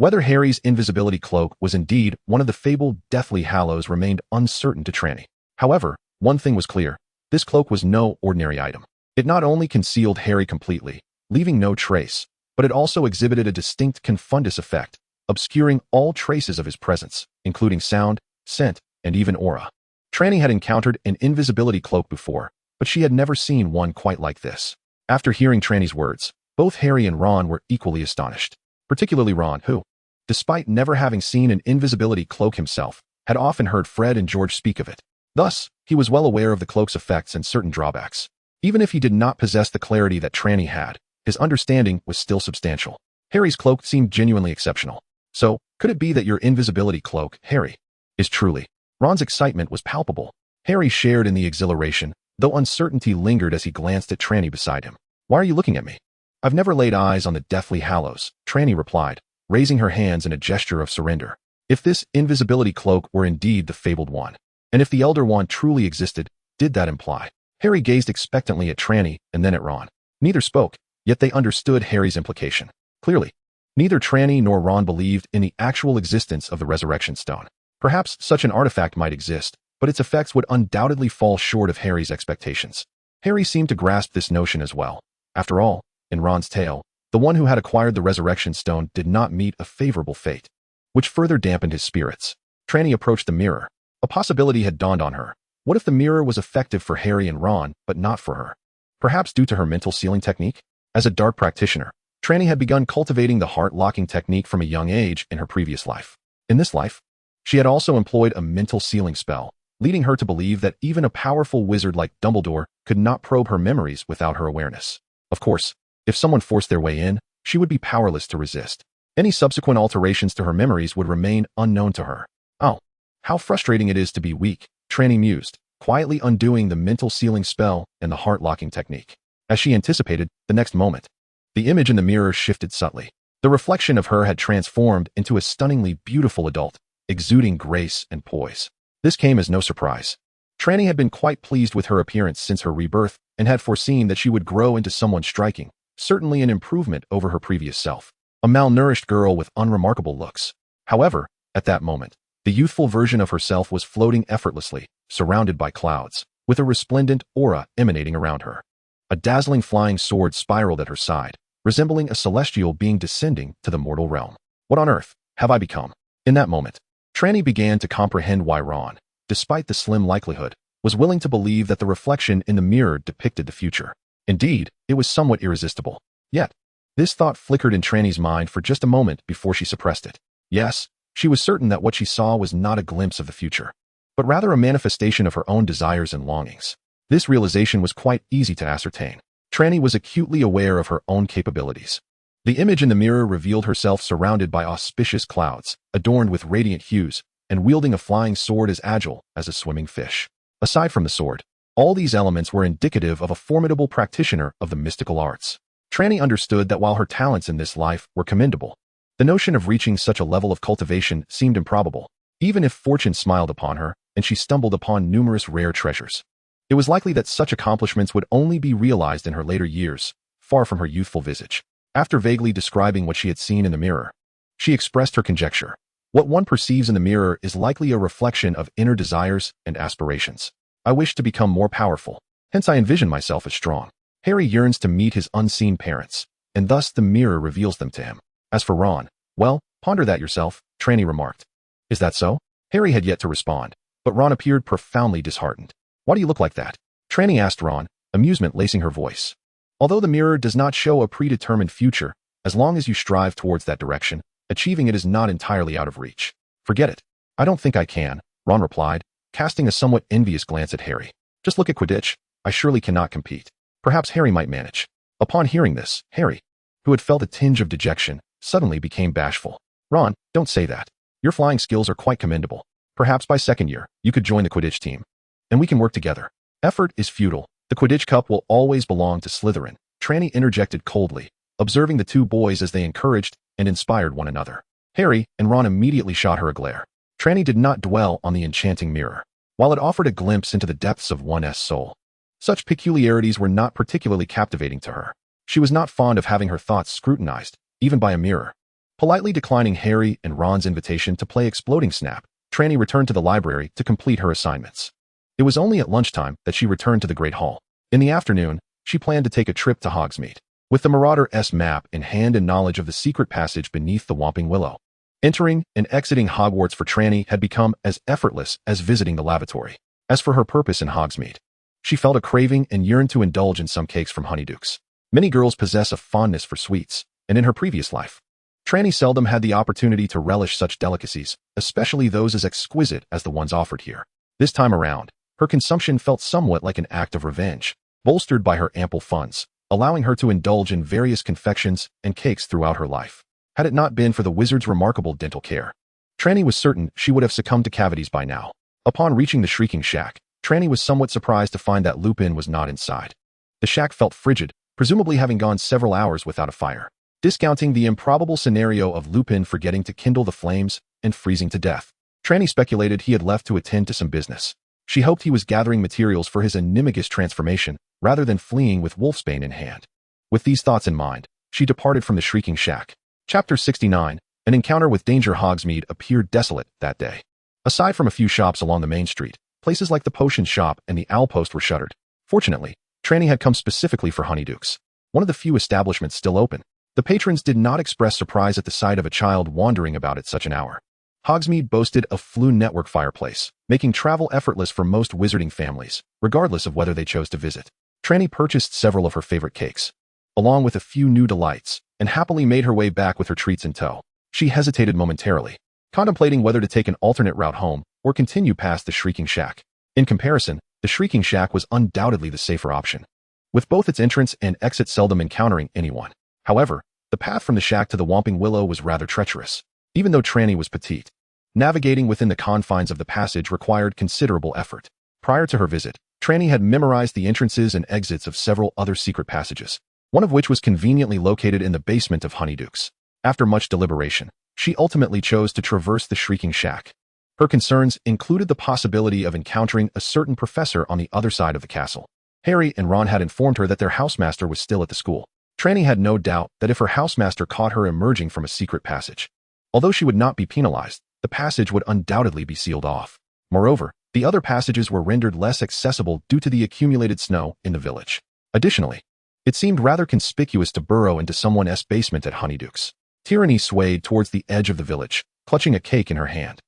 Whether Harry's invisibility cloak was indeed one of the fabled Deathly Hallows remained uncertain to Trelawney. However, one thing was clear. This cloak was no ordinary item. It not only concealed Harry completely, leaving no trace, but it also exhibited a distinct confundus effect, obscuring all traces of his presence, including sound, scent, and even aura. Trelawney had encountered an invisibility cloak before, but she had never seen one quite like this. After hearing Trelawney's words, both Harry and Ron were equally astonished, particularly Ron, who, despite never having seen an invisibility cloak himself, had often heard Fred and George speak of it. Thus, he was well aware of the cloak's effects and certain drawbacks. Even if he did not possess the clarity that Trelawney had, his understanding was still substantial. Harry's cloak seemed genuinely exceptional. So, could it be that your invisibility cloak, Harry, is truly? Ron's excitement was palpable. Harry shared in the exhilaration, though uncertainty lingered as he glanced at Trelawney beside him. Why are you looking at me? I've never laid eyes on the Deathly Hallows, Trelawney replied, raising her hands in a gesture of surrender. If this invisibility cloak were indeed the fabled one, and if the Elder Wand truly existed, did that imply? Harry gazed expectantly at Trelawney and then at Ron. Neither spoke, yet they understood Harry's implication. Clearly, neither Trelawney nor Ron believed in the actual existence of the Resurrection Stone. Perhaps such an artifact might exist, but its effects would undoubtedly fall short of Harry's expectations. Harry seemed to grasp this notion as well. After all, in Ron's tale, the one who had acquired the Resurrection Stone did not meet a favorable fate, which further dampened his spirits. Trelawney approached the mirror. A possibility had dawned on her. What if the mirror was effective for Harry and Ron, but not for her? Perhaps due to her mental sealing technique? As a dark practitioner, Trelawney had begun cultivating the heart-locking technique from a young age in her previous life. In this life, she had also employed a mental sealing spell, leading her to believe that even a powerful wizard like Dumbledore could not probe her memories without her awareness. Of course, if someone forced their way in, she would be powerless to resist. Any subsequent alterations to her memories would remain unknown to her. Oh, how frustrating it is to be weak, Trelawney mused, quietly undoing the mental sealing spell and the heart-locking technique. As she anticipated, the next moment, the image in the mirror shifted subtly. The reflection of her had transformed into a stunningly beautiful adult, exuding grace and poise. This came as no surprise. Trelawney had been quite pleased with her appearance since her rebirth and had foreseen that she would grow into someone striking, certainly an improvement over her previous self. A malnourished girl with unremarkable looks. However, at that moment, the youthful version of herself was floating effortlessly, surrounded by clouds, with a resplendent aura emanating around her. A dazzling flying sword spiraled at her side, resembling a celestial being descending to the mortal realm. What on earth have I become? In that moment, Trelawney began to comprehend why Ron, despite the slim likelihood, was willing to believe that the reflection in the mirror depicted the future. Indeed, it was somewhat irresistible. Yet, this thought flickered in Trelawney's mind for just a moment before she suppressed it. Yes, she was certain that what she saw was not a glimpse of the future, but rather a manifestation of her own desires and longings. This realization was quite easy to ascertain. Trelawney was acutely aware of her own capabilities. The image in the mirror revealed herself surrounded by auspicious clouds, adorned with radiant hues, and wielding a flying sword as agile as a swimming fish. Aside from the sword, all these elements were indicative of a formidable practitioner of the mystical arts. Trelawney understood that while her talents in this life were commendable, the notion of reaching such a level of cultivation seemed improbable, even if fortune smiled upon her and she stumbled upon numerous rare treasures. It was likely that such accomplishments would only be realized in her later years, far from her youthful visage. After vaguely describing what she had seen in the mirror, she expressed her conjecture. What one perceives in the mirror is likely a reflection of inner desires and aspirations. I wish to become more powerful, hence I envision myself as strong. Harry yearns to meet his unseen parents, and thus the mirror reveals them to him. As for Ron, well, ponder that yourself, Trelawney remarked. Is that so? Harry had yet to respond, but Ron appeared profoundly disheartened. Why do you look like that? Trelawney asked Ron, amusement lacing her voice. Although the mirror does not show a predetermined future, as long as you strive towards that direction, achieving it is not entirely out of reach. Forget it. I don't think I can, Ron replied, casting a somewhat envious glance at Harry. Just look at Quidditch. I surely cannot compete. Perhaps Harry might manage. Upon hearing this, Harry, who had felt a tinge of dejection, suddenly became bashful. Ron, don't say that. Your flying skills are quite commendable. Perhaps by second year, you could join the Quidditch team. And we can work together. Effort is futile. The Quidditch Cup will always belong to Slytherin, Trelawney interjected coldly, observing the two boys as they encouraged and inspired one another. Harry and Ron immediately shot her a glare. Trelawney did not dwell on the enchanting mirror, while it offered a glimpse into the depths of one's soul. Such peculiarities were not particularly captivating to her. She was not fond of having her thoughts scrutinized, even by a mirror. Politely declining Harry and Ron's invitation to play Exploding Snap, Trelawney returned to the library to complete her assignments. It was only at lunchtime that she returned to the Great Hall. In the afternoon, she planned to take a trip to Hogsmeade, with the Marauder's map in hand and knowledge of the secret passage beneath the Whomping Willow. Entering and exiting Hogwarts for Trelawney had become as effortless as visiting the lavatory. As for her purpose in Hogsmeade, she felt a craving and yearned to indulge in some cakes from Honeydukes. Many girls possess a fondness for sweets, and in her previous life, Trelawney seldom had the opportunity to relish such delicacies, especially those as exquisite as the ones offered here. This time around, her consumption felt somewhat like an act of revenge, bolstered by her ample funds, allowing her to indulge in various confections and cakes throughout her life. Had it not been for the wizard's remarkable dental care, Trelawney was certain she would have succumbed to cavities by now. Upon reaching the Shrieking Shack, Trelawney was somewhat surprised to find that Lupin was not inside. The shack felt frigid, presumably having gone several hours without a fire. Discounting the improbable scenario of Lupin forgetting to kindle the flames and freezing to death, Trelawney speculated he had left to attend to some business. She hoped he was gathering materials for his animagus transformation, rather than fleeing with Wolfsbane in hand. With these thoughts in mind, she departed from the Shrieking Shack. Chapter 69, An Encounter with Danger. Hogsmeade appeared desolate that day. Aside from a few shops along the main street, places like the Potion Shop and the Owl Post were shuttered. Fortunately, Trelawney had come specifically for Honeydukes, one of the few establishments still open. The patrons did not express surprise at the sight of a child wandering about at such an hour. Hogsmeade boasted a flue network fireplace, making travel effortless for most wizarding families, regardless of whether they chose to visit. Trelawney purchased several of her favorite cakes, along with a few new delights, and happily made her way back with her treats in tow. She hesitated momentarily, contemplating whether to take an alternate route home or continue past the Shrieking Shack. In comparison, the Shrieking Shack was undoubtedly the safer option, with both its entrance and exit seldom encountering anyone. However, the path from the shack to the Whomping Willow was rather treacherous. Even though Trelawney was petite, navigating within the confines of the passage required considerable effort. Prior to her visit, Trelawney had memorized the entrances and exits of several other secret passages, one of which was conveniently located in the basement of Honeydukes. After much deliberation, she ultimately chose to traverse the Shrieking Shack. Her concerns included the possibility of encountering a certain professor on the other side of the castle. Harry and Ron had informed her that their housemaster was still at the school. Trelawney had no doubt that if her housemaster caught her emerging from a secret passage, although she would not be penalized, the passage would undoubtedly be sealed off. Moreover, the other passages were rendered less accessible due to the accumulated snow in the village. Additionally, it seemed rather conspicuous to burrow into someone's basement at Honeydukes. Tyranny swayed towards the edge of the village, clutching a cake in her hand,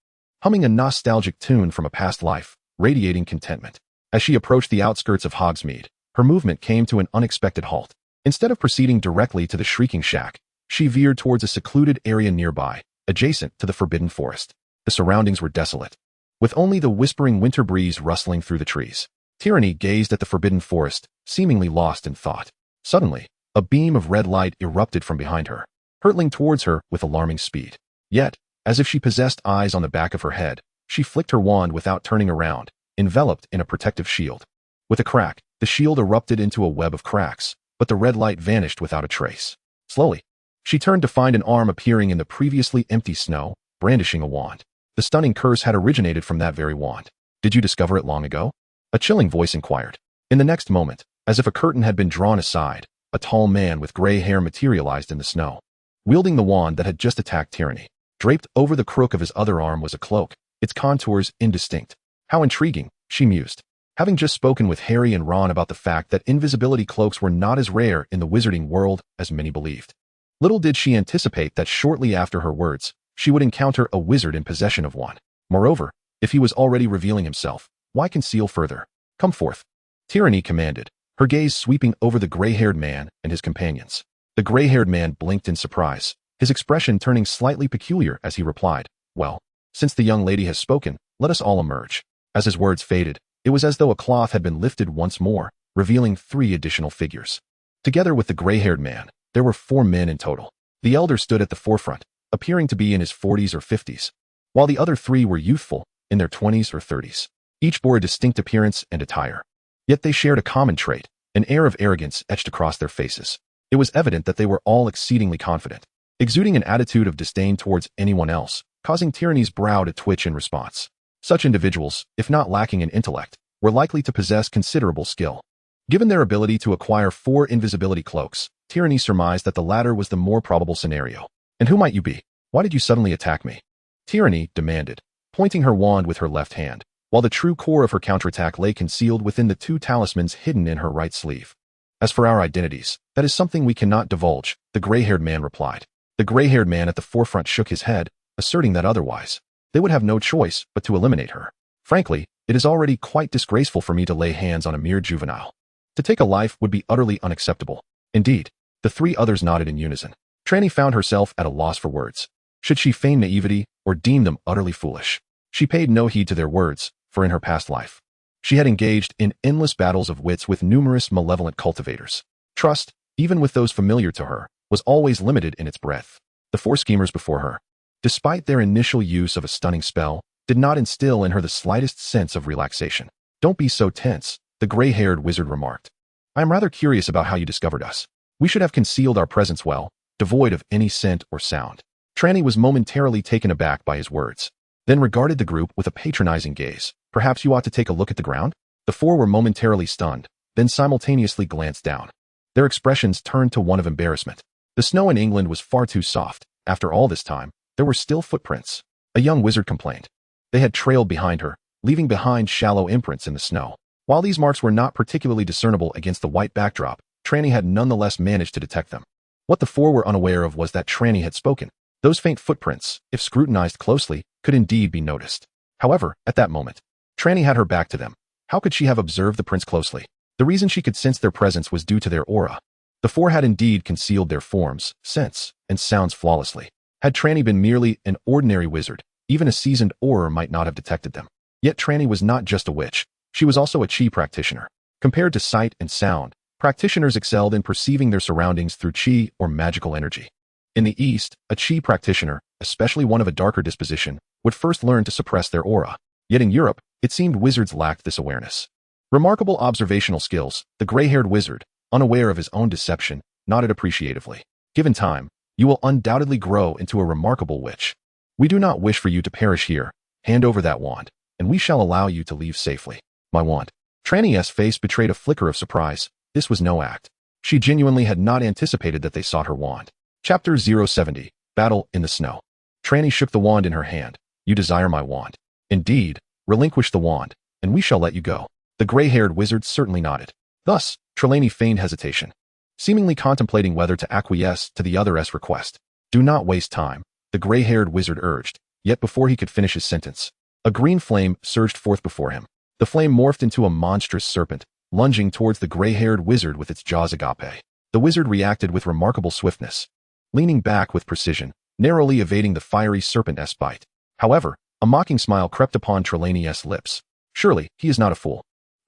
humming a nostalgic tune from a past life, radiating contentment. As she approached the outskirts of Hogsmeade, her movement came to an unexpected halt. Instead of proceeding directly to the Shrieking Shack, she veered towards a secluded area nearby, adjacent to the Forbidden Forest. The surroundings were desolate, with only the whispering winter breeze rustling through the trees. Tyranny gazed at the forbidden forest, seemingly lost in thought. Suddenly, a beam of red light erupted from behind her, hurtling towards her with alarming speed. Yet, as if she possessed eyes on the back of her head, she flicked her wand without turning around, enveloped in a protective shield. With a crack, the shield erupted into a web of cracks, but the red light vanished without a trace. Slowly, she turned to find an arm appearing in the previously empty snow, brandishing a wand. The stunning curse had originated from that very wand. Did you discover it long ago? A chilling voice inquired. In the next moment, as if a curtain had been drawn aside, a tall man with gray hair materialized in the snow, wielding the wand that had just attacked Tyranny. Draped over the crook of his other arm was a cloak, its contours indistinct. How intriguing, she mused. Having just spoken with Harry and Ron about the fact that invisibility cloaks were not as rare in the wizarding world as many believed. Little did she anticipate that shortly after her words, she would encounter a wizard in possession of one. Moreover, if he was already revealing himself, why conceal further? Come forth. Tyranny commanded, her gaze sweeping over the gray-haired man and his companions. The gray-haired man blinked in surprise, his expression turning slightly peculiar as he replied, "Well, since the young lady has spoken, let us all emerge." As his words faded, it was as though a cloth had been lifted once more, revealing 3 additional figures. Together with the gray-haired man, there were 4 men in total. The elder stood at the forefront, appearing to be in his 40s or 50s, while the other 3 were youthful, in their 20s or 30s. Each bore a distinct appearance and attire. Yet they shared a common trait, an air of arrogance etched across their faces. It was evident that they were all exceedingly confident, exuding an attitude of disdain towards anyone else, causing Tyranny's brow to twitch in response. Such individuals, if not lacking in intellect, were likely to possess considerable skill. Given their ability to acquire 4 invisibility cloaks, Tyranny surmised that the latter was the more probable scenario. "And who might you be? Why did you suddenly attack me?" Tyranny demanded, pointing her wand with her left hand, while the true core of her counterattack lay concealed within the 2 talismans hidden in her right sleeve. "As for our identities, that is something we cannot divulge," the gray-haired man replied. The gray-haired man at the forefront shook his head, asserting that otherwise, they would have no choice but to eliminate her. "Frankly, it is already quite disgraceful for me to lay hands on a mere juvenile. To take a life would be utterly unacceptable." Indeed, the 3 others nodded in unison. Trelawney found herself at a loss for words. Should she feign naivety or deem them utterly foolish? She paid no heed to their words, for in her past life, she had engaged in endless battles of wits with numerous malevolent cultivators. Trust, even with those familiar to her, was always limited in its breadth. The 4 schemers before her, despite their initial use of a stunning spell, did not instill in her the slightest sense of relaxation. "Don't be so tense," the gray-haired wizard remarked. "I am rather curious about how you discovered us. We should have concealed our presence well, devoid of any scent or sound." Trelawney was momentarily taken aback by his words, then regarded the group with a patronizing gaze. "Perhaps you ought to take a look at the ground?" The 4 were momentarily stunned, then simultaneously glanced down. Their expressions turned to one of embarrassment. The snow in England was far too soft. After all this time, there were still footprints. A young wizard complained. They had trailed behind her, leaving behind shallow imprints in the snow. While these marks were not particularly discernible against the white backdrop, Trelawney had nonetheless managed to detect them. What the 4 were unaware of was that Trelawney had spoken. Those faint footprints, if scrutinized closely, could indeed be noticed. However, at that moment, Trelawney had her back to them. How could she have observed the prints closely? The reason she could sense their presence was due to their aura. The 4 had indeed concealed their forms, scents, and sounds flawlessly. Had Trelawney been merely an ordinary wizard, even a seasoned auror might not have detected them. Yet Trelawney was not just a witch, she was also a chi practitioner. Compared to sight and sound, practitioners excelled in perceiving their surroundings through chi or magical energy. In the East, a chi practitioner, especially one of a darker disposition, would first learn to suppress their aura. Yet in Europe, it seemed wizards lacked this awareness. Remarkable observational skills, the gray-haired wizard, unaware of his own deception, nodded appreciatively. "Given time, you will undoubtedly grow into a remarkable witch. We do not wish for you to perish here. Hand over that wand, and we shall allow you to leave safely." "My wand." Trelawney's face betrayed a flicker of surprise. This was no act. She genuinely had not anticipated that they sought her wand. Chapter 070, Battle in the Snow. Trelawney shook the wand in her hand. "You desire my wand. Indeed, relinquish the wand, and we shall let you go." The gray-haired wizard certainly nodded. Thus, Trelawney feigned hesitation, seemingly contemplating whether to acquiesce to the other's request. "Do not waste time," the gray-haired wizard urged, yet before he could finish his sentence, a green flame surged forth before him. The flame morphed into a monstrous serpent, lunging towards the gray-haired wizard with its jaws agape. The wizard reacted with remarkable swiftness, leaning back with precision, narrowly evading the fiery serpent's bite. However, a mocking smile crept upon Trelawney's lips. "Surely, he is not a fool."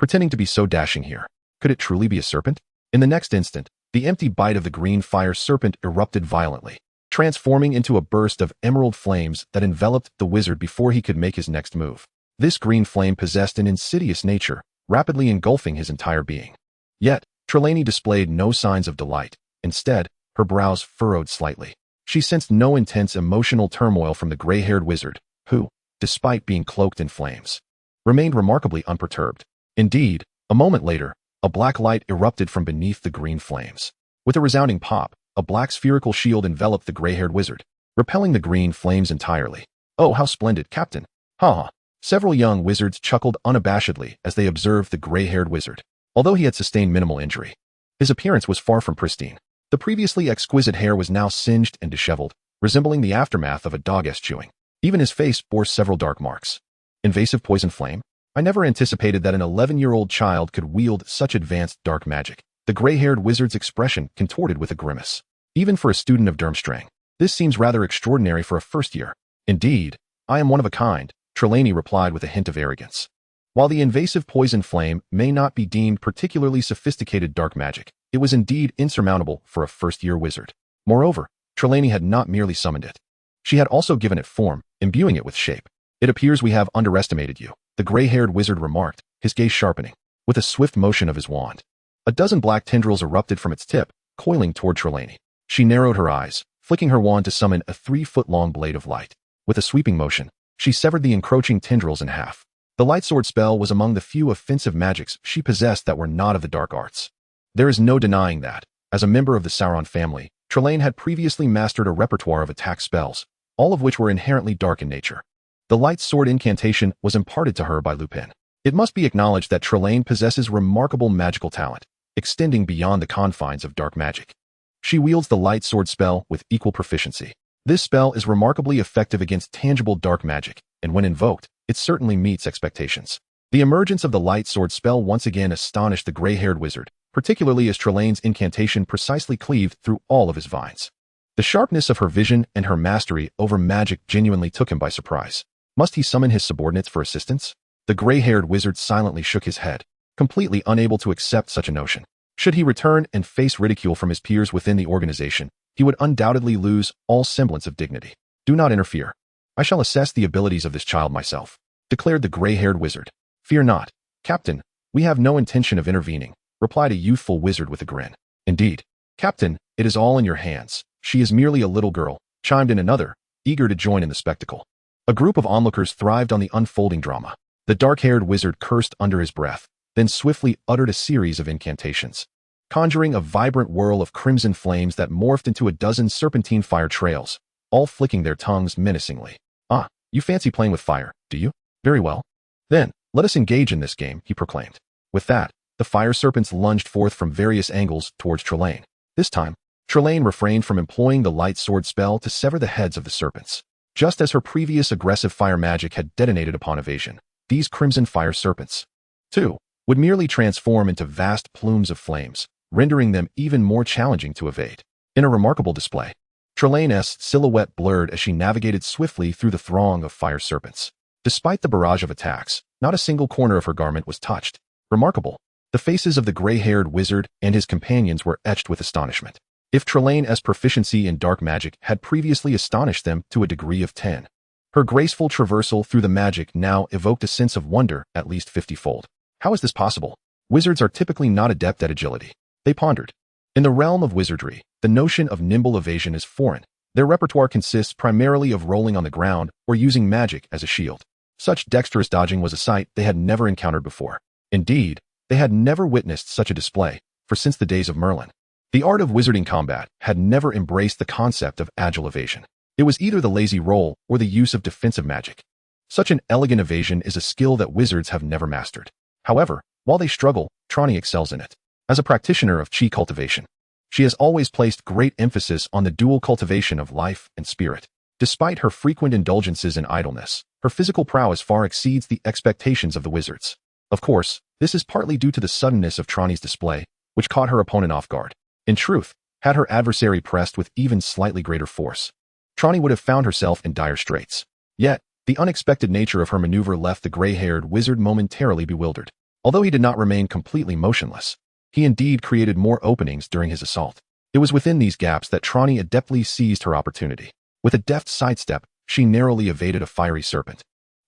pretending to be so dashing here. Could it truly be a serpent? In the next instant, the empty bite of the green fire serpent erupted violently, transforming into a burst of emerald flames that enveloped the wizard before he could make his next move. This green flame possessed an insidious nature, rapidly engulfing his entire being. Yet, Trelawney displayed no signs of delight. Instead, her brows furrowed slightly. She sensed no intense emotional turmoil from the gray-haired wizard, who, despite being cloaked in flames, remained remarkably unperturbed. Indeed, a moment later, a black light erupted from beneath the green flames. With a resounding pop, a black spherical shield enveloped the gray-haired wizard, repelling the green flames entirely. "Oh, how splendid, Captain!" "Ha!" Several young wizards chuckled unabashedly as they observed the gray-haired wizard. Although he had sustained minimal injury, his appearance was far from pristine. The previously exquisite hair was now singed and disheveled, resembling the aftermath of a dog eschewing. Even his face bore several dark marks. Invasive poison flame? I never anticipated that an 11-year-old child could wield such advanced dark magic. The gray-haired wizard's expression contorted with a grimace. Even for a student of Durmstrang, this seems rather extraordinary for a first year. Indeed, I am one of a kind, Trelawney replied with a hint of arrogance. While the invasive poison flame may not be deemed particularly sophisticated dark magic, it was indeed insurmountable for a first-year wizard. Moreover, Trelawney had not merely summoned it. She had also given it form, imbuing it with shape. "It appears we have underestimated you," the gray-haired wizard remarked, his gaze sharpening. With a swift motion of his wand, a dozen black tendrils erupted from its tip, coiling toward Trelawney. She narrowed her eyes, flicking her wand to summon a 3-foot-long blade of light. With a sweeping motion, she severed the encroaching tendrils in half. The light sword spell was among the few offensive magics she possessed that were not of the dark arts. There is no denying that, as a member of the Sauron family, Trelawney had previously mastered a repertoire of attack spells, all of which were inherently dark in nature. The light sword incantation was imparted to her by Lupin. It must be acknowledged that Trelawney possesses remarkable magical talent, extending beyond the confines of dark magic. She wields the light sword spell with equal proficiency. This spell is remarkably effective against tangible dark magic, and when invoked, it certainly meets expectations. The emergence of the light sword spell once again astonished the gray-haired wizard, particularly as Trelawney's incantation precisely cleaved through all of his vines. The sharpness of her vision and her mastery over magic genuinely took him by surprise. Must he summon his subordinates for assistance? The gray-haired wizard silently shook his head, completely unable to accept such a notion. Should he return and face ridicule from his peers within the organization, he would undoubtedly lose all semblance of dignity. "Do not interfere. I shall assess the abilities of this child myself," declared the gray-haired wizard. "Fear not, Captain. We have no intention of intervening," replied a youthful wizard with a grin. "Indeed, Captain, it is all in your hands. She is merely a little girl," chimed in another, eager to join in the spectacle. A group of onlookers thrived on the unfolding drama. The dark-haired wizard cursed under his breath, then swiftly uttered a series of incantations, conjuring a vibrant whirl of crimson flames that morphed into a dozen serpentine fire trails, all flicking their tongues menacingly. "Ah, you fancy playing with fire, do you? Very well. Then, let us engage in this game," he proclaimed. With that, the fire serpents lunged forth from various angles towards Trelawney. This time, Trelawney refrained from employing the light sword spell to sever the heads of the serpents. Just as her previous aggressive fire magic had detonated upon evasion, these crimson fire serpents, too, would merely transform into vast plumes of flames, rendering them even more challenging to evade. In a remarkable display, Trelawney's silhouette blurred as she navigated swiftly through the throng of fire serpents. Despite the barrage of attacks, not a single corner of her garment was touched. Remarkable. The faces of the gray-haired wizard and his companions were etched with astonishment. If Trelawney's proficiency in dark magic had previously astonished them to a degree of 10, her graceful traversal through the magic now evoked a sense of wonder at least 50-fold. How is this possible? Wizards are typically not adept at agility, they pondered. In the realm of wizardry, the notion of nimble evasion is foreign. Their repertoire consists primarily of rolling on the ground or using magic as a shield. Such dexterous dodging was a sight they had never encountered before. Indeed, they had never witnessed such a display, for since the days of Merlin, the art of wizarding combat had never embraced the concept of agile evasion. It was either the lazy roll or the use of defensive magic. Such an elegant evasion is a skill that wizards have never mastered. However, while they struggle, Trelawney excels in it. As a practitioner of chi cultivation, she has always placed great emphasis on the dual cultivation of life and spirit. Despite her frequent indulgences in idleness, her physical prowess far exceeds the expectations of the wizards. Of course, this is partly due to the suddenness of Trelawney's display, which caught her opponent off guard. In truth, had her adversary pressed with even slightly greater force, Trelawney would have found herself in dire straits. Yet, the unexpected nature of her maneuver left the gray-haired wizard momentarily bewildered. Although he did not remain completely motionless, he indeed created more openings during his assault. It was within these gaps that Trelawney adeptly seized her opportunity. With a deft sidestep, she narrowly evaded a fiery serpent.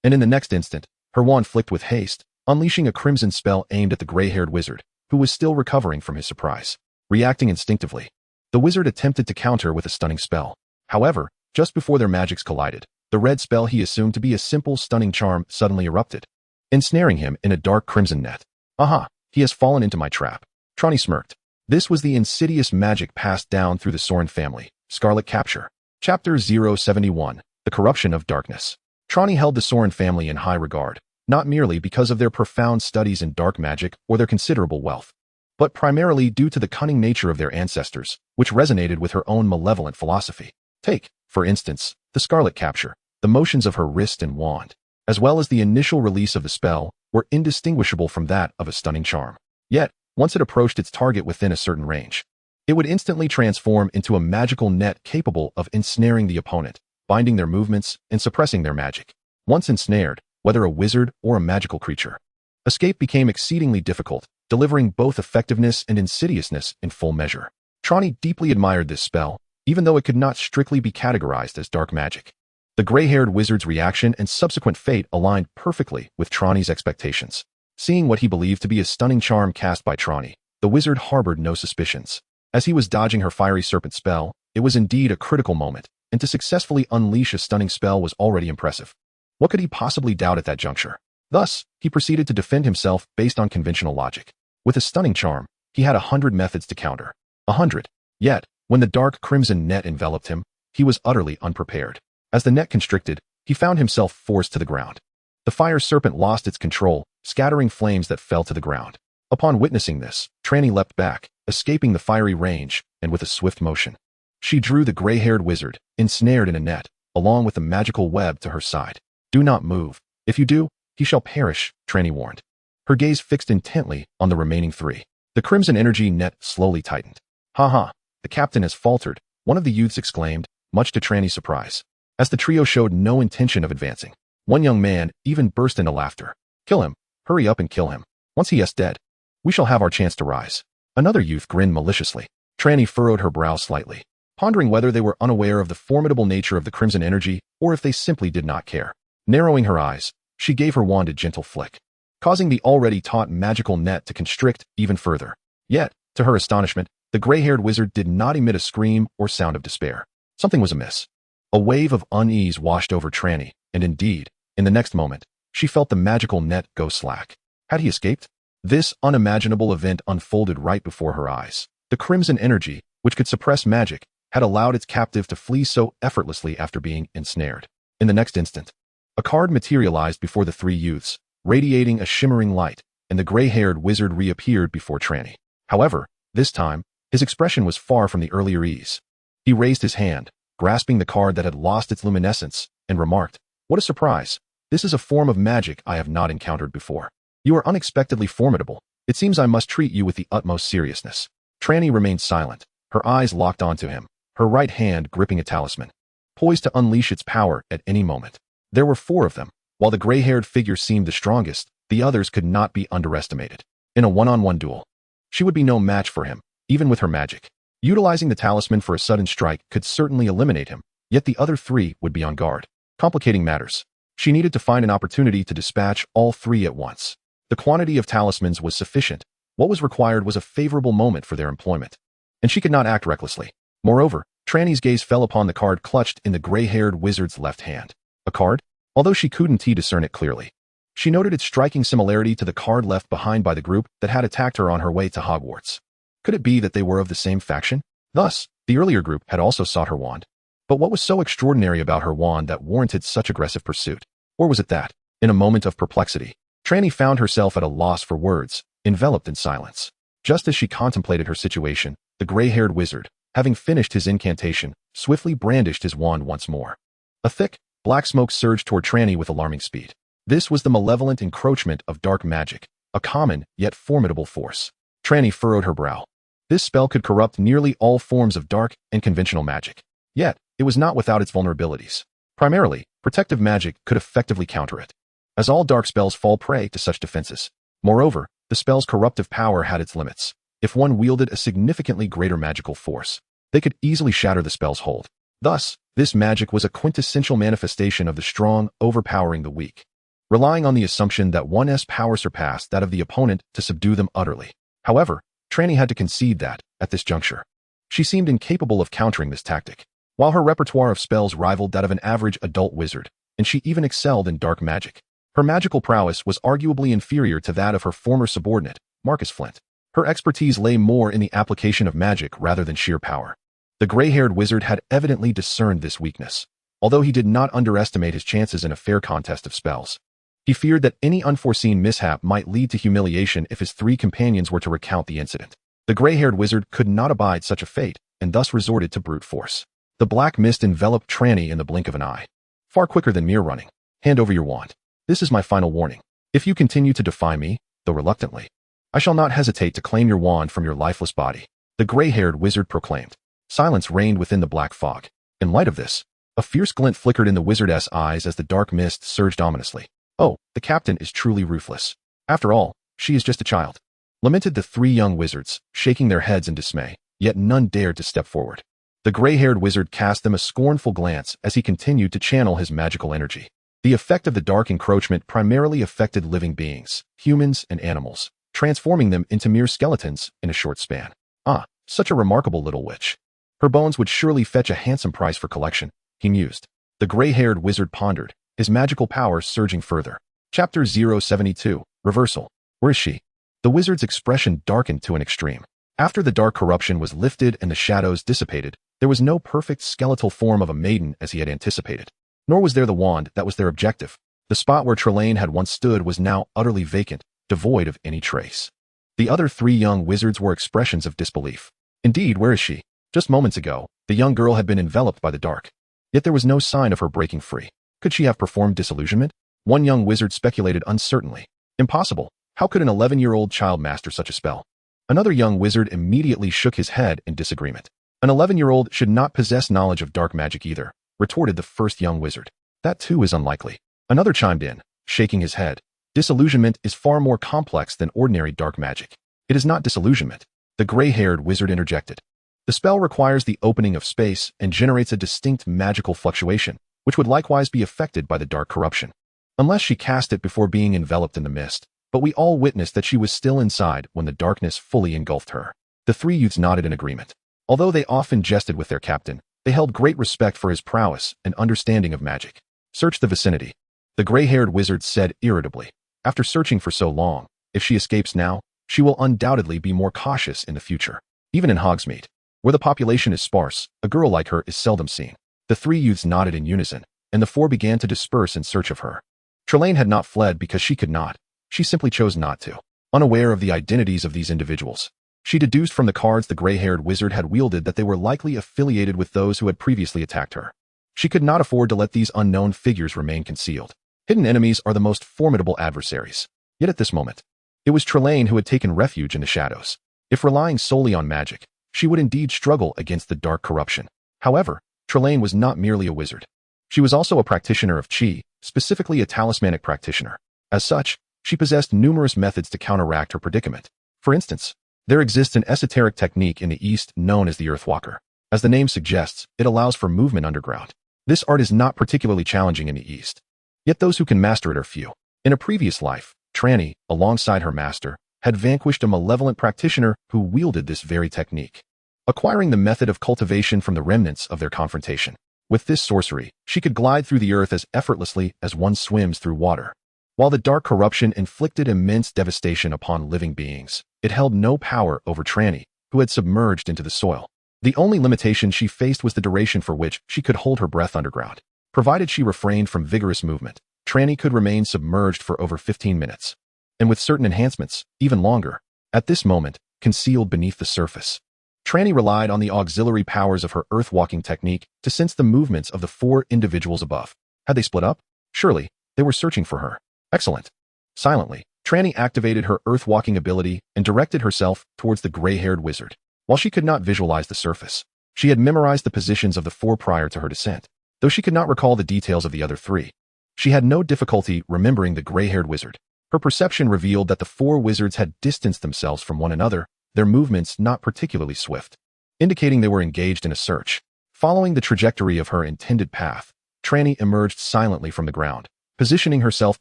And in the next instant, her wand flicked with haste, unleashing a crimson spell aimed at the gray-haired wizard, who was still recovering from his surprise. Reacting instinctively, the wizard attempted to counter with a stunning spell. However, just before their magics collided, the red spell he assumed to be a simple stunning charm suddenly erupted, ensnaring him in a dark crimson net. Aha, he has fallen into my trap. Trelawney smirked. This was the insidious magic passed down through the Soren family. Scarlet Capture. Chapter 071, The Corruption of Darkness. Trelawney held the Soren family in high regard, not merely because of their profound studies in dark magic or their considerable wealth, but primarily due to the cunning nature of their ancestors, which resonated with her own malevolent philosophy. Take, for instance, the Scarlet Capture. The motions of her wrist and wand, as well as the initial release of the spell, were indistinguishable from that of a stunning charm. Yet, once it approached its target within a certain range, it would instantly transform into a magical net capable of ensnaring the opponent, binding their movements, and suppressing their magic. Once ensnared, whether a wizard or a magical creature, escape became exceedingly difficult, delivering both effectiveness and insidiousness in full measure. Trelawney deeply admired this spell, even though it could not strictly be categorized as dark magic. The gray-haired wizard's reaction and subsequent fate aligned perfectly with Trelawney's expectations. Seeing what he believed to be a stunning charm cast by Trelawney, the wizard harbored no suspicions. As he was dodging her fiery serpent spell, it was indeed a critical moment, and to successfully unleash a stunning spell was already impressive. What could he possibly doubt at that juncture? Thus, he proceeded to defend himself based on conventional logic. With a stunning charm, he had 100 methods to counter. 100. Yet, when the dark crimson net enveloped him, he was utterly unprepared. As the net constricted, he found himself forced to the ground. The fire serpent lost its control, scattering flames that fell to the ground. Upon witnessing this, Trelawney leapt back, escaping the fiery range, and with a swift motion, she drew the gray-haired wizard, ensnared in a net, along with the magical web to her side. Do not move. If you do, he shall perish, Trelawney warned. Her gaze fixed intently on the remaining three. The crimson energy net slowly tightened. Ha ha, the captain has faltered, one of the youths exclaimed, much to Trelawney's surprise. As the trio showed no intention of advancing, one young man even burst into laughter. Kill him. Hurry up and kill him. Once he is dead, we shall have our chance to rise. Another youth grinned maliciously. Trelawney furrowed her brow slightly, pondering whether they were unaware of the formidable nature of the crimson energy or if they simply did not care. Narrowing her eyes, she gave her wand a gentle flick, causing the already taut magical net to constrict even further. Yet, to her astonishment, the gray-haired wizard did not emit a scream or sound of despair. Something was amiss. A wave of unease washed over Trelawney, and indeed, in the next moment, she felt the magical net go slack. Had he escaped? This unimaginable event unfolded right before her eyes. The crimson energy, which could suppress magic, had allowed its captive to flee so effortlessly after being ensnared. In the next instant, a card materialized before the three youths, radiating a shimmering light, and the gray-haired wizard reappeared before Trelawney. However, this time, his expression was far from the earlier ease. He raised his hand, grasping the card that had lost its luminescence, and remarked, "What a surprise! This is a form of magic I have not encountered before. You are unexpectedly formidable. It seems I must treat you with the utmost seriousness." Trelawney remained silent, her eyes locked onto him, her right hand gripping a talisman, poised to unleash its power at any moment. There were 4 of them. While the gray-haired figure seemed the strongest, the others could not be underestimated. In a one-on-one duel, she would be no match for him, even with her magic. Utilizing the talisman for a sudden strike could certainly eliminate him, yet the other 3 would be on guard, complicating matters. She needed to find an opportunity to dispatch all 3 at once. The quantity of talismans was sufficient. What was required was a favorable moment for their employment, and she could not act recklessly. Moreover, Trelawney's gaze fell upon the card clutched in the gray-haired wizard's left hand. A card? Although she couldn't discern it clearly, she noted its striking similarity to the card left behind by the group that had attacked her on her way to Hogwarts. Could it be that they were of the same faction? Thus, the earlier group had also sought her wand. But what was so extraordinary about her wand that warranted such aggressive pursuit? Or was it that, in a moment of perplexity, Trelawney found herself at a loss for words, enveloped in silence? Just as she contemplated her situation, the gray-haired wizard, having finished his incantation, swiftly brandished his wand once more. A thick, black smoke surged toward Trelawney with alarming speed. This was the malevolent encroachment of dark magic, a common yet formidable force. Trelawney furrowed her brow. This spell could corrupt nearly all forms of dark and conventional magic. Yet, it was not without its vulnerabilities. Primarily, protective magic could effectively counter it, as all dark spells fall prey to such defenses. Moreover, the spell's corruptive power had its limits. If one wielded a significantly greater magical force, they could easily shatter the spell's hold. Thus, this magic was a quintessential manifestation of the strong overpowering the weak, relying on the assumption that one's power surpassed that of the opponent to subdue them utterly. However, Trelawney had to concede that, at this juncture, she seemed incapable of countering this tactic. While her repertoire of spells rivaled that of an average adult wizard, and she even excelled in dark magic, her magical prowess was arguably inferior to that of her former subordinate, Marcus Flint. Her expertise lay more in the application of magic rather than sheer power. The gray-haired wizard had evidently discerned this weakness, although he did not underestimate his chances in a fair contest of spells. He feared that any unforeseen mishap might lead to humiliation if his three companions were to recount the incident. The gray-haired wizard could not abide such a fate, and thus resorted to brute force. The black mist enveloped Trelawney in the blink of an eye. Far quicker than mere running. Hand over your wand. This is my final warning. If you continue to defy me, though reluctantly, I shall not hesitate to claim your wand from your lifeless body, the gray-haired wizard proclaimed. Silence reigned within the black fog. In light of this, a fierce glint flickered in the wizard's eyes as the dark mist surged ominously. Oh, the captain is truly ruthless. After all, she is just a child. Lamented the three young wizards, shaking their heads in dismay, yet none dared to step forward. The gray-haired wizard cast them a scornful glance as he continued to channel his magical energy. The effect of the dark encroachment primarily affected living beings, humans and animals, transforming them into mere skeletons in a short span. Ah, such a remarkable little witch. Her bones would surely fetch a handsome price for collection, he mused. The gray-haired wizard pondered, his magical power surging further. Chapter 072, Reversal. Where is she? The wizard's expression darkened to an extreme. After the dark corruption was lifted and the shadows dissipated, there was no perfect skeletal form of a maiden as he had anticipated. Nor was there the wand that was their objective. The spot where Trelawney had once stood was now utterly vacant, devoid of any trace. The other three young wizards were expressions of disbelief. Indeed, where is she? Just moments ago, the young girl had been enveloped by the dark. Yet there was no sign of her breaking free. Could she have performed disillusionment? One young wizard speculated uncertainly. Impossible. How could an 11-year-old child master such a spell? Another young wizard immediately shook his head in disagreement. An 11-year-old should not possess knowledge of dark magic either, retorted the first young wizard. That too is unlikely. Another chimed in, shaking his head. Disillusionment is far more complex than ordinary dark magic. It is not disillusionment. The gray-haired wizard interjected. The spell requires the opening of space and generates a distinct magical fluctuation, which would likewise be affected by the dark corruption. Unless she cast it before being enveloped in the mist, but we all witnessed that she was still inside when the darkness fully engulfed her. The three youths nodded in agreement. Although they often jested with their captain, they held great respect for his prowess and understanding of magic. Search the vicinity. The gray-haired wizard said irritably. After searching for so long, if she escapes now, she will undoubtedly be more cautious in the future. Even in Hogsmeade, where the population is sparse, a girl like her is seldom seen. The three youths nodded in unison, and the four began to disperse in search of her. Trelawney had not fled because she could not. She simply chose not to. Unaware of the identities of these individuals, she deduced from the cards the gray-haired wizard had wielded that they were likely affiliated with those who had previously attacked her. She could not afford to let these unknown figures remain concealed. Hidden enemies are the most formidable adversaries. Yet at this moment, it was Trelawney who had taken refuge in the shadows. If relying solely on magic, she would indeed struggle against the dark corruption. However, Trelawney was not merely a wizard. She was also a practitioner of chi, specifically a talismanic practitioner. As such, she possessed numerous methods to counteract her predicament. For instance, there exists an esoteric technique in the East known as the Earthwalker. As the name suggests, it allows for movement underground. This art is not particularly challenging in the East. Yet those who can master it are few. In a previous life, Trelawney, alongside her master, had vanquished a malevolent practitioner who wielded this very technique, acquiring the method of cultivation from the remnants of their confrontation. With this sorcery, she could glide through the earth as effortlessly as one swims through water. While the dark corruption inflicted immense devastation upon living beings, it held no power over Trelawney, who had submerged into the soil. The only limitation she faced was the duration for which she could hold her breath underground. Provided she refrained from vigorous movement, Trelawney could remain submerged for over 15 minutes. And with certain enhancements, even longer. At this moment, concealed beneath the surface, Trelawney relied on the auxiliary powers of her earth-walking technique to sense the movements of the four individuals above. Had they split up? Surely, they were searching for her. Excellent. Silently, Trelawney activated her earth-walking ability and directed herself towards the gray-haired wizard. While she could not visualize the surface, she had memorized the positions of the four prior to her descent. Though she could not recall the details of the other three, she had no difficulty remembering the gray-haired wizard. Her perception revealed that the four wizards had distanced themselves from one another, their movements not particularly swift, indicating they were engaged in a search. Following the trajectory of her intended path, Trelawney emerged silently from the ground, positioning herself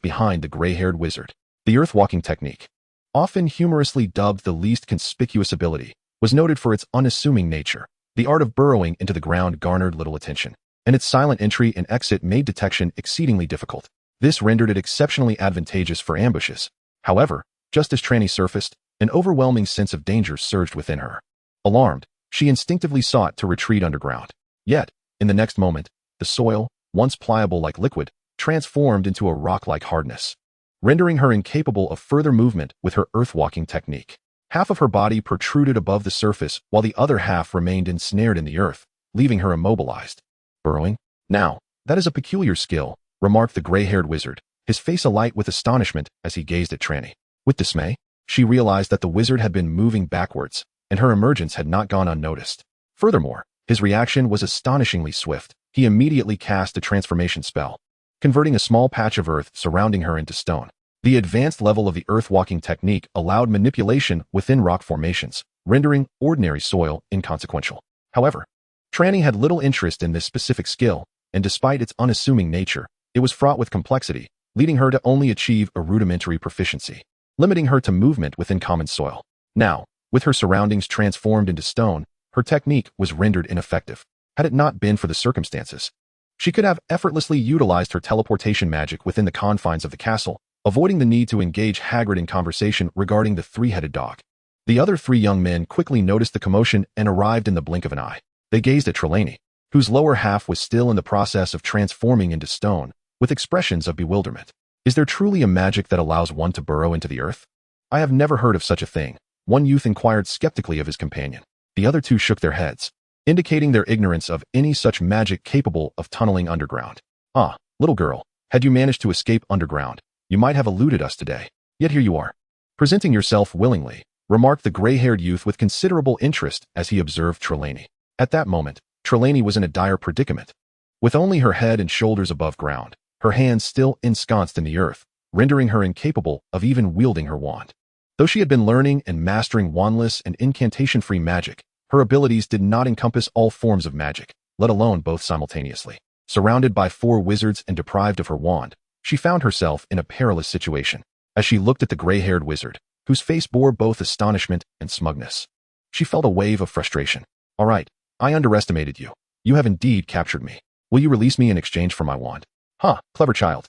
behind the gray-haired wizard. The earth-walking technique, often humorously dubbed the least conspicuous ability, was noted for its unassuming nature. The art of burrowing into the ground garnered little attention, and its silent entry and exit made detection exceedingly difficult. This rendered it exceptionally advantageous for ambushes. However, just as Trelawney surfaced, an overwhelming sense of danger surged within her. Alarmed, she instinctively sought to retreat underground. Yet, in the next moment, the soil, once pliable like liquid, transformed into a rock-like hardness, rendering her incapable of further movement with her earth-walking technique. Half of her body protruded above the surface while the other half remained ensnared in the earth, leaving her immobilized. Burrowing? Now, that is a peculiar skill, remarked the gray-haired wizard, his face alight with astonishment as he gazed at Trelawney. With dismay, she realized that the wizard had been moving backwards, and her emergence had not gone unnoticed. Furthermore, his reaction was astonishingly swift. He immediately cast a transformation spell, converting a small patch of earth surrounding her into stone. The advanced level of the earth-walking technique allowed manipulation within rock formations, rendering ordinary soil inconsequential. However, Trelawney had little interest in this specific skill, and despite its unassuming nature, it was fraught with complexity, leading her to only achieve a rudimentary proficiency, limiting her to movement within common soil. Now, with her surroundings transformed into stone, her technique was rendered ineffective. Had it not been for the circumstances, she could have effortlessly utilized her teleportation magic within the confines of the castle, avoiding the need to engage Hagrid in conversation regarding the three-headed dog. The other three young men quickly noticed the commotion and arrived in the blink of an eye. They gazed at Trelawney, whose lower half was still in the process of transforming into stone, with expressions of bewilderment. Is there truly a magic that allows one to burrow into the earth? I have never heard of such a thing, one youth inquired skeptically of his companion. The other two shook their heads, indicating their ignorance of any such magic capable of tunneling underground. Ah, little girl, had you managed to escape underground, you might have eluded us today. Yet here you are, presenting yourself willingly, remarked the gray-haired youth with considerable interest as he observed Trelawney. At that moment, Trelawney was in a dire predicament. With only her head and shoulders above ground, her hands still ensconced in the earth, rendering her incapable of even wielding her wand. Though she had been learning and mastering wandless and incantation-free magic, her abilities did not encompass all forms of magic, let alone both simultaneously. Surrounded by four wizards and deprived of her wand, she found herself in a perilous situation. As she looked at the gray-haired wizard, whose face bore both astonishment and smugness, she felt a wave of frustration. All right, I underestimated you. You have indeed captured me. Will you release me in exchange for my wand? Huh, clever child.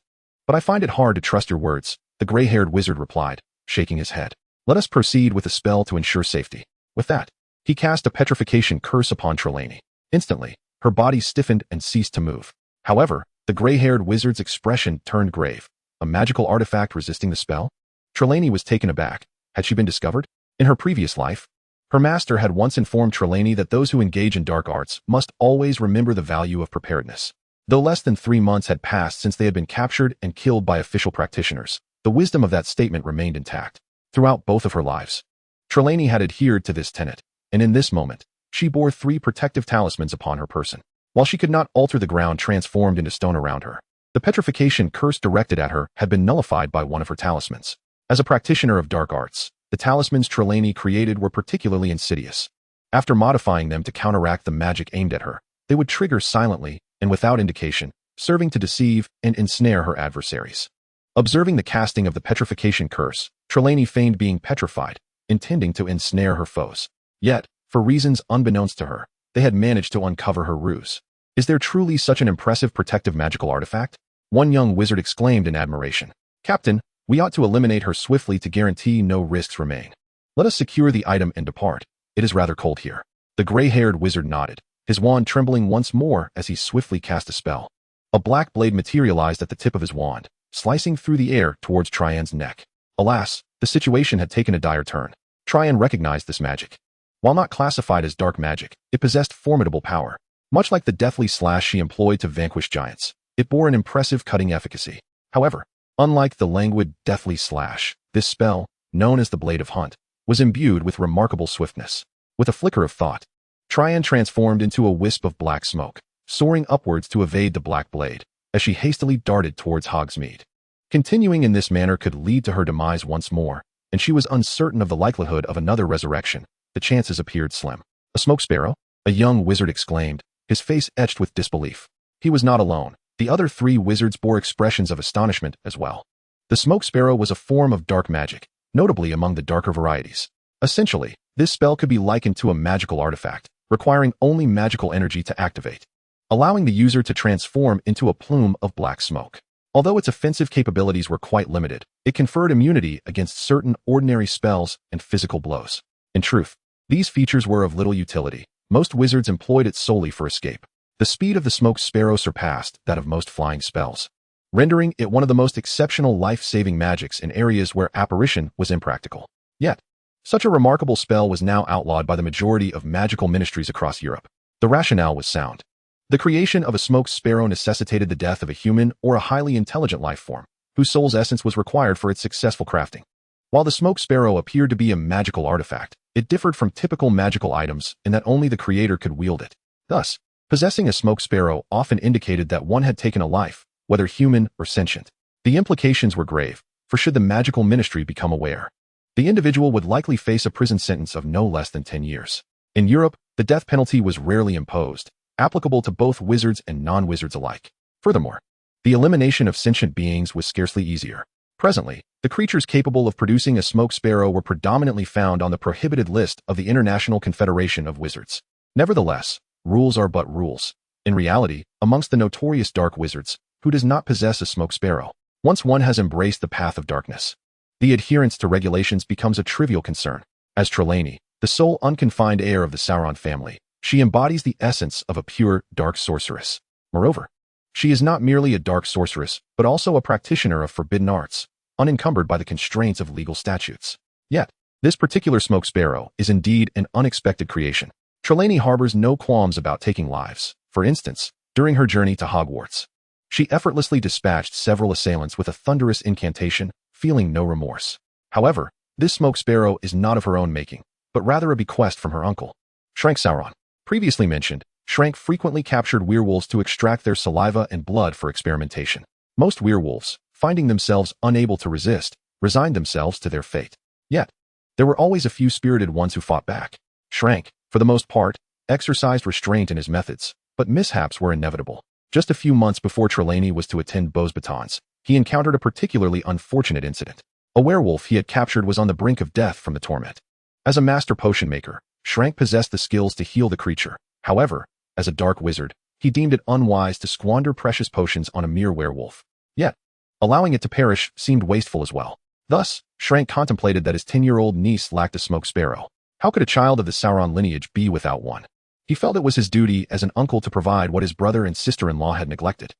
But I find it hard to trust your words, the gray-haired wizard replied, shaking his head. Let us proceed with the spell to ensure safety. With that, he cast a petrification curse upon Trelawney. Instantly, her body stiffened and ceased to move. However, the gray-haired wizard's expression turned grave. A magical artifact resisting the spell? Trelawney was taken aback. Had she been discovered? In her previous life, her master had once informed Trelawney that those who engage in dark arts must always remember the value of preparedness. Though less than 3 months had passed since they had been captured and killed by official practitioners, the wisdom of that statement remained intact. Throughout both of her lives, Trelawney had adhered to this tenet, and in this moment, she bore 3 protective talismans upon her person. While she could not alter the ground transformed into stone around her, the petrification curse directed at her had been nullified by one of her talismans. As a practitioner of dark arts, the talismans Trelawney created were particularly insidious. After modifying them to counteract the magic aimed at her, they would trigger silently and without indication, serving to deceive and ensnare her adversaries. Observing the casting of the petrification curse, Trelawney feigned being petrified, intending to ensnare her foes. Yet, for reasons unbeknownst to her, they had managed to uncover her ruse. Is there truly such an impressive protective magical artifact? One young wizard exclaimed in admiration. Captain, we ought to eliminate her swiftly to guarantee no risks remain. Let us secure the item and depart. It is rather cold here. The gray-haired wizard nodded, his wand trembling once more as he swiftly cast a spell. A black blade materialized at the tip of his wand, slicing through the air towards Trelawney's neck. Alas, the situation had taken a dire turn. Trelawney recognized this magic. While not classified as dark magic, it possessed formidable power. Much like the deathly slash she employed to vanquish giants, it bore an impressive cutting efficacy. However, unlike the languid deathly slash, this spell, known as the Blade of Hunt, was imbued with remarkable swiftness. With a flicker of thought, Trelawney transformed into a wisp of black smoke, soaring upwards to evade the black blade, as she hastily darted towards Hogsmeade. Continuing in this manner could lead to her demise once more, and she was uncertain of the likelihood of another resurrection. The chances appeared slim. A smoke sparrow? A young wizard exclaimed, his face etched with disbelief. He was not alone. The other 3 wizards bore expressions of astonishment as well. The smoke sparrow was a form of dark magic, notably among the darker varieties. Essentially, this spell could be likened to a magical artifact, requiring only magical energy to activate, allowing the user to transform into a plume of black smoke. Although its offensive capabilities were quite limited, it conferred immunity against certain ordinary spells and physical blows. In truth, these features were of little utility. Most wizards employed it solely for escape. The speed of the smoke sparrow surpassed that of most flying spells, rendering it one of the most exceptional life-saving magics in areas where apparition was impractical. Yet, such a remarkable spell was now outlawed by the majority of magical ministries across Europe. The rationale was sound. The creation of a smoke sparrow necessitated the death of a human or a highly intelligent life form, whose soul's essence was required for its successful crafting. While the smoke sparrow appeared to be a magical artifact, it differed from typical magical items in that only the creator could wield it. Thus, possessing a smoke sparrow often indicated that one had taken a life, whether human or sentient. The implications were grave, for should the magical ministry become aware, the individual would likely face a prison sentence of no less than 10 years. In Europe, the death penalty was rarely imposed, applicable to both wizards and non-wizards alike. Furthermore, the elimination of sentient beings was scarcely easier. Presently, the creatures capable of producing a smoke sparrow were predominantly found on the prohibited list of the International Confederation of Wizards. Nevertheless, rules are but rules. In reality, amongst the notorious dark wizards, who does not possess a smoke sparrow? Once one has embraced the path of darkness, the adherence to regulations becomes a trivial concern. As Trelawney, the sole unconfined heir of the Sauron family, she embodies the essence of a pure, dark sorceress. Moreover, she is not merely a dark sorceress, but also a practitioner of forbidden arts, unencumbered by the constraints of legal statutes. Yet, this particular smoke sparrow is indeed an unexpected creation. Trelawney harbors no qualms about taking lives. For instance, during her journey to Hogwarts, she effortlessly dispatched several assailants with a thunderous incantation, feeling no remorse. However, this smoke sparrow is not of her own making, but rather a bequest from her uncle, Shrank Sauron. Previously mentioned, Shrank frequently captured werewolves to extract their saliva and blood for experimentation. Most werewolves, finding themselves unable to resist, resigned themselves to their fate. Yet, there were always a few spirited ones who fought back. Shrank, for the most part, exercised restraint in his methods, but mishaps were inevitable. Just a few months before Trelawney was to attend Beauxbatons, he encountered a particularly unfortunate incident. A werewolf he had captured was on the brink of death from the torment. As a master potion maker, Shrank possessed the skills to heal the creature. However, as a dark wizard, he deemed it unwise to squander precious potions on a mere werewolf. Yet, allowing it to perish seemed wasteful as well. Thus, Shrank contemplated that his 10-year-old niece lacked a smoke sparrow. How could a child of the Sauron lineage be without one? He felt it was his duty as an uncle to provide what his brother and sister-in-law had neglected.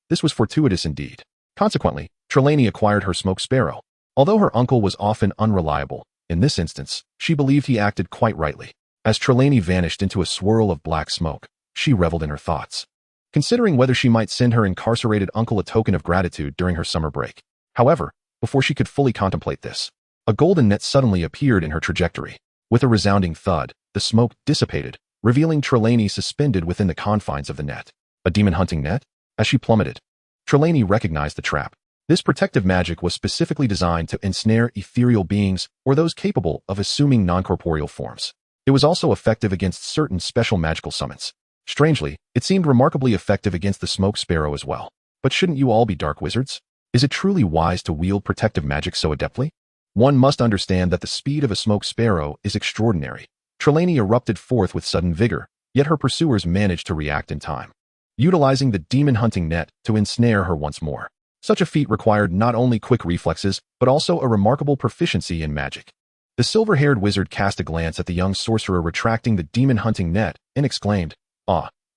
This was fortuitous indeed. Consequently, Trelawney acquired her smoke sparrow. Although her uncle was often unreliable, in this instance, she believed he acted quite rightly. As Trelawney vanished into a swirl of black smoke, she reveled in her thoughts, considering whether she might send her incarcerated uncle a token of gratitude during her summer break. However, before she could fully contemplate this, a golden net suddenly appeared in her trajectory. With a resounding thud, the smoke dissipated, revealing Trelawney suspended within the confines of the net. A demon-hunting net? As she plummeted, Trelawney recognized the trap. This protective magic was specifically designed to ensnare ethereal beings or those capable of assuming non-corporeal forms. It was also effective against certain special magical summons. Strangely, it seemed remarkably effective against the smoke sparrow as well. But shouldn't you all be dark wizards? Is it truly wise to wield protective magic so adeptly? One must understand that the speed of a smoke sparrow is extraordinary. Trelawney erupted forth with sudden vigor, yet her pursuers managed to react in time, utilizing the demon-hunting net to ensnare her once more. Such a feat required not only quick reflexes, but also a remarkable proficiency in magic. The silver-haired wizard cast a glance at the young sorcerer retracting the demon-hunting net and exclaimed,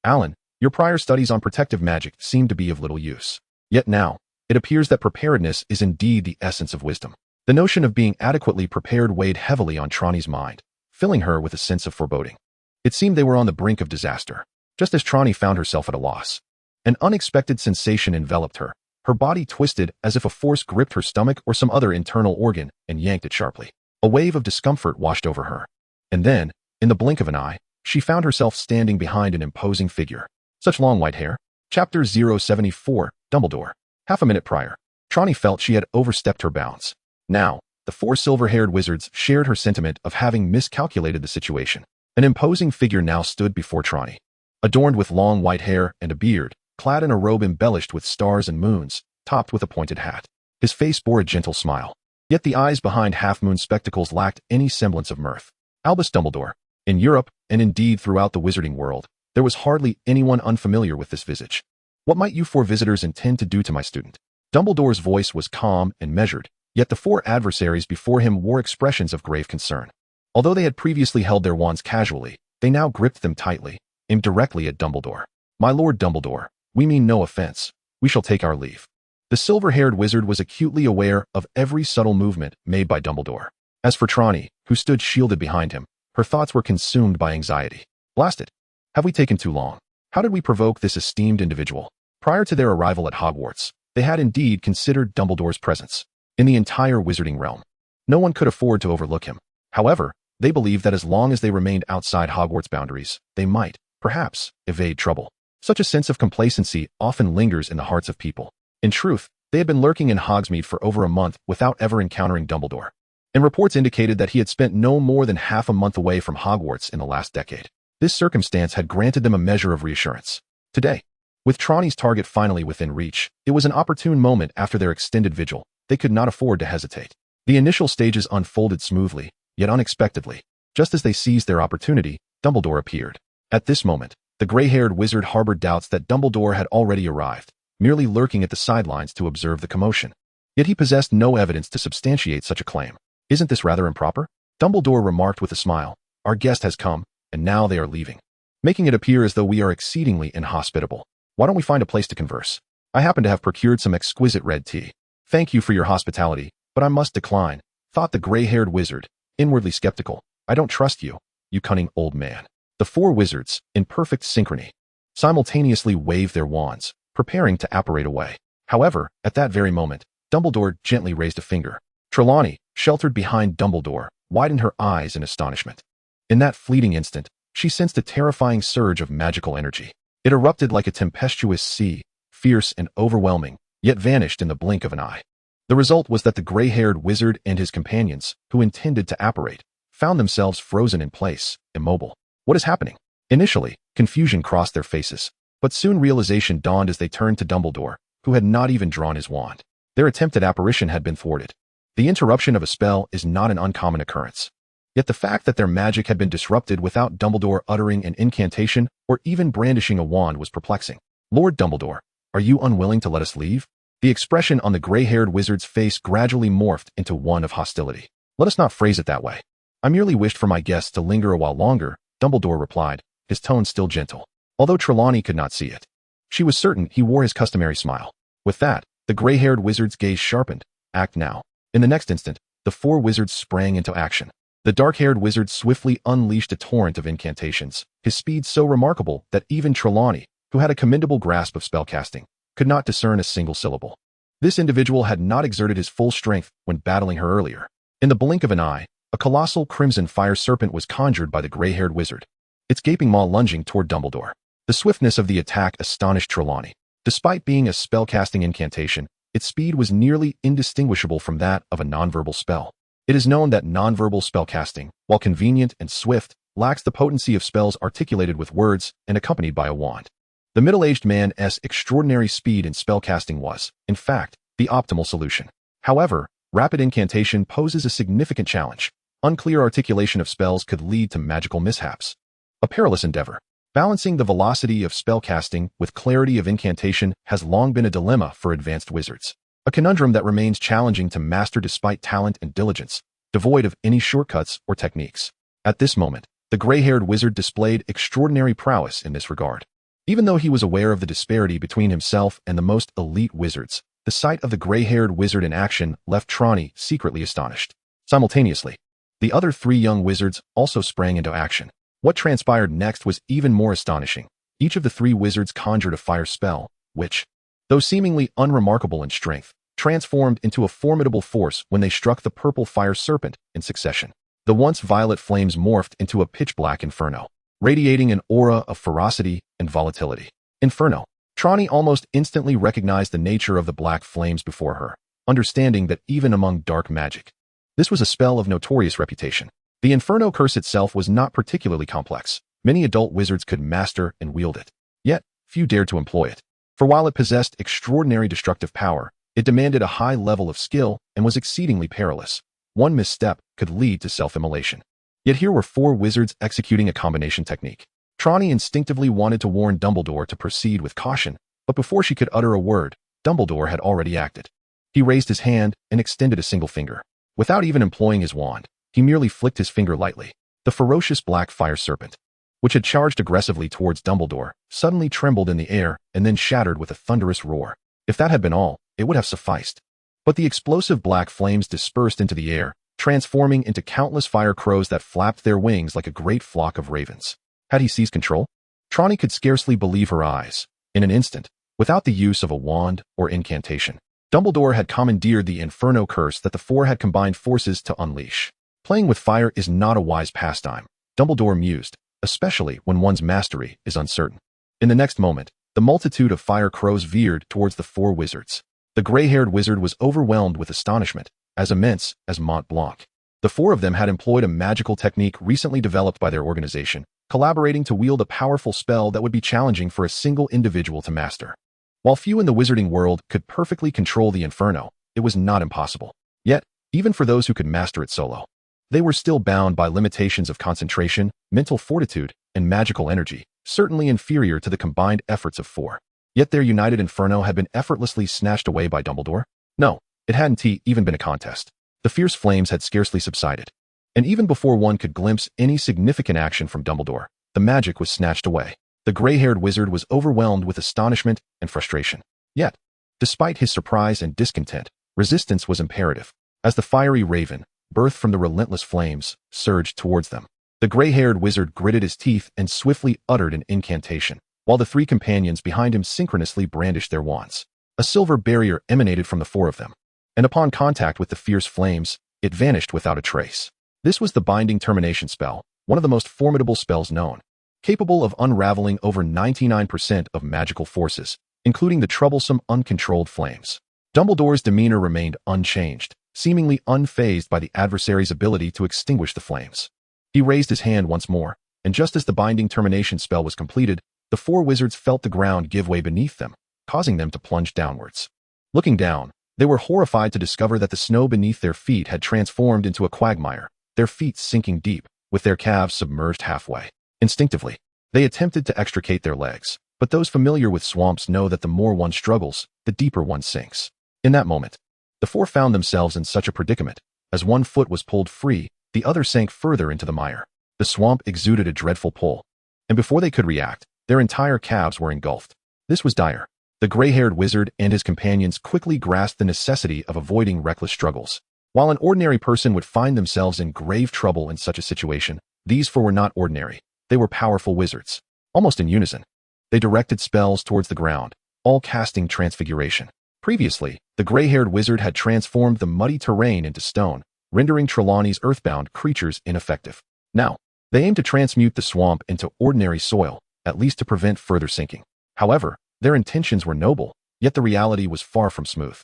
Alan, your prior studies on protective magic seem to be of little use. Yet now, it appears that preparedness is indeed the essence of wisdom. The notion of being adequately prepared weighed heavily on Trelawney's mind, filling her with a sense of foreboding. It seemed they were on the brink of disaster, just as Trelawney found herself at a loss. An unexpected sensation enveloped her. Her body twisted as if a force gripped her stomach or some other internal organ and yanked it sharply. A wave of discomfort washed over her. And then, in the blink of an eye, she found herself standing behind an imposing figure. Such long white hair. Chapter 074, Dumbledore. Half a minute prior, Trelawney felt she had overstepped her bounds. Now, the four silver-haired wizards shared her sentiment of having miscalculated the situation. An imposing figure now stood before Trelawney. Adorned with long white hair and a beard, clad in a robe embellished with stars and moons, topped with a pointed hat. His face bore a gentle smile. Yet the eyes behind half-moon spectacles lacked any semblance of mirth. Albus Dumbledore. In Europe, and indeed throughout the wizarding world, there was hardly anyone unfamiliar with this visage. What might you four visitors intend to do to my student? Dumbledore's voice was calm and measured, yet the four adversaries before him wore expressions of grave concern. Although they had previously held their wands casually, they now gripped them tightly, aimed directly at Dumbledore. My Lord Dumbledore, we mean no offense. We shall take our leave. The silver-haired wizard was acutely aware of every subtle movement made by Dumbledore. As for Trelawney, who stood shielded behind him, her thoughts were consumed by anxiety. Blast it! Have we taken too long? How did we provoke this esteemed individual? Prior to their arrival at Hogwarts, they had indeed considered Dumbledore's presence in the entire wizarding realm. No one could afford to overlook him. However, they believed that as long as they remained outside Hogwarts boundaries, they might, perhaps, evade trouble. Such a sense of complacency often lingers in the hearts of people. In truth, they had been lurking in Hogsmeade for over a month without ever encountering Dumbledore. And reports indicated that he had spent no more than half a month away from Hogwarts in the last decade. This circumstance had granted them a measure of reassurance. Today, with Trelawney's target finally within reach, it was an opportune moment after their extended vigil. They could not afford to hesitate. The initial stages unfolded smoothly, yet unexpectedly. Just as they seized their opportunity, Dumbledore appeared. At this moment, the gray-haired wizard harbored doubts that Dumbledore had already arrived, merely lurking at the sidelines to observe the commotion. Yet he possessed no evidence to substantiate such a claim. Isn't this rather improper? Dumbledore remarked with a smile. Our guest has come, and now they are leaving, making it appear as though we are exceedingly inhospitable. Why don't we find a place to converse? I happen to have procured some exquisite red tea. Thank you for your hospitality, but I must decline, thought the gray-haired wizard, inwardly skeptical. I don't trust you, you cunning old man. The four wizards, in perfect synchrony, simultaneously waved their wands, preparing to apparate away. However, at that very moment, Dumbledore gently raised a finger. Trelawney, sheltered behind Dumbledore, widened her eyes in astonishment. In that fleeting instant, she sensed a terrifying surge of magical energy. It erupted like a tempestuous sea, fierce and overwhelming, yet vanished in the blink of an eye. The result was that the gray-haired wizard and his companions, who intended to apparate, found themselves frozen in place, immobile. What is happening? Initially, confusion crossed their faces, but soon realization dawned as they turned to Dumbledore, who had not even drawn his wand. Their attempt at apparition had been thwarted. The interruption of a spell is not an uncommon occurrence. Yet the fact that their magic had been disrupted without Dumbledore uttering an incantation or even brandishing a wand was perplexing. Lord Dumbledore, are you unwilling to let us leave? The expression on the gray-haired wizard's face gradually morphed into one of hostility. Let us not phrase it that way. I merely wished for my guests to linger a while longer, Dumbledore replied, his tone still gentle. Although Trelawney could not see it, she was certain he wore his customary smile. With that, the gray-haired wizard's gaze sharpened. Act now. In the next instant, the four wizards sprang into action. The dark-haired wizard swiftly unleashed a torrent of incantations, his speed so remarkable that even Trelawney, who had a commendable grasp of spellcasting, could not discern a single syllable. This individual had not exerted his full strength when battling her earlier. In the blink of an eye, a colossal crimson fire serpent was conjured by the gray-haired wizard, its gaping maw lunging toward Dumbledore. The swiftness of the attack astonished Trelawney. Despite being a spellcasting incantation, its speed was nearly indistinguishable from that of a nonverbal spell. It is known that nonverbal spellcasting, while convenient and swift, lacks the potency of spells articulated with words and accompanied by a wand. The middle-aged man's extraordinary speed in spellcasting was, in fact, the optimal solution. However, rapid incantation poses a significant challenge. Unclear articulation of spells could lead to magical mishaps. A perilous endeavor. Balancing the velocity of spellcasting with clarity of incantation has long been a dilemma for advanced wizards. A conundrum that remains challenging to master despite talent and diligence, devoid of any shortcuts or techniques. At this moment, the gray-haired wizard displayed extraordinary prowess in this regard. Even though he was aware of the disparity between himself and the most elite wizards, the sight of the gray-haired wizard in action left Trelawney secretly astonished. Simultaneously, the other three young wizards also sprang into action. What transpired next was even more astonishing. Each of the three wizards conjured a fire spell, which, though seemingly unremarkable in strength, transformed into a formidable force when they struck the purple fire serpent in succession. The once violet flames morphed into a pitch-black inferno, radiating an aura of ferocity and volatility. Inferno. Trelawney almost instantly recognized the nature of the black flames before her, understanding that even among dark magic, this was a spell of notorious reputation. The Inferno curse itself was not particularly complex. Many adult wizards could master and wield it. Yet, few dared to employ it. For while it possessed extraordinary destructive power, it demanded a high level of skill and was exceedingly perilous. One misstep could lead to self-immolation. Yet here were 4 wizards executing a combination technique. Trelawney instinctively wanted to warn Dumbledore to proceed with caution, but before she could utter a word, Dumbledore had already acted. He raised his hand and extended a single finger. Without even employing his wand, he merely flicked his finger lightly. The ferocious black fire serpent, which had charged aggressively towards Dumbledore, suddenly trembled in the air and then shattered with a thunderous roar. If that had been all, it would have sufficed. But the explosive black flames dispersed into the air, transforming into countless fire crows that flapped their wings like a great flock of ravens. Had he seized control? Trelawney could scarcely believe her eyes. In an instant, without the use of a wand or incantation, Dumbledore had commandeered the Inferno curse that the 4 had combined forces to unleash. Playing with fire is not a wise pastime, Dumbledore mused, especially when one's mastery is uncertain. In the next moment, the multitude of fire crows veered towards the 4 wizards. The gray-haired wizard was overwhelmed with astonishment, as immense as Mont Blanc. The 4 of them had employed a magical technique recently developed by their organization, collaborating to wield a powerful spell that would be challenging for a single individual to master. While few in the wizarding world could perfectly control the Inferno, it was not impossible. Yet, even for those who could master it solo, they were still bound by limitations of concentration, mental fortitude, and magical energy, certainly inferior to the combined efforts of 4. Yet their united Inferno had been effortlessly snatched away by Dumbledore? No, it hadn't even been a contest. The fierce flames had scarcely subsided. And even before one could glimpse any significant action from Dumbledore, the magic was snatched away. The gray-haired wizard was overwhelmed with astonishment and frustration. Yet, despite his surprise and discontent, resistance was imperative. As the fiery raven, birthed from the relentless flames, surged towards them, the gray-haired wizard gritted his teeth and swiftly uttered an incantation, while the 3 companions behind him synchronously brandished their wands. A silver barrier emanated from the 4 of them, and upon contact with the fierce flames, it vanished without a trace. This was the Binding Termination spell, one of the most formidable spells known, capable of unraveling over 99% of magical forces, including the troublesome, uncontrolled flames. Dumbledore's demeanor remained unchanged, seemingly unfazed by the adversary's ability to extinguish the flames. He raised his hand once more, and just as the Binding Termination spell was completed, the 4 wizards felt the ground give way beneath them, causing them to plunge downwards. Looking down, they were horrified to discover that the snow beneath their feet had transformed into a quagmire, their feet sinking deep, with their calves submerged halfway. Instinctively, they attempted to extricate their legs, but those familiar with swamps know that the more one struggles, the deeper one sinks. In that moment, the 4 found themselves in such a predicament. As one foot was pulled free, the other sank further into the mire. The swamp exuded a dreadful pull, and before they could react, their entire calves were engulfed. This was dire. The gray-haired wizard and his companions quickly grasped the necessity of avoiding reckless struggles. While an ordinary person would find themselves in grave trouble in such a situation, these 4 were not ordinary. They were powerful wizards. Almost in unison, they directed spells towards the ground, all casting transfiguration. Previously, the gray-haired wizard had transformed the muddy terrain into stone, rendering Trelawney's earthbound creatures ineffective. Now, they aimed to transmute the swamp into ordinary soil, at least to prevent further sinking. However, their intentions were noble, yet the reality was far from smooth.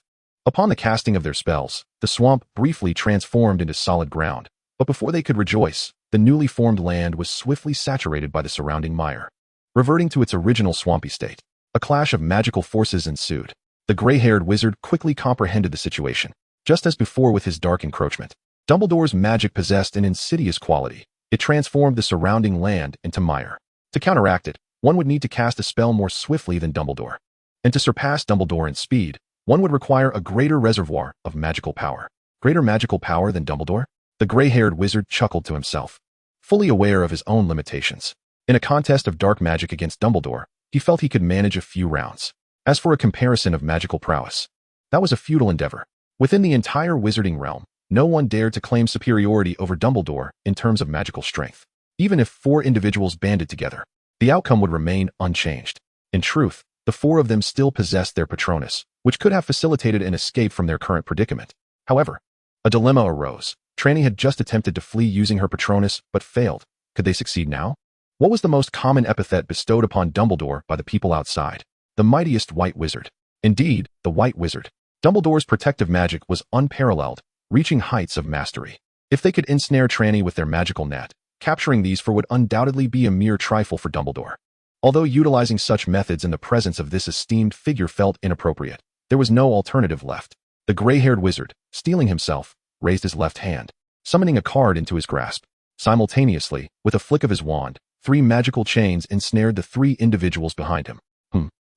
Upon the casting of their spells, the swamp briefly transformed into solid ground, but before they could rejoice, the newly formed land was swiftly saturated by the surrounding mire. Reverting to its original swampy state, a clash of magical forces ensued. The gray-haired wizard quickly comprehended the situation. Just as before with his dark encroachment, Dumbledore's magic possessed an insidious quality. It transformed the surrounding land into mire. To counteract it, one would need to cast a spell more swiftly than Dumbledore. And to surpass Dumbledore in speed, one would require a greater reservoir of magical power. Greater magical power than Dumbledore? The gray-haired wizard chuckled to himself, fully aware of his own limitations. In a contest of dark magic against Dumbledore, he felt he could manage a few rounds. As for a comparison of magical prowess, that was a futile endeavor. Within the entire wizarding realm, no one dared to claim superiority over Dumbledore in terms of magical strength. Even if 4 individuals banded together, the outcome would remain unchanged. In truth, the 4 of them still possessed their Patronus, which could have facilitated an escape from their current predicament. However, a dilemma arose. Trelawney had just attempted to flee using her Patronus, but failed. Could they succeed now? What was the most common epithet bestowed upon Dumbledore by the people outside? the mightiest white wizard. Indeed, the white wizard. Dumbledore's protective magic was unparalleled, reaching heights of mastery. If they could ensnare Trelawney with their magical net, capturing these four would undoubtedly be a mere trifle for Dumbledore. Although utilizing such methods in the presence of this esteemed figure felt inappropriate, there was no alternative left. The gray-haired wizard, steeling himself, raised his left hand, summoning a card into his grasp. Simultaneously, with a flick of his wand, 3 magical chains ensnared the 3 individuals behind him.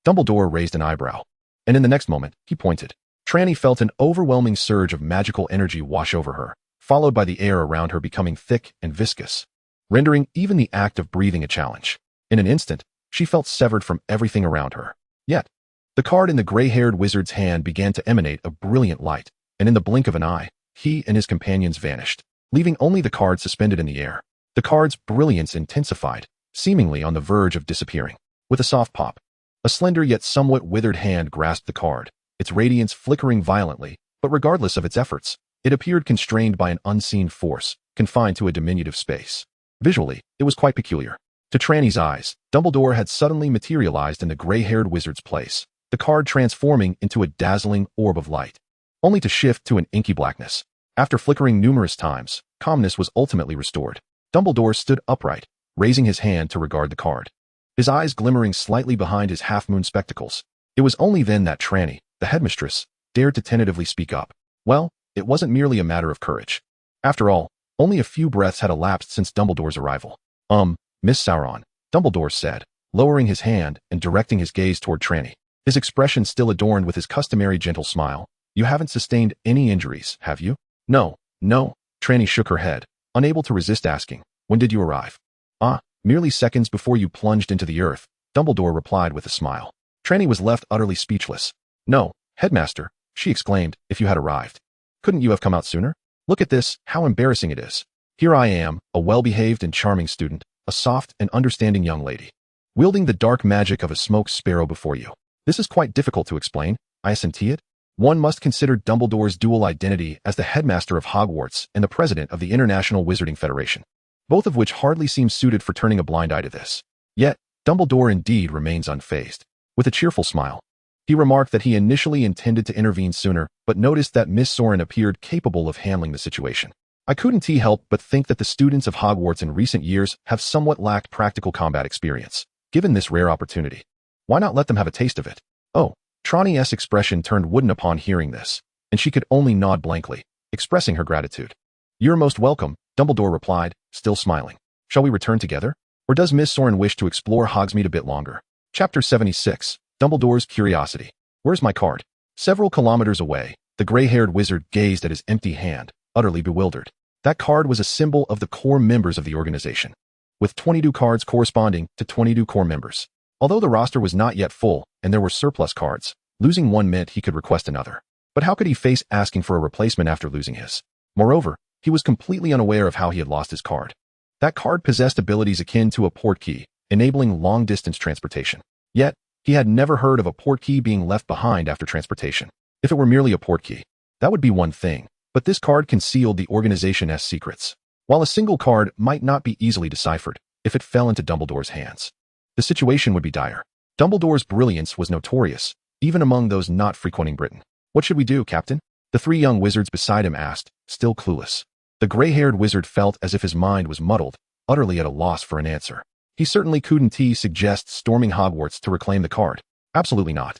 Dumbledore raised an eyebrow, and in the next moment, he pointed. Trelawney felt an overwhelming surge of magical energy wash over her, followed by the air around her becoming thick and viscous, rendering even the act of breathing a challenge. In an instant, she felt severed from everything around her. Yet, the card in the gray-haired wizard's hand began to emanate a brilliant light, and in the blink of an eye, he and his companions vanished, leaving only the card suspended in the air. The card's brilliance intensified, seemingly on the verge of disappearing. With a soft pop, a slender yet somewhat withered hand grasped the card, its radiance flickering violently, but regardless of its efforts, it appeared constrained by an unseen force, confined to a diminutive space. Visually, it was quite peculiar. To Trelawney's eyes, Dumbledore had suddenly materialized in the gray-haired wizard's place, the card transforming into a dazzling orb of light, only to shift to an inky blackness. After flickering numerous times, calmness was ultimately restored. Dumbledore stood upright, raising his hand to regard the card, his eyes glimmering slightly behind his half-moon spectacles. It was only then that Trelawney, the headmistress, dared to tentatively speak up. Well, it wasn't merely a matter of courage. After all, only a few breaths had elapsed since Dumbledore's arrival. Miss Sauron, Dumbledore said, lowering his hand and directing his gaze toward Trelawney, his expression still adorned with his customary gentle smile. You haven't sustained any injuries, have you? No. Trelawney shook her head, unable to resist asking, when did you arrive? Merely seconds before you plunged into the earth, Dumbledore replied with a smile. Trelawney was left utterly speechless. No, Headmaster, she exclaimed, if you had arrived. Couldn't you have come out sooner? Look at this, how embarrassing it is. Here I am, a well-behaved and charming student, a soft and understanding young lady, wielding the dark magic of a smoke sparrow before you. This is quite difficult to explain, I assent it. One must consider Dumbledore's dual identity as the headmaster of Hogwarts and the president of the International Wizarding Federation, both of which hardly seem suited for turning a blind eye to this. Yet, Dumbledore indeed remains unfazed. With a cheerful smile, he remarked that he initially intended to intervene sooner, but noticed that Miss Sauron appeared capable of handling the situation. I couldn't help but think that the students of Hogwarts in recent years have somewhat lacked practical combat experience. Given this rare opportunity, why not let them have a taste of it? Trelawney's expression turned wooden upon hearing this, and she could only nod blankly, expressing her gratitude. You're most welcome, Dumbledore replied, still smiling. Shall we return together? Or does Miss Sauron wish to explore Hogsmeade a bit longer? Chapter 76, Dumbledore's Curiosity. Where's my card? Several kilometers away, the gray-haired wizard gazed at his empty hand, utterly bewildered. That card was a symbol of the core members of the organization, with 22 cards corresponding to 22 core members. Although the roster was not yet full, and there were surplus cards, losing one meant he could request another. But how could he face asking for a replacement after losing his? Moreover, he was completely unaware of how he had lost his card. That card possessed abilities akin to a portkey, enabling long-distance transportation. Yet, he had never heard of a portkey being left behind after transportation. If it were merely a portkey, that would be one thing, but this card concealed the organization's secrets. While a single card might not be easily deciphered, if it fell into Dumbledore's hands, the situation would be dire. Dumbledore's brilliance was notorious, even among those not frequenting Britain. What should we do, Captain? The 3 young wizards beside him asked, still clueless. The gray-haired wizard felt as if his mind was muddled, utterly at a loss for an answer. He certainly couldn't suggest storming Hogwarts to reclaim the card. Absolutely not.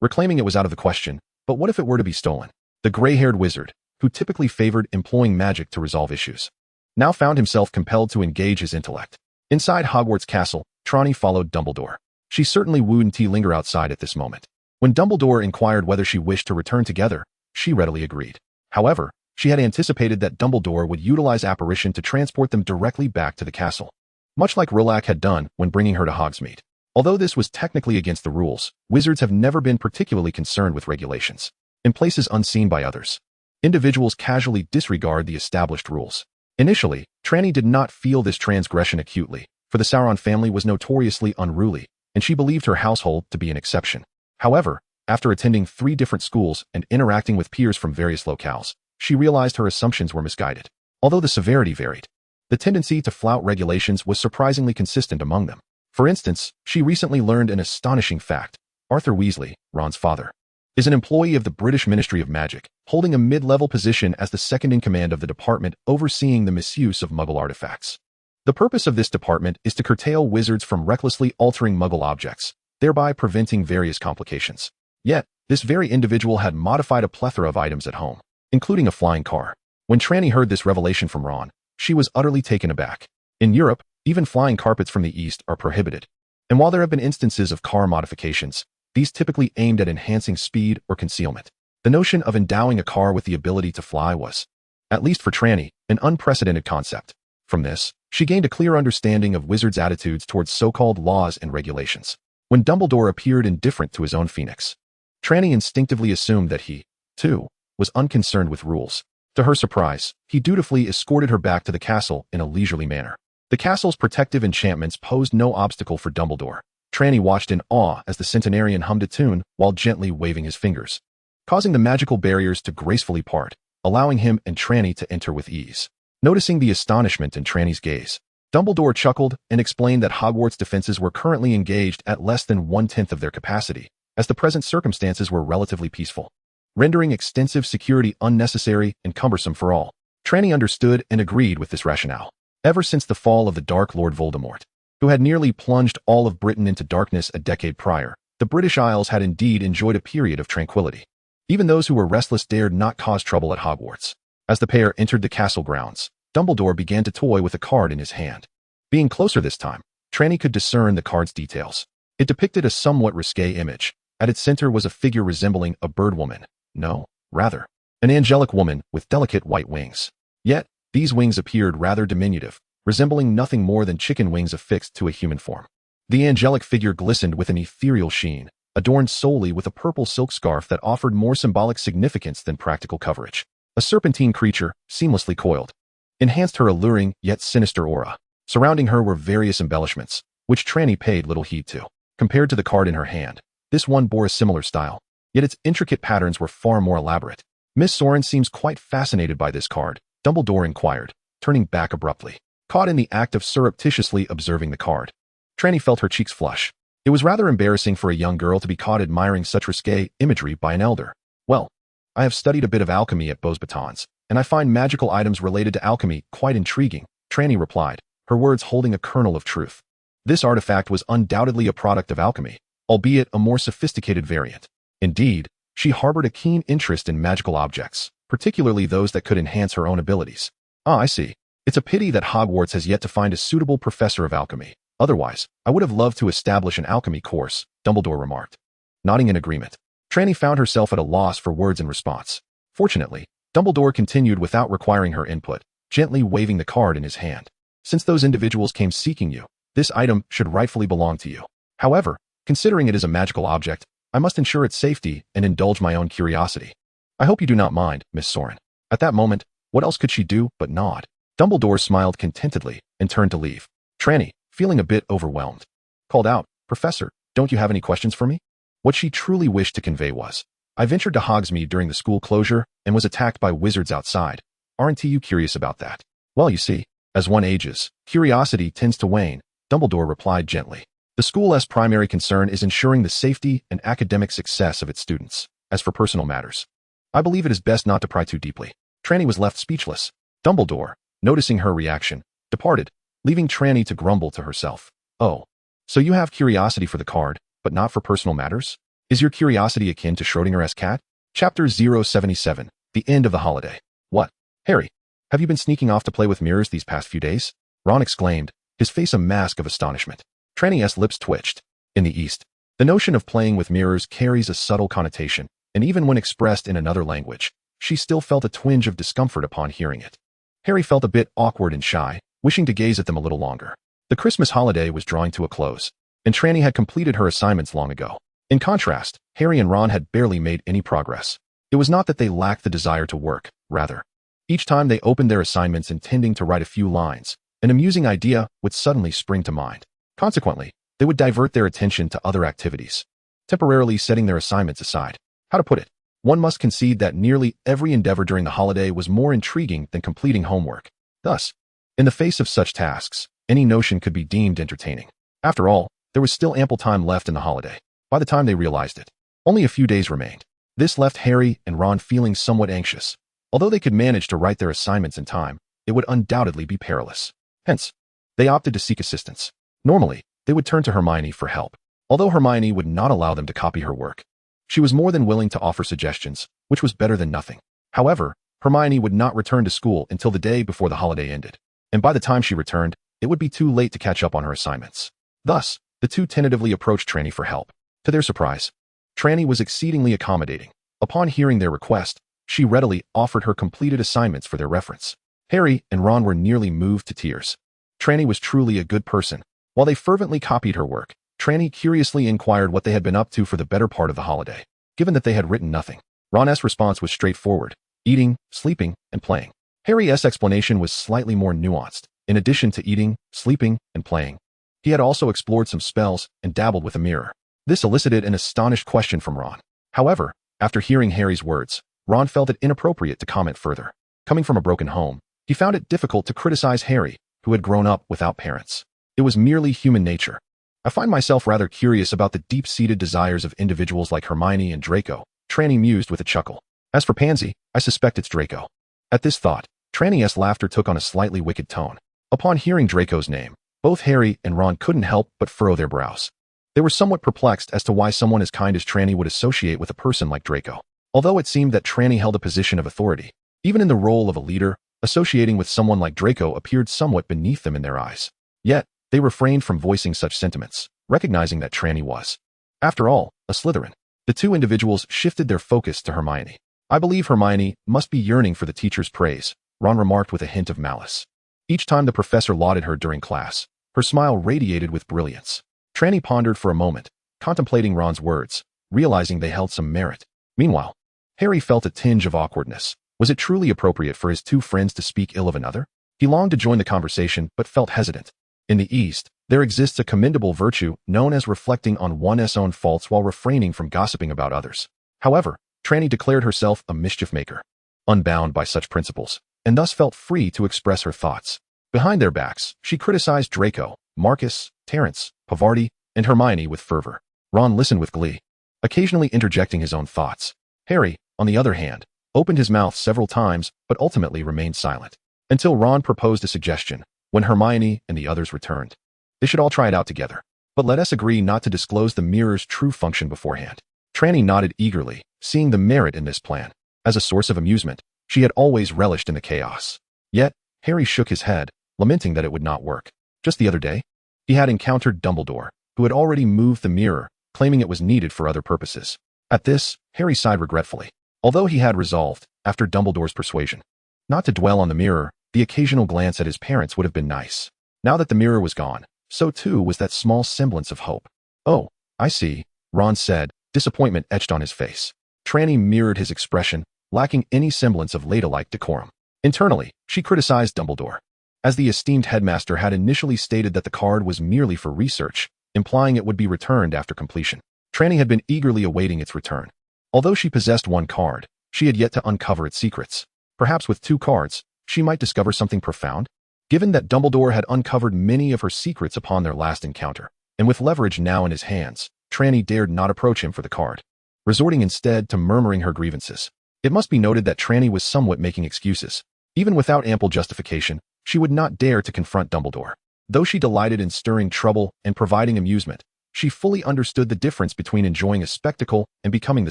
Reclaiming it was out of the question, but what if it were to be stolen? The gray-haired wizard, who typically favored employing magic to resolve issues, now found himself compelled to engage his intellect. Inside Hogwarts Castle, Trelawney followed Dumbledore. She certainly wouldn't linger outside at this moment. When Dumbledore inquired whether she wished to return together, she readily agreed. However, she had anticipated that Dumbledore would utilize apparition to transport them directly back to the castle, much like Rilak had done when bringing her to Hogsmeade. Although this was technically against the rules, wizards have never been particularly concerned with regulations. In places unseen by others, individuals casually disregard the established rules. Initially, Trelawney did not feel this transgression acutely, for the Sauron family was notoriously unruly, and she believed her household to be an exception. However, after attending 3 different schools and interacting with peers from various locales, she realized her assumptions were misguided. Although the severity varied, the tendency to flout regulations was surprisingly consistent among them. For instance, she recently learned an astonishing fact. Arthur Weasley, Ron's father, is an employee of the British Ministry of Magic, holding a mid-level position as the second-in-command of the department overseeing the misuse of Muggle artifacts. The purpose of this department is to curtail wizards from recklessly altering Muggle objects, thereby preventing various complications. Yet, this very individual had modified a plethora of items at home, including a flying car. When Trelawney heard this revelation from Ron, she was utterly taken aback. In Europe, even flying carpets from the East are prohibited. And while there have been instances of car modifications, these typically aimed at enhancing speed or concealment. The notion of endowing a car with the ability to fly was, at least for Trelawney, an unprecedented concept. From this, she gained a clear understanding of wizards' attitudes towards so-called laws and regulations. When Dumbledore appeared indifferent to his own phoenix, Trelawney instinctively assumed that he, too, was unconcerned with rules. To her surprise, he dutifully escorted her back to the castle in a leisurely manner. The castle's protective enchantments posed no obstacle for Dumbledore. Trelawney watched in awe as the centenarian hummed a tune while gently waving his fingers, causing the magical barriers to gracefully part, allowing him and Trelawney to enter with ease. Noticing the astonishment in Trelawney's gaze, Dumbledore chuckled and explained that Hogwarts defenses were currently engaged at less than 1/10 of their capacity, as the present circumstances were relatively peaceful, rendering extensive security unnecessary and cumbersome for all. Trelawney understood and agreed with this rationale. Ever since the fall of the Dark Lord Voldemort, who had nearly plunged all of Britain into darkness a decade prior, the British Isles had indeed enjoyed a period of tranquility. Even those who were restless dared not cause trouble at Hogwarts. As the pair entered the castle grounds, Dumbledore began to toy with a card in his hand. Being closer this time, Trelawney could discern the card's details. It depicted a somewhat risque image. At its center was a figure resembling a bird woman. No, rather, an angelic woman with delicate white wings. Yet, these wings appeared rather diminutive, resembling nothing more than chicken wings affixed to a human form. The angelic figure glistened with an ethereal sheen, adorned solely with a purple silk scarf that offered more symbolic significance than practical coverage. A serpentine creature, seamlessly coiled, enhanced her alluring yet sinister aura. Surrounding her were various embellishments, which Trelawney paid little heed to. Compared to the card in her hand, this one bore a similar style, yet its intricate patterns were far more elaborate. Miss Soren seems quite fascinated by this card, Dumbledore inquired, turning back abruptly. Caught in the act of surreptitiously observing the card, Trelawney felt her cheeks flush. It was rather embarrassing for a young girl to be caught admiring such risque imagery by an elder. Well, I have studied a bit of alchemy at Beauxbatons, and I find magical items related to alchemy quite intriguing, Trelawney replied, her words holding a kernel of truth. This artifact was undoubtedly a product of alchemy, albeit a more sophisticated variant. Indeed, she harbored a keen interest in magical objects, particularly those that could enhance her own abilities. Ah, I see. It's a pity that Hogwarts has yet to find a suitable professor of alchemy. Otherwise, I would have loved to establish an alchemy course, Dumbledore remarked. Nodding in agreement, Trelawney found herself at a loss for words in response. Fortunately, Dumbledore continued without requiring her input, gently waving the card in his hand. Since those individuals came seeking you, this item should rightfully belong to you. However, considering it is a magical object, I must ensure its safety and indulge my own curiosity. I hope you do not mind, Miss Soren. At that moment, what else could she do but nod? Dumbledore smiled contentedly and turned to leave. Trelawney, feeling a bit overwhelmed, called out, Professor, don't you have any questions for me? What she truly wished to convey was, I ventured to Hogsmeade during the school closure and was attacked by wizards outside. Aren't you curious about that? Well, you see, as one ages, curiosity tends to wane, Dumbledore replied gently. The school's primary concern is ensuring the safety and academic success of its students. As for personal matters, I believe it is best not to pry too deeply. Trelawney was left speechless. Dumbledore, noticing her reaction, departed, leaving Trelawney to grumble to herself. Oh, so you have curiosity for the card, but not for personal matters? Is your curiosity akin to Schrodinger's cat? Chapter 077, The End of the Holiday. What? Harry, have you been sneaking off to play with mirrors these past few days? Ron exclaimed, his face a mask of astonishment. Trelawney's lips twitched. In the East, the notion of playing with mirrors carries a subtle connotation, and even when expressed in another language, she still felt a twinge of discomfort upon hearing it. Harry felt a bit awkward and shy, wishing to gaze at them a little longer. The Christmas holiday was drawing to a close, and Trelawney had completed her assignments long ago. In contrast, Harry and Ron had barely made any progress. It was not that they lacked the desire to work, rather. Each time they opened their assignments intending to write a few lines, an amusing idea would suddenly spring to mind. Consequently, they would divert their attention to other activities, temporarily setting their assignments aside. How to put it? One must concede that nearly every endeavor during the holiday was more intriguing than completing homework. Thus, in the face of such tasks, any notion could be deemed entertaining. After all, there was still ample time left in the holiday. By the time they realized it, only a few days remained. This left Harry and Ron feeling somewhat anxious. Although they could manage to write their assignments in time, it would undoubtedly be perilous. Hence, they opted to seek assistance. Normally, they would turn to Hermione for help, although Hermione would not allow them to copy her work. She was more than willing to offer suggestions, which was better than nothing. However, Hermione would not return to school until the day before the holiday ended, and by the time she returned, it would be too late to catch up on her assignments. Thus, the two tentatively approached Trelawney for help. To their surprise, Trelawney was exceedingly accommodating. Upon hearing their request, she readily offered her completed assignments for their reference. Harry and Ron were nearly moved to tears. Trelawney was truly a good person. While they fervently copied her work, Trelawney curiously inquired what they had been up to for the better part of the holiday. Given that they had written nothing, Ron's response was straightforward: eating, sleeping, and playing. Harry's explanation was slightly more nuanced. In addition to eating, sleeping, and playing, he had also explored some spells and dabbled with a mirror. This elicited an astonished question from Ron. However, after hearing Harry's words, Ron felt it inappropriate to comment further. Coming from a broken home, he found it difficult to criticize Harry, who had grown up without parents. It was merely human nature. I find myself rather curious about the deep-seated desires of individuals like Hermione and Draco, Trelawney mused with a chuckle. As for Pansy, I suspect it's Draco. At this thought, Trelawney's laughter took on a slightly wicked tone. Upon hearing Draco's name, both Harry and Ron couldn't help but furrow their brows. They were somewhat perplexed as to why someone as kind as Trelawney would associate with a person like Draco. Although it seemed that Trelawney held a position of authority, even in the role of a leader, associating with someone like Draco appeared somewhat beneath them in their eyes. Yet, they refrained from voicing such sentiments, recognizing that Trelawney was, after all, a Slytherin. The two individuals shifted their focus to Hermione. I believe Hermione must be yearning for the teacher's praise, Ron remarked with a hint of malice. Each time the professor lauded her during class, her smile radiated with brilliance. Trelawney pondered for a moment, contemplating Ron's words, realizing they held some merit. Meanwhile, Harry felt a tinge of awkwardness. Was it truly appropriate for his two friends to speak ill of another? He longed to join the conversation but felt hesitant. In the East, there exists a commendable virtue known as reflecting on one's own faults while refraining from gossiping about others. However, Trelawney declared herself a mischief maker, unbound by such principles, and thus felt free to express her thoughts. Behind their backs, she criticized Draco, Marcus, Terence, Pavarti, and Hermione with fervor. Ron listened with glee, occasionally interjecting his own thoughts. Harry, on the other hand, opened his mouth several times but ultimately remained silent, until Ron proposed a suggestion. When Hermione and the others returned, they should all try it out together. But let us agree not to disclose the mirror's true function beforehand. Trelawney nodded eagerly, seeing the merit in this plan. As a source of amusement, she had always relished in the chaos. Yet, Harry shook his head, lamenting that it would not work. Just the other day, he had encountered Dumbledore, who had already moved the mirror, claiming it was needed for other purposes. At this, Harry sighed regretfully, although he had resolved, after Dumbledore's persuasion, not to dwell on the mirror. The occasional glance at his parents would have been nice. Now that the mirror was gone, so too was that small semblance of hope. Oh, I see, Ron said, disappointment etched on his face. Trelawney mirrored his expression, lacking any semblance of ladylike decorum. Internally, she criticized Dumbledore, as the esteemed headmaster had initially stated that the card was merely for research, implying it would be returned after completion. Trelawney had been eagerly awaiting its return. Although she possessed one card, she had yet to uncover its secrets. Perhaps with two cards, she might discover something profound. Given that Dumbledore had uncovered many of her secrets upon their last encounter, and with leverage now in his hands, Trelawney dared not approach him for the card, resorting instead to murmuring her grievances. It must be noted that Trelawney was somewhat making excuses. Even without ample justification, she would not dare to confront Dumbledore. Though she delighted in stirring trouble and providing amusement, she fully understood the difference between enjoying a spectacle and becoming the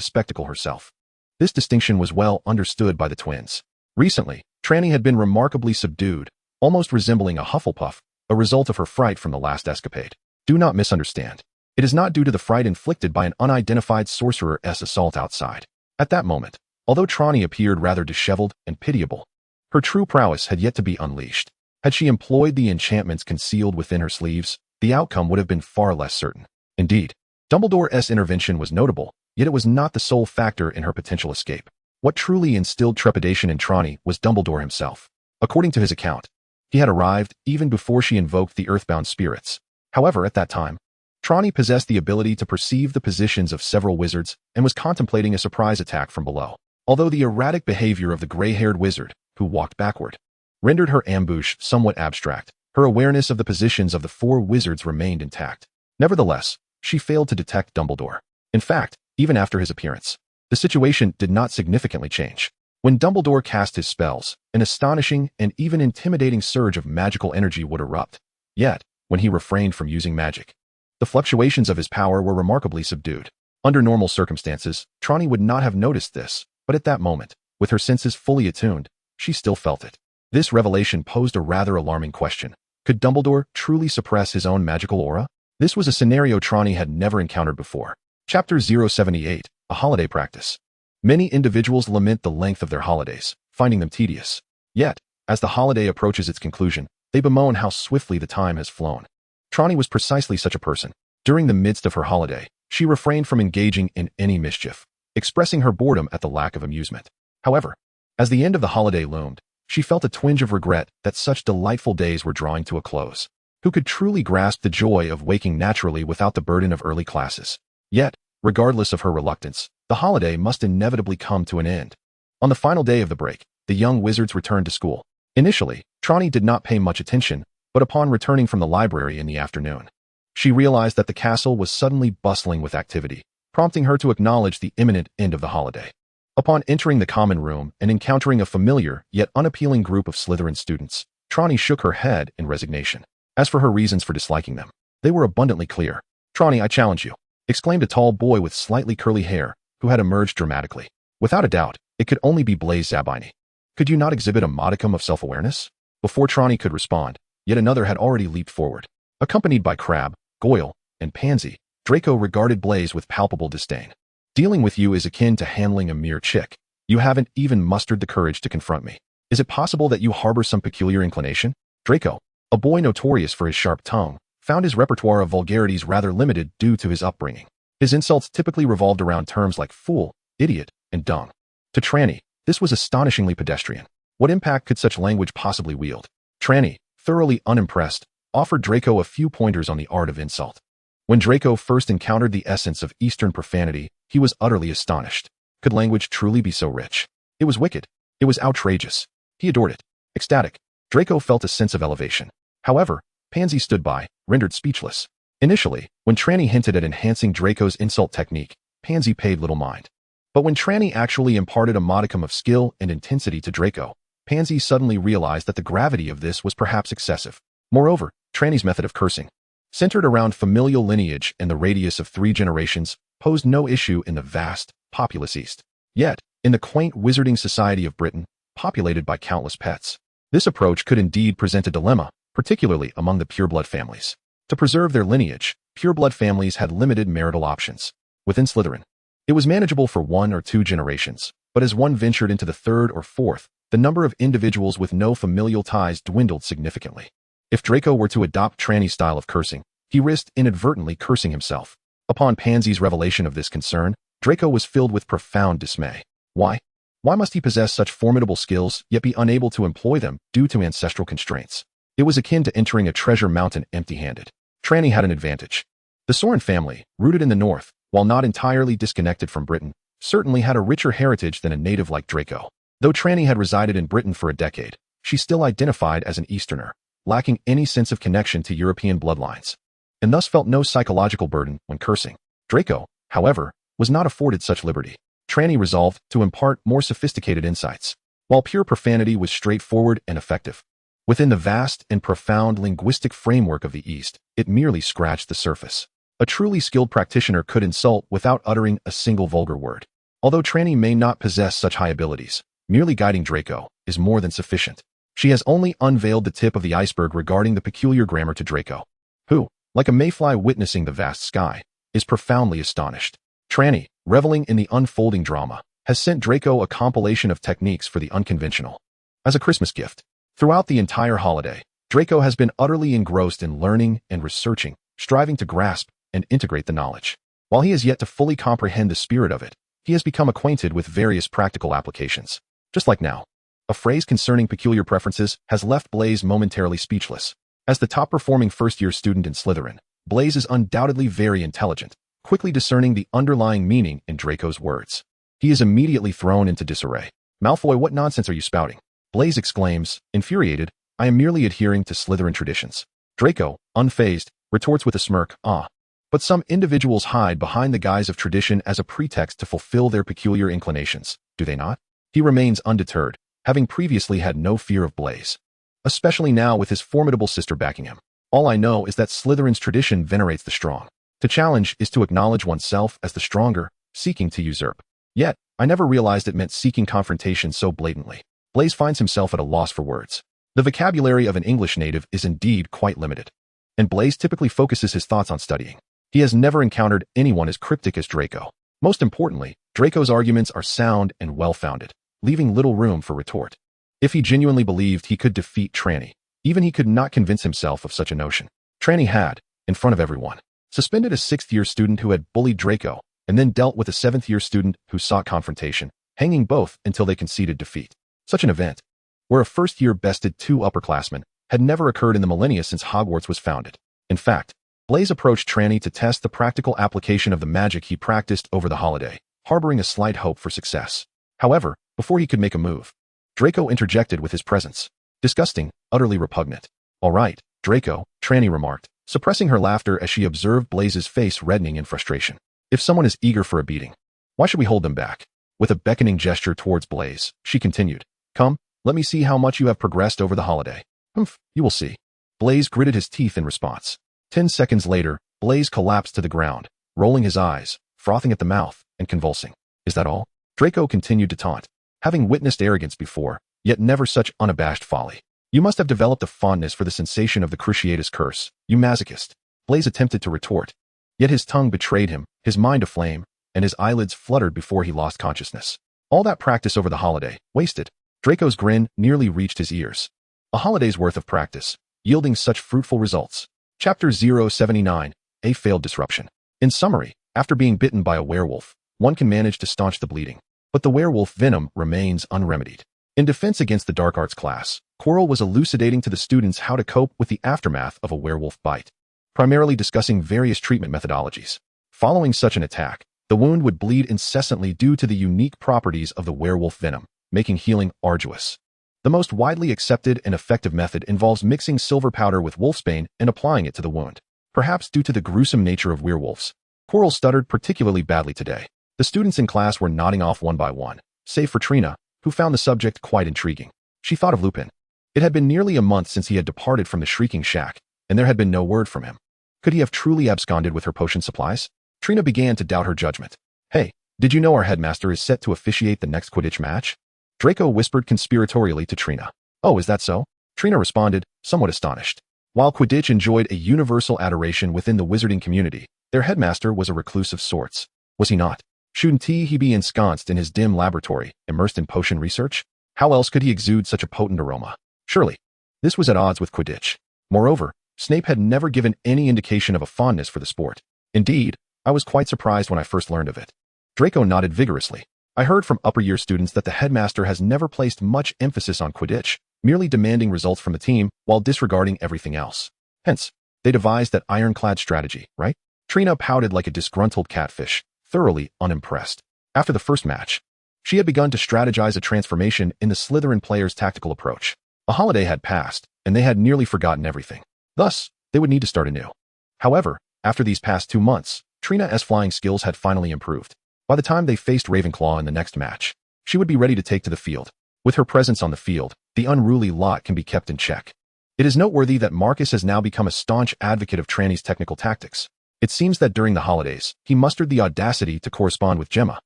spectacle herself. This distinction was well understood by the twins. Recently, Trelawney had been remarkably subdued, almost resembling a Hufflepuff, a result of her fright from the last escapade. Do not misunderstand. It is not due to the fright inflicted by an unidentified sorcerer's assault outside. At that moment, although Trelawney appeared rather disheveled and pitiable, her true prowess had yet to be unleashed. Had she employed the enchantments concealed within her sleeves, the outcome would have been far less certain. Indeed, Dumbledore's intervention was notable, yet it was not the sole factor in her potential escape. What truly instilled trepidation in Trelawney was Dumbledore himself. According to his account, he had arrived even before she invoked the earthbound spirits. However, at that time, Trelawney possessed the ability to perceive the positions of several wizards and was contemplating a surprise attack from below. Although the erratic behavior of the gray-haired wizard, who walked backward, rendered her ambush somewhat abstract, Her awareness of the positions of the four wizards remained intact. Nevertheless, she failed to detect Dumbledore. In fact, even after his appearance, the situation did not significantly change. When Dumbledore cast his spells, an astonishing and even intimidating surge of magical energy would erupt. Yet, when he refrained from using magic, the fluctuations of his power were remarkably subdued. Under normal circumstances, Trelawney would not have noticed this, but at that moment, with her senses fully attuned, she still felt it. This revelation posed a rather alarming question. Could Dumbledore truly suppress his own magical aura? This was a scenario Trelawney had never encountered before. Chapter 078, A Holiday Practice. Many individuals lament the length of their holidays, finding them tedious. Yet, as the holiday approaches its conclusion, they bemoan how swiftly the time has flown. Trelawney was precisely such a person. During the midst of her holiday, she refrained from engaging in any mischief, expressing her boredom at the lack of amusement. However, as the end of the holiday loomed, she felt a twinge of regret that such delightful days were drawing to a close. Who could truly grasp the joy of waking naturally without the burden of early classes? Yet, regardless of her reluctance, the holiday must inevitably come to an end. On the final day of the break, the young wizards returned to school. Initially, Trelawney did not pay much attention, but upon returning from the library in the afternoon, she realized that the castle was suddenly bustling with activity, prompting her to acknowledge the imminent end of the holiday. Upon entering the common room and encountering a familiar yet unappealing group of Slytherin students, Trelawney shook her head in resignation. As for her reasons for disliking them, they were abundantly clear. "Trelawney, I challenge you," exclaimed a tall boy with slightly curly hair, who had emerged dramatically. Without a doubt, it could only be Blaise Zabini. "Could you not exhibit a modicum of self-awareness?" Before Trelawney could respond, yet another had already leaped forward. Accompanied by Crabbe, Goyle, and Pansy, Draco regarded Blaise with palpable disdain. "Dealing with you is akin to handling a mere chick. You haven't even mustered the courage to confront me. Is it possible that you harbor some peculiar inclination?" Draco, a boy notorious for his sharp tongue, found his repertoire of vulgarities rather limited due to his upbringing. His insults typically revolved around terms like fool, idiot, and dung. To Trelawney, this was astonishingly pedestrian. What impact could such language possibly wield? Trelawney, thoroughly unimpressed, offered Draco a few pointers on the art of insult. When Draco first encountered the essence of Eastern profanity, he was utterly astonished. Could language truly be so rich? It was wicked. It was outrageous. He adored it. Ecstatic, Draco felt a sense of elevation. However, Pansy stood by, rendered speechless. Initially, when Trelawney hinted at enhancing Draco's insult technique, Pansy paid little mind. But when Trelawney actually imparted a modicum of skill and intensity to Draco, Pansy suddenly realized that the gravity of this was perhaps excessive. Moreover, Trelawney's method of cursing, centered around familial lineage and the radius of 3 generations, posed no issue in the vast, populous East. Yet, in the quaint wizarding society of Britain, populated by countless pets, this approach could indeed present a dilemma, particularly among the pureblood families. To preserve their lineage, pureblood families had limited marital options. Within Slytherin, it was manageable for 1 or 2 generations, but as one ventured into the 3rd or 4th, the number of individuals with no familial ties dwindled significantly. If Draco were to adopt Trelawney's style of cursing, he risked inadvertently cursing himself. Upon Pansy's revelation of this concern, Draco was filled with profound dismay. Why? Why must he possess such formidable skills yet be unable to employ them due to ancestral constraints? It was akin to entering a treasure mountain empty-handed. Trelawney had an advantage. The Sorin family, rooted in the north, while not entirely disconnected from Britain, certainly had a richer heritage than a native like Draco. Though Trelawney had resided in Britain for a decade, she still identified as an Easterner, lacking any sense of connection to European bloodlines, and thus felt no psychological burden when cursing. Draco, however, was not afforded such liberty. Trelawney resolved to impart more sophisticated insights. While pure profanity was straightforward and effective, within the vast and profound linguistic framework of the East, it merely scratched the surface. A truly skilled practitioner could insult without uttering a single vulgar word. Although Trelawney may not possess such high abilities, merely guiding Draco is more than sufficient. She has only unveiled the tip of the iceberg regarding the peculiar grammar to Draco, who, like a mayfly witnessing the vast sky, is profoundly astonished. Trelawney, reveling in the unfolding drama, has sent Draco a compilation of techniques for the unconventional. As a Christmas gift, throughout the entire holiday, Draco has been utterly engrossed in learning and researching, striving to grasp and integrate the knowledge. While he has yet to fully comprehend the spirit of it, he has become acquainted with various practical applications. Just like now, a phrase concerning peculiar preferences has left Blaise momentarily speechless. As the top-performing first-year student in Slytherin, Blaise is undoubtedly very intelligent, quickly discerning the underlying meaning in Draco's words. He is immediately thrown into disarray. "Malfoy, what nonsense are you spouting?" Blaise exclaims, infuriated, I am merely adhering to Slytherin traditions. Draco, unfazed, retorts with a smirk, ah. But some individuals hide behind the guise of tradition as a pretext to fulfill their peculiar inclinations, do they not? He remains undeterred, having previously had no fear of Blaise. Especially now with his formidable sister backing him. All I know is that Slytherin's tradition venerates the strong. To challenge is to acknowledge oneself as the stronger, seeking to usurp. Yet, I never realized it meant seeking confrontation so blatantly. Blaise finds himself at a loss for words. The vocabulary of an English native is indeed quite limited. And Blaise typically focuses his thoughts on studying. He has never encountered anyone as cryptic as Draco. Most importantly, Draco's arguments are sound and well-founded, leaving little room for retort. If he genuinely believed he could defeat Trelawney, even he could not convince himself of such a notion. Trelawney had, in front of everyone, suspended a 6th-year student who had bullied Draco, and then dealt with a 7th-year student who sought confrontation, hanging both until they conceded defeat. Such an event, where a first-year bested 2 upperclassmen, had never occurred in the millennia since Hogwarts was founded. In fact, Blaise approached Trelawney to test the practical application of the magic he practiced over the holiday, harboring a slight hope for success. However, before he could make a move, Draco interjected with his presence. Disgusting, utterly repugnant. All right, Draco, Trelawney remarked, suppressing her laughter as she observed Blaise's face reddening in frustration. If someone is eager for a beating, why should we hold them back? With a beckoning gesture towards Blaise, she continued, Come, let me see how much you have progressed over the holiday. Humph, you will see. Blaise gritted his teeth in response. 10 seconds later, Blaise collapsed to the ground, rolling his eyes, frothing at the mouth, and convulsing. Is that all? Draco continued to taunt, having witnessed arrogance before, yet never such unabashed folly. You must have developed a fondness for the sensation of the Cruciatus curse, you masochist. Blaise attempted to retort, yet his tongue betrayed him, his mind aflame, and his eyelids fluttered before he lost consciousness. All that practice over the holiday, wasted. Draco's grin nearly reached his ears. A holiday's worth of practice, yielding such fruitful results. Chapter 079, A Failed Disruption. In summary, after being bitten by a werewolf, one can manage to staunch the bleeding, but the werewolf venom remains unremedied. In defense against the dark arts class, Quirrell was elucidating to the students how to cope with the aftermath of a werewolf bite, primarily discussing various treatment methodologies. Following such an attack, the wound would bleed incessantly due to the unique properties of the werewolf venom, making healing arduous. The most widely accepted and effective method involves mixing silver powder with wolfsbane and applying it to the wound. Perhaps due to the gruesome nature of werewolves, Quirrell stuttered particularly badly today. The students in class were nodding off one by one, save for Trina, who found the subject quite intriguing. She thought of Lupin. It had been nearly a month since he had departed from the Shrieking Shack, and there had been no word from him. Could he have truly absconded with her potion supplies? Trina began to doubt her judgment. Hey, did you know our headmaster is set to officiate the next Quidditch match? Draco whispered conspiratorially to Trina. Oh, is that so? Trina responded, somewhat astonished. While Quidditch enjoyed a universal adoration within the wizarding community, their headmaster was a recluse of sorts. Was he not? Shouldn't he be ensconced in his dim laboratory, immersed in potion research? How else could he exude such a potent aroma? Surely, this was at odds with Quidditch. Moreover, Snape had never given any indication of a fondness for the sport. Indeed, I was quite surprised when I first learned of it. Draco nodded vigorously. I heard from upper-year students that the headmaster has never placed much emphasis on Quidditch, merely demanding results from the team while disregarding everything else. Hence, they devised that ironclad strategy, right? Trina pouted like a disgruntled catfish, thoroughly unimpressed. After the first match, she had begun to strategize a transformation in the Slytherin players' tactical approach. A holiday had passed, and they had nearly forgotten everything. Thus, they would need to start anew. However, after these past 2 months, Trina's flying skills had finally improved. By the time they faced Ravenclaw in the next match, she would be ready to take to the field. With her presence on the field, the unruly lot can be kept in check. It is noteworthy that Marcus has now become a staunch advocate of Trelawney's technical tactics. It seems that during the holidays, he mustered the audacity to correspond with Gemma,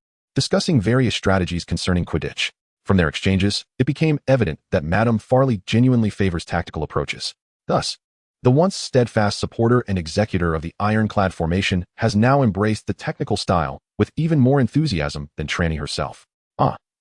discussing various strategies concerning Quidditch. From their exchanges, it became evident that Madame Farley genuinely favors tactical approaches. Thus, the once steadfast supporter and executor of the ironclad formation has now embraced the technical style with even more enthusiasm than Trelawney herself.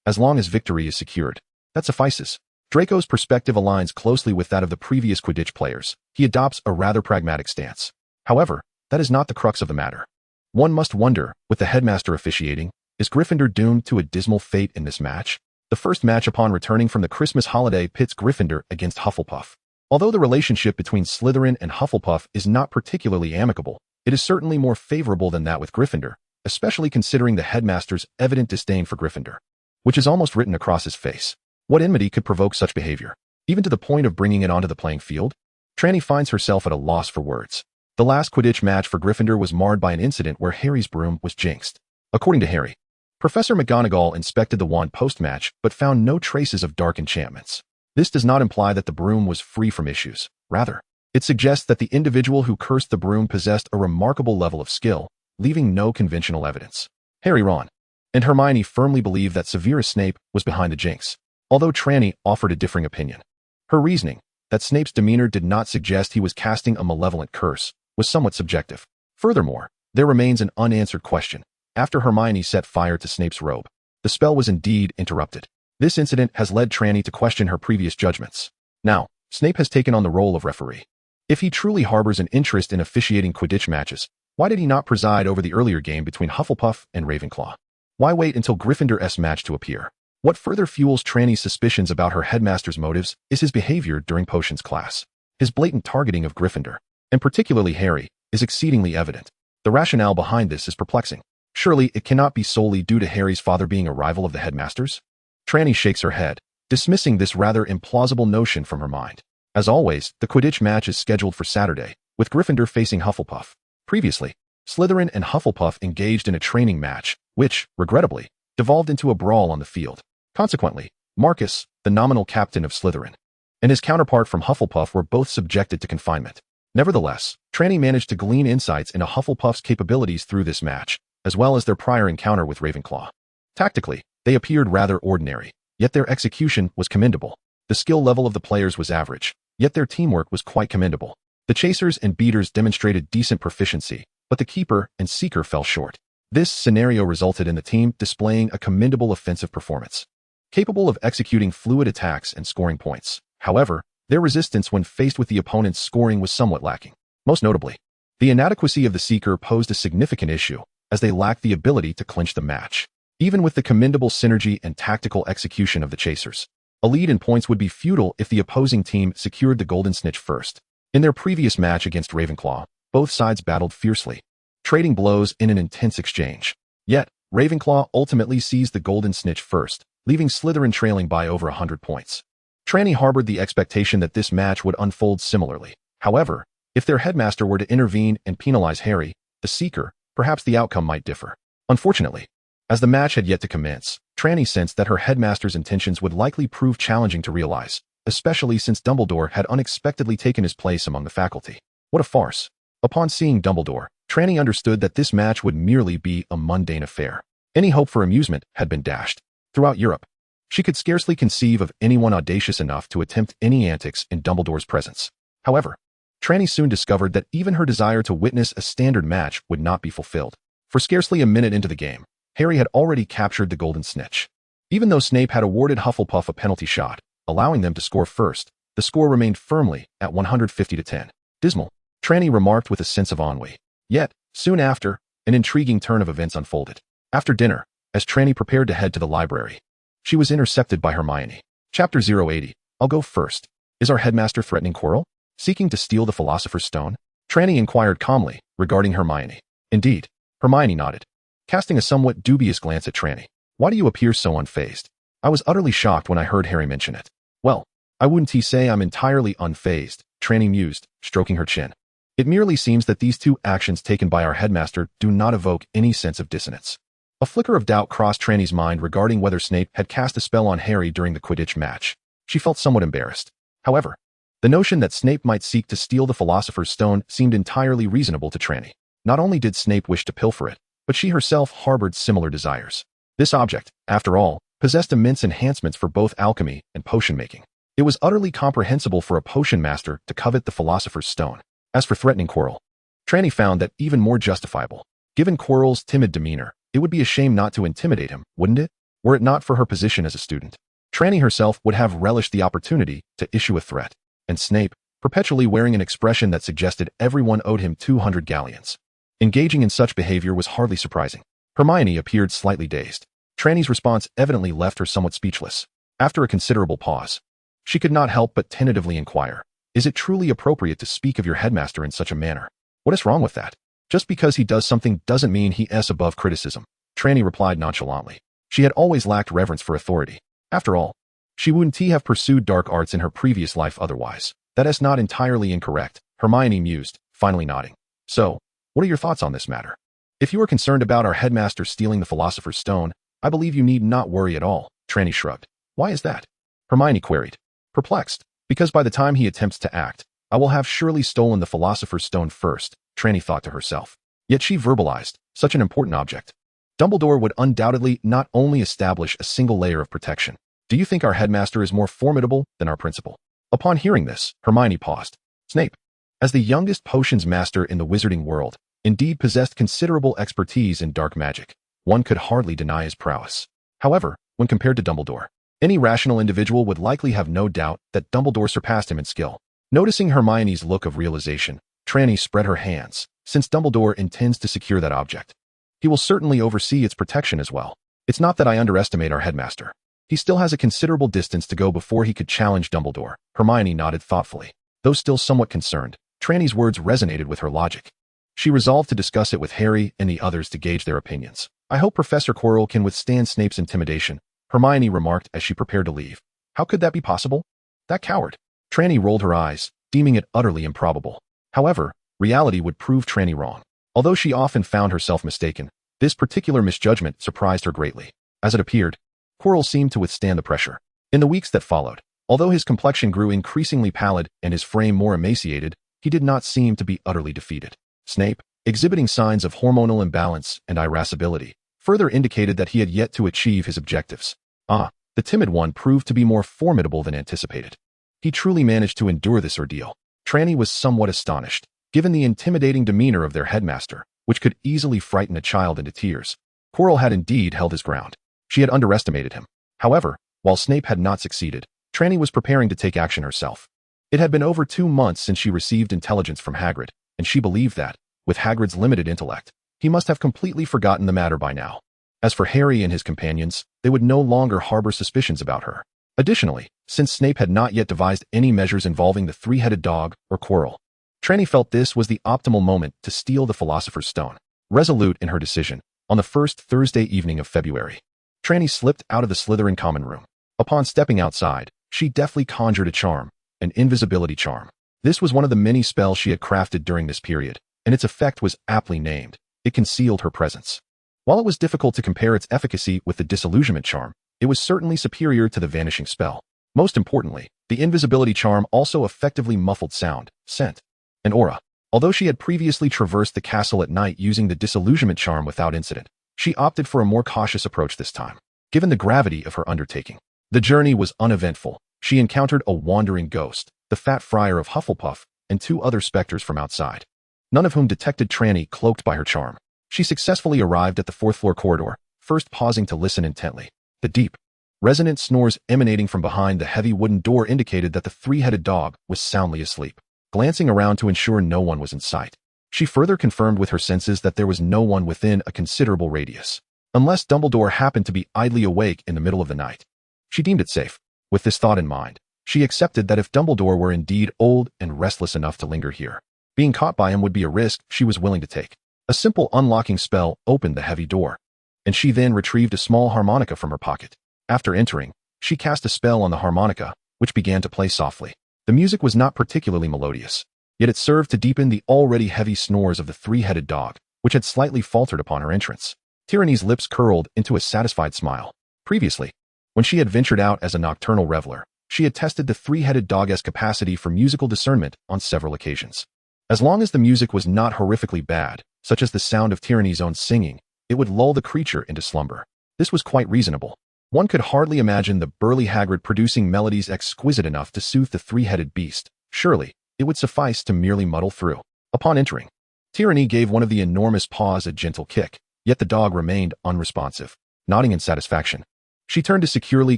As long as victory is secured, that suffices. Draco's perspective aligns closely with that of the previous Quidditch players. He adopts a rather pragmatic stance. However, that is not the crux of the matter. One must wonder, with the headmaster officiating, is Gryffindor doomed to a dismal fate in this match? The first match upon returning from the Christmas holiday pits Gryffindor against Hufflepuff. Although the relationship between Slytherin and Hufflepuff is not particularly amicable, it is certainly more favorable than that with Gryffindor, especially considering the headmaster's evident disdain for Gryffindor, which is almost written across his face. What enmity could provoke such behavior? even to the point of bringing it onto the playing field? Trelawney finds herself at a loss for words. The last Quidditch match for Gryffindor was marred by an incident where Harry's broom was jinxed. According to Harry, Professor McGonagall inspected the wand post-match but found no traces of dark enchantments. This does not imply that the broom was free from issues. Rather, it suggests that the individual who cursed the broom possessed a remarkable level of skill, leaving no conventional evidence. Harry, Ron, and Hermione firmly believe that Severus Snape was behind the jinx, although Trelawney offered a differing opinion. Her reasoning, that Snape's demeanor did not suggest he was casting a malevolent curse, was somewhat subjective. Furthermore, there remains an unanswered question. After Hermione set fire to Snape's robe, the spell was indeed interrupted. This incident has led Trelawney to question her previous judgments. Now, Snape has taken on the role of referee. If he truly harbors an interest in officiating Quidditch matches, why did he not preside over the earlier game between Hufflepuff and Ravenclaw? Why wait until Gryffindor's match to appear? What further fuels Trelawney's suspicions about her headmaster's motives is his behavior during potions class. His blatant targeting of Gryffindor, and particularly Harry, is exceedingly evident. The rationale behind this is perplexing. Surely it cannot be solely due to Harry's father being a rival of the headmaster's? Trelawney shakes her head, dismissing this rather implausible notion from her mind. As always, the Quidditch match is scheduled for Saturday, with Gryffindor facing Hufflepuff. Previously, Slytherin and Hufflepuff engaged in a training match, which, regrettably, devolved into a brawl on the field. Consequently, Marcus, the nominal captain of Slytherin, and his counterpart from Hufflepuff were both subjected to confinement. Nevertheless, Trelawney managed to glean insights into Hufflepuff's capabilities through this match, as well as their prior encounter with Ravenclaw. Tactically, they appeared rather ordinary, yet their execution was commendable. The skill level of the players was average, yet their teamwork was quite commendable. The chasers and beaters demonstrated decent proficiency, but the keeper and seeker fell short. This scenario resulted in the team displaying a commendable offensive performance, capable of executing fluid attacks and scoring points. However, their resistance when faced with the opponent's scoring was somewhat lacking. Most notably, the inadequacy of the seeker posed a significant issue, as they lacked the ability to clinch the match. Even with the commendable synergy and tactical execution of the chasers, a lead in points would be futile if the opposing team secured the Golden Snitch first. In their previous match against Ravenclaw, both sides battled fiercely, trading blows in an intense exchange. Yet, Ravenclaw ultimately seized the Golden Snitch first, leaving Slytherin trailing by over 100 points. Trelawney harbored the expectation that this match would unfold similarly. However, if their headmaster were to intervene and penalize Harry, the Seeker, perhaps the outcome might differ. Unfortunately, as the match had yet to commence, Trelawney sensed that her headmaster's intentions would likely prove challenging to realize, especially since Dumbledore had unexpectedly taken his place among the faculty. What a farce. Upon seeing Dumbledore, Trelawney understood that this match would merely be a mundane affair. Any hope for amusement had been dashed. Throughout Europe, she could scarcely conceive of anyone audacious enough to attempt any antics in Dumbledore's presence. However, Trelawney soon discovered that even her desire to witness a standard match would not be fulfilled. For scarcely a minute into the game, Harry had already captured the Golden Snitch. Even though Snape had awarded Hufflepuff a penalty shot, allowing them to score first, the score remained firmly at 150-10. Dismal, Trelawney remarked with a sense of ennui. Yet, soon after, an intriguing turn of events unfolded. After dinner, as Trelawney prepared to head to the library, she was intercepted by Hermione. Chapter 080. I'll go first. Is our headmaster threatening Quirrell? Seeking to steal the Philosopher's Stone? Trelawney inquired calmly, regarding Hermione. Indeed. Hermione nodded, casting a somewhat dubious glance at Trelawney. Why do you appear so unfazed? I was utterly shocked when I heard Harry mention it. Well, I wouldn't say I'm entirely unfazed, Trelawney mused, stroking her chin. It merely seems that these two actions taken by our headmaster do not evoke any sense of dissonance. A flicker of doubt crossed Trelawney's mind regarding whether Snape had cast a spell on Harry during the Quidditch match. She felt somewhat embarrassed. However, the notion that Snape might seek to steal the Philosopher's Stone seemed entirely reasonable to Trelawney. Not only did Snape wish to pilfer it, but she herself harbored similar desires. This object, after all, possessed immense enhancements for both alchemy and potion-making. It was utterly comprehensible for a potion master to covet the Philosopher's Stone. As for threatening Quirrell, Trelawney found that even more justifiable. Given Quirrell's timid demeanor, it would be a shame not to intimidate him, wouldn't it? Were it not for her position as a student, Trelawney herself would have relished the opportunity to issue a threat. And Snape, perpetually wearing an expression that suggested everyone owed him 200 galleons. Engaging in such behavior was hardly surprising. Hermione appeared slightly dazed. Trelawney's response evidently left her somewhat speechless. After a considerable pause, she could not help but tentatively inquire, is it truly appropriate to speak of your headmaster in such a manner? What is wrong with that? Just because he does something doesn't mean he is above criticism, Trelawney replied nonchalantly. She had always lacked reverence for authority. After all, She wouldn't have pursued dark arts in her previous life otherwise. That is not entirely incorrect, Hermione mused, finally nodding. So, what are your thoughts on this matter? If you are concerned about our headmaster stealing the Philosopher's Stone, I believe you need not worry at all, Trelawney shrugged. Why is that? Hermione queried, perplexed. Because by the time he attempts to act, I will have surely stolen the Philosopher's Stone first, Trelawney thought to herself. Yet she verbalized, such an important object. Dumbledore would undoubtedly not only establish a single layer of protection. Do you think our headmaster is more formidable than our principal? Upon hearing this, Hermione paused. Snape, as the youngest potions master in the wizarding world, indeed possessed considerable expertise in dark magic. One could hardly deny his prowess. However, when compared to Dumbledore, any rational individual would likely have no doubt that Dumbledore surpassed him in skill. Noticing Hermione's look of realization, Trelawney spread her hands. Since Dumbledore intends to secure that object, he will certainly oversee its protection as well. It's not that I underestimate our headmaster. He still has a considerable distance to go before he could challenge Dumbledore. Hermione nodded thoughtfully. Though still somewhat concerned, Trelawney's words resonated with her logic. She resolved to discuss it with Harry and the others to gauge their opinions. I hope Professor Quirrell can withstand Snape's intimidation, Hermione remarked as she prepared to leave. How could that be possible? That coward. Trelawney rolled her eyes, deeming it utterly improbable. However, reality would prove Trelawney wrong. Although she often found herself mistaken, this particular misjudgment surprised her greatly. As it appeared, Quirrell seemed to withstand the pressure. In the weeks that followed, although his complexion grew increasingly pallid and his frame more emaciated, he did not seem to be utterly defeated. Snape, exhibiting signs of hormonal imbalance and irascibility, further indicated that he had yet to achieve his objectives. The timid one proved to be more formidable than anticipated. He truly managed to endure this ordeal. Trelawney was somewhat astonished, given the intimidating demeanor of their headmaster, which could easily frighten a child into tears. Quirrell had indeed held his ground. She had underestimated him. However, while Snape had not succeeded, Trelawney was preparing to take action herself. It had been over 2 months since she received intelligence from Hagrid, and she believed that, with Hagrid's limited intellect, he must have completely forgotten the matter by now. As for Harry and his companions, they would no longer harbor suspicions about her. Additionally, since Snape had not yet devised any measures involving the three-headed dog or Quirrell, Trelawney felt this was the optimal moment to steal the Philosopher's Stone. Resolute in her decision, on the first Thursday evening of February, Trelawney slipped out of the Slytherin common room. Upon stepping outside, she deftly conjured a charm, an invisibility charm. This was one of the many spells she had crafted during this period, and its effect was aptly named. It concealed her presence. While it was difficult to compare its efficacy with the disillusionment charm, it was certainly superior to the vanishing spell. Most importantly, the invisibility charm also effectively muffled sound, scent, and aura. Although she had previously traversed the castle at night using the disillusionment charm without incident, she opted for a more cautious approach this time. Given the gravity of her undertaking, the journey was uneventful. She encountered a wandering ghost, the fat friar of Hufflepuff, and 2 other specters from outside, none of whom detected Trelawney cloaked by her charm. She successfully arrived at the 4th-floor corridor, first pausing to listen intently. The deep, resonant snores emanating from behind the heavy wooden door indicated that the three-headed dog was soundly asleep. Glancing around to ensure no one was in sight, she further confirmed with her senses that there was no one within a considerable radius, unless Dumbledore happened to be idly awake in the middle of the night. She deemed it safe. With this thought in mind, she accepted that if Dumbledore were indeed old and restless enough to linger here, being caught by him would be a risk she was willing to take. A simple unlocking spell opened the heavy door, and she then retrieved a small harmonica from her pocket. After entering, she cast a spell on the harmonica, which began to play softly. The music was not particularly melodious, yet it served to deepen the already heavy snores of the three-headed dog, which had slightly faltered upon her entrance. Trelawney's lips curled into a satisfied smile. Previously, when she had ventured out as a nocturnal reveler, she had tested the three-headed dog's capacity for musical discernment on several occasions. As long as the music was not horrifically bad, such as the sound of Trelawney's own singing, it would lull the creature into slumber. This was quite reasonable. One could hardly imagine the burly Hagrid producing melodies exquisite enough to soothe the three-headed beast. Surely, it would suffice to merely muddle through. Upon entering, Trelawney gave one of the enormous paws a gentle kick, yet the dog remained unresponsive. Nodding in satisfaction, she turned to securely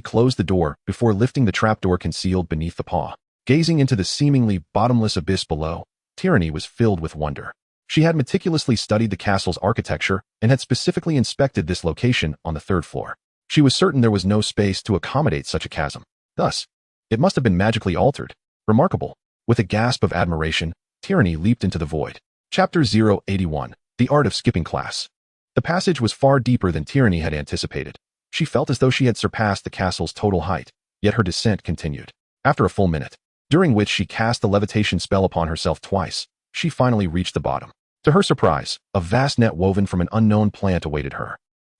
close the door before lifting the trapdoor concealed beneath the paw. Gazing into the seemingly bottomless abyss below, Trelawney was filled with wonder. She had meticulously studied the castle's architecture and had specifically inspected this location on the 3rd floor. She was certain there was no space to accommodate such a chasm. Thus, it must have been magically altered. Remarkable. With a gasp of admiration, Trelawney leaped into the void. Chapter 081, The Art of Skipping Class. The passage was far deeper than Trelawney had anticipated. She felt as though she had surpassed the castle's total height. yet her descent continued. After a full minute, during which she cast the levitation spell upon herself twice, she finally reached the bottom. To her surprise, a vast net woven from an unknown plant awaited her.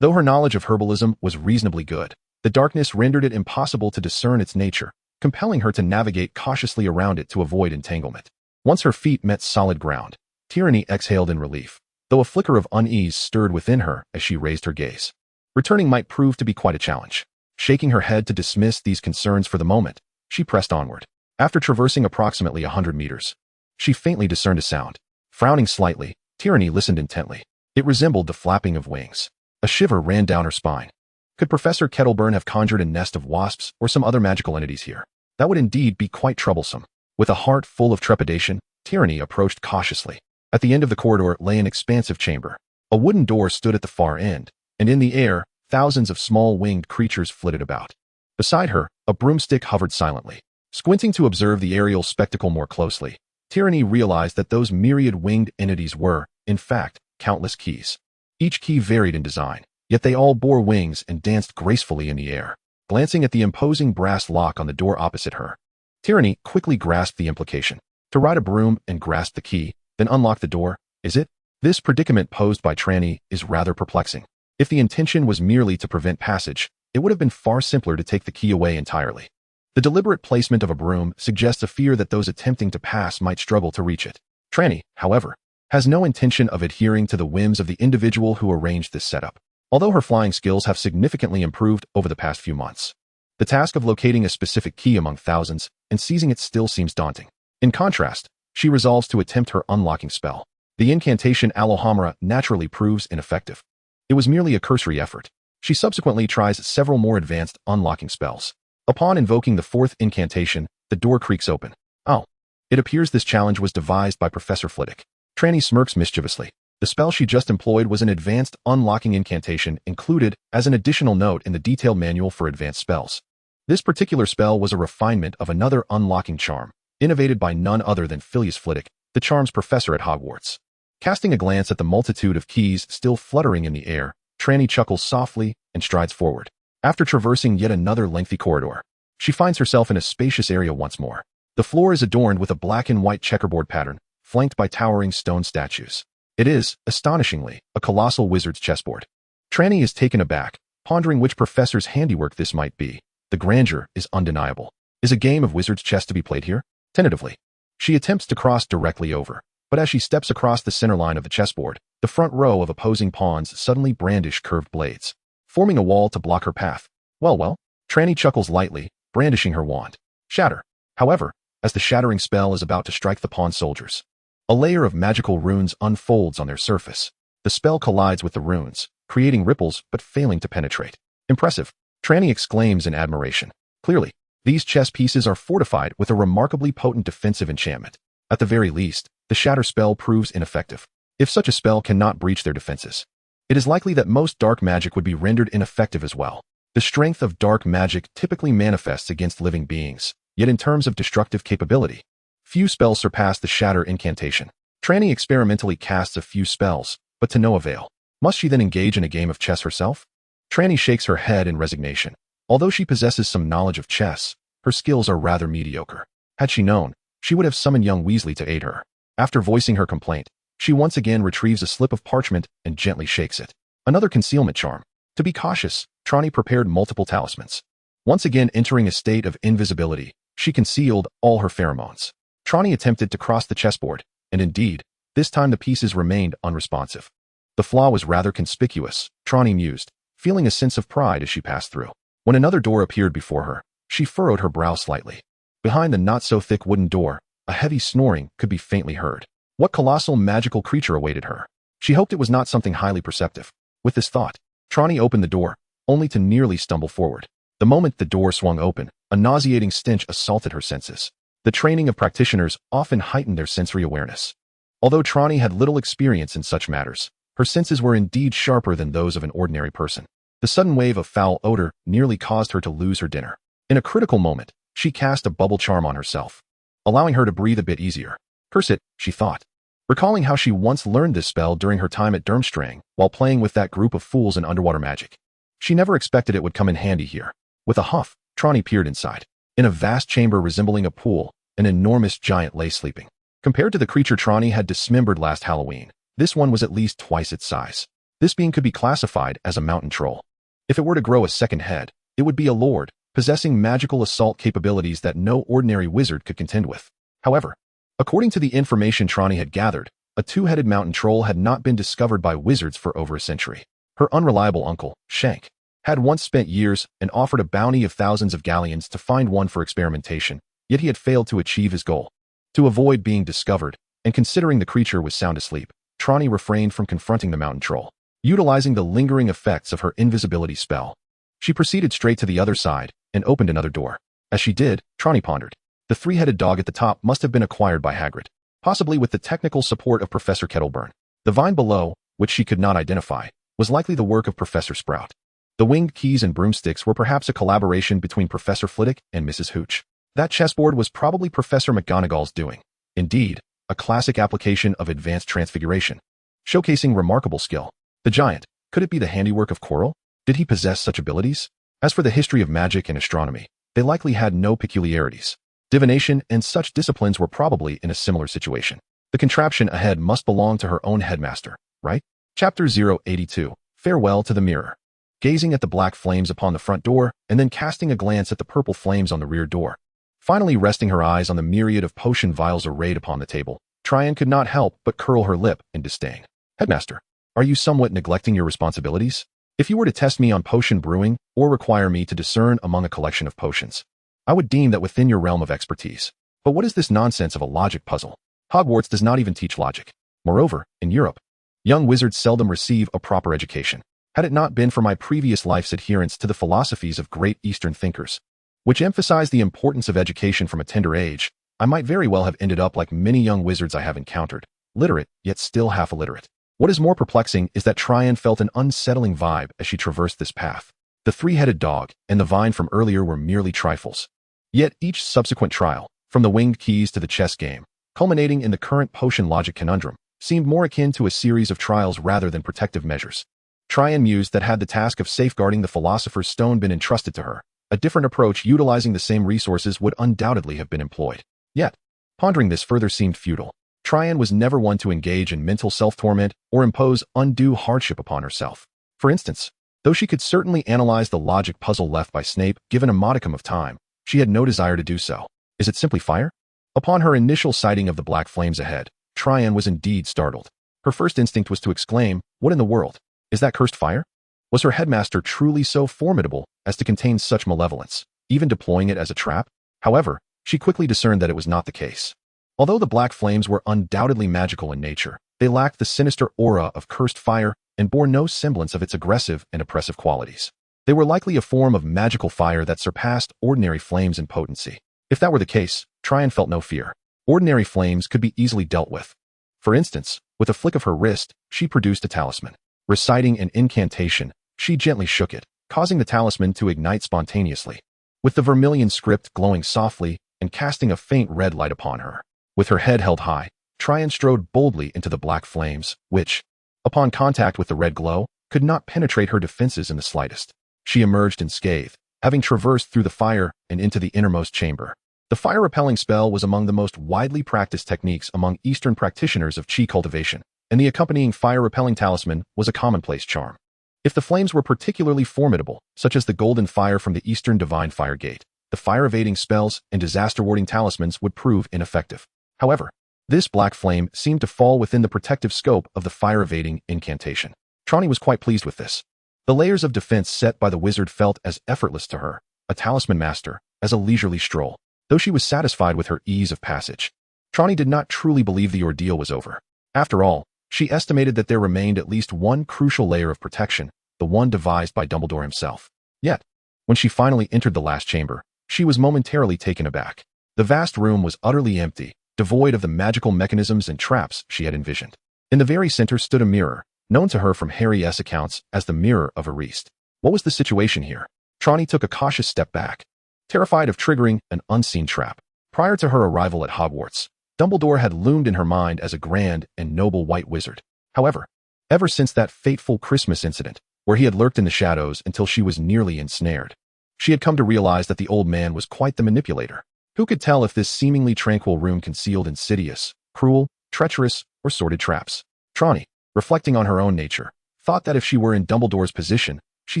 Though her knowledge of herbalism was reasonably good, the darkness rendered it impossible to discern its nature, compelling her to navigate cautiously around it to avoid entanglement. Once her feet met solid ground, Tyranny exhaled in relief, though a flicker of unease stirred within her as she raised her gaze. Returning might prove to be quite a challenge. Shaking her head to dismiss these concerns for the moment, she pressed onward. After traversing approximately 100 meters, she faintly discerned a sound. Frowning slightly, Tyranny listened intently. It resembled the flapping of wings. A shiver ran down her spine. Could Professor Kettleburn have conjured a nest of wasps or some other magical entities here? That would indeed be quite troublesome. With a heart full of trepidation, Tyranny approached cautiously. At the end of the corridor lay an expansive chamber. A wooden door stood at the far end, and in the air, thousands of small winged creatures flitted about. Beside her, a broomstick hovered silently. Squinting to observe the aerial spectacle more closely, Tyranny realized that those myriad winged entities were, in fact, countless keys. Each key varied in design, yet they all bore wings and danced gracefully in the air. Glancing at the imposing brass lock on the door opposite her, Tyranny quickly grasped the implication. To ride a broom and grasp the key, then unlock the door, is it? This predicament posed by Tranny is rather perplexing. If the intention was merely to prevent passage, it would have been far simpler to take the key away entirely. The deliberate placement of a broom suggests a fear that those attempting to pass might struggle to reach it. Tranny, however, has no intention of adhering to the whims of the individual who arranged this setup. Although her flying skills have significantly improved over the past few months, the task of locating a specific key among thousands and seizing it still seems daunting. In contrast, she resolves to attempt her unlocking spell. The incantation Alohomora naturally proves ineffective. It was merely a cursory effort. She subsequently tries several more advanced unlocking spells. Upon invoking the fourth incantation, the door creaks open. Oh. It appears this challenge was devised by Professor Flitwick. Tranny smirks mischievously. The spell she just employed was an advanced unlocking incantation included as an additional note in the detailed manual for advanced spells. This particular spell was a refinement of another unlocking charm, innovated by none other than Phileas Flitwick, the charms professor at Hogwarts. Casting a glance at the multitude of keys still fluttering in the air, Tranny chuckles softly and strides forward. After traversing yet another lengthy corridor, she finds herself in a spacious area once more. The floor is adorned with a black and white checkerboard pattern, flanked by towering stone statues. It is, astonishingly, a colossal wizard's chessboard. Tranny is taken aback, pondering which professor's handiwork this might be. The grandeur is undeniable. Is a game of wizard's chess to be played here? Tentatively, she attempts to cross directly over, but as she steps across the center line of the chessboard, the front row of opposing pawns suddenly brandish curved blades, forming a wall to block her path. Well, Tranny chuckles lightly, brandishing her wand. Shatter. However, as the shattering spell is about to strike the pawn soldiers, a layer of magical runes unfolds on their surface. The spell collides with the runes, creating ripples but failing to penetrate. Impressive, Tranny exclaims in admiration. Clearly, these chess pieces are fortified with a remarkably potent defensive enchantment. At the very least, the shatter spell proves ineffective. If such a spell cannot breach their defenses, it is likely that most dark magic would be rendered ineffective as well. The strength of dark magic typically manifests against living beings, yet in terms of destructive capability, few spells surpass the shatter incantation. Tranny experimentally casts a few spells, but to no avail. Must she then engage in a game of chess herself? Tranny shakes her head in resignation. Although she possesses some knowledge of chess, her skills are rather mediocre. Had she known, she would have summoned young Weasley to aid her. After voicing her complaint, she once again retrieves a slip of parchment and gently shakes it. Another concealment charm. To be cautious, Tranny prepared multiple talismans. Once again entering a state of invisibility, she concealed all her pheromones. Tranny attempted to cross the chessboard, and indeed, this time the pieces remained unresponsive. The flaw was rather conspicuous, Tranny mused, feeling a sense of pride as she passed through. When another door appeared before her, she furrowed her brow slightly. Behind the not-so-thick wooden door, a heavy snoring could be faintly heard. What colossal magical creature awaited her? She hoped it was not something highly perceptive. With this thought, Tranny opened the door, only to nearly stumble forward. The moment the door swung open, a nauseating stench assaulted her senses. The training of practitioners often heightened their sensory awareness. Although Tranny had little experience in such matters, her senses were indeed sharper than those of an ordinary person. The sudden wave of foul odor nearly caused her to lose her dinner. In a critical moment, she cast a bubble charm on herself, allowing her to breathe a bit easier. Curse it, she thought, recalling how she once learned this spell during her time at Durmstrang while playing with that group of fools in underwater magic. She never expected it would come in handy here. With a huff, Trelawney peered inside. In a vast chamber resembling a pool, an enormous giant lay sleeping. Compared to the creature Trelawney had dismembered last Halloween, this one was at least twice its size. This being could be classified as a mountain troll. If it were to grow a second head, it would be a lord, possessing magical assault capabilities that no ordinary wizard could contend with. However, according to the information Trelawney had gathered, a two-headed mountain troll had not been discovered by wizards for over a century. Her unreliable uncle, Shank, had once spent years and offered a bounty of thousands of galleons to find one for experimentation, yet he had failed to achieve his goal. To avoid being discovered, and considering the creature was sound asleep, Trelawney refrained from confronting the mountain troll. Utilizing the lingering effects of her invisibility spell, she proceeded straight to the other side and opened another door. As she did, Trelawney pondered. The three-headed dog at the top must have been acquired by Hagrid, possibly with the technical support of Professor Kettleburn. The vine below, which she could not identify, was likely the work of Professor Sprout. The winged keys and broomsticks were perhaps a collaboration between Professor Flitwick and Mrs. Hooch. That chessboard was probably Professor McGonagall's doing. Indeed, a classic application of advanced transfiguration, showcasing remarkable skill. The giant, could it be the handiwork of Quirrell? Did he possess such abilities? As for the history of magic and astronomy, they likely had no peculiarities. Divination and such disciplines were probably in a similar situation. The contraption ahead must belong to her own headmaster, right? Chapter 082, Farewell to the Mirror. Gazing at the black flames upon the front door, and then casting a glance at the purple flames on the rear door. Finally resting her eyes on the myriad of potion vials arrayed upon the table, Trelawney could not help but curl her lip in disdain. Headmaster, are you somewhat neglecting your responsibilities? If you were to test me on potion brewing, or require me to discern among a collection of potions, I would deem that within your realm of expertise. But what is this nonsense of a logic puzzle? Hogwarts does not even teach logic. Moreover, in Europe, young wizards seldom receive a proper education. Had it not been for my previous life's adherence to the philosophies of great Eastern thinkers, which emphasize the importance of education from a tender age, I might very well have ended up like many young wizards I have encountered, literate, yet still half illiterate. What is more perplexing is that Trelawney felt an unsettling vibe as she traversed this path. The three-headed dog and the vine from earlier were merely trifles. Yet each subsequent trial, from the winged keys to the chess game, culminating in the current potion logic conundrum, seemed more akin to a series of trials rather than protective measures. Trelawney mused that had the task of safeguarding the Philosopher's Stone been entrusted to her, a different approach utilizing the same resources would undoubtedly have been employed. Yet, pondering this further seemed futile. Trelawney was never one to engage in mental self-torment or impose undue hardship upon herself. For instance, though she could certainly analyze the logic puzzle left by Snape given a modicum of time, she had no desire to do so. Is it simply fire? Upon her initial sighting of the black flames ahead, Trelawney was indeed startled. Her first instinct was to exclaim, "What in the world? Is that cursed fire?" Was her headmaster truly so formidable as to contain such malevolence, even deploying it as a trap? However, she quickly discerned that it was not the case. Although the black flames were undoubtedly magical in nature, they lacked the sinister aura of cursed fire and bore no semblance of its aggressive and oppressive qualities. They were likely a form of magical fire that surpassed ordinary flames in potency. If that were the case, Trelawney felt no fear. Ordinary flames could be easily dealt with. For instance, with a flick of her wrist, she produced a talisman. Reciting an incantation, she gently shook it, causing the talisman to ignite spontaneously, with the vermilion script glowing softly and casting a faint red light upon her. With her head held high, Trelawney strode boldly into the black flames, which, upon contact with the red glow, could not penetrate her defenses in the slightest. She emerged unscathed, having traversed through the fire and into the innermost chamber. The fire-repelling spell was among the most widely practiced techniques among Eastern practitioners of chi cultivation, and the accompanying fire-repelling talisman was a commonplace charm. If the flames were particularly formidable, such as the golden fire from the Eastern Divine Fire Gate, the fire-evading spells and disaster-warding talismans would prove ineffective. However, this black flame seemed to fall within the protective scope of the fire-evading incantation. Trelawney was quite pleased with this. The layers of defense set by the wizard felt as effortless to her, a talisman master, as a leisurely stroll. Though she was satisfied with her ease of passage, Trelawney did not truly believe the ordeal was over. After all, she estimated that there remained at least one crucial layer of protection, the one devised by Dumbledore himself. Yet, when she finally entered the last chamber, she was momentarily taken aback. The vast room was utterly empty, devoid of the magical mechanisms and traps she had envisioned. In the very center stood a mirror, known to her from Harry's accounts as the Mirror of Ariste. What was the situation here? Trelawney took a cautious step back, terrified of triggering an unseen trap. Prior to her arrival at Hogwarts, Dumbledore had loomed in her mind as a grand and noble white wizard. However, ever since that fateful Christmas incident, where he had lurked in the shadows until she was nearly ensnared, She had come to realize that the old man was quite the manipulator. Who could tell if this seemingly tranquil room concealed insidious, cruel, treacherous, or sordid traps? Trelawney, reflecting on her own nature, thought that if she were in Dumbledore's position, she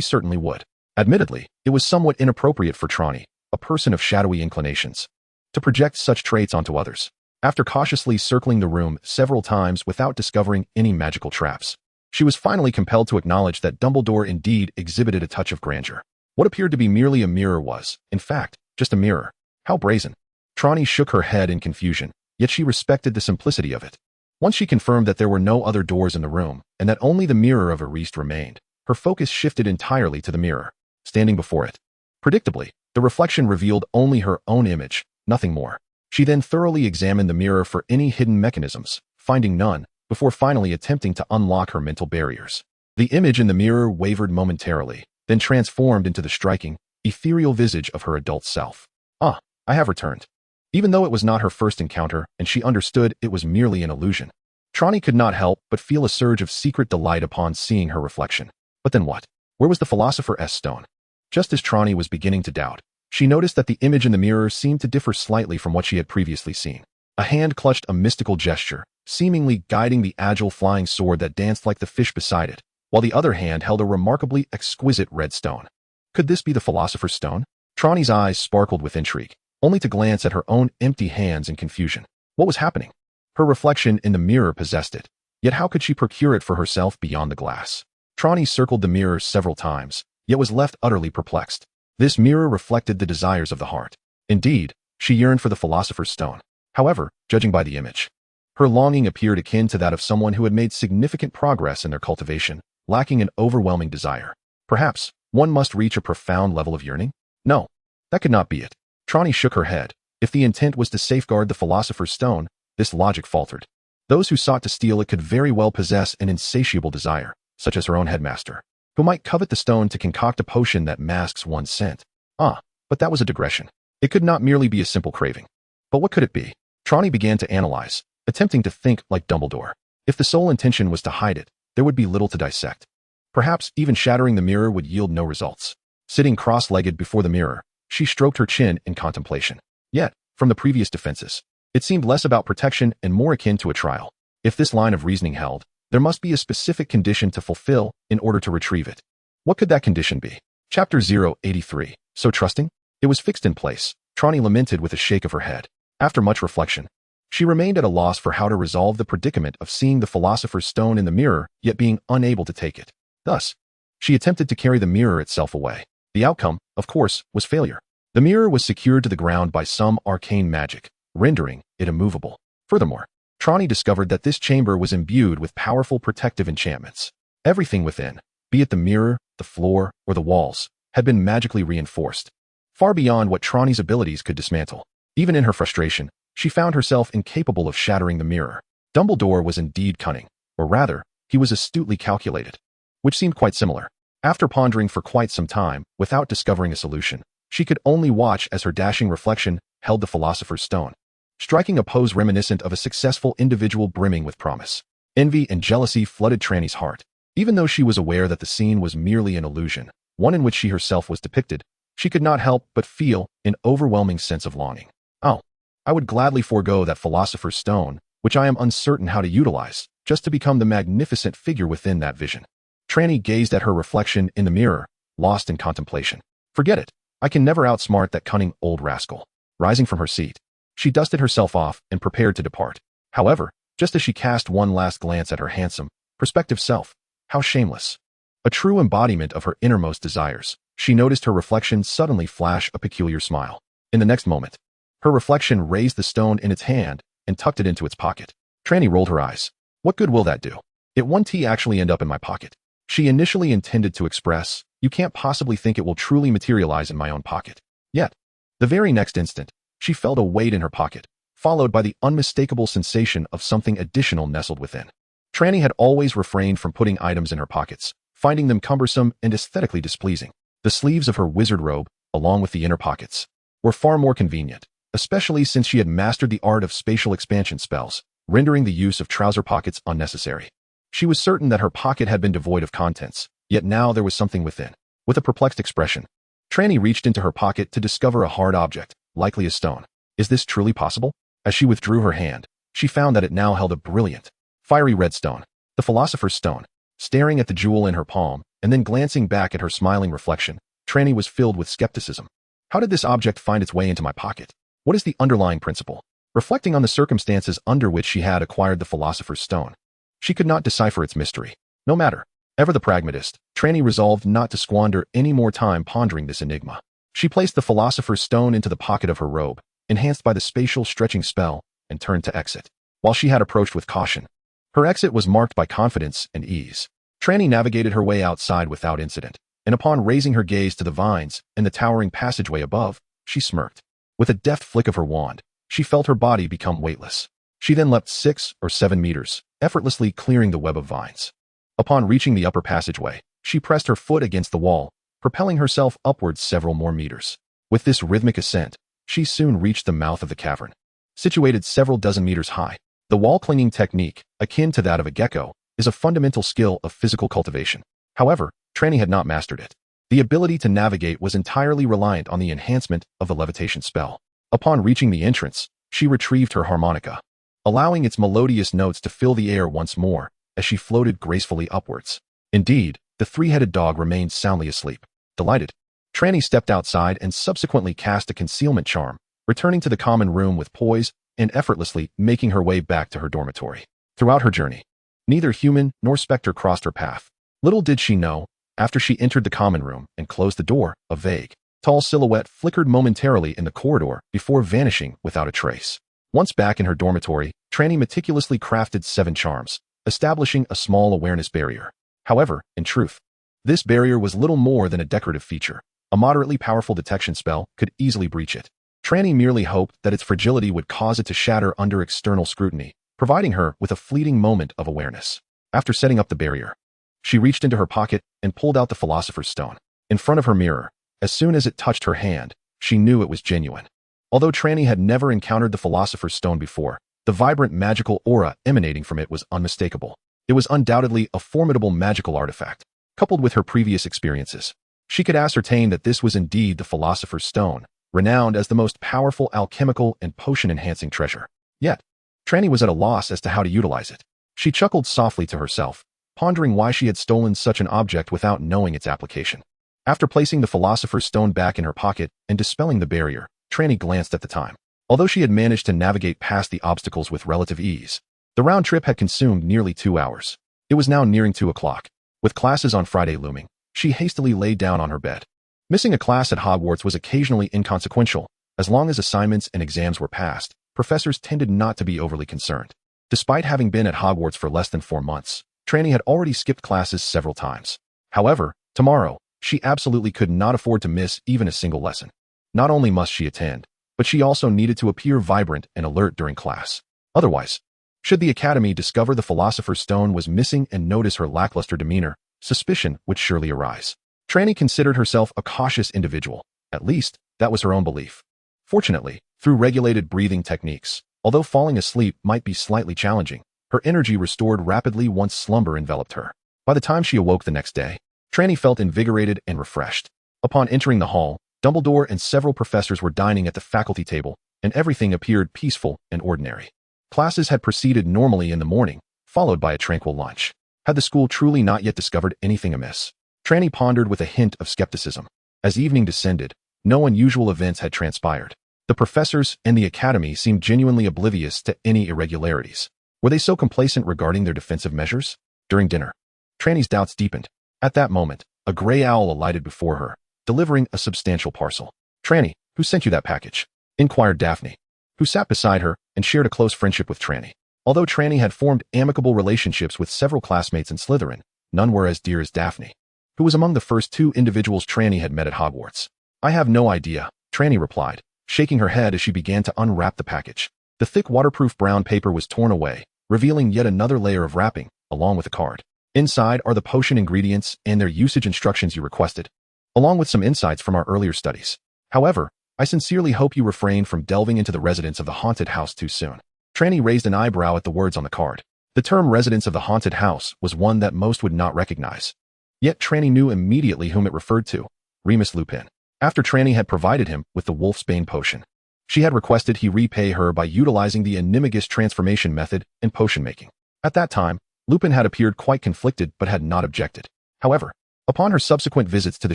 certainly would. Admittedly, it was somewhat inappropriate for Trelawney, a person of shadowy inclinations, to project such traits onto others. After cautiously circling the room several times without discovering any magical traps, she was finally compelled to acknowledge that Dumbledore indeed exhibited a touch of grandeur. What appeared to be merely a mirror was, in fact, just a mirror. How brazen. Trelawney shook her head in confusion, yet she respected the simplicity of it. Once she confirmed that there were no other doors in the room, and that only the mirror of Eriste remained, her focus shifted entirely to the mirror, standing before it. Predictably, the reflection revealed only her own image, nothing more. She then thoroughly examined the mirror for any hidden mechanisms, finding none, before finally attempting to unlock her mental barriers. The image in the mirror wavered momentarily, then transformed into the striking, ethereal visage of her adult self. Ah, I have returned. Even though it was not her first encounter and she understood it was merely an illusion, Trelawney could not help but feel a surge of secret delight upon seeing her reflection. But then what? Where was the Philosopher's Stone? Just as Trelawney was beginning to doubt, she noticed that the image in the mirror seemed to differ slightly from what she had previously seen. A hand clutched a mystical gesture, seemingly guiding the agile flying sword that danced like the fish beside it, while the other hand held a remarkably exquisite red stone. Could this be the Philosopher's Stone? Trelawney's eyes sparkled with intrigue, only to glance at her own empty hands in confusion. What was happening? Her reflection in the mirror possessed it, yet how could she procure it for herself beyond the glass? Trelawney circled the mirror several times, yet was left utterly perplexed. This mirror reflected the desires of the heart. Indeed, she yearned for the Philosopher's Stone. However, judging by the image, her longing appeared akin to that of someone who had made significant progress in their cultivation, lacking an overwhelming desire. Perhaps, one must reach a profound level of yearning? No, that could not be it. Trelawney shook her head. If the intent was to safeguard the Philosopher's Stone, this logic faltered. Those who sought to steal it could very well possess an insatiable desire, such as her own headmaster, who might covet the stone to concoct a potion that masks one's scent. Ah, but that was a digression. It could not merely be a simple craving. But what could it be? Trelawney began to analyze, attempting to think like Dumbledore. If the sole intention was to hide it, there would be little to dissect. Perhaps even shattering the mirror would yield no results. Sitting cross-legged before the mirror, she stroked her chin in contemplation. Yet, from the previous defenses, it seemed less about protection and more akin to a trial. If this line of reasoning held, there must be a specific condition to fulfill in order to retrieve it. What could that condition be? Chapter 083. So trusting? It was fixed in place, Trelawney lamented with a shake of her head. After much reflection, she remained at a loss for how to resolve the predicament of seeing the Philosopher's Stone in the mirror yet being unable to take it. Thus, she attempted to carry the mirror itself away. The outcome, of course, was failure. The mirror was secured to the ground by some arcane magic, rendering it immovable. Furthermore, Trelawney discovered that this chamber was imbued with powerful protective enchantments. Everything within, be it the mirror, the floor, or the walls, had been magically reinforced, far beyond what Trelawney's abilities could dismantle. Even in her frustration, she found herself incapable of shattering the mirror. Dumbledore was indeed cunning, or rather, he was astutely calculated, which seemed quite similar. After pondering for quite some time, without discovering a solution, she could only watch as her dashing reflection held the Philosopher's Stone, striking a pose reminiscent of a successful individual brimming with promise. Envy and jealousy flooded Trelawney's heart. Even though she was aware that the scene was merely an illusion, one in which she herself was depicted, she could not help but feel an overwhelming sense of longing. Oh, I would gladly forego that Philosopher's Stone, which I am uncertain how to utilize, just to become the magnificent figure within that vision. Trelawney gazed at her reflection in the mirror, lost in contemplation. Forget it. I can never outsmart that cunning old rascal. Rising from her seat, she dusted herself off and prepared to depart. However, just as she cast one last glance at her handsome, prospective self, how shameless, a true embodiment of her innermost desires, she noticed her reflection suddenly flash a peculiar smile. In the next moment, her reflection raised the stone in its hand and tucked it into its pocket. Trelawney rolled her eyes. What good will that do? It won't actually end up in my pocket. She initially intended to express, you can't possibly think it will truly materialize in my own pocket. Yet, the very next instant, she felt a weight in her pocket, followed by the unmistakable sensation of something additional nestled within. Trelawney had always refrained from putting items in her pockets, finding them cumbersome and aesthetically displeasing. The sleeves of her wizard robe, along with the inner pockets, were far more convenient, especially since she had mastered the art of spatial expansion spells, rendering the use of trouser pockets unnecessary. She was certain that her pocket had been devoid of contents, yet now there was something within. With a perplexed expression, Trelawney reached into her pocket to discover a hard object, likely a stone. Is this truly possible? As she withdrew her hand, she found that it now held a brilliant, fiery red stone, the Philosopher's Stone. Staring at the jewel in her palm, and then glancing back at her smiling reflection, Trelawney was filled with skepticism. How did this object find its way into my pocket? What is the underlying principle? Reflecting on the circumstances under which she had acquired the Philosopher's Stone, she could not decipher its mystery. No matter. Ever the pragmatist, Trelawney resolved not to squander any more time pondering this enigma. She placed the Philosopher's Stone into the pocket of her robe, enhanced by the spatial stretching spell, and turned to exit. While she had approached with caution, her exit was marked by confidence and ease. Trelawney navigated her way outside without incident, and upon raising her gaze to the vines and the towering passageway above, she smirked. With a deft flick of her wand, she felt her body become weightless. She then leapt 6 or 7 meters, effortlessly clearing the web of vines. Upon reaching the upper passageway, she pressed her foot against the wall, propelling herself upwards several more meters. With this rhythmic ascent, she soon reached the mouth of the cavern. Situated several dozen meters high, the wall-clinging technique, akin to that of a gecko, is a fundamental skill of physical cultivation. However, Trelawney had not mastered it. The ability to navigate was entirely reliant on the enhancement of the levitation spell. Upon reaching the entrance, she retrieved her harmonica, allowing its melodious notes to fill the air once more as she floated gracefully upwards. Indeed, the three-headed dog remained soundly asleep. Delighted, Trelawney stepped outside and subsequently cast a concealment charm, returning to the common room with poise and effortlessly making her way back to her dormitory. Throughout her journey, neither human nor specter crossed her path. Little did she know, after she entered the common room and closed the door, a vague, tall silhouette flickered momentarily in the corridor before vanishing without a trace. Once back in her dormitory, Trelawney meticulously crafted 7 charms, establishing a small awareness barrier. However, in truth, this barrier was little more than a decorative feature. A moderately powerful detection spell could easily breach it. Trelawney merely hoped that its fragility would cause it to shatter under external scrutiny, providing her with a fleeting moment of awareness. After setting up the barrier, she reached into her pocket and pulled out the Philosopher's Stone. In front of her mirror, as soon as it touched her hand, she knew it was genuine. Although Trelawney had never encountered the Philosopher's Stone before, the vibrant magical aura emanating from it was unmistakable. It was undoubtedly a formidable magical artifact. Coupled with her previous experiences, she could ascertain that this was indeed the Philosopher's Stone, renowned as the most powerful alchemical and potion-enhancing treasure. Yet, Trelawney was at a loss as to how to utilize it. She chuckled softly to herself, pondering why she had stolen such an object without knowing its application. After placing the Philosopher's Stone back in her pocket and dispelling the barrier, Trelawney glanced at the time. Although she had managed to navigate past the obstacles with relative ease, the round trip had consumed nearly 2 hours. It was now nearing 2 o'clock. With classes on Friday looming, she hastily lay down on her bed. Missing a class at Hogwarts was occasionally inconsequential. As long as assignments and exams were passed, professors tended not to be overly concerned. Despite having been at Hogwarts for less than 4 months, Trelawney had already skipped classes several times. However, tomorrow, she absolutely could not afford to miss even a single lesson. Not only must she attend, but she also needed to appear vibrant and alert during class. Otherwise, should the Academy discover the Philosopher's Stone was missing and notice her lackluster demeanor, suspicion would surely arise. Trelawney considered herself a cautious individual. At least, that was her own belief. Fortunately, through regulated breathing techniques, although falling asleep might be slightly challenging, her energy restored rapidly once slumber enveloped her. By the time she awoke the next day, Trelawney felt invigorated and refreshed. Upon entering the hall, Dumbledore and several professors were dining at the faculty table, and everything appeared peaceful and ordinary. Classes had proceeded normally in the morning, followed by a tranquil lunch. Had the school truly not yet discovered anything amiss? Trelawney pondered with a hint of skepticism. As evening descended, no unusual events had transpired. The professors and the Academy seemed genuinely oblivious to any irregularities. Were they so complacent regarding their defensive measures? During dinner, Trelawney's doubts deepened. At that moment, a gray owl alighted before her, delivering a substantial parcel. "Trelawney, who sent you that package?" inquired Daphne, who sat beside her and shared a close friendship with Trelawney. Although Trelawney had formed amicable relationships with several classmates in Slytherin, none were as dear as Daphne, who was among the first 2 individuals Trelawney had met at Hogwarts. "I have no idea," Trelawney replied, shaking her head as she began to unwrap the package. The thick waterproof brown paper was torn away, revealing yet another layer of wrapping, along with a card. Inside are the potion ingredients and their usage instructions you requested, along with some insights from our earlier studies. However, I sincerely hope you refrain from delving into the residents of the haunted house too soon. Trelawney raised an eyebrow at the words on the card. The term residents of the haunted house was one that most would not recognize. Yet Trelawney knew immediately whom it referred to: Remus Lupin. after Trelawney had provided him with the Wolfsbane potion. She had requested he repay her by utilizing the animagus transformation method in potion making. At that time, Lupin had appeared quite conflicted but had not objected. However, upon her subsequent visits to the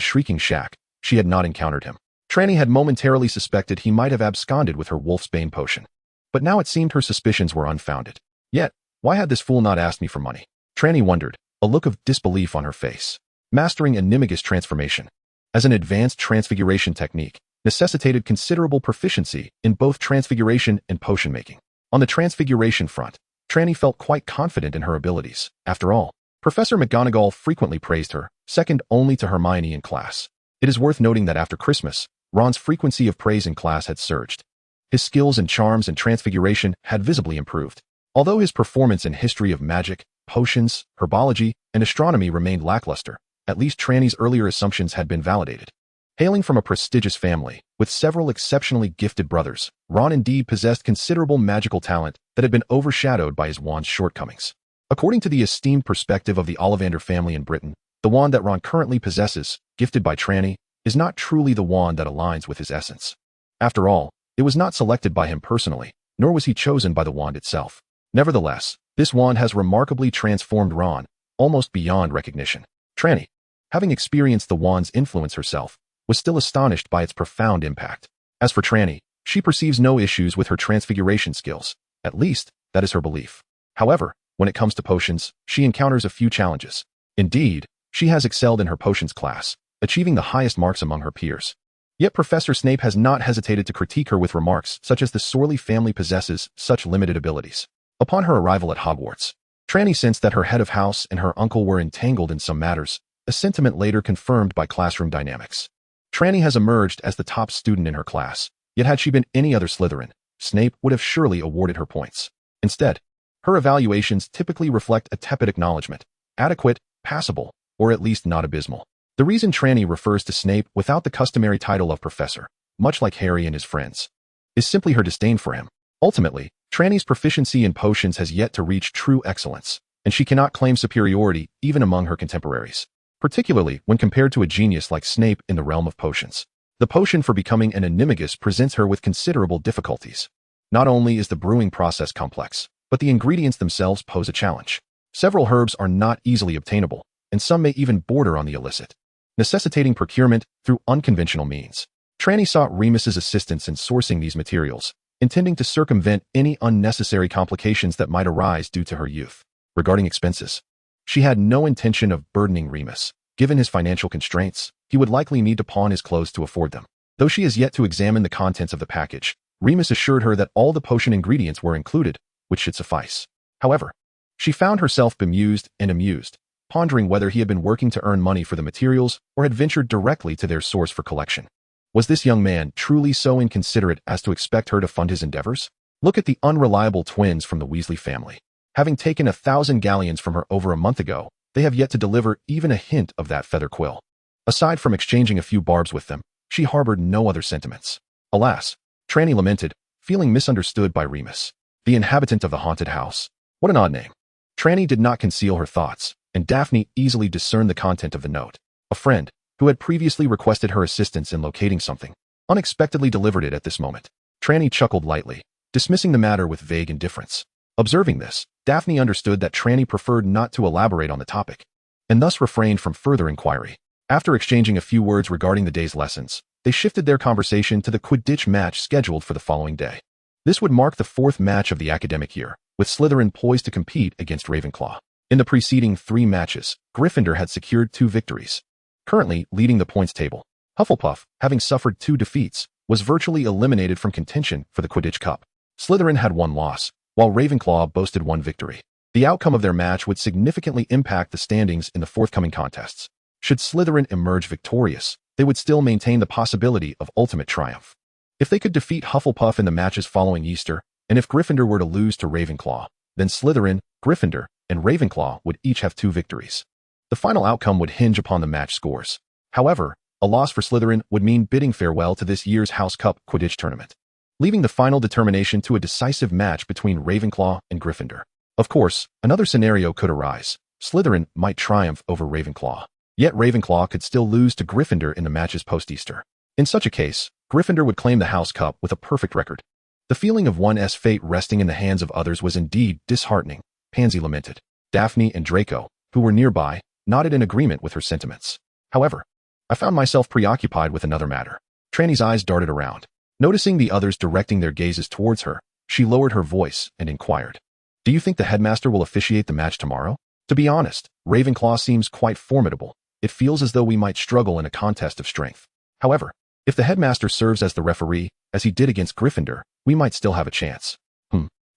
Shrieking Shack, she had not encountered him. Trelawney had momentarily suspected he might have absconded with her Wolfsbane potion. But now it seemed her suspicions were unfounded. Yet, why had this fool not asked me for money? Trelawney wondered, a look of disbelief on her face. Mastering animagus transformation as an advanced transfiguration technique necessitated considerable proficiency in both transfiguration and potion making. On the transfiguration front, Trelawney felt quite confident in her abilities. After all, Professor McGonagall frequently praised her, second only to Hermione in class. It is worth noting that after Christmas, Ron's frequency of praise in class had surged. His skills in charms and transfiguration had visibly improved. Although his performance in history of magic, potions, herbology, and astronomy remained lackluster, at least Trelawney's earlier assumptions had been validated. Hailing from a prestigious family, with several exceptionally gifted brothers, Ron indeed possessed considerable magical talent that had been overshadowed by his wand's shortcomings. According to the esteemed perspective of the Ollivander family in Britain, the wand that Ron currently possesses, gifted by Trelawney, is not truly the wand that aligns with his essence. After all, it was not selected by him personally, nor was he chosen by the wand itself. Nevertheless, this wand has remarkably transformed Ron, almost beyond recognition. Trelawney, having experienced the wand's influence herself, was still astonished by its profound impact. As for Trelawney, she perceives no issues with her transfiguration skills. At least, that is her belief. However, when it comes to potions, she encounters a few challenges. Indeed, she has excelled in her potions class, achieving the highest marks among her peers. Yet Professor Snape has not hesitated to critique her with remarks such as the Sorley family possesses such limited abilities. Upon her arrival at Hogwarts, Trelawney sensed that her head of house and her uncle were entangled in some matters, a sentiment later confirmed by classroom dynamics. Trelawney has emerged as the top student in her class, yet had she been any other Slytherin, Snape would have surely awarded her points. Instead, her evaluations typically reflect a tepid acknowledgement, adequate, passable, or at least not abysmal. The reason Trelawney refers to Snape without the customary title of professor, much like Harry and his friends, is simply her disdain for him. Ultimately, Trelawney's proficiency in potions has yet to reach true excellence, and she cannot claim superiority even among her contemporaries, particularly when compared to a genius like Snape in the realm of potions. The potion for becoming an animagus presents her with considerable difficulties. Not only is the brewing process complex, but the ingredients themselves pose a challenge. Several herbs are not easily obtainable, and some may even border on the illicit, necessitating procurement through unconventional means. Trelawney sought Remus's assistance in sourcing these materials, intending to circumvent any unnecessary complications that might arise due to her youth. Regarding expenses, she had no intention of burdening Remus. Given his financial constraints, he would likely need to pawn his clothes to afford them. Though she has yet to examine the contents of the package, Remus assured her that all the potion ingredients were included, which should suffice. However, she found herself bemused and amused, pondering whether he had been working to earn money for the materials or had ventured directly to their source for collection. Was this young man truly so inconsiderate as to expect her to fund his endeavors? Look at the unreliable twins from the Weasley family. Having taken 1,000 galleons from her over a month ago, they have yet to deliver even a hint of that feather quill. Aside from exchanging a few barbs with them, she harbored no other sentiments. Alas, Trelawney lamented, feeling misunderstood by Remus, the inhabitant of the haunted house. What an odd name. Trelawney did not conceal her thoughts, and Daphne easily discerned the content of the note. A friend, who had previously requested her assistance in locating something, unexpectedly delivered it at this moment. Trelawney chuckled lightly, dismissing the matter with vague indifference. Observing this, Daphne understood that Trelawney preferred not to elaborate on the topic, and thus refrained from further inquiry. After exchanging a few words regarding the day's lessons, they shifted their conversation to the Quidditch match scheduled for the following day. This would mark the 4th match of the academic year, with Slytherin poised to compete against Ravenclaw. In the preceding 3 matches, Gryffindor had secured 2 victories. Currently leading the points table, Hufflepuff, having suffered 2 defeats, was virtually eliminated from contention for the Quidditch Cup. Slytherin had 1 loss, while Ravenclaw boasted 1 victory. The outcome of their match would significantly impact the standings in the forthcoming contests. Should Slytherin emerge victorious, they would still maintain the possibility of ultimate triumph. If they could defeat Hufflepuff in the matches following Easter, and if Gryffindor were to lose to Ravenclaw, then Slytherin, Gryffindor, and Ravenclaw would each have 2 victories. The final outcome would hinge upon the match scores. However, a loss for Slytherin would mean bidding farewell to this year's House Cup Quidditch tournament, leaving the final determination to a decisive match between Ravenclaw and Gryffindor. Of course, another scenario could arise. Slytherin might triumph over Ravenclaw, yet Ravenclaw could still lose to Gryffindor in the matches post-Easter. In such a case, Gryffindor would claim the House Cup with a perfect record. The feeling of one's fate resting in the hands of others was indeed disheartening, Pansy lamented. Daphne and Draco, who were nearby, nodded in agreement with her sentiments. However, I found myself preoccupied with another matter. Trelawney's eyes darted around. Noticing the others directing their gazes towards her, she lowered her voice and inquired, "Do you think the headmaster will officiate the match tomorrow? To be honest, Ravenclaw seems quite formidable. It feels as though we might struggle in a contest of strength. However, if the headmaster serves as the referee, as he did against Gryffindor, we might still have a chance."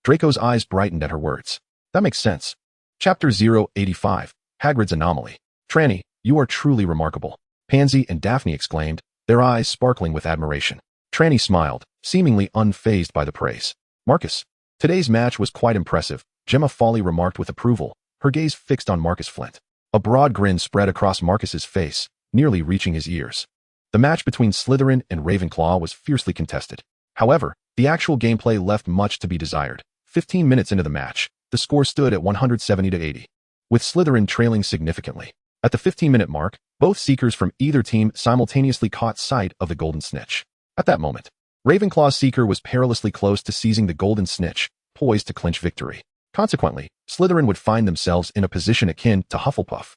Draco's eyes brightened at her words. That makes sense. Chapter 085, Hagrid's Anomaly. Trelawney, you are truly remarkable, Pansy and Daphne exclaimed, their eyes sparkling with admiration. Trelawney smiled, seemingly unfazed by the praise. Marcus, today's match was quite impressive, Gemma Folly remarked with approval, her gaze fixed on Marcus Flint. A broad grin spread across Marcus's face, nearly reaching his ears. The match between Slytherin and Ravenclaw was fiercely contested. However, the actual gameplay left much to be desired. 15 minutes into the match, the score stood at 170-80, with Slytherin trailing significantly. At the 15-minute mark, both seekers from either team simultaneously caught sight of the golden snitch. At that moment, Ravenclaw's seeker was perilously close to seizing the golden snitch, poised to clinch victory. Consequently, Slytherin would find themselves in a position akin to Hufflepuff,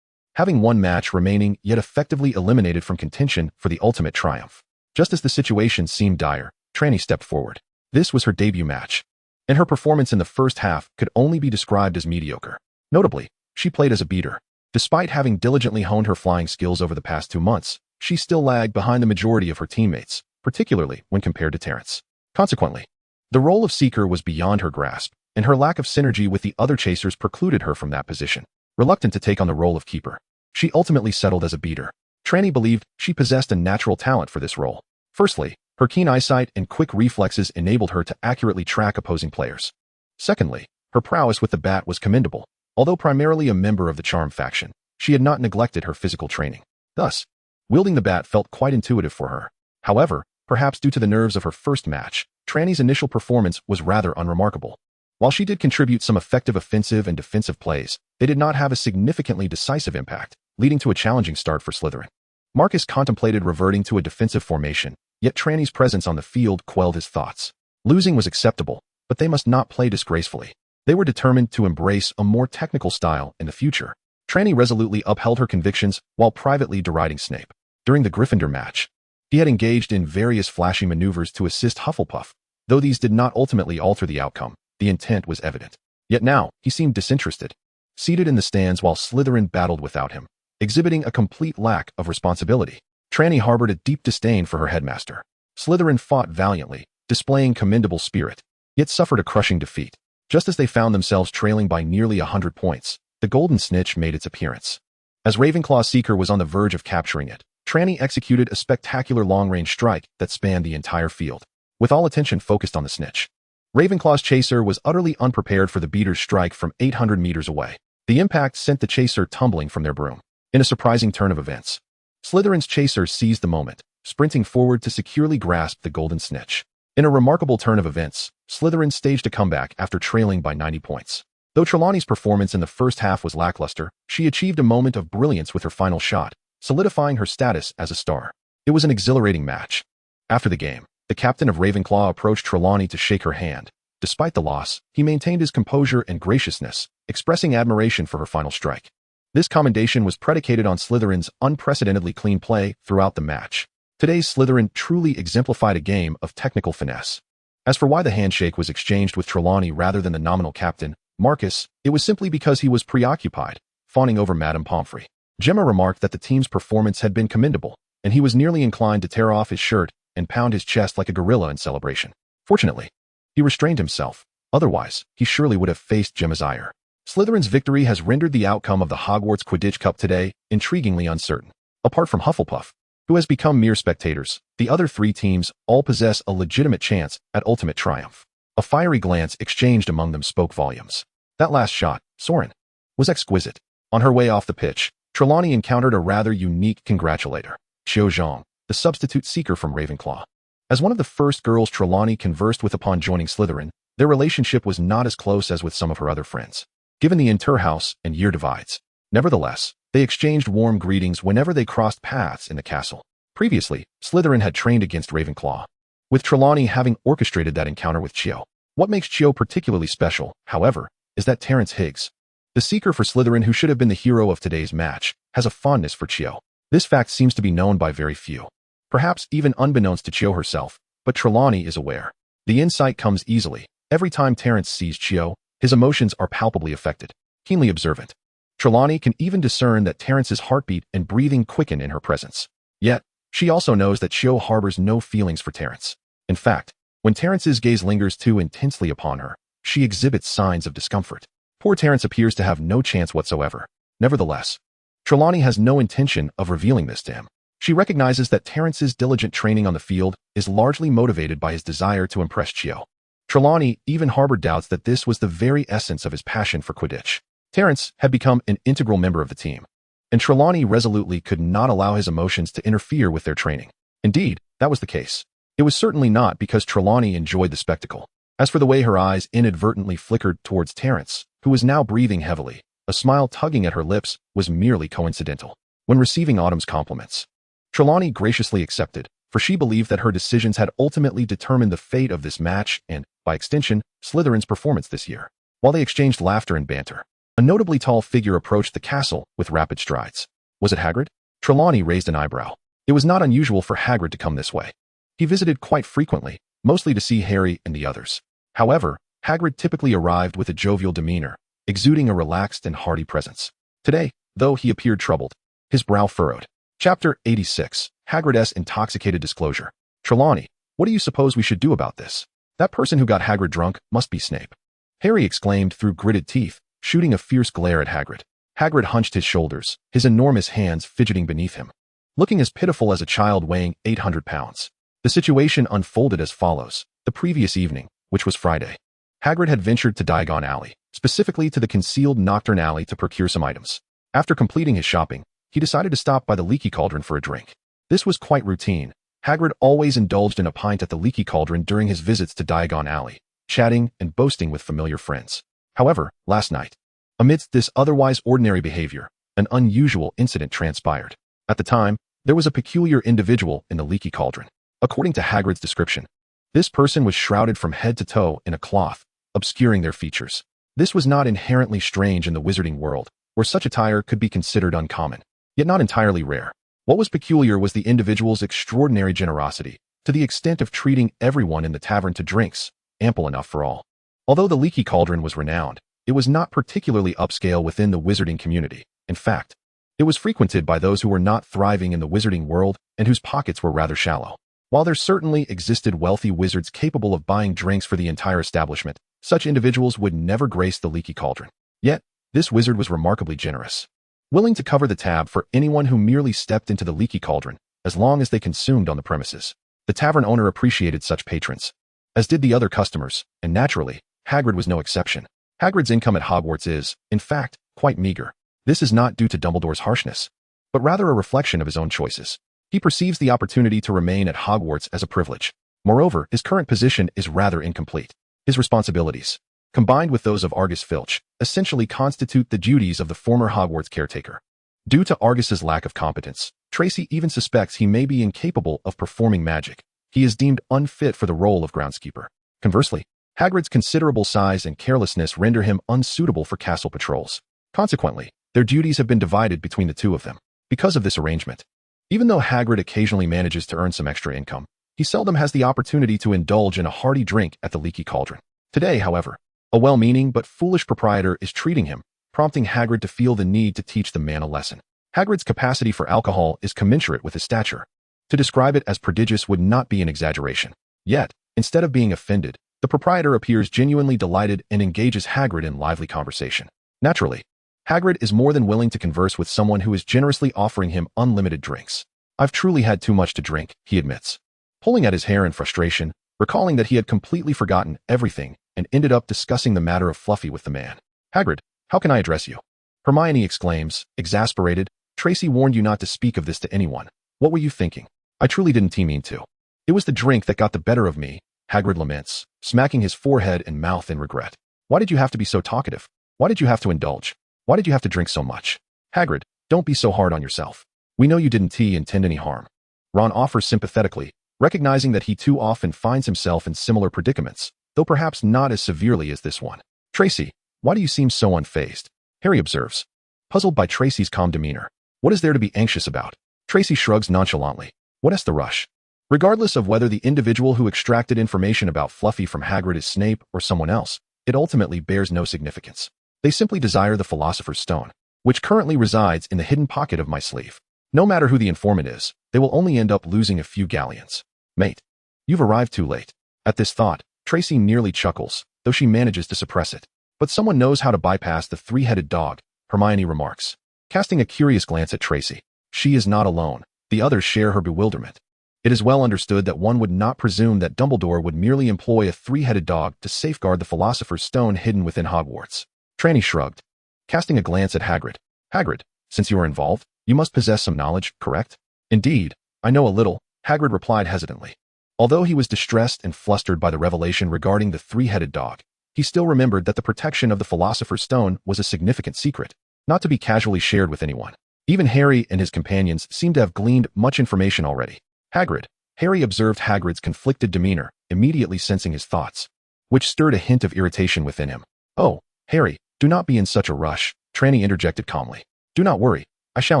having one match remaining yet effectively eliminated from contention for the ultimate triumph. Just as the situation seemed dire, Trelawney stepped forward. This was her debut match, and her performance in the first half could only be described as mediocre. Notably, she played as a beater. Despite having diligently honed her flying skills over the past 2 months, she still lagged behind the majority of her teammates, particularly when compared to Terrence. Consequently, the role of Seeker was beyond her grasp, and her lack of synergy with the other chasers precluded her from that position. Reluctant to take on the role of keeper, she ultimately settled as a beater. Trelawney believed she possessed a natural talent for this role. Firstly, her keen eyesight and quick reflexes enabled her to accurately track opposing players. Secondly, her prowess with the bat was commendable. Although primarily a member of the Charm faction, she had not neglected her physical training. Thus, wielding the bat felt quite intuitive for her. However, perhaps due to the nerves of her first match, Trelawney's initial performance was rather unremarkable. While she did contribute some effective offensive and defensive plays, they did not have a significantly decisive impact, leading to a challenging start for Slytherin. Marcus contemplated reverting to a defensive formation, yet Trelawney's presence on the field quelled his thoughts. Losing was acceptable, but they must not play disgracefully. They were determined to embrace a more technical style in the future. Trelawney resolutely upheld her convictions while privately deriding Snape. During the Gryffindor match, he had engaged in various flashy maneuvers to assist Hufflepuff. Though these did not ultimately alter the outcome, the intent was evident. Yet now, he seemed disinterested, seated in the stands while Slytherin battled without him, exhibiting a complete lack of responsibility. Trelawney harbored a deep disdain for her headmaster. Slytherin fought valiantly, displaying commendable spirit, yet suffered a crushing defeat. Just as they found themselves trailing by nearly 100 points, the golden snitch made its appearance. As Ravenclaw's seeker was on the verge of capturing it, Trelawney executed a spectacular long-range strike that spanned the entire field, with all attention focused on the snitch. Ravenclaw's chaser was utterly unprepared for the beater's strike from 800 meters away. The impact sent the chaser tumbling from their broom. In a surprising turn of events, Slytherin's chaser seized the moment, sprinting forward to securely grasp the golden snitch. In a remarkable turn of events, Slytherin staged a comeback after trailing by 90 points. Though Trelawney's performance in the first half was lackluster, she achieved a moment of brilliance with her final shot, solidifying her status as a star. It was an exhilarating match. After the game, the captain of Ravenclaw approached Trelawney to shake her hand. Despite the loss, he maintained his composure and graciousness, expressing admiration for her final strike. This commendation was predicated on Slytherin's unprecedentedly clean play throughout the match. Today's Slytherin truly exemplified a game of technical finesse. As for why the handshake was exchanged with Trelawney rather than the nominal captain, Marcus, it was simply because he was preoccupied, fawning over Madame Pomfrey. Gemma remarked that the team's performance had been commendable, and he was nearly inclined to tear off his shirt and pound his chest like a gorilla in celebration. Fortunately, he restrained himself. Otherwise, he surely would have faced Gemma's ire. Slytherin's victory has rendered the outcome of the Hogwarts Quidditch Cup today intriguingly uncertain. Apart from Hufflepuff, who has become mere spectators, the other 3 teams all possess a legitimate chance at ultimate triumph. A fiery glance exchanged among them spoke volumes. That last shot, Soren, was exquisite. On her way off the pitch, Trelawney encountered a rather unique congratulator, Xiao Zhang, the substitute seeker from Ravenclaw. As one of the first girls Trelawney conversed with upon joining Slytherin, their relationship was not as close as with some of her other friends, given the inter-house and year divides. Nevertheless, they exchanged warm greetings whenever they crossed paths in the castle. Previously, Slytherin had trained against Ravenclaw, with Trelawney having orchestrated that encounter with Chio. What makes Chio particularly special, however, is that Terrence Higgs, the seeker for Slytherin who should have been the hero of today's match, has a fondness for Chio. This fact seems to be known by very few, perhaps even unbeknownst to Chio herself, but Trelawney is aware. The insight comes easily. Every time Terrence sees Chio, his emotions are palpably affected. Keenly observant, Trelawney can even discern that Terrence's heartbeat and breathing quicken in her presence. Yet, she also knows that Chio harbors no feelings for Terrence. In fact, when Terrence's gaze lingers too intensely upon her, she exhibits signs of discomfort. Poor Terrence appears to have no chance whatsoever. Nevertheless, Trelawney has no intention of revealing this to him. She recognizes that Terrence's diligent training on the field is largely motivated by his desire to impress Chio. Trelawney even harbored doubts that this was the very essence of his passion for Quidditch. Terrence had become an integral member of the team, and Trelawney resolutely could not allow his emotions to interfere with their training. Indeed, that was the case. It was certainly not because Trelawney enjoyed the spectacle. As for the way her eyes inadvertently flickered towards Terrence, who was now breathing heavily, a smile tugging at her lips was merely coincidental. When receiving Autumn's compliments, Trelawney graciously accepted, for she believed that her decisions had ultimately determined the fate of this match and, by extension, Slytherin's performance this year. While they exchanged laughter and banter, a notably tall figure approached the castle with rapid strides. Was it Hagrid? Trelawney raised an eyebrow. It was not unusual for Hagrid to come this way. He visited quite frequently, mostly to see Harry and the others. However, Hagrid typically arrived with a jovial demeanor, exuding a relaxed and hearty presence. Today, though he appeared troubled, his brow furrowed. Chapter 86, Hagrid's Intoxicated Disclosure. Trelawney, what do you suppose we should do about this? That person who got Hagrid drunk must be Snape. Harry exclaimed through gritted teeth, shooting a fierce glare at Hagrid. Hagrid hunched his shoulders, his enormous hands fidgeting beneath him, looking as pitiful as a child weighing 800 pounds. The situation unfolded as follows. The previous evening, which was Friday, Hagrid had ventured to Diagon Alley, specifically to the concealed Nocturne Alley to procure some items. After completing his shopping, he decided to stop by the Leaky Cauldron for a drink. This was quite routine. Hagrid always indulged in a pint at the Leaky Cauldron during his visits to Diagon Alley, chatting and boasting with familiar friends. However, last night, amidst this otherwise ordinary behavior, an unusual incident transpired. At the time, there was a peculiar individual in the Leaky Cauldron. According to Hagrid's description, this person was shrouded from head to toe in a cloth, obscuring their features. This was not inherently strange in the wizarding world, where such attire could be considered uncommon, yet not entirely rare. What was peculiar was the individual's extraordinary generosity, to the extent of treating everyone in the tavern to drinks, ample enough for all. Although the Leaky Cauldron was renowned, it was not particularly upscale within the wizarding community. In fact, it was frequented by those who were not thriving in the wizarding world and whose pockets were rather shallow. While there certainly existed wealthy wizards capable of buying drinks for the entire establishment, such individuals would never grace the Leaky Cauldron. Yet, this wizard was remarkably generous, willing to cover the tab for anyone who merely stepped into the Leaky Cauldron, as long as they consumed on the premises. The tavern owner appreciated such patrons, as did the other customers, and naturally, Hagrid was no exception. Hagrid's income at Hogwarts is, in fact, quite meager. This is not due to Dumbledore's harshness, but rather a reflection of his own choices. He perceives the opportunity to remain at Hogwarts as a privilege. Moreover, his current position is rather incomplete. His responsibilities, combined with those of Argus Filch, essentially constitute the duties of the former Hogwarts caretaker. Due to Argus's lack of competence, Tracy even suspects he may be incapable of performing magic. He is deemed unfit for the role of groundskeeper. Conversely, Hagrid's considerable size and carelessness render him unsuitable for castle patrols. Consequently, their duties have been divided between the two of them. Because of this arrangement, even though Hagrid occasionally manages to earn some extra income, he seldom has the opportunity to indulge in a hearty drink at the Leaky Cauldron. Today, however, a well-meaning but foolish proprietor is treating him, prompting Hagrid to feel the need to teach the man a lesson. Hagrid's capacity for alcohol is commensurate with his stature. To describe it as prodigious would not be an exaggeration. Yet, instead of being offended, the proprietor appears genuinely delighted and engages Hagrid in lively conversation. Naturally, Hagrid is more than willing to converse with someone who is generously offering him unlimited drinks. I've truly had too much to drink, he admits, pulling at his hair in frustration, recalling that he had completely forgotten everything and ended up discussing the matter of Fluffy with the man. Hagrid, how can I address you? Hermione exclaims, exasperated. Tracy warned you not to speak of this to anyone. What were you thinking? I truly didn't mean to. It was the drink that got the better of me, Hagrid laments, smacking his forehead and mouth in regret. Why did you have to be so talkative? Why did you have to indulge? Why did you have to drink so much? Hagrid, don't be so hard on yourself. We know you didn't intend any harm. Ron offers sympathetically, recognizing that he too often finds himself in similar predicaments, though perhaps not as severely as this one. Tracy, why do you seem so unfazed? Harry observes, puzzled by Tracy's calm demeanor. What is there to be anxious about? Tracy shrugs nonchalantly. What's the rush? Regardless of whether the individual who extracted information about Fluffy from Hagrid is Snape or someone else, it ultimately bears no significance. They simply desire the Philosopher's Stone, which currently resides in the hidden pocket of my sleeve. No matter who the informant is, they will only end up losing a few galleons. Mate, you've arrived too late. At this thought, Tracy nearly chuckles, though she manages to suppress it. But someone knows how to bypass the three-headed dog, Hermione remarks, casting a curious glance at Tracy. She is not alone. The others share her bewilderment. It is well understood that one would not presume that Dumbledore would merely employ a three-headed dog to safeguard the Philosopher's Stone hidden within Hogwarts. Trelawney shrugged, casting a glance at Hagrid. Hagrid, since you are involved, you must possess some knowledge, correct? Indeed, I know a little, Hagrid replied hesitantly. Although he was distressed and flustered by the revelation regarding the three-headed dog, he still remembered that the protection of the Philosopher's Stone was a significant secret, not to be casually shared with anyone. Even Harry and his companions seemed to have gleaned much information already. Hagrid. Harry observed Hagrid's conflicted demeanor, immediately sensing his thoughts, which stirred a hint of irritation within him. Oh, Harry, do not be in such a rush, Trelawney interjected calmly. Do not worry, I shall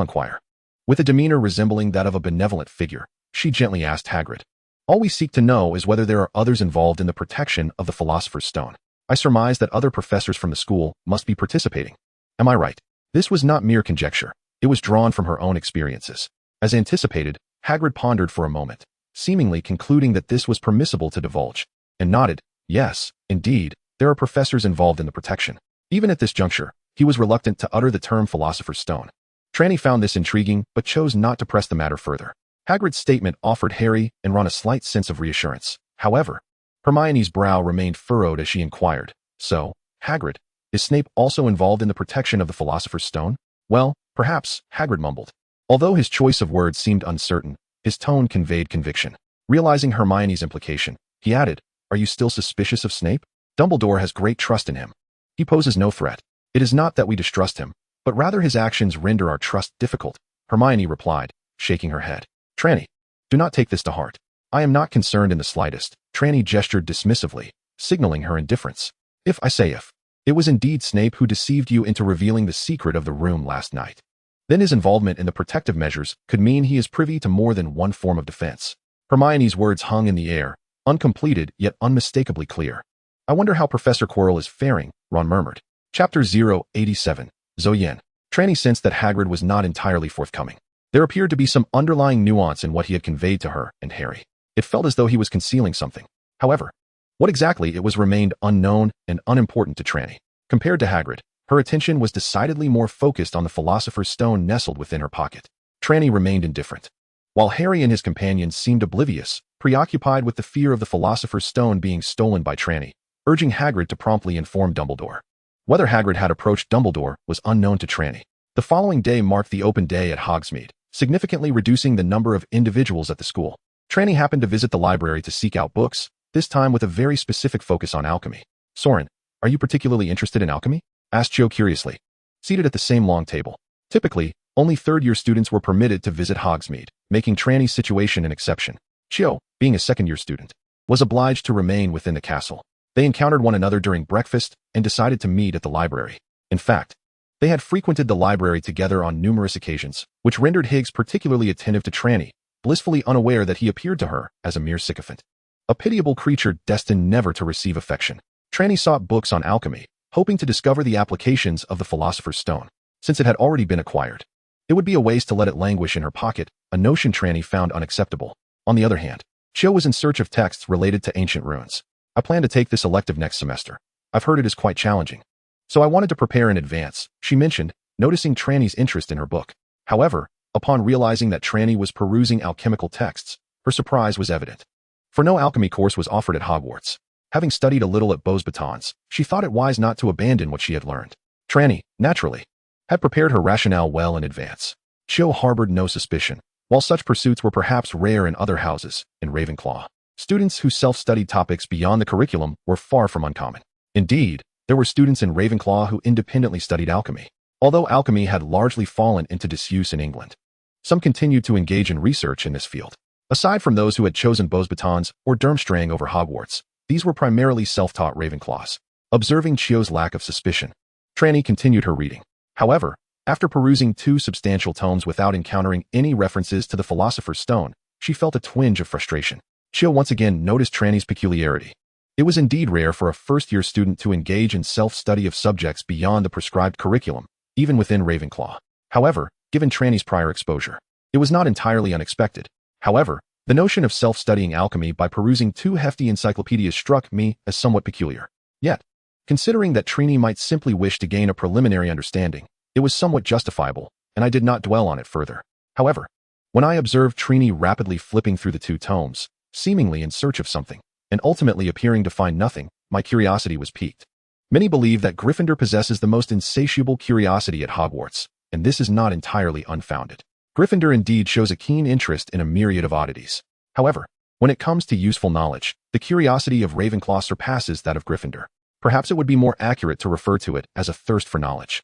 inquire. With a demeanor resembling that of a benevolent figure, she gently asked Hagrid. All we seek to know is whether there are others involved in the protection of the Philosopher's Stone. I surmise that other professors from the school must be participating. Am I right? This was not mere conjecture. It was drawn from her own experiences. As anticipated, Hagrid pondered for a moment, seemingly concluding that this was permissible to divulge, and nodded. Yes, indeed, there are professors involved in the protection. Even at this juncture, he was reluctant to utter the term Philosopher's Stone. Trelawney found this intriguing, but chose not to press the matter further. Hagrid's statement offered Harry and Ron a slight sense of reassurance. However, Hermione's brow remained furrowed as she inquired, So, Hagrid, is Snape also involved in the protection of the Philosopher's Stone? Well, perhaps, Hagrid mumbled. Although his choice of words seemed uncertain, his tone conveyed conviction. Realizing Hermione's implication, he added, Are you still suspicious of Snape? Dumbledore has great trust in him. He poses no threat. It is not that we distrust him, but rather his actions render our trust difficult, Hermione replied, shaking her head. Trelawney, do not take this to heart. I am not concerned in the slightest. Trelawney gestured dismissively, signaling her indifference. If, it was indeed Snape who deceived you into revealing the secret of the room last night, then his involvement in the protective measures could mean he is privy to more than one form of defense. Hermione's words hung in the air, uncompleted yet unmistakably clear. I wonder how Professor Quirrell is faring, Ron murmured. Chapter 087, Zoyen. Trelawney sensed that Hagrid was not entirely forthcoming. There appeared to be some underlying nuance in what he had conveyed to her and Harry. It felt as though he was concealing something. However, what exactly it was remained unknown and unimportant to Trelawney. Compared to Hagrid, her attention was decidedly more focused on the Philosopher's Stone nestled within her pocket. Trelawney remained indifferent, while Harry and his companions seemed oblivious, preoccupied with the fear of the Philosopher's Stone being stolen by Trelawney, urging Hagrid to promptly inform Dumbledore. Whether Hagrid had approached Dumbledore was unknown to Trelawney. The following day marked the open day at Hogsmeade, significantly reducing the number of individuals at the school. Trelawney happened to visit the library to seek out books, this time with a very specific focus on alchemy. Soren, are you particularly interested in alchemy? Asked Cho curiously, seated at the same long table. Typically, only third-year students were permitted to visit Hogsmeade, making Trelawney's situation an exception. Cho, being a second-year student, was obliged to remain within the castle. They encountered one another during breakfast and decided to meet at the library. In fact, they had frequented the library together on numerous occasions, which rendered Higgs particularly attentive to Trelawney, blissfully unaware that he appeared to her as a mere sycophant. A pitiable creature destined never to receive affection. Trelawney sought books on alchemy, hoping to discover the applications of the Philosopher's Stone, since it had already been acquired. It would be a waste to let it languish in her pocket, a notion Trelawney found unacceptable. On the other hand, Cho was in search of texts related to ancient ruins. I plan to take this elective next semester. I've heard it is quite challenging. So I wanted to prepare in advance, she mentioned, noticing Trelawney's interest in her book. However, upon realizing that Trelawney was perusing alchemical texts, her surprise was evident. For no alchemy course was offered at Hogwarts. Having studied a little at Beauxbatons, she thought it wise not to abandon what she had learned. Trelawney, naturally, had prepared her rationale well in advance. Cho harbored no suspicion. While such pursuits were perhaps rare in other houses, in Ravenclaw, students who self-studied topics beyond the curriculum were far from uncommon. Indeed, there were students in Ravenclaw who independently studied alchemy. Although alchemy had largely fallen into disuse in England, some continued to engage in research in this field. Aside from those who had chosen Beauxbatons or Durmstrang over Hogwarts, these were primarily self-taught Ravenclaws. Observing Chio's lack of suspicion, Trelawney continued her reading. However, after perusing 2 substantial tomes without encountering any references to the Philosopher's Stone, she felt a twinge of frustration. Chio once again noticed Trelawney's peculiarity. It was indeed rare for a first-year student to engage in self-study of subjects beyond the prescribed curriculum, even within Ravenclaw. However, given Trelawney's prior exposure, it was not entirely unexpected. However, the notion of self-studying alchemy by perusing 2 hefty encyclopedias struck me as somewhat peculiar. Yet, considering that Trelawney might simply wish to gain a preliminary understanding, it was somewhat justifiable, and I did not dwell on it further. However, when I observed Trelawney rapidly flipping through the 2 tomes, seemingly in search of something, and ultimately appearing to find nothing, my curiosity was piqued. Many believe that Gryffindor possesses the most insatiable curiosity at Hogwarts, and this is not entirely unfounded. Gryffindor indeed shows a keen interest in a myriad of oddities. However, when it comes to useful knowledge, the curiosity of Ravenclaw surpasses that of Gryffindor. Perhaps it would be more accurate to refer to it as a thirst for knowledge.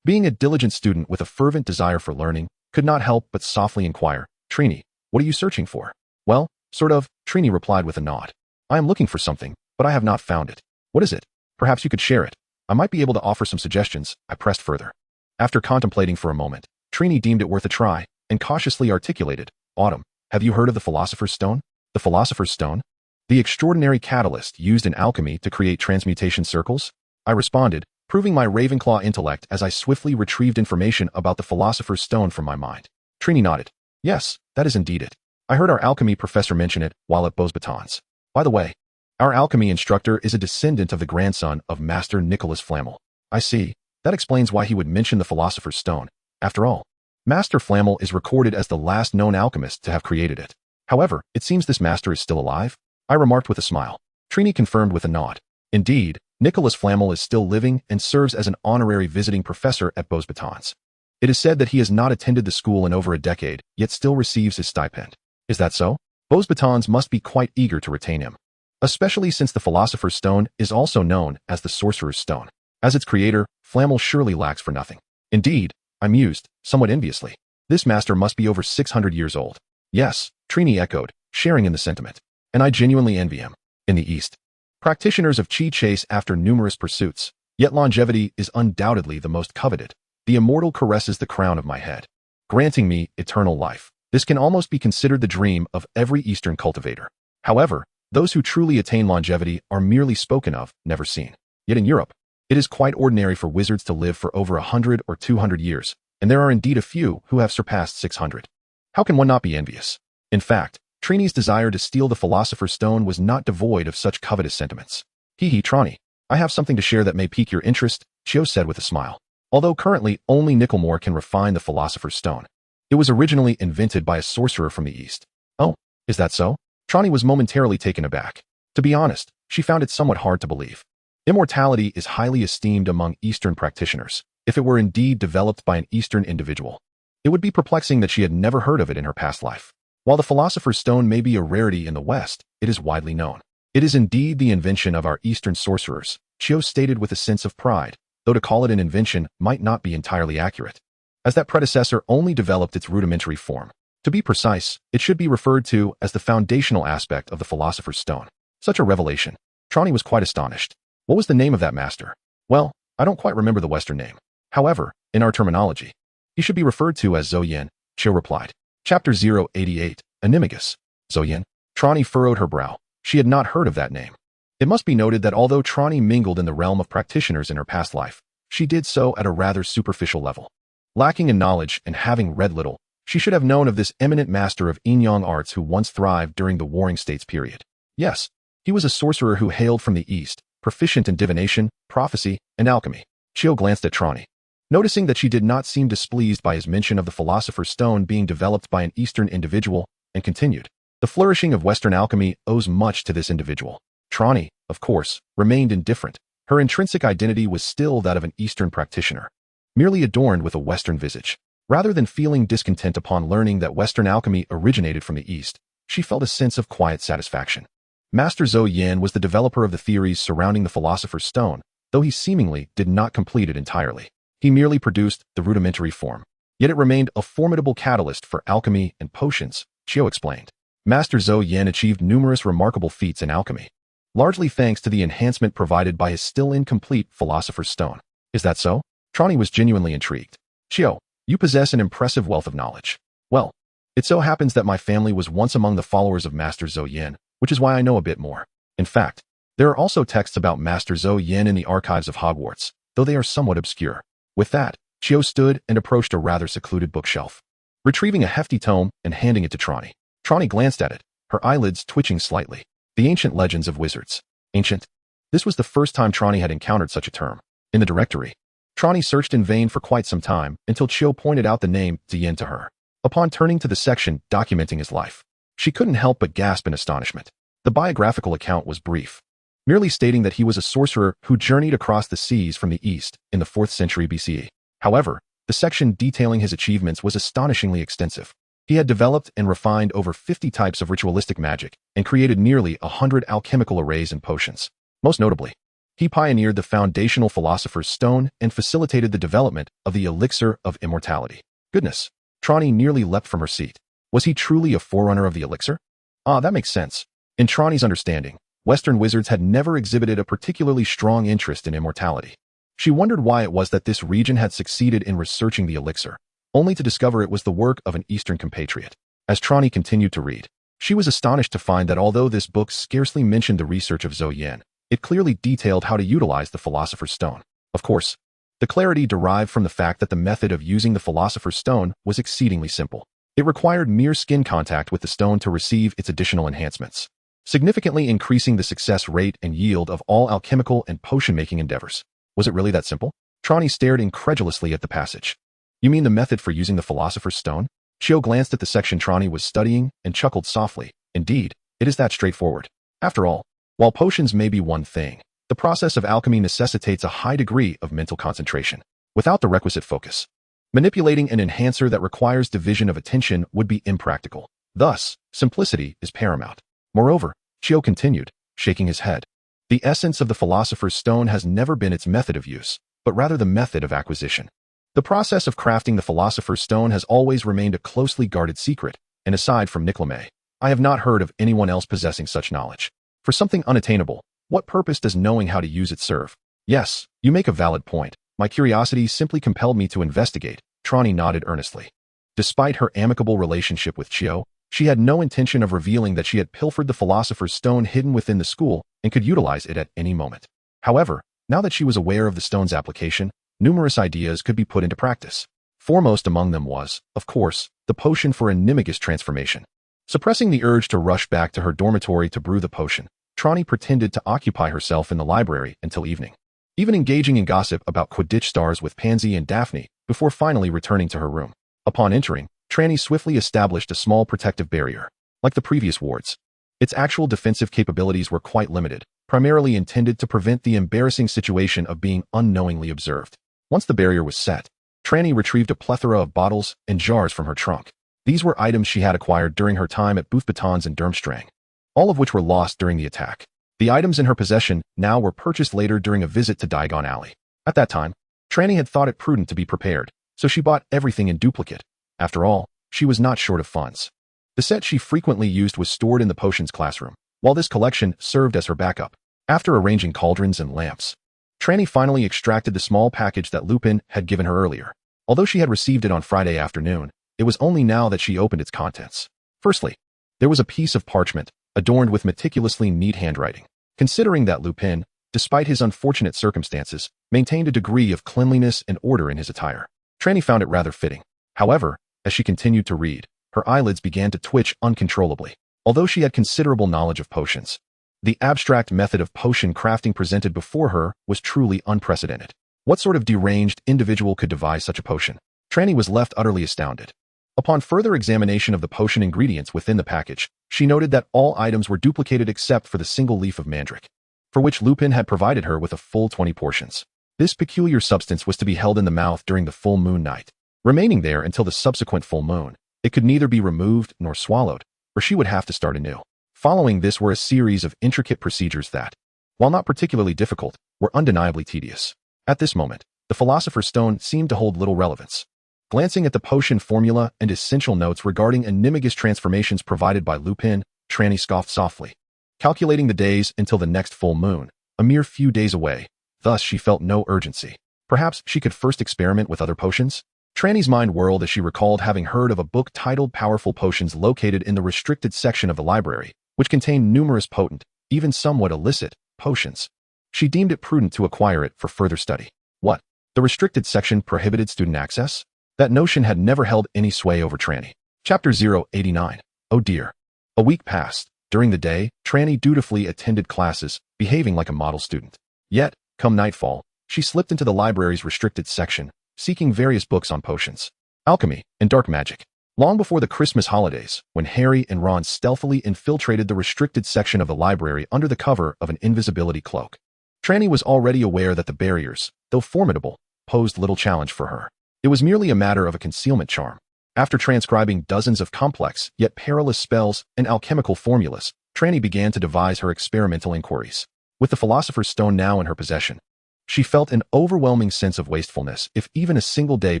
Being a diligent student with a fervent desire for learning, could not help but softly inquire, "Trelawney, what are you searching for?" "Well, sort of," Trelawney replied with a nod. "I am looking for something, but I have not found it." "What is it? Perhaps you could share it. I might be able to offer some suggestions," I pressed further. After contemplating for a moment, Trelawney deemed it worth a try, and cautiously articulated, "Autumn, have you heard of the Philosopher's Stone?" "The Philosopher's Stone? The extraordinary catalyst used in alchemy to create transmutation circles?" I responded, proving my Ravenclaw intellect as I swiftly retrieved information about the Philosopher's Stone from my mind. Trelawney nodded. "Yes, that is indeed it. I heard our alchemy professor mention it while at Beauxbatons. By the way, our alchemy instructor is a descendant of the grandson of Master Nicholas Flamel." "I see. That explains why he would mention the Philosopher's Stone. After all, Master Flamel is recorded as the last known alchemist to have created it. However, it seems this master is still alive," I remarked with a smile. Trelawney confirmed with a nod. "Indeed, Nicholas Flamel is still living and serves as an honorary visiting professor at Beauxbatons. It is said that he has not attended the school in over a decade, yet still receives his stipend." "Is that so? Beauxbatons must be quite eager to retain him, especially since the Philosopher's Stone is also known as the Sorcerer's Stone. As its creator, Flamel surely lacks for nothing." "Indeed," I mused, somewhat enviously. "This master must be over 600 years old." "Yes," Trelawney echoed, sharing in the sentiment. "And I genuinely envy him." In the East, practitioners of chi chase after numerous pursuits, yet longevity is undoubtedly the most coveted. The immortal caresses the crown of my head, granting me eternal life. This can almost be considered the dream of every Eastern cultivator. However, those who truly attain longevity are merely spoken of, never seen. Yet in Europe, it is quite ordinary for wizards to live for over 100 or 200 years, and there are indeed a few who have surpassed 600. How can one not be envious? In fact, Trelawney's desire to steal the Philosopher's Stone was not devoid of such covetous sentiments. Trelawney, I have something to share that may pique your interest," Chio said with a smile. "Although currently only Nicklemore can refine the Philosopher's Stone, it was originally invented by a sorcerer from the East." "Oh, is that so?" Trelawney was momentarily taken aback. To be honest, she found it somewhat hard to believe. Immortality is highly esteemed among Eastern practitioners. If it were indeed developed by an Eastern individual, it would be perplexing that she had never heard of it in her past life. While the Philosopher's Stone may be a rarity in the West, it is widely known. "It is indeed the invention of our Eastern sorcerers," Chio stated with a sense of pride, though to call it an invention might not be entirely accurate, as that predecessor only developed its rudimentary form. To be precise, it should be referred to as the foundational aspect of the Philosopher's Stone. Such a revelation. Trelawney was quite astonished. "What was the name of that master?" "Well, I don't quite remember the Western name. However, in our terminology, he should be referred to as Zoyen," Chio replied. Chapter 088, Animagus. Zoyen. Trelawney furrowed her brow. She had not heard of that name. It must be noted that although Trelawney mingled in the realm of practitioners in her past life, she did so at a rather superficial level. Lacking in knowledge and having read little, she should have known of this eminent master of Inyang arts who once thrived during the Warring States period. Yes, he was a sorcerer who hailed from the East, proficient in divination, prophecy, and alchemy. Chio glanced at Trelawney, noticing that she did not seem displeased by his mention of the Philosopher's Stone being developed by an Eastern individual, and continued. "The flourishing of Western alchemy owes much to this individual." Trelawney, of course, remained indifferent. Her intrinsic identity was still that of an Eastern practitioner, merely adorned with a Western visage. Rather than feeling discontent upon learning that Western alchemy originated from the East, she felt a sense of quiet satisfaction. Master Zhou Yan was the developer of the theories surrounding the Philosopher's Stone, though he seemingly did not complete it entirely. He merely produced the rudimentary form, yet it remained a formidable catalyst for alchemy and potions, Chiyo explained. Master Zhou Yin achieved numerous remarkable feats in alchemy, largely thanks to the enhancement provided by his still incomplete Philosopher's Stone. Is that so? Trelawney was genuinely intrigued. Chiyo, you possess an impressive wealth of knowledge. Well, it so happens that my family was once among the followers of Master Zhou Yin, which is why I know a bit more. In fact, there are also texts about Master Zhou Yin in the archives of Hogwarts, though they are somewhat obscure. With that, Chiyo stood and approached a rather secluded bookshelf, retrieving a hefty tome and handing it to Trelawney. Trelawney glanced at it, her eyelids twitching slightly. The Ancient Legends of Wizards. Ancient? This was the first time Trelawney had encountered such a term. In the directory, Trelawney searched in vain for quite some time until Chiyo pointed out the name Yin to her. Upon turning to the section documenting his life, she couldn't help but gasp in astonishment. The biographical account was brief, merely stating that he was a sorcerer who journeyed across the seas from the east in the 4th century BCE. However, the section detailing his achievements was astonishingly extensive. He had developed and refined over 50 types of ritualistic magic and created nearly 100 alchemical arrays and potions. Most notably, he pioneered the foundational Philosopher's Stone and facilitated the development of the Elixir of Immortality. Goodness, Trelawney nearly leapt from her seat. Was he truly a forerunner of the elixir? Ah, that makes sense. In Trelawney's understanding, Western wizards had never exhibited a particularly strong interest in immortality. She wondered why it was that this region had succeeded in researching the elixir, only to discover it was the work of an Eastern compatriot. As Trelawney continued to read, she was astonished to find that although this book scarcely mentioned the research of Zhou Yin, it clearly detailed how to utilize the Philosopher's Stone. Of course, the clarity derived from the fact that the method of using the Philosopher's Stone was exceedingly simple. It required mere skin contact with the stone to receive its additional enhancements, significantly increasing the success rate and yield of all alchemical and potion-making endeavors. Was it really that simple? Trelawney stared incredulously at the passage. You mean the method for using the Philosopher's Stone? Chiyo glanced at the section Trelawney was studying and chuckled softly. Indeed, it is that straightforward. After all, while potions may be one thing, the process of alchemy necessitates a high degree of mental concentration. Without the requisite focus, manipulating an enhancer that requires division of attention would be impractical. Thus, simplicity is paramount. Moreover, Chiyo continued, shaking his head, the essence of the Philosopher's Stone has never been its method of use, but rather the method of acquisition. The process of crafting the Philosopher's Stone has always remained a closely guarded secret, and aside from Nicolae, I have not heard of anyone else possessing such knowledge. For something unattainable, what purpose does knowing how to use it serve? Yes, you make a valid point. My curiosity simply compelled me to investigate. Trelawney nodded earnestly. Despite her amicable relationship with Chiyo, she had no intention of revealing that she had pilfered the Philosopher's Stone hidden within the school and could utilize it at any moment. However, now that she was aware of the stone's application, numerous ideas could be put into practice. Foremost among them was, of course, the potion for animagus transformation. Suppressing the urge to rush back to her dormitory to brew the potion, Trelawney pretended to occupy herself in the library until evening, even engaging in gossip about Quidditch stars with Pansy and Daphne before finally returning to her room. Upon entering, Trelawney swiftly established a small protective barrier. Like the previous wards, its actual defensive capabilities were quite limited, primarily intended to prevent the embarrassing situation of being unknowingly observed. Once the barrier was set, Trelawney retrieved a plethora of bottles and jars from her trunk. These were items she had acquired during her time at Boothbatons and Durmstrang, all of which were lost during the attack. The items in her possession now were purchased later during a visit to Diagon Alley. At that time, Trelawney had thought it prudent to be prepared, so she bought everything in duplicate. After all, she was not short of funds. The set she frequently used was stored in the potions classroom, while this collection served as her backup. After arranging cauldrons and lamps, Trelawney finally extracted the small package that Lupin had given her earlier. Although she had received it on Friday afternoon, it was only now that she opened its contents. Firstly, there was a piece of parchment, adorned with meticulously neat handwriting. Considering that Lupin, despite his unfortunate circumstances, maintained a degree of cleanliness and order in his attire, Trelawney found it rather fitting. However, as she continued to read, her eyelids began to twitch uncontrollably. Although she had considerable knowledge of potions, the abstract method of potion crafting presented before her was truly unprecedented. What sort of deranged individual could devise such a potion? Trelawney was left utterly astounded. Upon further examination of the potion ingredients within the package, she noted that all items were duplicated except for the single leaf of mandrake, for which Lupin had provided her with a full 20 portions. This peculiar substance was to be held in the mouth during the full moon night, remaining there until the subsequent full moon. It could neither be removed nor swallowed, or she would have to start anew. Following this were a series of intricate procedures that, while not particularly difficult, were undeniably tedious. At this moment, the Philosopher's Stone seemed to hold little relevance. Glancing at the potion formula and essential notes regarding animagus transformations provided by Lupin, Trelawney scoffed softly. Calculating the days until the next full moon, a mere few days away, thus she felt no urgency. Perhaps she could first experiment with other potions? Trelawney's mind whirled as she recalled having heard of a book titled Powerful Potions located in the restricted section of the library, which contained numerous potent, even somewhat illicit, potions. She deemed it prudent to acquire it for further study. What? The restricted section prohibited student access? That notion had never held any sway over Trelawney. Chapter 089. Oh dear. A week passed. During the day, Trelawney dutifully attended classes, behaving like a model student. Yet, come nightfall, she slipped into the library's restricted section, seeking various books on potions, alchemy, and dark magic. Long before the Christmas holidays, when Harry and Ron stealthily infiltrated the restricted section of the library under the cover of an invisibility cloak, Trelawney was already aware that the barriers, though formidable, posed little challenge for her. It was merely a matter of a concealment charm. After transcribing dozens of complex yet perilous spells and alchemical formulas, Trelawney began to devise her experimental inquiries. With the Philosopher's Stone now in her possession, she felt an overwhelming sense of wastefulness if even a single day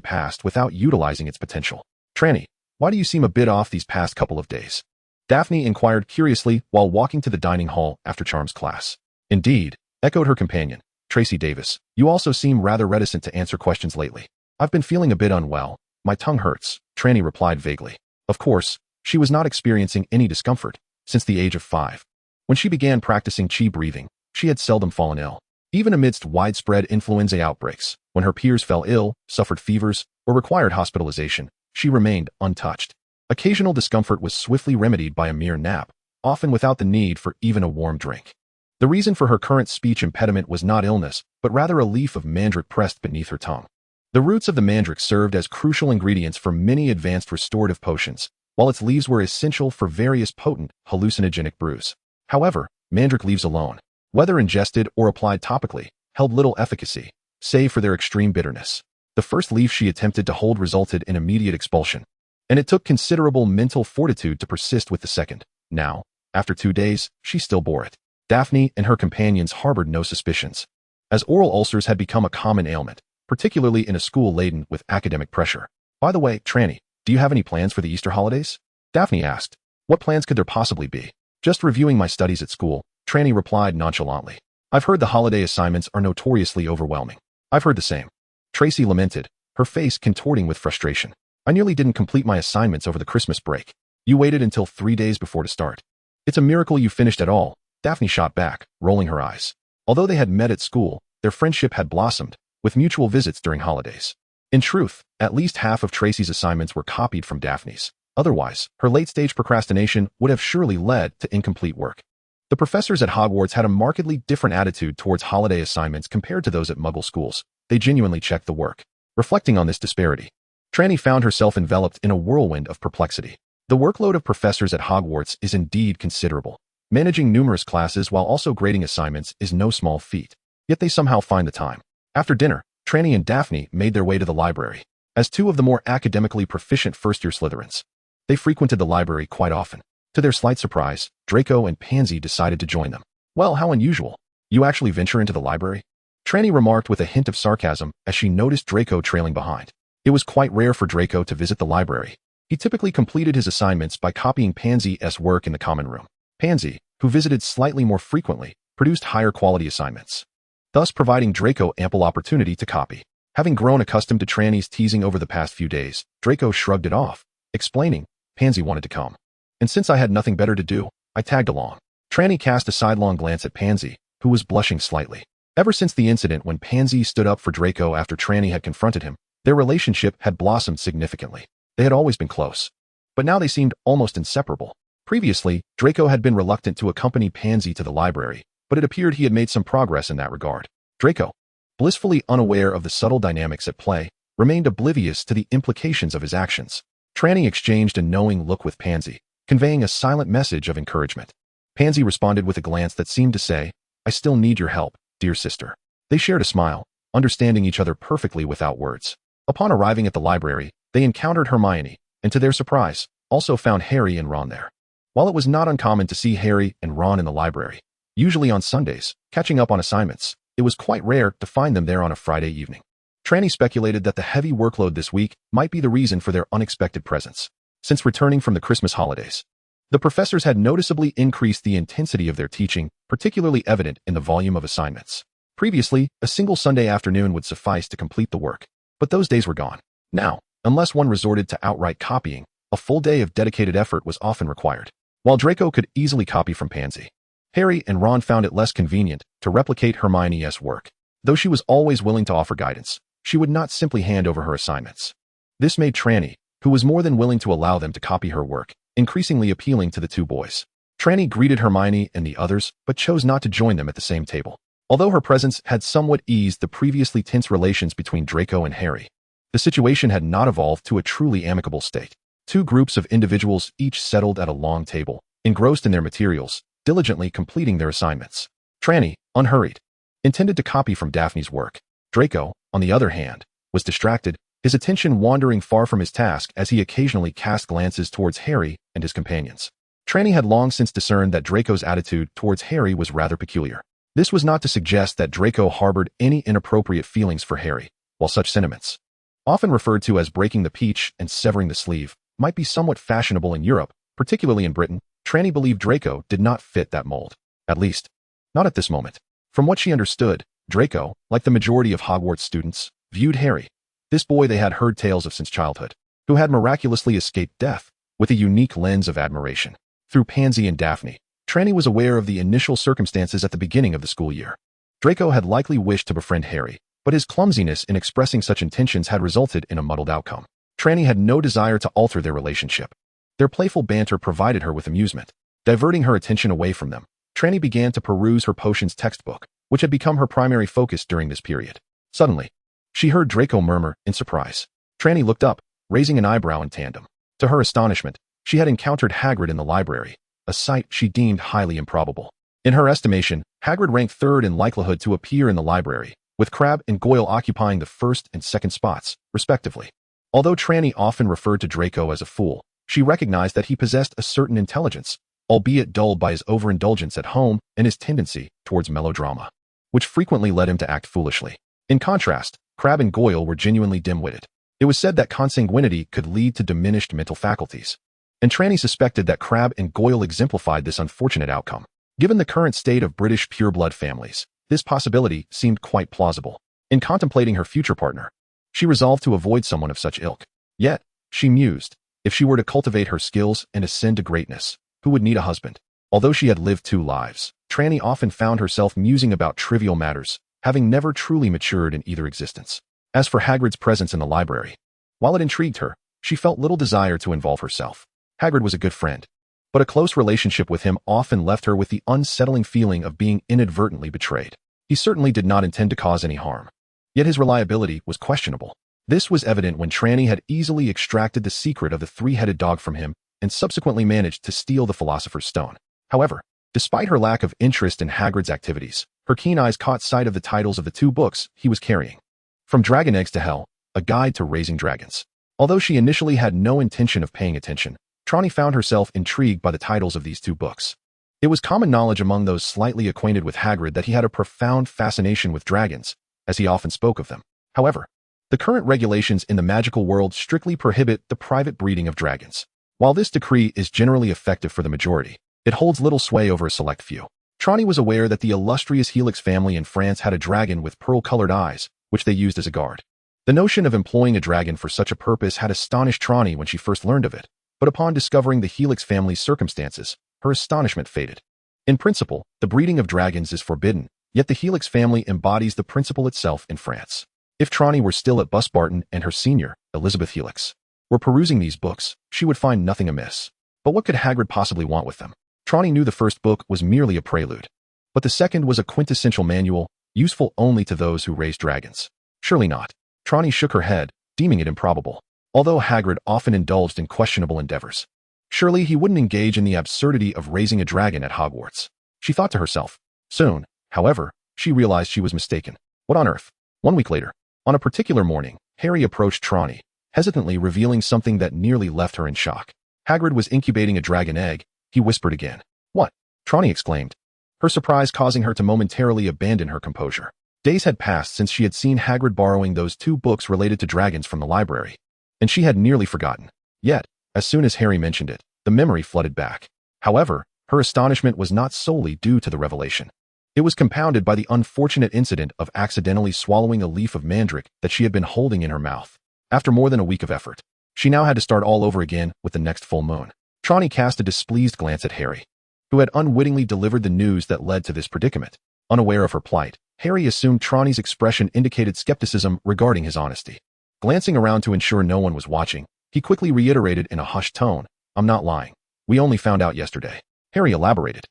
passed without utilizing its potential. Trelawney, why do you seem a bit off these past couple of days? Daphne inquired curiously while walking to the dining hall after Charm's class. Indeed, echoed her companion, Tracy Davis, you also seem rather reticent to answer questions lately. I've been feeling a bit unwell. My tongue hurts, Trelawney replied vaguely. Of course, she was not experiencing any discomfort since the age of 5. When she began practicing chi breathing, she had seldom fallen ill. Even amidst widespread influenza outbreaks, when her peers fell ill, suffered fevers, or required hospitalization, she remained untouched. Occasional discomfort was swiftly remedied by a mere nap, often without the need for even a warm drink. The reason for her current speech impediment was not illness, but rather a leaf of mandrake pressed beneath her tongue. The roots of the mandrake served as crucial ingredients for many advanced restorative potions, while its leaves were essential for various potent, hallucinogenic brews. However, mandrake leaves alone, whether ingested or applied topically, held little efficacy, save for their extreme bitterness. The first leaf she attempted to hold resulted in immediate expulsion, and it took considerable mental fortitude to persist with the second. Now, after 2 days, she still bore it. Daphne and her companions harbored no suspicions, as oral ulcers had become a common ailment, particularly in a school laden with academic pressure. By the way, Trelawney, do you have any plans for the Easter holidays? Daphne asked. What plans could there possibly be? Just reviewing my studies at school, Trelawney replied nonchalantly. I've heard the holiday assignments are notoriously overwhelming. I've heard the same. Tracy lamented, her face contorting with frustration. I nearly didn't complete my assignments over the Christmas break. You waited until 3 days before to start. It's a miracle you finished at all, Daphne shot back, rolling her eyes. Although they had met at school, their friendship had blossomed, with mutual visits during holidays. In truth, at least half of Tracy's assignments were copied from Daphne's. Otherwise, her late-stage procrastination would have surely led to incomplete work. The professors at Hogwarts had a markedly different attitude towards holiday assignments compared to those at Muggle schools. They genuinely checked the work. Reflecting on this disparity, Trelawney found herself enveloped in a whirlwind of perplexity. The workload of professors at Hogwarts is indeed considerable. Managing numerous classes while also grading assignments is no small feat. Yet they somehow find the time. After dinner, Trelawney and Daphne made their way to the library. As two of the more academically proficient first-year Slytherins, they frequented the library quite often. To their slight surprise, Draco and Pansy decided to join them. Well, how unusual. You actually venture into the library? Trelawney remarked with a hint of sarcasm as she noticed Draco trailing behind. It was quite rare for Draco to visit the library. He typically completed his assignments by copying Pansy's work in the common room. Pansy, who visited slightly more frequently, produced higher quality assignments, thus providing Draco ample opportunity to copy. Having grown accustomed to Trelawney's teasing over the past few days, Draco shrugged it off, explaining, Pansy wanted to come. And since I had nothing better to do, I tagged along. Trelawney cast a sidelong glance at Pansy, who was blushing slightly. Ever since the incident when Pansy stood up for Draco after Trelawney had confronted him, their relationship had blossomed significantly. They had always been close, but now they seemed almost inseparable. Previously, Draco had been reluctant to accompany Pansy to the library, but it appeared he had made some progress in that regard. Draco, blissfully unaware of the subtle dynamics at play, remained oblivious to the implications of his actions. Trelawney exchanged a knowing look with Pansy, conveying a silent message of encouragement. Pansy responded with a glance that seemed to say, I still need your help, dear sister. They shared a smile, understanding each other perfectly without words. Upon arriving at the library, they encountered Hermione, and to their surprise, also found Harry and Ron there. While it was not uncommon to see Harry and Ron in the library, usually on Sundays, catching up on assignments, it was quite rare to find them there on a Friday evening. Trelawney speculated that the heavy workload this week might be the reason for their unexpected presence. Since returning from the Christmas holidays, the professors had noticeably increased the intensity of their teaching, particularly evident in the volume of assignments. Previously, a single Sunday afternoon would suffice to complete the work, but those days were gone. Now, unless one resorted to outright copying, a full day of dedicated effort was often required. While Draco could easily copy from Pansy, Harry and Ron found it less convenient to replicate Hermione's work. Though she was always willing to offer guidance, she would not simply hand over her assignments. This made Trelawney, who was more than willing to allow them to copy her work, increasingly appealing to the two boys. Trelawney greeted Hermione and the others, but chose not to join them at the same table. Although her presence had somewhat eased the previously tense relations between Draco and Harry, the situation had not evolved to a truly amicable state. Two groups of individuals each settled at a long table, engrossed in their materials, diligently completing their assignments. Trelawney, unhurried, intended to copy from Daphne's work. Draco, on the other hand, was distracted, his attention wandering far from his task as he occasionally cast glances towards Harry and his companions. Trelawney had long since discerned that Draco's attitude towards Harry was rather peculiar. This was not to suggest that Draco harbored any inappropriate feelings for Harry, while such sentiments, often referred to as breaking the peach and severing the sleeve, might be somewhat fashionable in Europe, particularly in Britain. Trelawney believed Draco did not fit that mold. At least, not at this moment. From what she understood, Draco, like the majority of Hogwarts students, viewed Harry, this boy they had heard tales of since childhood, who had miraculously escaped death, with a unique lens of admiration. Through Pansy and Daphne, Trelawney was aware of the initial circumstances at the beginning of the school year. Draco had likely wished to befriend Harry, but his clumsiness in expressing such intentions had resulted in a muddled outcome. Trelawney had no desire to alter their relationship. Their playful banter provided her with amusement. Diverting her attention away from them, Trelawney began to peruse her potions textbook, which had become her primary focus during this period. Suddenly, she heard Draco murmur in surprise. Trelawney looked up, raising an eyebrow in tandem. To her astonishment, she had encountered Hagrid in the library, a sight she deemed highly improbable. In her estimation, Hagrid ranked third in likelihood to appear in the library, with Crabbe and Goyle occupying the first and second spots, respectively. Although Trelawney often referred to Draco as a fool, she recognized that he possessed a certain intelligence, albeit dulled by his overindulgence at home and his tendency towards melodrama, which frequently led him to act foolishly. In contrast, Crabbe and Goyle were genuinely dim-witted. It was said that consanguinity could lead to diminished mental faculties, and Trelawney suspected that Crabbe and Goyle exemplified this unfortunate outcome. Given the current state of British pureblood families, this possibility seemed quite plausible. In contemplating her future partner, she resolved to avoid someone of such ilk. Yet, she mused, if she were to cultivate her skills and ascend to greatness, who would need a husband? Although she had lived two lives, Trelawney often found herself musing about trivial matters, having never truly matured in either existence. As for Hagrid's presence in the library, while it intrigued her, she felt little desire to involve herself. Hagrid was a good friend, but a close relationship with him often left her with the unsettling feeling of being inadvertently betrayed. He certainly did not intend to cause any harm, yet his reliability was questionable. This was evident when Trelawney had easily extracted the secret of the three-headed dog from him and subsequently managed to steal the Philosopher's Stone. However, despite her lack of interest in Hagrid's activities, her keen eyes caught sight of the titles of the two books he was carrying. From Dragon Eggs to Hell, A Guide to Raising Dragons. Although she initially had no intention of paying attention, Trelawney found herself intrigued by the titles of these two books. It was common knowledge among those slightly acquainted with Hagrid that he had a profound fascination with dragons, as he often spoke of them. However, the current regulations in the magical world strictly prohibit the private breeding of dragons. While this decree is generally effective for the majority, it holds little sway over a select few. Trelawney was aware that the illustrious Helix family in France had a dragon with pearl-colored eyes, which they used as a guard. The notion of employing a dragon for such a purpose had astonished Trelawney when she first learned of it, but upon discovering the Helix family's circumstances, her astonishment faded. In principle, the breeding of dragons is forbidden, yet the Helix family embodies the principle itself in France. If Trelawney were still at Busbarton and her senior, Elizabeth Helix, were perusing these books, she would find nothing amiss. But what could Hagrid possibly want with them? Trelawney knew the first book was merely a prelude, but the second was a quintessential manual, useful only to those who raise dragons. Surely not. Trelawney shook her head, deeming it improbable. Although Hagrid often indulged in questionable endeavors, surely he wouldn't engage in the absurdity of raising a dragon at Hogwarts. She thought to herself. Soon, however, she realized she was mistaken. What on earth? 1 week later, on a particular morning, Harry approached Trelawney, hesitantly revealing something that nearly left her in shock. Hagrid was incubating a dragon egg, he whispered again. What? Trelawney exclaimed, her surprise causing her to momentarily abandon her composure. Days had passed since she had seen Hagrid borrowing those 2 books related to dragons from the library, and she had nearly forgotten. Yet, as soon as Harry mentioned it, the memory flooded back. However, her astonishment was not solely due to the revelation. It was compounded by the unfortunate incident of accidentally swallowing a leaf of mandrake that she had been holding in her mouth. After more than a week of effort, she now had to start all over again with the next full moon. Trelawney cast a displeased glance at Harry, who had unwittingly delivered the news that led to this predicament. Unaware of her plight, Harry assumed Trelawney's expression indicated skepticism regarding his honesty. Glancing around to ensure no one was watching, he quickly reiterated in a hushed tone, "I'm not lying. We only found out yesterday." Harry elaborated,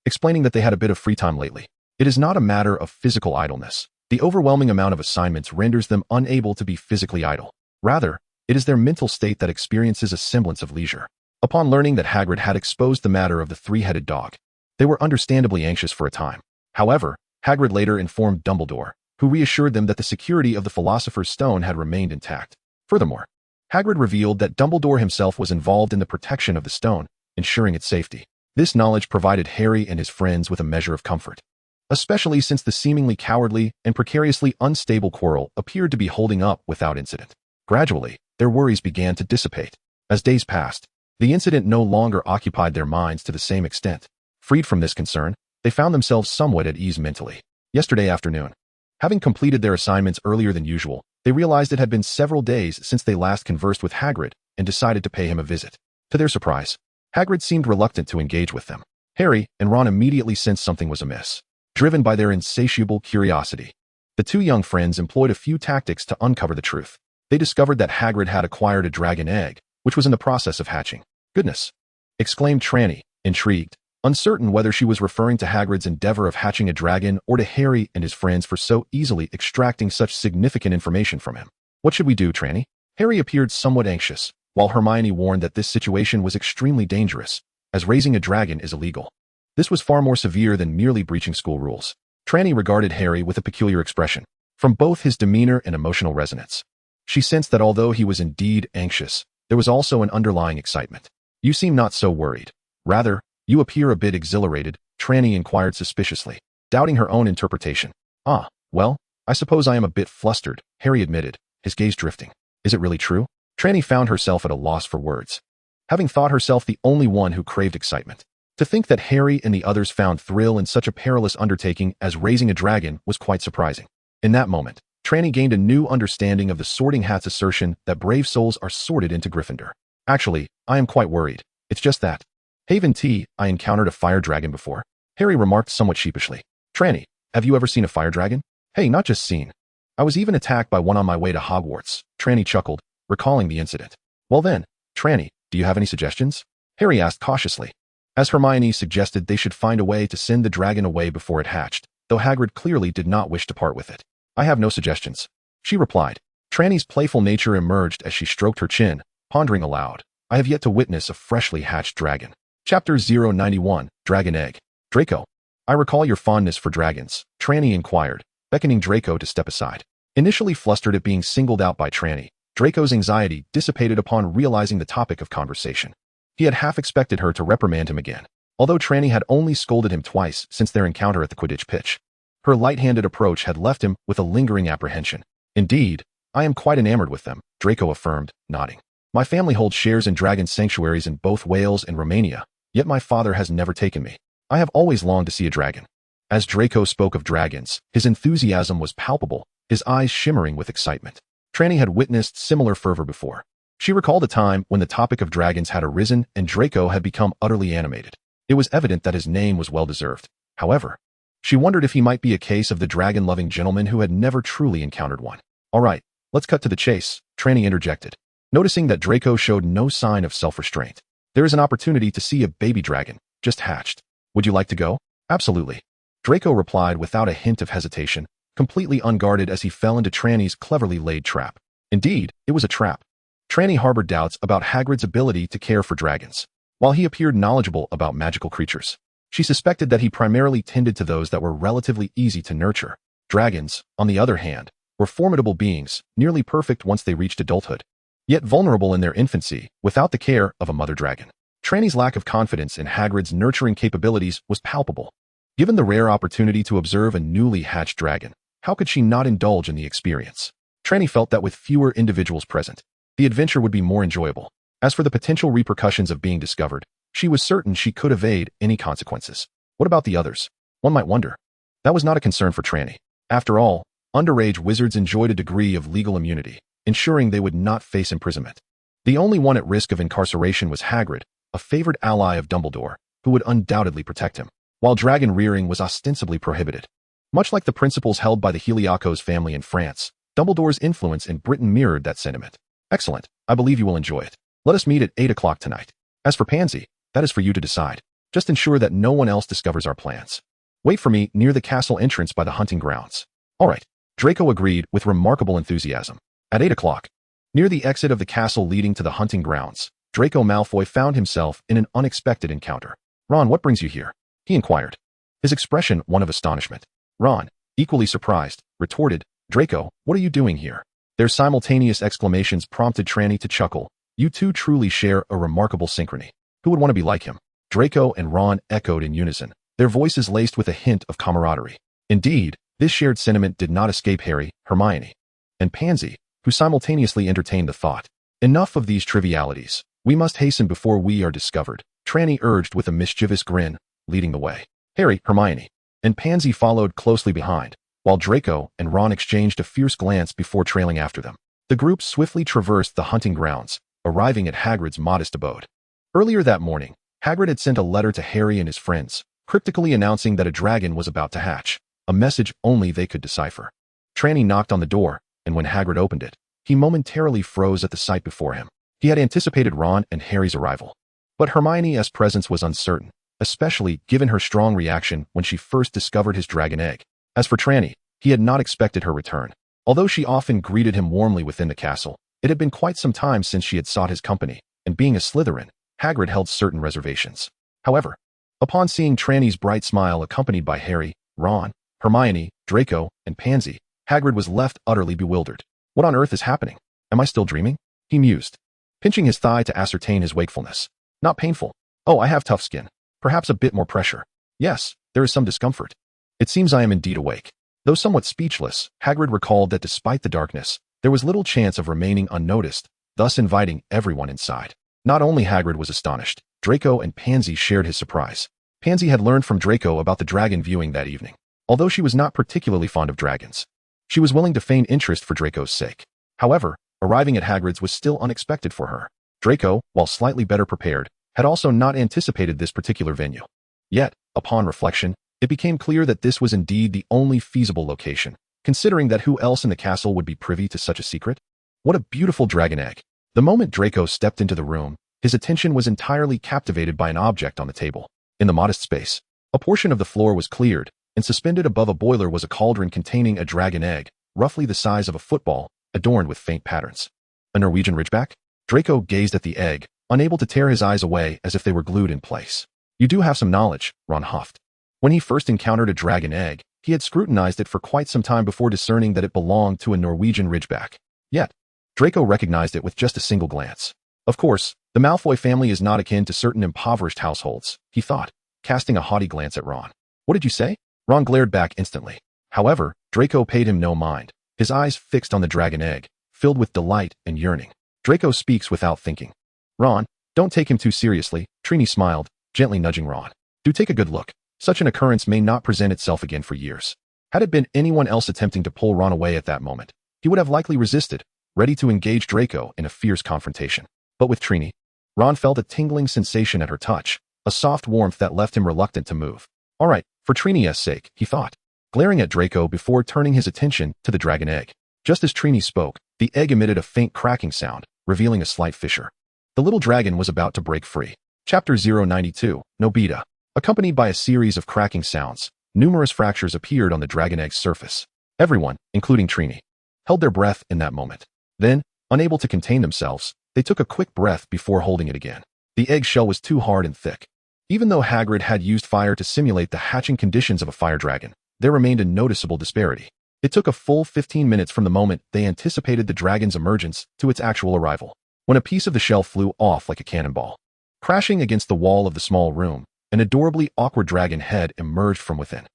explaining that they had a bit of free time lately. It is not a matter of physical idleness. The overwhelming amount of assignments renders them unable to be physically idle. Rather, it is their mental state that experiences a semblance of leisure. Upon learning that Hagrid had exposed the matter of the 3-headed dog, they were understandably anxious for a time. However, Hagrid later informed Dumbledore, who reassured them that the security of the Philosopher's Stone had remained intact. Furthermore, Hagrid revealed that Dumbledore himself was involved in the protection of the stone, ensuring its safety. This knowledge provided Harry and his friends with a measure of comfort, especially since the seemingly cowardly and precariously unstable Quirrell appeared to be holding up without incident. Gradually, their worries began to dissipate. As days passed, the incident no longer occupied their minds to the same extent. Freed from this concern, they found themselves somewhat at ease mentally. Yesterday afternoon, having completed their assignments earlier than usual, they realized it had been several days since they last conversed with Hagrid and decided to pay him a visit. To their surprise, Hagrid seemed reluctant to engage with them. Harry and Ron immediately sensed something was amiss. Driven by their insatiable curiosity, the 2 young friends employed a few tactics to uncover the truth. They discovered that Hagrid had acquired a dragon egg, which was in the process of hatching. "Goodness!" exclaimed Trelawney, intrigued, uncertain whether she was referring to Hagrid's endeavor of hatching a dragon or to Harry and his friends for so easily extracting such significant information from him. "What should we do, Trelawney?" Harry appeared somewhat anxious, while Hermione warned that this situation was extremely dangerous, as raising a dragon is illegal. This was far more severe than merely breaching school rules. Trelawney regarded Harry with a peculiar expression. From both his demeanor and emotional resonance, she sensed that although he was indeed anxious, there was also an underlying excitement. "You seem not so worried. Rather, you appear a bit exhilarated," Trelawney inquired suspiciously, doubting her own interpretation. "Ah, well, I suppose I am a bit flustered," Harry admitted, his gaze drifting. "Is it really true?" Trelawney found herself at a loss for words, having thought herself the only one who craved excitement. To think that Harry and the others found thrill in such a perilous undertaking as raising a dragon was quite surprising. In that moment, Trelawney gained a new understanding of the Sorting Hat's assertion that brave souls are sorted into Gryffindor. "Actually, I am quite worried. It's just that. Haven T, I encountered a fire dragon before," Harry remarked somewhat sheepishly. "Trelawney, have you ever seen a fire dragon?" "Hey, not just seen. I was even attacked by one on my way to Hogwarts," Trelawney chuckled, recalling the incident. "Well then, Trelawney, do you have any suggestions?" Harry asked cautiously, as Hermione suggested they should find a way to send the dragon away before it hatched, though Hagrid clearly did not wish to part with it. "I have no suggestions," she replied. Trelawney's playful nature emerged as she stroked her chin, pondering aloud. "I have yet to witness a freshly hatched dragon." Chapter 091, Dragon Egg. "Draco, I recall your fondness for dragons," Trelawney inquired, beckoning Draco to step aside. Initially flustered at being singled out by Trelawney, Draco's anxiety dissipated upon realizing the topic of conversation. He had half expected her to reprimand him again, although Trelawney had only scolded him twice since their encounter at the Quidditch pitch. Her light-handed approach had left him with a lingering apprehension. "Indeed, I am quite enamored with them," Draco affirmed, nodding. "My family holds shares in dragon sanctuaries in both Wales and Romania, yet my father has never taken me. I have always longed to see a dragon." As Draco spoke of dragons, his enthusiasm was palpable, his eyes shimmering with excitement. Trelawney had witnessed similar fervor before. She recalled a time when the topic of dragons had arisen and Draco had become utterly animated. It was evident that his name was well-deserved. However, she wondered if he might be a case of the dragon-loving gentleman who had never truly encountered one. "All right, let's cut to the chase," Trelawney interjected, noticing that Draco showed no sign of self-restraint. "There is an opportunity to see a baby dragon, just hatched. Would you like to go?" "Absolutely," Draco replied without a hint of hesitation, completely unguarded as he fell into Trelawney's cleverly laid trap. Indeed, it was a trap. Trelawney harbored doubts about Hagrid's ability to care for dragons. While he appeared knowledgeable about magical creatures, she suspected that he primarily tended to those that were relatively easy to nurture. Dragons, on the other hand, were formidable beings, nearly perfect once they reached adulthood, yet vulnerable in their infancy without the care of a mother dragon. Trelawney's lack of confidence in Hagrid's nurturing capabilities was palpable. Given the rare opportunity to observe a newly hatched dragon, How could she not indulge in the experience? Trelawney felt that with fewer individuals present, the adventure would be more enjoyable. As for the potential repercussions of being discovered, she was certain she could evade any consequences. What about the others? One might wonder. That was not a concern for Trelawney. After all, underage wizards enjoyed a degree of legal immunity, ensuring they would not face imprisonment. The only one at risk of incarceration was Hagrid, a favored ally of Dumbledore, who would undoubtedly protect him, while dragon rearing was ostensibly prohibited. Much like the principles held by the Heliacos family in France, Dumbledore's influence in Britain mirrored that sentiment. Excellent. I believe you will enjoy it. Let us meet at 8 o'clock tonight. As for Pansy, that is for you to decide. Just ensure that no one else discovers our plans. Wait for me near the castle entrance by the hunting grounds. All right. Draco agreed with remarkable enthusiasm. At 8 o'clock, near the exit of the castle leading to the hunting grounds, Draco Malfoy found himself in an unexpected encounter. Ron, what brings you here? He inquired. His expression one of astonishment. Ron, equally surprised, retorted, Draco, what are you doing here? Their simultaneous exclamations prompted Trelawney to chuckle. You two truly share a remarkable synchrony. Who would want to be like him? Draco and Ron echoed in unison, their voices laced with a hint of camaraderie. Indeed, this shared sentiment did not escape Harry, Hermione, and Pansy, who simultaneously entertained the thought. Enough of these trivialities. We must hasten before we are discovered, Trelawney urged with a mischievous grin, leading the way. Harry, Hermione, and Pansy followed closely behind, while Draco and Ron exchanged a fierce glance before trailing after them. The group swiftly traversed the hunting grounds, arriving at Hagrid's modest abode. Earlier that morning, Hagrid had sent a letter to Harry and his friends, cryptically announcing that a dragon was about to hatch, a message only they could decipher. Trelawney knocked on the door, and when Hagrid opened it, he momentarily froze at the sight before him. He had anticipated Ron and Harry's arrival, but Hermione's presence was uncertain, especially given her strong reaction when she first discovered his dragon egg. As for Trelawney, he had not expected her return. Although she often greeted him warmly within the castle, it had been quite some time since she had sought his company, and being a Slytherin, Hagrid held certain reservations. However, upon seeing Trelawney's bright smile accompanied by Harry, Ron, Hermione, Draco, and Pansy, Hagrid was left utterly bewildered. What on earth is happening? Am I still dreaming? He mused, pinching his thigh to ascertain his wakefulness. Not painful. Oh, I have tough skin. Perhaps a bit more pressure. Yes, there is some discomfort. It seems I am indeed awake. Though somewhat speechless, Hagrid recalled that despite the darkness, there was little chance of remaining unnoticed, thus inviting everyone inside. Not only Hagrid was astonished, Draco and Pansy shared his surprise. Pansy had learned from Draco about the dragon viewing that evening. Although she was not particularly fond of dragons, she was willing to feign interest for Draco's sake. However, arriving at Hagrid's was still unexpected for her. Draco, while slightly better prepared, had also not anticipated this particular venue. Yet, upon reflection, it became clear that this was indeed the only feasible location, considering that who else in the castle would be privy to such a secret? What a beautiful dragon egg. The moment Draco stepped into the room, his attention was entirely captivated by an object on the table. In the modest space, a portion of the floor was cleared, and suspended above a boiler was a cauldron containing a dragon egg, roughly the size of a football, adorned with faint patterns. A Norwegian Ridgeback? Draco gazed at the egg, unable to tear his eyes away as if they were glued in place. You do have some knowledge, Ron huffed. When he first encountered a dragon egg, he had scrutinized it for quite some time before discerning that it belonged to a Norwegian Ridgeback. Yet, Draco recognized it with just a single glance. Of course, the Malfoy family is not akin to certain impoverished households, he thought, casting a haughty glance at Ron. What did you say? Ron glared back instantly. However, Draco paid him no mind, his eyes fixed on the dragon egg, filled with delight and yearning. Draco speaks without thinking. Ron, don't take him too seriously, Trelawney smiled, gently nudging Ron. Do take a good look. Such an occurrence may not present itself again for years. Had it been anyone else attempting to pull Ron away at that moment, he would have likely resisted, ready to engage Draco in a fierce confrontation. But with Trelawney, Ron felt a tingling sensation at her touch, a soft warmth that left him reluctant to move. All right, for Trelawney's sake, he thought, glaring at Draco before turning his attention to the dragon egg. Just as Trelawney spoke, the egg emitted a faint cracking sound, revealing a slight fissure. The little dragon was about to break free. Chapter 092, Nobita. Accompanied by a series of cracking sounds, numerous fractures appeared on the dragon egg's surface. Everyone, including Trelawney, held their breath in that moment. Then, unable to contain themselves, they took a quick breath before holding it again. The eggshell was too hard and thick. Even though Hagrid had used fire to simulate the hatching conditions of a fire dragon, there remained a noticeable disparity. It took a full 15 minutes from the moment they anticipated the dragon's emergence to its actual arrival, when a piece of the shell flew off like a cannonball. Crashing against the wall of the small room, an adorably awkward dragon head emerged from within.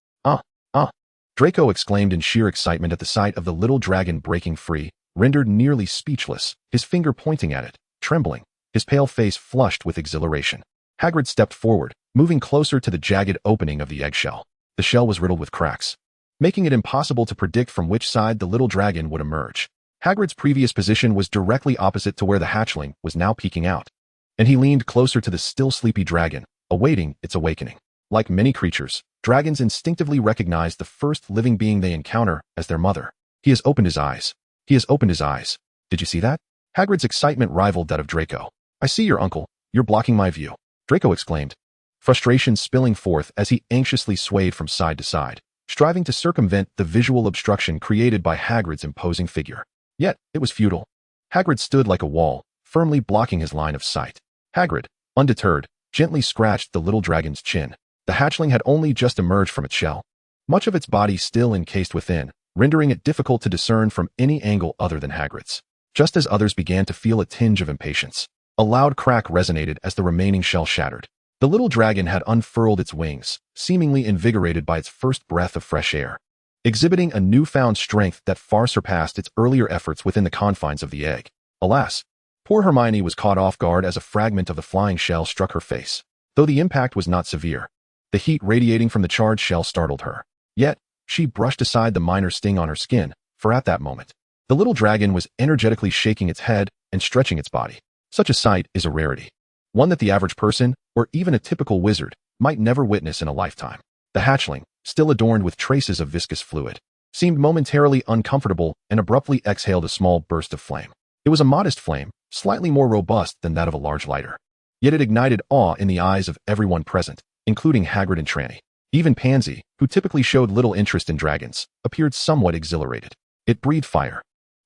Draco exclaimed in sheer excitement at the sight of the little dragon breaking free, rendered nearly speechless, his finger pointing at it, trembling, his pale face flushed with exhilaration. Hagrid stepped forward, moving closer to the jagged opening of the eggshell. The shell was riddled with cracks, making it impossible to predict from which side the little dragon would emerge. Hagrid's previous position was directly opposite to where the hatchling was now peeking out, and he leaned closer to the still sleepy dragon, awaiting its awakening. Like many creatures, dragons instinctively recognize the first living being they encounter as their mother. He has opened his eyes. He has opened his eyes. Did you see that? Hagrid's excitement rivaled that of Draco. I see your uncle. You're blocking my view, Draco exclaimed, frustration spilling forth as he anxiously swayed from side to side, striving to circumvent the visual obstruction created by Hagrid's imposing figure. Yet, it was futile. Hagrid stood like a wall, firmly blocking his line of sight. Hagrid, undeterred, gently scratched the little dragon's chin. The hatchling had only just emerged from its shell, much of its body still encased within, rendering it difficult to discern from any angle other than Hagrid's. Just as others began to feel a tinge of impatience, a loud crack resonated as the remaining shell shattered. The little dragon had unfurled its wings, seemingly invigorated by its first breath of fresh air, exhibiting a newfound strength that far surpassed its earlier efforts within the confines of the egg. Alas, poor Hermione was caught off guard as a fragment of the flying shell struck her face. Though the impact was not severe, the heat radiating from the charred shell startled her. Yet, she brushed aside the minor sting on her skin, for at that moment, the little dragon was energetically shaking its head and stretching its body. Such a sight is a rarity, one that the average person, or even a typical wizard, might never witness in a lifetime. The hatchling, still adorned with traces of viscous fluid, seemed momentarily uncomfortable and abruptly exhaled a small burst of flame. It was a modest flame, slightly more robust than that of a large lighter. Yet it ignited awe in the eyes of everyone present, including Hagrid and Trelawney. Even Pansy, who typically showed little interest in dragons, appeared somewhat exhilarated. It breathed fire.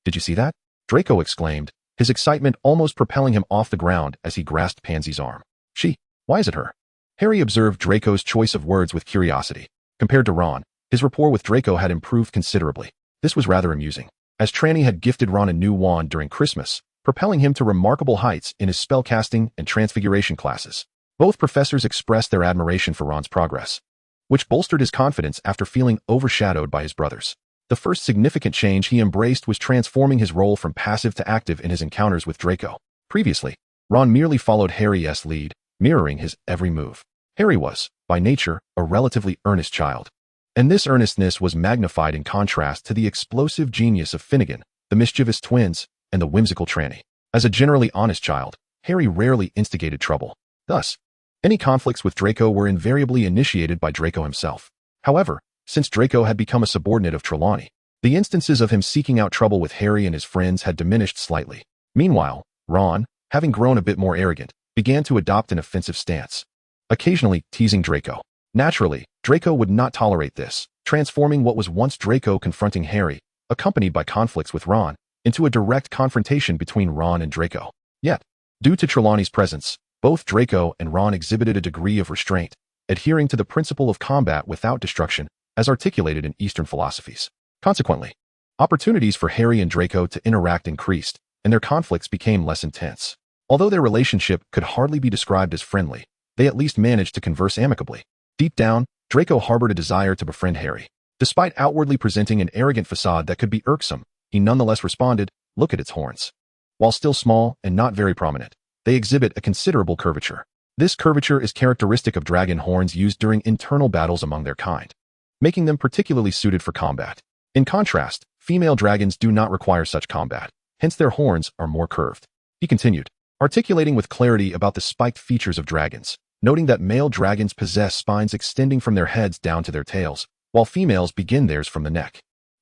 Did you see that? Draco exclaimed, his excitement almost propelling him off the ground as he grasped Pansy's arm. She? Why is it her? Harry observed Draco's choice of words with curiosity. Compared to Ron, his rapport with Draco had improved considerably. This was rather amusing, as Trelawney had gifted Ron a new wand during Christmas, propelling him to remarkable heights in his spellcasting and transfiguration classes. Both professors expressed their admiration for Ron's progress, which bolstered his confidence after feeling overshadowed by his brothers. The first significant change he embraced was transforming his role from passive to active in his encounters with Draco. Previously, Ron merely followed Harry's lead, mirroring his every move. Harry was, by nature, a relatively earnest child, and this earnestness was magnified in contrast to the explosive genius of Finnegan, the mischievous twins, and the whimsical Trelawney. As a generally honest child, Harry rarely instigated trouble. Thus, any conflicts with Draco were invariably initiated by Draco himself. However, since Draco had become a subordinate of Trelawney, the instances of him seeking out trouble with Harry and his friends had diminished slightly. Meanwhile, Ron, having grown a bit more arrogant, began to adopt an offensive stance, occasionally teasing Draco. Naturally, Draco would not tolerate this, transforming what was once Draco confronting Harry, accompanied by conflicts with Ron, into a direct confrontation between Ron and Draco. Yet, due to Trelawney's presence, both Draco and Ron exhibited a degree of restraint, adhering to the principle of combat without destruction, as articulated in Eastern philosophies. Consequently, opportunities for Harry and Draco to interact increased, and their conflicts became less intense. Although their relationship could hardly be described as friendly, they at least managed to converse amicably. Deep down, Draco harbored a desire to befriend Harry. Despite outwardly presenting an arrogant facade that could be irksome, he nonetheless responded, "Look at its horns. While still small and not very prominent, they exhibit a considerable curvature. This curvature is characteristic of dragon horns used during internal battles among their kind, making them particularly suited for combat. In contrast, female dragons do not require such combat, hence their horns are more curved." He continued, articulating with clarity about the spiked features of dragons, noting that male dragons possess spines extending from their heads down to their tails, while females begin theirs from the neck.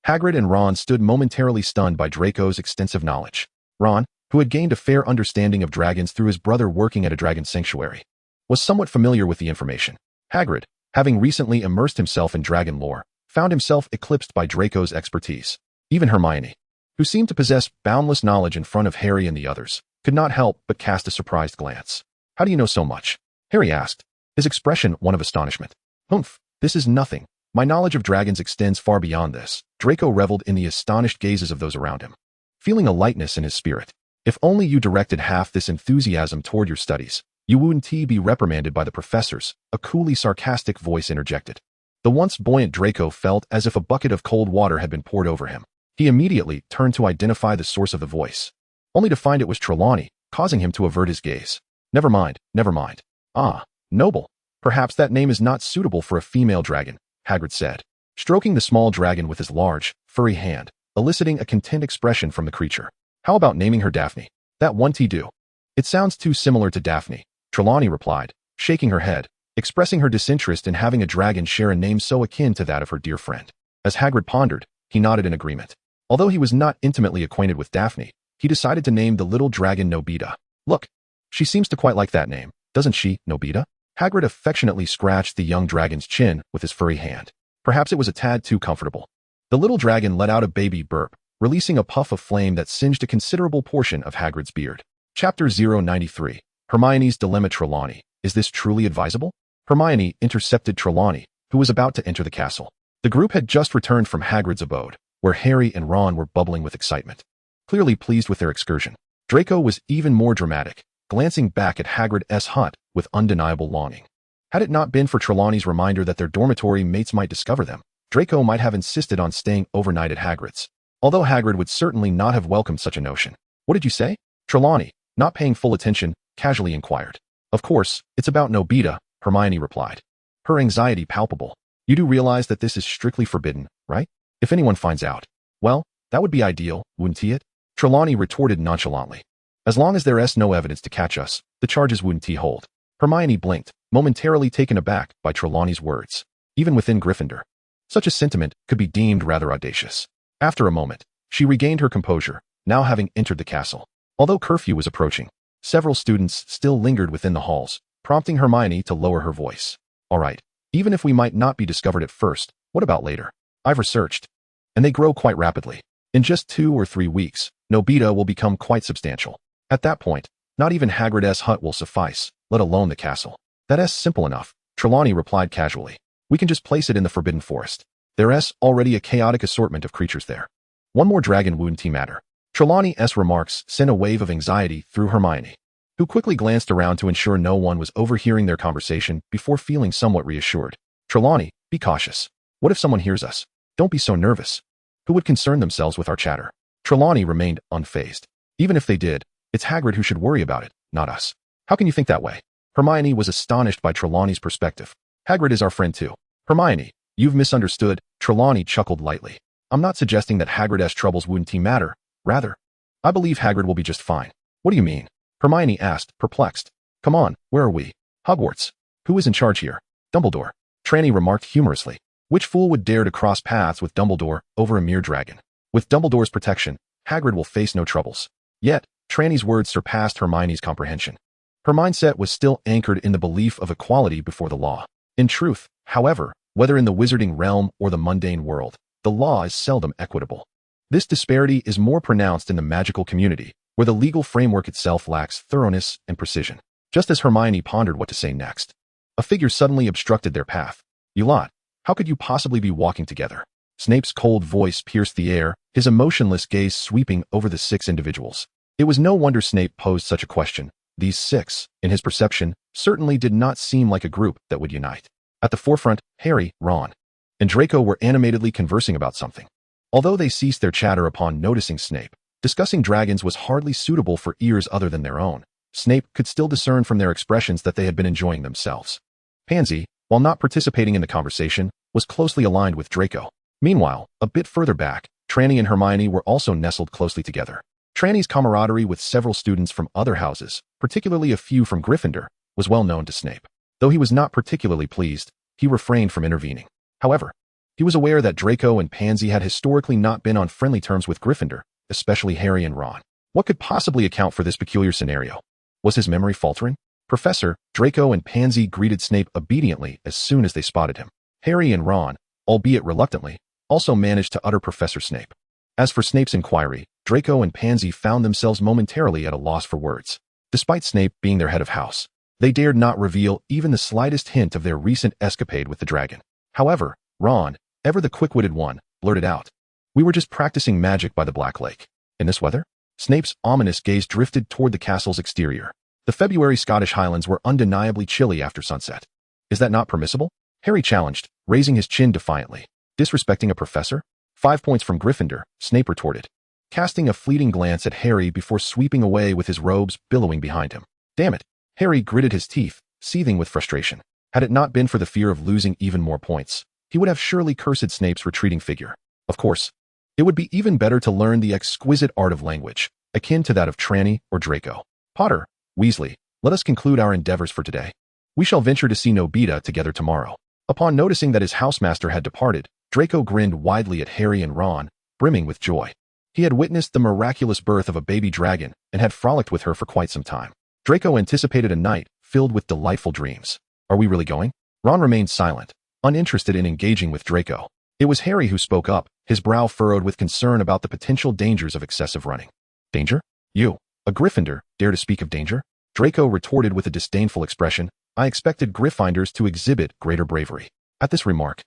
Hagrid and Ron stood momentarily stunned by Draco's extensive knowledge. Ron, who had gained a fair understanding of dragons through his brother working at a dragon sanctuary, was somewhat familiar with the information. Hagrid, having recently immersed himself in dragon lore, found himself eclipsed by Draco's expertise. Even Hermione, who seemed to possess boundless knowledge in front of Harry and the others, could not help but cast a surprised glance. "How do you know so much?" Harry asked, his expression one of astonishment. "Humph, this is nothing. My knowledge of dragons extends far beyond this." Draco reveled in the astonished gazes of those around him, feeling a lightness in his spirit. "If only you directed half this enthusiasm toward your studies, you wouldn't be reprimanded by the professors," a coolly sarcastic voice interjected. The once buoyant Draco felt as if a bucket of cold water had been poured over him. He immediately turned to identify the source of the voice, only to find it was Trelawney, causing him to avert his gaze. Never mind, never mind. Ah, noble. Perhaps that name is not suitable for a female dragon, Hagrid said, stroking the small dragon with his large, furry hand, eliciting a content expression from the creature. How about naming her Daphne? That won't do. It sounds too similar to Daphne, Trelawney replied, shaking her head, expressing her disinterest in having a dragon share a name so akin to that of her dear friend. As Hagrid pondered, he nodded in agreement. Although he was not intimately acquainted with Daphne, he decided to name the little dragon Nobita. Look, she seems to quite like that name, doesn't she, Nobita? Hagrid affectionately scratched the young dragon's chin with his furry hand. Perhaps it was a tad too comfortable. The little dragon let out a baby burp, releasing a puff of flame that singed a considerable portion of Hagrid's beard. Chapter 093. Hermione's Dilemma. Trelawney, is this truly advisable? Hermione intercepted Trelawney, who was about to enter the castle. The group had just returned from Hagrid's abode, where Harry and Ron were bubbling with excitement, clearly pleased with their excursion. Draco was even more dramatic, glancing back at Hagrid's hut with undeniable longing. Had it not been for Trelawney's reminder that their dormitory mates might discover them, Draco might have insisted on staying overnight at Hagrid's, although Hagrid would certainly not have welcomed such a notion. What did you say? Trelawney, not paying full attention, casually inquired. Of course, it's about Nobita, Hermione replied, her anxiety palpable. You do realize that this is strictly forbidden, right? If anyone finds out, well, that would be ideal, wouldn't it? Trelawney retorted nonchalantly. As long as there's no evidence to catch us, the charges wouldn't hold. Hermione blinked, momentarily taken aback by Trelawney's words. Even within Gryffindor, such a sentiment could be deemed rather audacious. After a moment, she regained her composure, now having entered the castle. Although curfew was approaching, several students still lingered within the halls, prompting Hermione to lower her voice. All right, even if we might not be discovered at first, what about later? I've researched, and they grow quite rapidly. In just 2 or 3 weeks, Nobita will become quite substantial. At that point, not even Hagrid's hut will suffice, let alone the castle. That's simple enough, Trelawney replied casually. We can just place it in the Forbidden Forest. There's already a chaotic assortment of creatures there. One more dragon wouldn't matter. Trelawney's remarks sent a wave of anxiety through Hermione, who quickly glanced around to ensure no one was overhearing their conversation before feeling somewhat reassured. Trelawney, be cautious. What if someone hears us? Don't be so nervous. Who would concern themselves with our chatter? Trelawney remained unfazed. Even if they did, it's Hagrid who should worry about it, not us. How can you think that way? Hermione was astonished by Trelawney's perspective. Hagrid is our friend too. Hermione, you've misunderstood, Trelawney chuckled lightly. I'm not suggesting that Hagrid's troubles wouldn't matter. Rather, I believe Hagrid will be just fine. What do you mean? Hermione asked, perplexed. Come on, where are we? Hogwarts. Who is in charge here? Dumbledore. Trelawney remarked humorously. Which fool would dare to cross paths with Dumbledore over a mere dragon? With Dumbledore's protection, Hagrid will face no troubles. Yet, Trelawney's words surpassed Hermione's comprehension. Her mindset was still anchored in the belief of equality before the law. In truth, however, whether in the wizarding realm or the mundane world, the law is seldom equitable. This disparity is more pronounced in the magical community, where the legal framework itself lacks thoroughness and precision. Just as Hermione pondered what to say next, a figure suddenly obstructed their path. You lot, how could you possibly be walking together? Snape's cold voice pierced the air, his emotionless gaze sweeping over the 6 individuals. It was no wonder Snape posed such a question. These 6, in his perception, certainly did not seem like a group that would unite. At the forefront, Harry, Ron, and Draco were animatedly conversing about something. Although they ceased their chatter upon noticing Snape, discussing dragons was hardly suitable for ears other than their own. Snape could still discern from their expressions that they had been enjoying themselves. Pansy, while not participating in the conversation, was closely aligned with Draco. Meanwhile, a bit further back, Trelawney and Hermione were also nestled closely together. Trelawney's camaraderie with several students from other houses, particularly a few from Gryffindor, was well known to Snape. Though he was not particularly pleased, he refrained from intervening. However, he was aware that Draco and Pansy had historically not been on friendly terms with Gryffindor, especially Harry and Ron. What could possibly account for this peculiar scenario? Was his memory faltering? Professor, Draco and Pansy greeted Snape obediently as soon as they spotted him. Harry and Ron, albeit reluctantly, also managed to utter Professor Snape. As for Snape's inquiry, Draco and Pansy found themselves momentarily at a loss for words. Despite Snape being their head of house, they dared not reveal even the slightest hint of their recent escapade with the dragon. However, Ron, ever the quick-witted one, blurted out, "We were just practicing magic by the Black Lake. In this weather?" Snape's ominous gaze drifted toward the castle's exterior. The February Scottish Highlands were undeniably chilly after sunset. "Is that not permissible?" Harry challenged, raising his chin defiantly. Disrespecting a professor? 5 points from Gryffindor, Snape retorted, casting a fleeting glance at Harry before sweeping away with his robes billowing behind him. Damn it! Harry gritted his teeth, seething with frustration. Had it not been for the fear of losing even more points, he would have surely cursed Snape's retreating figure. Of course, it would be even better to learn the exquisite art of language, akin to that of Trelawney or Draco. Potter, Weasley, let us conclude our endeavors for today. We shall venture to see Nobita together tomorrow. Upon noticing that his housemaster had departed, Draco grinned widely at Harry and Ron, brimming with joy. He had witnessed the miraculous birth of a baby dragon and had frolicked with her for quite some time. Draco anticipated a night filled with delightful dreams. Are we really going? Ron remained silent, uninterested in engaging with Draco. It was Harry who spoke up, his brow furrowed with concern about the potential dangers of excessive running. Danger? You, a Gryffindor, dare to speak of danger? Draco retorted with a disdainful expression. I expected Gryffindors to exhibit greater bravery. At this remark,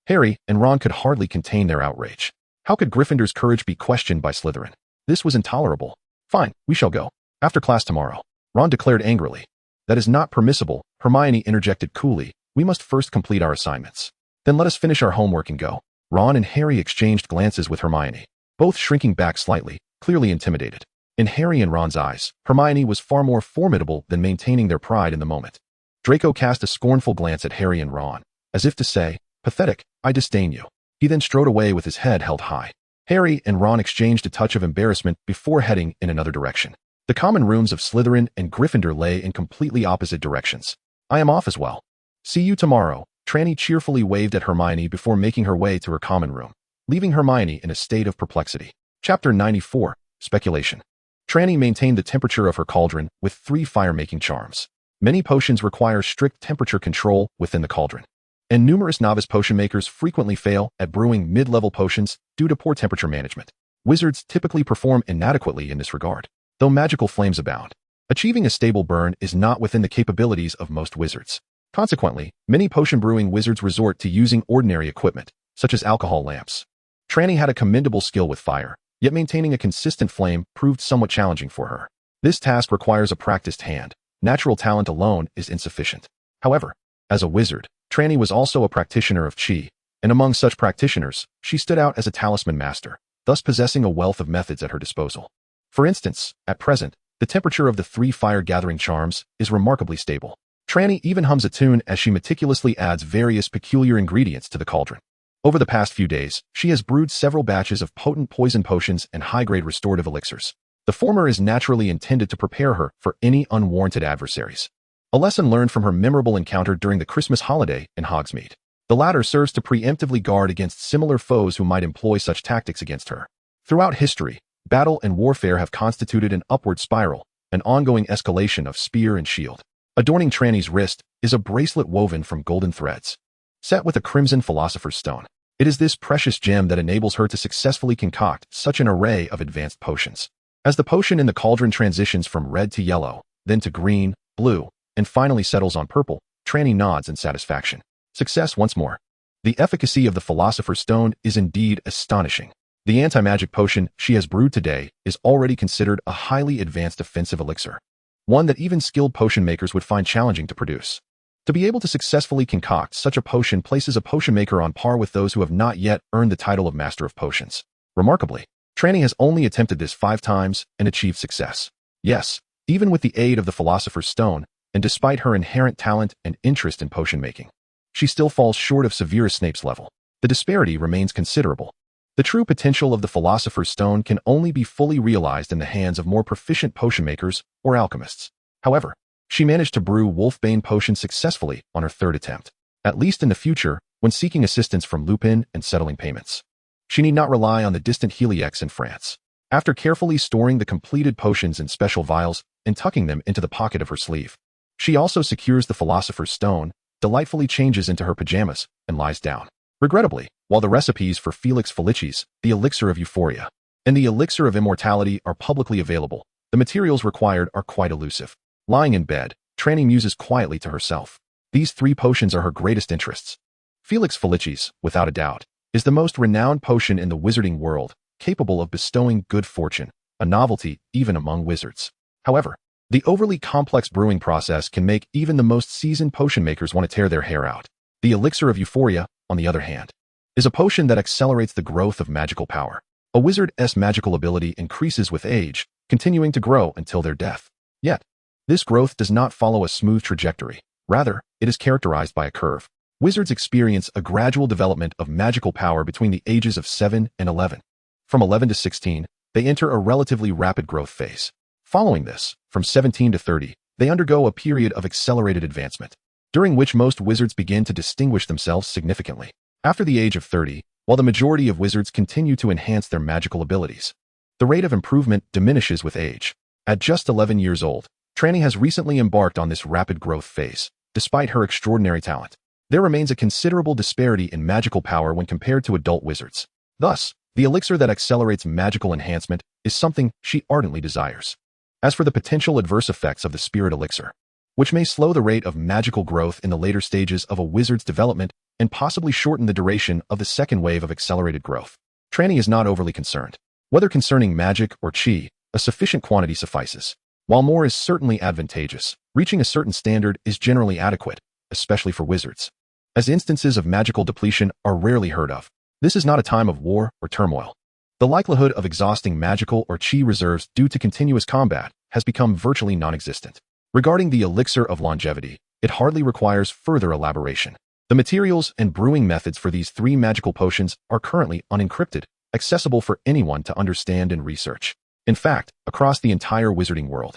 Harry and Ron could hardly contain their outrage. How could Gryffindor's courage be questioned by Slytherin? This was intolerable. Fine, we shall go. After class tomorrow, Ron declared angrily. That is not permissible, Hermione interjected coolly. We must first complete our assignments. Then let us finish our homework and go. Ron and Harry exchanged glances with Hermione, both shrinking back slightly, clearly intimidated. In Harry and Ron's eyes, Hermione was far more formidable than maintaining their pride in the moment. Draco cast a scornful glance at Harry and Ron, as if to say, pathetic, I disdain you. He then strode away with his head held high. Harry and Ron exchanged a touch of embarrassment before heading in another direction. The common rooms of Slytherin and Gryffindor lay in completely opposite directions. I am off as well. See you tomorrow, Trelawney cheerfully waved at Hermione before making her way to her common room, leaving Hermione in a state of perplexity. Chapter 94, Speculation. Trelawney maintained the temperature of her cauldron with 3 fire-making charms. Many potions require strict temperature control within the cauldron, and numerous novice potion makers frequently fail at brewing mid-level potions due to poor temperature management. Wizards typically perform inadequately in this regard, though magical flames abound. Achieving a stable burn is not within the capabilities of most wizards. Consequently, many potion brewing wizards resort to using ordinary equipment, such as alcohol lamps. Trelawney had a commendable skill with fire, yet maintaining a consistent flame proved somewhat challenging for her. This task requires a practiced hand. Natural talent alone is insufficient. However, as a wizard, Trelawney was also a practitioner of Qi, and among such practitioners, she stood out as a talisman master, thus possessing a wealth of methods at her disposal. For instance, at present, the temperature of the 3 fire-gathering charms is remarkably stable. Trelawney even hums a tune as she meticulously adds various peculiar ingredients to the cauldron. Over the past few days, she has brewed several batches of potent poison potions and high-grade restorative elixirs. The former is naturally intended to prepare her for any unwarranted adversaries. A lesson learned from her memorable encounter during the Christmas holiday in Hogsmeade. The latter serves to preemptively guard against similar foes who might employ such tactics against her. Throughout history, battle and warfare have constituted an upward spiral, an ongoing escalation of spear and shield. Adorning Trelawney's wrist is a bracelet woven from golden threads, set with a crimson philosopher's stone. It is this precious gem that enables her to successfully concoct such an array of advanced potions. As the potion in the cauldron transitions from red to yellow, then to green, blue, and finally settles on purple, Trelawney nods in satisfaction. Success once more. The efficacy of the Philosopher's Stone is indeed astonishing. The anti-magic potion she has brewed today is already considered a highly advanced offensive elixir, one that even skilled potion makers would find challenging to produce. To be able to successfully concoct such a potion places a potion maker on par with those who have not yet earned the title of Master of Potions. Remarkably, Trelawney has only attempted this 5 times and achieved success. Yes, even with the aid of the Philosopher's Stone, and despite her inherent talent and interest in potion making, she still falls short of Severus Snape's level. The disparity remains considerable. The true potential of the Philosopher's Stone can only be fully realized in the hands of more proficient potion makers or alchemists. However, she managed to brew Wolfbane potion successfully on her 3rd attempt. At least in the future, when seeking assistance from Lupin and settling payments, she need not rely on the distant Helix in France. After carefully storing the completed potions in special vials and tucking them into the pocket of her sleeve, she also secures the Philosopher's Stone, delightfully changes into her pajamas, and lies down. Regrettably, while the recipes for Felix Felicis, the elixir of euphoria, and the elixir of immortality are publicly available, the materials required are quite elusive. Lying in bed, Trelawney muses quietly to herself. These 3 potions are her greatest interests. Felix Felicis, without a doubt, is the most renowned potion in the wizarding world, capable of bestowing good fortune, a novelty even among wizards. However, the overly complex brewing process can make even the most seasoned potion makers want to tear their hair out. The elixir of euphoria, on the other hand, is a potion that accelerates the growth of magical power. A wizard's magical ability increases with age, continuing to grow until their death. Yet, this growth does not follow a smooth trajectory. Rather, it is characterized by a curve. Wizards experience a gradual development of magical power between the ages of 7 and 11. From 11 to 16, they enter a relatively rapid growth phase. Following this, from 17 to 30, they undergo a period of accelerated advancement, during which most wizards begin to distinguish themselves significantly. After the age of 30, while the majority of wizards continue to enhance their magical abilities, the rate of improvement diminishes with age. At just 11 years old, Trelawney has recently embarked on this rapid growth phase. Despite her extraordinary talent, there remains a considerable disparity in magical power when compared to adult wizards. Thus, the elixir that accelerates magical enhancement is something she ardently desires. As for the potential adverse effects of the spirit elixir, which may slow the rate of magical growth in the later stages of a wizard's development and possibly shorten the duration of the second wave of accelerated growth, Trelawney is not overly concerned. Whether concerning magic or chi, a sufficient quantity suffices. While more is certainly advantageous, reaching a certain standard is generally adequate, especially for wizards, as instances of magical depletion are rarely heard of. This is not a time of war or turmoil. The likelihood of exhausting magical or chi reserves due to continuous combat has become virtually non-existent. Regarding the elixir of longevity, it hardly requires further elaboration. The materials and brewing methods for these 3 magical potions are currently unencrypted, accessible for anyone to understand and research. In fact, across the entire wizarding world,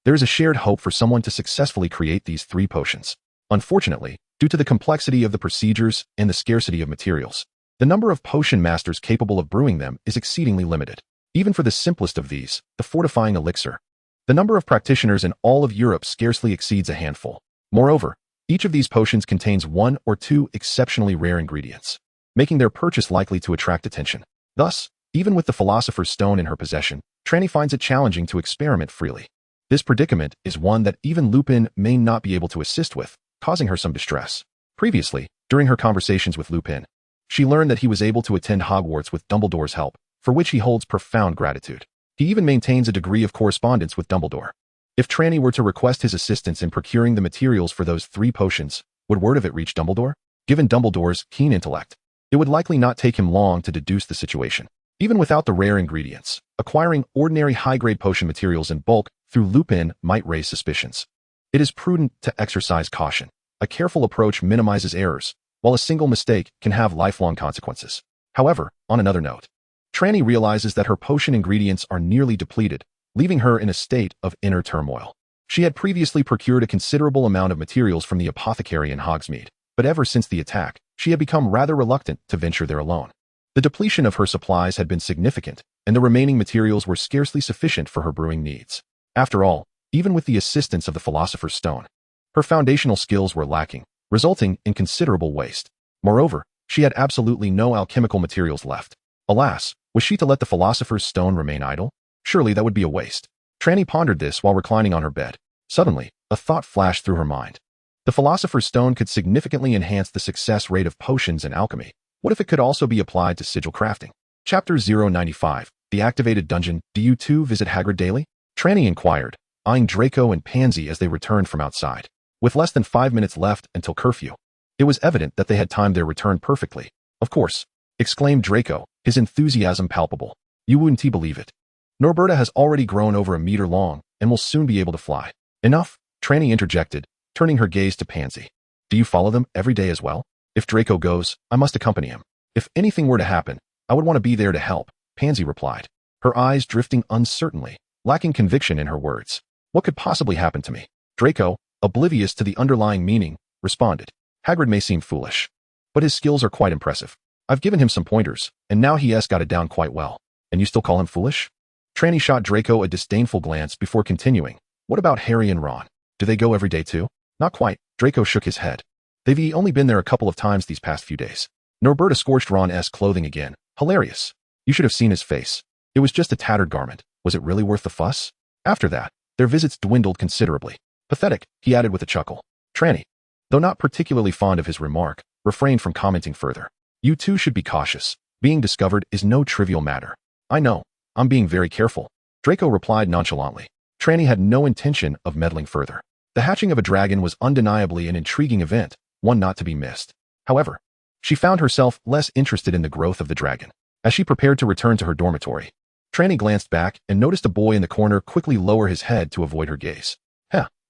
there is a shared hope for someone to successfully create these 3 potions. Unfortunately, due to the complexity of the procedures and the scarcity of materials, the number of potion masters capable of brewing them is exceedingly limited. Even for the simplest of these, the fortifying elixir, the number of practitioners in all of Europe scarcely exceeds a handful. Moreover, each of these potions contains 1 or 2 exceptionally rare ingredients, making their purchase likely to attract attention. Thus, even with the Philosopher's Stone in her possession, Trelawney finds it challenging to experiment freely. This predicament is one that even Lupin may not be able to assist with, causing her some distress. Previously, during her conversations with Lupin, she learned that he was able to attend Hogwarts with Dumbledore's help, for which he holds profound gratitude. He even maintains a degree of correspondence with Dumbledore. If Trelawney were to request his assistance in procuring the materials for those 3 potions, would word of it reach Dumbledore? Given Dumbledore's keen intellect, it would likely not take him long to deduce the situation. Even without the rare ingredients, acquiring ordinary high-grade potion materials in bulk through Lupin might raise suspicions. It is prudent to exercise caution. A careful approach minimizes errors, while a single mistake can have lifelong consequences. However, on another note, Trelawney realizes that her potion ingredients are nearly depleted, leaving her in a state of inner turmoil. She had previously procured a considerable amount of materials from the apothecary in Hogsmeade, but ever since the attack, she had become rather reluctant to venture there alone. The depletion of her supplies had been significant, and the remaining materials were scarcely sufficient for her brewing needs. After all, even with the assistance of the Philosopher's Stone, her foundational skills were lacking, resulting in considerable waste. Moreover, she had absolutely no alchemical materials left. Alas, was she to let the Philosopher's Stone remain idle? Surely that would be a waste. Trelawney pondered this while reclining on her bed. Suddenly, a thought flashed through her mind. The Philosopher's Stone could significantly enhance the success rate of potions and alchemy. What if it could also be applied to sigil crafting? Chapter 095, The Activated Dungeon. Do you too visit Hagrid daily? Trelawney inquired, eyeing Draco and Pansy as they returned from outside. With less than 5 minutes left until curfew, it was evident that they had timed their return perfectly. Of course, exclaimed Draco, his enthusiasm palpable. You wouldn't believe it. Norberta has already grown over 1 meter long and will soon be able to fly. Enough, Trelawney interjected, turning her gaze to Pansy. Do you follow them every day as well? If Draco goes, I must accompany him. If anything were to happen, I would want to be there to help, Pansy replied, her eyes drifting uncertainly, lacking conviction in her words. What could possibly happen to me? Draco, oblivious to the underlying meaning, responded. Hagrid may seem foolish, but his skills are quite impressive. I've given him some pointers, and now he has got it down quite well. And you still call him foolish? Trelawney shot Draco a disdainful glance before continuing. What about Harry and Ron? Do they go every day too? Not quite, Draco shook his head. They've only been there a couple of times these past few days. Norberta scorched Ron's clothing again. Hilarious. You should have seen his face. It was just a tattered garment. Was it really worth the fuss? After that, their visits dwindled considerably. Pathetic, he added with a chuckle. Trelawney, though not particularly fond of his remark, refrained from commenting further. You too should be cautious. Being discovered is no trivial matter. I know. I'm being very careful, Draco replied nonchalantly. Trelawney had no intention of meddling further. The hatching of a dragon was undeniably an intriguing event, one not to be missed. However, She found herself less interested in the growth of the dragon. As she prepared to return to her dormitory, Trelawney glanced back and noticed a boy in the corner quickly lower his head to avoid her gaze.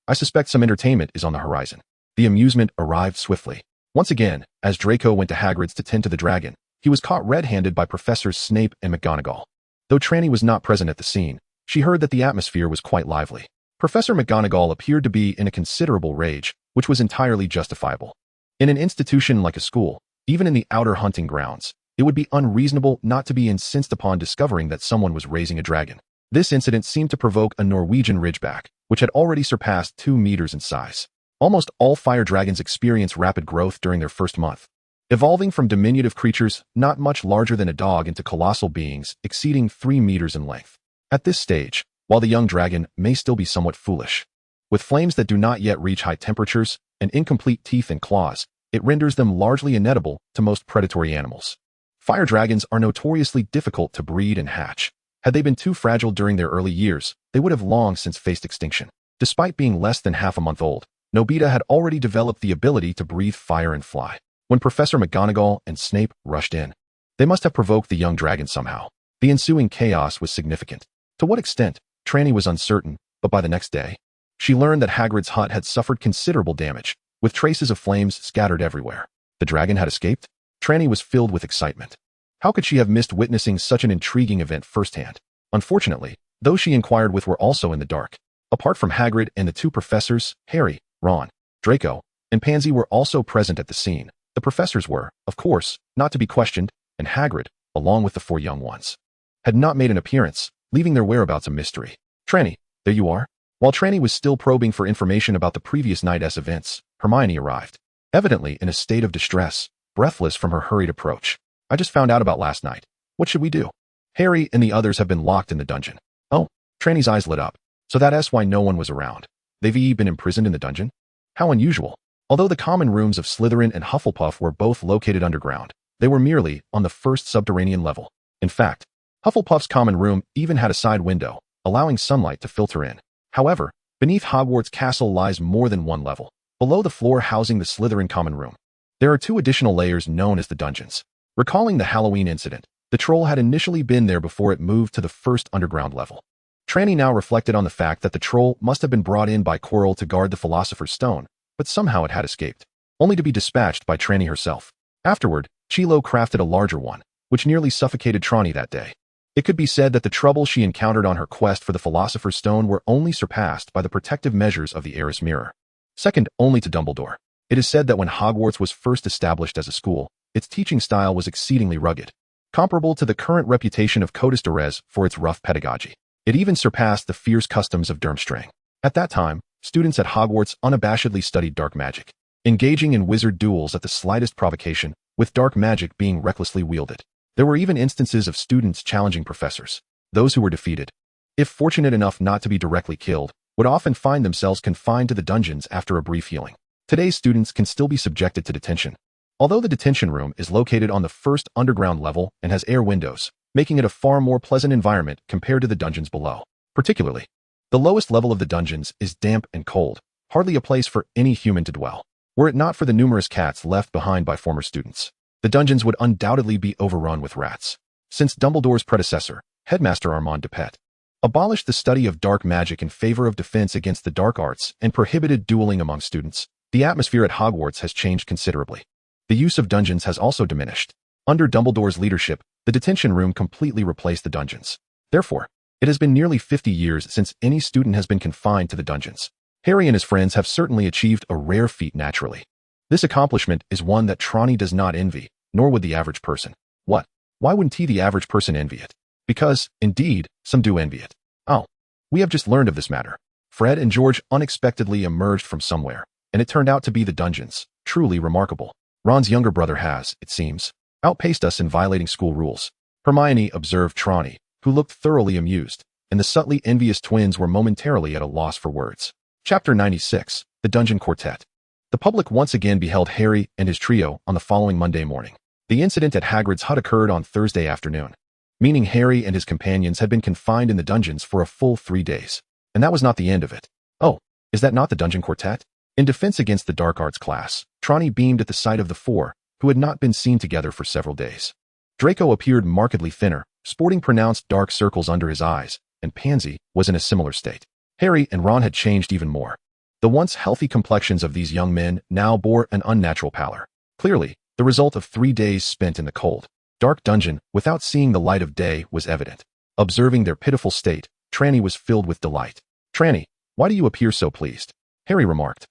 I suspect some entertainment is on the horizon. The amusement arrived swiftly. Once again, as Draco went to Hagrid's to tend to the dragon, he was caught red-handed by Professors Snape and McGonagall. Though Trelawney was not present at the scene, she heard that the atmosphere was quite lively. Professor McGonagall appeared to be in a considerable rage, which was entirely justifiable. In an institution like a school, even in the outer hunting grounds, it would be unreasonable not to be incensed upon discovering that someone was raising a dragon. This incident seemed to provoke a Norwegian ridgeback, which had already surpassed 2 meters in size. Almost all fire dragons experience rapid growth during their first month, evolving from diminutive creatures not much larger than a dog into colossal beings exceeding 3 meters in length. At this stage, while the young dragon may still be somewhat foolish, with flames that do not yet reach high temperatures and incomplete teeth and claws, it renders them largely inedible to most predatory animals. Fire dragons are notoriously difficult to breed and hatch. Had they been too fragile during their early years, they would have long since faced extinction. Despite being less than half a month old, Nobita had already developed the ability to breathe fire and fly. When Professor McGonagall and Snape rushed in, they must have provoked the young dragon somehow. The ensuing chaos was significant. To what extent, Trelawney was uncertain, but by the next day, she learned that Hagrid's hut had suffered considerable damage, with traces of flames scattered everywhere. The dragon had escaped? Trelawney was filled with excitement. How could she have missed witnessing such an intriguing event firsthand? Unfortunately, those she inquired with were also in the dark. Apart from Hagrid and the 2 professors, Harry, Ron, Draco, and Pansy were also present at the scene. The professors were, of course, not to be questioned, and Hagrid, along with the 4 young ones, had not made an appearance, leaving their whereabouts a mystery. Trelawney, there you are. While Trelawney was still probing for information about the previous night's events, Hermione arrived, evidently in a state of distress, breathless from her hurried approach. I just found out about last night. What should we do? Harry and the others have been locked in the dungeon. Oh, Trelawney's eyes lit up. So that's why no one was around. They've been imprisoned in the dungeon? How unusual. Although the common rooms of Slytherin and Hufflepuff were both located underground, they were merely on the first subterranean level. In fact, Hufflepuff's common room even had a side window, allowing sunlight to filter in. However, beneath Hogwarts Castle lies more than one level. Below the floor housing the Slytherin common room, there are 2 additional layers known as the dungeons. Recalling the Halloween incident, the troll had initially been there before it moved to the first underground level. Trelawney now reflected on the fact that the troll must have been brought in by Quirrell to guard the Philosopher's Stone, but somehow it had escaped, only to be dispatched by Trelawney herself. Afterward, Chilo crafted a larger one, which nearly suffocated Trelawney that day. It could be said that the trouble she encountered on her quest for the Philosopher's Stone were only surpassed by the protective measures of the Heiress Mirror. Second only to Dumbledore. It is said that when Hogwarts was first established as a school, its teaching style was exceedingly rugged, comparable to the current reputation of Cotis Dorez for its rough pedagogy. It even surpassed the fierce customs of Durmstrang. At that time, students at Hogwarts unabashedly studied dark magic, engaging in wizard duels at the slightest provocation, with dark magic being recklessly wielded. There were even instances of students challenging professors. Those who were defeated, if fortunate enough not to be directly killed, would often find themselves confined to the dungeons after a brief healing. Today's students can still be subjected to detention. Although the detention room is located on the first underground level and has air windows, making it a far more pleasant environment compared to the dungeons below. Particularly, the lowest level of the dungeons is damp and cold, hardly a place for any human to dwell. Were it not for the numerous cats left behind by former students, the dungeons would undoubtedly be overrun with rats. Since Dumbledore's predecessor, Headmaster Armand Dupet, abolished the study of dark magic in favor of defense against the dark arts and prohibited dueling among students, the atmosphere at Hogwarts has changed considerably. The use of dungeons has also diminished. Under Dumbledore's leadership, the detention room completely replaced the dungeons. Therefore, it has been nearly 50 years since any student has been confined to the dungeons. Harry and his friends have certainly achieved a rare feat naturally. This accomplishment is one that Trelawney does not envy, nor would the average person. What? Why wouldn't the average person envy it? Because, indeed, some do envy it. Oh, we have just learned of this matter. Fred and George unexpectedly emerged from somewhere, and it turned out to be the dungeons. Truly remarkable. Ron's younger brother has, it seems, outpaced us in violating school rules. Hermione observed Trelawney, who looked thoroughly amused, and the subtly envious twins were momentarily at a loss for words. Chapter 96, The Dungeon Quartet. The public once again beheld Harry and his trio on the following Monday morning. The incident at Hagrid's hut occurred on Thursday afternoon, meaning Harry and his companions had been confined in the dungeons for a full 3 days. And that was not the end of it. Oh, is that not the Dungeon Quartet? In defense against the Dark Arts class, Trelawney beamed at the sight of the 4, who had not been seen together for several days. Draco appeared markedly thinner, sporting pronounced dark circles under his eyes, and Pansy was in a similar state. Harry and Ron had changed even more. The once healthy complexions of these young men now bore an unnatural pallor. Clearly, the result of 3 days spent in the cold, dark dungeon without seeing the light of day was evident. Observing their pitiful state, Trelawney was filled with delight. "Trelawney, why do you appear so pleased?" Harry remarked,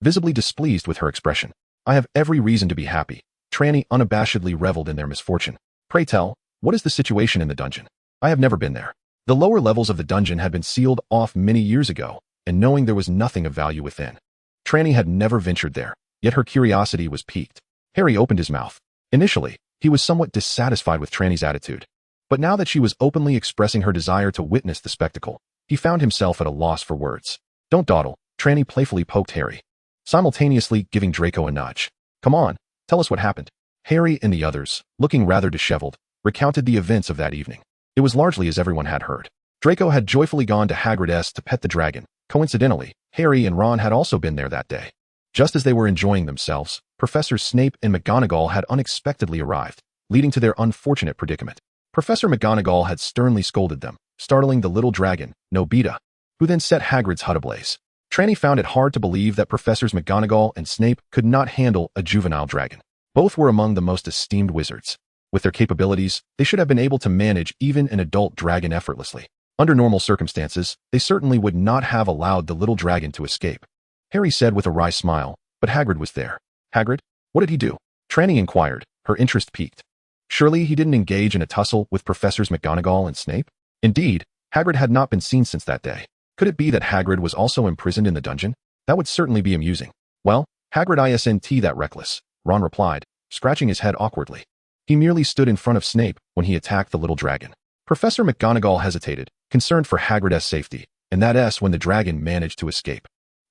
visibly displeased with her expression. "I have every reason to be happy." Trelawney unabashedly reveled in their misfortune. "Pray tell, what is the situation in the dungeon? I have never been there." The lower levels of the dungeon had been sealed off many years ago, and knowing there was nothing of value within, Trelawney had never ventured there, yet her curiosity was piqued. Harry opened his mouth. Initially, he was somewhat dissatisfied with Trelawney's attitude, but now that she was openly expressing her desire to witness the spectacle, he found himself at a loss for words. "Don't dawdle," Trelawney playfully poked Harry, simultaneously giving Draco a nudge. "Come on, tell us what happened." Harry and the others, looking rather disheveled, recounted the events of that evening. It was largely as everyone had heard. Draco had joyfully gone to Hagrid's to pet the dragon. Coincidentally, Harry and Ron had also been there that day. Just as they were enjoying themselves, Professors Snape and McGonagall had unexpectedly arrived, leading to their unfortunate predicament. Professor McGonagall had sternly scolded them, startling the little dragon, Nobita, who then set Hagrid's hut ablaze. Trelawney found it hard to believe that Professors McGonagall and Snape could not handle a juvenile dragon. Both were among the most esteemed wizards. With their capabilities, they should have been able to manage even an adult dragon effortlessly. Under normal circumstances, they certainly would not have allowed the little dragon to escape. Harry said with a wry smile, but Hagrid was there. "Hagrid? What did he do?" Trelawney inquired, her interest piqued. Surely he didn't engage in a tussle with Professors McGonagall and Snape? Indeed, Hagrid had not been seen since that day. Could it be that Hagrid was also imprisoned in the dungeon? That would certainly be amusing. "Well, Hagrid isn't that reckless," Ron replied, scratching his head awkwardly. "He merely stood in front of Snape when he attacked the little dragon." Professor McGonagall hesitated, concerned for Hagrid's safety, and that's when the dragon managed to escape.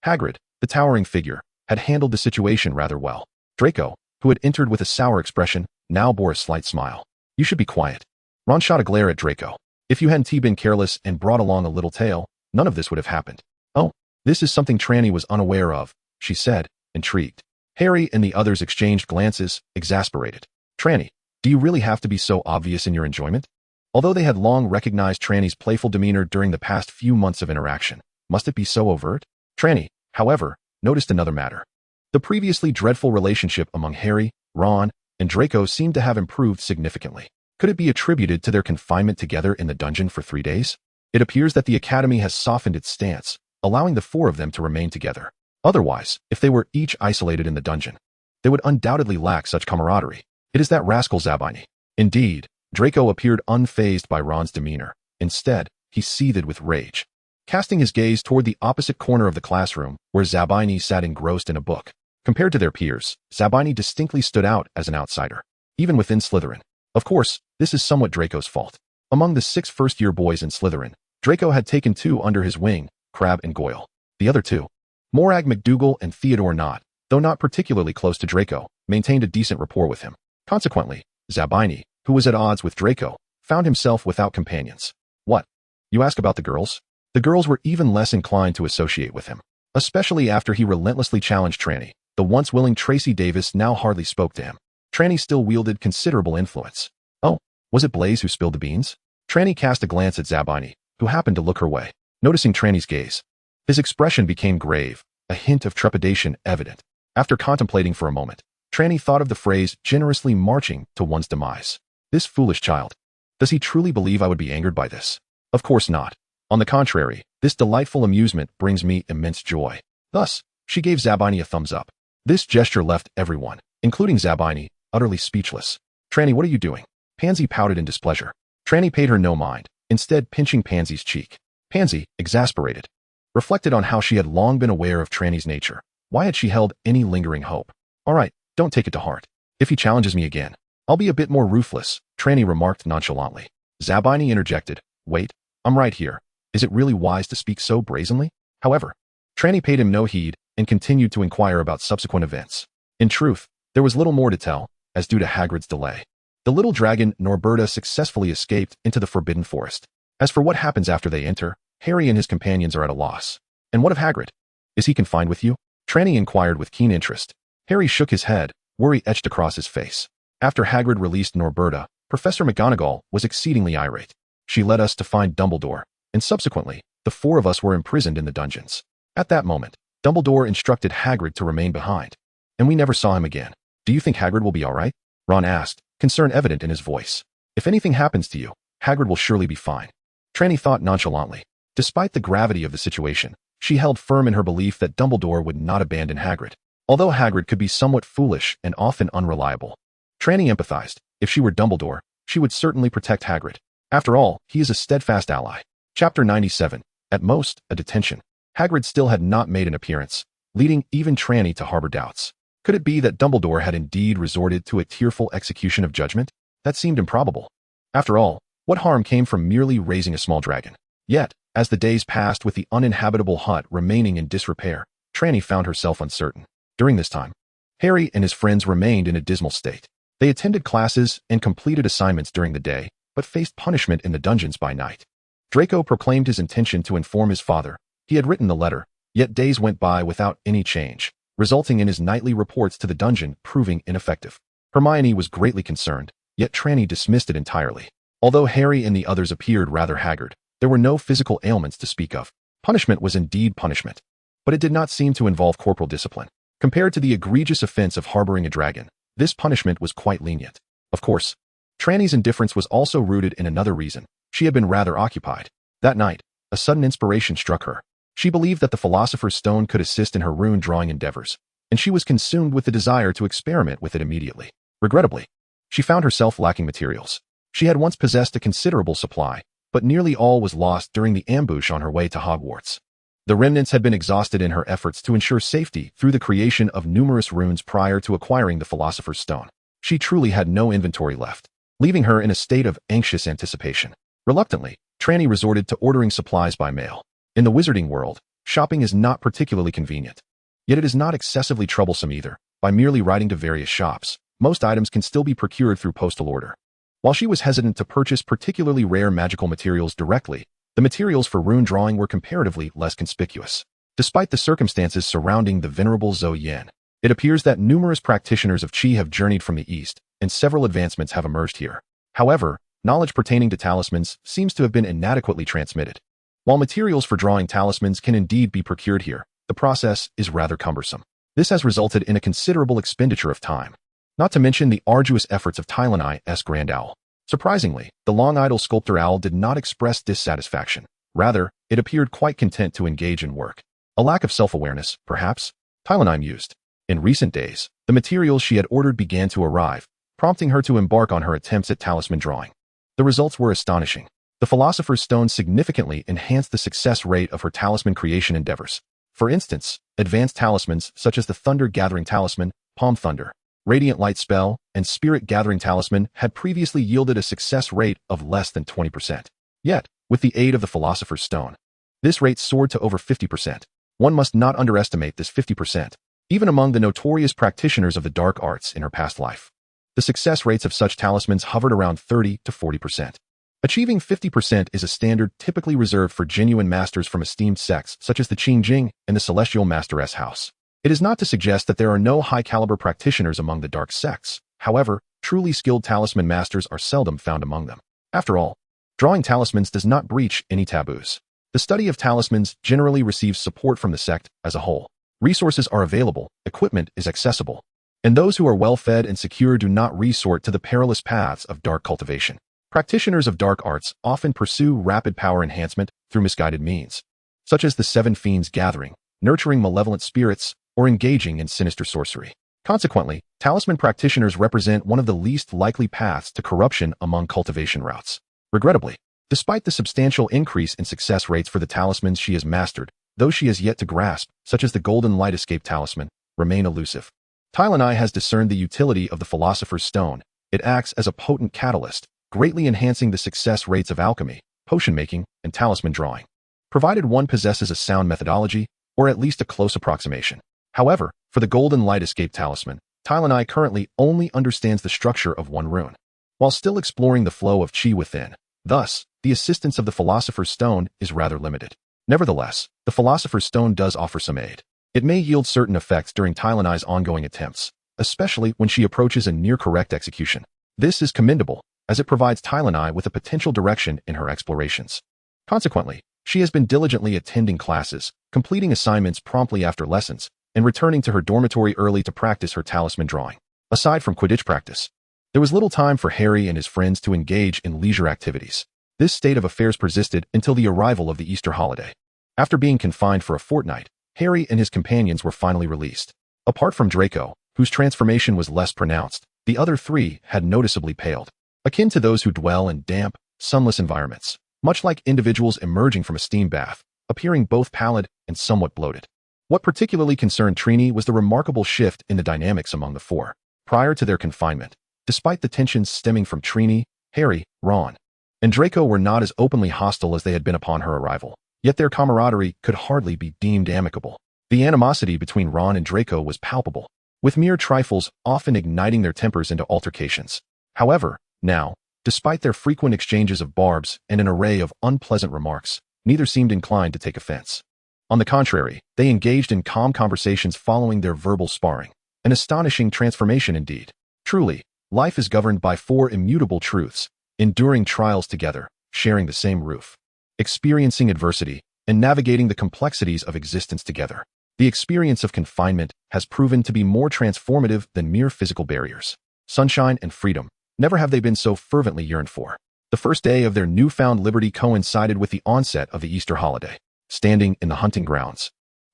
Hagrid, the towering figure, had handled the situation rather well. Draco, who had entered with a sour expression, now bore a slight smile. "You should be quiet." Ron shot a glare at Draco. "If you hadn't been careless and brought along a little tail, none of this would have happened." "Oh, this is something Trelawney was unaware of," she said, intrigued. Harry and the others exchanged glances, exasperated. "Trelawney, do you really have to be so obvious in your enjoyment?" Although they had long recognized Trelawney's playful demeanor during the past few months of interaction, must it be so overt? Trelawney, however, noticed another matter. The previously dreadful relationship among Harry, Ron, and Draco seemed to have improved significantly. Could it be attributed to their confinement together in the dungeon for 3 days? It appears that the Academy has softened its stance, allowing the 4 of them to remain together. Otherwise, if they were each isolated in the dungeon, they would undoubtedly lack such camaraderie. It is that rascal Zabini. Indeed, Draco appeared unfazed by Ron's demeanor. Instead, he seethed with rage. Casting his gaze toward the opposite corner of the classroom, where Zabini sat engrossed in a book. Compared to their peers, Zabini distinctly stood out as an outsider, even within Slytherin. Of course, this is somewhat Draco's fault. Among the 6 first-year boys in Slytherin, Draco had taken 2 under his wing, Crabbe and Goyle. The other 2, Morag McDougal and Theodore Nott, though not particularly close to Draco, maintained a decent rapport with him. Consequently, Zabini, who was at odds with Draco, found himself without companions. "What? You ask about the girls?" The girls were even less inclined to associate with him, especially after he relentlessly challenged Trelawney. The once willing Tracy Davis now hardly spoke to him. Trelawney still wielded considerable influence. "Oh, was it Blaise who spilled the beans?" Trelawney cast a glance at Zabini, who happened to look her way. Noticing Trelawney's gaze, his expression became grave, a hint of trepidation evident. After contemplating for a moment, Trelawney thought of the phrase generously marching to one's demise. This foolish child. Does he truly believe I would be angered by this? Of course not. On the contrary, this delightful amusement brings me immense joy. Thus, she gave Zabini a thumbs up. This gesture left everyone, including Zabini, utterly speechless. "Trelawney, what are you doing?" Pansy pouted in displeasure. Trelawney paid her no mind, instead pinching Pansy's cheek. Pansy, exasperated, reflected on how she had long been aware of Trelawney's nature. Why had she held any lingering hope? "All right, don't take it to heart. If he challenges me again, I'll be a bit more ruthless," Trelawney remarked nonchalantly. Zabini interjected, "Wait, I'm right here. Is it really wise to speak so brazenly?" However, Trelawney paid him no heed and continued to inquire about subsequent events. In truth, there was little more to tell, as due to Hagrid's delay. The little dragon Norberta successfully escaped into the Forbidden Forest. As for what happens after they enter, Harry and his companions are at a loss. "And what of Hagrid? Is he confined with you?" Trelawney inquired with keen interest. Harry shook his head, Worry etched across his face. After Hagrid released Norberta, Professor McGonagall was exceedingly irate. She led us to find Dumbledore, and subsequently, the four of us were imprisoned in the dungeons. At that moment, Dumbledore instructed Hagrid to remain behind, and we never saw him again. Do you think Hagrid will be all right? Ron asked, concern evident in his voice. If anything happens to you, Hagrid will surely be fine. Trelawney thought nonchalantly. Despite the gravity of the situation, she held firm in her belief that Dumbledore would not abandon Hagrid. Although Hagrid could be somewhat foolish and often unreliable, Trelawney empathized. If she were Dumbledore, she would certainly protect Hagrid. After all, he is a steadfast ally. Chapter 97. At most, a detention. Hagrid still had not made an appearance, leading even Trelawney to harbor doubts. Could it be that Dumbledore had indeed resorted to a tearful execution of judgment? That seemed improbable. After all, what harm came from merely raising a small dragon? Yet, as the days passed with the uninhabitable hut remaining in disrepair, Trelawney found herself uncertain. During this time, Harry and his friends remained in a dismal state. They attended classes and completed assignments during the day, but faced punishment in the dungeons by night. Draco proclaimed his intention to inform his father. He had written the letter, yet days went by without any change, resulting in his nightly reports to the dungeon proving ineffective. Hermione was greatly concerned, yet Trelawney dismissed it entirely. Although Harry and the others appeared rather haggard, there were no physical ailments to speak of. Punishment was indeed punishment, but it did not seem to involve corporal discipline. Compared to the egregious offense of harboring a dragon, this punishment was quite lenient. Of course, Trelawney's indifference was also rooted in another reason. She had been rather occupied. That night, a sudden inspiration struck her. She believed that the Philosopher's Stone could assist in her rune-drawing endeavors, and she was consumed with the desire to experiment with it immediately. Regrettably, she found herself lacking materials. She had once possessed a considerable supply, but nearly all was lost during the ambush on her way to Hogwarts. The remnants had been exhausted in her efforts to ensure safety through the creation of numerous runes prior to acquiring the Philosopher's Stone. She truly had no inventory left, leaving her in a state of anxious anticipation. Reluctantly, Trelawney resorted to ordering supplies by mail. In the Wizarding World, shopping is not particularly convenient. Yet it is not excessively troublesome either. By merely writing to various shops, most items can still be procured through postal order. While she was hesitant to purchase particularly rare magical materials directly, the materials for rune drawing were comparatively less conspicuous. Despite the circumstances surrounding the venerable Zhou Yan, it appears that numerous practitioners of Qi have journeyed from the East, and several advancements have emerged here. However, knowledge pertaining to talismans seems to have been inadequately transmitted. While materials for drawing talismans can indeed be procured here, the process is rather cumbersome. This has resulted in a considerable expenditure of time, not to mention the arduous efforts of Trelawney's Grand Owl. Surprisingly, the long-idle sculptor owl did not express dissatisfaction. Rather, it appeared quite content to engage in work. A lack of self-awareness, perhaps? Trelawney mused. In recent days, the materials she had ordered began to arrive, prompting her to embark on her attempts at talisman drawing. The results were astonishing. The Philosopher's Stone significantly enhanced the success rate of her talisman creation endeavors. For instance, advanced talismans such as the Thunder Gathering Talisman, Palm Thunder, Radiant Light Spell, and Spirit Gathering Talisman had previously yielded a success rate of less than 20%. Yet, with the aid of the Philosopher's Stone, this rate soared to over 50%. One must not underestimate this 50%, even among the notorious practitioners of the dark arts in her past life. The success rates of such talismans hovered around 30 to 40%. Achieving 50% is a standard typically reserved for genuine masters from esteemed sects such as the Qing Jing and the Celestial Masteress House. It is not to suggest that there are no high-caliber practitioners among the dark sects. However, truly skilled talisman masters are seldom found among them. After all, drawing talismans does not breach any taboos. The study of talismans generally receives support from the sect as a whole. Resources are available, equipment is accessible, and those who are well-fed and secure do not resort to the perilous paths of dark cultivation. Practitioners of dark arts often pursue rapid power enhancement through misguided means, such as the Seven Fiends gathering, nurturing malevolent spirits, or engaging in sinister sorcery. Consequently, talisman practitioners represent one of the least likely paths to corruption among cultivation routes. Regrettably, despite the substantial increase in success rates for the talismans she has mastered, those she has yet to grasp, such as the Golden Light Escape Talisman, remain elusive. Trelawney has discerned the utility of the Philosopher's Stone. It acts as a potent catalyst, greatly enhancing the success rates of alchemy, potion-making, and talisman drawing, provided one possesses a sound methodology, or at least a close approximation. However, for the Golden Light Escape Talisman, Trelawney currently only understands the structure of one rune, while still exploring the flow of Qi within. Thus, the assistance of the Philosopher's Stone is rather limited. Nevertheless, the Philosopher's Stone does offer some aid. It may yield certain effects during Trelawney's ongoing attempts, especially when she approaches a near-correct execution. This is commendable, as it provides Trelawney with a potential direction in her explorations. Consequently, she has been diligently attending classes, completing assignments promptly after lessons, and returning to her dormitory early to practice her talisman drawing. Aside from Quidditch practice, there was little time for Harry and his friends to engage in leisure activities. This state of affairs persisted until the arrival of the Easter holiday. After being confined for a fortnight, Harry and his companions were finally released. Apart from Draco, whose transformation was less pronounced, the other three had noticeably paled, akin to those who dwell in damp, sunless environments, much like individuals emerging from a steam bath, appearing both pallid and somewhat bloated. What particularly concerned Trini was the remarkable shift in the dynamics among the four. Prior to their confinement, despite the tensions stemming from Trini, Harry, Ron, and Draco were not as openly hostile as they had been upon her arrival, yet their camaraderie could hardly be deemed amicable. The animosity between Ron and Draco was palpable, with mere trifles often igniting their tempers into altercations. However, now, despite their frequent exchanges of barbs and an array of unpleasant remarks, neither seemed inclined to take offense. On the contrary, they engaged in calm conversations following their verbal sparring, an astonishing transformation indeed. Truly, life is governed by four immutable truths: enduring trials together, sharing the same roof, experiencing adversity, and navigating the complexities of existence together. The experience of confinement has proven to be more transformative than mere physical barriers. Sunshine and freedom, never have they been so fervently yearned for. The first day of their newfound liberty coincided with the onset of the Easter holiday. Standing in the hunting grounds,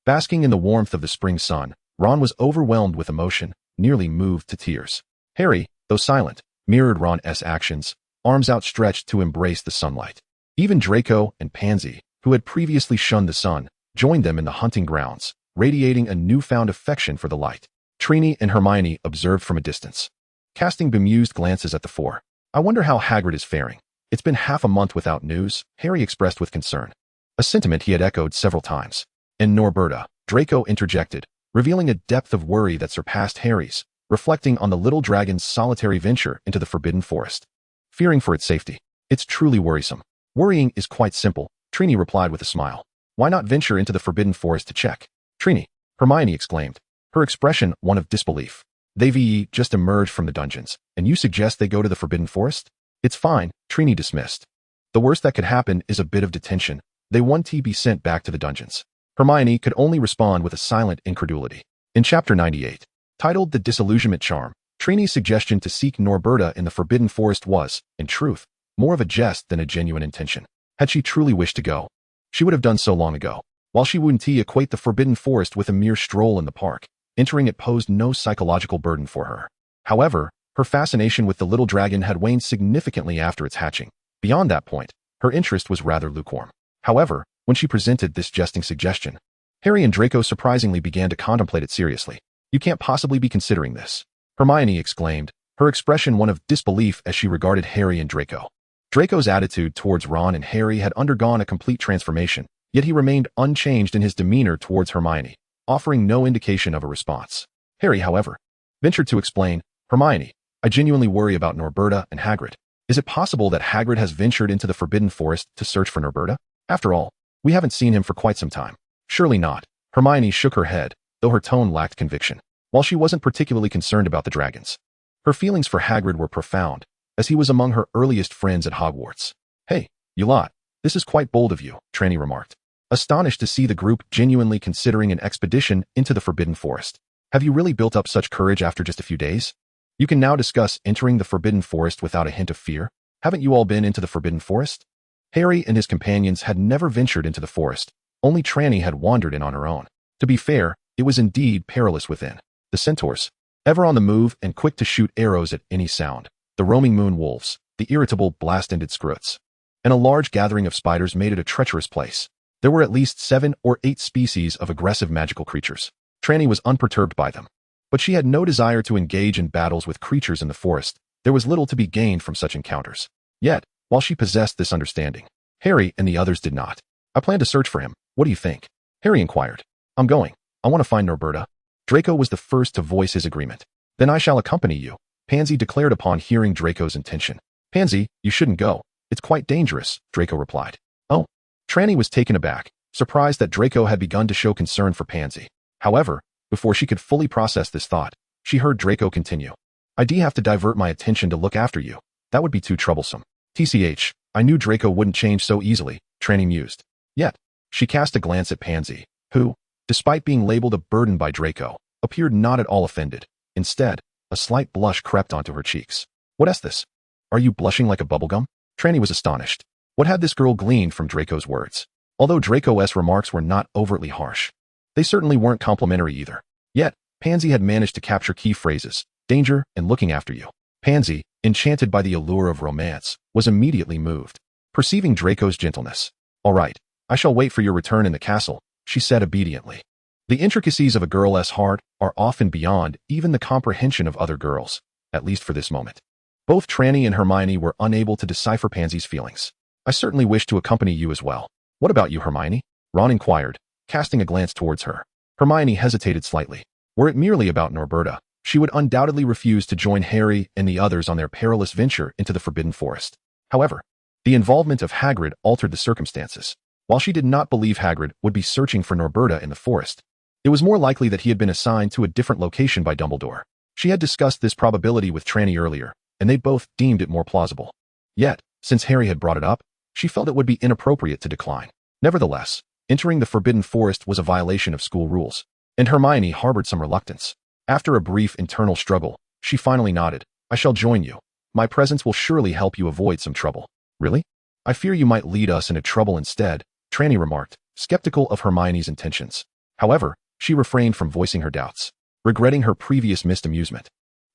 basking in the warmth of the spring sun, Ron was overwhelmed with emotion, nearly moved to tears. Harry, though silent, mirrored Ron's actions, arms outstretched to embrace the sunlight. Even Draco and Pansy, who had previously shunned the sun, joined them in the hunting grounds, radiating a newfound affection for the light. Trini and Hermione observed from a distance, casting bemused glances at the four. "I wonder how Hagrid is faring. It's been half a month without news," Harry expressed with concern, a sentiment he had echoed several times. "And Norberta," Draco interjected, revealing a depth of worry that surpassed Harry's, reflecting on the little dragon's solitary venture into the Forbidden Forest, fearing for its safety. "It's truly worrisome." "Worrying is quite simple," Trini replied with a smile. "Why not venture into the Forbidden Forest to check?" "Trini," Hermione exclaimed, her expression one of disbelief. "They've just emerged from the dungeons, and you suggest they go to the Forbidden Forest?" "It's fine," Trini dismissed. "The worst that could happen is a bit of detention. They want to be sent back to the dungeons." Hermione could only respond with a silent incredulity. In Chapter 98, titled The Disillusionment Charm, Trini's suggestion to seek Norberta in the Forbidden Forest was, in truth, more of a jest than a genuine intention. Had she truly wished to go, she would have done so long ago. While she wouldn't equate the Forbidden Forest with a mere stroll in the park, entering it posed no psychological burden for her. However, her fascination with the little dragon had waned significantly after its hatching. Beyond that point, her interest was rather lukewarm. However, when she presented this jesting suggestion, Harry and Draco surprisingly began to contemplate it seriously. "You can't possibly be considering this," Hermione exclaimed, her expression one of disbelief as she regarded Harry and Draco. Draco's attitude towards Ron and Harry had undergone a complete transformation, yet he remained unchanged in his demeanor towards Hermione, offering no indication of a response. Harry, however, ventured to explain, "Hermione, I genuinely worry about Norberta and Hagrid. Is it possible that Hagrid has ventured into the Forbidden Forest to search for Norberta? After all, we haven't seen him for quite some time." "Surely not." Hermione shook her head, though her tone lacked conviction. While she wasn't particularly concerned about the dragons, her feelings for Hagrid were profound, as he was among her earliest friends at Hogwarts. "Hey, you lot, this is quite bold of you," Trelawney remarked, astonished to see the group genuinely considering an expedition into the Forbidden Forest. "Have you really built up such courage after just a few days? You can now discuss entering the Forbidden Forest without a hint of fear? Haven't you all been into the Forbidden Forest?" Harry and his companions had never ventured into the forest. Only Trelawney had wandered in on her own. To be fair, it was indeed perilous within. The centaurs, ever on the move and quick to shoot arrows at any sound, the roaming moon wolves, the irritable blast-ended scroots, and a large gathering of spiders made it a treacherous place. There were at least 7 or 8 species of aggressive magical creatures. Trelawney was unperturbed by them, but she had no desire to engage in battles with creatures in the forest. There was little to be gained from such encounters. Yet, while she possessed this understanding, Harry and the others did not. "I plan to search for him. What do you think?" Harry inquired. "I'm going. I want to find Norberta." Draco was the first to voice his agreement. "Then I shall accompany you," Pansy declared upon hearing Draco's intention. "Pansy, you shouldn't go. It's quite dangerous," Draco replied. "Oh." Trelawney was taken aback, surprised that Draco had begun to show concern for Pansy. However, before she could fully process this thought, she heard Draco continue. I'd have to divert my attention to look after you. That would be too troublesome. TCH, I knew Draco wouldn't change so easily, Trelawney mused. Yet, she cast a glance at Pansy, who, despite being labeled a burden by Draco, appeared not at all offended. Instead, a slight blush crept onto her cheeks. What's this? Are you blushing like a bubblegum? Trelawney was astonished. What had this girl gleaned from Draco's words? Although Draco's remarks were not overtly harsh, they certainly weren't complimentary either. Yet, Pansy had managed to capture key phrases, danger and looking after you. Pansy, enchanted by the allure of romance, was immediately moved, perceiving Draco's gentleness. All right, I shall wait for your return in the castle, she said obediently. The intricacies of a girl's heart are often beyond even the comprehension of other girls, at least for this moment. Both Trelawney and Hermione were unable to decipher Pansy's feelings. I certainly wish to accompany you as well. What about you, Hermione? Ron inquired, casting a glance towards her. Hermione hesitated slightly. Were it merely about Norberta, she would undoubtedly refuse to join Harry and the others on their perilous venture into the Forbidden Forest. However, the involvement of Hagrid altered the circumstances. While she did not believe Hagrid would be searching for Norberta in the forest, it was more likely that he had been assigned to a different location by Dumbledore. She had discussed this probability with Trelawney earlier, and they both deemed it more plausible. Yet, since Harry had brought it up, she felt it would be inappropriate to decline. Nevertheless, entering the Forbidden Forest was a violation of school rules, and Hermione harbored some reluctance. After a brief internal struggle, she finally nodded. I shall join you. My presence will surely help you avoid some trouble. Really? I fear you might lead us into trouble instead, Trelawney remarked, skeptical of Hermione's intentions. However, she refrained from voicing her doubts, regretting her previous missed amusement.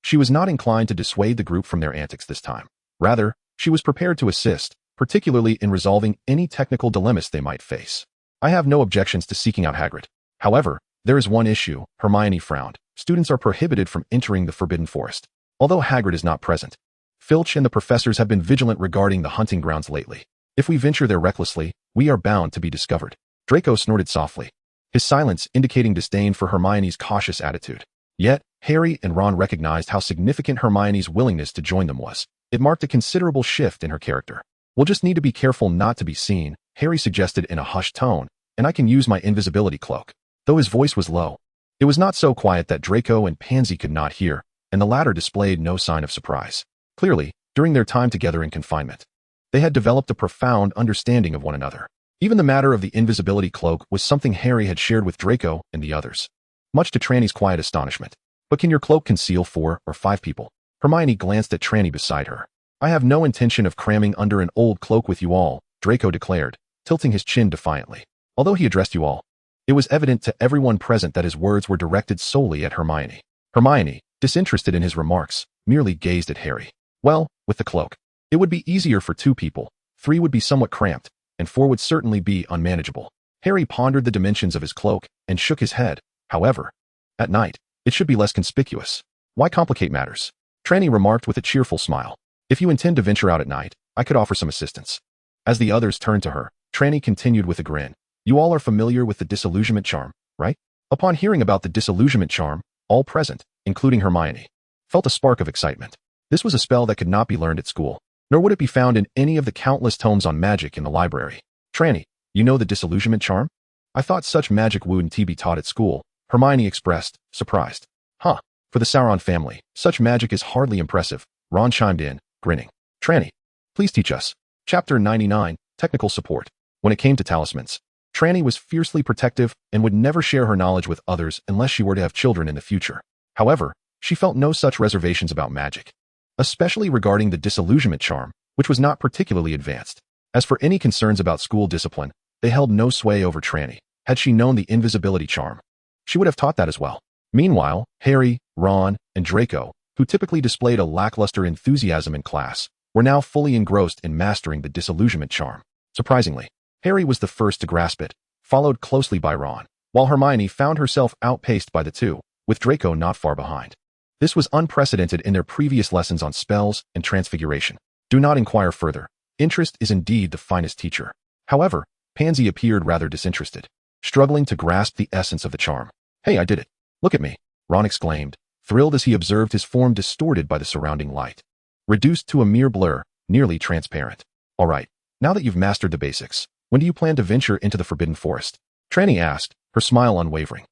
She was not inclined to dissuade the group from their antics this time. Rather, she was prepared to assist, particularly in resolving any technical dilemmas they might face. I have no objections to seeking out Hagrid. However, there is one issue, Hermione frowned. Students are prohibited from entering the Forbidden Forest. Although Hagrid is not present, Filch and the professors have been vigilant regarding the hunting grounds lately. If we venture there recklessly, we are bound to be discovered. Draco snorted softly, his silence indicating disdain for Hermione's cautious attitude. Yet, Harry and Ron recognized how significant Hermione's willingness to join them was. It marked a considerable shift in her character. We'll just need to be careful not to be seen, Harry suggested in a hushed tone, and I can use my invisibility cloak. Though his voice was low, it was not so quiet that Draco and Pansy could not hear, and the latter displayed no sign of surprise. Clearly, during their time together in confinement, they had developed a profound understanding of one another. Even the matter of the invisibility cloak was something Harry had shared with Draco and the others, much to Trelawney's quiet astonishment. But can your cloak conceal 4 or 5 people? Hermione glanced at Trelawney beside her. I have no intention of cramming under an old cloak with you all, Draco declared, tilting his chin defiantly. Although he addressed you all, it was evident to everyone present that his words were directed solely at Hermione. Hermione, disinterested in his remarks, merely gazed at Harry. Well, with the cloak, it would be easier for 2 people, 3 would be somewhat cramped, and 4 would certainly be unmanageable. Harry pondered the dimensions of his cloak and shook his head. However, at night, it should be less conspicuous. Why complicate matters? Trelawney remarked with a cheerful smile. If you intend to venture out at night, I could offer some assistance. As the others turned to her, Trelawney continued with a grin. You all are familiar with the disillusionment charm, right? Upon hearing about the disillusionment charm, all present, including Hermione, felt a spark of excitement. This was a spell that could not be learned at school, nor would it be found in any of the countless tomes on magic in the library. Trelawney, you know the disillusionment charm? I thought such magic wouldn't be taught at school, Hermione expressed, surprised. Huh, for the Sauron family, such magic is hardly impressive, Ron chimed in, grinning. Trelawney, please teach us. Chapter 99, Technical Support. When it came to talismans, Trelawney was fiercely protective and would never share her knowledge with others unless she were to have children in the future. However, she felt no such reservations about magic, especially regarding the disillusionment charm, which was not particularly advanced. As for any concerns about school discipline, they held no sway over Trelawney. Had she known the invisibility charm, she would have taught that as well. Meanwhile, Harry, Ron, and Draco, who typically displayed a lackluster enthusiasm in class, were now fully engrossed in mastering the disillusionment charm. Surprisingly, Harry was the first to grasp it, followed closely by Ron, while Hermione found herself outpaced by the 2, with Draco not far behind. This was unprecedented in their previous lessons on spells and transfiguration. Do not inquire further. Interest is indeed the finest teacher. However, Pansy appeared rather disinterested, struggling to grasp the essence of the charm. Hey, I did it. Look at me, Ron exclaimed, thrilled as he observed his form distorted by the surrounding light, reduced to a mere blur, nearly transparent. All right, now that you've mastered the basics, when do you plan to venture into the Forbidden Forest? Trelawney asked, her smile unwavering.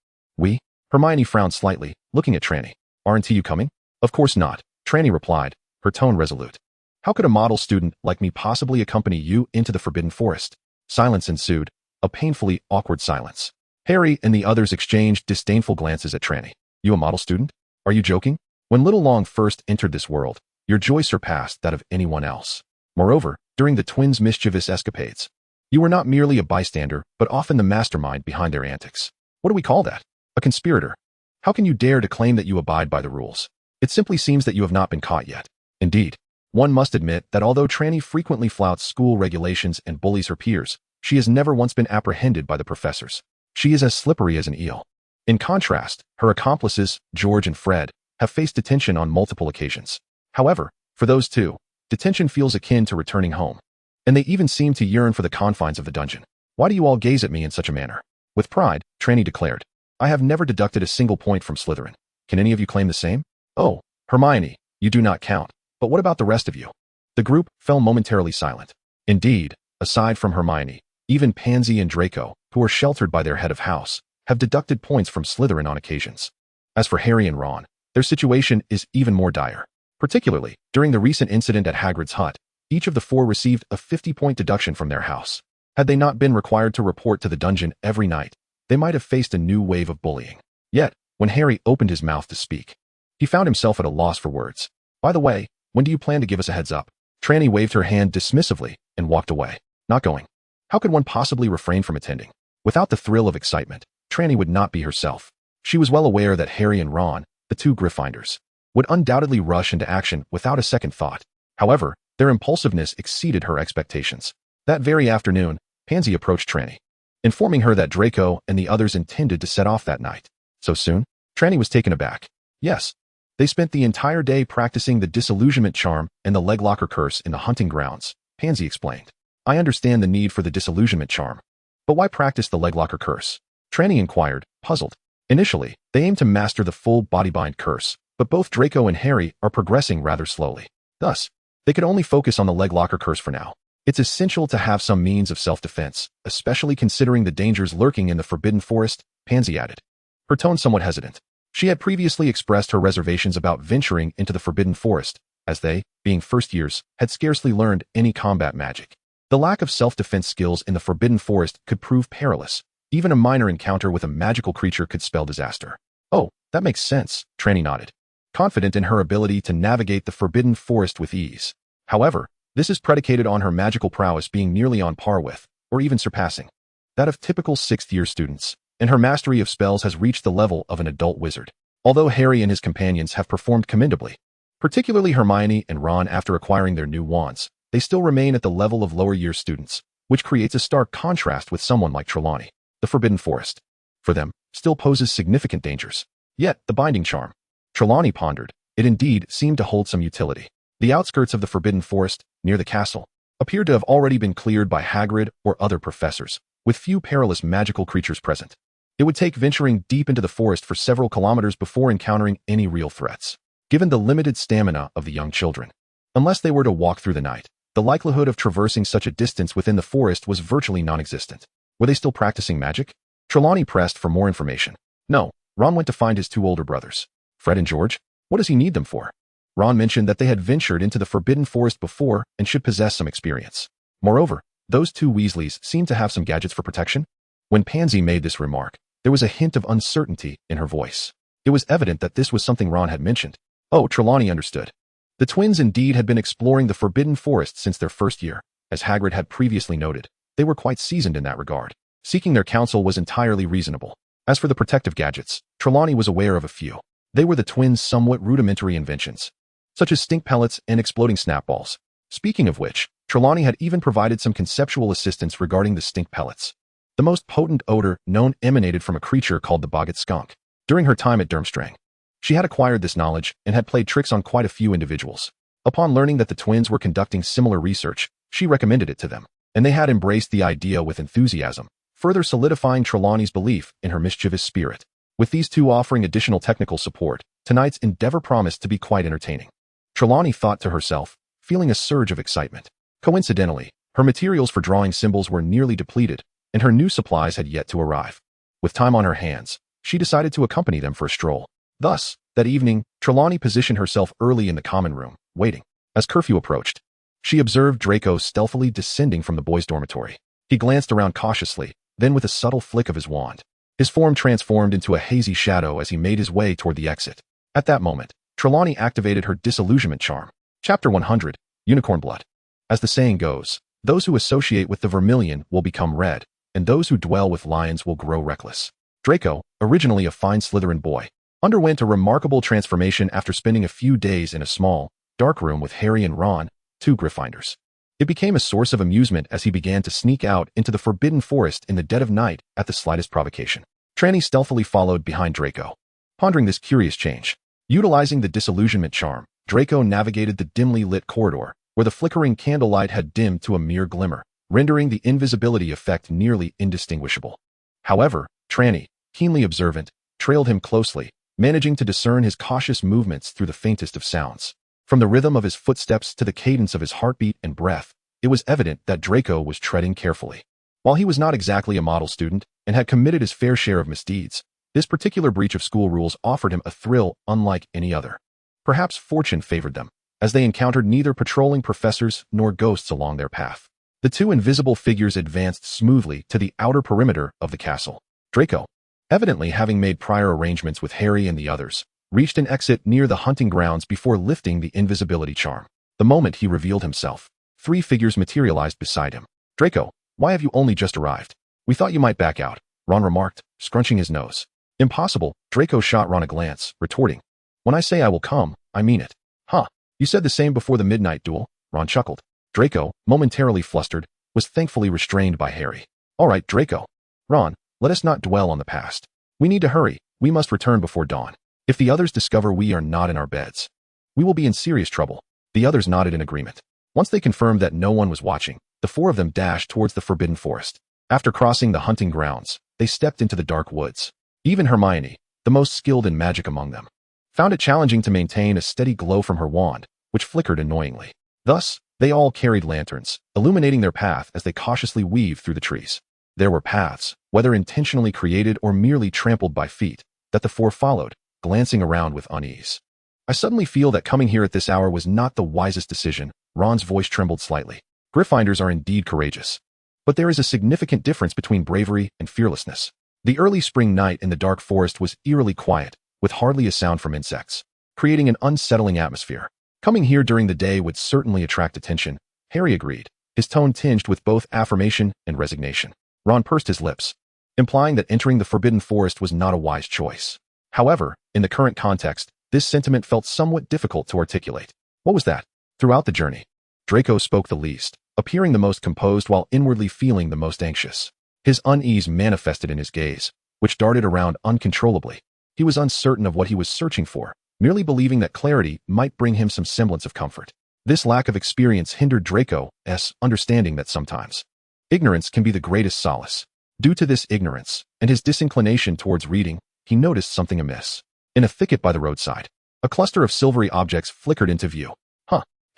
Hermione frowned slightly, looking at Trelawney. Aren't you coming? Of course not, Trelawney replied, her tone resolute. How could a model student like me possibly accompany you into the Forbidden Forest? Silence ensued, a painfully awkward silence. Harry and the others exchanged disdainful glances at Trelawney. You a model student? Are you joking? When Little Long first entered this world, your joy surpassed that of anyone else. Moreover, during the twins' mischievous escapades, you were not merely a bystander, but often the mastermind behind their antics. What do we call that? A conspirator. How can you dare to claim that you abide by the rules? It simply seems that you have not been caught yet. Indeed, one must admit that although Trelawney frequently flouts school regulations and bullies her peers, she has never once been apprehended by the professors. She is as slippery as an eel. In contrast, her accomplices, George and Fred, have faced detention on multiple occasions. However, for those two, detention feels akin to returning home. And they even seem to yearn for the confines of the dungeon. Why do you all gaze at me in such a manner? With pride, Trelawney declared, I have never deducted a single point from Slytherin. Can any of you claim the same? Oh, Hermione, you do not count. But what about the rest of you? The group fell momentarily silent. Indeed, aside from Hermione, even Pansy and Draco, who are sheltered by their head of house, have deducted points from Slytherin on occasions. As for Harry and Ron, their situation is even more dire. Particularly, during the recent incident at Hagrid's hut, each of the four received a 50-point deduction from their house. Had they not been required to report to the dungeon every night, they might have faced a new wave of bullying. Yet, when Harry opened his mouth to speak, he found himself at a loss for words. By the way, when do you plan to give us a heads up? Trelawney waved her hand dismissively and walked away. Not going. How could one possibly refrain from attending? Without the thrill of excitement, Trelawney would not be herself. She was well aware that Harry and Ron, the two Gryffindors, would undoubtedly rush into action without a second thought. However, their impulsiveness exceeded her expectations. That very afternoon, Pansy approached Trelawney, informing her that Draco and the others intended to set off that night. So soon? Trelawney was taken aback. Yes. They spent the entire day practicing the disillusionment charm and the leglocker curse in the hunting grounds, Pansy explained. I understand the need for the disillusionment charm. But why practice the leglocker curse? Trelawney inquired, puzzled. Initially, they aimed to master the full bodybind curse, but both Draco and Harry are progressing rather slowly. Thus, they could only focus on the leglocker curse for now. It's essential to have some means of self-defense, especially considering the dangers lurking in the Forbidden Forest, Pansy added, her tone somewhat hesitant. She had previously expressed her reservations about venturing into the Forbidden Forest, as they, being first years, had scarcely learned any combat magic. The lack of self-defense skills in the Forbidden Forest could prove perilous. Even a minor encounter with a magical creature could spell disaster. Oh, that makes sense, Trelawney nodded, confident in her ability to navigate the Forbidden Forest with ease. However, this is predicated on her magical prowess being nearly on par with, or even surpassing, that of typical sixth-year students, and her mastery of spells has reached the level of an adult wizard. Although Harry and his companions have performed commendably, particularly Hermione and Ron after acquiring their new wands, they still remain at the level of lower-year students, which creates a stark contrast with someone like Trelawney. The Forbidden Forest, for them, still poses significant dangers. Yet, the binding charm, Trelawney pondered, it indeed seemed to hold some utility. The outskirts of the Forbidden Forest, near the castle, appeared to have already been cleared by Hagrid or other professors, with few perilous magical creatures present. It would take venturing deep into the forest for several kilometers before encountering any real threats, given the limited stamina of the young children. Unless they were to walk through the night, the likelihood of traversing such a distance within the forest was virtually non-existent. Were they still practicing magic? Trelawney pressed for more information. No, Ron went to find his two older brothers. Fred and George? What does he need them for? Ron mentioned that they had ventured into the Forbidden Forest before and should possess some experience. Moreover, those two Weasleys seemed to have some gadgets for protection. When Pansy made this remark, there was a hint of uncertainty in her voice. It was evident that this was something Ron had mentioned. Oh, Trelawney understood. The twins indeed had been exploring the Forbidden Forest since their first year. As Hagrid had previously noted, they were quite seasoned in that regard. Seeking their counsel was entirely reasonable. As for the protective gadgets, Trelawney was aware of a few. They were the twins' somewhat rudimentary inventions, such as stink pellets and exploding snapballs. Speaking of which, Trelawney had even provided some conceptual assistance regarding the stink pellets. The most potent odor known emanated from a creature called the boggart skunk. During her time at Durmstrang, she had acquired this knowledge and had played tricks on quite a few individuals. Upon learning that the twins were conducting similar research, she recommended it to them, and they had embraced the idea with enthusiasm, further solidifying Trelawney's belief in her mischievous spirit. With these two offering additional technical support, tonight's endeavor promised to be quite entertaining. Trelawney thought to herself, feeling a surge of excitement. Coincidentally, her materials for drawing symbols were nearly depleted, and her new supplies had yet to arrive. With time on her hands, she decided to accompany them for a stroll. Thus, that evening, Trelawney positioned herself early in the common room, waiting. As curfew approached, she observed Draco stealthily descending from the boys' dormitory. He glanced around cautiously, then with a subtle flick of his wand, his form transformed into a hazy shadow as he made his way toward the exit. At that moment, Trelawney activated her disillusionment charm. Chapter 100, Unicorn Blood. As the saying goes, those who associate with the vermilion will become red, and those who dwell with lions will grow reckless. Draco, originally a fine Slytherin boy, underwent a remarkable transformation after spending a few days in a small, dark room with Harry and Ron, two Gryffindors. It became a source of amusement as he began to sneak out into the forbidden forest in the dead of night at the slightest provocation. Trelawney stealthily followed behind Draco, pondering this curious change. Utilizing the disillusionment charm, Draco navigated the dimly lit corridor, where the flickering candlelight had dimmed to a mere glimmer, rendering the invisibility effect nearly indistinguishable. However, Trelawney, keenly observant, trailed him closely, managing to discern his cautious movements through the faintest of sounds. From the rhythm of his footsteps to the cadence of his heartbeat and breath, it was evident that Draco was treading carefully. While he was not exactly a model student and had committed his fair share of misdeeds, this particular breach of school rules offered him a thrill unlike any other. Perhaps fortune favored them, as they encountered neither patrolling professors nor ghosts along their path. The two invisible figures advanced smoothly to the outer perimeter of the castle. Draco, evidently having made prior arrangements with Harry and the others, reached an exit near the hunting grounds before lifting the invisibility charm. The moment he revealed himself, three figures materialized beside him. Draco, why have you only just arrived? We thought you might back out, Ron remarked, scrunching his nose. Impossible, Draco shot Ron a glance, retorting. When I say I will come, I mean it. Huh, you said the same before the midnight duel, Ron chuckled. Draco, momentarily flustered, was thankfully restrained by Harry. All right, Draco. Ron, let us not dwell on the past. We need to hurry, we must return before dawn. If the others discover we are not in our beds, we will be in serious trouble. The others nodded in agreement. Once they confirmed that no one was watching, the four of them dashed towards the forbidden forest. After crossing the hunting grounds, they stepped into the dark woods. Even Hermione, the most skilled in magic among them, found it challenging to maintain a steady glow from her wand, which flickered annoyingly. Thus, they all carried lanterns, illuminating their path as they cautiously weaved through the trees. There were paths, whether intentionally created or merely trampled by feet, that the four followed, glancing around with unease. I suddenly feel that coming here at this hour was not the wisest decision. Ron's voice trembled slightly. Gryffindors are indeed courageous, but there is a significant difference between bravery and fearlessness. The early spring night in the dark forest was eerily quiet, with hardly a sound from insects, creating an unsettling atmosphere. Coming here during the day would certainly attract attention, Harry agreed, his tone tinged with both affirmation and resignation. Ron pursed his lips, implying that entering the forbidden forest was not a wise choice. However, in the current context, this sentiment felt somewhat difficult to articulate. What was that? Throughout the journey, Draco spoke the least, appearing the most composed while inwardly feeling the most anxious. His unease manifested in his gaze, which darted around uncontrollably. He was uncertain of what he was searching for, merely believing that clarity might bring him some semblance of comfort. This lack of experience hindered Draco's understanding that sometimes ignorance can be the greatest solace. Due to this ignorance and his disinclination towards reading, he noticed something amiss. In a thicket by the roadside, a cluster of silvery objects flickered into view.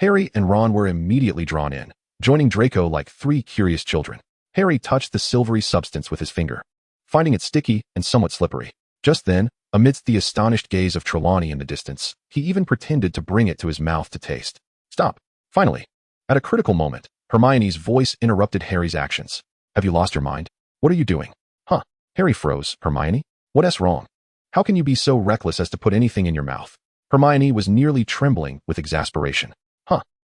Harry and Ron were immediately drawn in, joining Draco like three curious children. Harry touched the silvery substance with his finger, finding it sticky and somewhat slippery. Just then, amidst the astonished gaze of Trelawney in the distance, he even pretended to bring it to his mouth to taste. Stop. Finally, at a critical moment, Hermione's voice interrupted Harry's actions. Have you lost your mind? What are you doing? Harry froze. Hermione? What's wrong? How can you be so reckless as to put anything in your mouth? Hermione was nearly trembling with exasperation.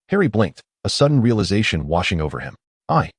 Harry blinked, a sudden realization washing over him. I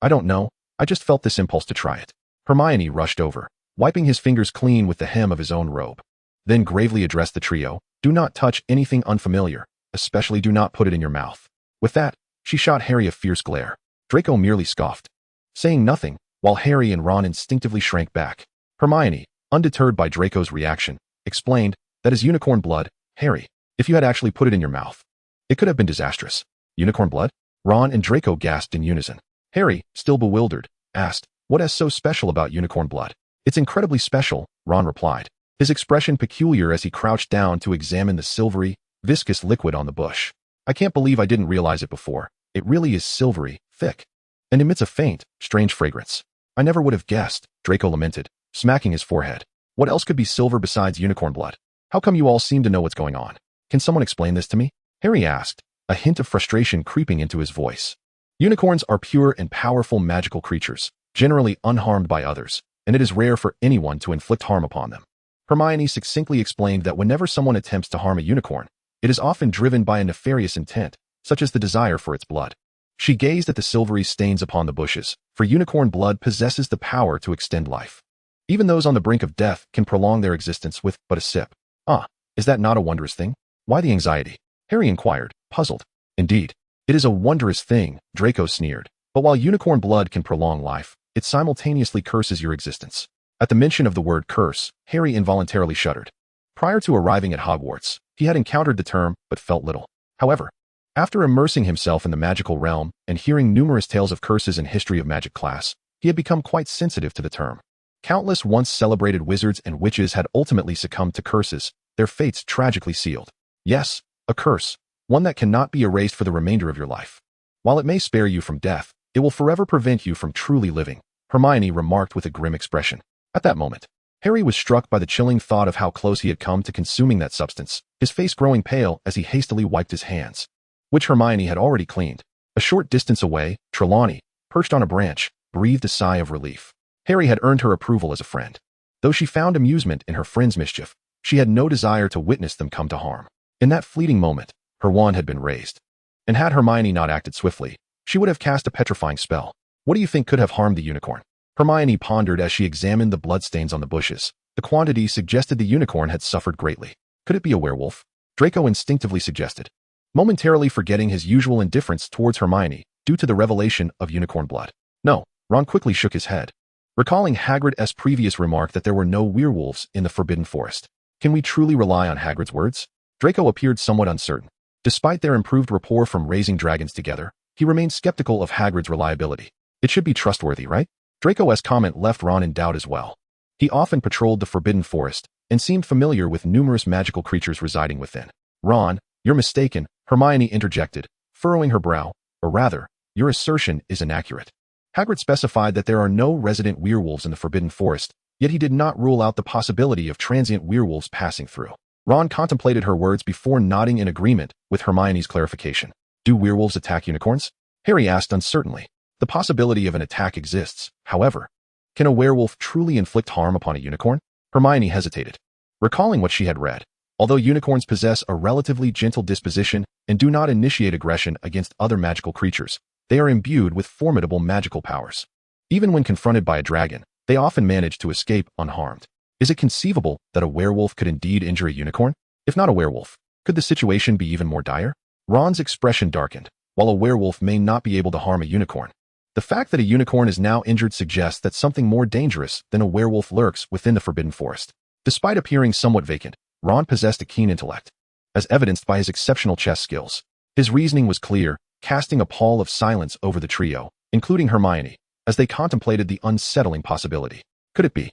don't know, I just felt this impulse to try it. Hermione rushed over, wiping his fingers clean with the hem of his own robe. Then gravely addressed the trio. Do not touch anything unfamiliar, especially do not put it in your mouth. With that, she shot Harry a fierce glare. Draco merely scoffed, saying nothing, while Harry and Ron instinctively shrank back. Hermione, undeterred by Draco's reaction, explained, that is unicorn blood, Harry. If you had actually put it in your mouth, it could have been disastrous. Unicorn blood? Ron and Draco gasped in unison. Harry, still bewildered, asked, what is so special about unicorn blood? It's incredibly special, Ron replied, his expression peculiar as he crouched down to examine the silvery, viscous liquid on the bush. I can't believe I didn't realize it before. It really is silvery, thick, and emits a faint, strange fragrance. I never would have guessed, Draco lamented, smacking his forehead. What else could be silver besides unicorn blood? How come you all seem to know what's going on? Can someone explain this to me? Harry asked, a hint of frustration creeping into his voice. Unicorns are pure and powerful magical creatures, generally unharmed by others, and it is rare for anyone to inflict harm upon them. Hermione succinctly explained that whenever someone attempts to harm a unicorn, it is often driven by a nefarious intent, such as the desire for its blood. She gazed at the silvery stains upon the bushes, for unicorn blood possesses the power to extend life. Even those on the brink of death can prolong their existence with but a sip. Ah, is that not a wondrous thing? Why the anxiety? Harry inquired, puzzled. Indeed, it is a wondrous thing, Draco sneered. But while unicorn blood can prolong life, it simultaneously curses your existence. At the mention of the word curse, Harry involuntarily shuddered. Prior to arriving at Hogwarts, he had encountered the term but felt little. However, after immersing himself in the magical realm and hearing numerous tales of curses in history of magic class, he had become quite sensitive to the term. Countless once celebrated wizards and witches had ultimately succumbed to curses, their fates tragically sealed. Yes, a curse, one that cannot be erased for the remainder of your life. While it may spare you from death, it will forever prevent you from truly living, Hermione remarked with a grim expression. At that moment, Harry was struck by the chilling thought of how close he had come to consuming that substance, his face growing pale as he hastily wiped his hands, which Hermione had already cleaned. A short distance away, Trelawney, perched on a branch, breathed a sigh of relief. Harry had earned her approval as a friend. Though she found amusement in her friend's mischief, she had no desire to witness them come to harm. In that fleeting moment, her wand had been raised. And had Hermione not acted swiftly, she would have cast a petrifying spell. What do you think could have harmed the unicorn? Hermione pondered as she examined the bloodstains on the bushes. The quantity suggested the unicorn had suffered greatly. Could it be a werewolf? Draco instinctively suggested, momentarily forgetting his usual indifference towards Hermione due to the revelation of unicorn blood. No, Ron quickly shook his head, recalling Hagrid's previous remark that there were no werewolves in the Forbidden Forest. Can we truly rely on Hagrid's words? Draco appeared somewhat uncertain. Despite their improved rapport from raising dragons together, he remained skeptical of Hagrid's reliability. It should be trustworthy, right? Draco's comment left Ron in doubt as well. He often patrolled the Forbidden Forest and seemed familiar with numerous magical creatures residing within. Ron, you're mistaken, Hermione interjected, furrowing her brow, or rather, your assertion is inaccurate. Hagrid specified that there are no resident werewolves in the Forbidden Forest, yet he did not rule out the possibility of transient werewolves passing through. Ron contemplated her words before nodding in agreement with Hermione's clarification. Do werewolves attack unicorns? Harry asked uncertainly. The possibility of an attack exists, however. Can a werewolf truly inflict harm upon a unicorn? Hermione hesitated, recalling what she had read. Although unicorns possess a relatively gentle disposition and do not initiate aggression against other magical creatures, they are imbued with formidable magical powers. Even when confronted by a dragon, they often manage to escape unharmed. Is it conceivable that a werewolf could indeed injure a unicorn? If not a werewolf, could the situation be even more dire? Ron's expression darkened. While a werewolf may not be able to harm a unicorn, the fact that a unicorn is now injured suggests that something more dangerous than a werewolf lurks within the Forbidden Forest. Despite appearing somewhat vacant, Ron possessed a keen intellect, as evidenced by his exceptional chess skills. His reasoning was clear, casting a pall of silence over the trio, including Hermione, as they contemplated the unsettling possibility. Could it be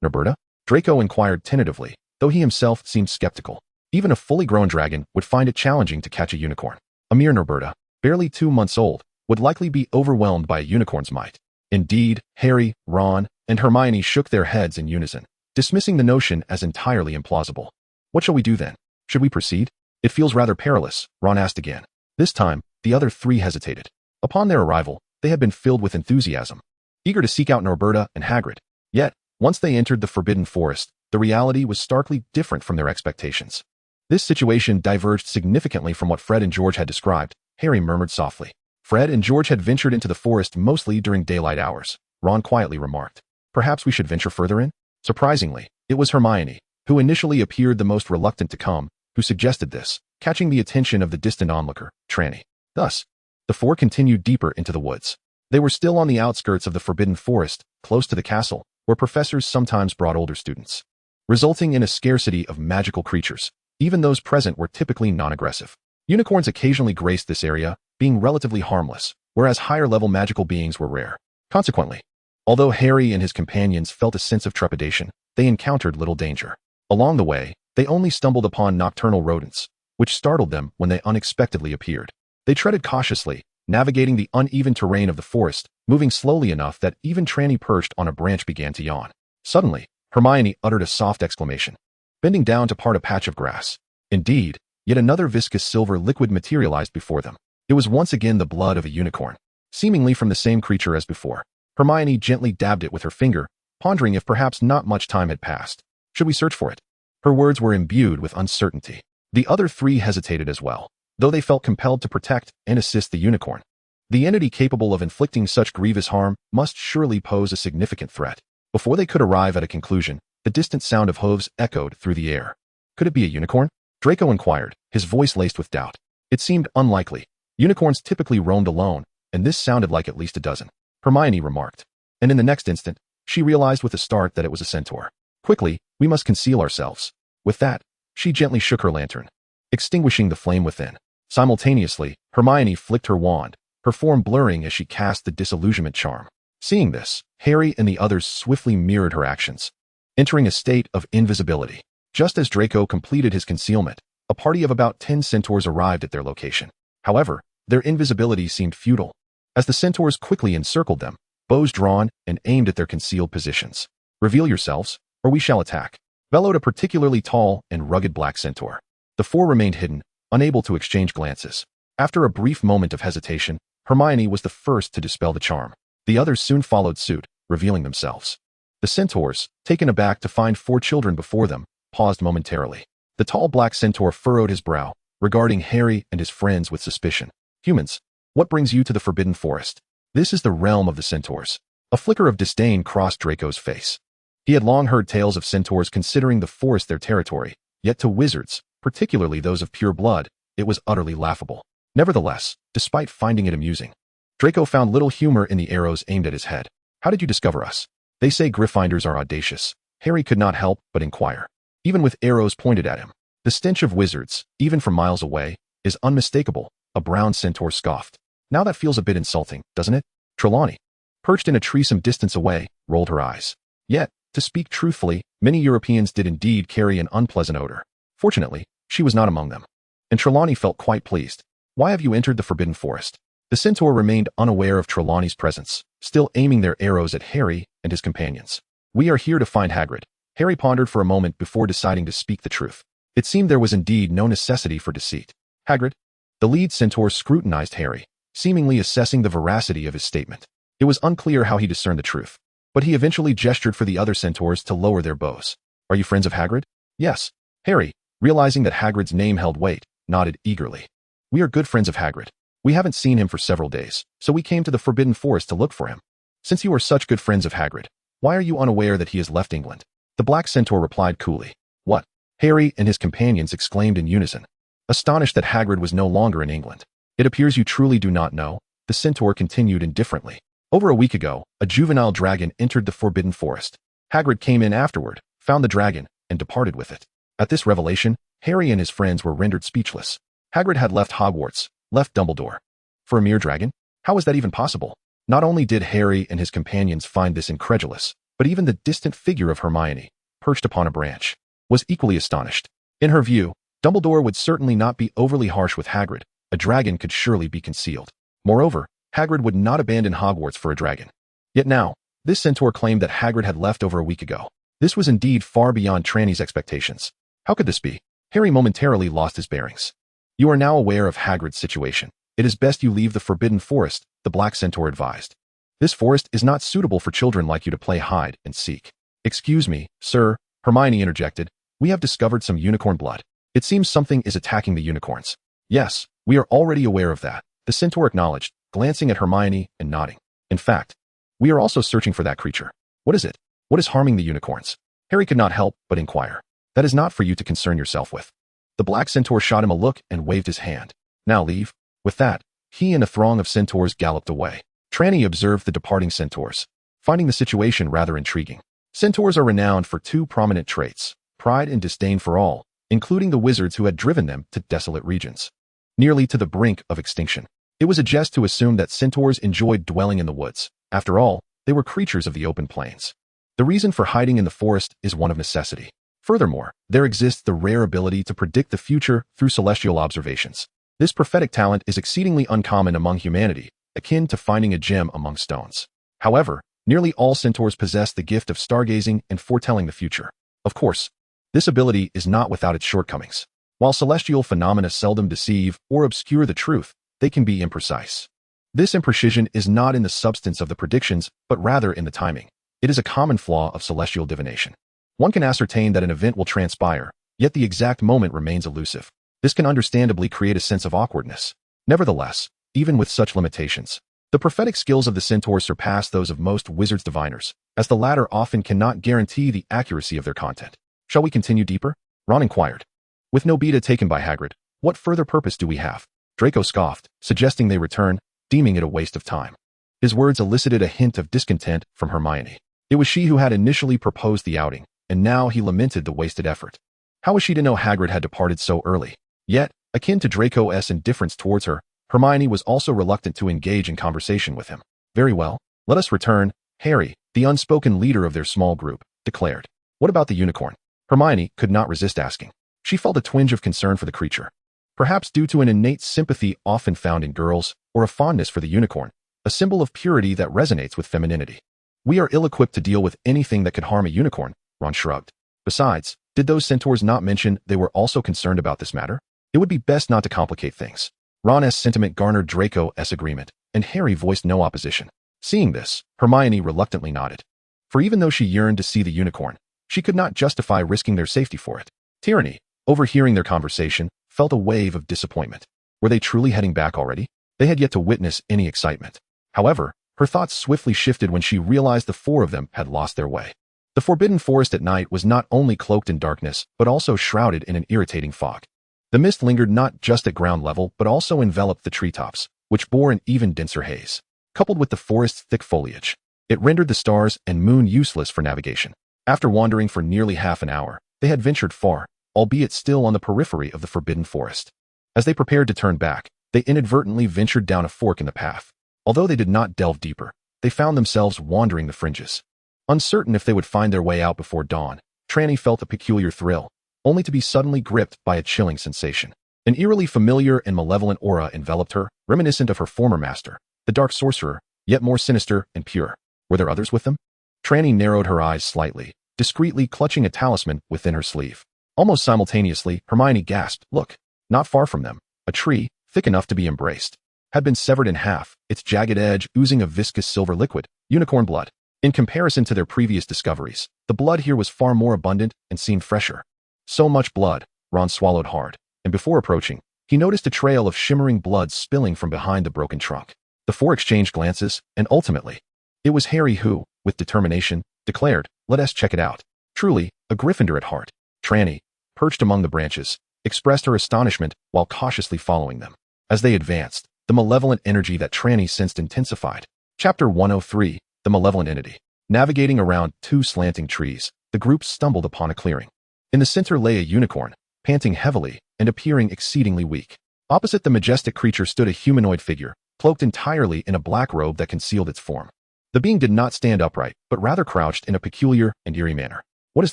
Norberta? Draco inquired tentatively, though he himself seemed skeptical. Even a fully grown dragon would find it challenging to catch a unicorn. A mere Norberta, barely 2 months old, would likely be overwhelmed by a unicorn's might. Indeed, Harry, Ron, and Hermione shook their heads in unison, dismissing the notion as entirely implausible. What shall we do then? Should we proceed? It feels rather perilous, Ron asked again. This time, the other three hesitated. Upon their arrival, they had been filled with enthusiasm, eager to seek out Norberta and Hagrid. Yet, once they entered the Forbidden Forest, the reality was starkly different from their expectations. This situation diverged significantly from what Fred and George had described, Harry murmured softly. Fred and George had ventured into the forest mostly during daylight hours, Ron quietly remarked. Perhaps we should venture further in? Surprisingly, it was Hermione, who initially appeared the most reluctant to come, who suggested this, catching the attention of the distant onlooker, Trelawney. Thus, the four continued deeper into the woods. They were still on the outskirts of the Forbidden Forest, close to the castle, where professors sometimes brought older students, resulting in a scarcity of magical creatures. Even those present were typically non-aggressive. Unicorns occasionally graced this area, being relatively harmless, whereas higher-level magical beings were rare. Consequently, although Harry and his companions felt a sense of trepidation, they encountered little danger. Along the way, they only stumbled upon nocturnal rodents, which startled them when they unexpectedly appeared. They treaded cautiously, navigating the uneven terrain of the forest, moving slowly enough that even Trelawney perched on a branch began to yawn. Suddenly, Hermione uttered a soft exclamation. bending down to part a patch of grass. Indeed, yet another viscous silver liquid materialized before them. It was once again the blood of a unicorn, seemingly from the same creature as before. Hermione gently dabbed it with her finger, pondering if perhaps not much time had passed. Should we search for it? Her words were imbued with uncertainty. The other three hesitated as well, though they felt compelled to protect and assist the unicorn. The entity capable of inflicting such grievous harm must surely pose a significant threat. Before they could arrive at a conclusion, the distant sound of hooves echoed through the air. Could it be a unicorn? Draco inquired, his voice laced with doubt. It seemed unlikely. Unicorns typically roamed alone, and this sounded like at least a dozen. Hermione remarked. And in the next instant, she realized with a start that it was a centaur. Quickly, we must conceal ourselves. With that, she gently shook her lantern, extinguishing the flame within. Simultaneously, Hermione flicked her wand, her form blurring as she cast the disillusionment charm. Seeing this, Harry and the others swiftly mirrored her actions, entering a state of invisibility. Just as Draco completed his concealment, a party of about 10 centaurs arrived at their location. However, their invisibility seemed futile, as the centaurs quickly encircled them, bows drawn and aimed at their concealed positions. Reveal yourselves, or we shall attack, bellowed a particularly tall and rugged black centaur. The four remained hidden, unable to exchange glances. After a brief moment of hesitation, Hermione was the first to dispel the charm. The others soon followed suit, revealing themselves. The centaurs, taken aback to find 4 children before them, paused momentarily. The tall black centaur furrowed his brow, regarding Harry and his friends with suspicion. Humans, what brings you to the Forbidden Forest? This is the realm of the centaurs. A flicker of disdain crossed Draco's face. He had long heard tales of centaurs considering the forest their territory, yet to wizards, particularly those of pure blood, it was utterly laughable. Nevertheless, despite finding it amusing, Draco found little humor in the arrows aimed at his head. How did you discover us? They say Gryffindors are audacious. Harry could not help but inquire. Even with arrows pointed at him, the stench of wizards, even from miles away, is unmistakable, a brown centaur scoffed. Now that feels a bit insulting, doesn't it? Trelawney, perched in a tree some distance away, rolled her eyes. Yet, to speak truthfully, many Europeans did indeed carry an unpleasant odor. Fortunately, she was not among them. And Trelawney felt quite pleased. Why have you entered the Forbidden Forest? The centaur remained unaware of Trelawney's presence, still aiming their arrows at Harry and his companions. We are here to find Hagrid. Harry pondered for a moment before deciding to speak the truth. It seemed there was indeed no necessity for deceit. Hagrid? The lead centaur scrutinized Harry, seemingly assessing the veracity of his statement. It was unclear how he discerned the truth, but he eventually gestured for the other centaurs to lower their bows. Are you friends of Hagrid? Yes. Harry, realizing that Hagrid's name held weight, nodded eagerly. We are good friends of Hagrid. We haven't seen him for several days, so we came to the Forbidden Forest to look for him. Since you are such good friends of Hagrid, why are you unaware that he has left England? The black centaur replied coolly. What? Harry and his companions exclaimed in unison, astonished that Hagrid was no longer in England. It appears you truly do not know, the centaur continued indifferently. Over a week ago, a juvenile dragon entered the Forbidden Forest. Hagrid came in afterward, found the dragon, and departed with it. At this revelation, Harry and his friends were rendered speechless. Hagrid had left Hogwarts, left Dumbledore. For a mere dragon? How was that even possible? Not only did Harry and his companions find this incredulous, but even the distant figure of Hermione, perched upon a branch, was equally astonished. In her view, Dumbledore would certainly not be overly harsh with Hagrid. A dragon could surely be concealed. Moreover, Hagrid would not abandon Hogwarts for a dragon. Yet now, this centaur claimed that Hagrid had left over a week ago. This was indeed far beyond Trelawney's expectations. How could this be? Harry momentarily lost his bearings. You are now aware of Hagrid's situation. It is best you leave the Forbidden Forest, the black centaur advised. This forest is not suitable for children like you to play hide and seek. Excuse me, sir, Hermione interjected. We have discovered some unicorn blood. It seems something is attacking the unicorns. Yes, we are already aware of that, the centaur acknowledged, glancing at Hermione and nodding. In fact, we are also searching for that creature. What is it? What is harming the unicorns? Harry could not help but inquire. That is not for you to concern yourself with. The black centaur shot him a look and waved his hand. Now leave. With that, he and a throng of centaurs galloped away. Trelawney observed the departing centaurs, finding the situation rather intriguing. Centaurs are renowned for 2 prominent traits, pride and disdain for all, including the wizards who had driven them to desolate regions, nearly to the brink of extinction. It was a jest to assume that centaurs enjoyed dwelling in the woods. After all, they were creatures of the open plains. The reason for hiding in the forest is one of necessity. Furthermore, there exists the rare ability to predict the future through celestial observations. This prophetic talent is exceedingly uncommon among humanity, akin to finding a gem among stones. However, nearly all centaurs possess the gift of stargazing and foretelling the future. Of course, This ability is not without its shortcomings. While celestial phenomena seldom deceive or obscure the truth, they can be imprecise. This imprecision is not in the substance of the predictions, but rather in the timing. It is a common flaw of celestial divination. One can ascertain that an event will transpire, yet the exact moment remains elusive. This can understandably create a sense of awkwardness. Nevertheless, even with such limitations, the prophetic skills of the centaurs surpass those of most wizards diviners, as the latter often cannot guarantee the accuracy of their content. Shall we continue deeper? Ron inquired. With no beta taken by Hagrid, what further purpose do we have? Draco scoffed, suggesting they return, deeming it a waste of time. His words elicited a hint of discontent from Hermione. It was she who had initially proposed the outing, and now he lamented the wasted effort. How was she to know Hagrid had departed so early? Yet, akin to Draco's indifference towards her, Hermione was also reluctant to engage in conversation with him. Very well, let us return, Harry, the unspoken leader of their small group, declared. What about the unicorn? Hermione could not resist asking. She felt a twinge of concern for the creature. Perhaps due to an innate sympathy often found in girls, or a fondness for the unicorn, a symbol of purity that resonates with femininity. We are ill-equipped to deal with anything that could harm a unicorn, Ron shrugged. Besides, did those centaurs not mention they were also concerned about this matter? It would be best not to complicate things. Ron's sentiment garnered Draco's agreement, and Harry voiced no opposition. Seeing this, Hermione reluctantly nodded. For even though she yearned to see the unicorn, she could not justify risking their safety for it. Tyranny, overhearing their conversation, felt a wave of disappointment. Were they truly heading back already? They had yet to witness any excitement. However, her thoughts swiftly shifted when she realized the four of them had lost their way. The Forbidden Forest at night was not only cloaked in darkness, but also shrouded in an irritating fog. The mist lingered not just at ground level, but also enveloped the treetops, which bore an even denser haze. Coupled with the forest's thick foliage, it rendered the stars and moon useless for navigation. After wandering for nearly half an hour, they had ventured far, albeit still on the periphery of the Forbidden Forest. As they prepared to turn back, they inadvertently ventured down a fork in the path. Although they did not delve deeper, they found themselves wandering the fringes. Uncertain if they would find their way out before dawn, Trelawney felt a peculiar thrill, only to be suddenly gripped by a chilling sensation. An eerily familiar and malevolent aura enveloped her, reminiscent of her former master, the dark sorcerer, yet more sinister and pure. Were there others with them? Trelawney narrowed her eyes slightly, discreetly clutching a talisman within her sleeve. Almost simultaneously, Hermione gasped. Look, not far from them, a tree, thick enough to be embraced, had been severed in half, its jagged edge oozing a viscous silver liquid, unicorn blood. In comparison to their previous discoveries, the blood here was far more abundant and seemed fresher. So much blood, Ron swallowed hard, and before approaching, he noticed a trail of shimmering blood spilling from behind the broken trunk. The four exchanged glances, and ultimately, it was Harry who, with determination, declared, "Let us check it out." Truly, a Gryffindor at heart, Trelawney, perched among the branches, expressed her astonishment while cautiously following them. As they advanced, the malevolent energy that Trelawney sensed intensified. Chapter 103, The Malevolent Entity. Navigating around two slanting trees, the group stumbled upon a clearing. In the center lay a unicorn, panting heavily and appearing exceedingly weak. Opposite the majestic creature stood a humanoid figure, cloaked entirely in a black robe that concealed its form. The being did not stand upright, but rather crouched in a peculiar and eerie manner. "What is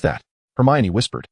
that?" Hermione whispered.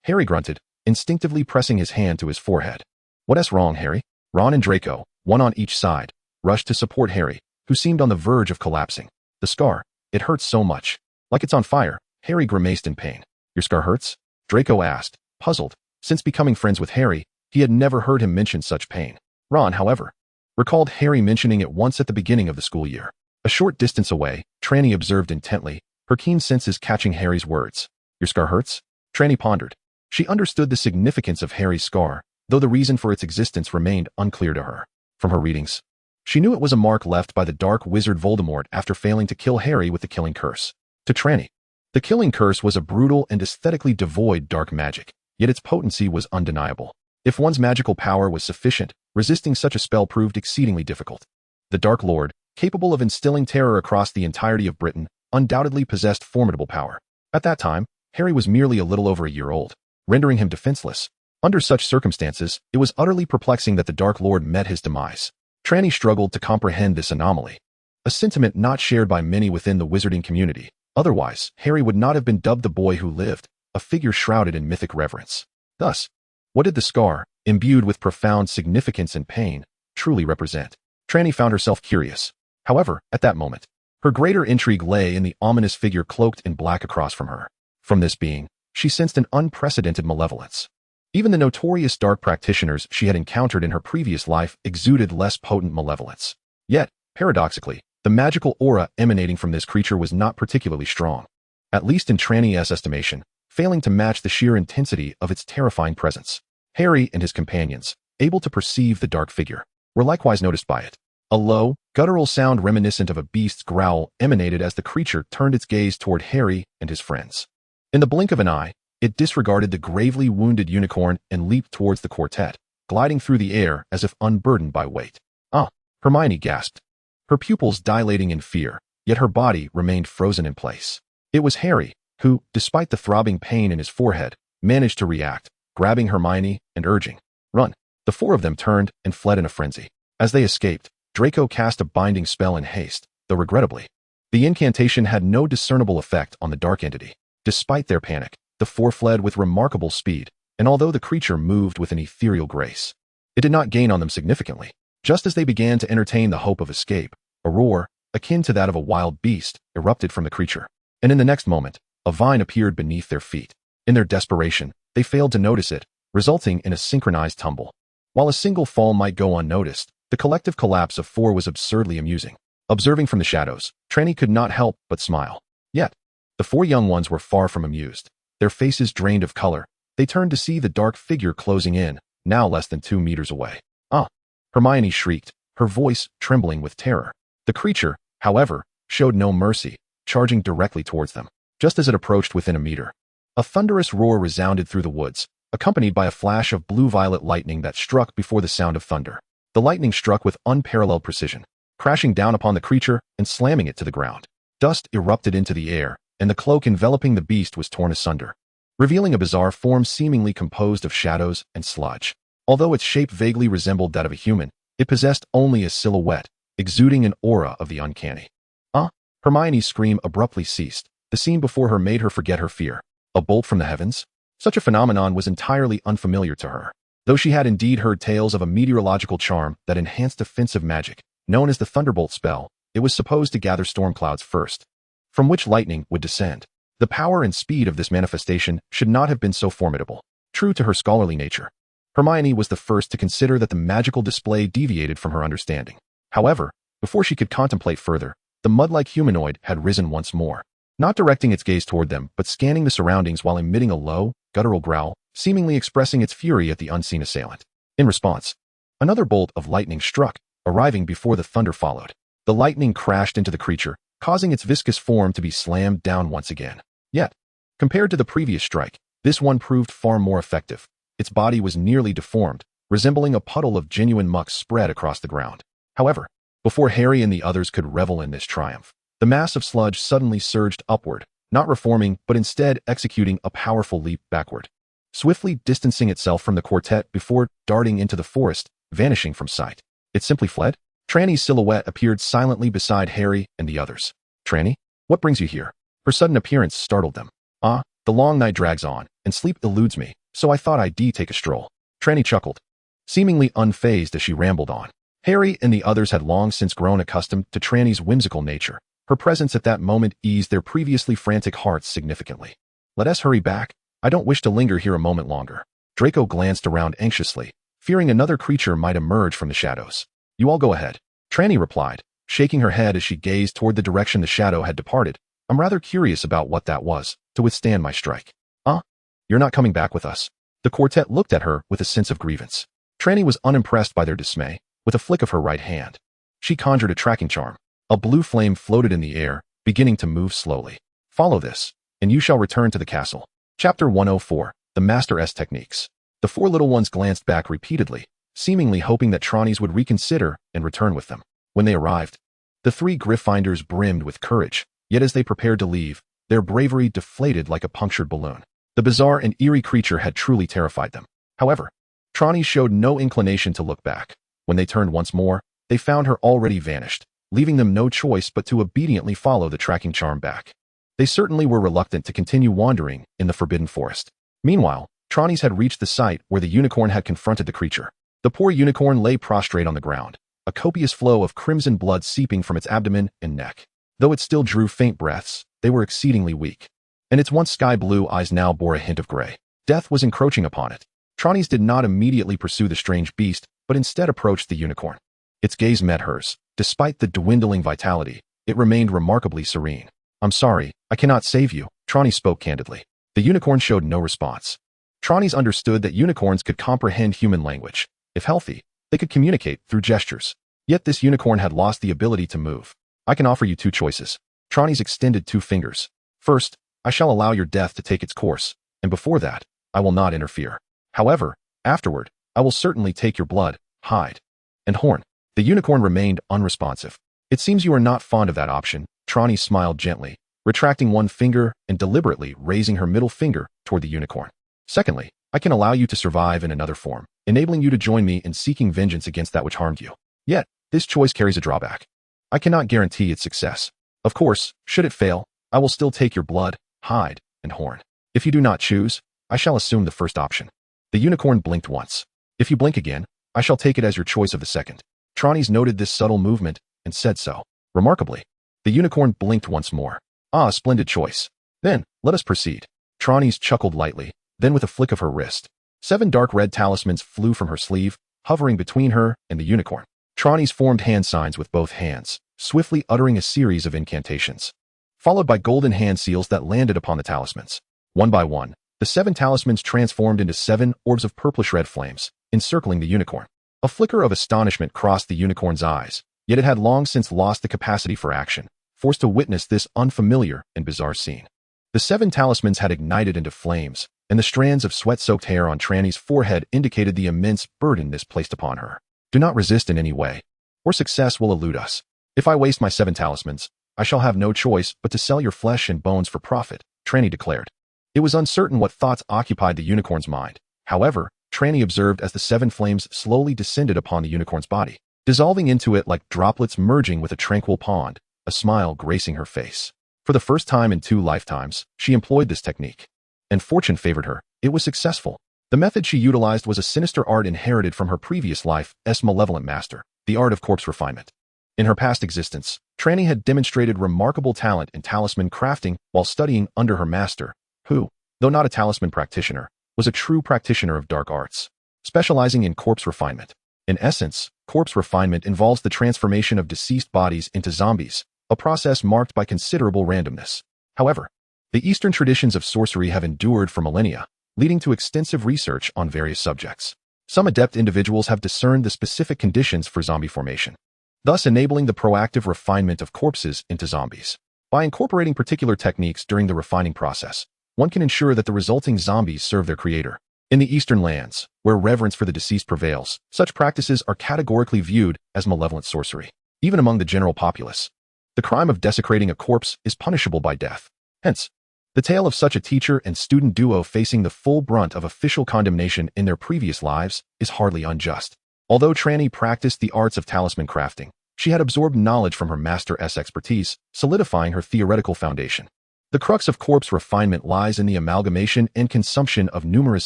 Harry grunted, instinctively pressing his hand to his forehead. "What's wrong, Harry?" Ron and Draco, one on each side, rushed to support Harry, who seemed on the verge of collapsing. "The scar. It hurts so much. Like it's on fire." Harry grimaced in pain. "Your scar hurts?" Draco asked, puzzled. Since becoming friends with Harry, he had never heard him mention such pain. Ron, however, recalled Harry mentioning it once at the beginning of the school year. A short distance away, Trelawney observed intently, her keen senses catching Harry's words. "Your scar hurts?" Trelawney pondered. She understood the significance of Harry's scar, though the reason for its existence remained unclear to her. From her readings, she knew it was a mark left by the dark wizard Voldemort after failing to kill Harry with the killing curse. To Trelawney, the killing curse was a brutal and aesthetically devoid dark magic, yet its potency was undeniable. If one's magical power was sufficient, resisting such a spell proved exceedingly difficult. The Dark Lord, capable of instilling terror across the entirety of Britain, undoubtedly possessed formidable power. At that time, Harry was merely a little over a year old, rendering him defenseless. Under such circumstances, it was utterly perplexing that the Dark Lord met his demise. Trelawney struggled to comprehend this anomaly, a sentiment not shared by many within the wizarding community. Otherwise, Harry would not have been dubbed the boy who lived, a figure shrouded in mythic reverence. Thus, what did the scar, imbued with profound significance and pain, truly represent? Trelawney found herself curious. However, at that moment, her greater intrigue lay in the ominous figure cloaked in black across from her. From this being, she sensed an unprecedented malevolence. Even the notorious dark practitioners she had encountered in her previous life exuded less potent malevolence. Yet, paradoxically, the magical aura emanating from this creature was not particularly strong, at least in Trelawney's estimation, failing to match the sheer intensity of its terrifying presence. Harry and his companions, able to perceive the dark figure, were likewise noticed by it. A low, guttural sound reminiscent of a beast's growl emanated as the creature turned its gaze toward Harry and his friends. In the blink of an eye, it disregarded the gravely wounded unicorn and leaped towards the quartet, gliding through the air as if unburdened by weight. "Ah!" Hermione gasped, her pupils dilating in fear, yet her body remained frozen in place. It was Harry, who, despite the throbbing pain in his forehead, managed to react, grabbing Hermione and urging, "Run!" The four of them turned and fled in a frenzy. As they escaped, Draco cast a binding spell in haste, though regrettably, the incantation had no discernible effect on the dark entity. Despite their panic, the four fled with remarkable speed, and although the creature moved with an ethereal grace, it did not gain on them significantly. Just as they began to entertain the hope of escape, a roar, akin to that of a wild beast, erupted from the creature, and in the next moment, a vine appeared beneath their feet. In their desperation, they failed to notice it, resulting in a synchronized tumble. While a single fall might go unnoticed, the collective collapse of four was absurdly amusing. Observing from the shadows, Trelawney could not help but smile. Yet, the four young ones were far from amused. Their faces drained of color, they turned to see the dark figure closing in, now less than 2 meters away. "Ah!" Hermione shrieked, her voice trembling with terror. The creature, however, showed no mercy, charging directly towards them. Just as it approached within a meter, a thunderous roar resounded through the woods, accompanied by a flash of blue-violet lightning that struck before the sound of thunder. The lightning struck with unparalleled precision, crashing down upon the creature and slamming it to the ground. Dust erupted into the air, and the cloak enveloping the beast was torn asunder, revealing a bizarre form seemingly composed of shadows and sludge. Although its shape vaguely resembled that of a human, it possessed only a silhouette, exuding an aura of the uncanny. "Ah!" Hermione's scream abruptly ceased. The scene before her made her forget her fear. A bolt from the heavens? Such a phenomenon was entirely unfamiliar to her. Though she had indeed heard tales of a meteorological charm that enhanced offensive magic, known as the Thunderbolt spell, it was supposed to gather storm clouds first, from which lightning would descend. The power and speed of this manifestation should not have been so formidable. True to her scholarly nature, Hermione was the first to consider that the magical display deviated from her understanding. However, before she could contemplate further, the mud-like humanoid had risen once more, not directing its gaze toward them, but scanning the surroundings while emitting a low, guttural growl, seemingly expressing its fury at the unseen assailant. In response, another bolt of lightning struck, arriving before the thunder followed. The lightning crashed into the creature, causing its viscous form to be slammed down once again. Yet, compared to the previous strike, this one proved far more effective. Its body was nearly deformed, resembling a puddle of genuine muck spread across the ground. However, before Harry and the others could revel in this triumph, the mass of sludge suddenly surged upward, not reforming but instead executing a powerful leap backward, swiftly distancing itself from the quartet before darting into the forest, vanishing from sight. It simply fled? Trelawney's silhouette appeared silently beside Harry and the others. "Trelawney, what brings you here?" Her sudden appearance startled them. "Ah, the long night drags on, and sleep eludes me, so I thought I'd take a stroll." Trelawney chuckled, seemingly unfazed as she rambled on. Harry and the others had long since grown accustomed to Trelawney's whimsical nature. Her presence at that moment eased their previously frantic hearts significantly. "Let us hurry back. I don't wish to linger here a moment longer." Draco glanced around anxiously, fearing another creature might emerge from the shadows. "You all go ahead," Trelawney replied, shaking her head as she gazed toward the direction the shadow had departed. "I'm rather curious about what that was, to withstand my strike." "Ah, you're not coming back with us." The quartet looked at her with a sense of grievance. Trelawney was unimpressed by their dismay. With a flick of her right hand, she conjured a tracking charm. A blue flame floated in the air, beginning to move slowly. "Follow this, and you shall return to the castle." Chapter 104, The Master's Techniques. The four little ones glanced back repeatedly, seemingly hoping that Trelawney's would reconsider and return with them. When they arrived, the three Gryffindors brimmed with courage, yet as they prepared to leave, their bravery deflated like a punctured balloon. The bizarre and eerie creature had truly terrified them. However, Trelawney showed no inclination to look back. When they turned once more, they found her already vanished, leaving them no choice but to obediently follow the tracking charm back. They certainly were reluctant to continue wandering in the forbidden forest. Meanwhile, Trelawney's had reached the site where the unicorn had confronted the creature. The poor unicorn lay prostrate on the ground, a copious flow of crimson blood seeping from its abdomen and neck. Though it still drew faint breaths, they were exceedingly weak. and its once sky-blue eyes now bore a hint of gray. Death was encroaching upon it. Trelawney's did not immediately pursue the strange beast, but instead approached the unicorn. Its gaze met hers. Despite the dwindling vitality, it remained remarkably serene. "I'm sorry, I cannot save you," Trelawney spoke candidly. The unicorn showed no response. Trelawney's understood that unicorns could comprehend human language. If healthy, they could communicate through gestures. Yet this unicorn had lost the ability to move. "I can offer you two choices." Trelawney's extended two fingers. "First, I shall allow your death to take its course, and before that, I will not interfere. However, afterward, I will certainly take your blood, hide, and horn." The unicorn remained unresponsive. "It seems you are not fond of that option." Trelawney smiled gently, retracting one finger and deliberately raising her middle finger toward the unicorn. "Secondly, I can allow you to survive in another form, enabling you to join me in seeking vengeance against that which harmed you. Yet, this choice carries a drawback. I cannot guarantee its success. Of course, should it fail, I will still take your blood, hide, and horn. If you do not choose, I shall assume the first option." The unicorn blinked once. "If you blink again, I shall take it as your choice of the second." Trelawney's noted this subtle movement and said so. Remarkably, the unicorn blinked once more. "Ah, a splendid choice. Then, let us proceed." Trelawney's chuckled lightly, then with a flick of her wrist, 7 dark red talismans flew from her sleeve, hovering between her and the unicorn. Trelawney's formed hand signs with both hands, swiftly uttering a series of incantations, followed by golden hand seals that landed upon the talismans. One by one, the 7 talismans transformed into 7 orbs of purplish-red flames, encircling the unicorn. A flicker of astonishment crossed the unicorn's eyes, yet it had long since lost the capacity for action, forced to witness this unfamiliar and bizarre scene. The 7 talismans had ignited into flames, and the strands of sweat-soaked hair on Trelawney's forehead indicated the immense burden this placed upon her. "Do not resist in any way, or success will elude us. If I waste my 7 talismans, I shall have no choice but to sell your flesh and bones for profit," Trelawney declared. It was uncertain what thoughts occupied the unicorn's mind. However, Trelawney observed as the 7 flames slowly descended upon the unicorn's body, dissolving into it like droplets merging with a tranquil pond, a smile gracing her face. For the first time in 2 lifetimes, she employed this technique. And fortune favored her. It was successful. The method she utilized was a sinister art inherited from her previous life's malevolent master, the art of corpse refinement. In her past existence, Trelawney had demonstrated remarkable talent in talisman crafting while studying under her master, who, though not a talisman practitioner, was a true practitioner of dark arts, specializing in corpse refinement. In essence, corpse refinement involves the transformation of deceased bodies into zombies, a process marked by considerable randomness. However, the Eastern traditions of sorcery have endured for millennia, leading to extensive research on various subjects. Some adept individuals have discerned the specific conditions for zombie formation, thus enabling the proactive refinement of corpses into zombies. By incorporating particular techniques during the refining process, one can ensure that the resulting zombies serve their creator. In the Eastern lands, where reverence for the deceased prevails, such practices are categorically viewed as malevolent sorcery. Even among the general populace, the crime of desecrating a corpse is punishable by death. Hence, the tale of such a teacher and student duo facing the full brunt of official condemnation in their previous lives is hardly unjust. Although Trelawney practiced the arts of talisman crafting, she had absorbed knowledge from her master's expertise, solidifying her theoretical foundation. The crux of corpse refinement lies in the amalgamation and consumption of numerous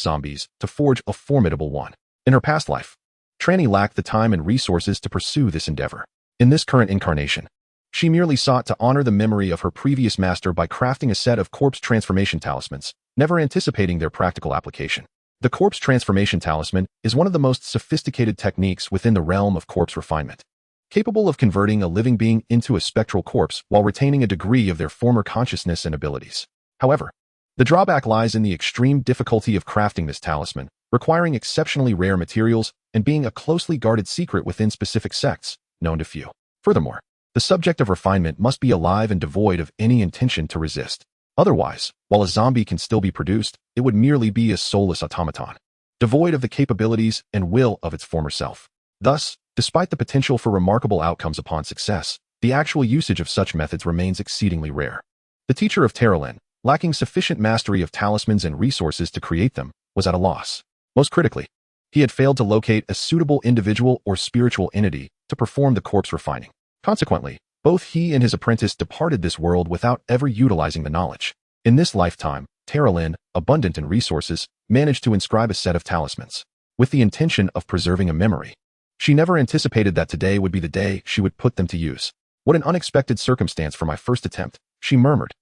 zombies to forge a formidable one. In her past life, Trelawney lacked the time and resources to pursue this endeavor. In this current incarnation, she merely sought to honor the memory of her previous master by crafting a set of corpse transformation talismans, never anticipating their practical application. The corpse transformation talisman is one of the most sophisticated techniques within the realm of corpse refinement, capable of converting a living being into a spectral corpse while retaining a degree of their former consciousness and abilities. However, the drawback lies in the extreme difficulty of crafting this talisman, requiring exceptionally rare materials and being a closely guarded secret within specific sects, known to few. Furthermore, the subject of refinement must be alive and devoid of any intention to resist. Otherwise, while a zombie can still be produced, it would merely be a soulless automaton, devoid of the capabilities and will of its former self. Thus, despite the potential for remarkable outcomes upon success, the actual usage of such methods remains exceedingly rare. The teacher of Trelawney, lacking sufficient mastery of talismans and resources to create them, was at a loss. Most critically, he had failed to locate a suitable individual or spiritual entity to perform the corpse refining. Consequently, both he and his apprentice departed this world without ever utilizing the knowledge. In this lifetime, Trelawney, abundant in resources, managed to inscribe a set of talismans, with the intention of preserving a memory. She never anticipated that today would be the day she would put them to use. "What an unexpected circumstance for my first attempt," she murmured,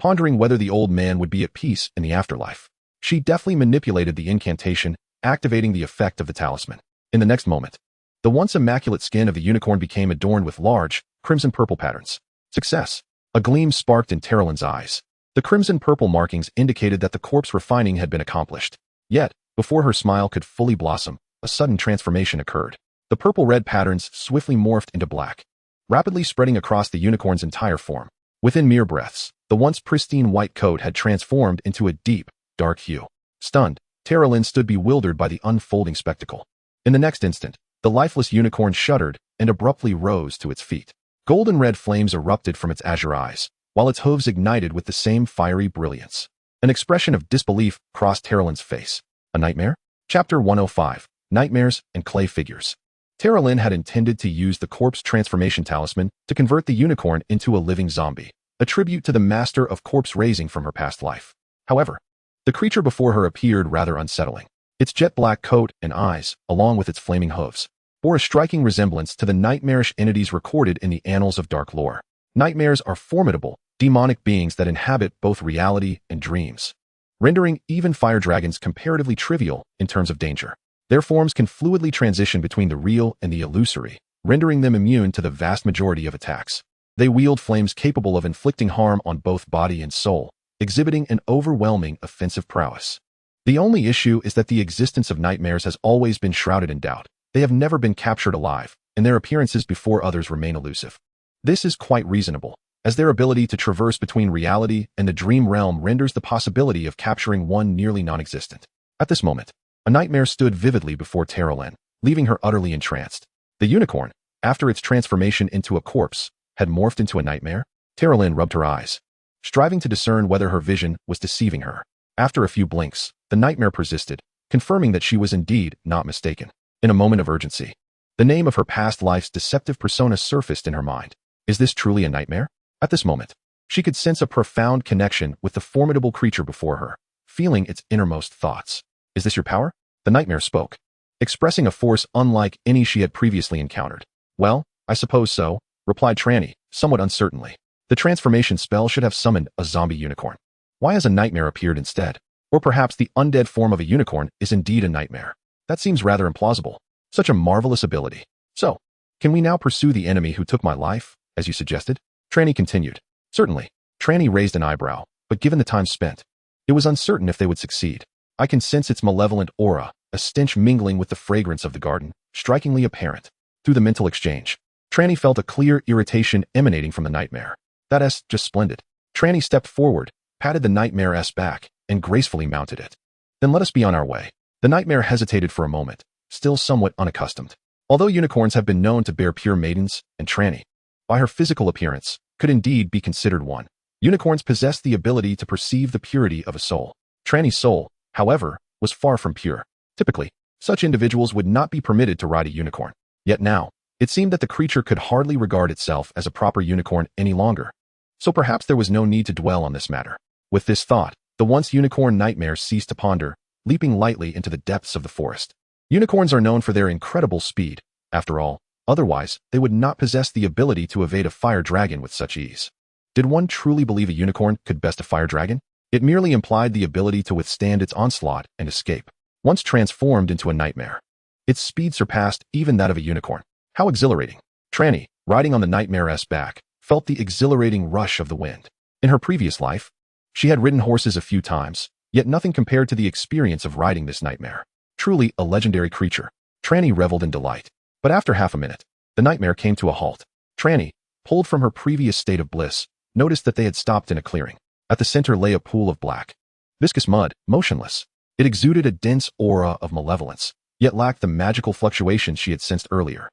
pondering whether the old man would be at peace in the afterlife. She deftly manipulated the incantation, activating the effect of the talisman. In the next moment, the once immaculate skin of the unicorn became adorned with large, crimson-purple patterns. Success! A gleam sparked in Trelawney's eyes. The crimson-purple markings indicated that the corpse refining had been accomplished. Yet, before her smile could fully blossom, a sudden transformation occurred. The purple-red patterns swiftly morphed into black, rapidly spreading across the unicorn's entire form. Within mere breaths, the once pristine white coat had transformed into a deep, dark hue. Stunned, Trelawney stood bewildered by the unfolding spectacle. In the next instant, the lifeless unicorn shuddered and abruptly rose to its feet. Golden red flames erupted from its azure eyes, while its hooves ignited with the same fiery brilliance. An expression of disbelief crossed Trelawney's face. A nightmare? Chapter 105, Nightmares and Clay Figures. Trelawney had intended to use the corpse transformation talisman to convert the unicorn into a living zombie, a tribute to the master of corpse raising from her past life. However, the creature before her appeared rather unsettling. Its jet-black coat and eyes, along with its flaming hooves, bore a striking resemblance to the nightmarish entities recorded in the annals of dark lore. Nightmares are formidable, demonic beings that inhabit both reality and dreams, rendering even fire dragons comparatively trivial in terms of danger. Their forms can fluidly transition between the real and the illusory, rendering them immune to the vast majority of attacks. They wield flames capable of inflicting harm on both body and soul, exhibiting an overwhelming offensive prowess. The only issue is that the existence of nightmares has always been shrouded in doubt. They have never been captured alive, and their appearances before others remain elusive. This is quite reasonable, as their ability to traverse between reality and the dream realm renders the possibility of capturing one nearly non-existent. At this moment, a nightmare stood vividly before Trelawney, leaving her utterly entranced. The unicorn, after its transformation into a corpse, had morphed into a nightmare. Trelawney rubbed her eyes, striving to discern whether her vision was deceiving her. After a few blinks, the nightmare persisted, confirming that she was indeed not mistaken. In a moment of urgency, the name of her past life's deceptive persona surfaced in her mind. Is this truly a nightmare? At this moment, she could sense a profound connection with the formidable creature before her, feeling its innermost thoughts. Is this your power? The nightmare spoke, expressing a force unlike any she had previously encountered. Well, I suppose so, replied Trelawney, somewhat uncertainly. The transformation spell should have summoned a zombie unicorn. Why has a nightmare appeared instead? Or perhaps the undead form of a unicorn is indeed a nightmare. That seems rather implausible. Such a marvelous ability. So, can we now pursue the enemy who took my life, as you suggested? Trelawney continued. Certainly. Trelawney raised an eyebrow, but given the time spent, it was uncertain if they would succeed. I can sense its malevolent aura, a stench mingling with the fragrance of the garden, strikingly apparent. Through the mental exchange, Trelawney felt a clear irritation emanating from the nightmare. That's just splendid. Trelawney stepped forward, patted the nightmare's back, and gracefully mounted it. Then let us be on our way. The nightmare hesitated for a moment, still somewhat unaccustomed. Although unicorns have been known to bear pure maidens, and Trelawney, by her physical appearance, could indeed be considered one. Unicorns possess the ability to perceive the purity of a soul. Trelawney's soul, however, was far from pure. Typically, such individuals would not be permitted to ride a unicorn. Yet now, it seemed that the creature could hardly regard itself as a proper unicorn any longer. So perhaps there was no need to dwell on this matter. With this thought, the once unicorn nightmare ceased to ponder, leaping lightly into the depths of the forest. Unicorns are known for their incredible speed. After all, otherwise, they would not possess the ability to evade a fire dragon with such ease. Did one truly believe a unicorn could best a fire dragon? It merely implied the ability to withstand its onslaught and escape. Once transformed into a nightmare, its speed surpassed even that of a unicorn. How exhilarating! Trelawney, riding on the nightmare's back, felt the exhilarating rush of the wind. In her previous life, she had ridden horses a few times, yet nothing compared to the experience of riding this nightmare. Truly a legendary creature. Trelawney reveled in delight. But after half a minute, the nightmare came to a halt. Trelawney, pulled from her previous state of bliss, noticed that they had stopped in a clearing. At the center lay a pool of black, viscous mud, motionless. It exuded a dense aura of malevolence, yet lacked the magical fluctuations she had sensed earlier.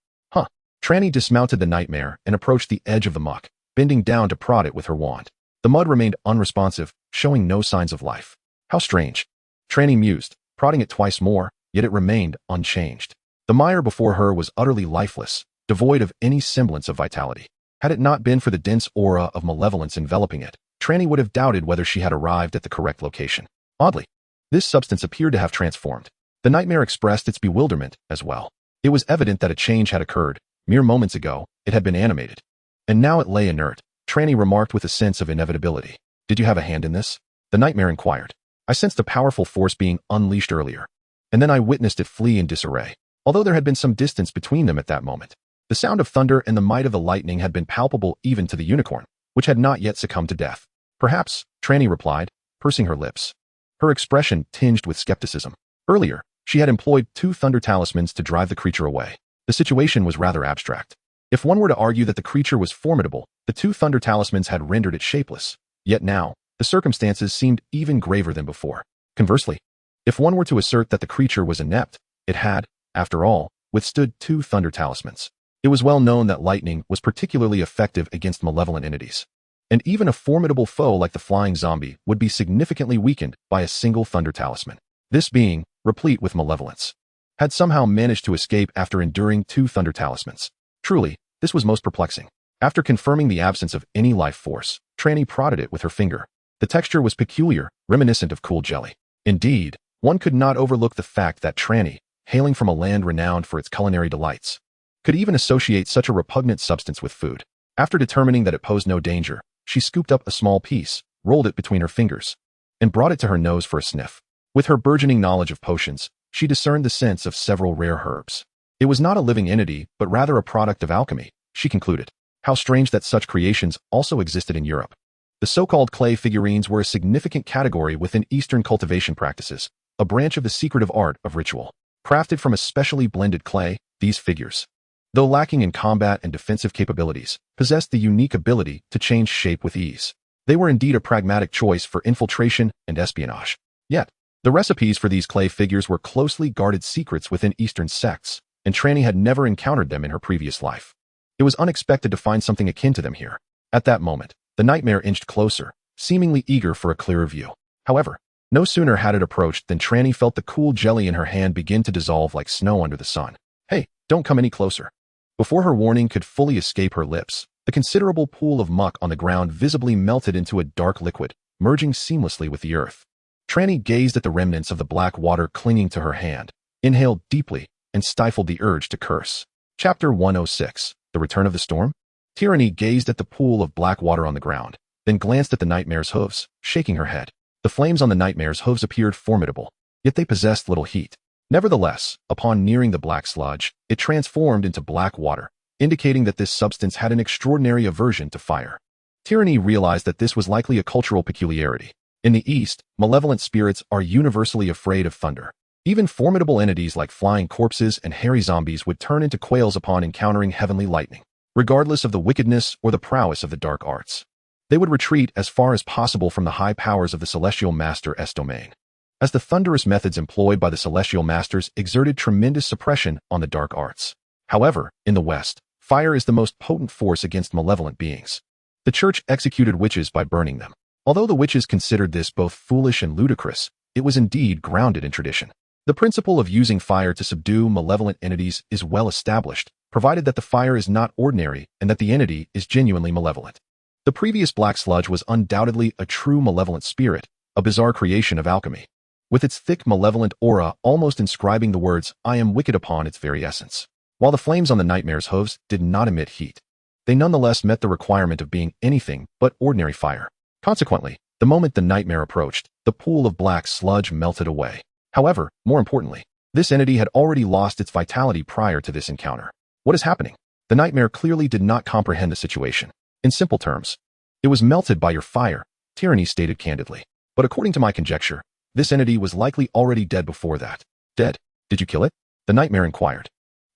Trelawney dismounted the nightmare and approached the edge of the muck, bending down to prod it with her wand. The mud remained unresponsive, showing no signs of life. How strange. Trelawney mused, prodding it twice more, yet it remained unchanged. The mire before her was utterly lifeless, devoid of any semblance of vitality. Had it not been for the dense aura of malevolence enveloping it, Trelawney would have doubted whether she had arrived at the correct location. Oddly, this substance appeared to have transformed. The nightmare expressed its bewilderment as well. It was evident that a change had occurred. Mere moments ago, it had been animated, and now it lay inert. Trelawney remarked with a sense of inevitability. Did you have a hand in this? The nightmare inquired. I sensed a powerful force being unleashed earlier, and then I witnessed it flee in disarray. Although there had been some distance between them at that moment, the sound of thunder and the might of the lightning had been palpable even to the unicorn, which had not yet succumbed to death. Perhaps, Trelawney replied, pursing her lips. Her expression tinged with skepticism. Earlier, she had employed 2 thunder talismans to drive the creature away. The situation was rather abstract. If one were to argue that the creature was formidable, the 2 thunder talismans had rendered it shapeless. Yet now, the circumstances seemed even graver than before. Conversely, if one were to assert that the creature was inept, it had, after all, withstood 2 thunder talismans. It was well known that lightning was particularly effective against malevolent entities, and even a formidable foe like the flying zombie would be significantly weakened by a single thunder talisman. This being, replete with malevolence, had somehow managed to escape after enduring 2 thunder talismans. Truly, this was most perplexing. After confirming the absence of any life force, Trelawney prodded it with her finger. The texture was peculiar, reminiscent of cool jelly. Indeed, one could not overlook the fact that Trelawney, hailing from a land renowned for its culinary delights, could even associate such a repugnant substance with food. After determining that it posed no danger, she scooped up a small piece, rolled it between her fingers, and brought it to her nose for a sniff. With her burgeoning knowledge of potions, she discerned the scents of several rare herbs. It was not a living entity, but rather a product of alchemy, she concluded. How strange that such creations also existed in Europe. The so-called clay figurines were a significant category within Eastern cultivation practices, a branch of the secretive art of ritual. Crafted from a specially blended clay, these figures, though lacking in combat and defensive capabilities, possessed the unique ability to change shape with ease. They were indeed a pragmatic choice for infiltration and espionage. Yet, the recipes for these clay figures were closely guarded secrets within Eastern sects, and Trelawney had never encountered them in her previous life. It was unexpected to find something akin to them here. At that moment, the nightmare inched closer, seemingly eager for a clearer view. However, no sooner had it approached than Trelawney felt the cool jelly in her hand begin to dissolve like snow under the sun. Hey, don't come any closer. Before her warning could fully escape her lips, the considerable pool of muck on the ground visibly melted into a dark liquid, merging seamlessly with the earth. Trelawney gazed at the remnants of the black water clinging to her hand, inhaled deeply, and stifled the urge to curse. Chapter 106. The Return of the Storm? Trelawney gazed at the pool of black water on the ground, then glanced at the nightmare's hooves, shaking her head. The flames on the nightmare's hooves appeared formidable, yet they possessed little heat. Nevertheless, upon nearing the black sludge, it transformed into black water, indicating that this substance had an extraordinary aversion to fire. Trelawney realized that this was likely a cultural peculiarity. In the East, malevolent spirits are universally afraid of thunder. Even formidable entities like flying corpses and hairy zombies would turn into quails upon encountering heavenly lightning, regardless of the wickedness or the prowess of the dark arts. They would retreat as far as possible from the high powers of the Celestial Master's domain, as the thunderous methods employed by the Celestial Masters exerted tremendous suppression on the dark arts. However, in the West, fire is the most potent force against malevolent beings. The Church executed witches by burning them. Although the witches considered this both foolish and ludicrous, it was indeed grounded in tradition. The principle of using fire to subdue malevolent entities is well established, provided that the fire is not ordinary and that the entity is genuinely malevolent. The previous black sludge was undoubtedly a true malevolent spirit, a bizarre creation of alchemy, with its thick malevolent aura almost inscribing the words, "I am wicked" upon its very essence. While the flames on the nightmare's hooves did not emit heat, they nonetheless met the requirement of being anything but ordinary fire. Consequently, the moment the nightmare approached, the pool of black sludge melted away. However, more importantly, this entity had already lost its vitality prior to this encounter. What is happening? The nightmare clearly did not comprehend the situation. In simple terms, it was melted by your fire, Trelawney stated candidly. But according to my conjecture, this entity was likely already dead before that. Dead? Did you kill it? The nightmare inquired.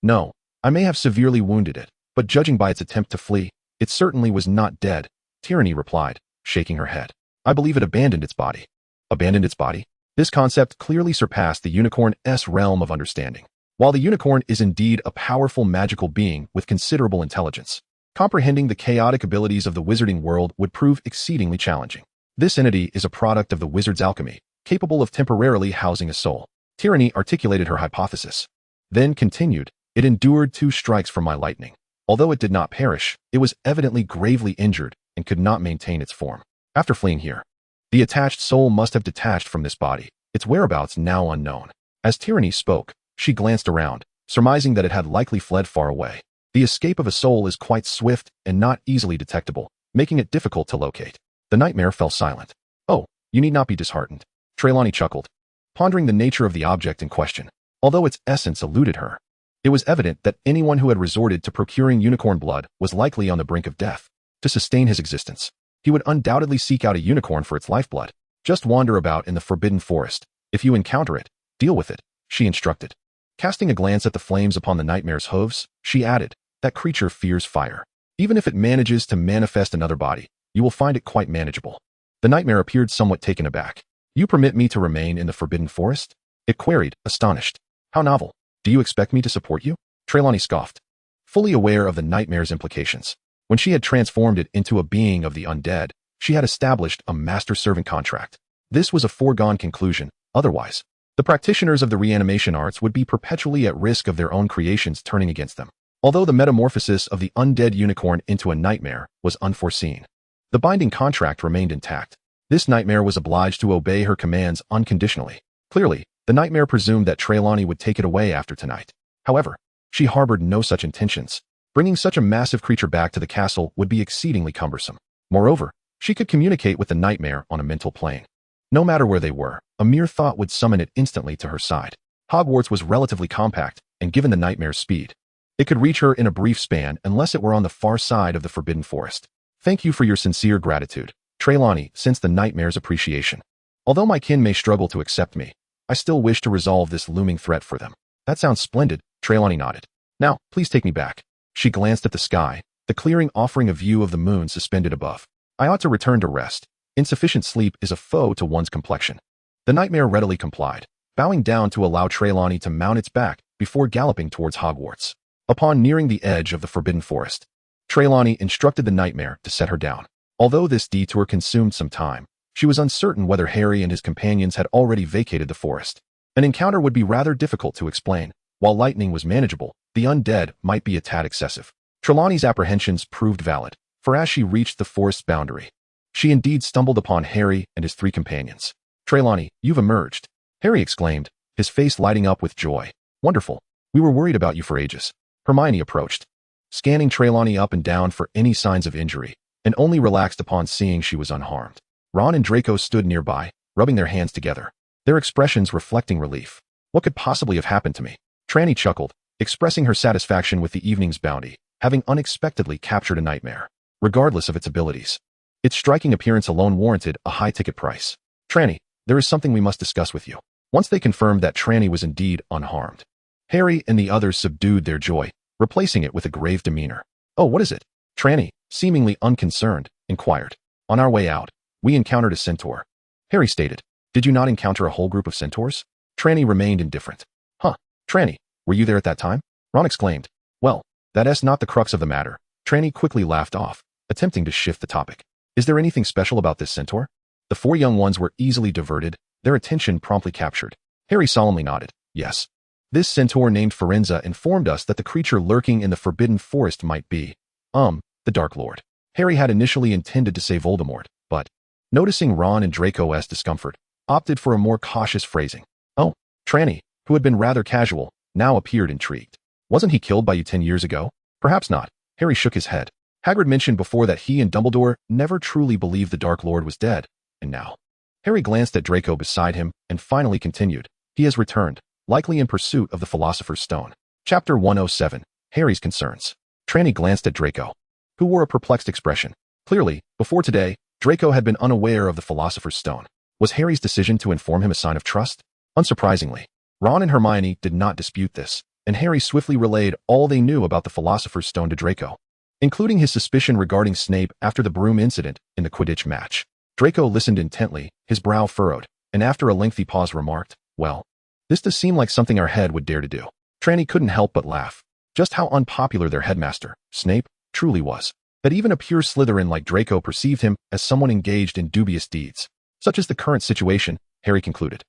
No, I may have severely wounded it, but judging by its attempt to flee, it certainly was not dead, Trelawney replied, shaking her head. I believe it abandoned its body. Abandoned its body? This concept clearly surpassed the unicorn's realm of understanding. While the unicorn is indeed a powerful magical being with considerable intelligence, comprehending the chaotic abilities of the wizarding world would prove exceedingly challenging. This entity is a product of the wizard's alchemy, capable of temporarily housing a soul. Trelawney articulated her hypothesis, then continued, it endured 2 strikes from my lightning. Although it did not perish, it was evidently gravely injured and could not maintain its form. After fleeing here, the attached soul must have detached from this body, its whereabouts now unknown. As Trelawney spoke, she glanced around, surmising that it had likely fled far away. The escape of a soul is quite swift and not easily detectable, making it difficult to locate. The nightmare fell silent. Oh, you need not be disheartened. Trelawney chuckled, pondering the nature of the object in question. Although its essence eluded her, it was evident that anyone who had resorted to procuring unicorn blood was likely on the brink of death. To sustain his existence, he would undoubtedly seek out a unicorn for its lifeblood. Just wander about in the forbidden forest. If you encounter it, deal with it, she instructed. Casting a glance at the flames upon the nightmare's hooves, she added, that creature fears fire. Even if it manages to manifest another body, you will find it quite manageable. The nightmare appeared somewhat taken aback. You permit me to remain in the forbidden forest? It queried, astonished. How novel. Do you expect me to support you? Trelawney scoffed, fully aware of the nightmare's implications. When she had transformed it into a being of the undead, she had established a master-servant contract. This was a foregone conclusion. Otherwise, the practitioners of the reanimation arts would be perpetually at risk of their own creations turning against them. Although the metamorphosis of the undead unicorn into a nightmare was unforeseen, the binding contract remained intact. This nightmare was obliged to obey her commands unconditionally. Clearly, the nightmare presumed that Trelawney would take it away after tonight. However, she harbored no such intentions. Bringing such a massive creature back to the castle would be exceedingly cumbersome. Moreover, she could communicate with the nightmare on a mental plane. No matter where they were, a mere thought would summon it instantly to her side. Hogwarts was relatively compact, and given the nightmare's speed, it could reach her in a brief span unless it were on the far side of the Forbidden Forest. Thank you for your sincere gratitude, Trelawney sensed the nightmare's appreciation. Although my kin may struggle to accept me, I still wish to resolve this looming threat for them. That sounds splendid, Trelawney nodded. Now, please take me back. She glanced at the sky, the clearing offering a view of the moon suspended above. I ought to return to rest. Insufficient sleep is a foe to one's complexion. The nightmare readily complied, bowing down to allow Trelawney to mount its back before galloping towards Hogwarts. Upon nearing the edge of the Forbidden Forest, Trelawney instructed the nightmare to set her down. Although this detour consumed some time, she was uncertain whether Harry and his companions had already vacated the forest. An encounter would be rather difficult to explain. While lightning was manageable, the undead might be a tad excessive. Trelawney's apprehensions proved valid, for as she reached the forest's boundary, she indeed stumbled upon Harry and his three companions. Trelawney, you've emerged, Harry exclaimed, his face lighting up with joy. Wonderful. We were worried about you for ages. Hermione approached, scanning Trelawney up and down for any signs of injury, and only relaxed upon seeing she was unharmed. Ron and Draco stood nearby, rubbing their hands together, their expressions reflecting relief. What could possibly have happened to me? Trelawney chuckled, expressing her satisfaction with the evening's bounty, having unexpectedly captured a nightmare. Regardless of its abilities, its striking appearance alone warranted a high ticket price. Trelawney, there is something we must discuss with you. Once they confirmed that Trelawney was indeed unharmed, Harry and the others subdued their joy, replacing it with a grave demeanor. Oh, what is it? Trelawney, seemingly unconcerned, inquired. On our way out, we encountered a centaur. Harry stated. Did you not encounter a whole group of centaurs? Trelawney remained indifferent. Huh, Trelawney, were you there at that time? Ron exclaimed. Well, that's not the crux of the matter. Trelawney quickly laughed off, attempting to shift the topic. Is there anything special about this centaur? The four young ones were easily diverted, their attention promptly captured. Harry solemnly nodded. Yes. This centaur named Firenze informed us that the creature lurking in the Forbidden Forest might be, the Dark Lord. Harry had initially intended to say Voldemort, but, noticing Ron and Draco's discomfort, opted for a more cautious phrasing. Oh, Trelawney, who had been rather casual, now appeared intrigued. Wasn't he killed by you 10 years ago? Perhaps not. Harry shook his head. Hagrid mentioned before that he and Dumbledore never truly believed the Dark Lord was dead, and now. Harry glanced at Draco beside him and finally continued. He has returned, likely in pursuit of the Philosopher's Stone. Chapter 107, Harry's Concerns. Trelawney glanced at Draco, who wore a perplexed expression. Clearly, before today, Draco had been unaware of the Philosopher's Stone. Was Harry's decision to inform him a sign of trust? Unsurprisingly, Ron and Hermione did not dispute this, and Harry swiftly relayed all they knew about the Philosopher's Stone to Draco, including his suspicion regarding Snape after the broom incident in the Quidditch match. Draco listened intently, his brow furrowed, and after a lengthy pause remarked, well, this does seem like something our head would dare to do. Trelawney couldn't help but laugh. Just how unpopular their headmaster, Snape, truly was. That even a pure Slytherin like Draco perceived him as someone engaged in dubious deeds. Such is the current situation, Harry concluded.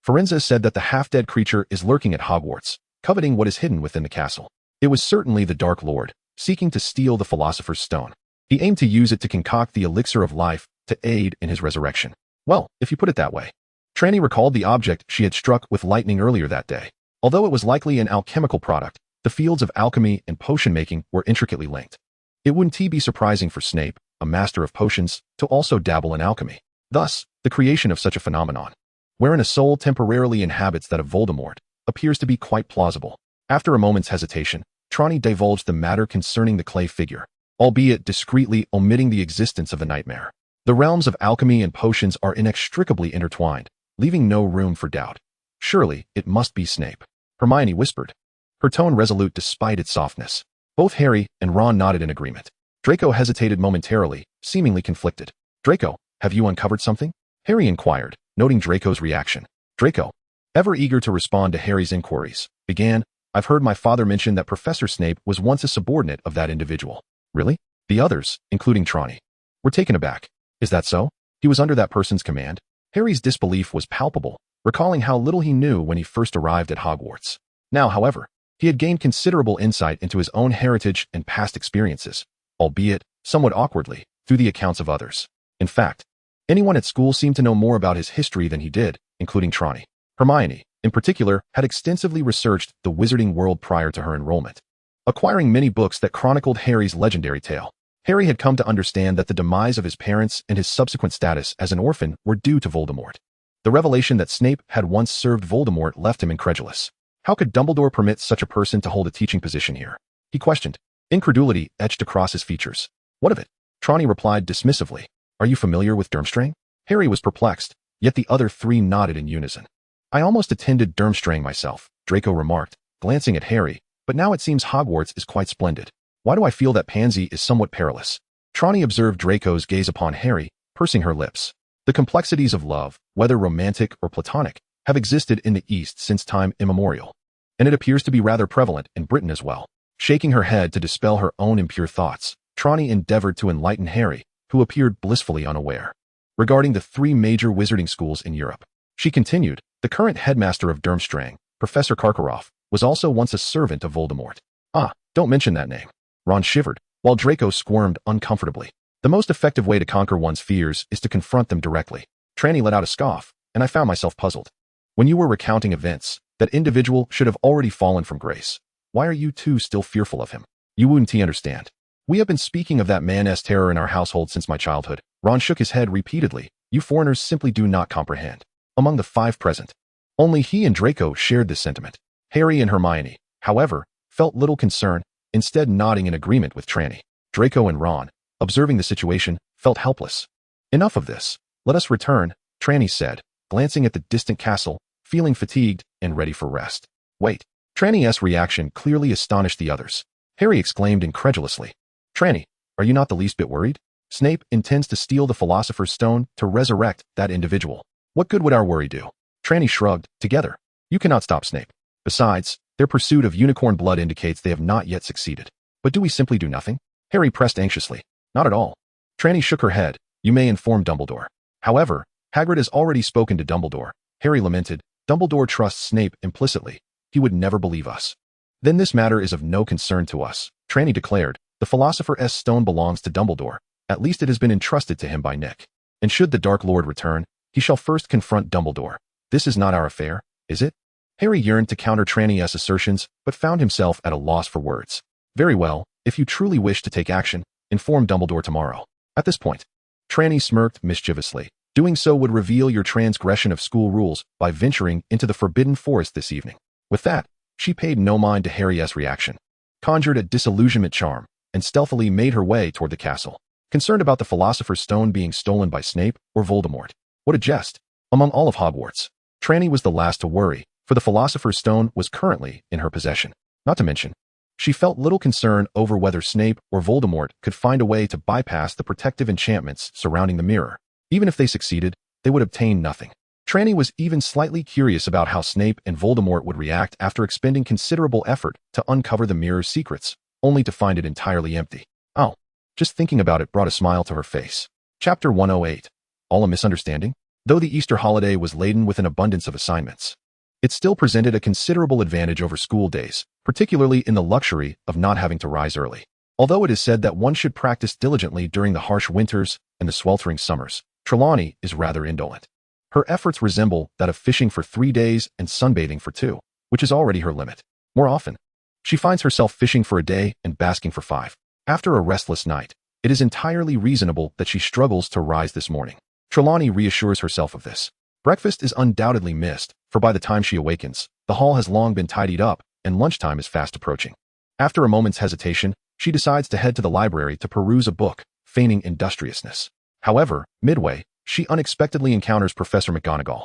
Firenze said that the half-dead creature is lurking at Hogwarts, coveting what is hidden within the castle. It was certainly the Dark Lord, seeking to steal the Philosopher's Stone. He aimed to use it to concoct the elixir of life to aid in his resurrection. Well, if you put it that way. Trelawney recalled the object she had struck with lightning earlier that day. Although it was likely an alchemical product, the fields of alchemy and potion-making were intricately linked. It wouldn't be surprising for Snape, a master of potions, to also dabble in alchemy. Thus, the creation of such a phenomenon, wherein a soul temporarily inhabits that of Voldemort, appears to be quite plausible. After a moment's hesitation, Trelawney divulged the matter concerning the clay figure, albeit discreetly omitting the existence of the nightmare. The realms of alchemy and potions are inextricably intertwined, leaving no room for doubt. Surely, it must be Snape, Hermione whispered, her tone resolute despite its softness. Both Harry and Ron nodded in agreement. Draco hesitated momentarily, seemingly conflicted. Draco, have you uncovered something? Harry inquired, noting Draco's reaction. Draco, ever eager to respond to Harry's inquiries, began, I've heard my father mention that Professor Snape was once a subordinate of that individual. Really? The others, including Trelawney, were taken aback. Is that so? He was under that person's command? Harry's disbelief was palpable, recalling how little he knew when he first arrived at Hogwarts. Now, however, he had gained considerable insight into his own heritage and past experiences, albeit somewhat awkwardly, through the accounts of others. In fact, anyone at school seemed to know more about his history than he did, including Trelawney. Hermione, in particular, had extensively researched the Wizarding World prior to her enrollment, acquiring many books that chronicled Harry's legendary tale. Harry had come to understand that the demise of his parents and his subsequent status as an orphan were due to Voldemort. The revelation that Snape had once served Voldemort left him incredulous. How could Dumbledore permit such a person to hold a teaching position here? He questioned. Incredulity etched across his features. What of it? Trelawney replied dismissively. Are you familiar with Durmstrang? Harry was perplexed, yet the other three nodded in unison. I almost attended Durmstrang myself, Draco remarked, glancing at Harry, but now it seems Hogwarts is quite splendid. Why do I feel that Pansy is somewhat perilous? Trelawney observed Draco's gaze upon Harry, pursing her lips. The complexities of love, whether romantic or platonic, have existed in the East since time immemorial, and it appears to be rather prevalent in Britain as well. Shaking her head to dispel her own impure thoughts, Trelawney endeavored to enlighten Harry, who appeared blissfully unaware, regarding the three major wizarding schools in Europe. She continued, the current headmaster of Durmstrang, Professor Karkaroff, was also once a servant of Voldemort. Ah, don't mention that name. Ron shivered, while Draco squirmed uncomfortably. The most effective way to conquer one's fears is to confront them directly. Trelawney let out a scoff, and I found myself puzzled. When you were recounting events, that individual should have already fallen from grace. Why are you two still fearful of him? You wouldn't understand. We have been speaking of that man's terror in our household since my childhood. Ron shook his head repeatedly. You foreigners simply do not comprehend. Among the five present, only he and Draco shared this sentiment. Harry and Hermione, however, felt little concern, instead nodding in agreement with Trelawney. Draco and Ron, observing the situation, felt helpless. Enough of this. Let us return, Trelawney said, glancing at the distant castle, feeling fatigued and ready for rest. Wait. Trelawney's reaction clearly astonished the others. Harry exclaimed incredulously. Trelawney, are you not the least bit worried? Snape intends to steal the Philosopher's Stone to resurrect that individual. What good would our worry do? Trelawney shrugged. Together, you cannot stop Snape. Besides, their pursuit of unicorn blood indicates they have not yet succeeded. But do we simply do nothing? Harry pressed anxiously. Not at all. Trelawney shook her head. You may inform Dumbledore. However, Hagrid has already spoken to Dumbledore. Harry lamented. Dumbledore trusts Snape implicitly. He would never believe us. Then this matter is of no concern to us, Trelawney declared. The Philosopher's Stone belongs to Dumbledore. At least it has been entrusted to him by Nick. And should the Dark Lord return, he shall first confront Dumbledore. This is not our affair, is it? Harry yearned to counter Trelawney's assertions, but found himself at a loss for words. Very well, if you truly wish to take action, inform Dumbledore tomorrow. At this point, Trelawney smirked mischievously. Doing so would reveal your transgression of school rules by venturing into the Forbidden Forest this evening. With that, she paid no mind to Harry's reaction, conjured a disillusionment charm, and stealthily made her way toward the castle, concerned about the Philosopher's Stone being stolen by Snape or Voldemort. What a jest! Among all of Hogwarts, Trelawney was the last to worry, for the Philosopher's Stone was currently in her possession. Not to mention, she felt little concern over whether Snape or Voldemort could find a way to bypass the protective enchantments surrounding the mirror. Even if they succeeded, they would obtain nothing. Trelawney was even slightly curious about how Snape and Voldemort would react after expending considerable effort to uncover the mirror's secrets, only to find it entirely empty. Oh, just thinking about it brought a smile to her face. Chapter 108. All a misunderstanding? Though the Easter holiday was laden with an abundance of assignments, it still presented a considerable advantage over school days, particularly in the luxury of not having to rise early. Although it is said that one should practice diligently during the harsh winters and the sweltering summers, Trelawney is rather indolent. Her efforts resemble that of fishing for 3 days and sunbathing for 2, which is already her limit. More often, she finds herself fishing for a day and basking for 5. After a restless night, It is entirely reasonable that she struggles to rise this morning. Trelawney reassures herself of this. Breakfast is undoubtedly missed, for by the time she awakens, the hall has long been tidied up, and lunchtime is fast approaching. After a moment's hesitation, she decides to head to the library to peruse a book, feigning industriousness. However, midway, she unexpectedly encounters Professor McGonagall.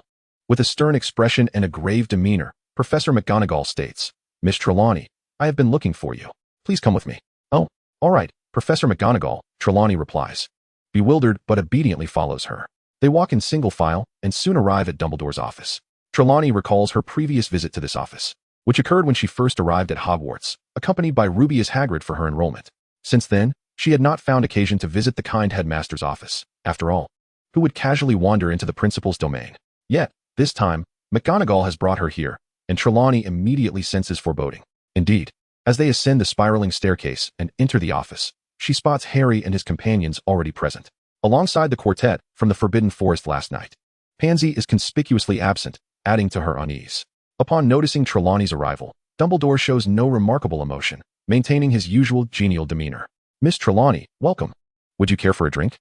With a stern expression and a grave demeanor, Professor McGonagall states, "Miss Trelawney, I have been looking for you. Please come with me." "Oh, all right, Professor McGonagall," Trelawney replies. Bewildered but obediently follows her. They walk in single file and soon arrive at Dumbledore's office. Trelawney recalls her previous visit to this office, which occurred when she first arrived at Hogwarts, accompanied by Rubeus Hagrid for her enrollment. Since then, she had not found occasion to visit the kind headmaster's office. After all, who would casually wander into the principal's domain? Yet, this time, McGonagall has brought her here, and Trelawney immediately senses foreboding. Indeed, as they ascend the spiraling staircase and enter the office, she spots Harry and his companions already present. Alongside the quartet from the Forbidden Forest last night, Pansy is conspicuously absent, adding to her unease. Upon noticing Trelawney's arrival, Dumbledore shows no remarkable emotion, maintaining his usual genial demeanor. "Miss Trelawney, welcome. Would you care for a drink?"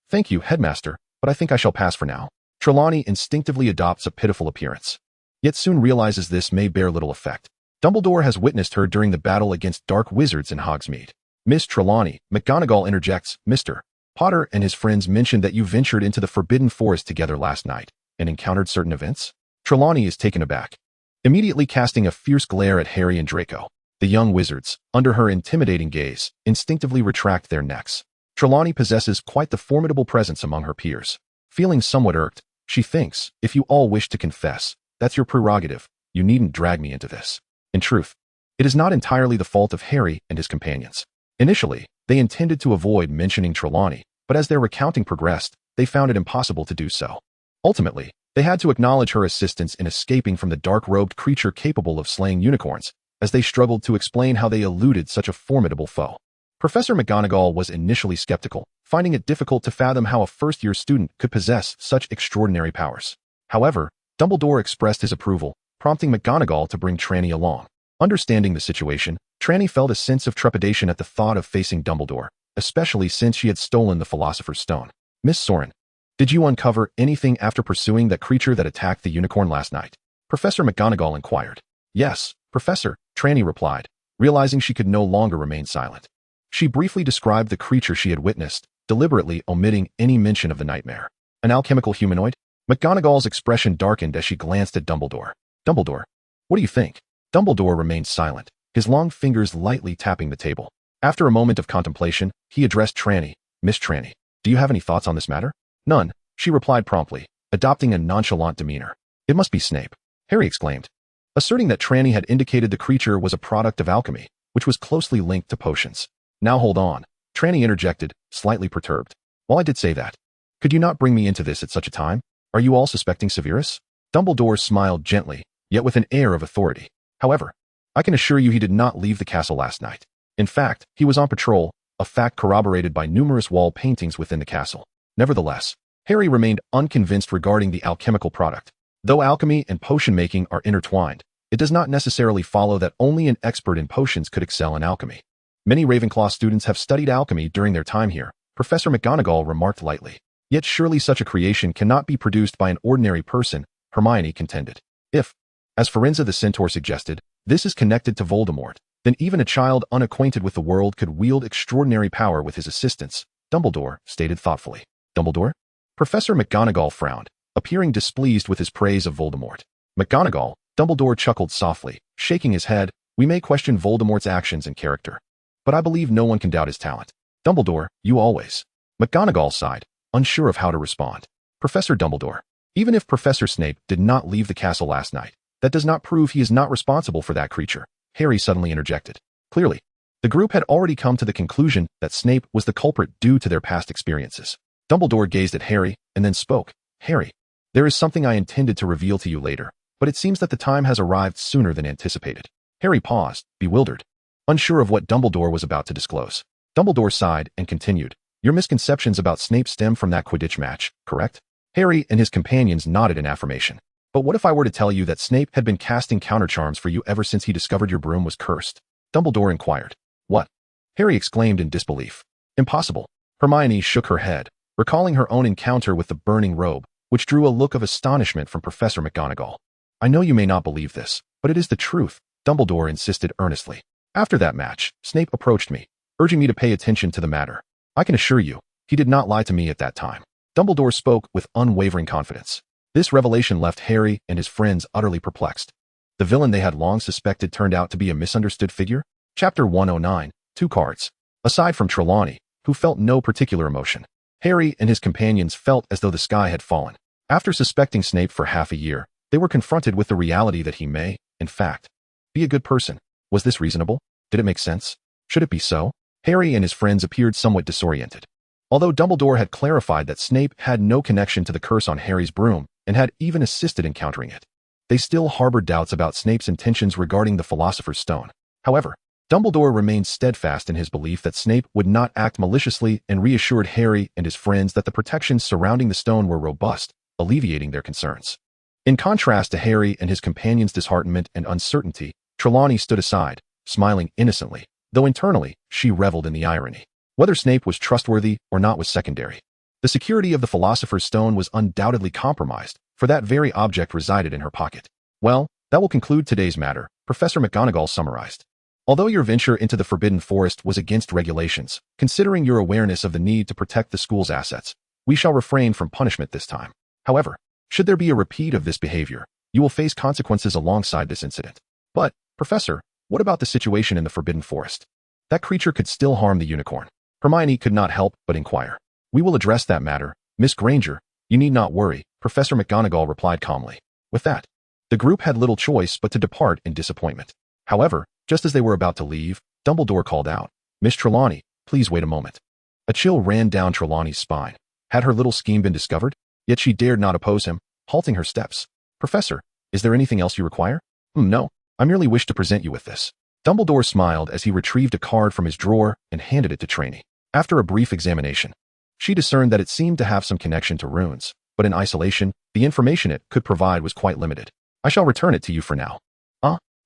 Thank you, Headmaster, but I think I shall pass for now." Trelawney instinctively adopts a pitiful appearance, yet soon realizes this may bear little effect. Dumbledore has witnessed her during the battle against dark wizards in Hogsmeade. "Miss Trelawney," McGonagall interjects, "Mr. Potter and his friends mentioned that you ventured into the Forbidden Forest together last night and encountered certain events?" Trelawney is taken aback, immediately casting a fierce glare at Harry and Draco. The young wizards, under her intimidating gaze, instinctively retract their necks. Trelawney possesses quite the formidable presence among her peers. Feeling somewhat irked, she thinks, "If you all wish to confess, that's your prerogative. You needn't drag me into this." In truth, it is not entirely the fault of Harry and his companions. Initially, they intended to avoid mentioning Trelawney, but as their recounting progressed, they found it impossible to do so. Ultimately, they had to acknowledge her assistance in escaping from the dark-robed creature capable of slaying unicorns, as they struggled to explain how they eluded such a formidable foe. Professor McGonagall was initially skeptical, finding it difficult to fathom how a first-year student could possess such extraordinary powers. However, Dumbledore expressed his approval, prompting McGonagall to bring Trelawney along. Understanding the situation, Trelawney felt a sense of trepidation at the thought of facing Dumbledore, especially since she had stolen the Philosopher's Stone. "Miss Sorin, did you uncover anything after pursuing that creature that attacked the unicorn last night?" Professor McGonagall inquired. "Yes, Professor," Trelawney replied, realizing she could no longer remain silent. She briefly described the creature she had witnessed, deliberately omitting any mention of the nightmare. "An alchemical humanoid?" McGonagall's expression darkened as she glanced at Dumbledore. "Dumbledore, what do you think?" Dumbledore remained silent, his long fingers lightly tapping the table. After a moment of contemplation, he addressed Trelawney. "Miss Trelawney, do you have any thoughts on this matter?" "None," she replied promptly, adopting a nonchalant demeanor. "It must be Snape," Harry exclaimed, asserting that Trelawney had indicated the creature was a product of alchemy, which was closely linked to potions. "Now hold on," Trelawney interjected, slightly perturbed. "While I did say that, could you not bring me into this at such a time? Are you all suspecting Severus?" Dumbledore smiled gently, yet with an air of authority. "However, I can assure you he did not leave the castle last night. In fact, he was on patrol, a fact corroborated by numerous wall paintings within the castle." Nevertheless, Harry remained unconvinced regarding the alchemical product. Though alchemy and potion-making are intertwined, it does not necessarily follow that only an expert in potions could excel in alchemy. "Many Ravenclaw students have studied alchemy during their time here," Professor McGonagall remarked lightly. "Yet surely such a creation cannot be produced by an ordinary person," Hermione contended. "If, as Firenze the Centaur suggested, this is connected to Voldemort, then even a child unacquainted with the world could wield extraordinary power with his assistance," Dumbledore stated thoughtfully. "Dumbledore?" Professor McGonagall frowned, appearing displeased with his praise of Voldemort. "McGonagall," Dumbledore chuckled softly, shaking his head, "we may question Voldemort's actions and character, but I believe no one can doubt his talent." "Dumbledore, you always." McGonagall sighed, unsure of how to respond. "Professor Dumbledore, even if Professor Snape did not leave the castle last night, that does not prove he is not responsible for that creature," Harry suddenly interjected. Clearly, the group had already come to the conclusion that Snape was the culprit due to their past experiences. Dumbledore gazed at Harry and then spoke. "Harry, there is something I intended to reveal to you later, but it seems that the time has arrived sooner than anticipated." Harry paused, bewildered, unsure of what Dumbledore was about to disclose. Dumbledore sighed and continued. "Your misconceptions about Snape stem from that Quidditch match, correct?" Harry and his companions nodded in affirmation. "But what if I were to tell you that Snape had been casting countercharms for you ever since he discovered your broom was cursed?" Dumbledore inquired. "What?" Harry exclaimed in disbelief. Impossible. Hermione shook her head, recalling her own encounter with the burning robe, which drew a look of astonishment from Professor McGonagall. I know you may not believe this, but it is the truth, Dumbledore insisted earnestly. After that match, Snape approached me, urging me to pay attention to the matter. I can assure you, he did not lie to me at that time. Dumbledore spoke with unwavering confidence. This revelation left Harry and his friends utterly perplexed. The villain they had long suspected turned out to be a misunderstood figure? Chapter 109, 2 cards. Aside from Trelawney, who felt no particular emotion, Harry and his companions felt as though the sky had fallen. After suspecting Snape for half a year, they were confronted with the reality that he may, in fact, be a good person. Was this reasonable? Did it make sense? Should it be so? Harry and his friends appeared somewhat disoriented. Although Dumbledore had clarified that Snape had no connection to the curse on Harry's broom and had even assisted in countering it, they still harbored doubts about Snape's intentions regarding the Philosopher's Stone. However, Dumbledore remained steadfast in his belief that Snape would not act maliciously and reassured Harry and his friends that the protections surrounding the stone were robust, alleviating their concerns. In contrast to Harry and his companions' disheartenment and uncertainty, Trelawney stood aside, smiling innocently, though internally, she reveled in the irony. Whether Snape was trustworthy or not was secondary. The security of the Philosopher's Stone was undoubtedly compromised, for that very object resided in her pocket. Well, that will conclude today's matter, Professor McGonagall summarized. Although your venture into the Forbidden Forest was against regulations, considering your awareness of the need to protect the school's assets, we shall refrain from punishment this time. However, should there be a repeat of this behavior, you will face consequences alongside this incident. But, Professor, what about the situation in the Forbidden Forest? That creature could still harm the unicorn. Hermione could not help but inquire. We will address that matter, Miss Granger. You need not worry, Professor McGonagall replied calmly. With that, the group had little choice but to depart in disappointment. However, just as they were about to leave, Dumbledore called out, Miss Trelawney, please wait a moment. A chill ran down Trelawney's spine. Had her little scheme been discovered? Yet she dared not oppose him, halting her steps. Professor, is there anything else you require? No, I merely wish to present you with this. Dumbledore smiled as he retrieved a card from his drawer and handed it to Trelawney. After a brief examination, she discerned that it seemed to have some connection to runes, but in isolation, the information it could provide was quite limited. I shall return it to you for now.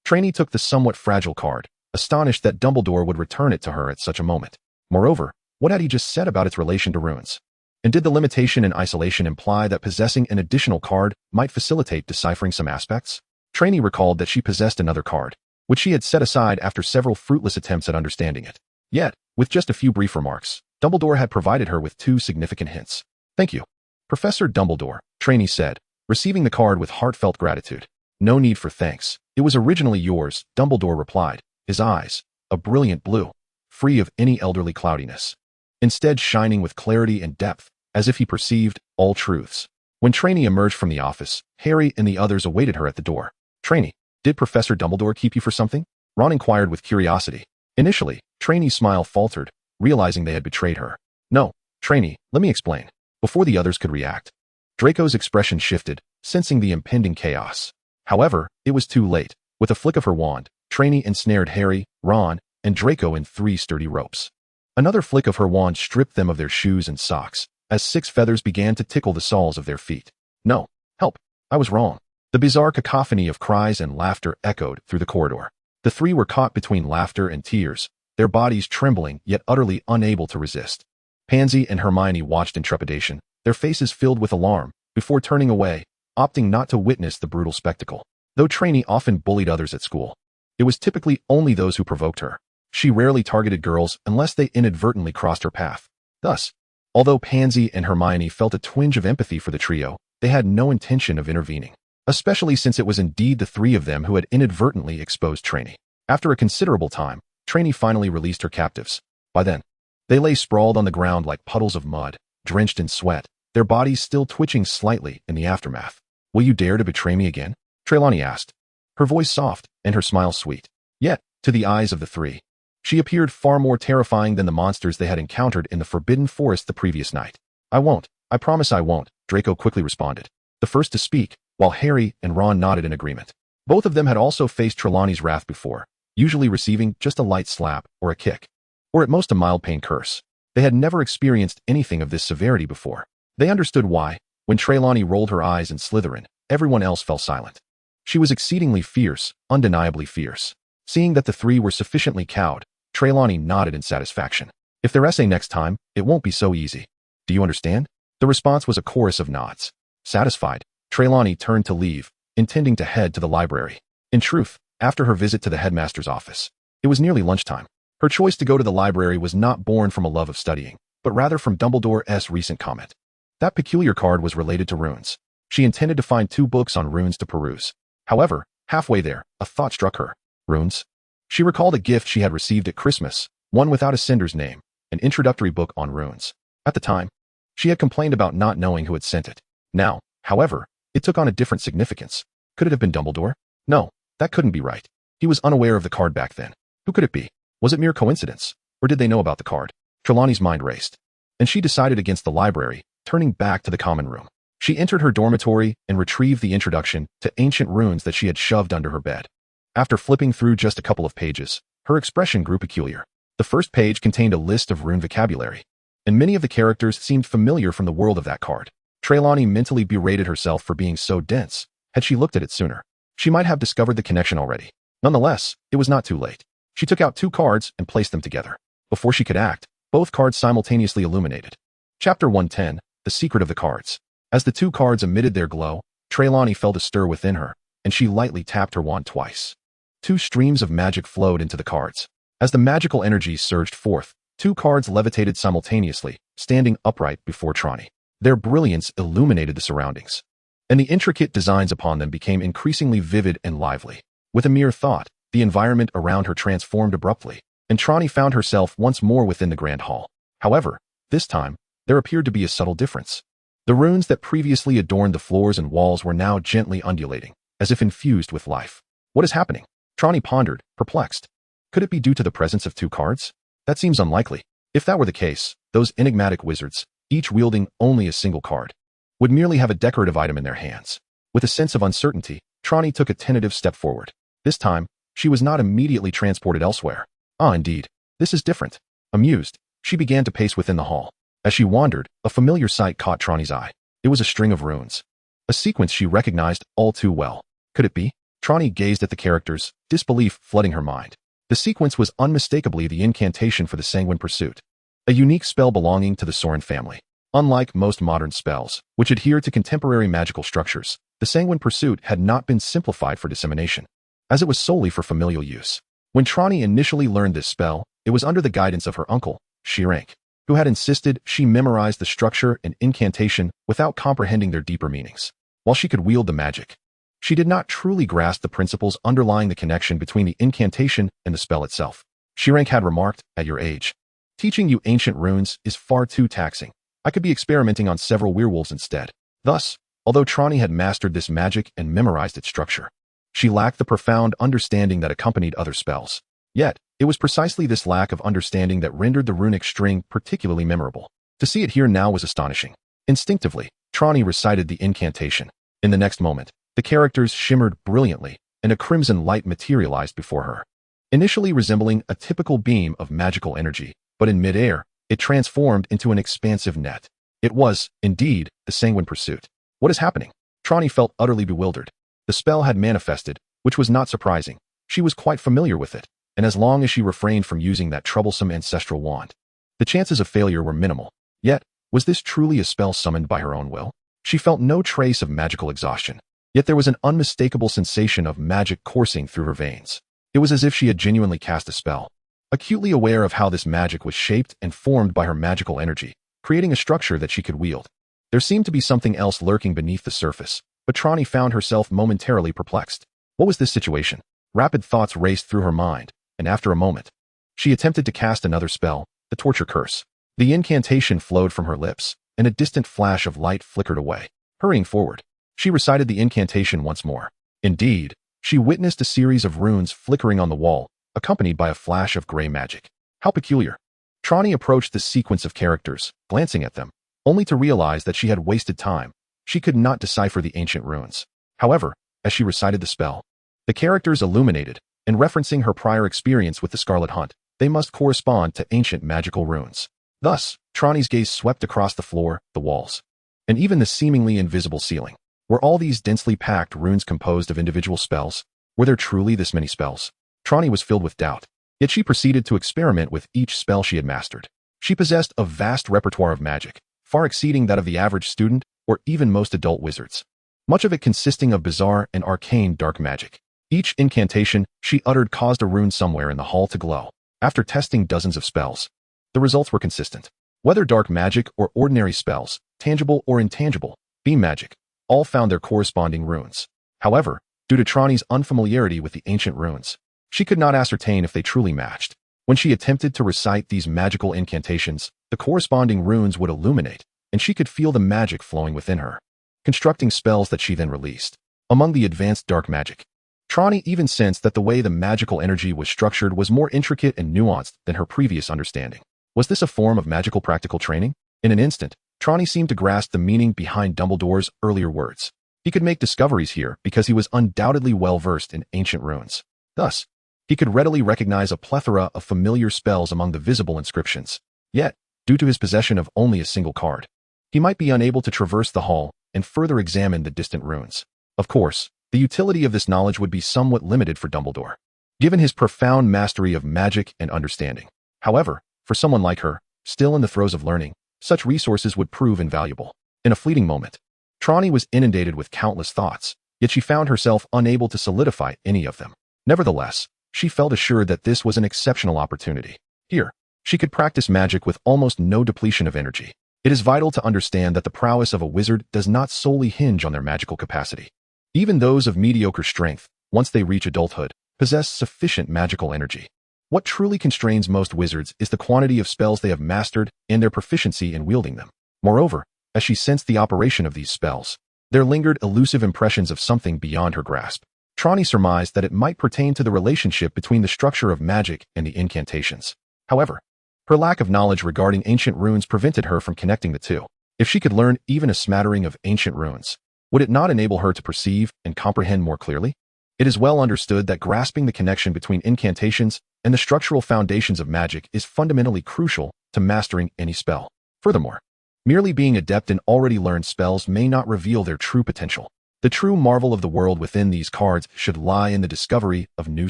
Trelawney took the somewhat fragile card, astonished that Dumbledore would return it to her at such a moment. Moreover, what had he just said about its relation to runes? And did the limitation in isolation imply that possessing an additional card might facilitate deciphering some aspects? Trelawney recalled that she possessed another card, which she had set aside after several fruitless attempts at understanding it. Yet, with just a few brief remarks, Dumbledore had provided her with 2 significant hints. Thank you, Professor Dumbledore, Trelawney said, receiving the card with heartfelt gratitude. No need for thanks. It was originally yours, Dumbledore replied, his eyes, a brilliant blue, free of any elderly cloudiness, instead shining with clarity and depth, as if he perceived all truths. When Trelawney emerged from the office, Harry and the others awaited her at the door. Trelawney, did Professor Dumbledore keep you for something? Ron inquired with curiosity. Initially, Trelawney's smile faltered, realizing they had betrayed her. No, Trelawney, let me explain. Before the others could react, Draco's expression shifted, sensing the impending chaos. However, it was too late. With a flick of her wand, Trelawney ensnared Harry, Ron, and Draco in 3 sturdy ropes. Another flick of her wand stripped them of their shoes and socks, as 6 feathers began to tickle the soles of their feet. No, help, I was wrong. The bizarre cacophony of cries and laughter echoed through the corridor. The 3 were caught between laughter and tears, their bodies trembling yet utterly unable to resist. Pansy and Hermione watched in trepidation, their faces filled with alarm, before turning away, opting not to witness the brutal spectacle. Though Trelawney often bullied others at school, it was typically only those who provoked her. She rarely targeted girls unless they inadvertently crossed her path. Thus, although Pansy and Hermione felt a twinge of empathy for the trio, they had no intention of intervening, especially since it was indeed the 3 of them who had inadvertently exposed Trelawney. After a considerable time, Trelawney finally released her captives. By then, they lay sprawled on the ground like puddles of mud, drenched in sweat, their bodies still twitching slightly in the aftermath. Will you dare to betray me again? Trelawney asked, her voice soft and her smile sweet. Yet, to the eyes of the 3, she appeared far more terrifying than the monsters they had encountered in the Forbidden Forest the previous night. I won't. I promise I won't, Draco quickly responded, the first to speak, while Harry and Ron nodded in agreement. Both of them had also faced Trelawney's wrath before, usually receiving just a light slap or a kick, or at most a mild pain curse. They had never experienced anything of this severity before. They understood why, when Trelawney rolled her eyes in Slytherin, everyone else fell silent. She was exceedingly fierce, undeniably fierce. Seeing that the 3 were sufficiently cowed, Trelawney nodded in satisfaction. If they're essay next time, it won't be so easy. Do you understand? The response was a chorus of nods. Satisfied, Trelawney turned to leave, intending to head to the library. In truth, after her visit to the headmaster's office, it was nearly lunchtime. Her choice to go to the library was not born from a love of studying, but rather from Dumbledore's recent comment. That peculiar card was related to runes. She intended to find 2 books on runes to peruse. However, halfway there, a thought struck her. Runes? She recalled a gift she had received at Christmas, one without a sender's name, an introductory book on runes. At the time, she had complained about not knowing who had sent it. Now, however, it took on a different significance. Could it have been Dumbledore? No, that couldn't be right. He was unaware of the card back then. Who could it be? Was it mere coincidence? Or did they know about the card? Trelawney's mind raced, and she decided against the library, turning back to the common room. She entered her dormitory and retrieved the introduction to ancient runes that she had shoved under her bed. After flipping through just a couple of pages, her expression grew peculiar. The first page contained a list of rune vocabulary, and many of the characters seemed familiar from the world of that card. Trelawney mentally berated herself for being so dense. Had she looked at it sooner, she might have discovered the connection already. Nonetheless, it was not too late. She took out 2 cards and placed them together. Before she could act, both cards simultaneously illuminated. Chapter 110, The Secret of the Cards. As the 2 cards emitted their glow, Trelawney felt a stir within her, and she lightly tapped her wand twice. 2 streams of magic flowed into the cards. As the magical energy surged forth, 2 cards levitated simultaneously, standing upright before Trelawney. Their brilliance illuminated the surroundings, and the intricate designs upon them became increasingly vivid and lively. With a mere thought, the environment around her transformed abruptly, and Trelawney found herself once more within the grand hall. However, this time, there appeared to be a subtle difference. The runes that previously adorned the floors and walls were now gently undulating, as if infused with life. What is happening? Trelawney pondered, perplexed. Could it be due to the presence of 2 cards? That seems unlikely. If that were the case, those enigmatic wizards, each wielding only a single card, would merely have a decorative item in their hands. With a sense of uncertainty, Trelawney took a tentative step forward. This time, she was not immediately transported elsewhere. Ah, indeed, this is different. Amused, she began to pace within the hall. As she wandered, a familiar sight caught Trelawney's eye. It was a string of runes, a sequence she recognized all too well. Could it be? Trelawney gazed at the characters, disbelief flooding her mind. The sequence was unmistakably the incantation for the Sanguine Pursuit, a unique spell belonging to the Sorin family. Unlike most modern spells, which adhere to contemporary magical structures, the Sanguine Pursuit had not been simplified for dissemination, as it was solely for familial use. When Trelawney initially learned this spell, it was under the guidance of her uncle, Seer, who had insisted she memorize the structure and incantation without comprehending their deeper meanings. While she could wield the magic, she did not truly grasp the principles underlying the connection between the incantation and the spell itself. Seer had remarked, "At your age, teaching you ancient runes is far too taxing. I could be experimenting on several werewolves instead." Thus, although Trelawney had mastered this magic and memorized its structure, she lacked the profound understanding that accompanied other spells. Yet, it was precisely this lack of understanding that rendered the runic string particularly memorable. To see it here now was astonishing. Instinctively, Trelawney recited the incantation. In the next moment, the characters shimmered brilliantly, and a crimson light materialized before her. Initially resembling a typical beam of magical energy, but in midair, it transformed into an expansive net. It was, indeed, the Sanguine Pursuit. What is happening? Trelawney felt utterly bewildered. The spell had manifested, which was not surprising. She was quite familiar with it, and as long as she refrained from using that troublesome ancestral wand, the chances of failure were minimal. Yet, was this truly a spell summoned by her own will? She felt no trace of magical exhaustion, yet there was an unmistakable sensation of magic coursing through her veins. It was as if she had genuinely cast a spell, acutely aware of how this magic was shaped and formed by her magical energy, creating a structure that she could wield. There seemed to be something else lurking beneath the surface, but Trelawney found herself momentarily perplexed. What was this situation? Rapid thoughts raced through her mind, and after a moment, she attempted to cast another spell, the Torture Curse. The incantation flowed from her lips, and a distant flash of light flickered away. Hurrying forward, she recited the incantation once more. Indeed, she witnessed a series of runes flickering on the wall, accompanied by a flash of gray magic. How peculiar. Trelawney approached the sequence of characters, glancing at them, only to realize that she had wasted time. She could not decipher the ancient runes. However, as she recited the spell, the characters illuminated, and referencing her prior experience with the Scarlet Hunt, they must correspond to ancient magical runes. Thus, Trelawney's gaze swept across the floor, the walls, and even the seemingly invisible ceiling. Were all these densely packed runes composed of individual spells? Were there truly this many spells? Trelawney was filled with doubt, yet she proceeded to experiment with each spell she had mastered. She possessed a vast repertoire of magic, far exceeding that of the average student or even most adult wizards, much of it consisting of bizarre and arcane dark magic. Each incantation she uttered caused a rune somewhere in the hall to glow. After testing dozens of spells, the results were consistent. Whether dark magic or ordinary spells, tangible or intangible, beam magic, all found their corresponding runes. However, due to Trelawney's unfamiliarity with the ancient runes, she could not ascertain if they truly matched. When she attempted to recite these magical incantations, the corresponding runes would illuminate, and she could feel the magic flowing within her, constructing spells that she then released. Among the advanced dark magic, Trelawney even sensed that the way the magical energy was structured was more intricate and nuanced than her previous understanding. Was this a form of magical practical training? In an instant, Trelawney seemed to grasp the meaning behind Dumbledore's earlier words. He could make discoveries here because he was undoubtedly well-versed in ancient runes. Thus, he could readily recognize a plethora of familiar spells among the visible inscriptions. Yet, due to his possession of only a single card, he might be unable to traverse the hall and further examine the distant runes. Of course, the utility of this knowledge would be somewhat limited for Dumbledore, given his profound mastery of magic and understanding. However, for someone like her, still in the throes of learning, such resources would prove invaluable. In a fleeting moment, Trelawney was inundated with countless thoughts, yet she found herself unable to solidify any of them. Nevertheless, she felt assured that this was an exceptional opportunity. Here, she could practice magic with almost no depletion of energy. It is vital to understand that the prowess of a wizard does not solely hinge on their magical capacity. Even those of mediocre strength, once they reach adulthood, possess sufficient magical energy. What truly constrains most wizards is the quantity of spells they have mastered and their proficiency in wielding them. Moreover, as she sensed the operation of these spells, there lingered elusive impressions of something beyond her grasp. Trelawney surmised that it might pertain to the relationship between the structure of magic and the incantations. However, her lack of knowledge regarding ancient runes prevented her from connecting the two. If she could learn even a smattering of ancient runes, would it not enable her to perceive and comprehend more clearly? It is well understood that grasping the connection between incantations and the structural foundations of magic is fundamentally crucial to mastering any spell. Furthermore, merely being adept in already learned spells may not reveal their true potential. The true marvel of the world within these cards should lie in the discovery of new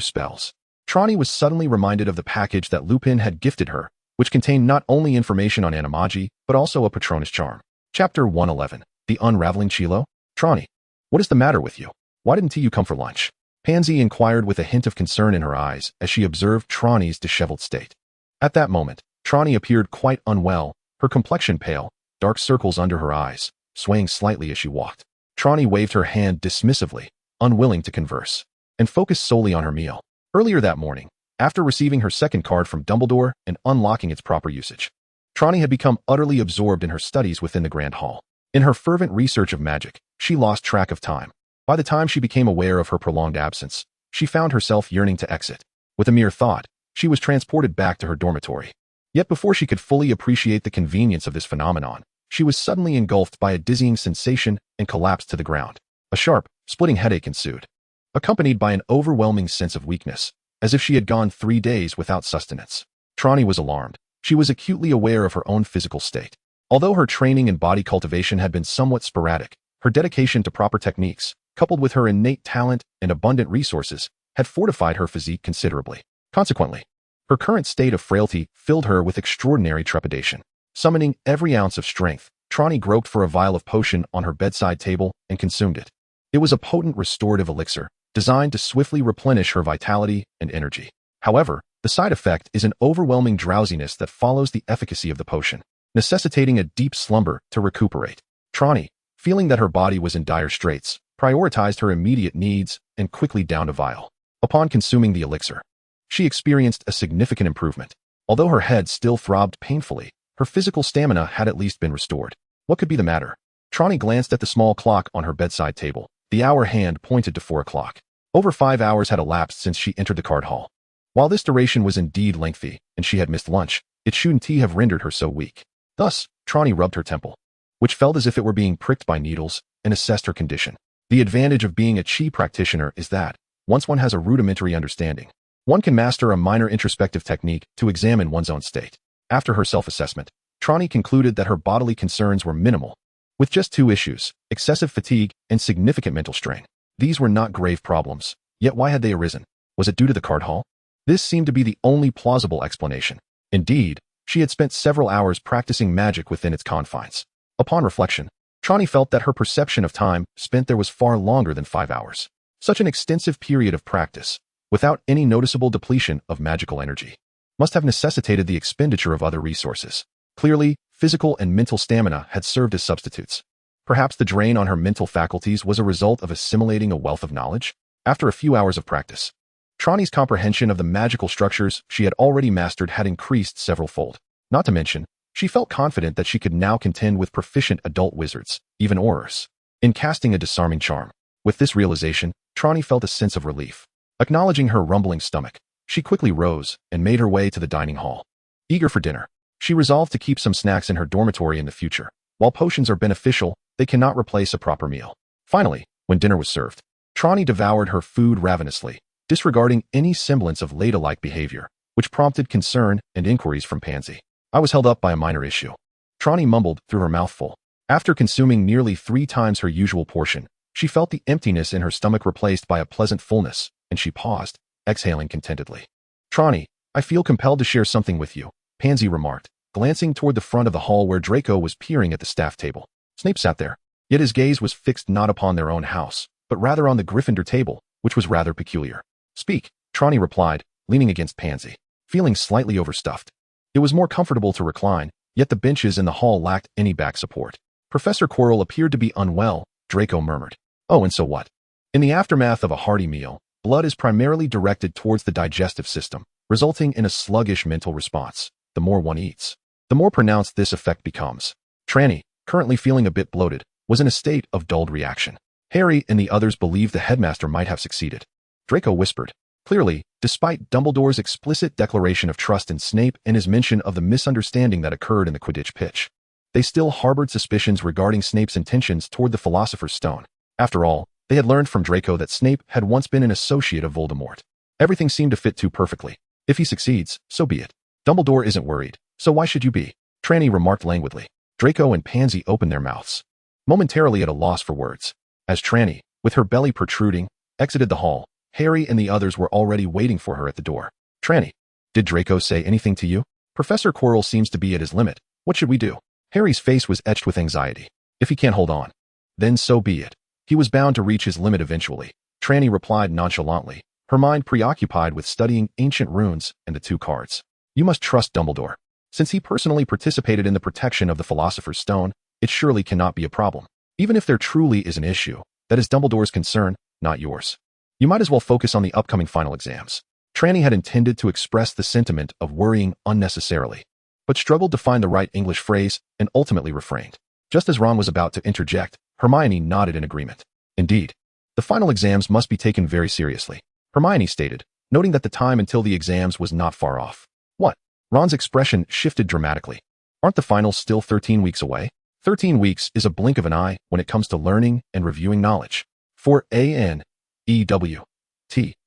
spells. Trelawney was suddenly reminded of the package that Lupin had gifted her, which contained not only information on animagi, but also a Patronus charm. Chapter 111. The Unraveling Chilo? Trelawney, what is the matter with you? Why didn't you come for lunch? Pansy inquired with a hint of concern in her eyes as she observed Trelawney's disheveled state. At that moment, Trelawney appeared quite unwell, her complexion pale, dark circles under her eyes, swaying slightly as she walked. Trelawney waved her hand dismissively, unwilling to converse, and focused solely on her meal. Earlier that morning, after receiving her second card from Dumbledore and unlocking its proper usage, Trelawney had become utterly absorbed in her studies within the Grand Hall. In her fervent research of magic, she lost track of time. By the time she became aware of her prolonged absence, she found herself yearning to exit. With a mere thought, she was transported back to her dormitory. Yet before she could fully appreciate the convenience of this phenomenon, she was suddenly engulfed by a dizzying sensation and collapsed to the ground. A sharp, splitting headache ensued, accompanied by an overwhelming sense of weakness, as if she had gone 3 days without sustenance. Trelawney was alarmed. She was acutely aware of her own physical state. Although her training and body cultivation had been somewhat sporadic, her dedication to proper techniques, coupled with her innate talent and abundant resources, had fortified her physique considerably. Consequently, her current state of frailty filled her with extraordinary trepidation. Summoning every ounce of strength, Trelawney groped for a vial of potion on her bedside table and consumed it. It was a potent restorative elixir, designed to swiftly replenish her vitality and energy. However, the side effect is an overwhelming drowsiness that follows the efficacy of the potion, necessitating a deep slumber to recuperate. Trelawney, feeling that her body was in dire straits, prioritized her immediate needs and quickly downed a vial. Upon consuming the elixir, she experienced a significant improvement. Although her head still throbbed painfully, her physical stamina had at least been restored. What could be the matter? Trelawney glanced at the small clock on her bedside table. The hour hand pointed to 4 o'clock. Over 5 hours had elapsed since she entered the card hall. While this duration was indeed lengthy, and she had missed lunch, it shouldn't have rendered her so weak. Thus, Trelawney rubbed her temple, which felt as if it were being pricked by needles, and assessed her condition. The advantage of being a chi practitioner is that, once one has a rudimentary understanding, one can master a minor introspective technique to examine one's own state. After her self-assessment, Trelawney concluded that her bodily concerns were minimal, with just 2 issues, excessive fatigue and significant mental strain. These were not grave problems, yet why had they arisen? Was it due to the card hall? This seemed to be the only plausible explanation. Indeed, She had spent several hours practicing magic within its confines. Upon reflection, Trelawney felt that her perception of time spent there was far longer than 5 hours. Such an extensive period of practice, without any noticeable depletion of magical energy, must have necessitated the expenditure of other resources. Clearly, physical and mental stamina had served as substitutes. Perhaps the drain on her mental faculties was a result of assimilating a wealth of knowledge. After a few hours of practice, Trelawney's comprehension of the magical structures she had already mastered had increased several-fold. Not to mention, she felt confident that she could now contend with proficient adult wizards, even aurors, in casting a disarming charm. With this realization, Trelawney felt a sense of relief. Acknowledging her rumbling stomach, she quickly rose and made her way to the dining hall. Eager for dinner, she resolved to keep some snacks in her dormitory in the future. While potions are beneficial, they cannot replace a proper meal. Finally, when dinner was served, Trelawney devoured her food ravenously, disregarding any semblance of ladylike behavior, which prompted concern and inquiries from Pansy. I was held up by a minor issue, Trelawney mumbled through her mouthful. After consuming nearly 3 times her usual portion, she felt the emptiness in her stomach replaced by a pleasant fullness, and she paused, exhaling contentedly. Trelawney, I feel compelled to share something with you, Pansy remarked, glancing toward the front of the hall where Draco was peering at the staff table. Snape sat there, yet his gaze was fixed not upon their own house, but rather on the Gryffindor table, which was rather peculiar. Speak, Trelawney replied, leaning against Pansy, feeling slightly overstuffed. It was more comfortable to recline, yet the benches in the hall lacked any back support. Professor Quirrell appeared to be unwell, Draco murmured. Oh, and so what? In the aftermath of a hearty meal, blood is primarily directed towards the digestive system, resulting in a sluggish mental response. The more one eats, the more pronounced this effect becomes. Trelawney, currently feeling a bit bloated, was in a state of dulled reaction. Harry and the others believed the headmaster might have succeeded. Draco whispered. Clearly, despite Dumbledore's explicit declaration of trust in Snape and his mention of the misunderstanding that occurred in the Quidditch pitch, they still harbored suspicions regarding Snape's intentions toward the Philosopher's Stone. After all, they had learned from Draco that Snape had once been an associate of Voldemort. Everything seemed to fit too perfectly. If he succeeds, so be it. Dumbledore isn't worried, so why should you be? Trelawney remarked languidly. Draco and Pansy opened their mouths, momentarily at a loss for words. As Trelawney, with her belly protruding, exited the hall, Harry and the others were already waiting for her at the door. Trelawney, did Draco say anything to you? Professor Quirrell seems to be at his limit. What should we do? Harry's face was etched with anxiety. If he can't hold on, then so be it. He was bound to reach his limit eventually. Trelawney replied nonchalantly, her mind preoccupied with studying ancient runes and the 2 cards. You must trust Dumbledore. Since he personally participated in the protection of the Philosopher's Stone, it surely cannot be a problem. Even if there truly is an issue, that is Dumbledore's concern, not yours. You might as well focus on the upcoming final exams. Trelawney had intended to express the sentiment of worrying unnecessarily, but struggled to find the right English phrase and ultimately refrained. Just as Ron was about to interject, Hermione nodded in agreement. Indeed, the final exams must be taken very seriously, Hermione stated, noting that the time until the exams was not far off. What? Ron's expression shifted dramatically. Aren't the finals still 13 weeks away? 13 weeks is a blink of an eye when it comes to learning and reviewing knowledge. For ANEWT,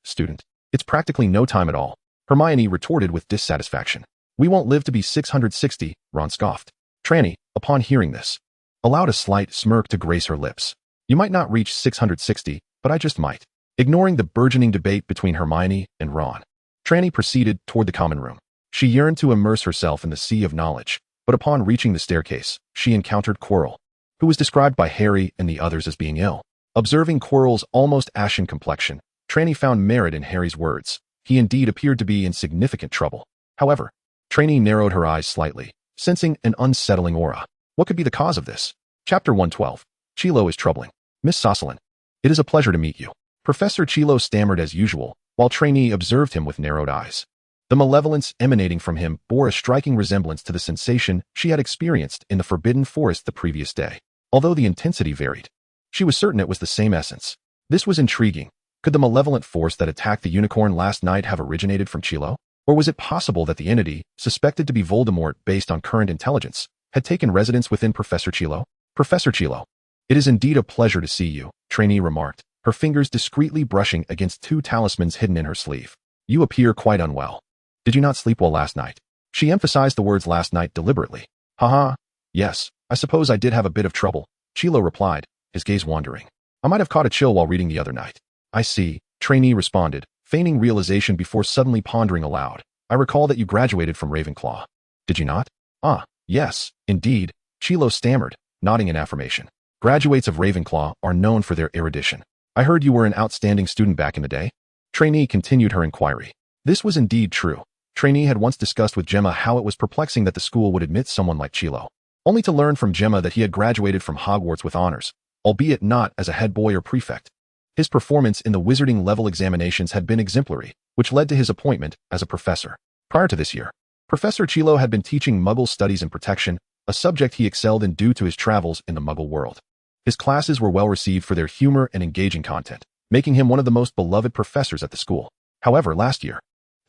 student, it's practically no time at all, Hermione retorted with dissatisfaction. We won't live to be 660, Ron scoffed. Trelawney, upon hearing this, allowed a slight smirk to grace her lips. You might not reach 660, but I just might. Ignoring the burgeoning debate between Hermione and Ron, Trelawney proceeded toward the common room. She yearned to immerse herself in the sea of knowledge, but upon reaching the staircase, she encountered Quirrell, who was described by Harry and the others as being ill. Observing Quirrell's almost ashen complexion, Trelawney found merit in Harry's words. He indeed appeared to be in significant trouble. However, Trelawney narrowed her eyes slightly, sensing an unsettling aura. What could be the cause of this? Chapter 112. Chilo is troubling. Miss Sossalin, it is a pleasure to meet you. Professor Chilo stammered as usual, while Trelawney observed him with narrowed eyes. The malevolence emanating from him bore a striking resemblance to the sensation she had experienced in the Forbidden Forest the previous day. Although the intensity varied, she was certain it was the same essence. This was intriguing. Could the malevolent force that attacked the unicorn last night have originated from Chilo? Or was it possible that the entity, suspected to be Voldemort based on current intelligence, had taken residence within Professor Chilo? Professor Chilo, it is indeed a pleasure to see you, Trelawney remarked, her fingers discreetly brushing against 2 talismans hidden in her sleeve. You appear quite unwell. Did you not sleep well last night? She emphasized the words last night deliberately. Haha, yes, I suppose I did have a bit of trouble, Chilo replied, his gaze wandering. I might have caught a chill while reading the other night. I see, Trelawney responded, feigning realization before suddenly pondering aloud. I recall that you graduated from Ravenclaw. did you not? Ah, yes, indeed, Chilo stammered, nodding in affirmation. Graduates of Ravenclaw are known for their erudition. I heard you were an outstanding student back in the day? Trainee continued her inquiry. This was indeed true. Trainee had once discussed with Gemma how it was perplexing that the school would admit someone like Chilo, only to learn from Gemma that he had graduated from Hogwarts with honors, albeit not as a head boy or prefect. His performance in the wizarding level examinations had been exemplary, which led to his appointment as a professor. Prior to this year, Professor Chilo had been teaching Muggle studies and protection, a subject he excelled in due to his travels in the Muggle world. His classes were well received for their humor and engaging content, making him one of the most beloved professors at the school. However, last year,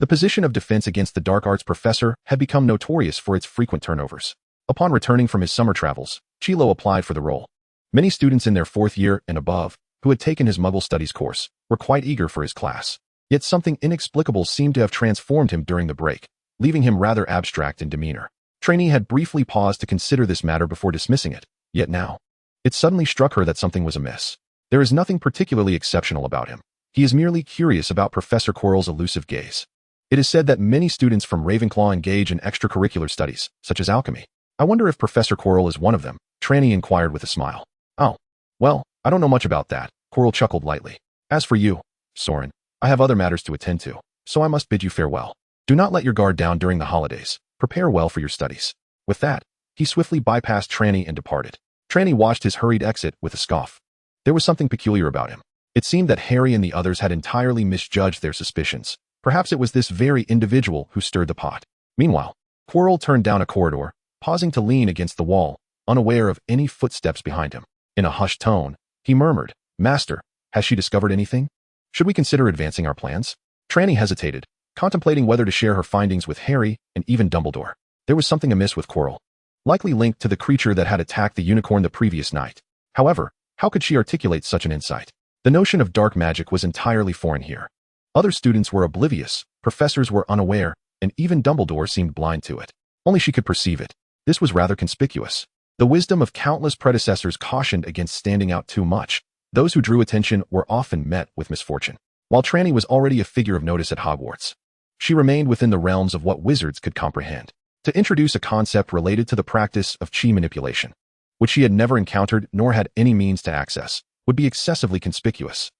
the position of defense against the dark arts professor had become notorious for its frequent turnovers. Upon returning from his summer travels, Chilo applied for the role. Many students in their 4th year and above, who had taken his Muggle studies course, were quite eager for his class. Yet something inexplicable seemed to have transformed him during the break, leaving him rather abstract in demeanor. Trainee had briefly paused to consider this matter before dismissing it, yet now, it suddenly struck her that something was amiss. There is nothing particularly exceptional about him. He is merely curious about Professor Quirrell's elusive gaze. It is said that many students from Ravenclaw engage in extracurricular studies, such as alchemy. I wonder if Professor Quirrell is one of them, Trainee inquired with a smile. Oh, well, I don't know much about that, Quirrell chuckled lightly. As for you, Soren, I have other matters to attend to, so I must bid you farewell. Do not let your guard down during the holidays. Prepare well for your studies. With that, he swiftly bypassed Trainee and departed. Trainee watched his hurried exit with a scoff. There was something peculiar about him. It seemed that Harry and the others had entirely misjudged their suspicions. Perhaps it was this very individual who stirred the pot. Meanwhile, Quirrell turned down a corridor, pausing to lean against the wall, unaware of any footsteps behind him. In a hushed tone, he murmured, Master, has she discovered anything? Should we consider advancing our plans? Trainee hesitated, contemplating whether to share her findings with Harry and even Dumbledore. There was something amiss with Quirrell, likely linked to the creature that had attacked the unicorn the previous night. However, how could she articulate such an insight? The notion of dark magic was entirely foreign here. Other students were oblivious, professors were unaware, and even Dumbledore seemed blind to it. Only she could perceive it. This was rather conspicuous. The wisdom of countless predecessors cautioned against standing out too much. Those who drew attention were often met with misfortune. While Trainee was already a figure of notice at Hogwarts, she remained within the realms of what wizards could comprehend. To introduce a concept related to the practice of chi manipulation, which she had never encountered nor had any means to access, would be excessively conspicuous.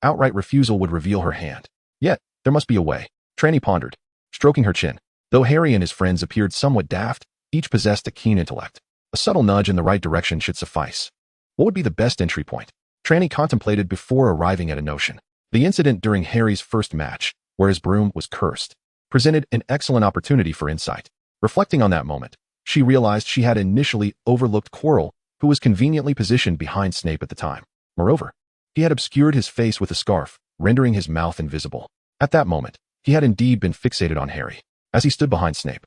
Outright refusal would reveal her hand. Yet, there must be a way, Trainee pondered, stroking her chin. Though Harry and his friends appeared somewhat daft, each possessed a keen intellect. A subtle nudge in the right direction should suffice. What would be the best entry point? Trainee contemplated before arriving at a notion. The incident during Harry's first match, where his broom was cursed, presented an excellent opportunity for insight. Reflecting on that moment, she realized she had initially overlooked Quirrell, who was conveniently positioned behind Snape at the time. Moreover, he had obscured his face with a scarf, rendering his mouth invisible. At that moment, he had indeed been fixated on Harry. As he stood behind Snape,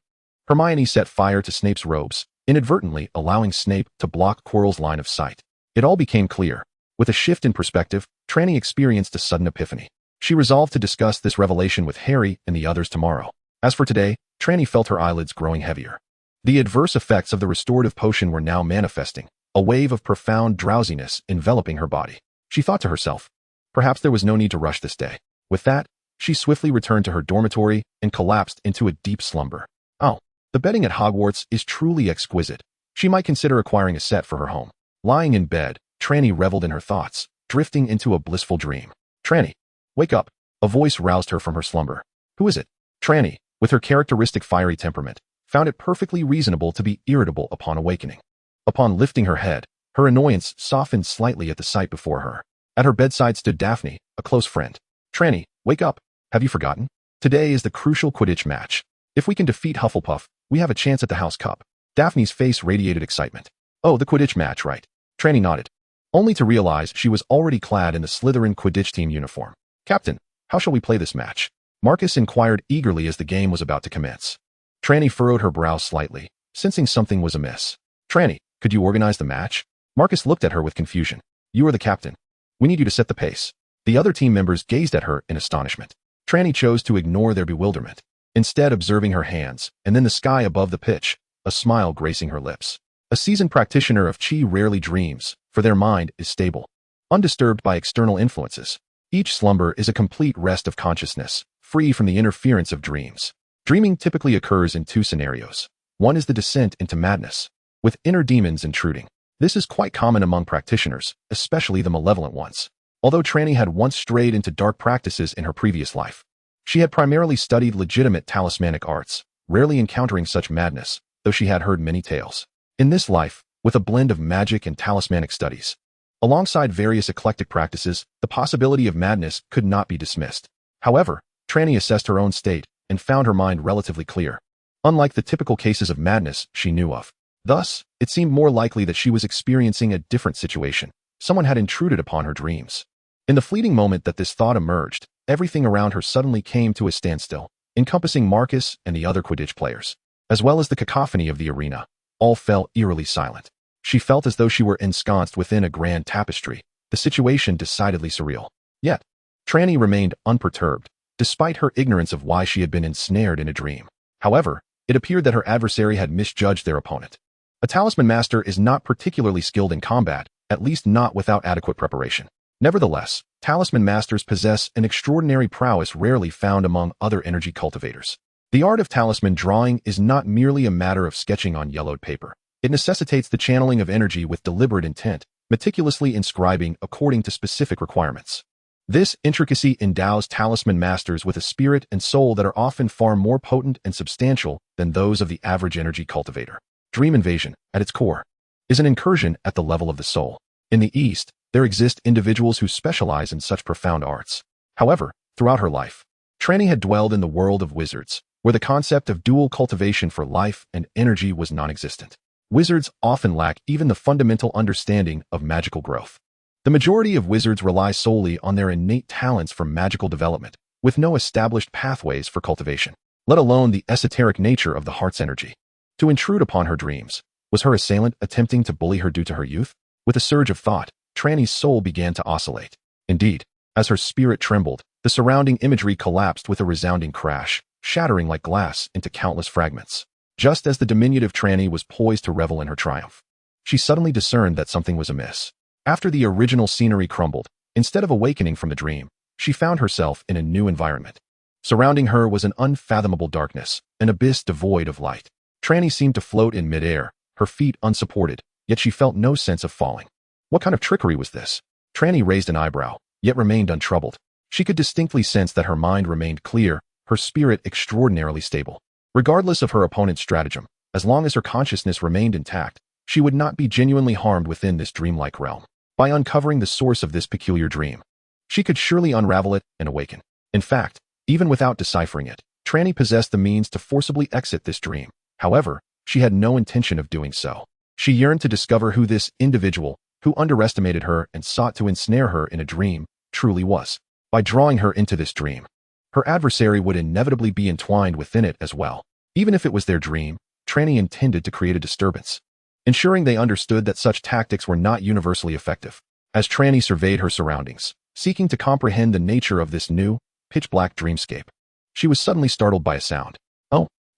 Hermione set fire to Snape's robes, inadvertently allowing Snape to block Quirrell's line of sight. It all became clear. With a shift in perspective, Trainee experienced a sudden epiphany. She resolved to discuss this revelation with Harry and the others tomorrow. As for today, Trainee felt her eyelids growing heavier. The adverse effects of the restorative potion were now manifesting, a wave of profound drowsiness enveloping her body. She thought to herself, perhaps there was no need to rush this day. With that, she swiftly returned to her dormitory and collapsed into a deep slumber. Oh, the bedding at Hogwarts is truly exquisite. She might consider acquiring a set for her home. Lying in bed, Trainee reveled in her thoughts, drifting into a blissful dream. Trainee, wake up. A voice roused her from her slumber. Who is it? Trainee, with her characteristic fiery temperament, found it perfectly reasonable to be irritable upon awakening. Upon lifting her head, her annoyance softened slightly at the sight before her. At her bedside stood Daphne, a close friend. Trainee, wake up. Have you forgotten? Today is the crucial Quidditch match. If we can defeat Hufflepuff, we have a chance at the House Cup. Daphne's face radiated excitement. Oh, the Quidditch match, right? Trainee nodded, only to realize she was already clad in the Slytherin Quidditch team uniform. Captain, how shall we play this match? Marcus inquired eagerly as the game was about to commence. Trainee furrowed her brow slightly, sensing something was amiss. Trainee, could you organize the match? Marcus looked at her with confusion. You are the captain. We need you to set the pace. The other team members gazed at her in astonishment. Trainee chose to ignore their bewilderment, instead observing her hands, and then the sky above the pitch, a smile gracing her lips. A seasoned practitioner of chi rarely dreams, for their mind is stable, undisturbed by external influences. Each slumber is a complete rest of consciousness, free from the interference of dreams. Dreaming typically occurs in two scenarios. One is the descent into madness, with inner demons intruding. This is quite common among practitioners, especially the malevolent ones. Although Trelawney had once strayed into dark practices in her previous life, she had primarily studied legitimate talismanic arts, rarely encountering such madness, though she had heard many tales. In this life, with a blend of magic and talismanic studies, alongside various eclectic practices, the possibility of madness could not be dismissed. However, Trelawney assessed her own state and found her mind relatively clear, unlike the typical cases of madness she knew of. Thus, it seemed more likely that she was experiencing a different situation. Someone had intruded upon her dreams. In the fleeting moment that this thought emerged, everything around her suddenly came to a standstill, encompassing Marcus and the other Quidditch players, as well as the cacophony of the arena. All fell eerily silent. She felt as though she were ensconced within a grand tapestry, the situation decidedly surreal. Yet, Trelawney remained unperturbed, despite her ignorance of why she had been ensnared in a dream. However, it appeared that her adversary had misjudged their opponent. A talisman master is not particularly skilled in combat, at least not without adequate preparation. Nevertheless, talisman masters possess an extraordinary prowess rarely found among other energy cultivators. The art of talisman drawing is not merely a matter of sketching on yellowed paper. It necessitates the channeling of energy with deliberate intent, meticulously inscribing according to specific requirements. This intricacy endows talisman masters with a spirit and soul that are often far more potent and substantial than those of the average energy cultivator. Dream invasion, at its core, is an incursion at the level of the soul. In the East, there exist individuals who specialize in such profound arts. However, throughout her life, Trelawney had dwelled in the world of wizards, where the concept of dual cultivation for life and energy was non-existent. Wizards often lack even the fundamental understanding of magical growth. The majority of wizards rely solely on their innate talents for magical development, with no established pathways for cultivation, let alone the esoteric nature of the heart's energy. To intrude upon her dreams, was her assailant attempting to bully her due to her youth? With a surge of thought, Trelawney's soul began to oscillate. Indeed, as her spirit trembled, the surrounding imagery collapsed with a resounding crash, shattering like glass into countless fragments. Just as the diminutive Trelawney was poised to revel in her triumph, she suddenly discerned that something was amiss. After the original scenery crumbled, instead of awakening from the dream, she found herself in a new environment. Surrounding her was an unfathomable darkness, an abyss devoid of light. Trelawney seemed to float in midair, her feet unsupported, yet she felt no sense of falling. What kind of trickery was this? Trelawney raised an eyebrow, yet remained untroubled. She could distinctly sense that her mind remained clear, her spirit extraordinarily stable. Regardless of her opponent's stratagem, as long as her consciousness remained intact, she would not be genuinely harmed within this dreamlike realm. By uncovering the source of this peculiar dream, she could surely unravel it and awaken. In fact, even without deciphering it, Trelawney possessed the means to forcibly exit this dream. However, she had no intention of doing so. She yearned to discover who this individual, who underestimated her and sought to ensnare her in a dream, truly was. By drawing her into this dream, her adversary would inevitably be entwined within it as well. Even if it was their dream, Trelawney intended to create a disturbance, ensuring they understood that such tactics were not universally effective. As Trelawney surveyed her surroundings, seeking to comprehend the nature of this new, pitch-black dreamscape, she was suddenly startled by a sound.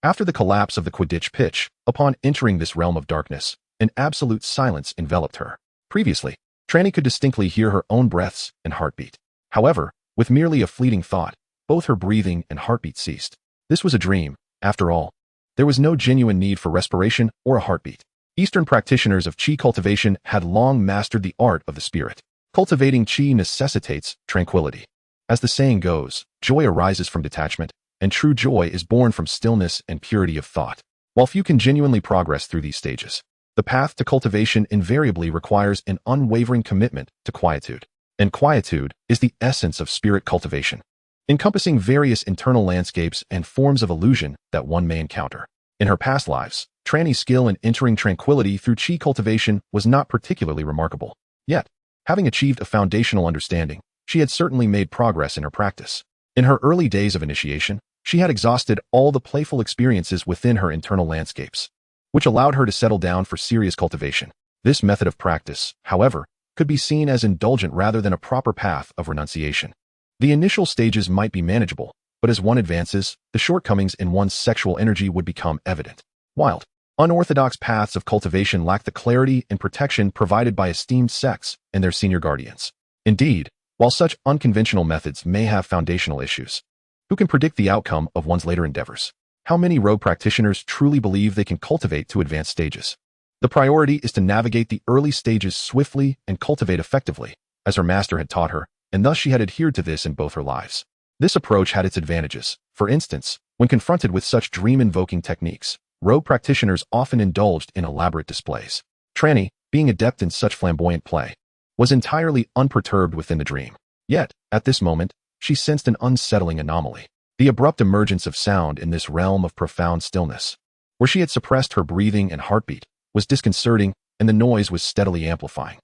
After the collapse of the Quidditch pitch, upon entering this realm of darkness, an absolute silence enveloped her. Previously, Trelawney could distinctly hear her own breaths and heartbeat. However, with merely a fleeting thought, both her breathing and heartbeat ceased. This was a dream, after all. There was no genuine need for respiration or a heartbeat. Eastern practitioners of Qi cultivation had long mastered the art of the spirit. Cultivating Qi necessitates tranquility. As the saying goes, joy arises from detachment, and true joy is born from stillness and purity of thought. While few can genuinely progress through these stages, the path to cultivation invariably requires an unwavering commitment to quietude. And quietude is the essence of spirit cultivation, encompassing various internal landscapes and forms of illusion that one may encounter. In her past lives, Trelawney's skill in entering tranquility through Qi cultivation was not particularly remarkable. Yet, having achieved a foundational understanding, she had certainly made progress in her practice. In her early days of initiation, she had exhausted all the playful experiences within her internal landscapes, which allowed her to settle down for serious cultivation. This method of practice, however, could be seen as indulgent rather than a proper path of renunciation. The initial stages might be manageable, but as one advances, the shortcomings in one's sexual energy would become evident. Wild, unorthodox paths of cultivation lack the clarity and protection provided by esteemed sects and their senior guardians. Indeed, while such unconventional methods may have foundational issues, who can predict the outcome of one's later endeavors? How many rogue practitioners truly believe they can cultivate to advanced stages? The priority is to navigate the early stages swiftly and cultivate effectively, as her master had taught her, and thus she had adhered to this in both her lives. This approach had its advantages. For instance, when confronted with such dream-invoking techniques, rogue practitioners often indulged in elaborate displays. Trelawney, being adept in such flamboyant play, was entirely unperturbed within the dream. Yet, at this moment, she sensed an unsettling anomaly. The abrupt emergence of sound in this realm of profound stillness, where she had suppressed her breathing and heartbeat, was disconcerting, and the noise was steadily amplifying.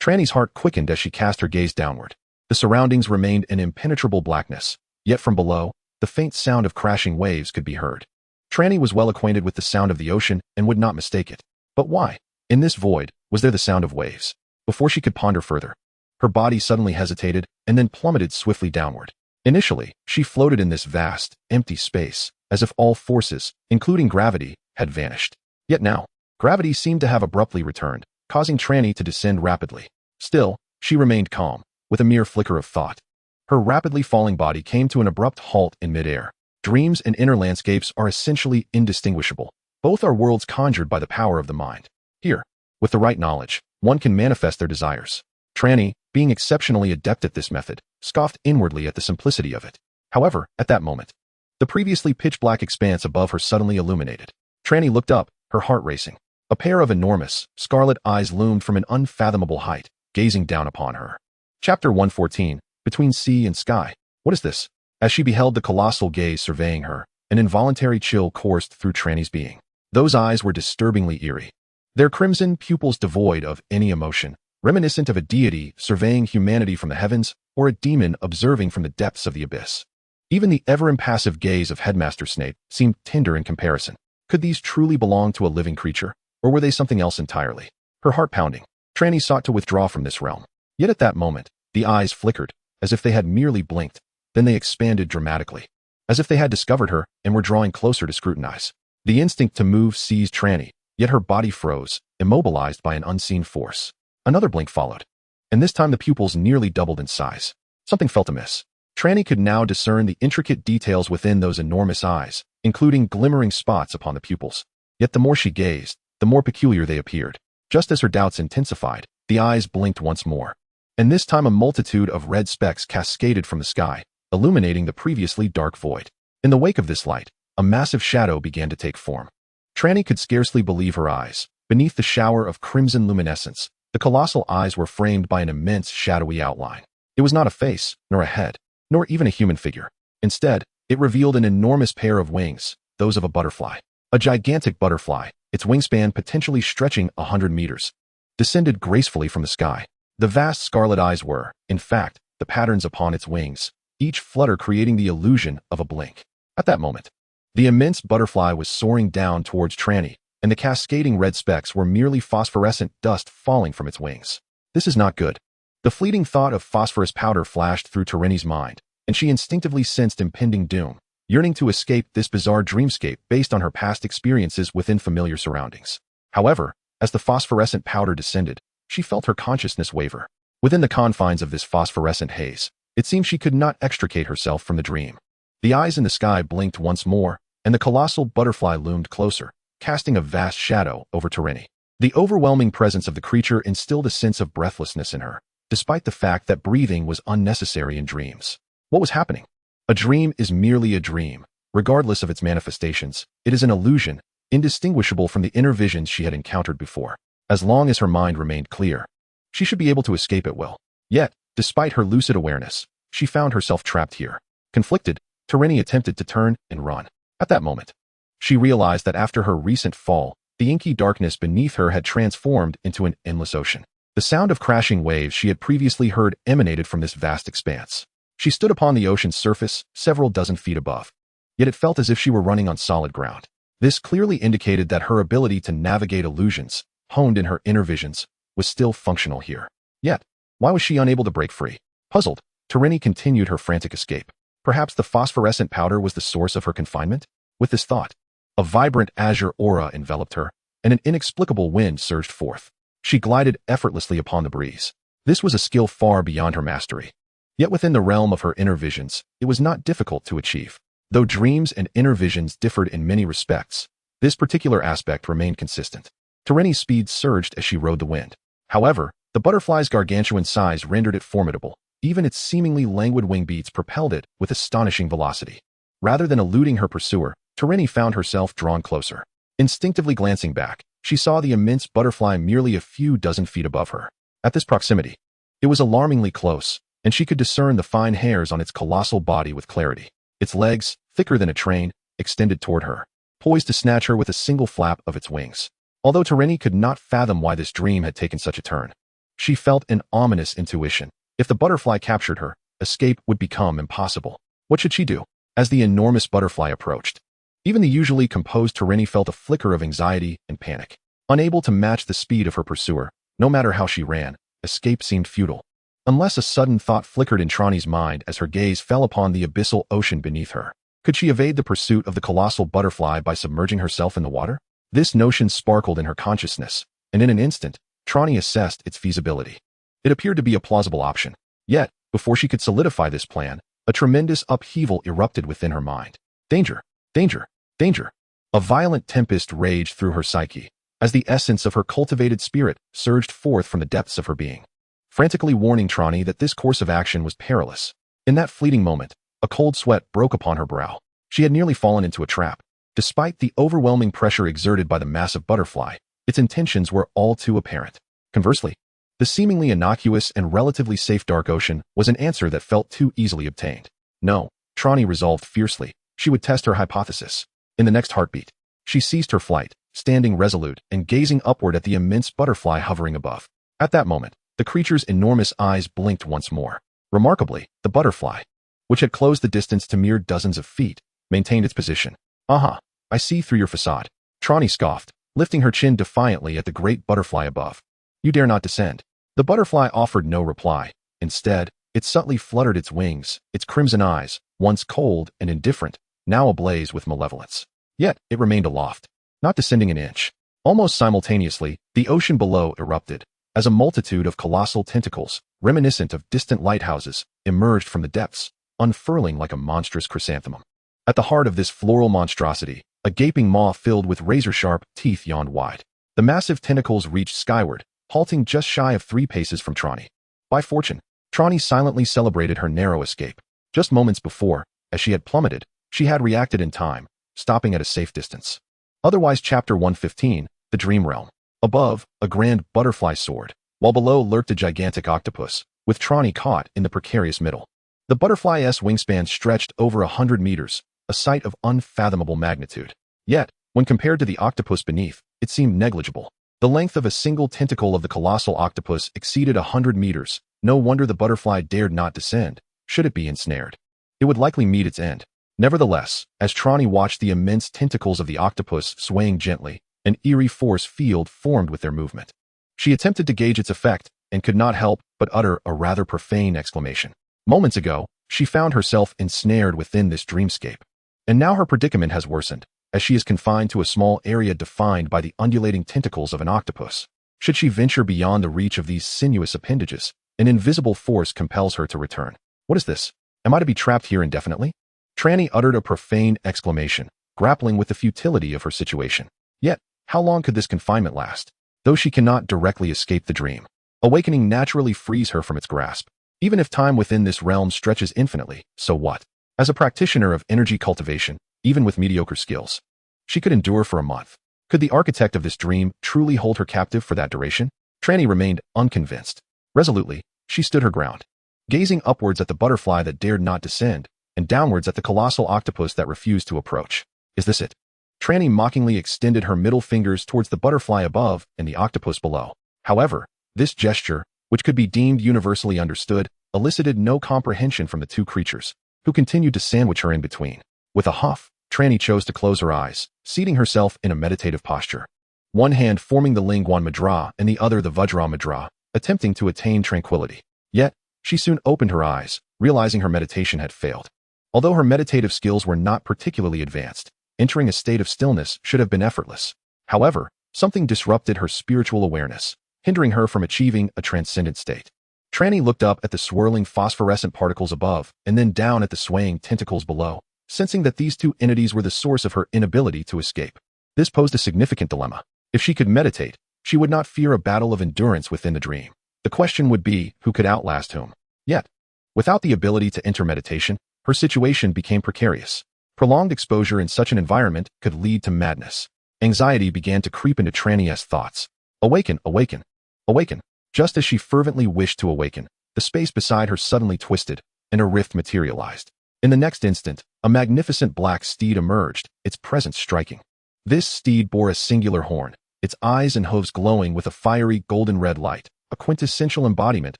Trelawney's heart quickened as she cast her gaze downward. The surroundings remained in impenetrable blackness, yet from below, the faint sound of crashing waves could be heard. Trelawney was well acquainted with the sound of the ocean and would not mistake it. But why, in this void, was there the sound of waves? Before she could ponder further, her body suddenly hesitated and then plummeted swiftly downward. Initially, she floated in this vast, empty space, as if all forces, including gravity, had vanished. Yet now, gravity seemed to have abruptly returned, causing Trelawney to descend rapidly. Still, she remained calm, with a mere flicker of thought. Her rapidly falling body came to an abrupt halt in midair. Dreams and inner landscapes are essentially indistinguishable. Both are worlds conjured by the power of the mind. Here, with the right knowledge, one can manifest their desires. Trelawney, being exceptionally adept at this method, scoffed inwardly at the simplicity of it. However, at that moment, the previously pitch-black expanse above her suddenly illuminated. Trelawney looked up, her heart racing. A pair of enormous, scarlet eyes loomed from an unfathomable height, gazing down upon her. Chapter 114, Between Sea and Sky. What is this? As she beheld the colossal gaze surveying her, an involuntary chill coursed through Trelawney's being. Those eyes were disturbingly eerie. Their crimson pupils devoid of any emotion, reminiscent of a deity surveying humanity from the heavens or a demon observing from the depths of the abyss. Even the ever-impassive gaze of Headmaster Snape seemed tender in comparison. Could these truly belong to a living creature, or were they something else entirely? Her heart pounding, Trelawney sought to withdraw from this realm. Yet at that moment, the eyes flickered, as if they had merely blinked. Then they expanded dramatically, as if they had discovered her and were drawing closer to scrutinize. The instinct to move seized Trelawney, yet her body froze, immobilized by an unseen force. Another blink followed, and this time the pupils nearly doubled in size. Something felt amiss. Trelawney could now discern the intricate details within those enormous eyes, including glimmering spots upon the pupils. Yet the more she gazed, the more peculiar they appeared. Just as her doubts intensified, the eyes blinked once more, and this time a multitude of red specks cascaded from the sky, illuminating the previously dark void. In the wake of this light, a massive shadow began to take form. Trelawney could scarcely believe her eyes. Beneath the shower of crimson luminescence, the colossal eyes were framed by an immense shadowy outline. It was not a face, nor a head, nor even a human figure. Instead, it revealed an enormous pair of wings, those of a butterfly. A gigantic butterfly, its wingspan potentially stretching 100 meters, descended gracefully from the sky. The vast scarlet eyes were, in fact, the patterns upon its wings, each flutter creating the illusion of a blink. At that moment, the immense butterfly was soaring down towards Trelawney, and the cascading red specks were merely phosphorescent dust falling from its wings. This is not good. The fleeting thought of phosphorus powder flashed through Trelawney's mind, and she instinctively sensed impending doom, yearning to escape this bizarre dreamscape based on her past experiences within familiar surroundings. However, as the phosphorescent powder descended, she felt her consciousness waver. Within the confines of this phosphorescent haze, it seemed she could not extricate herself from the dream. The eyes in the sky blinked once more, and the colossal butterfly loomed closer, casting a vast shadow over Trelawney. The overwhelming presence of the creature instilled a sense of breathlessness in her, despite the fact that breathing was unnecessary in dreams. What was happening? A dream is merely a dream. Regardless of its manifestations, it is an illusion, indistinguishable from the inner visions she had encountered before. As long as her mind remained clear, she should be able to escape at will. Yet, despite her lucid awareness, she found herself trapped here. Conflicted, Trelawney attempted to turn and run. At that moment, she realized that after her recent fall, the inky darkness beneath her had transformed into an endless ocean. The sound of crashing waves she had previously heard emanated from this vast expanse. She stood upon the ocean's surface, several dozen feet above. Yet it felt as if she were running on solid ground. This clearly indicated that her ability to navigate illusions, honed in her inner visions, was still functional here. Yet, why was she unable to break free? Puzzled, Trelawney continued her frantic escape. Perhaps the phosphorescent powder was the source of her confinement? With this thought, a vibrant azure aura enveloped her, and an inexplicable wind surged forth. She glided effortlessly upon the breeze. This was a skill far beyond her mastery. Yet within the realm of her inner visions, it was not difficult to achieve. Though dreams and inner visions differed in many respects, this particular aspect remained consistent. Trelawney's speed surged as she rode the wind. However, the butterfly's gargantuan size rendered it formidable. Even its seemingly languid wing beats propelled it with astonishing velocity. Rather than eluding her pursuer, Trelawney found herself drawn closer. Instinctively glancing back, she saw the immense butterfly merely a few dozen feet above her. At this proximity, it was alarmingly close, and she could discern the fine hairs on its colossal body with clarity. Its legs, thicker than a train, extended toward her, poised to snatch her with a single flap of its wings. Although Trelawney could not fathom why this dream had taken such a turn, she felt an ominous intuition. If the butterfly captured her, escape would become impossible. What should she do? As the enormous butterfly approached, even the usually composed Trelawney felt a flicker of anxiety and panic. Unable to match the speed of her pursuer, no matter how she ran, escape seemed futile. Unless a sudden thought flickered in Trelawney's mind as her gaze fell upon the abyssal ocean beneath her. Could she evade the pursuit of the colossal butterfly by submerging herself in the water? This notion sparkled in her consciousness, and in an instant, Trelawney assessed its feasibility. It appeared to be a plausible option. Yet, before she could solidify this plan, a tremendous upheaval erupted within her mind. Danger! Danger! Danger! A violent tempest raged through her psyche, as the essence of her cultivated spirit surged forth from the depths of her being, frantically warning Trelawney that this course of action was perilous. In that fleeting moment, a cold sweat broke upon her brow. She had nearly fallen into a trap. Despite the overwhelming pressure exerted by the massive butterfly, its intentions were all too apparent. Conversely, the seemingly innocuous and relatively safe dark ocean was an answer that felt too easily obtained. No, Trelawney resolved fiercely. She would test her hypothesis. In the next heartbeat, she ceased her flight, standing resolute and gazing upward at the immense butterfly hovering above. At that moment, the creature's enormous eyes blinked once more. Remarkably, the butterfly, which had closed the distance to mere dozens of feet, maintained its position. "Aha, I see through your facade," Trelawney scoffed, lifting her chin defiantly at the great butterfly above. "You dare not descend." The butterfly offered no reply. Instead, it subtly fluttered its wings, its crimson eyes, once cold and indifferent, now ablaze with malevolence. Yet, it remained aloft, not descending an inch. Almost simultaneously, the ocean below erupted, as a multitude of colossal tentacles, reminiscent of distant lighthouses, emerged from the depths, unfurling like a monstrous chrysanthemum. At the heart of this floral monstrosity, a gaping maw filled with razor-sharp teeth yawned wide. The massive tentacles reached skyward, halting just shy of 3 paces from Trelawney. By fortune, Trelawney silently celebrated her narrow escape. Just moments before, as she had plummeted, she had reacted in time, stopping at a safe distance. Otherwise, Chapter 115, The Dream Realm. Above, a grand butterfly soared, while below lurked a gigantic octopus, with Trelawney caught in the precarious middle. The butterfly's wingspan stretched over 100 meters, a sight of unfathomable magnitude. Yet, when compared to the octopus beneath, it seemed negligible. The length of a single tentacle of the colossal octopus exceeded 100 meters. No wonder the butterfly dared not descend, should it be ensnared. It would likely meet its end. Nevertheless, as Trelawney watched the immense tentacles of the octopus swaying gently, an eerie force field formed with their movement. She attempted to gauge its effect, and could not help but utter a rather profane exclamation. Moments ago, she found herself ensnared within this dreamscape. And now her predicament has worsened, as she is confined to a small area defined by the undulating tentacles of an octopus. Should she venture beyond the reach of these sinuous appendages, an invisible force compels her to return. What is this? Am I to be trapped here indefinitely? Trelawney uttered a profane exclamation, grappling with the futility of her situation. Yet, how long could this confinement last? Though she cannot directly escape the dream, awakening naturally frees her from its grasp. Even if time within this realm stretches infinitely, so what? As a practitioner of energy cultivation, even with mediocre skills, she could endure for a month. Could the architect of this dream truly hold her captive for that duration? Trelawney remained unconvinced. Resolutely, she stood her ground, gazing upwards at the butterfly that dared not descend, and downwards at the colossal octopus that refused to approach. Is this it? Trelawney mockingly extended her middle fingers towards the butterfly above and the octopus below. However, this gesture, which could be deemed universally understood, elicited no comprehension from the two creatures, who continued to sandwich her in between. With a huff, Trelawney chose to close her eyes, seating herself in a meditative posture. One hand forming the Lingwan Mudra and the other the Vajra Mudra, attempting to attain tranquility. Yet, she soon opened her eyes, realizing her meditation had failed. Although her meditative skills were not particularly advanced, entering a state of stillness should have been effortless. However, something disrupted her spiritual awareness, hindering her from achieving a transcendent state. Trelawney looked up at the swirling phosphorescent particles above, and then down at the swaying tentacles below. sensing that these two entities were the source of her inability to escape. This posed a significant dilemma. If she could meditate, she would not fear a battle of endurance within the dream. The question would be, who could outlast whom? Yet, without the ability to enter meditation, her situation became precarious. Prolonged exposure in such an environment could lead to madness. Anxiety began to creep into Trelawney's thoughts. Awaken, awaken, awaken. Just as she fervently wished to awaken, the space beside her suddenly twisted, and a rift materialized. In the next instant, a magnificent black steed emerged, its presence striking. This steed bore a singular horn, its eyes and hooves glowing with a fiery golden-red light, a quintessential embodiment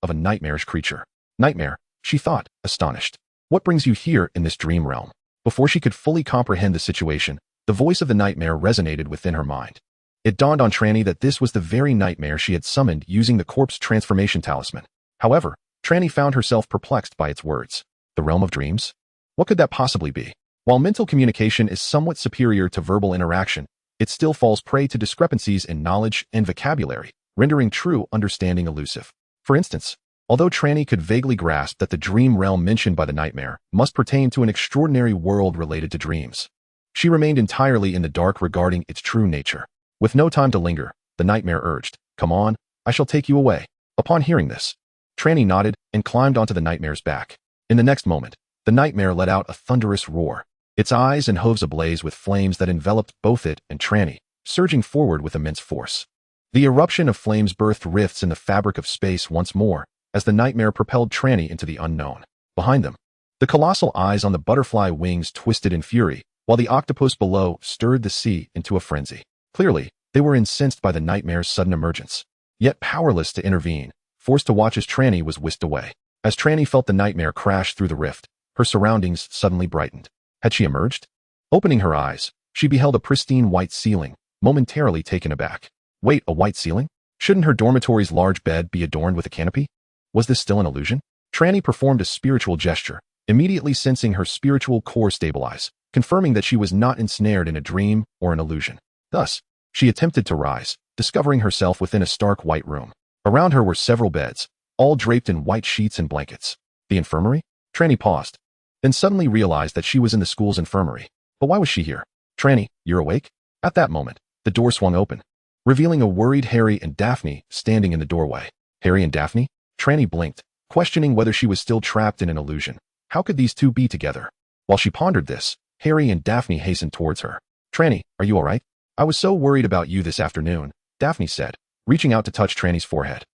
of a nightmarish creature. Nightmare, she thought, astonished. What brings you here in this dream realm? Before she could fully comprehend the situation, the voice of the nightmare resonated within her mind. It dawned on Trelawney that this was the very nightmare she had summoned using the corpse transformation talisman. However, Trelawney found herself perplexed by its words. The realm of dreams? What could that possibly be? While mental communication is somewhat superior to verbal interaction, it still falls prey to discrepancies in knowledge and vocabulary, rendering true understanding elusive. For instance, although Trelawney could vaguely grasp that the dream realm mentioned by the nightmare must pertain to an extraordinary world related to dreams, she remained entirely in the dark regarding its true nature. With no time to linger, the nightmare urged, "Come on, I shall take you away." Upon hearing this, Trelawney nodded and climbed onto the nightmare's back. In the next moment, the nightmare let out a thunderous roar, its eyes and hooves ablaze with flames that enveloped both it and Trelawney, surging forward with immense force. The eruption of flames birthed rifts in the fabric of space once more, as the nightmare propelled Trelawney into the unknown. Behind them, the colossal eyes on the butterfly wings twisted in fury, while the octopus below stirred the sea into a frenzy. Clearly, they were incensed by the nightmare's sudden emergence, yet powerless to intervene, forced to watch as Trelawney was whisked away. As Trelawney felt the nightmare crash through the rift, her surroundings suddenly brightened. Had she emerged? Opening her eyes, she beheld a pristine white ceiling, momentarily taken aback. Wait, a white ceiling? Shouldn't her dormitory's large bed be adorned with a canopy? Was this still an illusion? Trelawney performed a spiritual gesture, immediately sensing her spiritual core stabilize, confirming that she was not ensnared in a dream or an illusion. Thus, she attempted to rise, discovering herself within a stark white room. Around her were several beds, all draped in white sheets and blankets. The infirmary? Trelawney paused, then suddenly realized that she was in the school's infirmary. But why was she here? Trelawney, you're awake? At that moment, the door swung open, revealing a worried Harry and Daphne standing in the doorway. Harry and Daphne? Trelawney blinked, questioning whether she was still trapped in an illusion. How could these two be together? While she pondered this, Harry and Daphne hastened towards her. Trelawney, are you all right? I was so worried about you this afternoon, Daphne said, reaching out to touch Trelawney's forehead.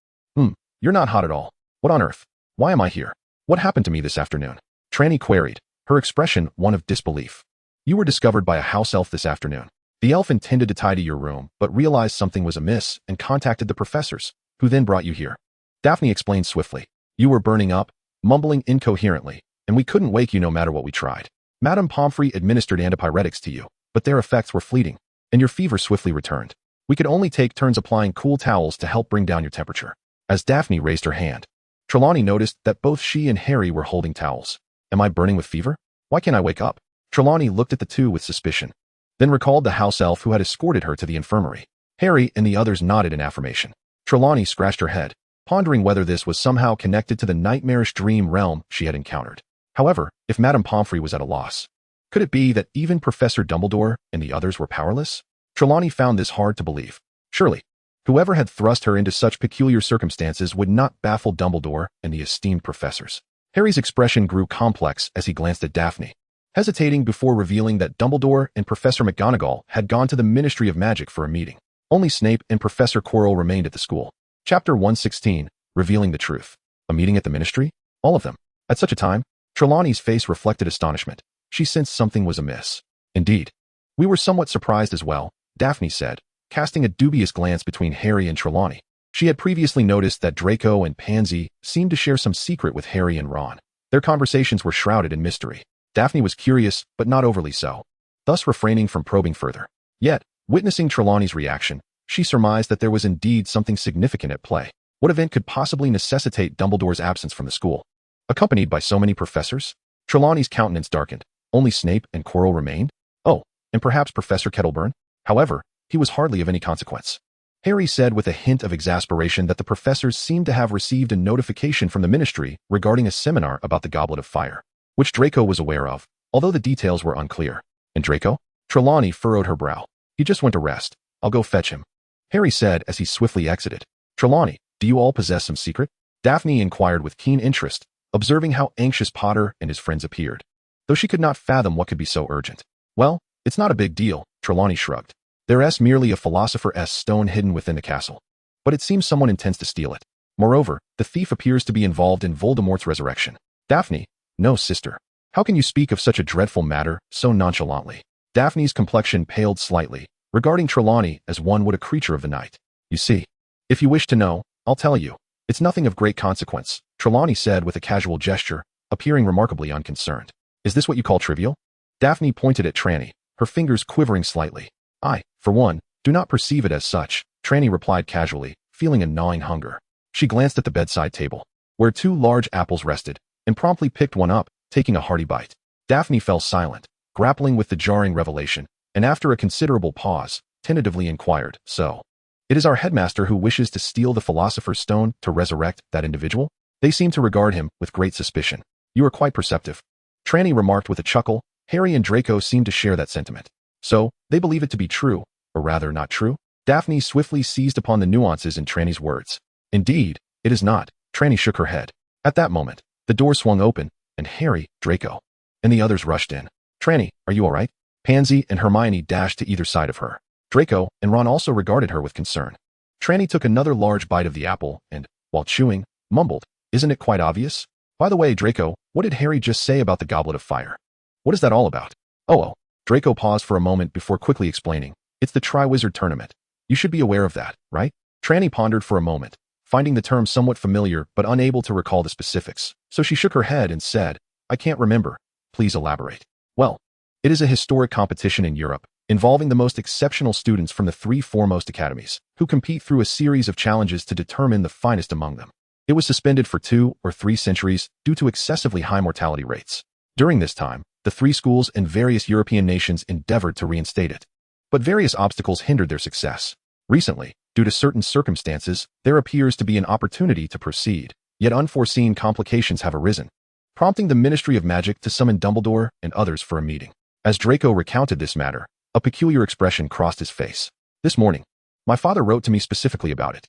You're not hot at all. What on earth? Why am I here? What happened to me this afternoon? Trelawney queried, her expression one of disbelief. You were discovered by a house elf this afternoon. The elf intended to tidy your room, but realized something was amiss and contacted the professors, who then brought you here. Daphne explained swiftly. You were burning up, mumbling incoherently, and we couldn't wake you no matter what we tried. Madame Pomfrey administered antipyretics to you, but their effects were fleeting, and your fever swiftly returned. We could only take turns applying cool towels to help bring down your temperature. As Daphne raised her hand, Trelawney noticed that both she and Harry were holding towels. Am I burning with fever? Why can't I wake up? Trelawney looked at the two with suspicion, then recalled the house elf who had escorted her to the infirmary. Harry and the others nodded in affirmation. Trelawney scratched her head, pondering whether this was somehow connected to the nightmarish dream realm she had encountered. However, if Madame Pomfrey was at a loss, could it be that even Professor Dumbledore and the others were powerless? Trelawney found this hard to believe. Surely, whoever had thrust her into such peculiar circumstances would not baffle Dumbledore and the esteemed professors. Harry's expression grew complex as he glanced at Daphne, hesitating before revealing that Dumbledore and Professor McGonagall had gone to the Ministry of Magic for a meeting. Only Snape and Professor Quirrell remained at the school. Chapter 116, Revealing the Truth. A meeting at the Ministry? All of them. At such a time, Trelawney's face reflected astonishment. She sensed something was amiss. Indeed. We were somewhat surprised as well, Daphne said, casting a dubious glance between Harry and Trelawney. She had previously noticed that Draco and Pansy seemed to share some secret with Harry and Ron. Their conversations were shrouded in mystery. Daphne was curious, but not overly so, thus refraining from probing further. Yet, witnessing Trelawney's reaction, she surmised that there was indeed something significant at play. What event could possibly necessitate Dumbledore's absence from the school? Accompanied by so many professors? Trelawney's countenance darkened. Only Snape and Quirrell remained? Oh, and perhaps Professor Kettleburn? However, he was hardly of any consequence. Harry said with a hint of exasperation that the professors seemed to have received a notification from the Ministry regarding a seminar about the Goblet of Fire, which Draco was aware of, although the details were unclear. And Draco? Trelawney furrowed her brow. He just went to rest. I'll go fetch him, Harry said as he swiftly exited. Trelawney, do you all possess some secret? Daphne inquired with keen interest, observing how anxious Potter and his friends appeared, though she could not fathom what could be so urgent. Well, it's not a big deal, Trelawney shrugged. There's merely a philosopher's stone hidden within the castle. But it seems someone intends to steal it. Moreover, the thief appears to be involved in Voldemort's resurrection. Daphne, no, sister. How can you speak of such a dreadful matter so nonchalantly? Daphne's complexion paled slightly, regarding Trelawney as one would a creature of the night. You see, if you wish to know, I'll tell you. It's nothing of great consequence, Trelawney said with a casual gesture, appearing remarkably unconcerned. Is this what you call trivial? Daphne pointed at Tranny, her fingers quivering slightly. I, for one, do not perceive it as such, Tranny replied casually, feeling a gnawing hunger. She glanced at the bedside table, where 2 large apples rested, and promptly picked one up, taking a hearty bite. Daphne fell silent, grappling with the jarring revelation, and after a considerable pause, tentatively inquired, So, it is our headmaster who wishes to steal the Philosopher's Stone to resurrect that individual? They seem to regard him with great suspicion. You are quite perceptive, Tranny remarked with a chuckle. Harry and Draco seemed to share that sentiment. So, they believe it to be true, or rather not true? Daphne swiftly seized upon the nuances in Tranny's words. Indeed, it is not, Tranny shook her head. At that moment, the door swung open, and Harry, Draco, and the others rushed in. Tranny, are you all right? Pansy and Hermione dashed to either side of her. Draco and Ron also regarded her with concern. Tranny took another large bite of the apple and, while chewing, mumbled, Isn't it quite obvious? By the way, Draco, what did Harry just say about the Goblet of Fire? What is that all about? Oh, Draco paused for a moment before quickly explaining. It's the Triwizard Tournament. You should be aware of that, right? Tranny pondered for a moment, finding the term somewhat familiar but unable to recall the specifics. So she shook her head and said, I can't remember. Please elaborate. Well, it is a historic competition in Europe, involving the most exceptional students from the 3 foremost academies, who compete through a series of challenges to determine the finest among them. It was suspended for 2 or 3 centuries due to excessively high mortality rates. During this time, the 3 schools and various European nations endeavored to reinstate it. But various obstacles hindered their success. Recently, due to certain circumstances, there appears to be an opportunity to proceed, yet unforeseen complications have arisen, prompting the Ministry of Magic to summon Dumbledore and others for a meeting. As Draco recounted this matter, a peculiar expression crossed his face. This morning, my father wrote to me specifically about it.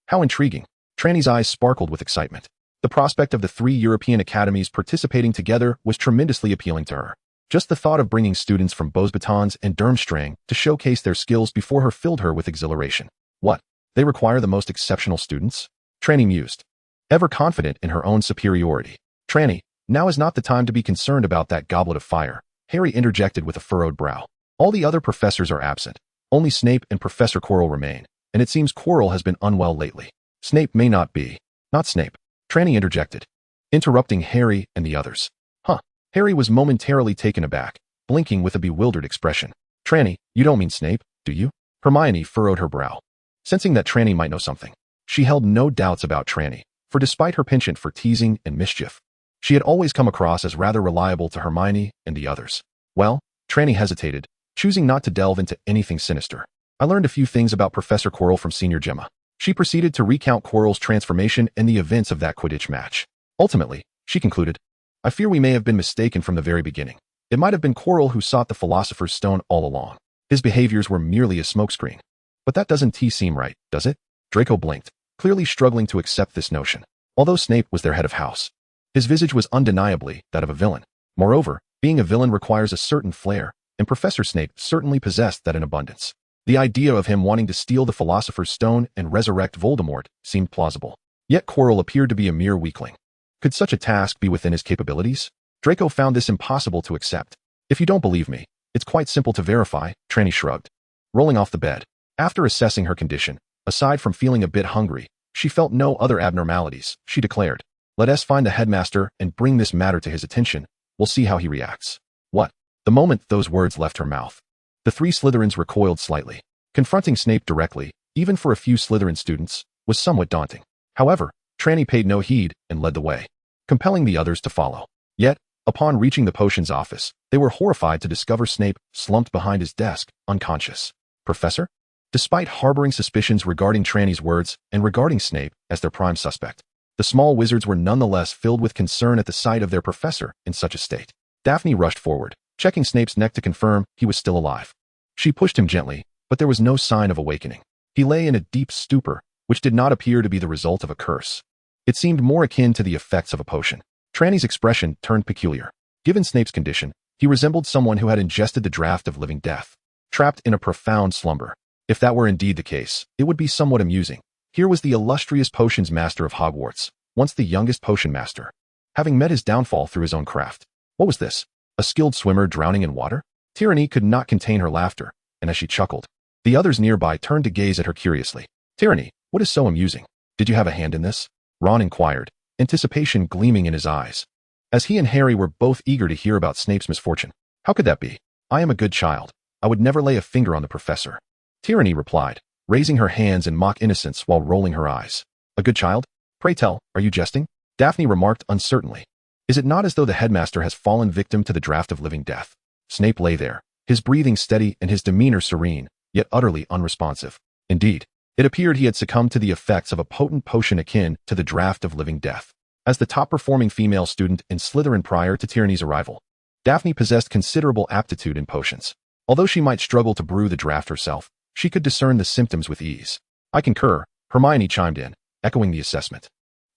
How intriguing. Tranny's eyes sparkled with excitement. The prospect of the 3 European academies participating together was tremendously appealing to her. Just the thought of bringing students from Beauxbatons and Durmstrang to showcase their skills before her filled her with exhilaration. What? They require the most exceptional students? Tranny mused, ever confident in her own superiority. Tranny, now is not the time to be concerned about that Goblet of Fire, Harry interjected with a furrowed brow. All the other professors are absent. Only Snape and Professor Quirrell remain, and it seems Quirrell has been unwell lately. Snape may not be. Not Snape, Tranny interjected, interrupting Harry and the others. Harry was momentarily taken aback, blinking with a bewildered expression. Tranny, you don't mean Snape, do you? Hermione furrowed her brow, sensing that Tranny might know something. She held no doubts about Tranny, for despite her penchant for teasing and mischief, she had always come across as rather reliable to Hermione and the others. Well, Tranny hesitated, choosing not to delve into anything sinister. I learned a few things about Professor Quirrell from Senior Gemma. She proceeded to recount Quirrell's transformation and the events of that Quidditch match. Ultimately, she concluded, I fear we may have been mistaken from the very beginning. It might have been Quirrell who sought the Philosopher's Stone all along. His behaviors were merely a smokescreen. But that doesn't seem right, does it? Draco blinked, clearly struggling to accept this notion. Although Snape was their head of house, his visage was undeniably that of a villain. Moreover, being a villain requires a certain flair, and Professor Snape certainly possessed that in abundance. The idea of him wanting to steal the Philosopher's Stone and resurrect Voldemort seemed plausible. Yet Quirrell appeared to be a mere weakling. Could such a task be within his capabilities? Draco found this impossible to accept. If you don't believe me, it's quite simple to verify, Tranny shrugged, rolling off the bed. After assessing her condition, aside from feeling a bit hungry, she felt no other abnormalities. She declared, let us find the headmaster and bring this matter to his attention. We'll see how he reacts. What? The moment those words left her mouth, the 3 Slytherins recoiled slightly. Confronting Snape directly, even for a few Slytherin students, was somewhat daunting. However, Tranny paid no heed and led the way, compelling the others to follow. Yet, upon reaching the potions office, they were horrified to discover Snape slumped behind his desk, unconscious. Professor? Despite harboring suspicions regarding Tranny's words and regarding Snape as their prime suspect, the small wizards were nonetheless filled with concern at the sight of their professor in such a state. Daphne rushed forward, checking Snape's neck to confirm he was still alive. She pushed him gently, but there was no sign of awakening. He lay in a deep stupor, which did not appear to be the result of a curse. It seemed more akin to the effects of a potion. Trelawney's expression turned peculiar. Given Snape's condition, he resembled someone who had ingested the draught of living death, trapped in a profound slumber. If that were indeed the case, it would be somewhat amusing. Here was the illustrious potions master of Hogwarts, once the youngest potion master, having met his downfall through his own craft. What was this? A skilled swimmer drowning in water? Trelawney could not contain her laughter, and as she chuckled, the others nearby turned to gaze at her curiously. Trelawney, what is so amusing? Did you have a hand in this? Ron inquired, anticipation gleaming in his eyes, as he and Harry were both eager to hear about Snape's misfortune. How could that be? I am a good child. I would never lay a finger on the professor. Trelawney replied, raising her hands in mock innocence while rolling her eyes. A good child? Pray tell, are you jesting? Daphne remarked uncertainly. Is it not as though the headmaster has fallen victim to the draught of living death? Snape lay there, his breathing steady and his demeanor serene, yet utterly unresponsive. Indeed, it appeared he had succumbed to the effects of a potent potion akin to the draught of living death. As the top-performing female student in Slytherin prior to Trelawney's arrival, Daphne possessed considerable aptitude in potions. Although she might struggle to brew the draught herself, she could discern the symptoms with ease. I concur, Hermione chimed in, echoing the assessment.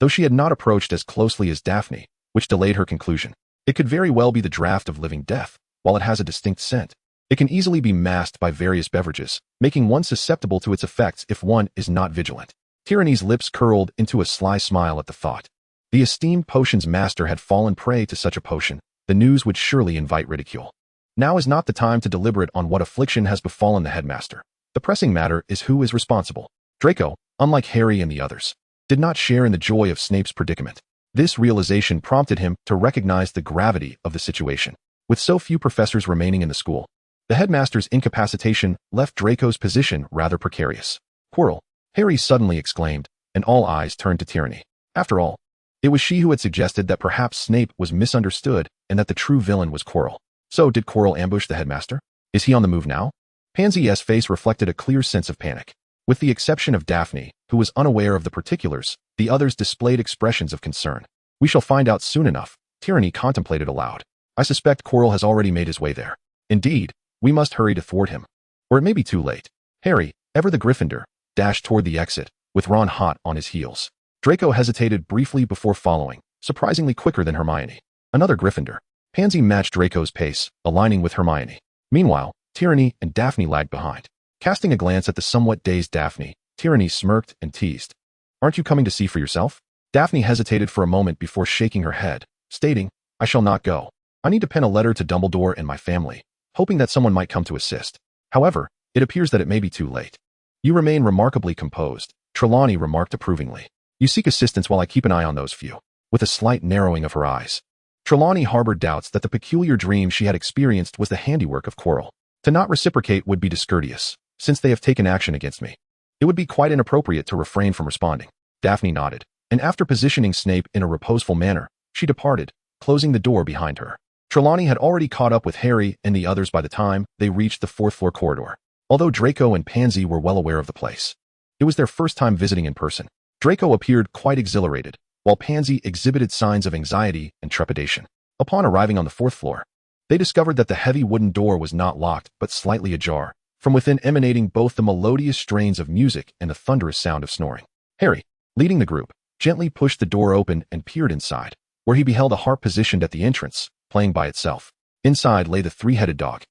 Though she had not approached as closely as Daphne, which delayed her conclusion. It could very well be the draught of living death. While it has a distinct scent, it can easily be masked by various beverages, making one susceptible to its effects if one is not vigilant. Trelawney's lips curled into a sly smile at the thought. The esteemed potions master had fallen prey to such a potion. The news would surely invite ridicule. Now is not the time to deliberate on what affliction has befallen the headmaster. The pressing matter is who is responsible. Draco, unlike Harry and the others, did not share in the joy of Snape's predicament. This realization prompted him to recognize the gravity of the situation. With so few professors remaining in the school, the headmaster's incapacitation left Draco's position rather precarious. Quirrell, Harry suddenly exclaimed, and all eyes turned to Trelawney. After all, it was she who had suggested that perhaps Snape was misunderstood and that the true villain was Quirrell. So did Quirrell ambush the headmaster? Is he on the move now? Pansy's face reflected a clear sense of panic. With the exception of Daphne, who was unaware of the particulars, the others displayed expressions of concern. We shall find out soon enough, Trelawney contemplated aloud. I suspect Quirrell has already made his way there. Indeed, we must hurry to thwart him. Or it may be too late. Harry, ever the Gryffindor, dashed toward the exit, with Ron hot on his heels. Draco hesitated briefly before following, surprisingly quicker than Hermione. Another Gryffindor. Pansy matched Draco's pace, aligning with Hermione. Meanwhile, Trelawney and Daphne lagged behind. Casting a glance at the somewhat dazed Daphne, Trelawney smirked and teased. Aren't you coming to see for yourself? Daphne hesitated for a moment before shaking her head, stating, I shall not go. I need to pen a letter to Dumbledore and my family, hoping that someone might come to assist. However, it appears that it may be too late. You remain remarkably composed, Trelawney remarked approvingly. You seek assistance while I keep an eye on those few. With a slight narrowing of her eyes, Trelawney harbored doubts that the peculiar dream she had experienced was the handiwork of Quirrell. To not reciprocate would be discourteous, since they have taken action against me. It would be quite inappropriate to refrain from responding. Daphne nodded, and after positioning Snape in a reposeful manner, she departed, closing the door behind her. Trelawney had already caught up with Harry and the others by the time they reached the fourth-floor corridor. Although Draco and Pansy were well aware of the place, it was their first time visiting in person. Draco appeared quite exhilarated, while Pansy exhibited signs of anxiety and trepidation. Upon arriving on the fourth floor, they discovered that the heavy wooden door was not locked but slightly ajar, from within emanating both the melodious strains of music and the thunderous sound of snoring. Harry, leading the group, gently pushed the door open and peered inside, where he beheld a harp positioned at the entrance, playing by itself. Inside lay the three-headed dog,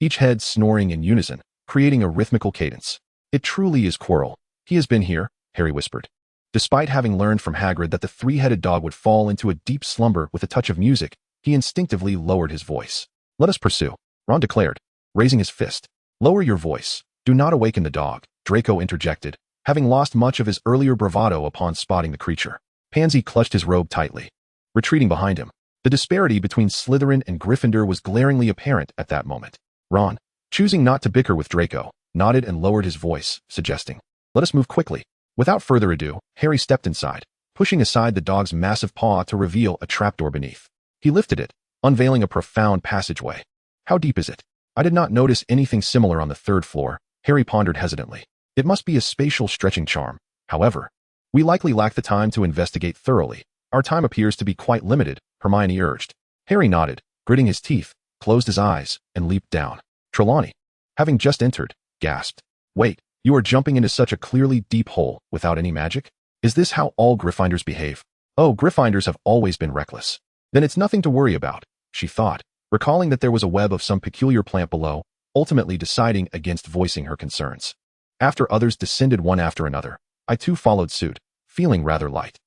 each head snoring in unison, creating a rhythmical cadence. It truly is Quirrell. He has been here, Harry whispered. Despite having learned from Hagrid that the three-headed dog would fall into a deep slumber with a touch of music, he instinctively lowered his voice. Let us pursue, Ron declared, raising his fist. Lower your voice. Do not awaken the dog, Draco interjected, having lost much of his earlier bravado upon spotting the creature. Pansy clutched his robe tightly, retreating behind him. The disparity between Slytherin and Gryffindor was glaringly apparent at that moment. Ron, choosing not to bicker with Draco, nodded and lowered his voice, suggesting, let us move quickly. Without further ado, Harry stepped inside, pushing aside the dog's massive paw to reveal a trapdoor beneath. He lifted it, unveiling a profound passageway. How deep is it? I did not notice anything similar on the third floor, Harry pondered hesitantly. It must be a spatial stretching charm. However, we likely lack the time to investigate thoroughly. Our time appears to be quite limited, Hermione urged. Harry nodded, gritting his teeth, closed his eyes, and leaped down. Trelawney, having just entered, gasped. Wait, you are jumping into such a clearly deep hole without any magic? Is this how all Gryffindors behave? Oh, Gryffindors have always been reckless. Then it's nothing to worry about, she thought, recalling that there was a web of some peculiar plant below, ultimately deciding against voicing her concerns. After others descended one after another, I too followed suit, feeling rather light.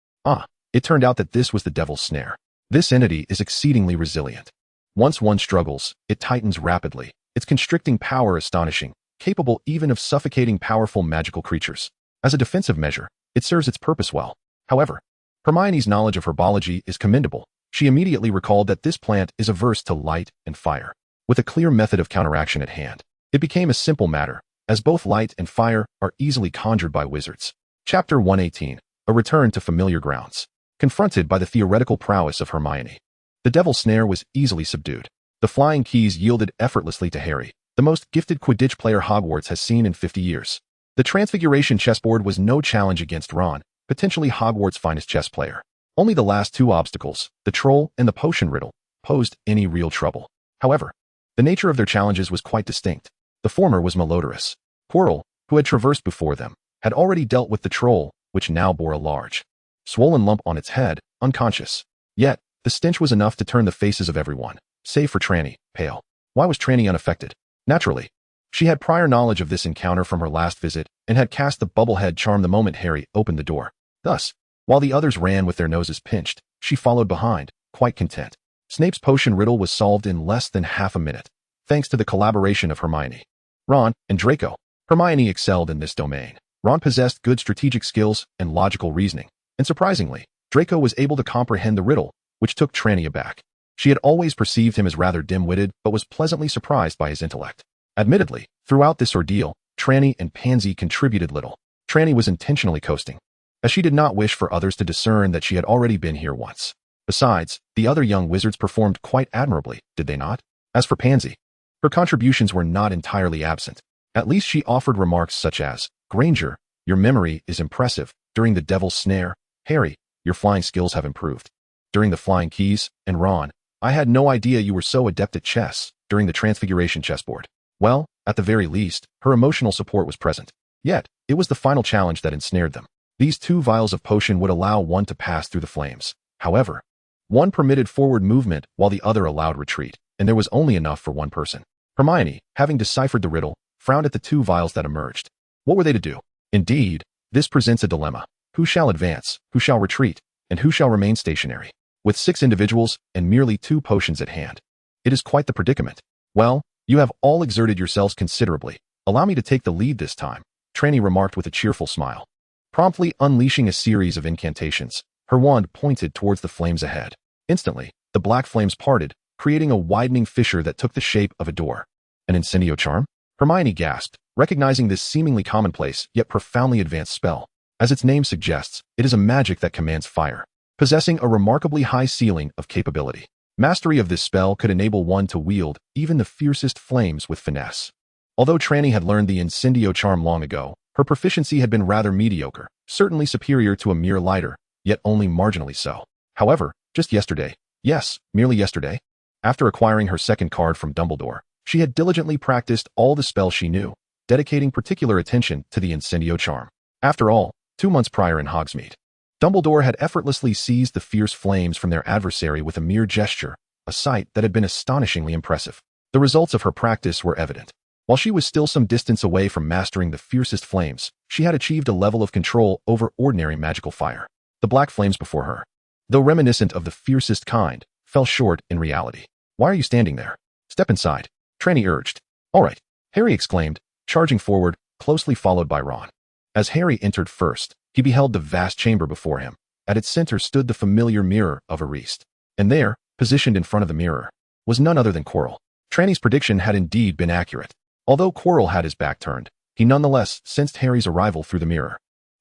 It turned out that this was the devil's snare. This entity is exceedingly resilient. Once one struggles, it tightens rapidly, its constricting power astonishing, capable even of suffocating powerful magical creatures. As a defensive measure, it serves its purpose well. However, Hermione's knowledge of herbology is commendable. She immediately recalled that this plant is averse to light and fire. With a clear method of counteraction at hand, it became a simple matter, as both light and fire are easily conjured by wizards. Chapter 118, A Return to Familiar Grounds. Confronted by the theoretical prowess of Hermione, the devil's snare was easily subdued. The flying keys yielded effortlessly to Harry, the most gifted Quidditch player Hogwarts has seen in 50 years. The Transfiguration chessboard was no challenge against Ron, potentially Hogwarts' finest chess player. Only the last two obstacles, the troll and the potion riddle, posed any real trouble. However, the nature of their challenges was quite distinct. The former was malodorous. Quirrell, who had traversed before them, had already dealt with the troll, which now bore a large, swollen lump on its head, unconscious. Yet, the stench was enough to turn the faces of everyone, save for Trelawney, pale. Why was Trelawney unaffected? Naturally, she had prior knowledge of this encounter from her last visit and had cast the bubblehead charm the moment Harry opened the door. Thus, while the others ran with their noses pinched, she followed behind, quite content. Snape's potion riddle was solved in less than half a minute, thanks to the collaboration of Hermione, Ron, and Draco. Hermione excelled in this domain. Ron possessed good strategic skills and logical reasoning, and surprisingly, Draco was able to comprehend the riddle, which took Trelawney aback. She had always perceived him as rather dim-witted, but was pleasantly surprised by his intellect. Admittedly, throughout this ordeal, Trelawney and Pansy contributed little. Trelawney was intentionally coasting, as she did not wish for others to discern that she had already been here once. Besides, the other young wizards performed quite admirably, did they not? As for Pansy, her contributions were not entirely absent. At least she offered remarks such as, Granger, your memory is impressive. During the devil's snare, Harry, your flying skills have improved. During the flying keys, and Ron, I had no idea you were so adept at chess. During the Transfiguration chessboard. Well, at the very least, her emotional support was present. Yet, it was the final challenge that ensnared them. These 2 vials of potion would allow one to pass through the flames. However, one permitted forward movement while the other allowed retreat, and there was only enough for one person. Hermione, having deciphered the riddle, frowned at the 2 vials that emerged. What were they to do? Indeed, this presents a dilemma. Who shall advance, who shall retreat, and who shall remain stationary? With 6 individuals and merely 2 potions at hand, it is quite the predicament. Well, you have all exerted yourselves considerably. Allow me to take the lead this time, Trelawney remarked with a cheerful smile. Promptly unleashing a series of incantations, her wand pointed towards the flames ahead. Instantly, the black flames parted, creating a widening fissure that took the shape of a door. An incendio charm? Hermione gasped, recognizing this seemingly commonplace yet profoundly advanced spell. As its name suggests, it is a magic that commands fire, possessing a remarkably high ceiling of capability. Mastery of this spell could enable one to wield even the fiercest flames with finesse. Although Trelawney had learned the incendio charm long ago, her proficiency had been rather mediocre, certainly superior to a mere lighter, yet only marginally so. However, just yesterday, yes, merely yesterday, after acquiring her second card from Dumbledore, she had diligently practiced all the spells she knew, dedicating particular attention to the incendio charm. After all, 2 months prior in Hogsmeade, Dumbledore had effortlessly seized the fierce flames from their adversary with a mere gesture, a sight that had been astonishingly impressive. The results of her practice were evident. While she was still some distance away from mastering the fiercest flames, she had achieved a level of control over ordinary magical fire. The black flames before her, though reminiscent of the fiercest kind, fell short in reality. Why are you standing there? Step inside, Trelawney urged. All right, Harry exclaimed, charging forward, closely followed by Ron. As Harry entered first, he beheld the vast chamber before him. At its center stood the familiar mirror of Ariste. And there, positioned in front of the mirror, was none other than Quirrell. Trelawney's prediction had indeed been accurate. Although Quirrell had his back turned, he nonetheless sensed Harry's arrival through the mirror.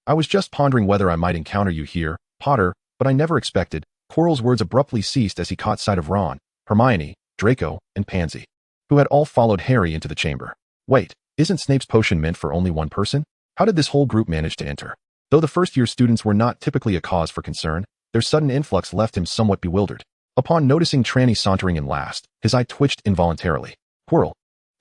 I was just pondering whether I might encounter you here, Potter, but I never expected. Quirrell's words abruptly ceased as he caught sight of Ron, Hermione, Draco, and Pansy, who had all followed Harry into the chamber. Wait, isn't Snape's potion meant for only one person? How did this whole group manage to enter? Though the first-year students were not typically a cause for concern, their sudden influx left him somewhat bewildered. Upon noticing Trelawney sauntering in last, his eye twitched involuntarily. Quirrell,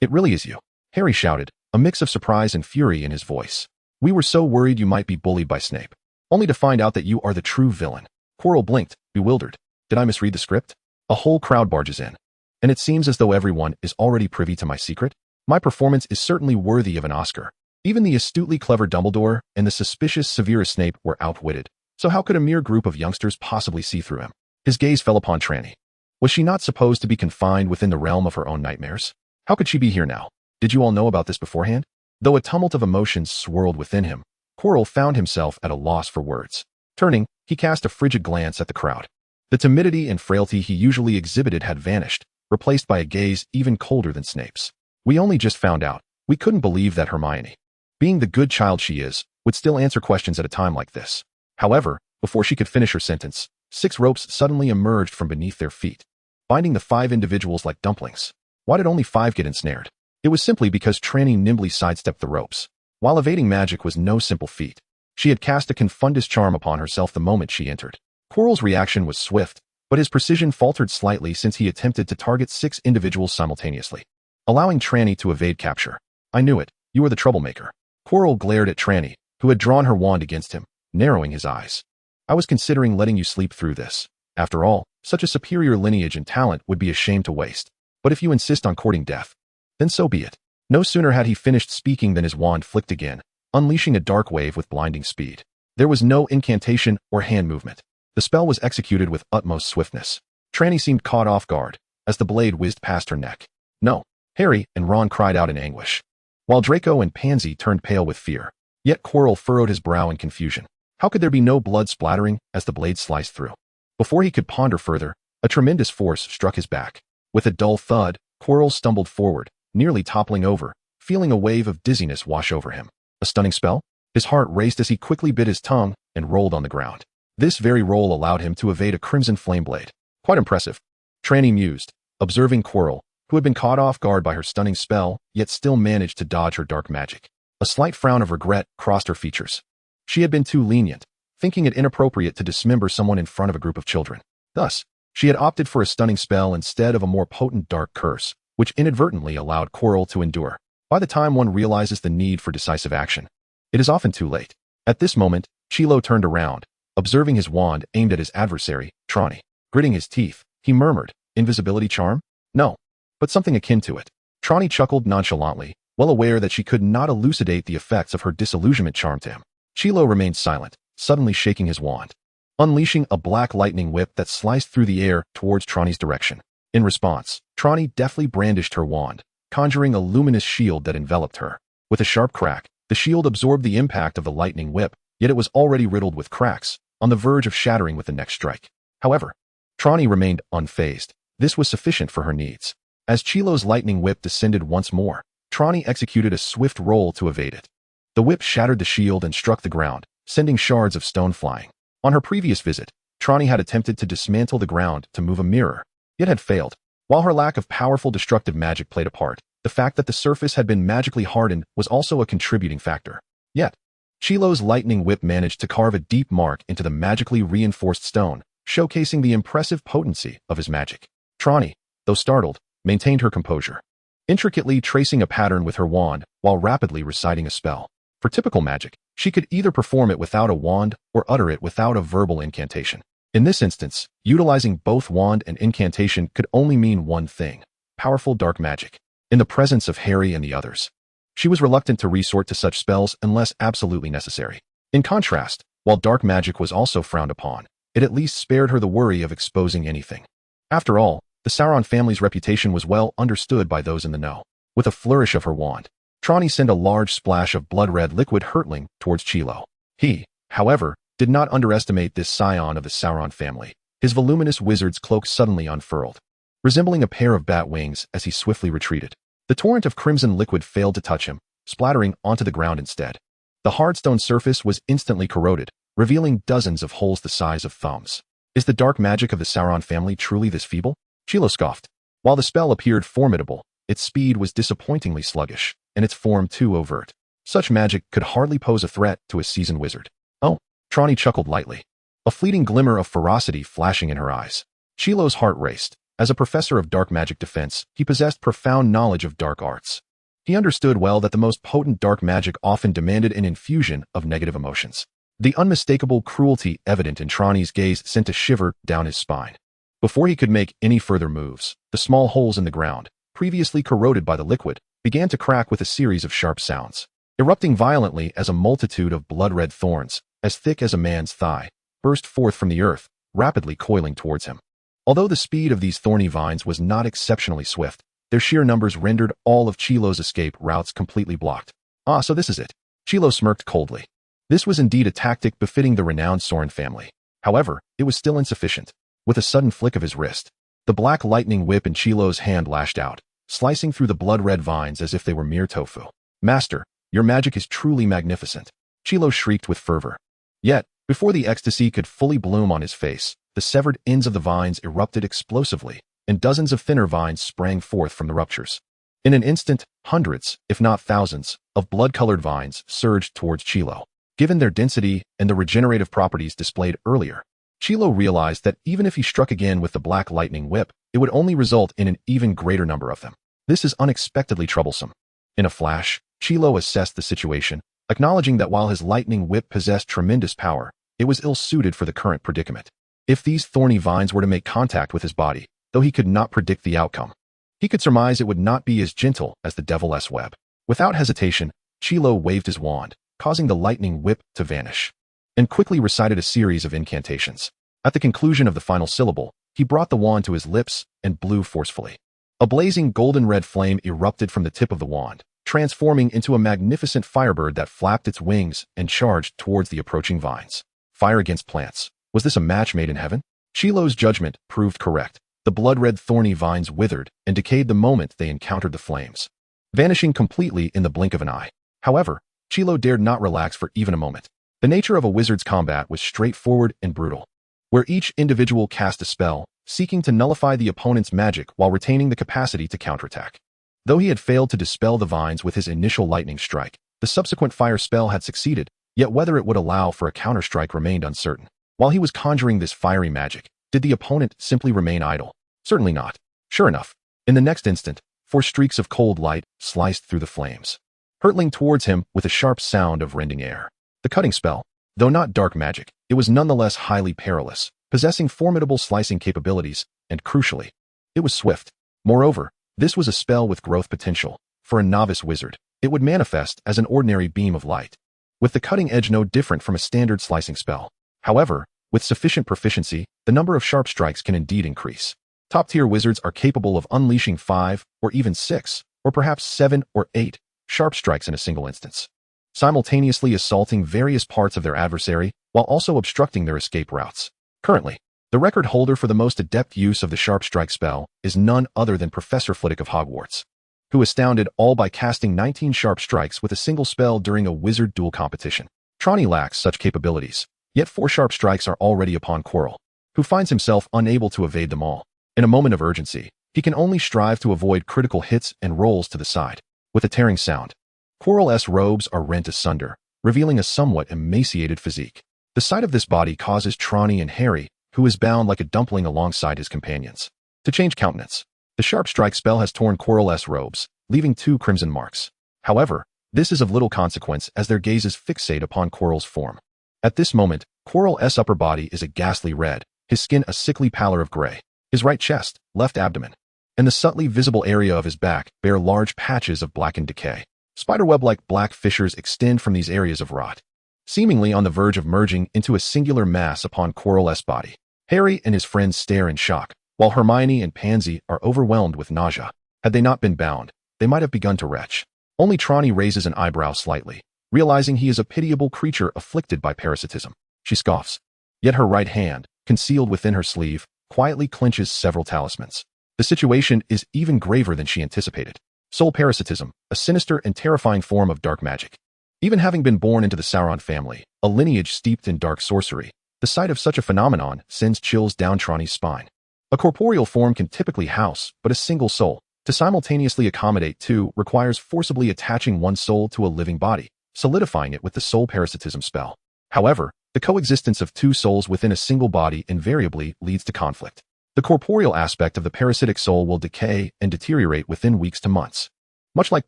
it really is you, Harry shouted, a mix of surprise and fury in his voice. We were so worried you might be bullied by Snape, only to find out that you are the true villain. Quirrell blinked, bewildered. Did I misread the script? A whole crowd barges in, and it seems as though everyone is already privy to my secret. My performance is certainly worthy of an Oscar. Even the astutely clever Dumbledore and the suspicious Severus Snape were outwitted, so how could a mere group of youngsters possibly see through him? His gaze fell upon Trelawney. Was she not supposed to be confined within the realm of her own nightmares? How could she be here now? Did you all know about this beforehand? Though a tumult of emotions swirled within him, Quirrell found himself at a loss for words. Turning, he cast a frigid glance at the crowd. The timidity and frailty he usually exhibited had vanished, replaced by a gaze even colder than Snape's. We only just found out. We couldn't believe that Hermione, being the good child she is, would still answer questions at a time like this. However, before she could finish her sentence, 6 ropes suddenly emerged from beneath their feet, binding the 5 individuals like dumplings. Why did only 5 get ensnared? It was simply because Trelawney nimbly sidestepped the ropes. While evading magic was no simple feat, she had cast a confundus charm upon herself the moment she entered. Quirrell's reaction was swift, but his precision faltered slightly since he attempted to target 6 individuals simultaneously, allowing Trelawney to evade capture. I knew it. You are the troublemaker. Quirrell glared at Trelawney, who had drawn her wand against him, narrowing his eyes. I was considering letting you sleep through this. After all, such a superior lineage and talent would be a shame to waste. But if you insist on courting death, then so be it. No sooner had he finished speaking than his wand flicked again, unleashing a dark wave with blinding speed. There was no incantation or hand movement. The spell was executed with utmost swiftness. Trelawney seemed caught off guard, as the blade whizzed past her neck. No! Harry and Ron cried out in anguish, while Draco and Pansy turned pale with fear. Yet Quirrell furrowed his brow in confusion. How could there be no blood splattering as the blade sliced through? Before he could ponder further, a tremendous force struck his back. With a dull thud, Quirrell stumbled forward, nearly toppling over, feeling a wave of dizziness wash over him. A stunning spell? His heart raced as he quickly bit his tongue and rolled on the ground. This very roll allowed him to evade a crimson flame blade. Quite impressive, Trelawney mused, observing Quirrell, who had been caught off guard by her stunning spell, yet still managed to dodge her dark magic. A slight frown of regret crossed her features. She had been too lenient, thinking it inappropriate to dismember someone in front of a group of children. Thus, she had opted for a stunning spell instead of a more potent dark curse, which inadvertently allowed Quirrell to endure. By the time one realizes the need for decisive action, it is often too late. At this moment, Chilo turned around, observing his wand aimed at his adversary, Trelawney. Gritting his teeth, he murmured, "Invisibility charm? No, but something akin to it." Trelawney chuckled nonchalantly, well aware that she could not elucidate the effects of her disillusionment charm to him. Chilo remained silent, suddenly shaking his wand, unleashing a black lightning whip that sliced through the air towards Trelawney's direction. In response, Trelawney deftly brandished her wand, conjuring a luminous shield that enveloped her. With a sharp crack, the shield absorbed the impact of the lightning whip, yet it was already riddled with cracks, on the verge of shattering with the next strike. However, Trelawney remained unfazed. This was sufficient for her needs. As Chilo's lightning whip descended once more, Trelawney executed a swift roll to evade it. The whip shattered the shield and struck the ground, sending shards of stone flying. On her previous visit, Trelawney had attempted to dismantle the ground to move a mirror, yet had failed. While her lack of powerful destructive magic played a part, the fact that the surface had been magically hardened was also a contributing factor. Yet, Chilo's lightning whip managed to carve a deep mark into the magically reinforced stone, showcasing the impressive potency of his magic. Trelawney, though startled, maintained her composure, intricately tracing a pattern with her wand while rapidly reciting a spell. For typical magic, she could either perform it without a wand or utter it without a verbal incantation. In this instance, utilizing both wand and incantation could only mean one thing: powerful dark magic. In the presence of Harry and the others, she was reluctant to resort to such spells unless absolutely necessary. In contrast, while dark magic was also frowned upon, it at least spared her the worry of exposing anything. After all, the Sauron family's reputation was well understood by those in the know. With a flourish of her wand, Trelawney sent a large splash of blood-red liquid hurtling towards Chilo. He, however, did not underestimate this scion of the Sauron family. His voluminous wizard's cloak suddenly unfurled, resembling a pair of bat wings as he swiftly retreated. The torrent of crimson liquid failed to touch him, splattering onto the ground instead. The hard stone surface was instantly corroded, revealing dozens of holes the size of thumbs. Is the dark magic of the Sauron family truly this feeble? Chilo scoffed. While the spell appeared formidable, its speed was disappointingly sluggish, and its form too overt. Such magic could hardly pose a threat to a seasoned wizard. Oh, Trelawney chuckled lightly, a fleeting glimmer of ferocity flashing in her eyes. Chilo's heart raced. As a professor of dark magic defense, he possessed profound knowledge of dark arts. He understood well that the most potent dark magic often demanded an infusion of negative emotions. The unmistakable cruelty evident in Trelawney's gaze sent a shiver down his spine. Before he could make any further moves, the small holes in the ground, previously corroded by the liquid, began to crack with a series of sharp sounds, erupting violently as a multitude of blood-red thorns, as thick as a man's thigh, burst forth from the earth, rapidly coiling towards him. Although the speed of these thorny vines was not exceptionally swift, their sheer numbers rendered all of Chilo's escape routes completely blocked. Ah, so this is it. Chilo smirked coldly. This was indeed a tactic befitting the renowned Soren family. However, it was still insufficient. With a sudden flick of his wrist, the black lightning whip in Chilo's hand lashed out, slicing through the blood-red vines as if they were mere tofu. Master, your magic is truly magnificent, Chilo shrieked with fervor. Yet, before the ecstasy could fully bloom on his face, the severed ends of the vines erupted explosively, and dozens of thinner vines sprang forth from the ruptures. In an instant, hundreds, if not thousands, of blood-colored vines surged towards Chilo. Given their density and the regenerative properties displayed earlier, Chilo realized that even if he struck again with the black lightning whip, it would only result in an even greater number of them. This is unexpectedly troublesome. In a flash, Chilo assessed the situation, acknowledging that while his lightning whip possessed tremendous power, it was ill-suited for the current predicament. If these thorny vines were to make contact with his body, though he could not predict the outcome, he could surmise it would not be as gentle as the devil's web. Without hesitation, Chilo waved his wand, causing the lightning whip to vanish, and quickly recited a series of incantations. At the conclusion of the final syllable, he brought the wand to his lips and blew forcefully. A blazing golden-red flame erupted from the tip of the wand, transforming into a magnificent firebird that flapped its wings and charged towards the approaching vines. Fire against plants. Was this a match made in heaven? Chilo's judgment proved correct. The blood-red thorny vines withered and decayed the moment they encountered the flames, vanishing completely in the blink of an eye. However, Chilo dared not relax for even a moment. The nature of a wizard's combat was straightforward and brutal, where each individual cast a spell, seeking to nullify the opponent's magic while retaining the capacity to counterattack. Though he had failed to dispel the vines with his initial lightning strike, the subsequent fire spell had succeeded, yet whether it would allow for a counterstrike remained uncertain. While he was conjuring this fiery magic, did the opponent simply remain idle? Certainly not. Sure enough, in the next instant, 4 streaks of cold light sliced through the flames, hurtling towards him with a sharp sound of rending air. The cutting spell, though not dark magic, it was nonetheless highly perilous, possessing formidable slicing capabilities, and crucially, it was swift. Moreover, this was a spell with growth potential. For a novice wizard, it would manifest as an ordinary beam of light, with the cutting edge no different from a standard slicing spell. However, with sufficient proficiency, the number of sharp strikes can indeed increase. Top-tier wizards are capable of unleashing 5, or even 6, or perhaps 7 or 8 sharp strikes in a single instance, simultaneously assaulting various parts of their adversary while also obstructing their escape routes. Currently, the record holder for the most adept use of the sharp strike spell is none other than Professor Flitwick of Hogwarts, who astounded all by casting 19 sharp strikes with a single spell during a wizard duel competition. Trelawney lacks such capabilities, yet 4 sharp strikes are already upon Quirrell, who finds himself unable to evade them all. In a moment of urgency, he can only strive to avoid critical hits and rolls to the side. With a tearing sound, Quirrell's robes are rent asunder, revealing a somewhat emaciated physique. The sight of this body causes Trelawney and Harry, who is bound like a dumpling alongside his companions, to change countenance. The sharp strike spell has torn Quirrell's robes, leaving 2 crimson marks. However, this is of little consequence as their gazes fixate upon Quirrell's form. At this moment, Quirrell's upper body is a ghastly red, his skin a sickly pallor of gray. His right chest, left abdomen, and the subtly visible area of his back bear large patches of blackened decay. Spiderweb-like black fissures extend from these areas of rot, seemingly on the verge of merging into a singular mass upon Quirrell's body. Harry and his friends stare in shock, while Hermione and Pansy are overwhelmed with nausea. Had they not been bound, they might have begun to retch. Only Trelawney raises an eyebrow slightly, realizing he is a pitiable creature afflicted by parasitism. She scoffs. Yet her right hand, concealed within her sleeve, quietly clenches several talismans. The situation is even graver than she anticipated. Soul parasitism, a sinister and terrifying form of dark magic. Even having been born into the Sauron family, a lineage steeped in dark sorcery, the sight of such a phenomenon sends chills down Trelawney's spine. A corporeal form can typically house but a single soul. To simultaneously accommodate 2 requires forcibly attaching one soul to a living body, solidifying it with the soul parasitism spell. However, the coexistence of 2 souls within a single body invariably leads to conflict. The corporeal aspect of the parasitic soul will decay and deteriorate within weeks to months, much like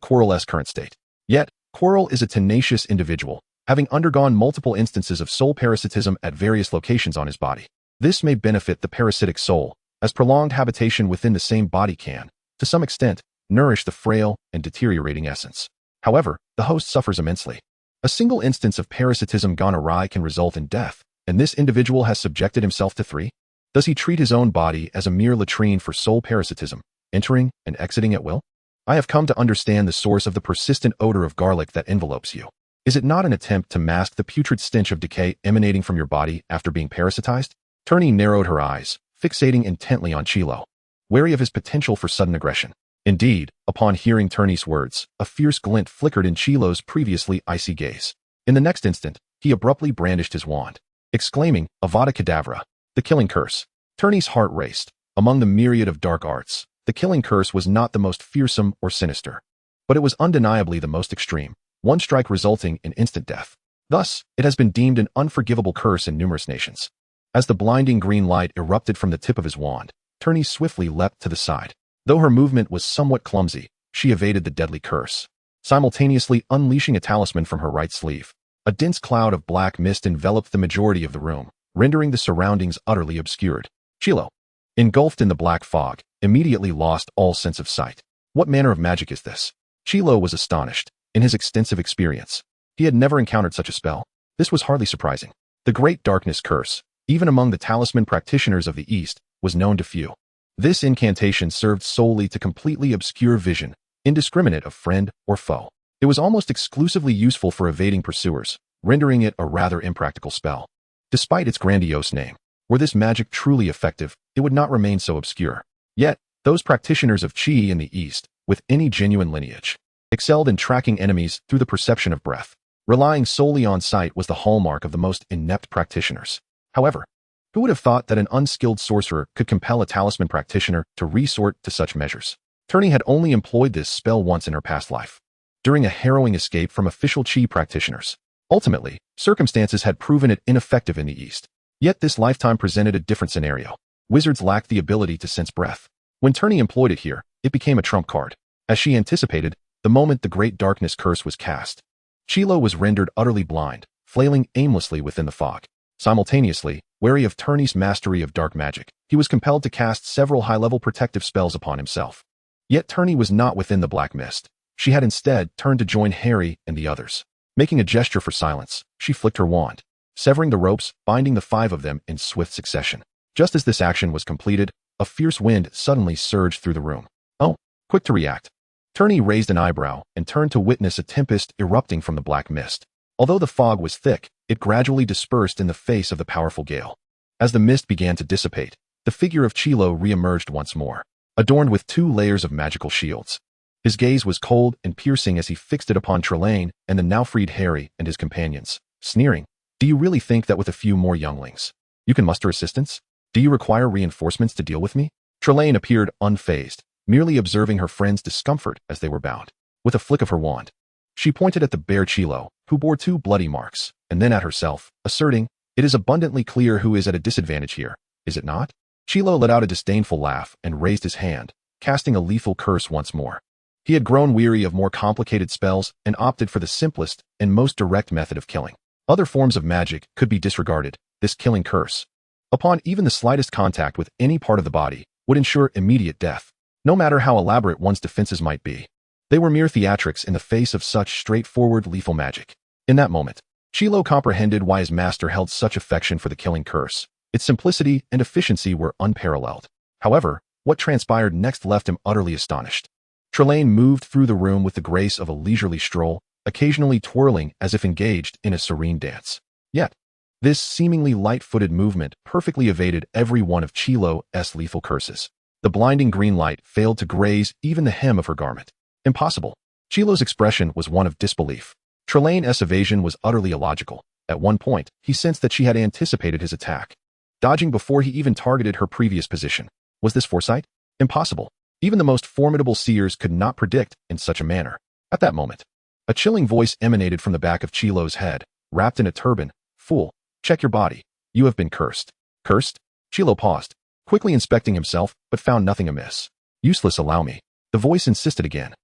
Quirrell's current state. Yet, Quirrell is a tenacious individual, having undergone multiple instances of soul parasitism at various locations on his body. This may benefit the parasitic soul, as prolonged habitation within the same body can, to some extent, nourish the frail and deteriorating essence. However, the host suffers immensely. A single instance of parasitism gone awry can result in death, and this individual has subjected himself to 3. Does he treat his own body as a mere latrine for soul parasitism, entering and exiting at will? I have come to understand the source of the persistent odor of garlic that envelopes you. Is it not an attempt to mask the putrid stench of decay emanating from your body after being parasitized? Trelawney narrowed her eyes, fixating intently on Chilo, wary of his potential for sudden aggression. Indeed, upon hearing Trelawney's words, a fierce glint flickered in Chilo's previously icy gaze. In the next instant, he abruptly brandished his wand, exclaiming, Avada Kedavra, the killing curse. Trelawney's heart raced. Among the myriad of dark arts, the killing curse was not the most fearsome or sinister, but it was undeniably the most extreme, one strike resulting in instant death. Thus, it has been deemed an unforgivable curse in numerous nations. As the blinding green light erupted from the tip of his wand, Trelawney swiftly leapt to the side. Though her movement was somewhat clumsy, she evaded the deadly curse, simultaneously unleashing a talisman from her right sleeve. A dense cloud of black mist enveloped the majority of the room, rendering the surroundings utterly obscured. Chilo, engulfed in the black fog, immediately lost all sense of sight. What manner of magic is this? Chilo was astonished. In his extensive experience, he had never encountered such a spell. This was hardly surprising. The Great Darkness Curse, even among the talisman practitioners of the East, was known to few. This incantation served solely to completely obscure vision, indiscriminate of friend or foe. It was almost exclusively useful for evading pursuers, rendering it a rather impractical spell. Despite its grandiose name, were this magic truly effective, it would not remain so obscure. Yet, those practitioners of Qi in the East, with any genuine lineage, excelled in tracking enemies through the perception of breath. Relying solely on sight was the hallmark of the most inept practitioners. However, who would have thought that an unskilled sorcerer could compel a talisman practitioner to resort to such measures? Trelawney had only employed this spell once in her past life, during a harrowing escape from official Qi practitioners. Ultimately, circumstances had proven it ineffective in the East. Yet this lifetime presented a different scenario. Wizards lacked the ability to sense breath. When Trelawney employed it here, it became a trump card. As she anticipated, the moment the Great Darkness Curse was cast, Chilo was rendered utterly blind, flailing aimlessly within the fog. Simultaneously, wary of Trelawney's mastery of dark magic, he was compelled to cast several high-level protective spells upon himself. Yet Trelawney was not within the black mist. She had instead turned to join Harry and the others. Making a gesture for silence, she flicked her wand, severing the ropes, binding the 5 of them in swift succession. Just as this action was completed, a fierce wind suddenly surged through the room. Oh, quick to react. Trelawney raised an eyebrow and turned to witness a tempest erupting from the black mist. Although the fog was thick, it gradually dispersed in the face of the powerful gale. As the mist began to dissipate, the figure of Chilo re-emerged once more, adorned with 2 layers of magical shields. His gaze was cold and piercing as he fixed it upon Trelawney and the now freed Harry and his companions, sneering, "Do you really think that with a few more younglings, you can muster assistance? Do you require reinforcements to deal with me?" Trelawney appeared unfazed, merely observing her friends' discomfort as they were bound. With a flick of her wand, she pointed at the bare Chilo, who bore 2 bloody marks, and then at herself, asserting, "It is abundantly clear who is at a disadvantage here, is it not?" Chilo let out a disdainful laugh and raised his hand, casting a lethal curse once more. He had grown weary of more complicated spells and opted for the simplest and most direct method of killing. Other forms of magic could be disregarded. This killing curse, upon even the slightest contact with any part of the body, would ensure immediate death, no matter how elaborate one's defenses might be. They were mere theatrics in the face of such straightforward lethal magic. In that moment, Chilo comprehended why his master held such affection for the killing curse. Its simplicity and efficiency were unparalleled. However, what transpired next left him utterly astonished. Trelawney moved through the room with the grace of a leisurely stroll, occasionally twirling as if engaged in a serene dance. Yet, this seemingly light-footed movement perfectly evaded every one of Chilo's lethal curses. The blinding green light failed to graze even the hem of her garment. Impossible. Chilo's expression was one of disbelief. Trelawney's evasion was utterly illogical. At one point, he sensed that she had anticipated his attack, dodging before he even targeted her previous position. Was this foresight? Impossible. Even the most formidable seers could not predict in such a manner. At that moment, a chilling voice emanated from the back of Chilo's head, wrapped in a turban. "Fool, check your body. You have been cursed." "Cursed?" Chilo paused, quickly inspecting himself, but found nothing amiss. Useless, allow me. The voice insisted again.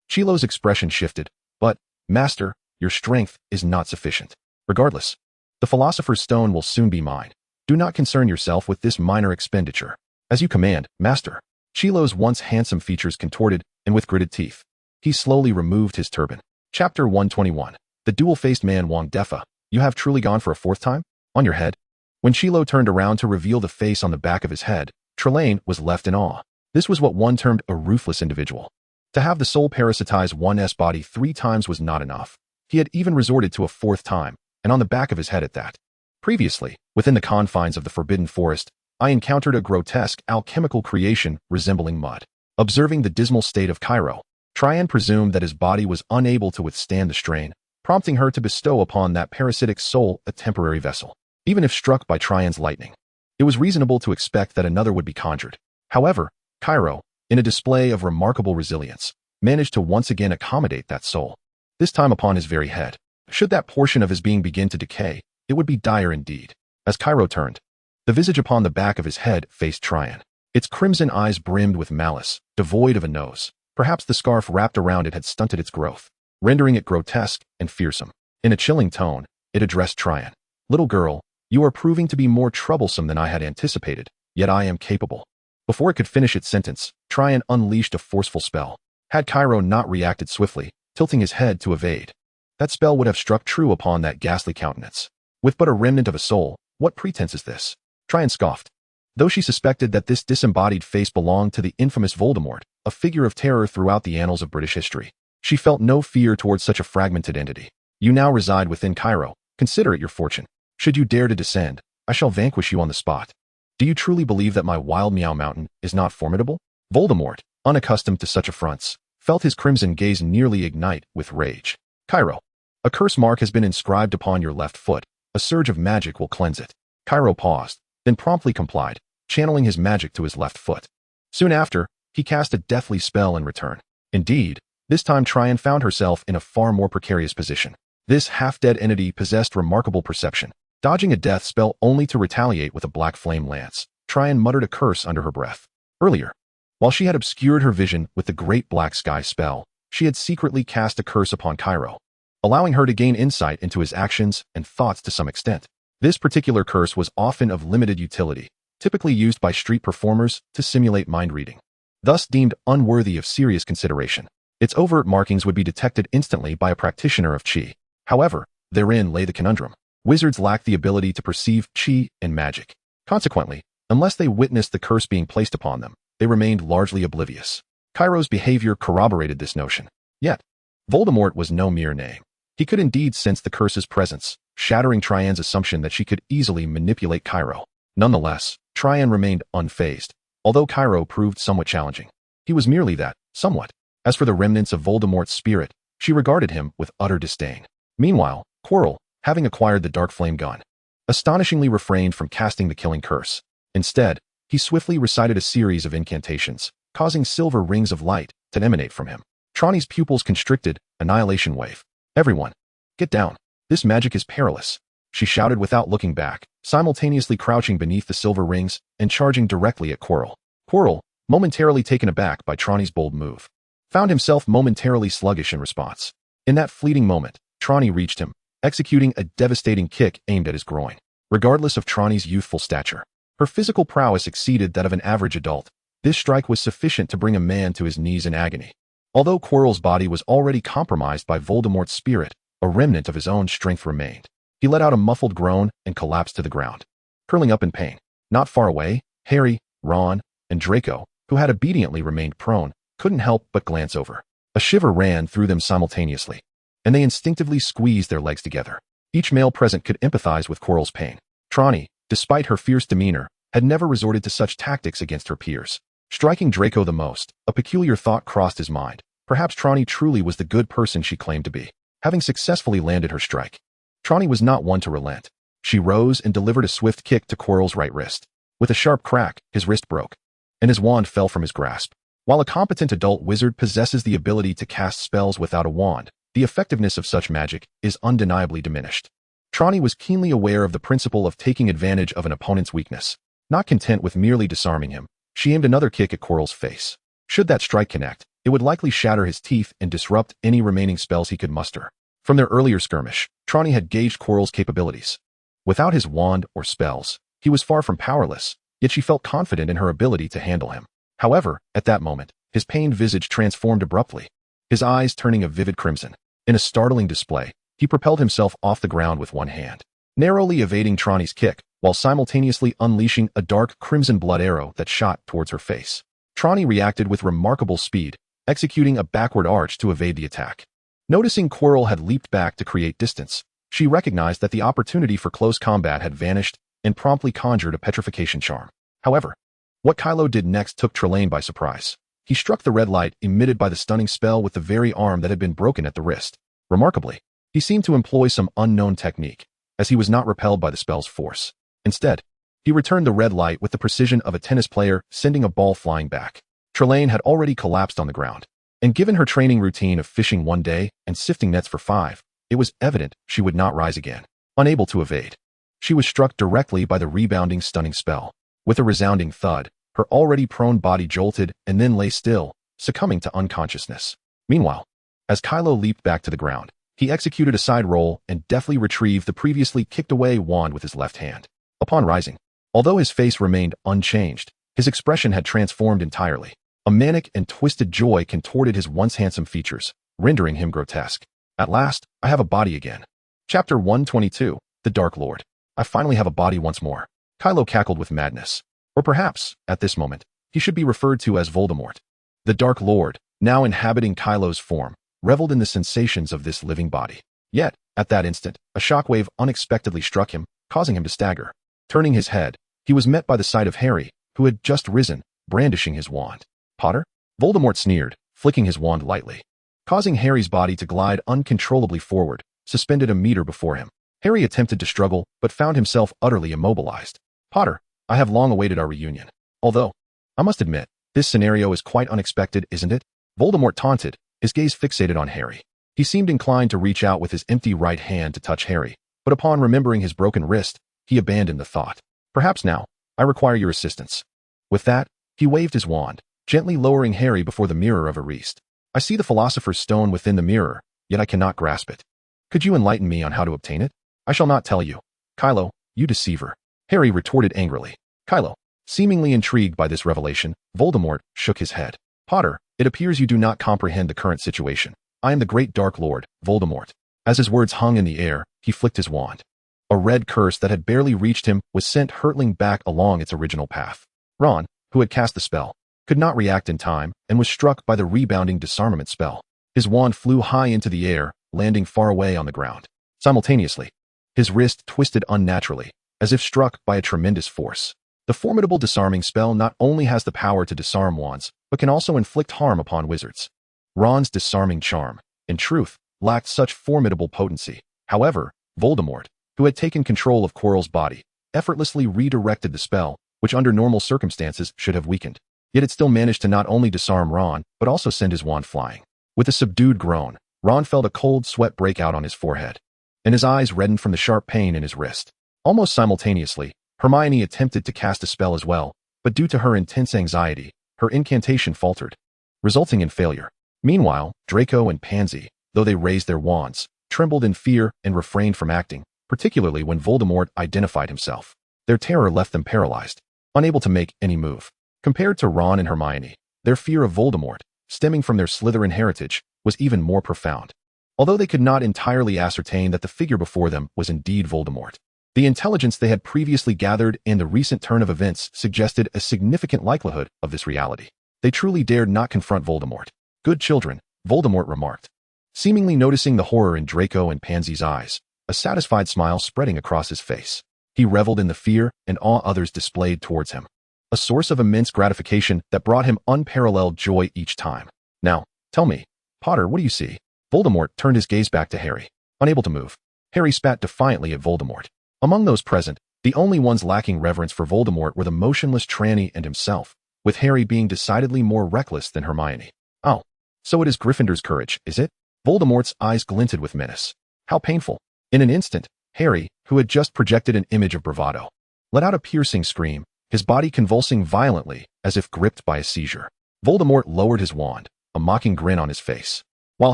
Chilo's expression shifted. But, Master, your strength is not sufficient. Regardless, the Philosopher's Stone will soon be mine. Do not concern yourself with this minor expenditure. As you command, Master. Chilo's once handsome features contorted, and with gritted teeth, he slowly removed his turban. Chapter 121. The dual-faced man Wong Defa. You have truly gone for a fourth time? On your head? When Chilo turned around to reveal the face on the back of his head, Trelawney was left in awe. This was what one termed a ruthless individual. To have the soul parasitize one's body 3 times was not enough. He had even resorted to a 4th time, and on the back of his head at that. Previously, within the confines of the Forbidden Forest, I encountered a grotesque alchemical creation resembling mud. Observing the dismal state of Cairo, Trelawney presumed that his body was unable to withstand the strain, prompting her to bestow upon that parasitic soul a temporary vessel. Even if struck by Trelawney's lightning, it was reasonable to expect that another would be conjured. However, Cairo, in a display of remarkable resilience, managed to once again accommodate that soul, this time upon his very head. Should that portion of his being begin to decay, it would be dire indeed. As Cairo turned, the visage upon the back of his head faced Trelawney. Its crimson eyes brimmed with malice, devoid of a nose. Perhaps the scarf wrapped around it had stunted its growth, rendering it grotesque and fearsome. In a chilling tone, it addressed Trelawney. Little girl, you are proving to be more troublesome than I had anticipated, yet I am capable. Before it could finish its sentence, Trelawney unleashed a forceful spell. Had Cairo not reacted swiftly, tilting his head to evade, that spell would have struck true upon that ghastly countenance. With but a remnant of a soul, what pretense is this? Trelawney scoffed. Though she suspected that this disembodied face belonged to the infamous Voldemort, a figure of terror throughout the annals of British history, she felt no fear towards such a fragmented entity. You now reside within Cairo. Consider it your fortune. Should you dare to descend, I shall vanquish you on the spot. Do you truly believe that my wild Meow Mountain is not formidable? Voldemort, unaccustomed to such affronts, felt his crimson gaze nearly ignite with rage. Cairo, a curse mark has been inscribed upon your left foot. A surge of magic will cleanse it. Cairo paused, then promptly complied, channeling his magic to his left foot. Soon after, he cast a deathly spell in return. Indeed, this time Trelawney found herself in a far more precarious position. This half-dead entity possessed remarkable perception. Dodging a death spell only to retaliate with a black flame lance, Trelawney muttered a curse under her breath. Earlier, while she had obscured her vision with the Great Black Sky spell, she had secretly cast a curse upon Cairo, allowing her to gain insight into his actions and thoughts to some extent. This particular curse was often of limited utility, typically used by street performers to simulate mind reading. Thus deemed unworthy of serious consideration, its overt markings would be detected instantly by a practitioner of Qi. However, therein lay the conundrum. Wizards lacked the ability to perceive Qi and magic. Consequently, unless they witnessed the curse being placed upon them, they remained largely oblivious. Cairo's behavior corroborated this notion. Yet, Voldemort was no mere name. He could indeed sense the curse's presence, shattering Trelawney's assumption that she could easily manipulate Cairo. Nonetheless, Trelawney remained unfazed, although Cairo proved somewhat challenging. He was merely that, somewhat. As for the remnants of Voldemort's spirit, she regarded him with utter disdain. Meanwhile, Quirrell, having acquired the Dark Flame gun, astonishingly refrained from casting the killing curse. Instead, he swiftly recited a series of incantations, causing silver rings of light to emanate from him. Trelawney's pupils constricted, annihilation wave. Everyone, get down. This magic is perilous, she shouted without looking back, simultaneously crouching beneath the silver rings and charging directly at Quirrell. Quirrell, momentarily taken aback by Trelawney's bold move, found himself momentarily sluggish in response. In that fleeting moment, Trelawney reached him, executing a devastating kick aimed at his groin. Regardless of Trelawney's youthful stature, her physical prowess exceeded that of an average adult. This strike was sufficient to bring a man to his knees in agony. Although Quirrell's body was already compromised by Voldemort's spirit, a remnant of his own strength remained. He let out a muffled groan and collapsed to the ground, curling up in pain. Not far away, Harry, Ron, and Draco, who had obediently remained prone, couldn't help but glance over. A shiver ran through them simultaneously, and they instinctively squeezed their legs together. Each male present could empathize with Quirrell's pain. Trelawney, despite her fierce demeanor, had never resorted to such tactics against her peers. Striking Draco the most, a peculiar thought crossed his mind. Perhaps Trelawney truly was the good person she claimed to be. Having successfully landed her strike, Trelawney was not one to relent. She rose and delivered a swift kick to Quirrell's right wrist. With a sharp crack, his wrist broke, and his wand fell from his grasp. While a competent adult wizard possesses the ability to cast spells without a wand, the effectiveness of such magic is undeniably diminished. Trelawney was keenly aware of the principle of taking advantage of an opponent's weakness. Not content with merely disarming him, she aimed another kick at Quirrell's face. Should that strike connect, it would likely shatter his teeth and disrupt any remaining spells he could muster. From their earlier skirmish, Trelawney had gauged Quirrell's capabilities. Without his wand or spells, he was far from powerless, yet she felt confident in her ability to handle him. However, at that moment, his pained visage transformed abruptly, his eyes turning a vivid crimson. In a startling display, he propelled himself off the ground with one hand, narrowly evading Trelawney's kick, while simultaneously unleashing a dark crimson blood arrow that shot towards her face. Trelawney reacted with remarkable speed, executing a backward arch to evade the attack. Noticing Quirrell had leaped back to create distance, she recognized that the opportunity for close combat had vanished and promptly conjured a petrification charm. However, what Kylo did next took Trelawney by surprise. He struck the red light emitted by the stunning spell with the very arm that had been broken at the wrist. Remarkably, he seemed to employ some unknown technique, as he was not repelled by the spell's force. Instead, he returned the red light with the precision of a tennis player, sending a ball flying back. Trelawney had already collapsed on the ground, and given her training routine of fishing one day and sifting nets for 5, it was evident she would not rise again. Unable to evade, she was struck directly by the rebounding stunning spell. With a resounding thud, her already prone body jolted and then lay still, succumbing to unconsciousness. Meanwhile, as Kylo leaped back to the ground, he executed a side roll and deftly retrieved the previously kicked-away wand with his left hand. Upon rising, although his face remained unchanged, his expression had transformed entirely. A manic and twisted joy contorted his once handsome features, rendering him grotesque. At last, I have a body again. Chapter 122, The Dark Lord. I finally have a body once more. Kylo cackled with madness. Or perhaps, at this moment, he should be referred to as Voldemort. The Dark Lord, now inhabiting Kylo's form, reveled in the sensations of this living body. Yet, at that instant, a shockwave unexpectedly struck him, causing him to stagger. Turning his head, he was met by the sight of Harry, who had just risen, brandishing his wand. Potter? Voldemort sneered, flicking his wand lightly, causing Harry's body to glide uncontrollably forward, suspended a meter before him. Harry attempted to struggle, but found himself utterly immobilized. Potter, I have long awaited our reunion. Although, I must admit, this scenario is quite unexpected, isn't it? Voldemort taunted, his gaze fixated on Harry. He seemed inclined to reach out with his empty right hand to touch Harry, but upon remembering his broken wrist, he abandoned the thought. Perhaps now, I require your assistance. With that, he waved his wand, gently lowering Harry before the mirror of Arist. I see the Philosopher's Stone within the mirror, yet I cannot grasp it. Could you enlighten me on how to obtain it? I shall not tell you. Kylo, you deceiver. Harry retorted angrily. Kylo, seemingly intrigued by this revelation, Voldemort shook his head. Potter, it appears you do not comprehend the current situation. I am the great Dark Lord, Voldemort. As his words hung in the air, he flicked his wand. A red curse that had barely reached him was sent hurtling back along its original path. Ron, who had cast the spell, could not react in time and was struck by the rebounding disarmament spell. His wand flew high into the air, landing far away on the ground. Simultaneously, his wrist twisted unnaturally, as if struck by a tremendous force. The formidable disarming spell not only has the power to disarm wands, but can also inflict harm upon wizards. Ron's disarming charm, in truth, lacked such formidable potency. However, Voldemort, who had taken control of Quirrell's body, effortlessly redirected the spell, which under normal circumstances should have weakened. Yet it still managed to not only disarm Ron, but also send his wand flying. With a subdued groan, Ron felt a cold sweat break out on his forehead, and his eyes reddened from the sharp pain in his wrist. Almost simultaneously, Hermione attempted to cast a spell as well, but due to her intense anxiety, her incantation faltered, resulting in failure. Meanwhile, Draco and Pansy, though they raised their wands, trembled in fear and refrained from acting, particularly when Voldemort identified himself. Their terror left them paralyzed, unable to make any move. Compared to Ron and Hermione, their fear of Voldemort, stemming from their Slytherin heritage, was even more profound. Although they could not entirely ascertain that the figure before them was indeed Voldemort, the intelligence they had previously gathered and the recent turn of events suggested a significant likelihood of this reality. They truly dared not confront Voldemort. Good children, Voldemort remarked, seemingly noticing the horror in Draco and Pansy's eyes, a satisfied smile spreading across his face. He reveled in the fear and awe others displayed towards him, a source of immense gratification that brought him unparalleled joy each time. Now, tell me, Potter, what do you see? Voldemort turned his gaze back to Harry. Unable to move, Harry spat defiantly at Voldemort. Among those present, the only ones lacking reverence for Voldemort were the motionless Trelawney and himself, with Harry being decidedly more reckless than Hermione. Oh, so it is Gryffindor's courage, is it? Voldemort's eyes glinted with menace. How painful. In an instant, Harry, who had just projected an image of bravado, let out a piercing scream, his body convulsing violently as if gripped by a seizure. Voldemort lowered his wand, a mocking grin on his face, while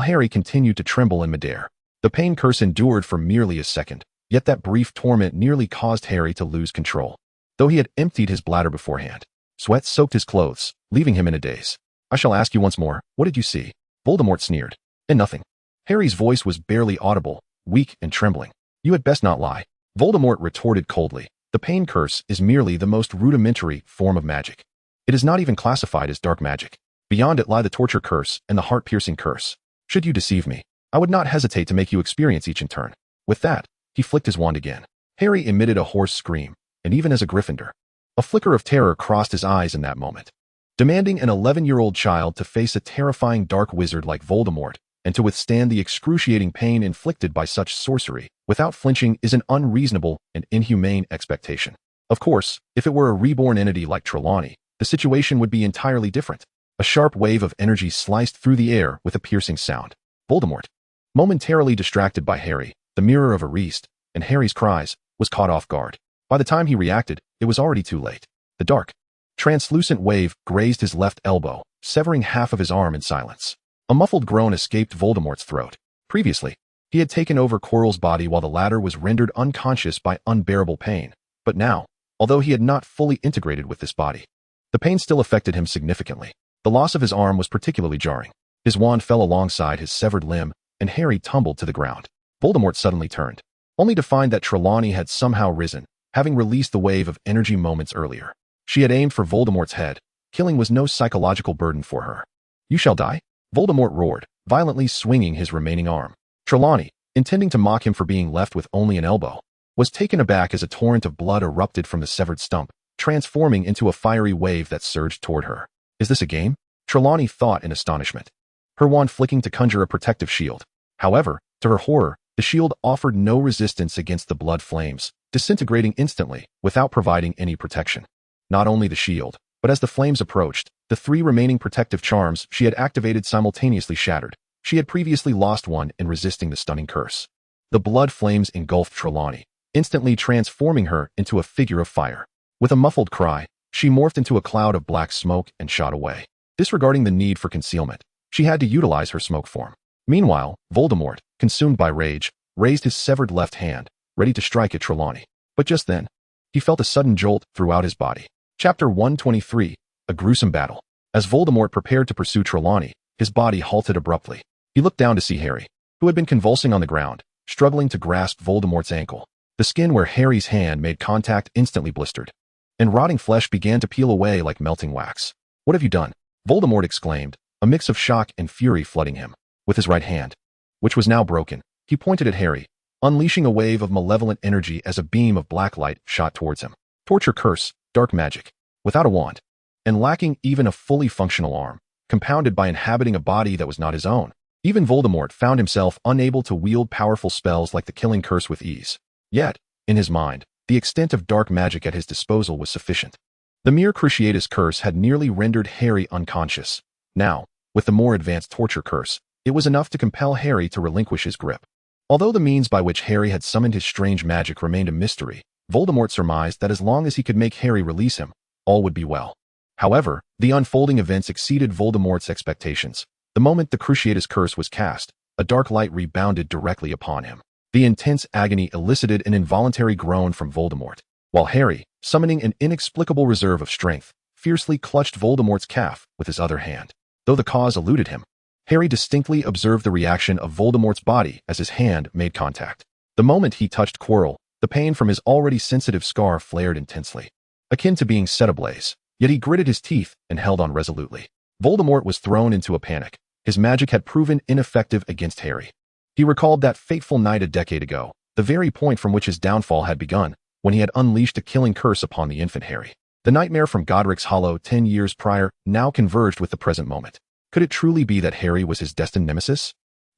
Harry continued to tremble in midair. The pain curse endured for merely a second, yet that brief torment nearly caused Harry to lose control. Though he had emptied his bladder beforehand, sweat soaked his clothes, leaving him in a daze. "I shall ask you once more, what did you see?" Voldemort sneered. "And nothing." Harry's voice was barely audible, weak and trembling. "You had best not lie." Voldemort retorted coldly. "The pain curse is merely the most rudimentary form of magic. It is not even classified as dark magic. Beyond it lie the torture curse and the heart-piercing curse. Should you deceive me, I would not hesitate to make you experience each in turn." With that, he flicked his wand again. Harry emitted a hoarse scream, and even as a Gryffindor, a flicker of terror crossed his eyes in that moment. Demanding an 11-year-old child to face a terrifying dark wizard like Voldemort and to withstand the excruciating pain inflicted by such sorcery without flinching is an unreasonable and inhumane expectation. Of course, if it were a reborn entity like Trelawney, the situation would be entirely different. A sharp wave of energy sliced through the air with a piercing sound. Voldemort, momentarily distracted by Harry, the mirror of Ariste, and Harry's cries, was caught off guard. By the time he reacted, it was already too late. The dark, translucent wave grazed his left elbow, severing half of his arm in silence. A muffled groan escaped Voldemort's throat. Previously, he had taken over Quirrell's body while the latter was rendered unconscious by unbearable pain. But now, although he had not fully integrated with this body, the pain still affected him significantly. The loss of his arm was particularly jarring. His wand fell alongside his severed limb, and Harry tumbled to the ground. Voldemort suddenly turned, only to find that Trelawney had somehow risen, having released the wave of energy moments earlier. She had aimed for Voldemort's head. Killing was no psychological burden for her. "You shall die?" Voldemort roared, violently swinging his remaining arm. Trelawney, intending to mock him for being left with only an elbow, was taken aback as a torrent of blood erupted from the severed stump, transforming into a fiery wave that surged toward her. "Is this a game?" Trelawney thought in astonishment, her wand flicking to conjure a protective shield. However, to her horror, the shield offered no resistance against the blood flames, disintegrating instantly without providing any protection. Not only the shield, but as the flames approached, the 3 remaining protective charms she had activated simultaneously shattered. She had previously lost one in resisting the stunning curse. The blood flames engulfed Trelawney, instantly transforming her into a figure of fire. With a muffled cry, she morphed into a cloud of black smoke and shot away. Disregarding the need for concealment, she had to utilize her smoke form. Meanwhile, Voldemort, consumed by rage, raised his severed left hand, ready to strike at Trelawney. But just then, he felt a sudden jolt throughout his body. Chapter 123, A Gruesome Battle. As Voldemort prepared to pursue Trelawney, his body halted abruptly. He looked down to see Harry, who had been convulsing on the ground, struggling to grasp Voldemort's ankle. The skin where Harry's hand made contact instantly blistered, and rotting flesh began to peel away like melting wax. "What have you done?" Voldemort exclaimed, a mix of shock and fury flooding him. With his right hand, which was now broken, he pointed at Harry, unleashing a wave of malevolent energy as a beam of black light shot towards him. Torture curse, dark magic, without a wand, and lacking even a fully functional arm, compounded by inhabiting a body that was not his own. Even Voldemort found himself unable to wield powerful spells like the killing curse with ease. Yet, in his mind, the extent of dark magic at his disposal was sufficient. The mere Cruciatus curse had nearly rendered Harry unconscious. Now, with the more advanced torture curse, it was enough to compel Harry to relinquish his grip. Although the means by which Harry had summoned his strange magic remained a mystery, Voldemort surmised that as long as he could make Harry release him, all would be well. However, the unfolding events exceeded Voldemort's expectations. The moment the Cruciatus curse was cast, a dark light rebounded directly upon him. The intense agony elicited an involuntary groan from Voldemort, while Harry, summoning an inexplicable reserve of strength, fiercely clutched Voldemort's calf with his other hand. Though the cause eluded him, Harry distinctly observed the reaction of Voldemort's body as his hand made contact. The moment he touched Quirrell, the pain from his already sensitive scar flared intensely, akin to being set ablaze. Yet he gritted his teeth and held on resolutely. Voldemort was thrown into a panic. His magic had proven ineffective against Harry. He recalled that fateful night a decade ago, the very point from which his downfall had begun, when he had unleashed a killing curse upon the infant Harry. The nightmare from Godric's Hollow 10 years prior now converged with the present moment. Could it truly be that Harry was his destined nemesis?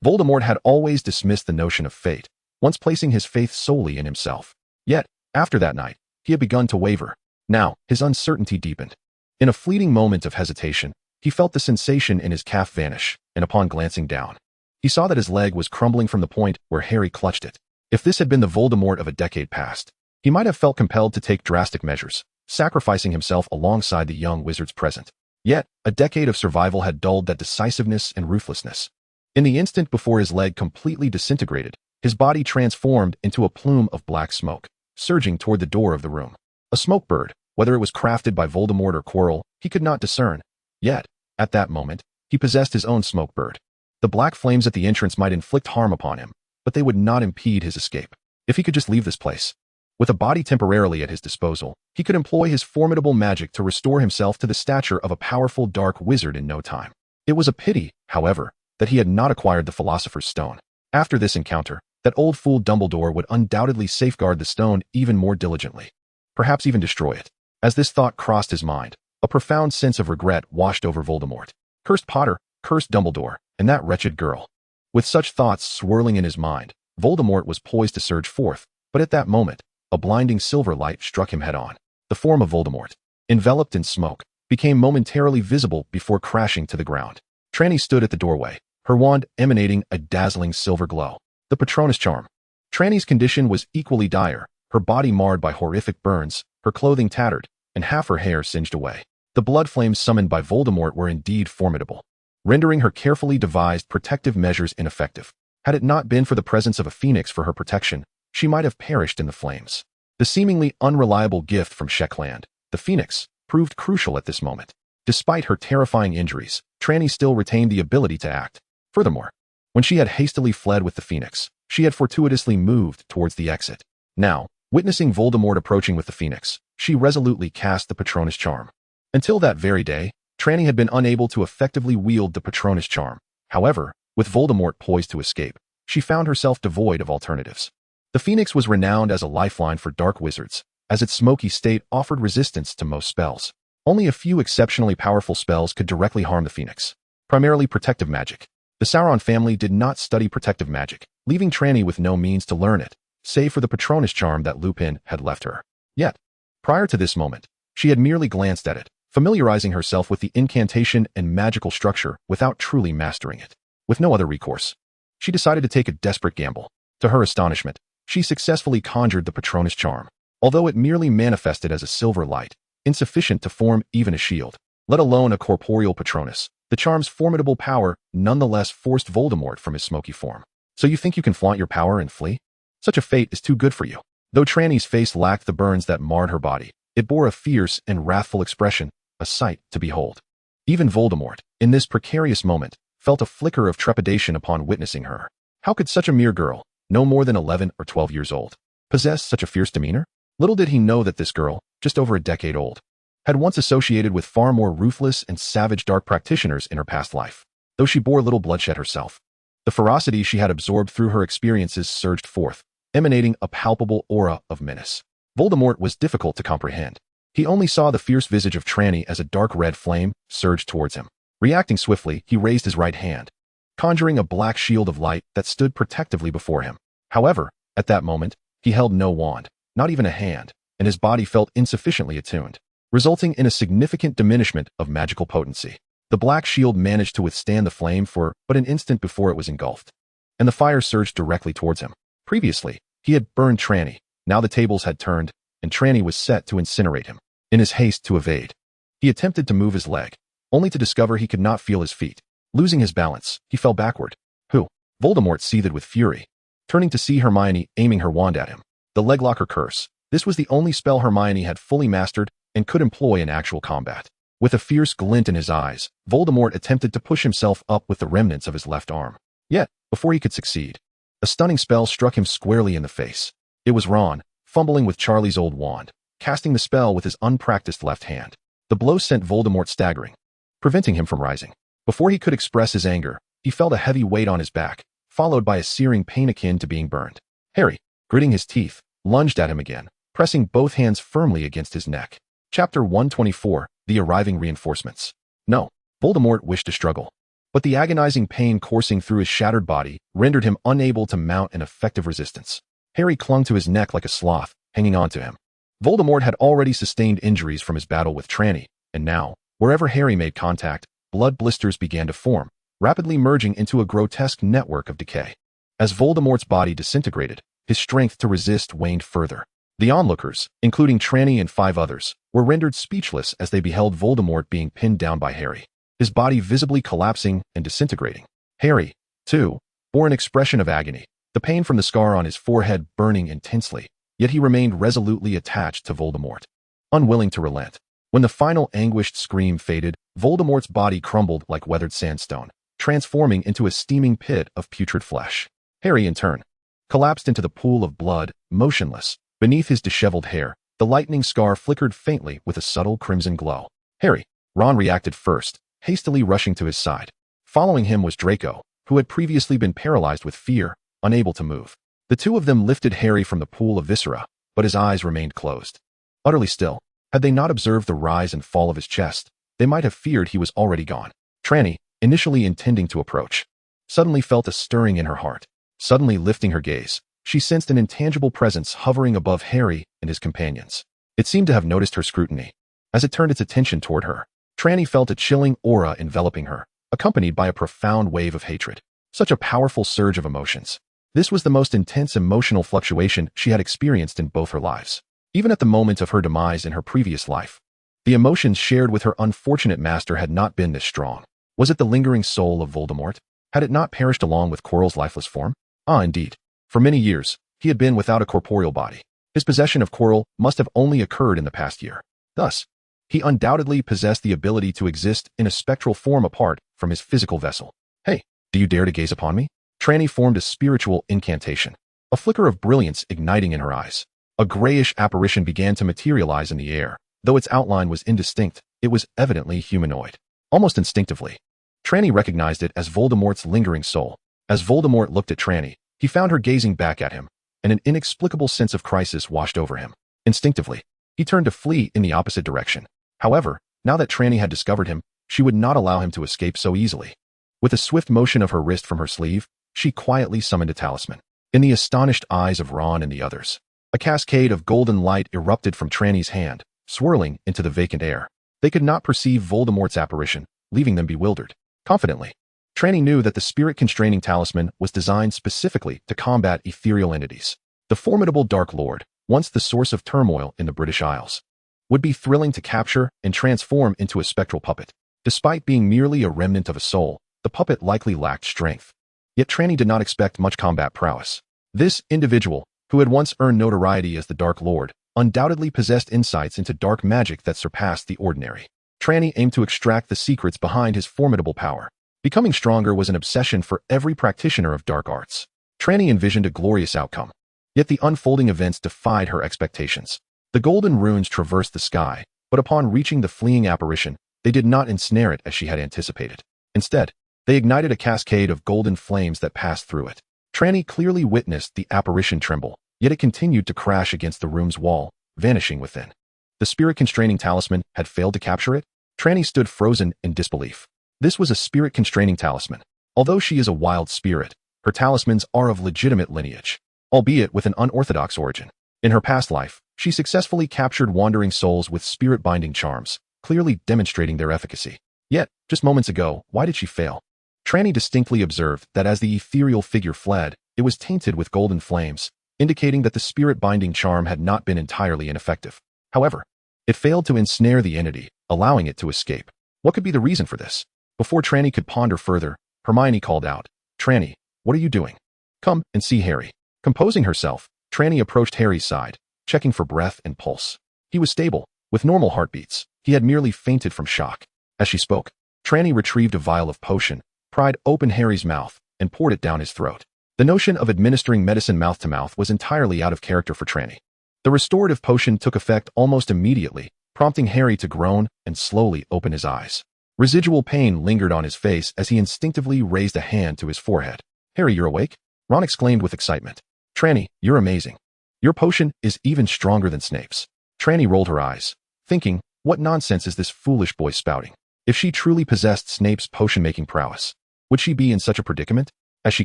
Voldemort had always dismissed the notion of fate, once placing his faith solely in himself. Yet, after that night, he had begun to waver. Now, his uncertainty deepened. In a fleeting moment of hesitation, he felt the sensation in his calf vanish, and upon glancing down, he saw that his leg was crumbling from the point where Harry clutched it. If this had been the Voldemort of a decade past, he might have felt compelled to take drastic measures, sacrificing himself alongside the young wizards present. Yet, a decade of survival had dulled that decisiveness and ruthlessness. In the instant before his leg completely disintegrated, his body transformed into a plume of black smoke, surging toward the door of the room. A smoke bird, whether it was crafted by Voldemort or Quirrell, he could not discern. Yet, at that moment, he possessed his own smoke bird. The black flames at the entrance might inflict harm upon him, but they would not impede his escape. If he could just leave this place. With a body temporarily at his disposal, he could employ his formidable magic to restore himself to the stature of a powerful dark wizard in no time. It was a pity, however, that he had not acquired the Philosopher's Stone. After this encounter, that old fool Dumbledore would undoubtedly safeguard the stone even more diligently. Perhaps even destroy it. As this thought crossed his mind, a profound sense of regret washed over Voldemort. Cursed Potter, cursed Dumbledore, and that wretched girl. With such thoughts swirling in his mind, Voldemort was poised to surge forth, but at that moment, a blinding silver light struck him head-on. The form of Voldemort, enveloped in smoke, became momentarily visible before crashing to the ground. Trelawney stood at the doorway, her wand emanating a dazzling silver glow. The Patronus charm. Trelawney's condition was equally dire, her body marred by horrific burns, her clothing tattered, and half her hair singed away. The blood flames summoned by Voldemort were indeed formidable, rendering her carefully devised protective measures ineffective. Had it not been for the presence of a phoenix for her protection, she might have perished in the flames. The seemingly unreliable gift from Shekland, the phoenix, proved crucial at this moment. Despite her terrifying injuries, Trelawney still retained the ability to act. Furthermore, when she had hastily fled with the phoenix, she had fortuitously moved towards the exit. Now, witnessing Voldemort approaching with the phoenix, she resolutely cast the Patronus charm. Until that very day, Trelawney had been unable to effectively wield the Patronus charm. However, with Voldemort poised to escape, she found herself devoid of alternatives. The phoenix was renowned as a lifeline for dark wizards, as its smoky state offered resistance to most spells. Only a few exceptionally powerful spells could directly harm the phoenix, primarily protective magic. The Sauron family did not study protective magic, leaving Trelawney with no means to learn it, save for the Patronus charm that Lupin had left her. Yet, prior to this moment, she had merely glanced at it, familiarizing herself with the incantation and magical structure without truly mastering it. With no other recourse, she decided to take a desperate gamble. To her astonishment, she successfully conjured the Patronus charm, although it merely manifested as a silver light, insufficient to form even a shield, let alone a corporeal Patronus. The charm's formidable power nonetheless forced Voldemort from his smoky form. So you think you can flaunt your power and flee? Such a fate is too good for you. Though Trelawney's face lacked the burns that marred her body, it bore a fierce and wrathful expression, a sight to behold. Even Voldemort, in this precarious moment, felt a flicker of trepidation upon witnessing her. How could such a mere girl, no more than 11 or 12 years old, possess such a fierce demeanor? Little did he know that this girl, just over a decade old, had once associated with far more ruthless and savage dark practitioners in her past life. Though she bore little bloodshed herself, the ferocity she had absorbed through her experiences surged forth, emanating a palpable aura of menace. Voldemort was difficult to comprehend. He only saw the fierce visage of Trelawney as a dark red flame surged towards him. Reacting swiftly, he raised his right hand, conjuring a black shield of light that stood protectively before him. However, at that moment, he held no wand, not even a hand, and his body felt insufficiently attuned, resulting in a significant diminishment of magical potency. The black shield managed to withstand the flame for but an instant before it was engulfed, and the fire surged directly towards him. Previously, he had burned Trelawney. Now the tables had turned, and Trelawney was set to incinerate him. In his haste to evade, he attempted to move his leg, only to discover he could not feel his feet. Losing his balance, he fell backward. Who? Voldemort seethed with fury, turning to see Hermione aiming her wand at him. The Leglocker Curse. This was the only spell Hermione had fully mastered and could employ in actual combat. With a fierce glint in his eyes, Voldemort attempted to push himself up with the remnants of his left arm. Yet, before he could succeed, a stunning spell struck him squarely in the face. It was Ron, fumbling with Charlie's old wand, casting the spell with his unpracticed left hand. The blow sent Voldemort staggering, preventing him from rising. Before he could express his anger, he felt a heavy weight on his back, followed by a searing pain akin to being burned. Harry, gritting his teeth, lunged at him again, pressing both hands firmly against his neck. Chapter 124, The Arriving Reinforcements. No, Voldemort wished to struggle, but the agonizing pain coursing through his shattered body rendered him unable to mount an effective resistance. Harry clung to his neck like a sloth, hanging on to him. Voldemort had already sustained injuries from his battle with Trelawney, and now, wherever Harry made contact, blood blisters began to form, rapidly merging into a grotesque network of decay. As Voldemort's body disintegrated, his strength to resist waned further. The onlookers, including Trelawney and 5 others, were rendered speechless as they beheld Voldemort being pinned down by Harry, his body visibly collapsing and disintegrating. Harry, too, bore an expression of agony, the pain from the scar on his forehead burning intensely, yet he remained resolutely attached to Voldemort, unwilling to relent. When the final anguished scream faded, Voldemort's body crumbled like weathered sandstone, transforming into a steaming pit of putrid flesh. Harry, in turn, collapsed into the pool of blood, motionless. Beneath his disheveled hair, the lightning scar flickered faintly with a subtle crimson glow. Harry, Ron reacted first, hastily rushing to his side. Following him was Draco, who had previously been paralyzed with fear, unable to move. The two of them lifted Harry from the pool of viscera, but his eyes remained closed. Utterly still, had they not observed the rise and fall of his chest, they might have feared he was already gone. Trelawney, initially intending to approach, suddenly felt a stirring in her heart. Suddenly lifting her gaze, she sensed an intangible presence hovering above Harry and his companions. It seemed to have noticed her scrutiny. As it turned its attention toward her, Trelawney felt a chilling aura enveloping her, accompanied by a profound wave of hatred. Such a powerful surge of emotions. This was the most intense emotional fluctuation she had experienced in both her lives. Even at the moment of her demise in her previous life, the emotions shared with her unfortunate master had not been this strong. Was it the lingering soul of Voldemort? Had it not perished along with Quirrell's lifeless form? Ah, indeed. For many years, he had been without a corporeal body. His possession of Quirrell must have only occurred in the past year. Thus, he undoubtedly possessed the ability to exist in a spectral form apart from his physical vessel. Hey, do you dare to gaze upon me? Trelawney formed a spiritual incantation, a flicker of brilliance igniting in her eyes. A grayish apparition began to materialize in the air. Though its outline was indistinct, it was evidently humanoid. Almost instinctively, Trelawney recognized it as Voldemort's lingering soul. As Voldemort looked at Trelawney, he found her gazing back at him, and an inexplicable sense of crisis washed over him. Instinctively, he turned to flee in the opposite direction. However, now that Trelawney had discovered him, she would not allow him to escape so easily. With a swift motion of her wrist from her sleeve, she quietly summoned a talisman. In the astonished eyes of Ron and the others, a cascade of golden light erupted from Trelawney's hand, swirling into the vacant air. They could not perceive Voldemort's apparition, leaving them bewildered. Confidently, Trelawney knew that the spirit-constraining talisman was designed specifically to combat ethereal entities. The formidable Dark Lord, once the source of turmoil in the British Isles, would be thrilling to capture and transform into a spectral puppet. Despite being merely a remnant of a soul, the puppet likely lacked strength. Yet Trelawney did not expect much combat prowess. This individual, who had once earned notoriety as the Dark Lord, undoubtedly possessed insights into dark magic that surpassed the ordinary. Trelawney aimed to extract the secrets behind his formidable power. Becoming stronger was an obsession for every practitioner of dark arts. Trelawney envisioned a glorious outcome. Yet the unfolding events defied her expectations. The golden runes traversed the sky, but upon reaching the fleeing apparition, they did not ensnare it as she had anticipated. Instead, they ignited a cascade of golden flames that passed through it. Trelawney clearly witnessed the apparition tremble, yet it continued to crash against the room's wall, vanishing within. The spirit-constraining talisman had failed to capture it? Trelawney stood frozen in disbelief. This was a spirit-constraining talisman. Although she is a wild spirit, her talismans are of legitimate lineage, albeit with an unorthodox origin. In her past life, she successfully captured wandering souls with spirit-binding charms, clearly demonstrating their efficacy. Yet, just moments ago, why did she fail? Trelawney distinctly observed that as the ethereal figure fled, it was tainted with golden flames, indicating that the spirit-binding charm had not been entirely ineffective. However, it failed to ensnare the entity, allowing it to escape. What could be the reason for this? Before Trelawney could ponder further, Hermione called out, "Trelawney, what are you doing? Come and see Harry." Composing herself, Trelawney approached Harry's side, checking for breath and pulse. He was stable, with normal heartbeats. He had merely fainted from shock. As she spoke, Trelawney retrieved a vial of potion, pried open Harry's mouth, and poured it down his throat. The notion of administering medicine mouth to mouth was entirely out of character for Trelawney. The restorative potion took effect almost immediately, prompting Harry to groan and slowly open his eyes. Residual pain lingered on his face as he instinctively raised a hand to his forehead. "Harry, you're awake?" Ron exclaimed with excitement. "Trelawney, you're amazing. Your potion is even stronger than Snape's." Trelawney rolled her eyes, thinking, what nonsense is this foolish boy spouting? If she truly possessed Snape's potion-making prowess, would she be in such a predicament? As she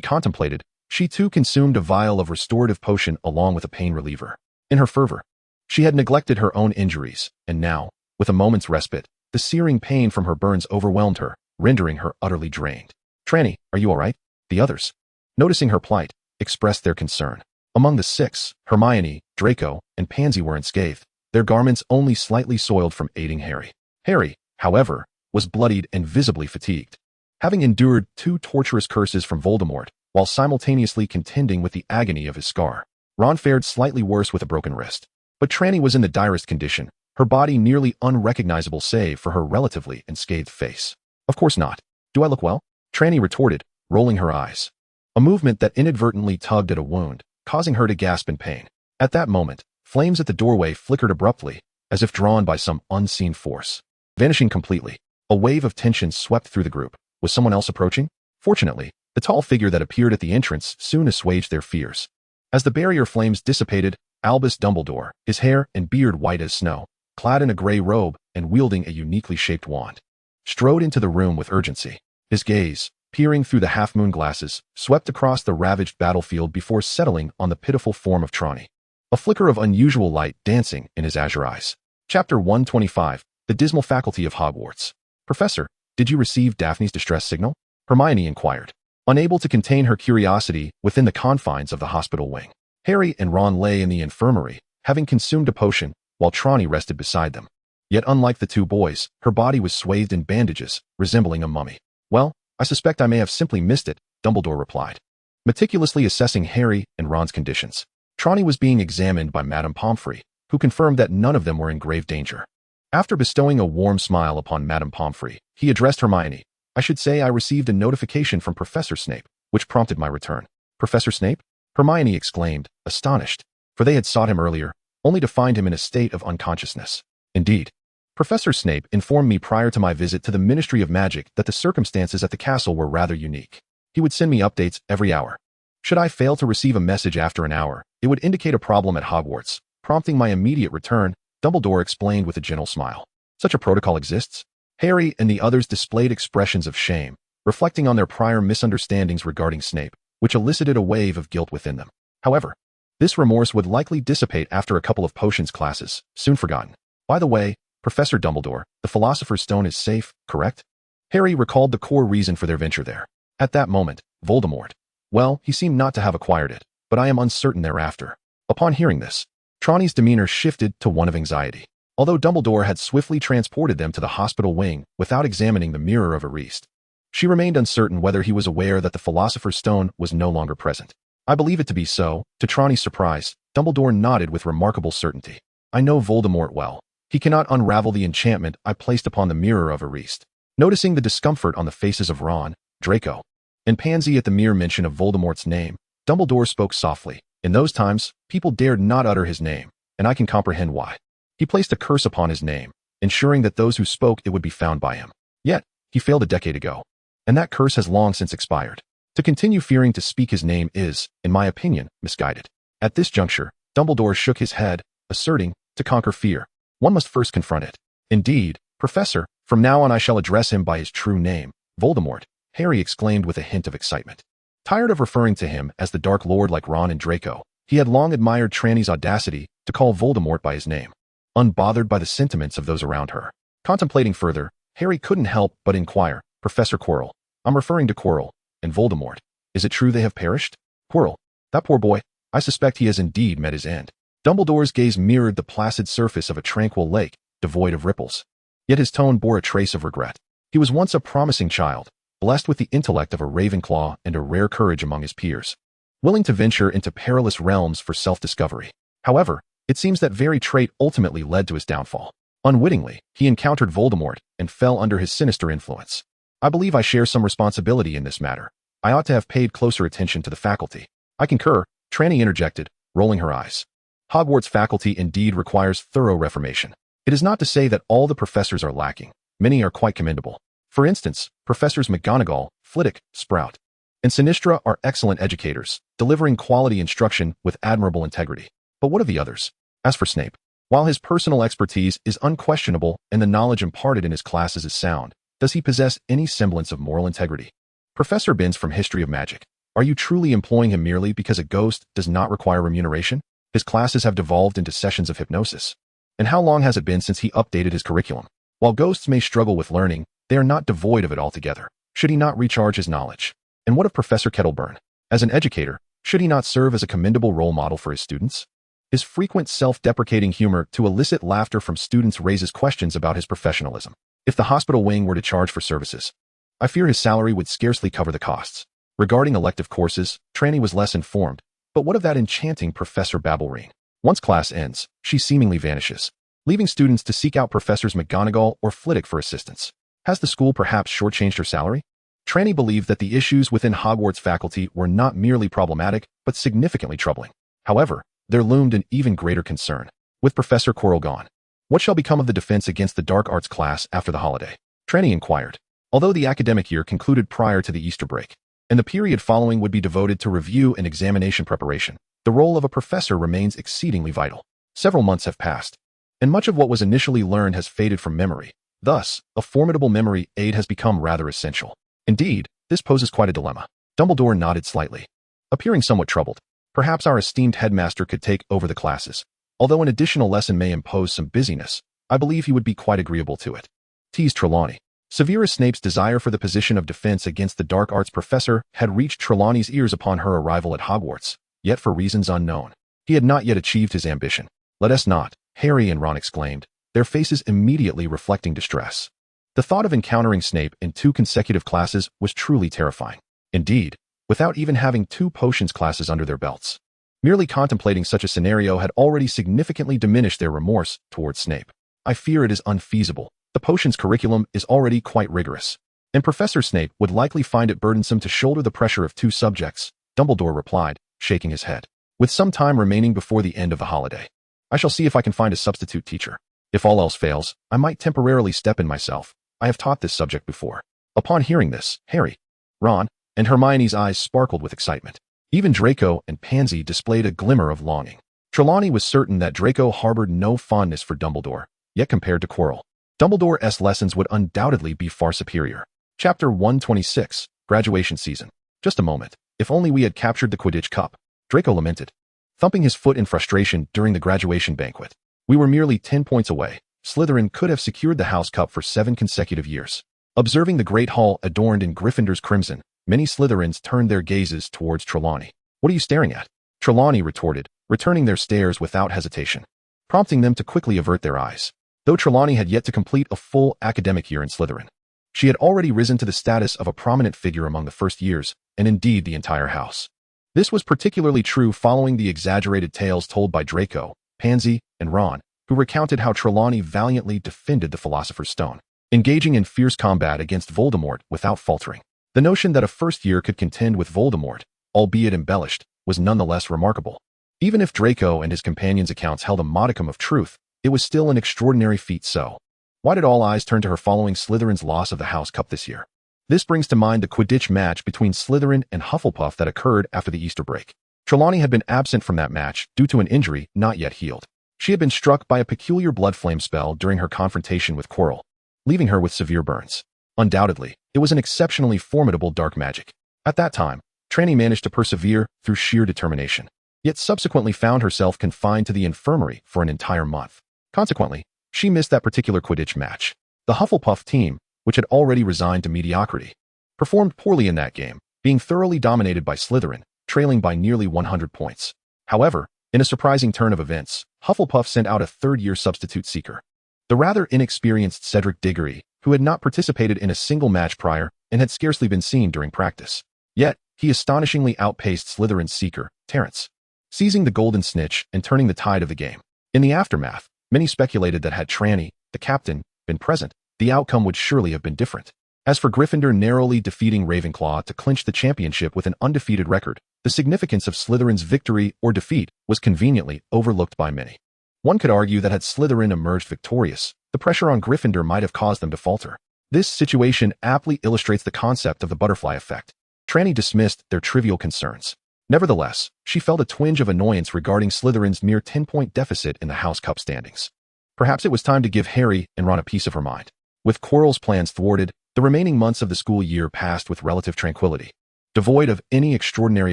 contemplated, she too consumed a vial of restorative potion along with a pain reliever. In her fervor, she had neglected her own injuries, and now, with a moment's respite, the searing pain from her burns overwhelmed her, rendering her utterly drained. "Trelawney, are you all right?" The others, noticing her plight, expressed their concern. Among the 6, Hermione, Draco, and Pansy were unscathed, their garments only slightly soiled from aiding Harry. Harry, however, was bloodied and visibly fatigued. Having endured 2 torturous curses from Voldemort, while simultaneously contending with the agony of his scar, Ron fared slightly worse with a broken wrist. But Trelawney was in the direst condition, her body nearly unrecognizable save for her relatively unscathed face. Of course not. Do I look well? Trelawney retorted, rolling her eyes. A movement that inadvertently tugged at a wound, causing her to gasp in pain. At that moment, flames at the doorway flickered abruptly, as if drawn by some unseen force. Vanishing completely, a wave of tension swept through the group. Was someone else approaching? Fortunately, the tall figure that appeared at the entrance soon assuaged their fears. As the barrier flames dissipated, Albus Dumbledore, his hair and beard white as snow, clad in a gray robe and wielding a uniquely shaped wand, strode into the room with urgency. His gaze, peering through the half-moon glasses, swept across the ravaged battlefield before settling on the pitiful form of Trelawney, a flicker of unusual light dancing in his azure eyes. Chapter 125, The Dismal Faculty of Hogwarts. Professor, did you receive Daphne's distress signal? Hermione inquired, unable to contain her curiosity within the confines of the hospital wing. Harry and Ron lay in the infirmary, having consumed a potion, while Trelawney rested beside them. Yet unlike the 2 boys, her body was swathed in bandages, resembling a mummy. Well, I suspect I may have simply missed it, Dumbledore replied, meticulously assessing Harry and Ron's conditions. Trelawney was being examined by Madame Pomfrey, who confirmed that none of them were in grave danger. After bestowing a warm smile upon Madame Pomfrey, he addressed Hermione. I should say I received a notification from Professor Snape, which prompted my return. Professor Snape? Hermione exclaimed, astonished, for they had sought him earlier, only to find him in a state of unconsciousness. Indeed. Professor Snape informed me prior to my visit to the Ministry of Magic that the circumstances at the castle were rather unique. He would send me updates every hour. Should I fail to receive a message after an hour, it would indicate a problem at Hogwarts, prompting my immediate return, Dumbledore explained with a gentle smile. Such a protocol exists? Harry and the others displayed expressions of shame, reflecting on their prior misunderstandings regarding Snape, which elicited a wave of guilt within them. However, this remorse would likely dissipate after a couple of potions classes, soon forgotten. By the way, Professor Dumbledore, the Philosopher's Stone is safe, correct? Harry recalled the core reason for their venture there. At that moment, Voldemort. Well, he seemed not to have acquired it, but I am uncertain thereafter. Upon hearing this, Trelawney's demeanor shifted to one of anxiety. Although Dumbledore had swiftly transported them to the hospital wing without examining the Mirror of Erist, she remained uncertain whether he was aware that the Philosopher's Stone was no longer present. I believe it to be so. To Trelawney's surprise, Dumbledore nodded with remarkable certainty. I know Voldemort well. He cannot unravel the enchantment I placed upon the Mirror of Erist. Noticing the discomfort on the faces of Ron, Draco, and Pansy at the mere mention of Voldemort's name, Dumbledore spoke softly. In those times, people dared not utter his name, and I can comprehend why. He placed a curse upon his name, ensuring that those who spoke it would be found by him. Yet, he failed a decade ago, and that curse has long since expired. To continue fearing to speak his name is, in my opinion, misguided. At this juncture, Dumbledore shook his head, asserting, to conquer fear, one must first confront it. Indeed, Professor, from now on I shall address him by his true name, Voldemort, Harry exclaimed with a hint of excitement. Tired of referring to him as the Dark Lord like Ron and Draco, he had long admired Trelawney's audacity to call Voldemort by his name, unbothered by the sentiments of those around her. Contemplating further, Harry couldn't help but inquire, Professor Quirrell, I'm referring to Quirrell, and Voldemort. Is it true they have perished? Quirrell, that poor boy, I suspect he has indeed met his end. Dumbledore's gaze mirrored the placid surface of a tranquil lake, devoid of ripples. Yet his tone bore a trace of regret. He was once a promising child, blessed with the intellect of a Ravenclaw and a rare courage among his peers, willing to venture into perilous realms for self-discovery. However, it seems that very trait ultimately led to his downfall. Unwittingly, he encountered Voldemort and fell under his sinister influence. I believe I share some responsibility in this matter. I ought to have paid closer attention to the faculty. I concur, Trelawney interjected, rolling her eyes. Hogwarts faculty indeed requires thorough reformation. It is not to say that all the professors are lacking. Many are quite commendable. For instance, Professors McGonagall, Flitwick, Sprout, and Sinistra are excellent educators, delivering quality instruction with admirable integrity. But what of the others? As for Snape, while his personal expertise is unquestionable and the knowledge imparted in his classes is sound, does he possess any semblance of moral integrity? Professor Binns from History of Magic, are you truly employing him merely because a ghost does not require remuneration? His classes have devolved into sessions of hypnosis. And how long has it been since he updated his curriculum? While ghosts may struggle with learning, they are not devoid of it altogether. Should he not recharge his knowledge? And what of Professor Kettleburn? As an educator, should he not serve as a commendable role model for his students? His frequent self-deprecating humor to elicit laughter from students raises questions about his professionalism. If the hospital wing were to charge for services, I fear his salary would scarcely cover the costs. Regarding elective courses, Trelawney was less informed, but what of that enchanting Professor Babblerine? Once class ends, she seemingly vanishes, leaving students to seek out Professors McGonagall or Flitwick for assistance. Has the school perhaps shortchanged her salary? Trelawney believed that the issues within Hogwarts faculty were not merely problematic, but significantly troubling. However, there loomed an even greater concern. With Professor Quirrell gone, what shall become of the defense against the dark arts class after the holiday? Trelawney inquired. Although the academic year concluded prior to the Easter break, and the period following would be devoted to review and examination preparation, the role of a professor remains exceedingly vital. Several months have passed, and much of what was initially learned has faded from memory. Thus, a formidable memory aid has become rather essential. Indeed, this poses quite a dilemma. Dumbledore nodded slightly, appearing somewhat troubled. Perhaps our esteemed headmaster could take over the classes. Although an additional lesson may impose some busyness, I believe he would be quite agreeable to it. Teased Trelawney. Severus Snape's desire for the position of defense against the dark arts professor had reached Trelawney's ears upon her arrival at Hogwarts, yet for reasons unknown. He had not yet achieved his ambition. Let us not, Harry and Ron exclaimed, their faces immediately reflecting distress. The thought of encountering Snape in 2 consecutive classes was truly terrifying. Indeed, without even having 2 potions classes under their belts. Merely contemplating such a scenario had already significantly diminished their remorse towards Snape. I fear it is unfeasible. The potions curriculum is already quite rigorous, and Professor Snape would likely find it burdensome to shoulder the pressure of 2 subjects, Dumbledore replied, shaking his head. With some time remaining before the end of the holiday, I shall see if I can find a substitute teacher. If all else fails, I might temporarily step in myself. I have taught this subject before. Upon hearing this, Harry, Ron, and Hermione's eyes sparkled with excitement. Even Draco and Pansy displayed a glimmer of longing. Trelawney was certain that Draco harbored no fondness for Dumbledore, yet compared to Quirrell, Dumbledore's lessons would undoubtedly be far superior. Chapter 126, Graduation Season. Just a moment. If only we had captured the Quidditch Cup, Draco lamented, thumping his foot in frustration during the graduation banquet. We were merely 10 points away. Slytherin could have secured the House Cup for 7 consecutive years. Observing the Great Hall adorned in Gryffindor's crimson, many Slytherins turned their gazes towards Trelawney. What are you staring at? Trelawney retorted, returning their stares without hesitation, prompting them to quickly avert their eyes. Though Trelawney had yet to complete a full academic year in Slytherin, she had already risen to the status of a prominent figure among the first years, and indeed the entire house. This was particularly true following the exaggerated tales told by Draco, Pansy, and Ron, who recounted how Trelawney valiantly defended the Philosopher's Stone, engaging in fierce combat against Voldemort without faltering. The notion that a first year could contend with Voldemort, albeit embellished, was nonetheless remarkable. Even if Draco and his companions' accounts held a modicum of truth, it was still an extraordinary feat. So, why did all eyes turn to her following Slytherin's loss of the House Cup this year? This brings to mind the Quidditch match between Slytherin and Hufflepuff that occurred after the Easter break. Trelawney had been absent from that match due to an injury not yet healed. She had been struck by a peculiar blood flame spell during her confrontation with Quirrell, leaving her with severe burns. Undoubtedly, it was an exceptionally formidable dark magic. At that time, Trelawney managed to persevere through sheer determination, yet subsequently found herself confined to the infirmary for an entire month. Consequently, she missed that particular Quidditch match. The Hufflepuff team, which had already resigned to mediocrity, performed poorly in that game, being thoroughly dominated by Slytherin, trailing by nearly 100 points. However, in a surprising turn of events, Hufflepuff sent out a third-year substitute seeker. The rather inexperienced Cedric Diggory, who had not participated in a single match prior and had scarcely been seen during practice. Yet, he astonishingly outpaced Slytherin's seeker, Terence, seizing the golden snitch and turning the tide of the game. In the aftermath, many speculated that had Trelawney, the captain, been present, the outcome would surely have been different. As for Gryffindor narrowly defeating Ravenclaw to clinch the championship with an undefeated record, the significance of Slytherin's victory or defeat was conveniently overlooked by many. One could argue that had Slytherin emerged victorious, the pressure on Gryffindor might have caused them to falter. This situation aptly illustrates the concept of the butterfly effect. Trelawney dismissed their trivial concerns. Nevertheless, she felt a twinge of annoyance regarding Slytherin's mere 10-point deficit in the House Cup standings. Perhaps it was time to give Harry and Ron a piece of her mind. With Quirrell's plans thwarted, the remaining months of the school year passed with relative tranquility, devoid of any extraordinary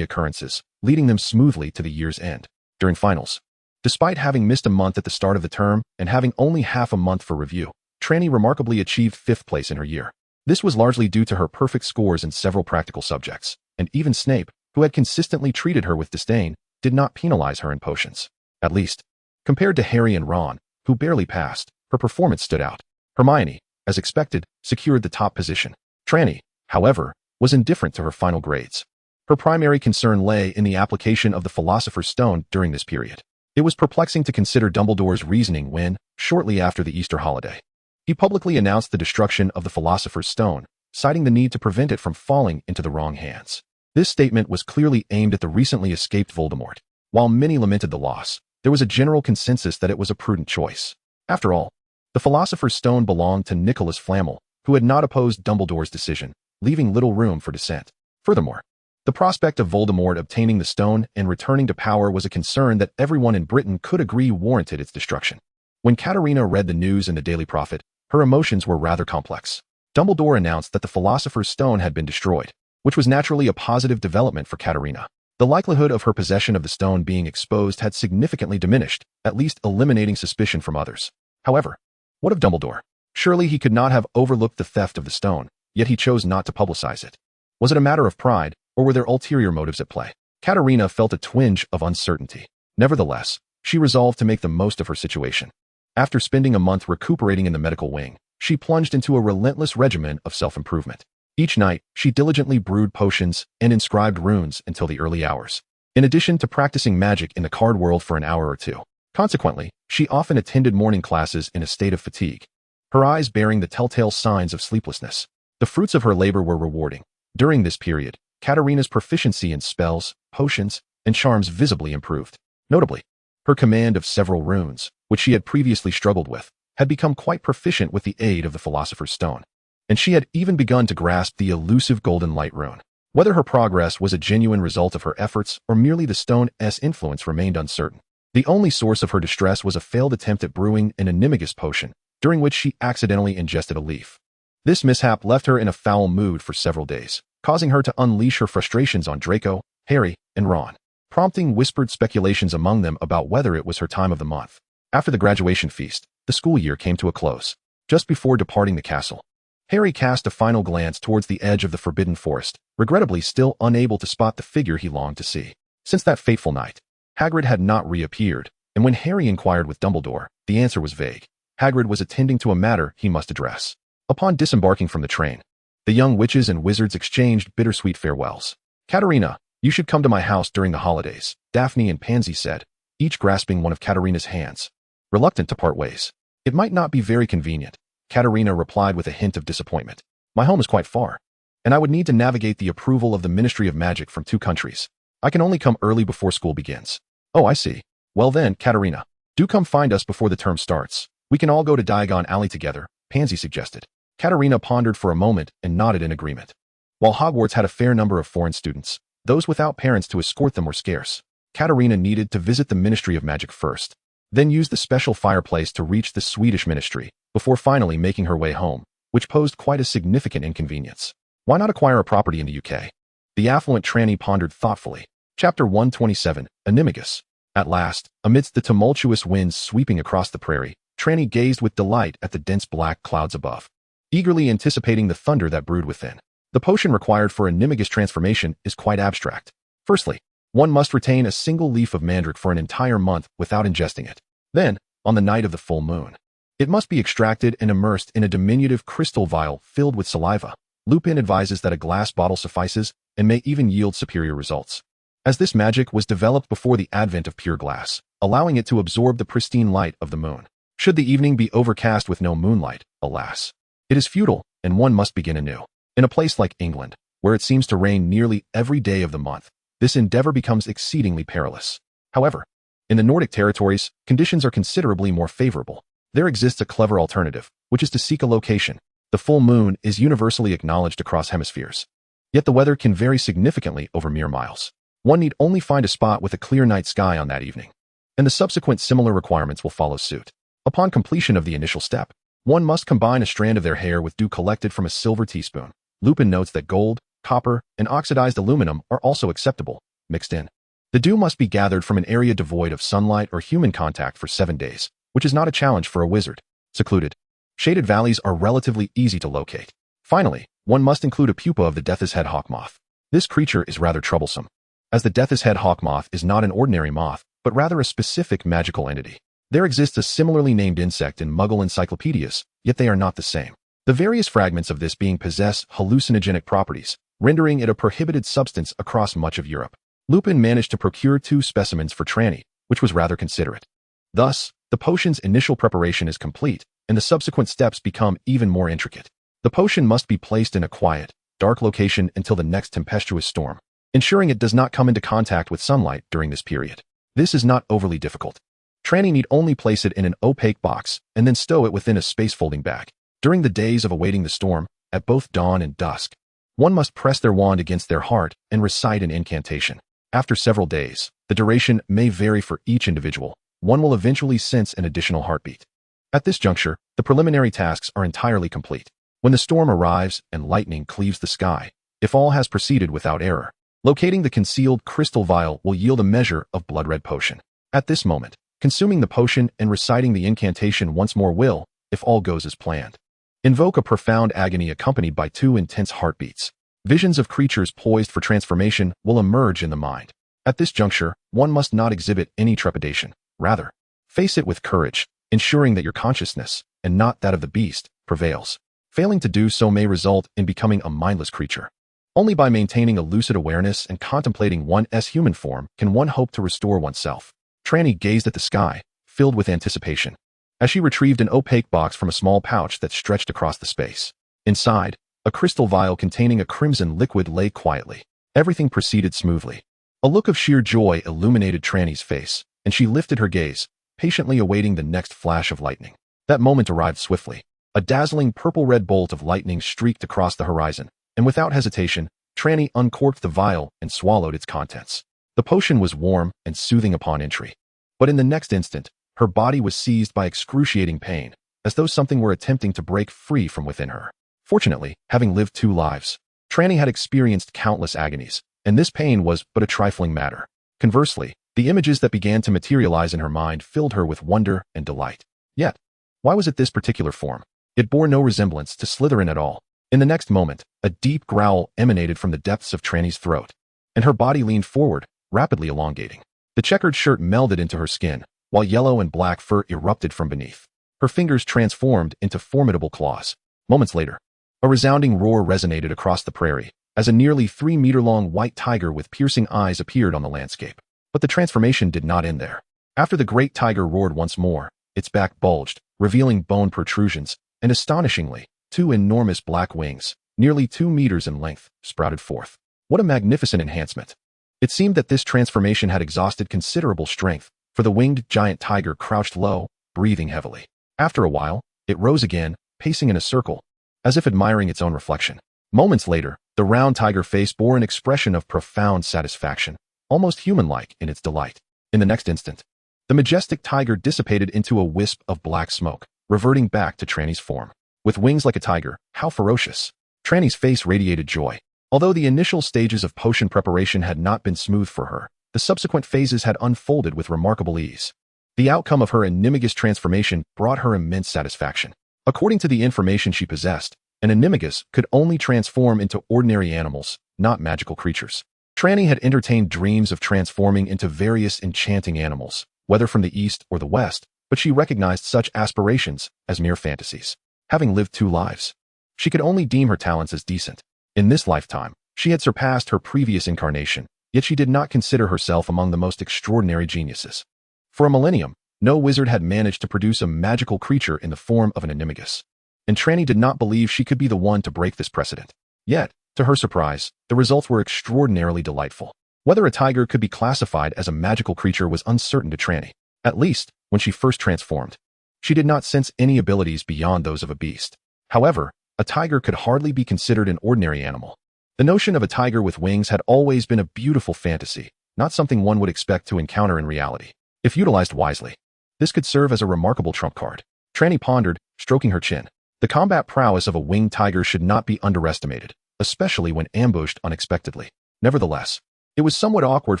occurrences, leading them smoothly to the year's end. During finals, despite having missed a month at the start of the term and having only half a month for review, Trelawney remarkably achieved 5th place in her year. This was largely due to her perfect scores in several practical subjects, and even Snape, who had consistently treated her with disdain, did not penalize her in potions. At least, compared to Harry and Ron, who barely passed, her performance stood out. Hermione, as expected, secured the top position. Trelawney, however, was indifferent to her final grades. Her primary concern lay in the application of the Philosopher's Stone during this period. It was perplexing to consider Dumbledore's reasoning when, shortly after the Easter holiday, he publicly announced the destruction of the Philosopher's Stone, citing the need to prevent it from falling into the wrong hands. This statement was clearly aimed at the recently escaped Voldemort. While many lamented the loss, there was a general consensus that it was a prudent choice. After all, the Philosopher's Stone belonged to Nicholas Flamel, who had not opposed Dumbledore's decision, leaving little room for dissent. Furthermore, the prospect of Voldemort obtaining the stone and returning to power was a concern that everyone in Britain could agree warranted its destruction. When Katerina read the news in the Daily Prophet, her emotions were rather complex. Dumbledore announced that the Philosopher's Stone had been destroyed, which was naturally a positive development for Katerina. The likelihood of her possession of the stone being exposed had significantly diminished, at least eliminating suspicion from others. However, what of Dumbledore? Surely he could not have overlooked the theft of the stone, yet he chose not to publicize it. Was it a matter of pride, or were there ulterior motives at play? Katerina felt a twinge of uncertainty. Nevertheless, she resolved to make the most of her situation. After spending a month recuperating in the medical wing, she plunged into a relentless regimen of self-improvement. Each night, she diligently brewed potions and inscribed runes until the early hours, in addition to practicing magic in the card world for an hour or two. Consequently, she often attended morning classes in a state of fatigue, her eyes bearing the telltale signs of sleeplessness. The fruits of her labor were rewarding. During this period, Katerina's proficiency in spells, potions, and charms visibly improved. Notably, her command of several runes, which she had previously struggled with, had become quite proficient with the aid of the Philosopher's Stone, and she had even begun to grasp the elusive Golden Light rune. Whether her progress was a genuine result of her efforts or merely the stone's influence remained uncertain. The only source of her distress was a failed attempt at brewing an animagus potion, during which she accidentally ingested a leaf. This mishap left her in a foul mood for several days, causing her to unleash her frustrations on Draco, Harry, and Ron, prompting whispered speculations among them about whether it was her time of the month. After the graduation feast, the school year came to a close. Just before departing the castle, Harry cast a final glance towards the edge of the Forbidden Forest, regrettably still unable to spot the figure he longed to see. Since that fateful night, Hagrid had not reappeared, and when Harry inquired with Dumbledore, the answer was vague. Hagrid was attending to a matter he must address. Upon disembarking from the train, the young witches and wizards exchanged bittersweet farewells. "Katerina, you should come to my house during the holidays," Daphne and Pansy said, each grasping one of Katerina's hands, reluctant to part ways. "It might not be very convenient," Katerina replied with a hint of disappointment. "My home is quite far, and I would need to navigate the approval of the Ministry of Magic from 2 countries. I can only come early before school begins." "Oh, I see. Well then, Katerina, do come find us before the term starts. We can all go to Diagon Alley together," Pansy suggested. Katerina pondered for a moment and nodded in agreement. While Hogwarts had a fair number of foreign students, those without parents to escort them were scarce. Katerina needed to visit the Ministry of Magic first, then use the special fireplace to reach the Swedish Ministry, before finally making her way home, which posed quite a significant inconvenience. Why not acquire a property in the UK? The affluent Trelawney pondered thoughtfully. Chapter 127, Animagus. At last, amidst the tumultuous winds sweeping across the prairie, Trelawney gazed with delight at the dense black clouds above, eagerly anticipating the thunder that brewed within. The potion required for Animagus transformation is quite abstract. Firstly, one must retain a single leaf of mandrake for an entire month without ingesting it. Then, on the night of the full moon, it must be extracted and immersed in a diminutive crystal vial filled with saliva. Lupin advises that a glass bottle suffices and may even yield superior results, as this magic was developed before the advent of pure glass, allowing it to absorb the pristine light of the moon. Should the evening be overcast with no moonlight, alas, it is futile, and one must begin anew. In a place like England, where it seems to rain nearly every day of the month, this endeavor becomes exceedingly perilous. However, in the Nordic territories, conditions are considerably more favorable. There exists a clever alternative, which is to seek a location. The full moon is universally acknowledged across hemispheres, yet the weather can vary significantly over mere miles. One need only find a spot with a clear night sky on that evening, and the subsequent similar requirements will follow suit. Upon completion of the initial step, one must combine a strand of their hair with dew collected from a silver teaspoon. Lupin notes that gold, copper, and oxidized aluminum are also acceptable, mixed in. The dew must be gathered from an area devoid of sunlight or human contact for 7 days, which is not a challenge for a wizard. Secluded, shaded valleys are relatively easy to locate. Finally, one must include a pupa of the Death's Head hawk moth. This creature is rather troublesome. As the Death's Head hawk moth is not an ordinary moth, but rather a specific magical entity. There exists a similarly named insect in Muggle encyclopedias, yet they are not the same. The various fragments of this being possess hallucinogenic properties, rendering it a prohibited substance across much of Europe. Lupin managed to procure 2 specimens for Trelawney, which was rather considerate. Thus, the potion's initial preparation is complete, and the subsequent steps become even more intricate. The potion must be placed in a quiet, dark location until the next tempestuous storm, ensuring it does not come into contact with sunlight during this period. This is not overly difficult. Trelawney need only place it in an opaque box and then stow it within a space-folding bag. During the days of awaiting the storm, at both dawn and dusk, one must press their wand against their heart and recite an incantation. After several days, the duration may vary for each individual. One will eventually sense an additional heartbeat. At this juncture, the preliminary tasks are entirely complete. When the storm arrives and lightning cleaves the sky, if all has proceeded without error, locating the concealed crystal vial will yield a measure of blood-red potion. At this moment, consuming the potion and reciting the incantation once more will, if all goes as planned, invoke a profound agony accompanied by 2 intense heartbeats. Visions of creatures poised for transformation will emerge in the mind. At this juncture, one must not exhibit any trepidation. Rather, face it with courage, ensuring that your consciousness, and not that of the beast, prevails. Failing to do so may result in becoming a mindless creature. Only by maintaining a lucid awareness and contemplating one's human form can one hope to restore oneself. Trelawney gazed at the sky, filled with anticipation, as she retrieved an opaque box from a small pouch that stretched across the space. Inside, a crystal vial containing a crimson liquid lay quietly. Everything proceeded smoothly. A look of sheer joy illuminated Trelawney's face, and she lifted her gaze, patiently awaiting the next flash of lightning. That moment arrived swiftly. A dazzling purple-red bolt of lightning streaked across the horizon, and without hesitation, Trelawney uncorked the vial and swallowed its contents. The potion was warm and soothing upon entry. But in the next instant, her body was seized by excruciating pain, as though something were attempting to break free from within her. Fortunately, having lived 2 lives, Trelawney had experienced countless agonies, and this pain was but a trifling matter. Conversely, the images that began to materialize in her mind filled her with wonder and delight. Yet, why was it this particular form? It bore no resemblance to Slytherin at all. In the next moment, a deep growl emanated from the depths of Trelawney's throat, and her body leaned forward, rapidly elongating. The checkered shirt melded into her skin, while yellow and black fur erupted from beneath. Her fingers transformed into formidable claws. Moments later, a resounding roar resonated across the prairie, as a nearly 3-meter-long white tiger with piercing eyes appeared on the landscape. But the transformation did not end there. After the great tiger roared once more, its back bulged, revealing bone protrusions, and astonishingly, 2 enormous black wings, nearly 2 meters in length, sprouted forth. What a magnificent enhancement! It seemed that this transformation had exhausted considerable strength, for the winged giant tiger crouched low, breathing heavily. After a while, it rose again, pacing in a circle, as if admiring its own reflection. Moments later, the round tiger face bore an expression of profound satisfaction, almost human-like in its delight. In the next instant, the majestic tiger dissipated into a wisp of black smoke, reverting back to Trelawney's form. With wings like a tiger, how ferocious! Trelawney's face radiated joy. Although the initial stages of potion preparation had not been smooth for her, the subsequent phases had unfolded with remarkable ease. The outcome of her animagus transformation brought her immense satisfaction. According to the information she possessed, an animagus could only transform into ordinary animals, not magical creatures. Trelawney had entertained dreams of transforming into various enchanting animals, whether from the east or the west, but she recognized such aspirations as mere fantasies. Having lived 2 lives, she could only deem her talents as decent. In this lifetime, she had surpassed her previous incarnation, yet she did not consider herself among the most extraordinary geniuses. For a millennium, no wizard had managed to produce a magical creature in the form of an animagus, and Trelawney did not believe she could be the one to break this precedent. Yet, to her surprise, the results were extraordinarily delightful. Whether a tiger could be classified as a magical creature was uncertain to Trelawney. At least, when she first transformed, she did not sense any abilities beyond those of a beast. However, a tiger could hardly be considered an ordinary animal. The notion of a tiger with wings had always been a beautiful fantasy, not something one would expect to encounter in reality. If utilized wisely, this could serve as a remarkable trump card. Trelawney pondered, stroking her chin. The combat prowess of a winged tiger should not be underestimated, especially when ambushed unexpectedly. Nevertheless, it was somewhat awkward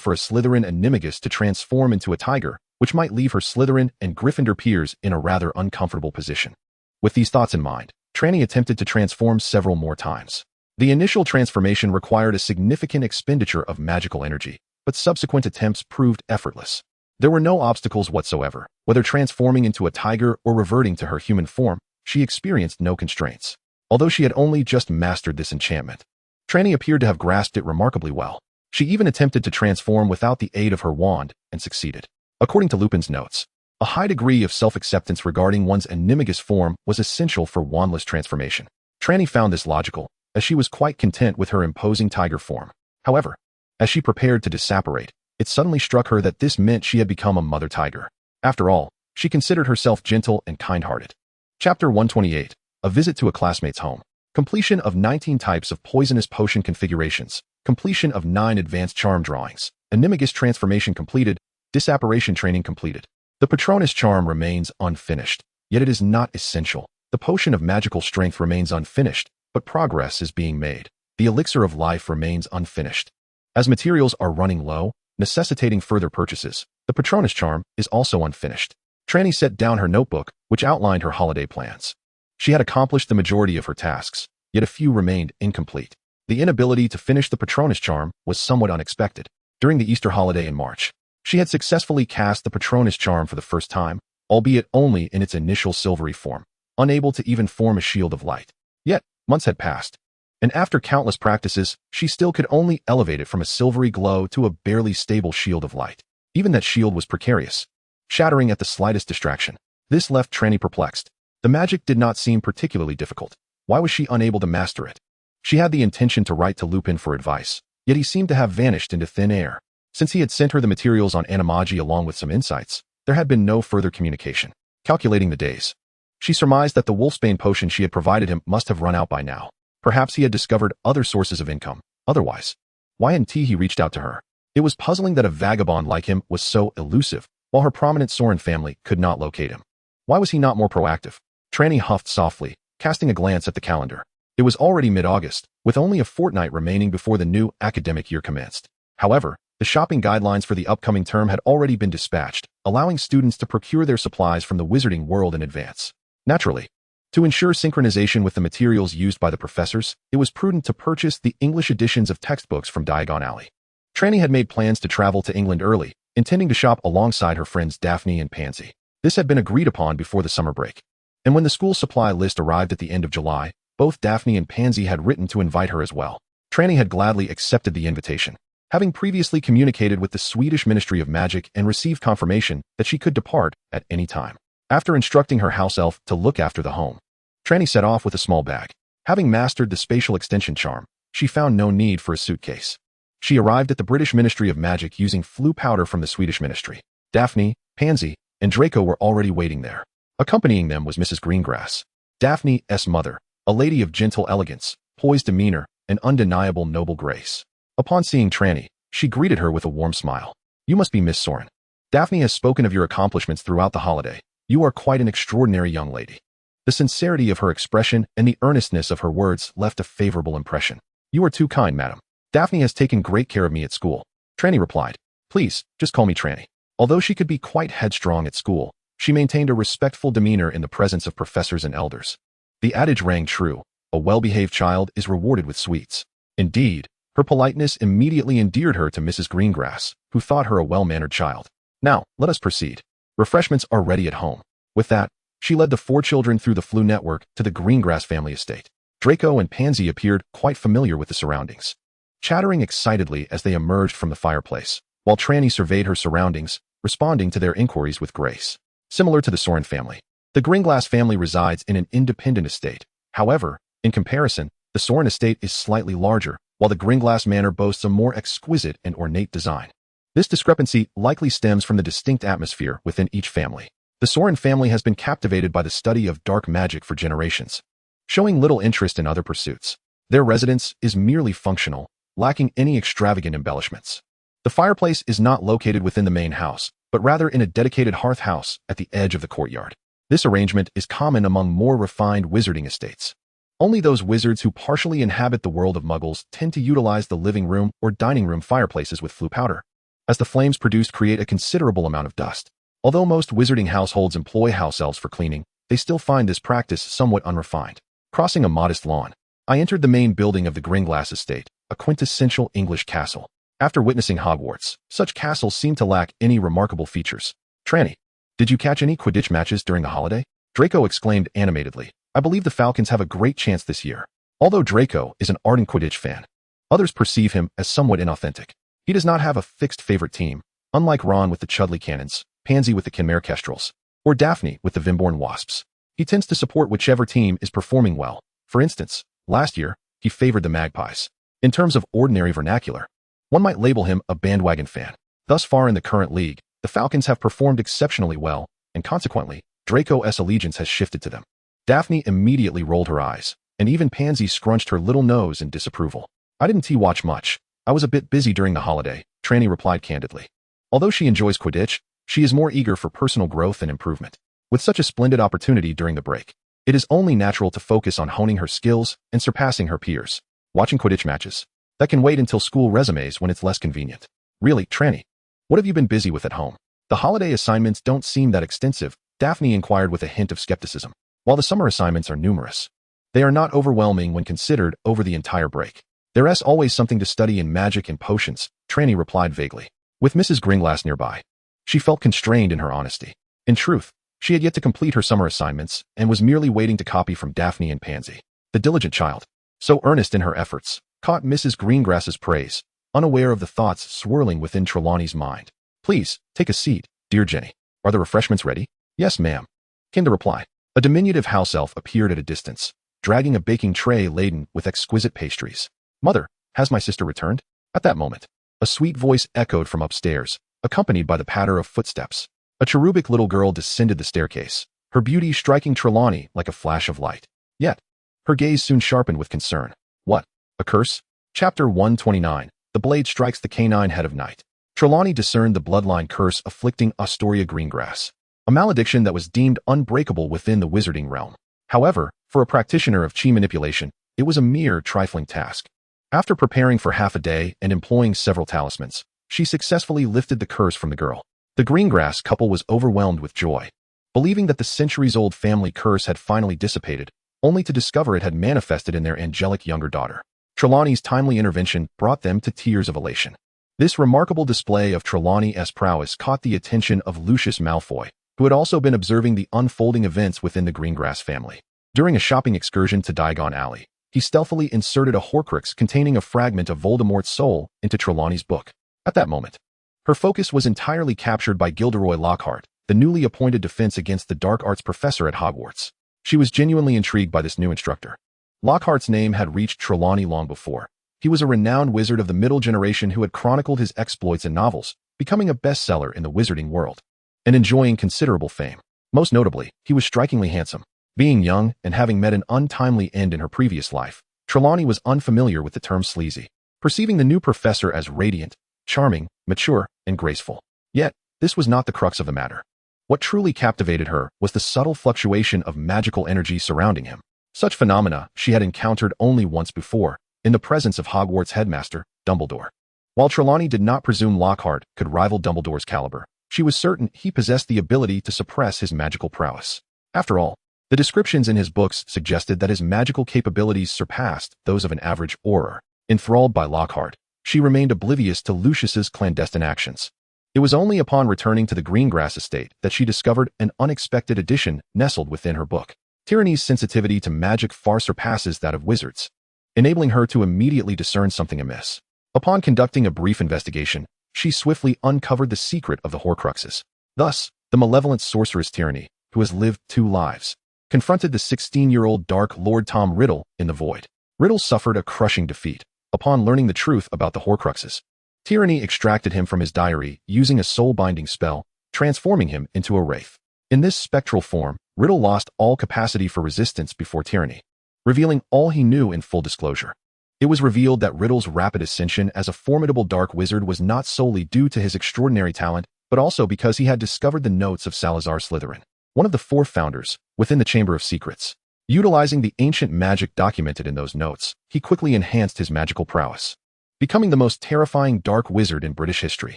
for a Slytherin animagus to transform into a tiger, which might leave her Slytherin and Gryffindor peers in a rather uncomfortable position. With these thoughts in mind, Trelawney attempted to transform several more times. The initial transformation required a significant expenditure of magical energy, but subsequent attempts proved effortless. There were no obstacles whatsoever. Whether transforming into a tiger or reverting to her human form, she experienced no constraints. Although she had only just mastered this enchantment, Trelawney appeared to have grasped it remarkably well. She even attempted to transform without the aid of her wand and succeeded. According to Lupin's notes, a high degree of self-acceptance regarding one's animagus form was essential for wandless transformation. Trelawney found this logical, as she was quite content with her imposing tiger form. However, as she prepared to disapparate, it suddenly struck her that this meant she had become a mother tiger. After all, she considered herself gentle and kind-hearted. Chapter 128. A visit to a classmate's home. Completion of 19 types of poisonous potion configurations. Completion of 9 advanced charm drawings. Animagus transformation completed. Disapparation training completed. The Patronus charm remains unfinished, yet it is not essential. The potion of magical strength remains unfinished, but progress is being made. The elixir of life remains unfinished. As materials are running low, necessitating further purchases, the Patronus charm is also unfinished. Trelawney set down her notebook, which outlined her holiday plans. She had accomplished the majority of her tasks, yet a few remained incomplete. The inability to finish the Patronus charm was somewhat unexpected. During the Easter holiday in March, she had successfully cast the Patronus charm for the first time, albeit only in its initial silvery form, unable to even form a shield of light. Yet, months had passed, and after countless practices, she still could only elevate it from a silvery glow to a barely stable shield of light. Even that shield was precarious, shattering at the slightest distraction. This left Trelawney perplexed. The magic did not seem particularly difficult. Why was she unable to master it? She had the intention to write to Lupin for advice, yet he seemed to have vanished into thin air. Since he had sent her the materials on animagi along with some insights, there had been no further communication. Calculating the days, she surmised that the wolfsbane potion she had provided him must have run out by now. Perhaps he had discovered other sources of income. Otherwise, why hadn't he reached out to her? It was puzzling that a vagabond like him was so elusive, while her prominent Soren family could not locate him. Why was he not more proactive? Trelawney huffed softly, casting a glance at the calendar. It was already mid-August, with only a fortnight remaining before the new academic year commenced. However, the shopping guidelines for the upcoming term had already been dispatched, allowing students to procure their supplies from the Wizarding World in advance. Naturally, to ensure synchronization with the materials used by the professors, it was prudent to purchase the English editions of textbooks from Diagon Alley. Trelawney had made plans to travel to England early, intending to shop alongside her friends Daphne and Pansy. This had been agreed upon before the summer break. And when the school supply list arrived at the end of July, both Daphne and Pansy had written to invite her as well. Trelawney had gladly accepted the invitation, having previously communicated with the Swedish Ministry of Magic and received confirmation that she could depart at any time. After instructing her house elf to look after the home, Trelawney set off with a small bag. Having mastered the spatial extension charm, she found no need for a suitcase. She arrived at the British Ministry of Magic using flue powder from the Swedish Ministry. Daphne, Pansy, and Draco were already waiting there. Accompanying them was Mrs. Greengrass, Daphne's mother, a lady of gentle elegance, poised demeanor, and undeniable noble grace. Upon seeing Trelawney, she greeted her with a warm smile. "You must be Miss Soren. Daphne has spoken of your accomplishments throughout the holiday. You are quite an extraordinary young lady." The sincerity of her expression and the earnestness of her words left a favorable impression. "You are too kind, madam. Daphne has taken great care of me at school." Trelawney replied. "Please, just call me Trelawney." Although she could be quite headstrong at school, she maintained a respectful demeanor in the presence of professors and elders. The adage rang true: a well-behaved child is rewarded with sweets. Indeed, her politeness immediately endeared her to Mrs. Greengrass, who thought her a well-mannered child. "Now, let us proceed. Refreshments are ready at home." With that, she led the 4 children through the flue network to the Greengrass family estate. Draco and Pansy appeared quite familiar with the surroundings, chattering excitedly as they emerged from the fireplace, while Trelawney surveyed her surroundings, responding to their inquiries with grace. Similar to the Soren family, the Greengrass family resides in an independent estate. However, in comparison, the Soren estate is slightly larger, while the Greengrass manor boasts a more exquisite and ornate design. This discrepancy likely stems from the distinct atmosphere within each family. The Soren family has been captivated by the study of dark magic for generations, showing little interest in other pursuits. Their residence is merely functional, lacking any extravagant embellishments. The fireplace is not located within the main house, but rather in a dedicated hearth house at the edge of the courtyard. This arrangement is common among more refined wizarding estates. Only those wizards who partially inhabit the world of muggles tend to utilize the living room or dining room fireplaces with flue powder, as the flames produced create a considerable amount of dust. Although most wizarding households employ house elves for cleaning, they still find this practice somewhat unrefined. Crossing a modest lawn, I entered the main building of the Greengrass estate, a quintessential English castle. After witnessing Hogwarts, such castles seem to lack any remarkable features. Trelawney, did you catch any Quidditch matches during the holiday? Draco exclaimed animatedly. I believe the Falcons have a great chance this year. Although Draco is an ardent Quidditch fan, others perceive him as somewhat inauthentic. He does not have a fixed favorite team, unlike Ron with the Chudley Cannons, Pansy with the Kenmare Kestrels, or Daphne with the Vimborn Wasps. He tends to support whichever team is performing well. For instance, last year, he favored the Magpies. In terms of ordinary vernacular, one might label him a bandwagon fan. Thus far in the current league, the Falcons have performed exceptionally well, and consequently, Draco's allegiance has shifted to them. Daphne immediately rolled her eyes, and even Pansy scrunched her little nose in disapproval. I didn't watch much. I was a bit busy during the holiday, Trelawney replied candidly. Although she enjoys Quidditch, she is more eager for personal growth and improvement. With such a splendid opportunity during the break, it is only natural to focus on honing her skills and surpassing her peers. Watching Quidditch matches, that can wait until school resumes when it's less convenient. Really, Trelawney, what have you been busy with at home? The holiday assignments don't seem that extensive, Daphne inquired with a hint of skepticism. While the summer assignments are numerous, they are not overwhelming when considered over the entire break. There's always something to study in magic and potions, Trelawney replied vaguely. With Mrs. Gringlass nearby, she felt constrained in her honesty. In truth, she had yet to complete her summer assignments and was merely waiting to copy from Daphne and Pansy. The diligent child, so earnest in her efforts, caught Mrs. Greengrass's praise, unaware of the thoughts swirling within Trelawney's mind. Please, take a seat, dear Jenny. Are the refreshments ready? Yes, ma'am, came the reply. A diminutive house elf appeared at a distance, dragging a baking tray laden with exquisite pastries. Mother, has my sister returned? At that moment, a sweet voice echoed from upstairs, accompanied by the patter of footsteps. A cherubic little girl descended the staircase, her beauty striking Trelawney like a flash of light. Yet, her gaze soon sharpened with concern. What? A curse? Chapter 129. The blade strikes the canine head of night. Trelawney discerned the bloodline curse afflicting Astoria Greengrass, a malediction that was deemed unbreakable within the wizarding realm. However, for a practitioner of chi manipulation, it was a mere trifling task. After preparing for half a day and employing several talismans, she successfully lifted the curse from the girl. The Greengrass couple was overwhelmed with joy, believing that the centuries-old family curse had finally dissipated, only to discover it had manifested in their angelic younger daughter. Trelawney's timely intervention brought them to tears of elation. This remarkable display of Trelawney's prowess caught the attention of Lucius Malfoy, who had also been observing the unfolding events within the Greengrass family. During a shopping excursion to Diagon Alley, he stealthily inserted a Horcrux containing a fragment of Voldemort's soul into Trelawney's book. At that moment, her focus was entirely captured by Gilderoy Lockhart, the newly appointed Defense Against the Dark Arts professor at Hogwarts. She was genuinely intrigued by this new instructor. Lockhart's name had reached Trelawney long before. He was a renowned wizard of the middle generation who had chronicled his exploits in novels, becoming a bestseller in the wizarding world, and enjoying considerable fame. Most notably, he was strikingly handsome. Being young and having met an untimely end in her previous life, Trelawney was unfamiliar with the term sleazy, perceiving the new professor as radiant, charming, mature, and graceful. Yet, this was not the crux of the matter. What truly captivated her was the subtle fluctuation of magical energy surrounding him. Such phenomena she had encountered only once before, in the presence of Hogwarts headmaster, Dumbledore. While Trelawney did not presume Lockhart could rival Dumbledore's caliber, she was certain he possessed the ability to suppress his magical prowess. After all, the descriptions in his books suggested that his magical capabilities surpassed those of an average Auror. Enthralled by Lockhart, she remained oblivious to Lucius's clandestine actions. It was only upon returning to the Greengrass estate that she discovered an unexpected addition nestled within her book. Tyranny's sensitivity to magic far surpasses that of wizards, enabling her to immediately discern something amiss. Upon conducting a brief investigation, she swiftly uncovered the secret of the Horcruxes. Thus, the malevolent sorceress Tyranny, who has lived 2 lives, confronted the 16-year-old Dark Lord Tom Riddle in the void. Riddle suffered a crushing defeat. Upon learning the truth about the Horcruxes, Tyranny extracted him from his diary using a soul-binding spell, transforming him into a wraith. In this spectral form, Riddle lost all capacity for resistance before Tyranny, revealing all he knew in full disclosure. It was revealed that Riddle's rapid ascension as a formidable dark wizard was not solely due to his extraordinary talent, but also because he had discovered the notes of Salazar Slytherin, one of the 4 founders, within the Chamber of Secrets. Utilizing the ancient magic documented in those notes, he quickly enhanced his magical prowess, becoming the most terrifying dark wizard in British history.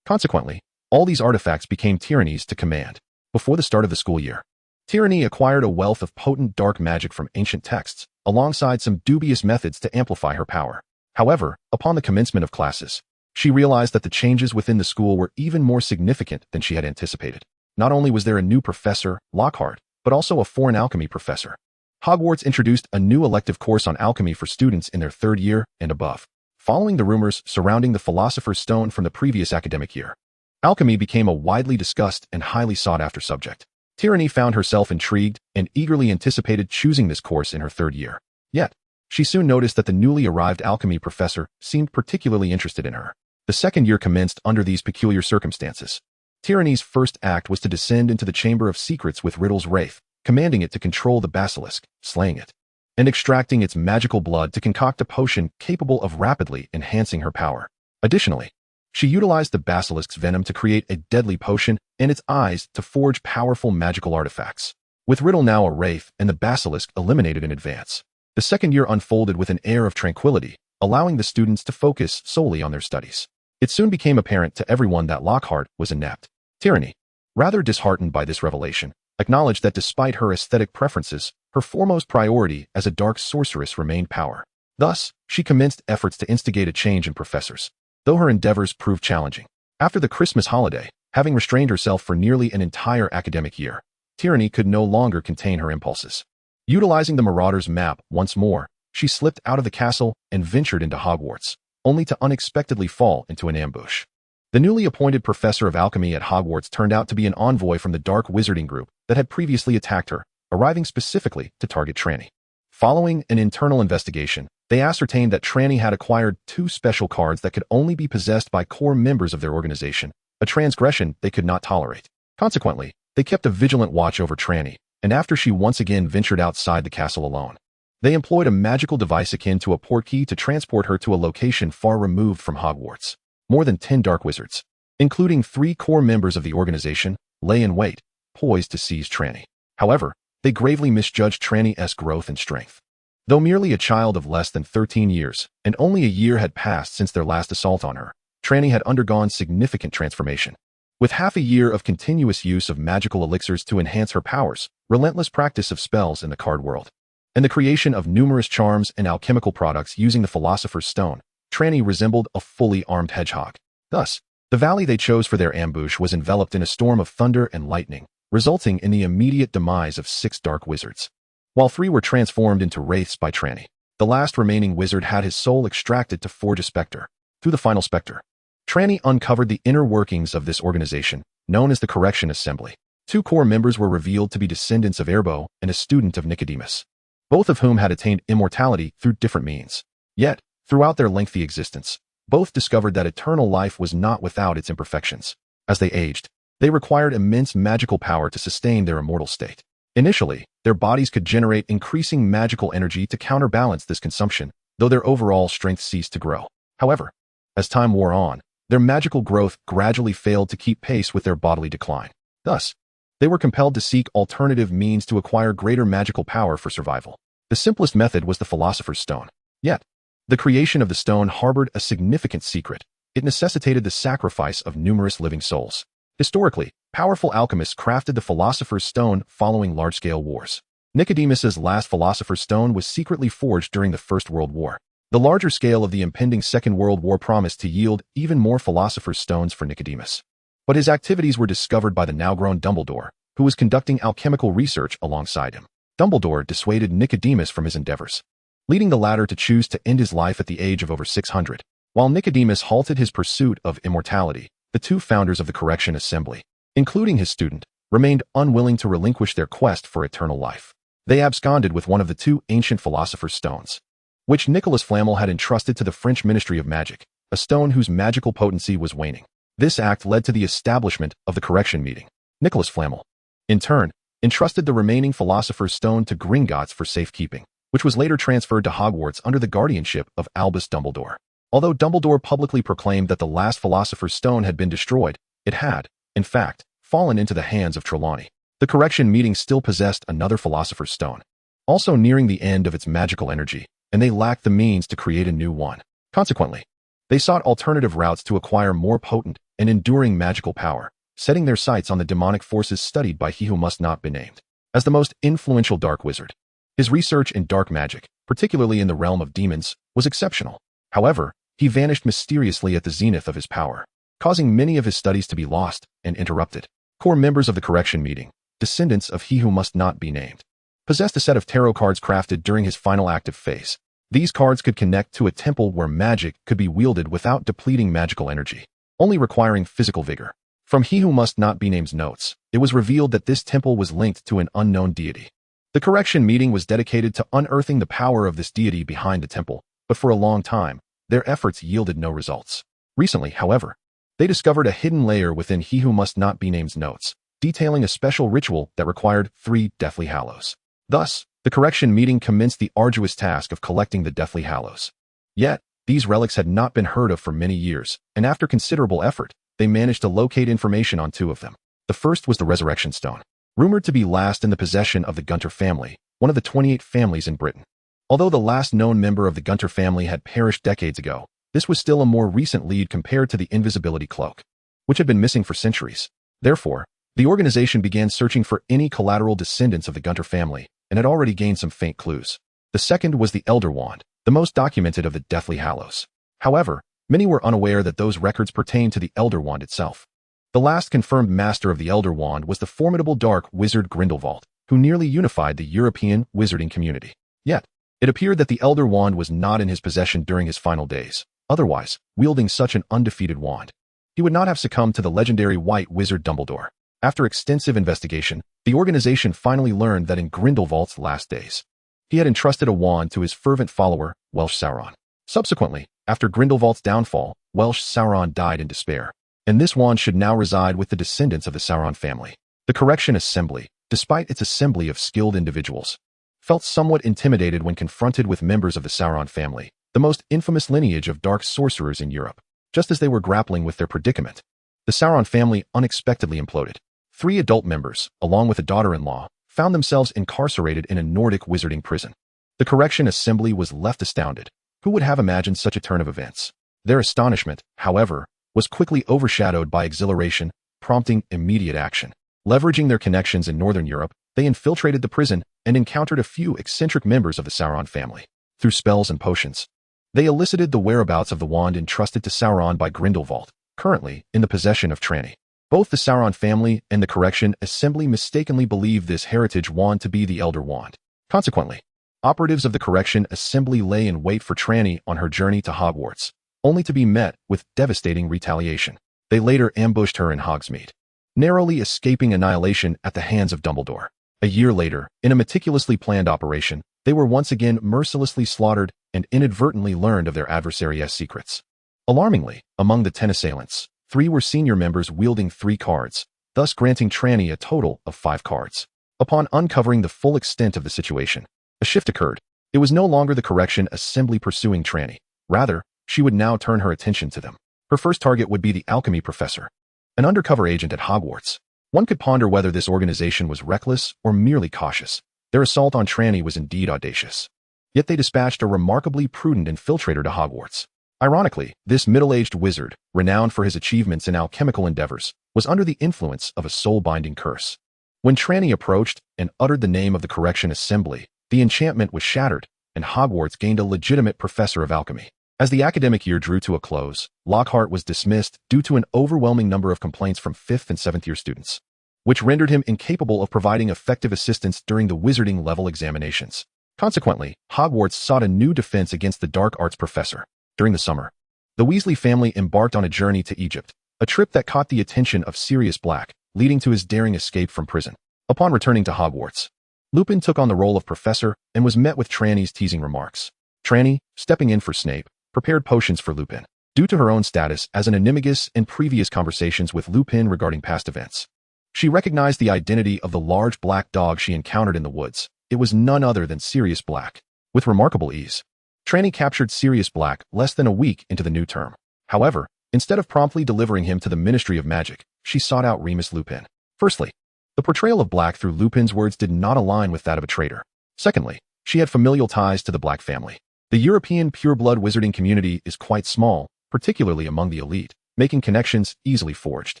Consequently, all these artifacts became Tyranny's to command. Before the start of the school year, Tyranny acquired a wealth of potent dark magic from ancient texts, alongside some dubious methods to amplify her power. However, upon the commencement of classes, she realized that the changes within the school were even more significant than she had anticipated. Not only was there a new professor, Lockhart, but also a foreign alchemy professor. Hogwarts introduced a new elective course on alchemy for students in their third year and above. Following the rumors surrounding the Philosopher's Stone from the previous academic year, alchemy became a widely discussed and highly sought-after subject. Trelawney found herself intrigued and eagerly anticipated choosing this course in her third year. Yet, she soon noticed that the newly arrived alchemy professor seemed particularly interested in her. The second year commenced under these peculiar circumstances. Trelawney's first act was to descend into the Chamber of Secrets with Riddle's Wraith, commanding it to control the basilisk, slaying it, and extracting its magical blood to concoct a potion capable of rapidly enhancing her power. Additionally, she utilized the basilisk's venom to create a deadly potion and its eyes to forge powerful magical artifacts. With Riddle now a wraith and the basilisk eliminated in advance, the second year unfolded with an air of tranquility, allowing the students to focus solely on their studies. It soon became apparent to everyone that Lockhart was inept. Trelawney, rather disheartened by this revelation, acknowledged that despite her aesthetic preferences, her foremost priority as a dark sorceress remained power. Thus, she commenced efforts to instigate a change in professors, though her endeavors proved challenging. After the Christmas holiday, having restrained herself for nearly an entire academic year, Trelawney could no longer contain her impulses. Utilizing the Marauder's map once more, she slipped out of the castle and ventured into Hogwarts, only to unexpectedly fall into an ambush. The newly appointed professor of alchemy at Hogwarts turned out to be an envoy from the dark wizarding group that had previously attacked her, arriving specifically to target Trelawney. Following an internal investigation, they ascertained that Trelawney had acquired 2 special cards that could only be possessed by core members of their organization, a transgression they could not tolerate. Consequently, they kept a vigilant watch over Trelawney, and after she once again ventured outside the castle alone, they employed a magical device akin to a portkey to transport her to a location far removed from Hogwarts. More than 10 dark wizards, including 3 core members of the organization, lay in wait, poised to seize Trelawney. However, they gravely misjudged Trelawney's growth and strength. Though merely a child of less than 13 years, and only a year had passed since their last assault on her, Trelawney had undergone significant transformation. With half a year of continuous use of magical elixirs to enhance her powers, relentless practice of spells in the card world, and the creation of numerous charms and alchemical products using the Philosopher's Stone, Trelawney resembled a fully armed hedgehog. Thus, the valley they chose for their ambush was enveloped in a storm of thunder and lightning, resulting in the immediate demise of 6 dark wizards. While 3 were transformed into wraiths by Trelawney, the last remaining wizard had his soul extracted to forge a specter. Through the final specter, Trelawney uncovered the inner workings of this organization, known as the Correction Assembly. 2 core members were revealed to be descendants of Erbo and a student of Nicodemus, both of whom had attained immortality through different means. Yet, throughout their lengthy existence, both discovered that eternal life was not without its imperfections. As they aged, they required immense magical power to sustain their immortal state. Initially, their bodies could generate increasing magical energy to counterbalance this consumption, though their overall strength ceased to grow. However, as time wore on, their magical growth gradually failed to keep pace with their bodily decline. Thus, they were compelled to seek alternative means to acquire greater magical power for survival. The simplest method was the Philosopher's Stone. Yet, the creation of the stone harbored a significant secret. It necessitated the sacrifice of numerous living souls. Historically, powerful alchemists crafted the Philosopher's Stone following large-scale wars. Nicodemus's last Philosopher's Stone was secretly forged during the First World War. The larger scale of the impending Second World War promised to yield even more Philosopher's Stones for Nicodemus. But his activities were discovered by the now-grown Dumbledore, who was conducting alchemical research alongside him. Dumbledore dissuaded Nicodemus from his endeavors, leading the latter to choose to end his life at the age of over 600. While Nicodemus halted his pursuit of immortality, the 2 founders of the Correction Assembly, including his student, remained unwilling to relinquish their quest for eternal life. They absconded with one of the 2 ancient Philosopher's Stones, which Nicolas Flamel had entrusted to the French Ministry of Magic, a stone whose magical potency was waning. This act led to the establishment of the Correction Meeting. Nicolas Flamel, in turn, entrusted the remaining Philosopher's Stone to Gringotts for safekeeping, which was later transferred to Hogwarts under the guardianship of Albus Dumbledore. Although Dumbledore publicly proclaimed that the last Philosopher's Stone had been destroyed, it had, in fact, fallen into the hands of Trelawney. The Correction Meeting still possessed another Philosopher's Stone, also nearing the end of its magical energy, and they lacked the means to create a new one. Consequently, they sought alternative routes to acquire more potent and enduring magical power, setting their sights on the demonic forces studied by he who must not be named. As the most influential dark wizard, his research in dark magic, particularly in the realm of demons, was exceptional. However, he vanished mysteriously at the zenith of his power, causing many of his studies to be lost and interrupted. Core members of the correction meeting, descendants of he who must not be named, possessed a set of tarot cards crafted during his final active phase. These cards could connect to a temple where magic could be wielded without depleting magical energy, only requiring physical vigor. From he who must not be named's notes, it was revealed that this temple was linked to an unknown deity. The correction meeting was dedicated to unearthing the power of this deity behind the temple, but for a long time, their efforts yielded no results. Recently, however, they discovered a hidden layer within he who must not be named's notes, detailing a special ritual that required 3 Deathly Hallows. Thus, the correction meeting commenced the arduous task of collecting the Deathly Hallows. Yet, these relics had not been heard of for many years, and after considerable effort, they managed to locate information on 2 of them. The first was the Resurrection Stone, rumored to be last in the possession of the Gunter family, one of the 28 families in Britain. Although the last known member of the Gunter family had perished decades ago, this was still a more recent lead compared to the invisibility cloak, which had been missing for centuries. Therefore, the organization began searching for any collateral descendants of the Gunter family, and had already gained some faint clues. The second was the Elder Wand, the most documented of the Deathly Hallows. However, many were unaware that those records pertained to the Elder Wand itself. The last confirmed master of the Elder Wand was the formidable dark wizard Grindelwald, who nearly unified the European wizarding community. Yet, it appeared that the Elder Wand was not in his possession during his final days. Otherwise, wielding such an undefeated wand, he would not have succumbed to the legendary White Wizard Dumbledore. After extensive investigation, the organization finally learned that in Grindelwald's last days, he had entrusted a wand to his fervent follower, Welsh Sauron. Subsequently, after Grindelwald's downfall, Welsh Sauron died in despair, and this wand should now reside with the descendants of the Sauron family. The Correction Assembly, despite its assembly of skilled individuals, felt somewhat intimidated when confronted with members of the Sauron family, the most infamous lineage of dark sorcerers in Europe. Just as they were grappling with their predicament, the Sauron family unexpectedly imploded. 3 adult members, along with a daughter-in-law, found themselves incarcerated in a Nordic wizarding prison. The Correction Assembly was left astounded. Who would have imagined such a turn of events? Their astonishment, however, was quickly overshadowed by exhilaration, prompting immediate action. Leveraging their connections in Northern Europe, they infiltrated the prison and encountered a few eccentric members of the Sauron family. Through spells and potions, they elicited the whereabouts of the wand entrusted to Sauron by Grindelwald, currently in the possession of Trelawney. Both the Sauron family and the Correction Assembly mistakenly believed this heritage wand to be the Elder Wand. Consequently, operatives of the Correction Assembly lay in wait for Trelawney on her journey to Hogwarts, only to be met with devastating retaliation. They later ambushed her in Hogsmeade, narrowly escaping annihilation at the hands of Dumbledore. A year later, in a meticulously planned operation, they were once again mercilessly slaughtered and inadvertently learned of their adversary's secrets. Alarmingly, among the 10 assailants, 3 were senior members wielding 3 cards, thus granting Trelawney a total of 5 cards. Upon uncovering the full extent of the situation, a shift occurred. It was no longer the Correction Assembly pursuing Trelawney. Rather, she would now turn her attention to them. Her first target would be the alchemy professor, an undercover agent at Hogwarts. One could ponder whether this organization was reckless or merely cautious. Their assault on Trelawney was indeed audacious. Yet they dispatched a remarkably prudent infiltrator to Hogwarts. Ironically, this middle-aged wizard, renowned for his achievements in alchemical endeavors, was under the influence of a soul-binding curse. When Trelawney approached and uttered the name of the Correction Assembly, the enchantment was shattered, and Hogwarts gained a legitimate professor of alchemy. As the academic year drew to a close, Lockhart was dismissed due to an overwhelming number of complaints from 5th and 7th year students, which rendered him incapable of providing effective assistance during the wizarding level examinations. Consequently, Hogwarts sought a new defense against the dark arts professor. During the summer, the Weasley family embarked on a journey to Egypt, a trip that caught the attention of Sirius Black, leading to his daring escape from prison. Upon returning to Hogwarts, Lupin took on the role of professor and was met with Trelawney's teasing remarks. Trelawney, stepping in for Snape, prepared potions for Lupin. Due to her own status as an animagus and previous conversations with Lupin regarding past events, she recognized the identity of the large black dog she encountered in the woods. It was none other than Sirius Black. With remarkable ease, Trelawney captured Sirius Black less than a week into the new term. However, instead of promptly delivering him to the Ministry of Magic, she sought out Remus Lupin. Firstly, the portrayal of Black through Lupin's words did not align with that of a traitor. Secondly, she had familial ties to the Black family. The European pure-blood wizarding community is quite small, particularly among the elite, making connections easily forged.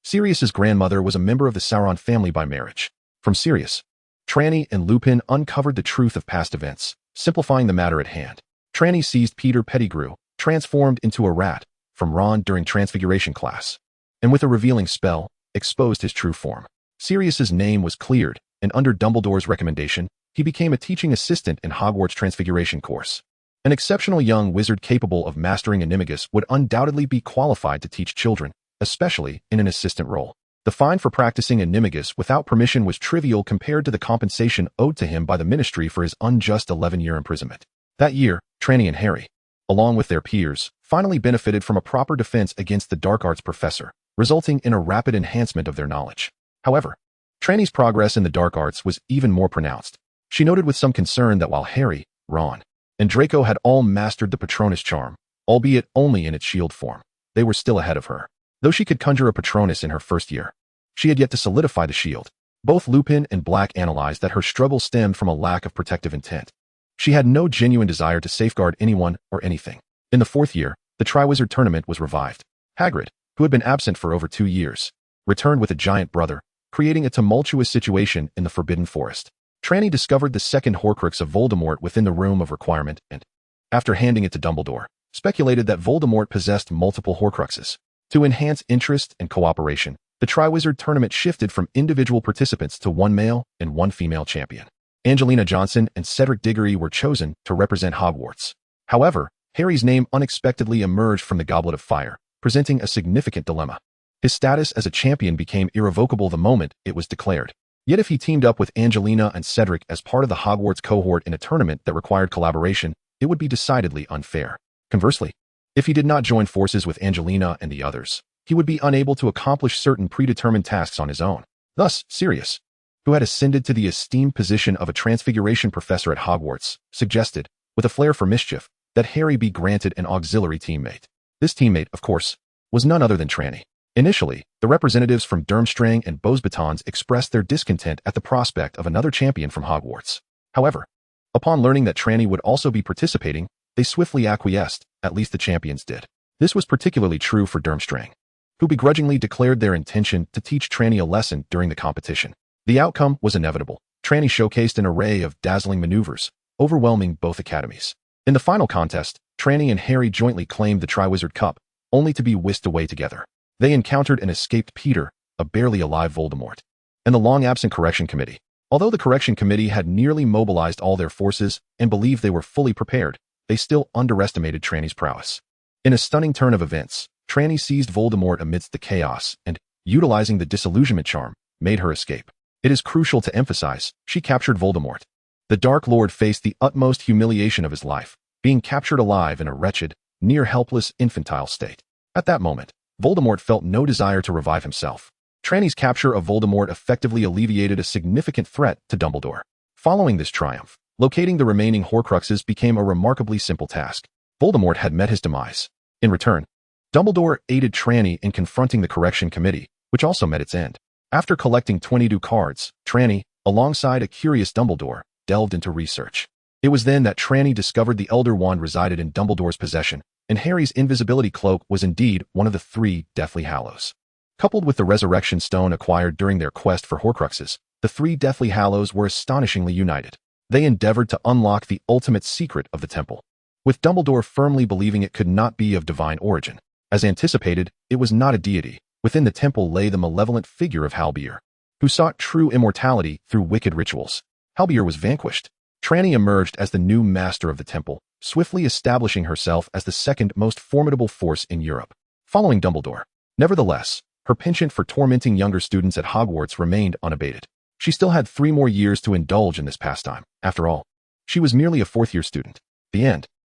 Sirius's grandmother was a member of the Sauron family by marriage. From Sirius, Trelawney and Lupin uncovered the truth of past events, simplifying the matter at hand. Trelawney seized Peter Pettigrew, transformed into a rat from Ron during Transfiguration class, and with a revealing spell, exposed his true form. Sirius's name was cleared, and under Dumbledore's recommendation, he became a teaching assistant in Hogwarts Transfiguration course. An exceptional young wizard capable of mastering Animagus would undoubtedly be qualified to teach children, especially in an assistant role. The fine for practicing Animagus without permission was trivial compared to the compensation owed to him by the Ministry for his unjust 11-year imprisonment. That year, Trelawney and Harry, along with their peers, finally benefited from a proper defense against the dark arts professor, resulting in a rapid enhancement of their knowledge. However, Trelawney's progress in the dark arts was even more pronounced. She noted with some concern that while Harry, Ron, and Draco had all mastered the Patronus charm, albeit only in its shield form, they were still ahead of her. Though she could conjure a Patronus in her first year, she had yet to solidify the shield. Both Lupin and Black analyzed that her struggle stemmed from a lack of protective intent. She had no genuine desire to safeguard anyone or anything. In the fourth year, the Triwizard Tournament was revived. Hagrid, who had been absent for over 2 years, returned with a giant brother, creating a tumultuous situation in the Forbidden Forest. Trelawney discovered the second Horcrux of Voldemort within the Room of Requirement and, after handing it to Dumbledore, speculated that Voldemort possessed multiple Horcruxes. To enhance interest and cooperation, the Triwizard Tournament shifted from individual participants to one male and one female champion. Angelina Johnson and Cedric Diggory were chosen to represent Hogwarts. However, Harry's name unexpectedly emerged from the Goblet of Fire, presenting a significant dilemma. His status as a champion became irrevocable the moment it was declared. Yet if he teamed up with Angelina and Cedric as part of the Hogwarts cohort in a tournament that required collaboration, it would be decidedly unfair. Conversely, if he did not join forces with Angelina and the others, he would be unable to accomplish certain predetermined tasks on his own. Thus, Sirius, who had ascended to the esteemed position of a Transfiguration professor at Hogwarts, suggested, with a flair for mischief, that Harry be granted an auxiliary teammate. This teammate, of course, was none other than Trelawney. Initially, the representatives from Durmstrang and Beauxbatons expressed their discontent at the prospect of another champion from Hogwarts. However, upon learning that Trelawney would also be participating, they swiftly acquiesced, at least the champions did. This was particularly true for Durmstrang, who begrudgingly declared their intention to teach Trelawney a lesson during the competition. The outcome was inevitable. Trelawney showcased an array of dazzling maneuvers, overwhelming both academies. In the final contest, Trelawney and Harry jointly claimed the Triwizard Cup, only to be whisked away together. They encountered and escaped Peter, a barely alive Voldemort, and the long-absent Correction Committee. Although the Correction Committee had nearly mobilized all their forces and believed they were fully prepared, they still underestimated Trelawney's prowess. In a stunning turn of events, Trelawney seized Voldemort amidst the chaos and, utilizing the disillusionment charm, made her escape. It is crucial to emphasize, she captured Voldemort. The Dark Lord faced the utmost humiliation of his life, being captured alive in a wretched, near-helpless infantile state. At that moment, Voldemort felt no desire to revive himself. Trelawney's capture of Voldemort effectively alleviated a significant threat to Dumbledore. Following this triumph, locating the remaining Horcruxes became a remarkably simple task. Voldemort had met his demise. In return, Dumbledore aided Trelawney in confronting the Correction Committee, which also met its end. After collecting 22 cards, Trelawney, alongside a curious Dumbledore, delved into research. It was then that Trelawney discovered the Elder Wand resided in Dumbledore's possession, and Harry's invisibility cloak was indeed one of the 3 Deathly Hallows. Coupled with the Resurrection Stone acquired during their quest for Horcruxes, the 3 Deathly Hallows were astonishingly united. They endeavored to unlock the ultimate secret of the temple, with Dumbledore firmly believing it could not be of divine origin. As anticipated, it was not a deity. Within the temple lay the malevolent figure of Halbeer, who sought true immortality through wicked rituals. Halbeer was vanquished. Trelawney emerged as the new master of the temple, swiftly establishing herself as the second most formidable force in Europe, following Dumbledore. Nevertheless, her penchant for tormenting younger students at Hogwarts remained unabated. She still had 3 more years to indulge in this pastime. After all, she was merely a 4th-year student. The end.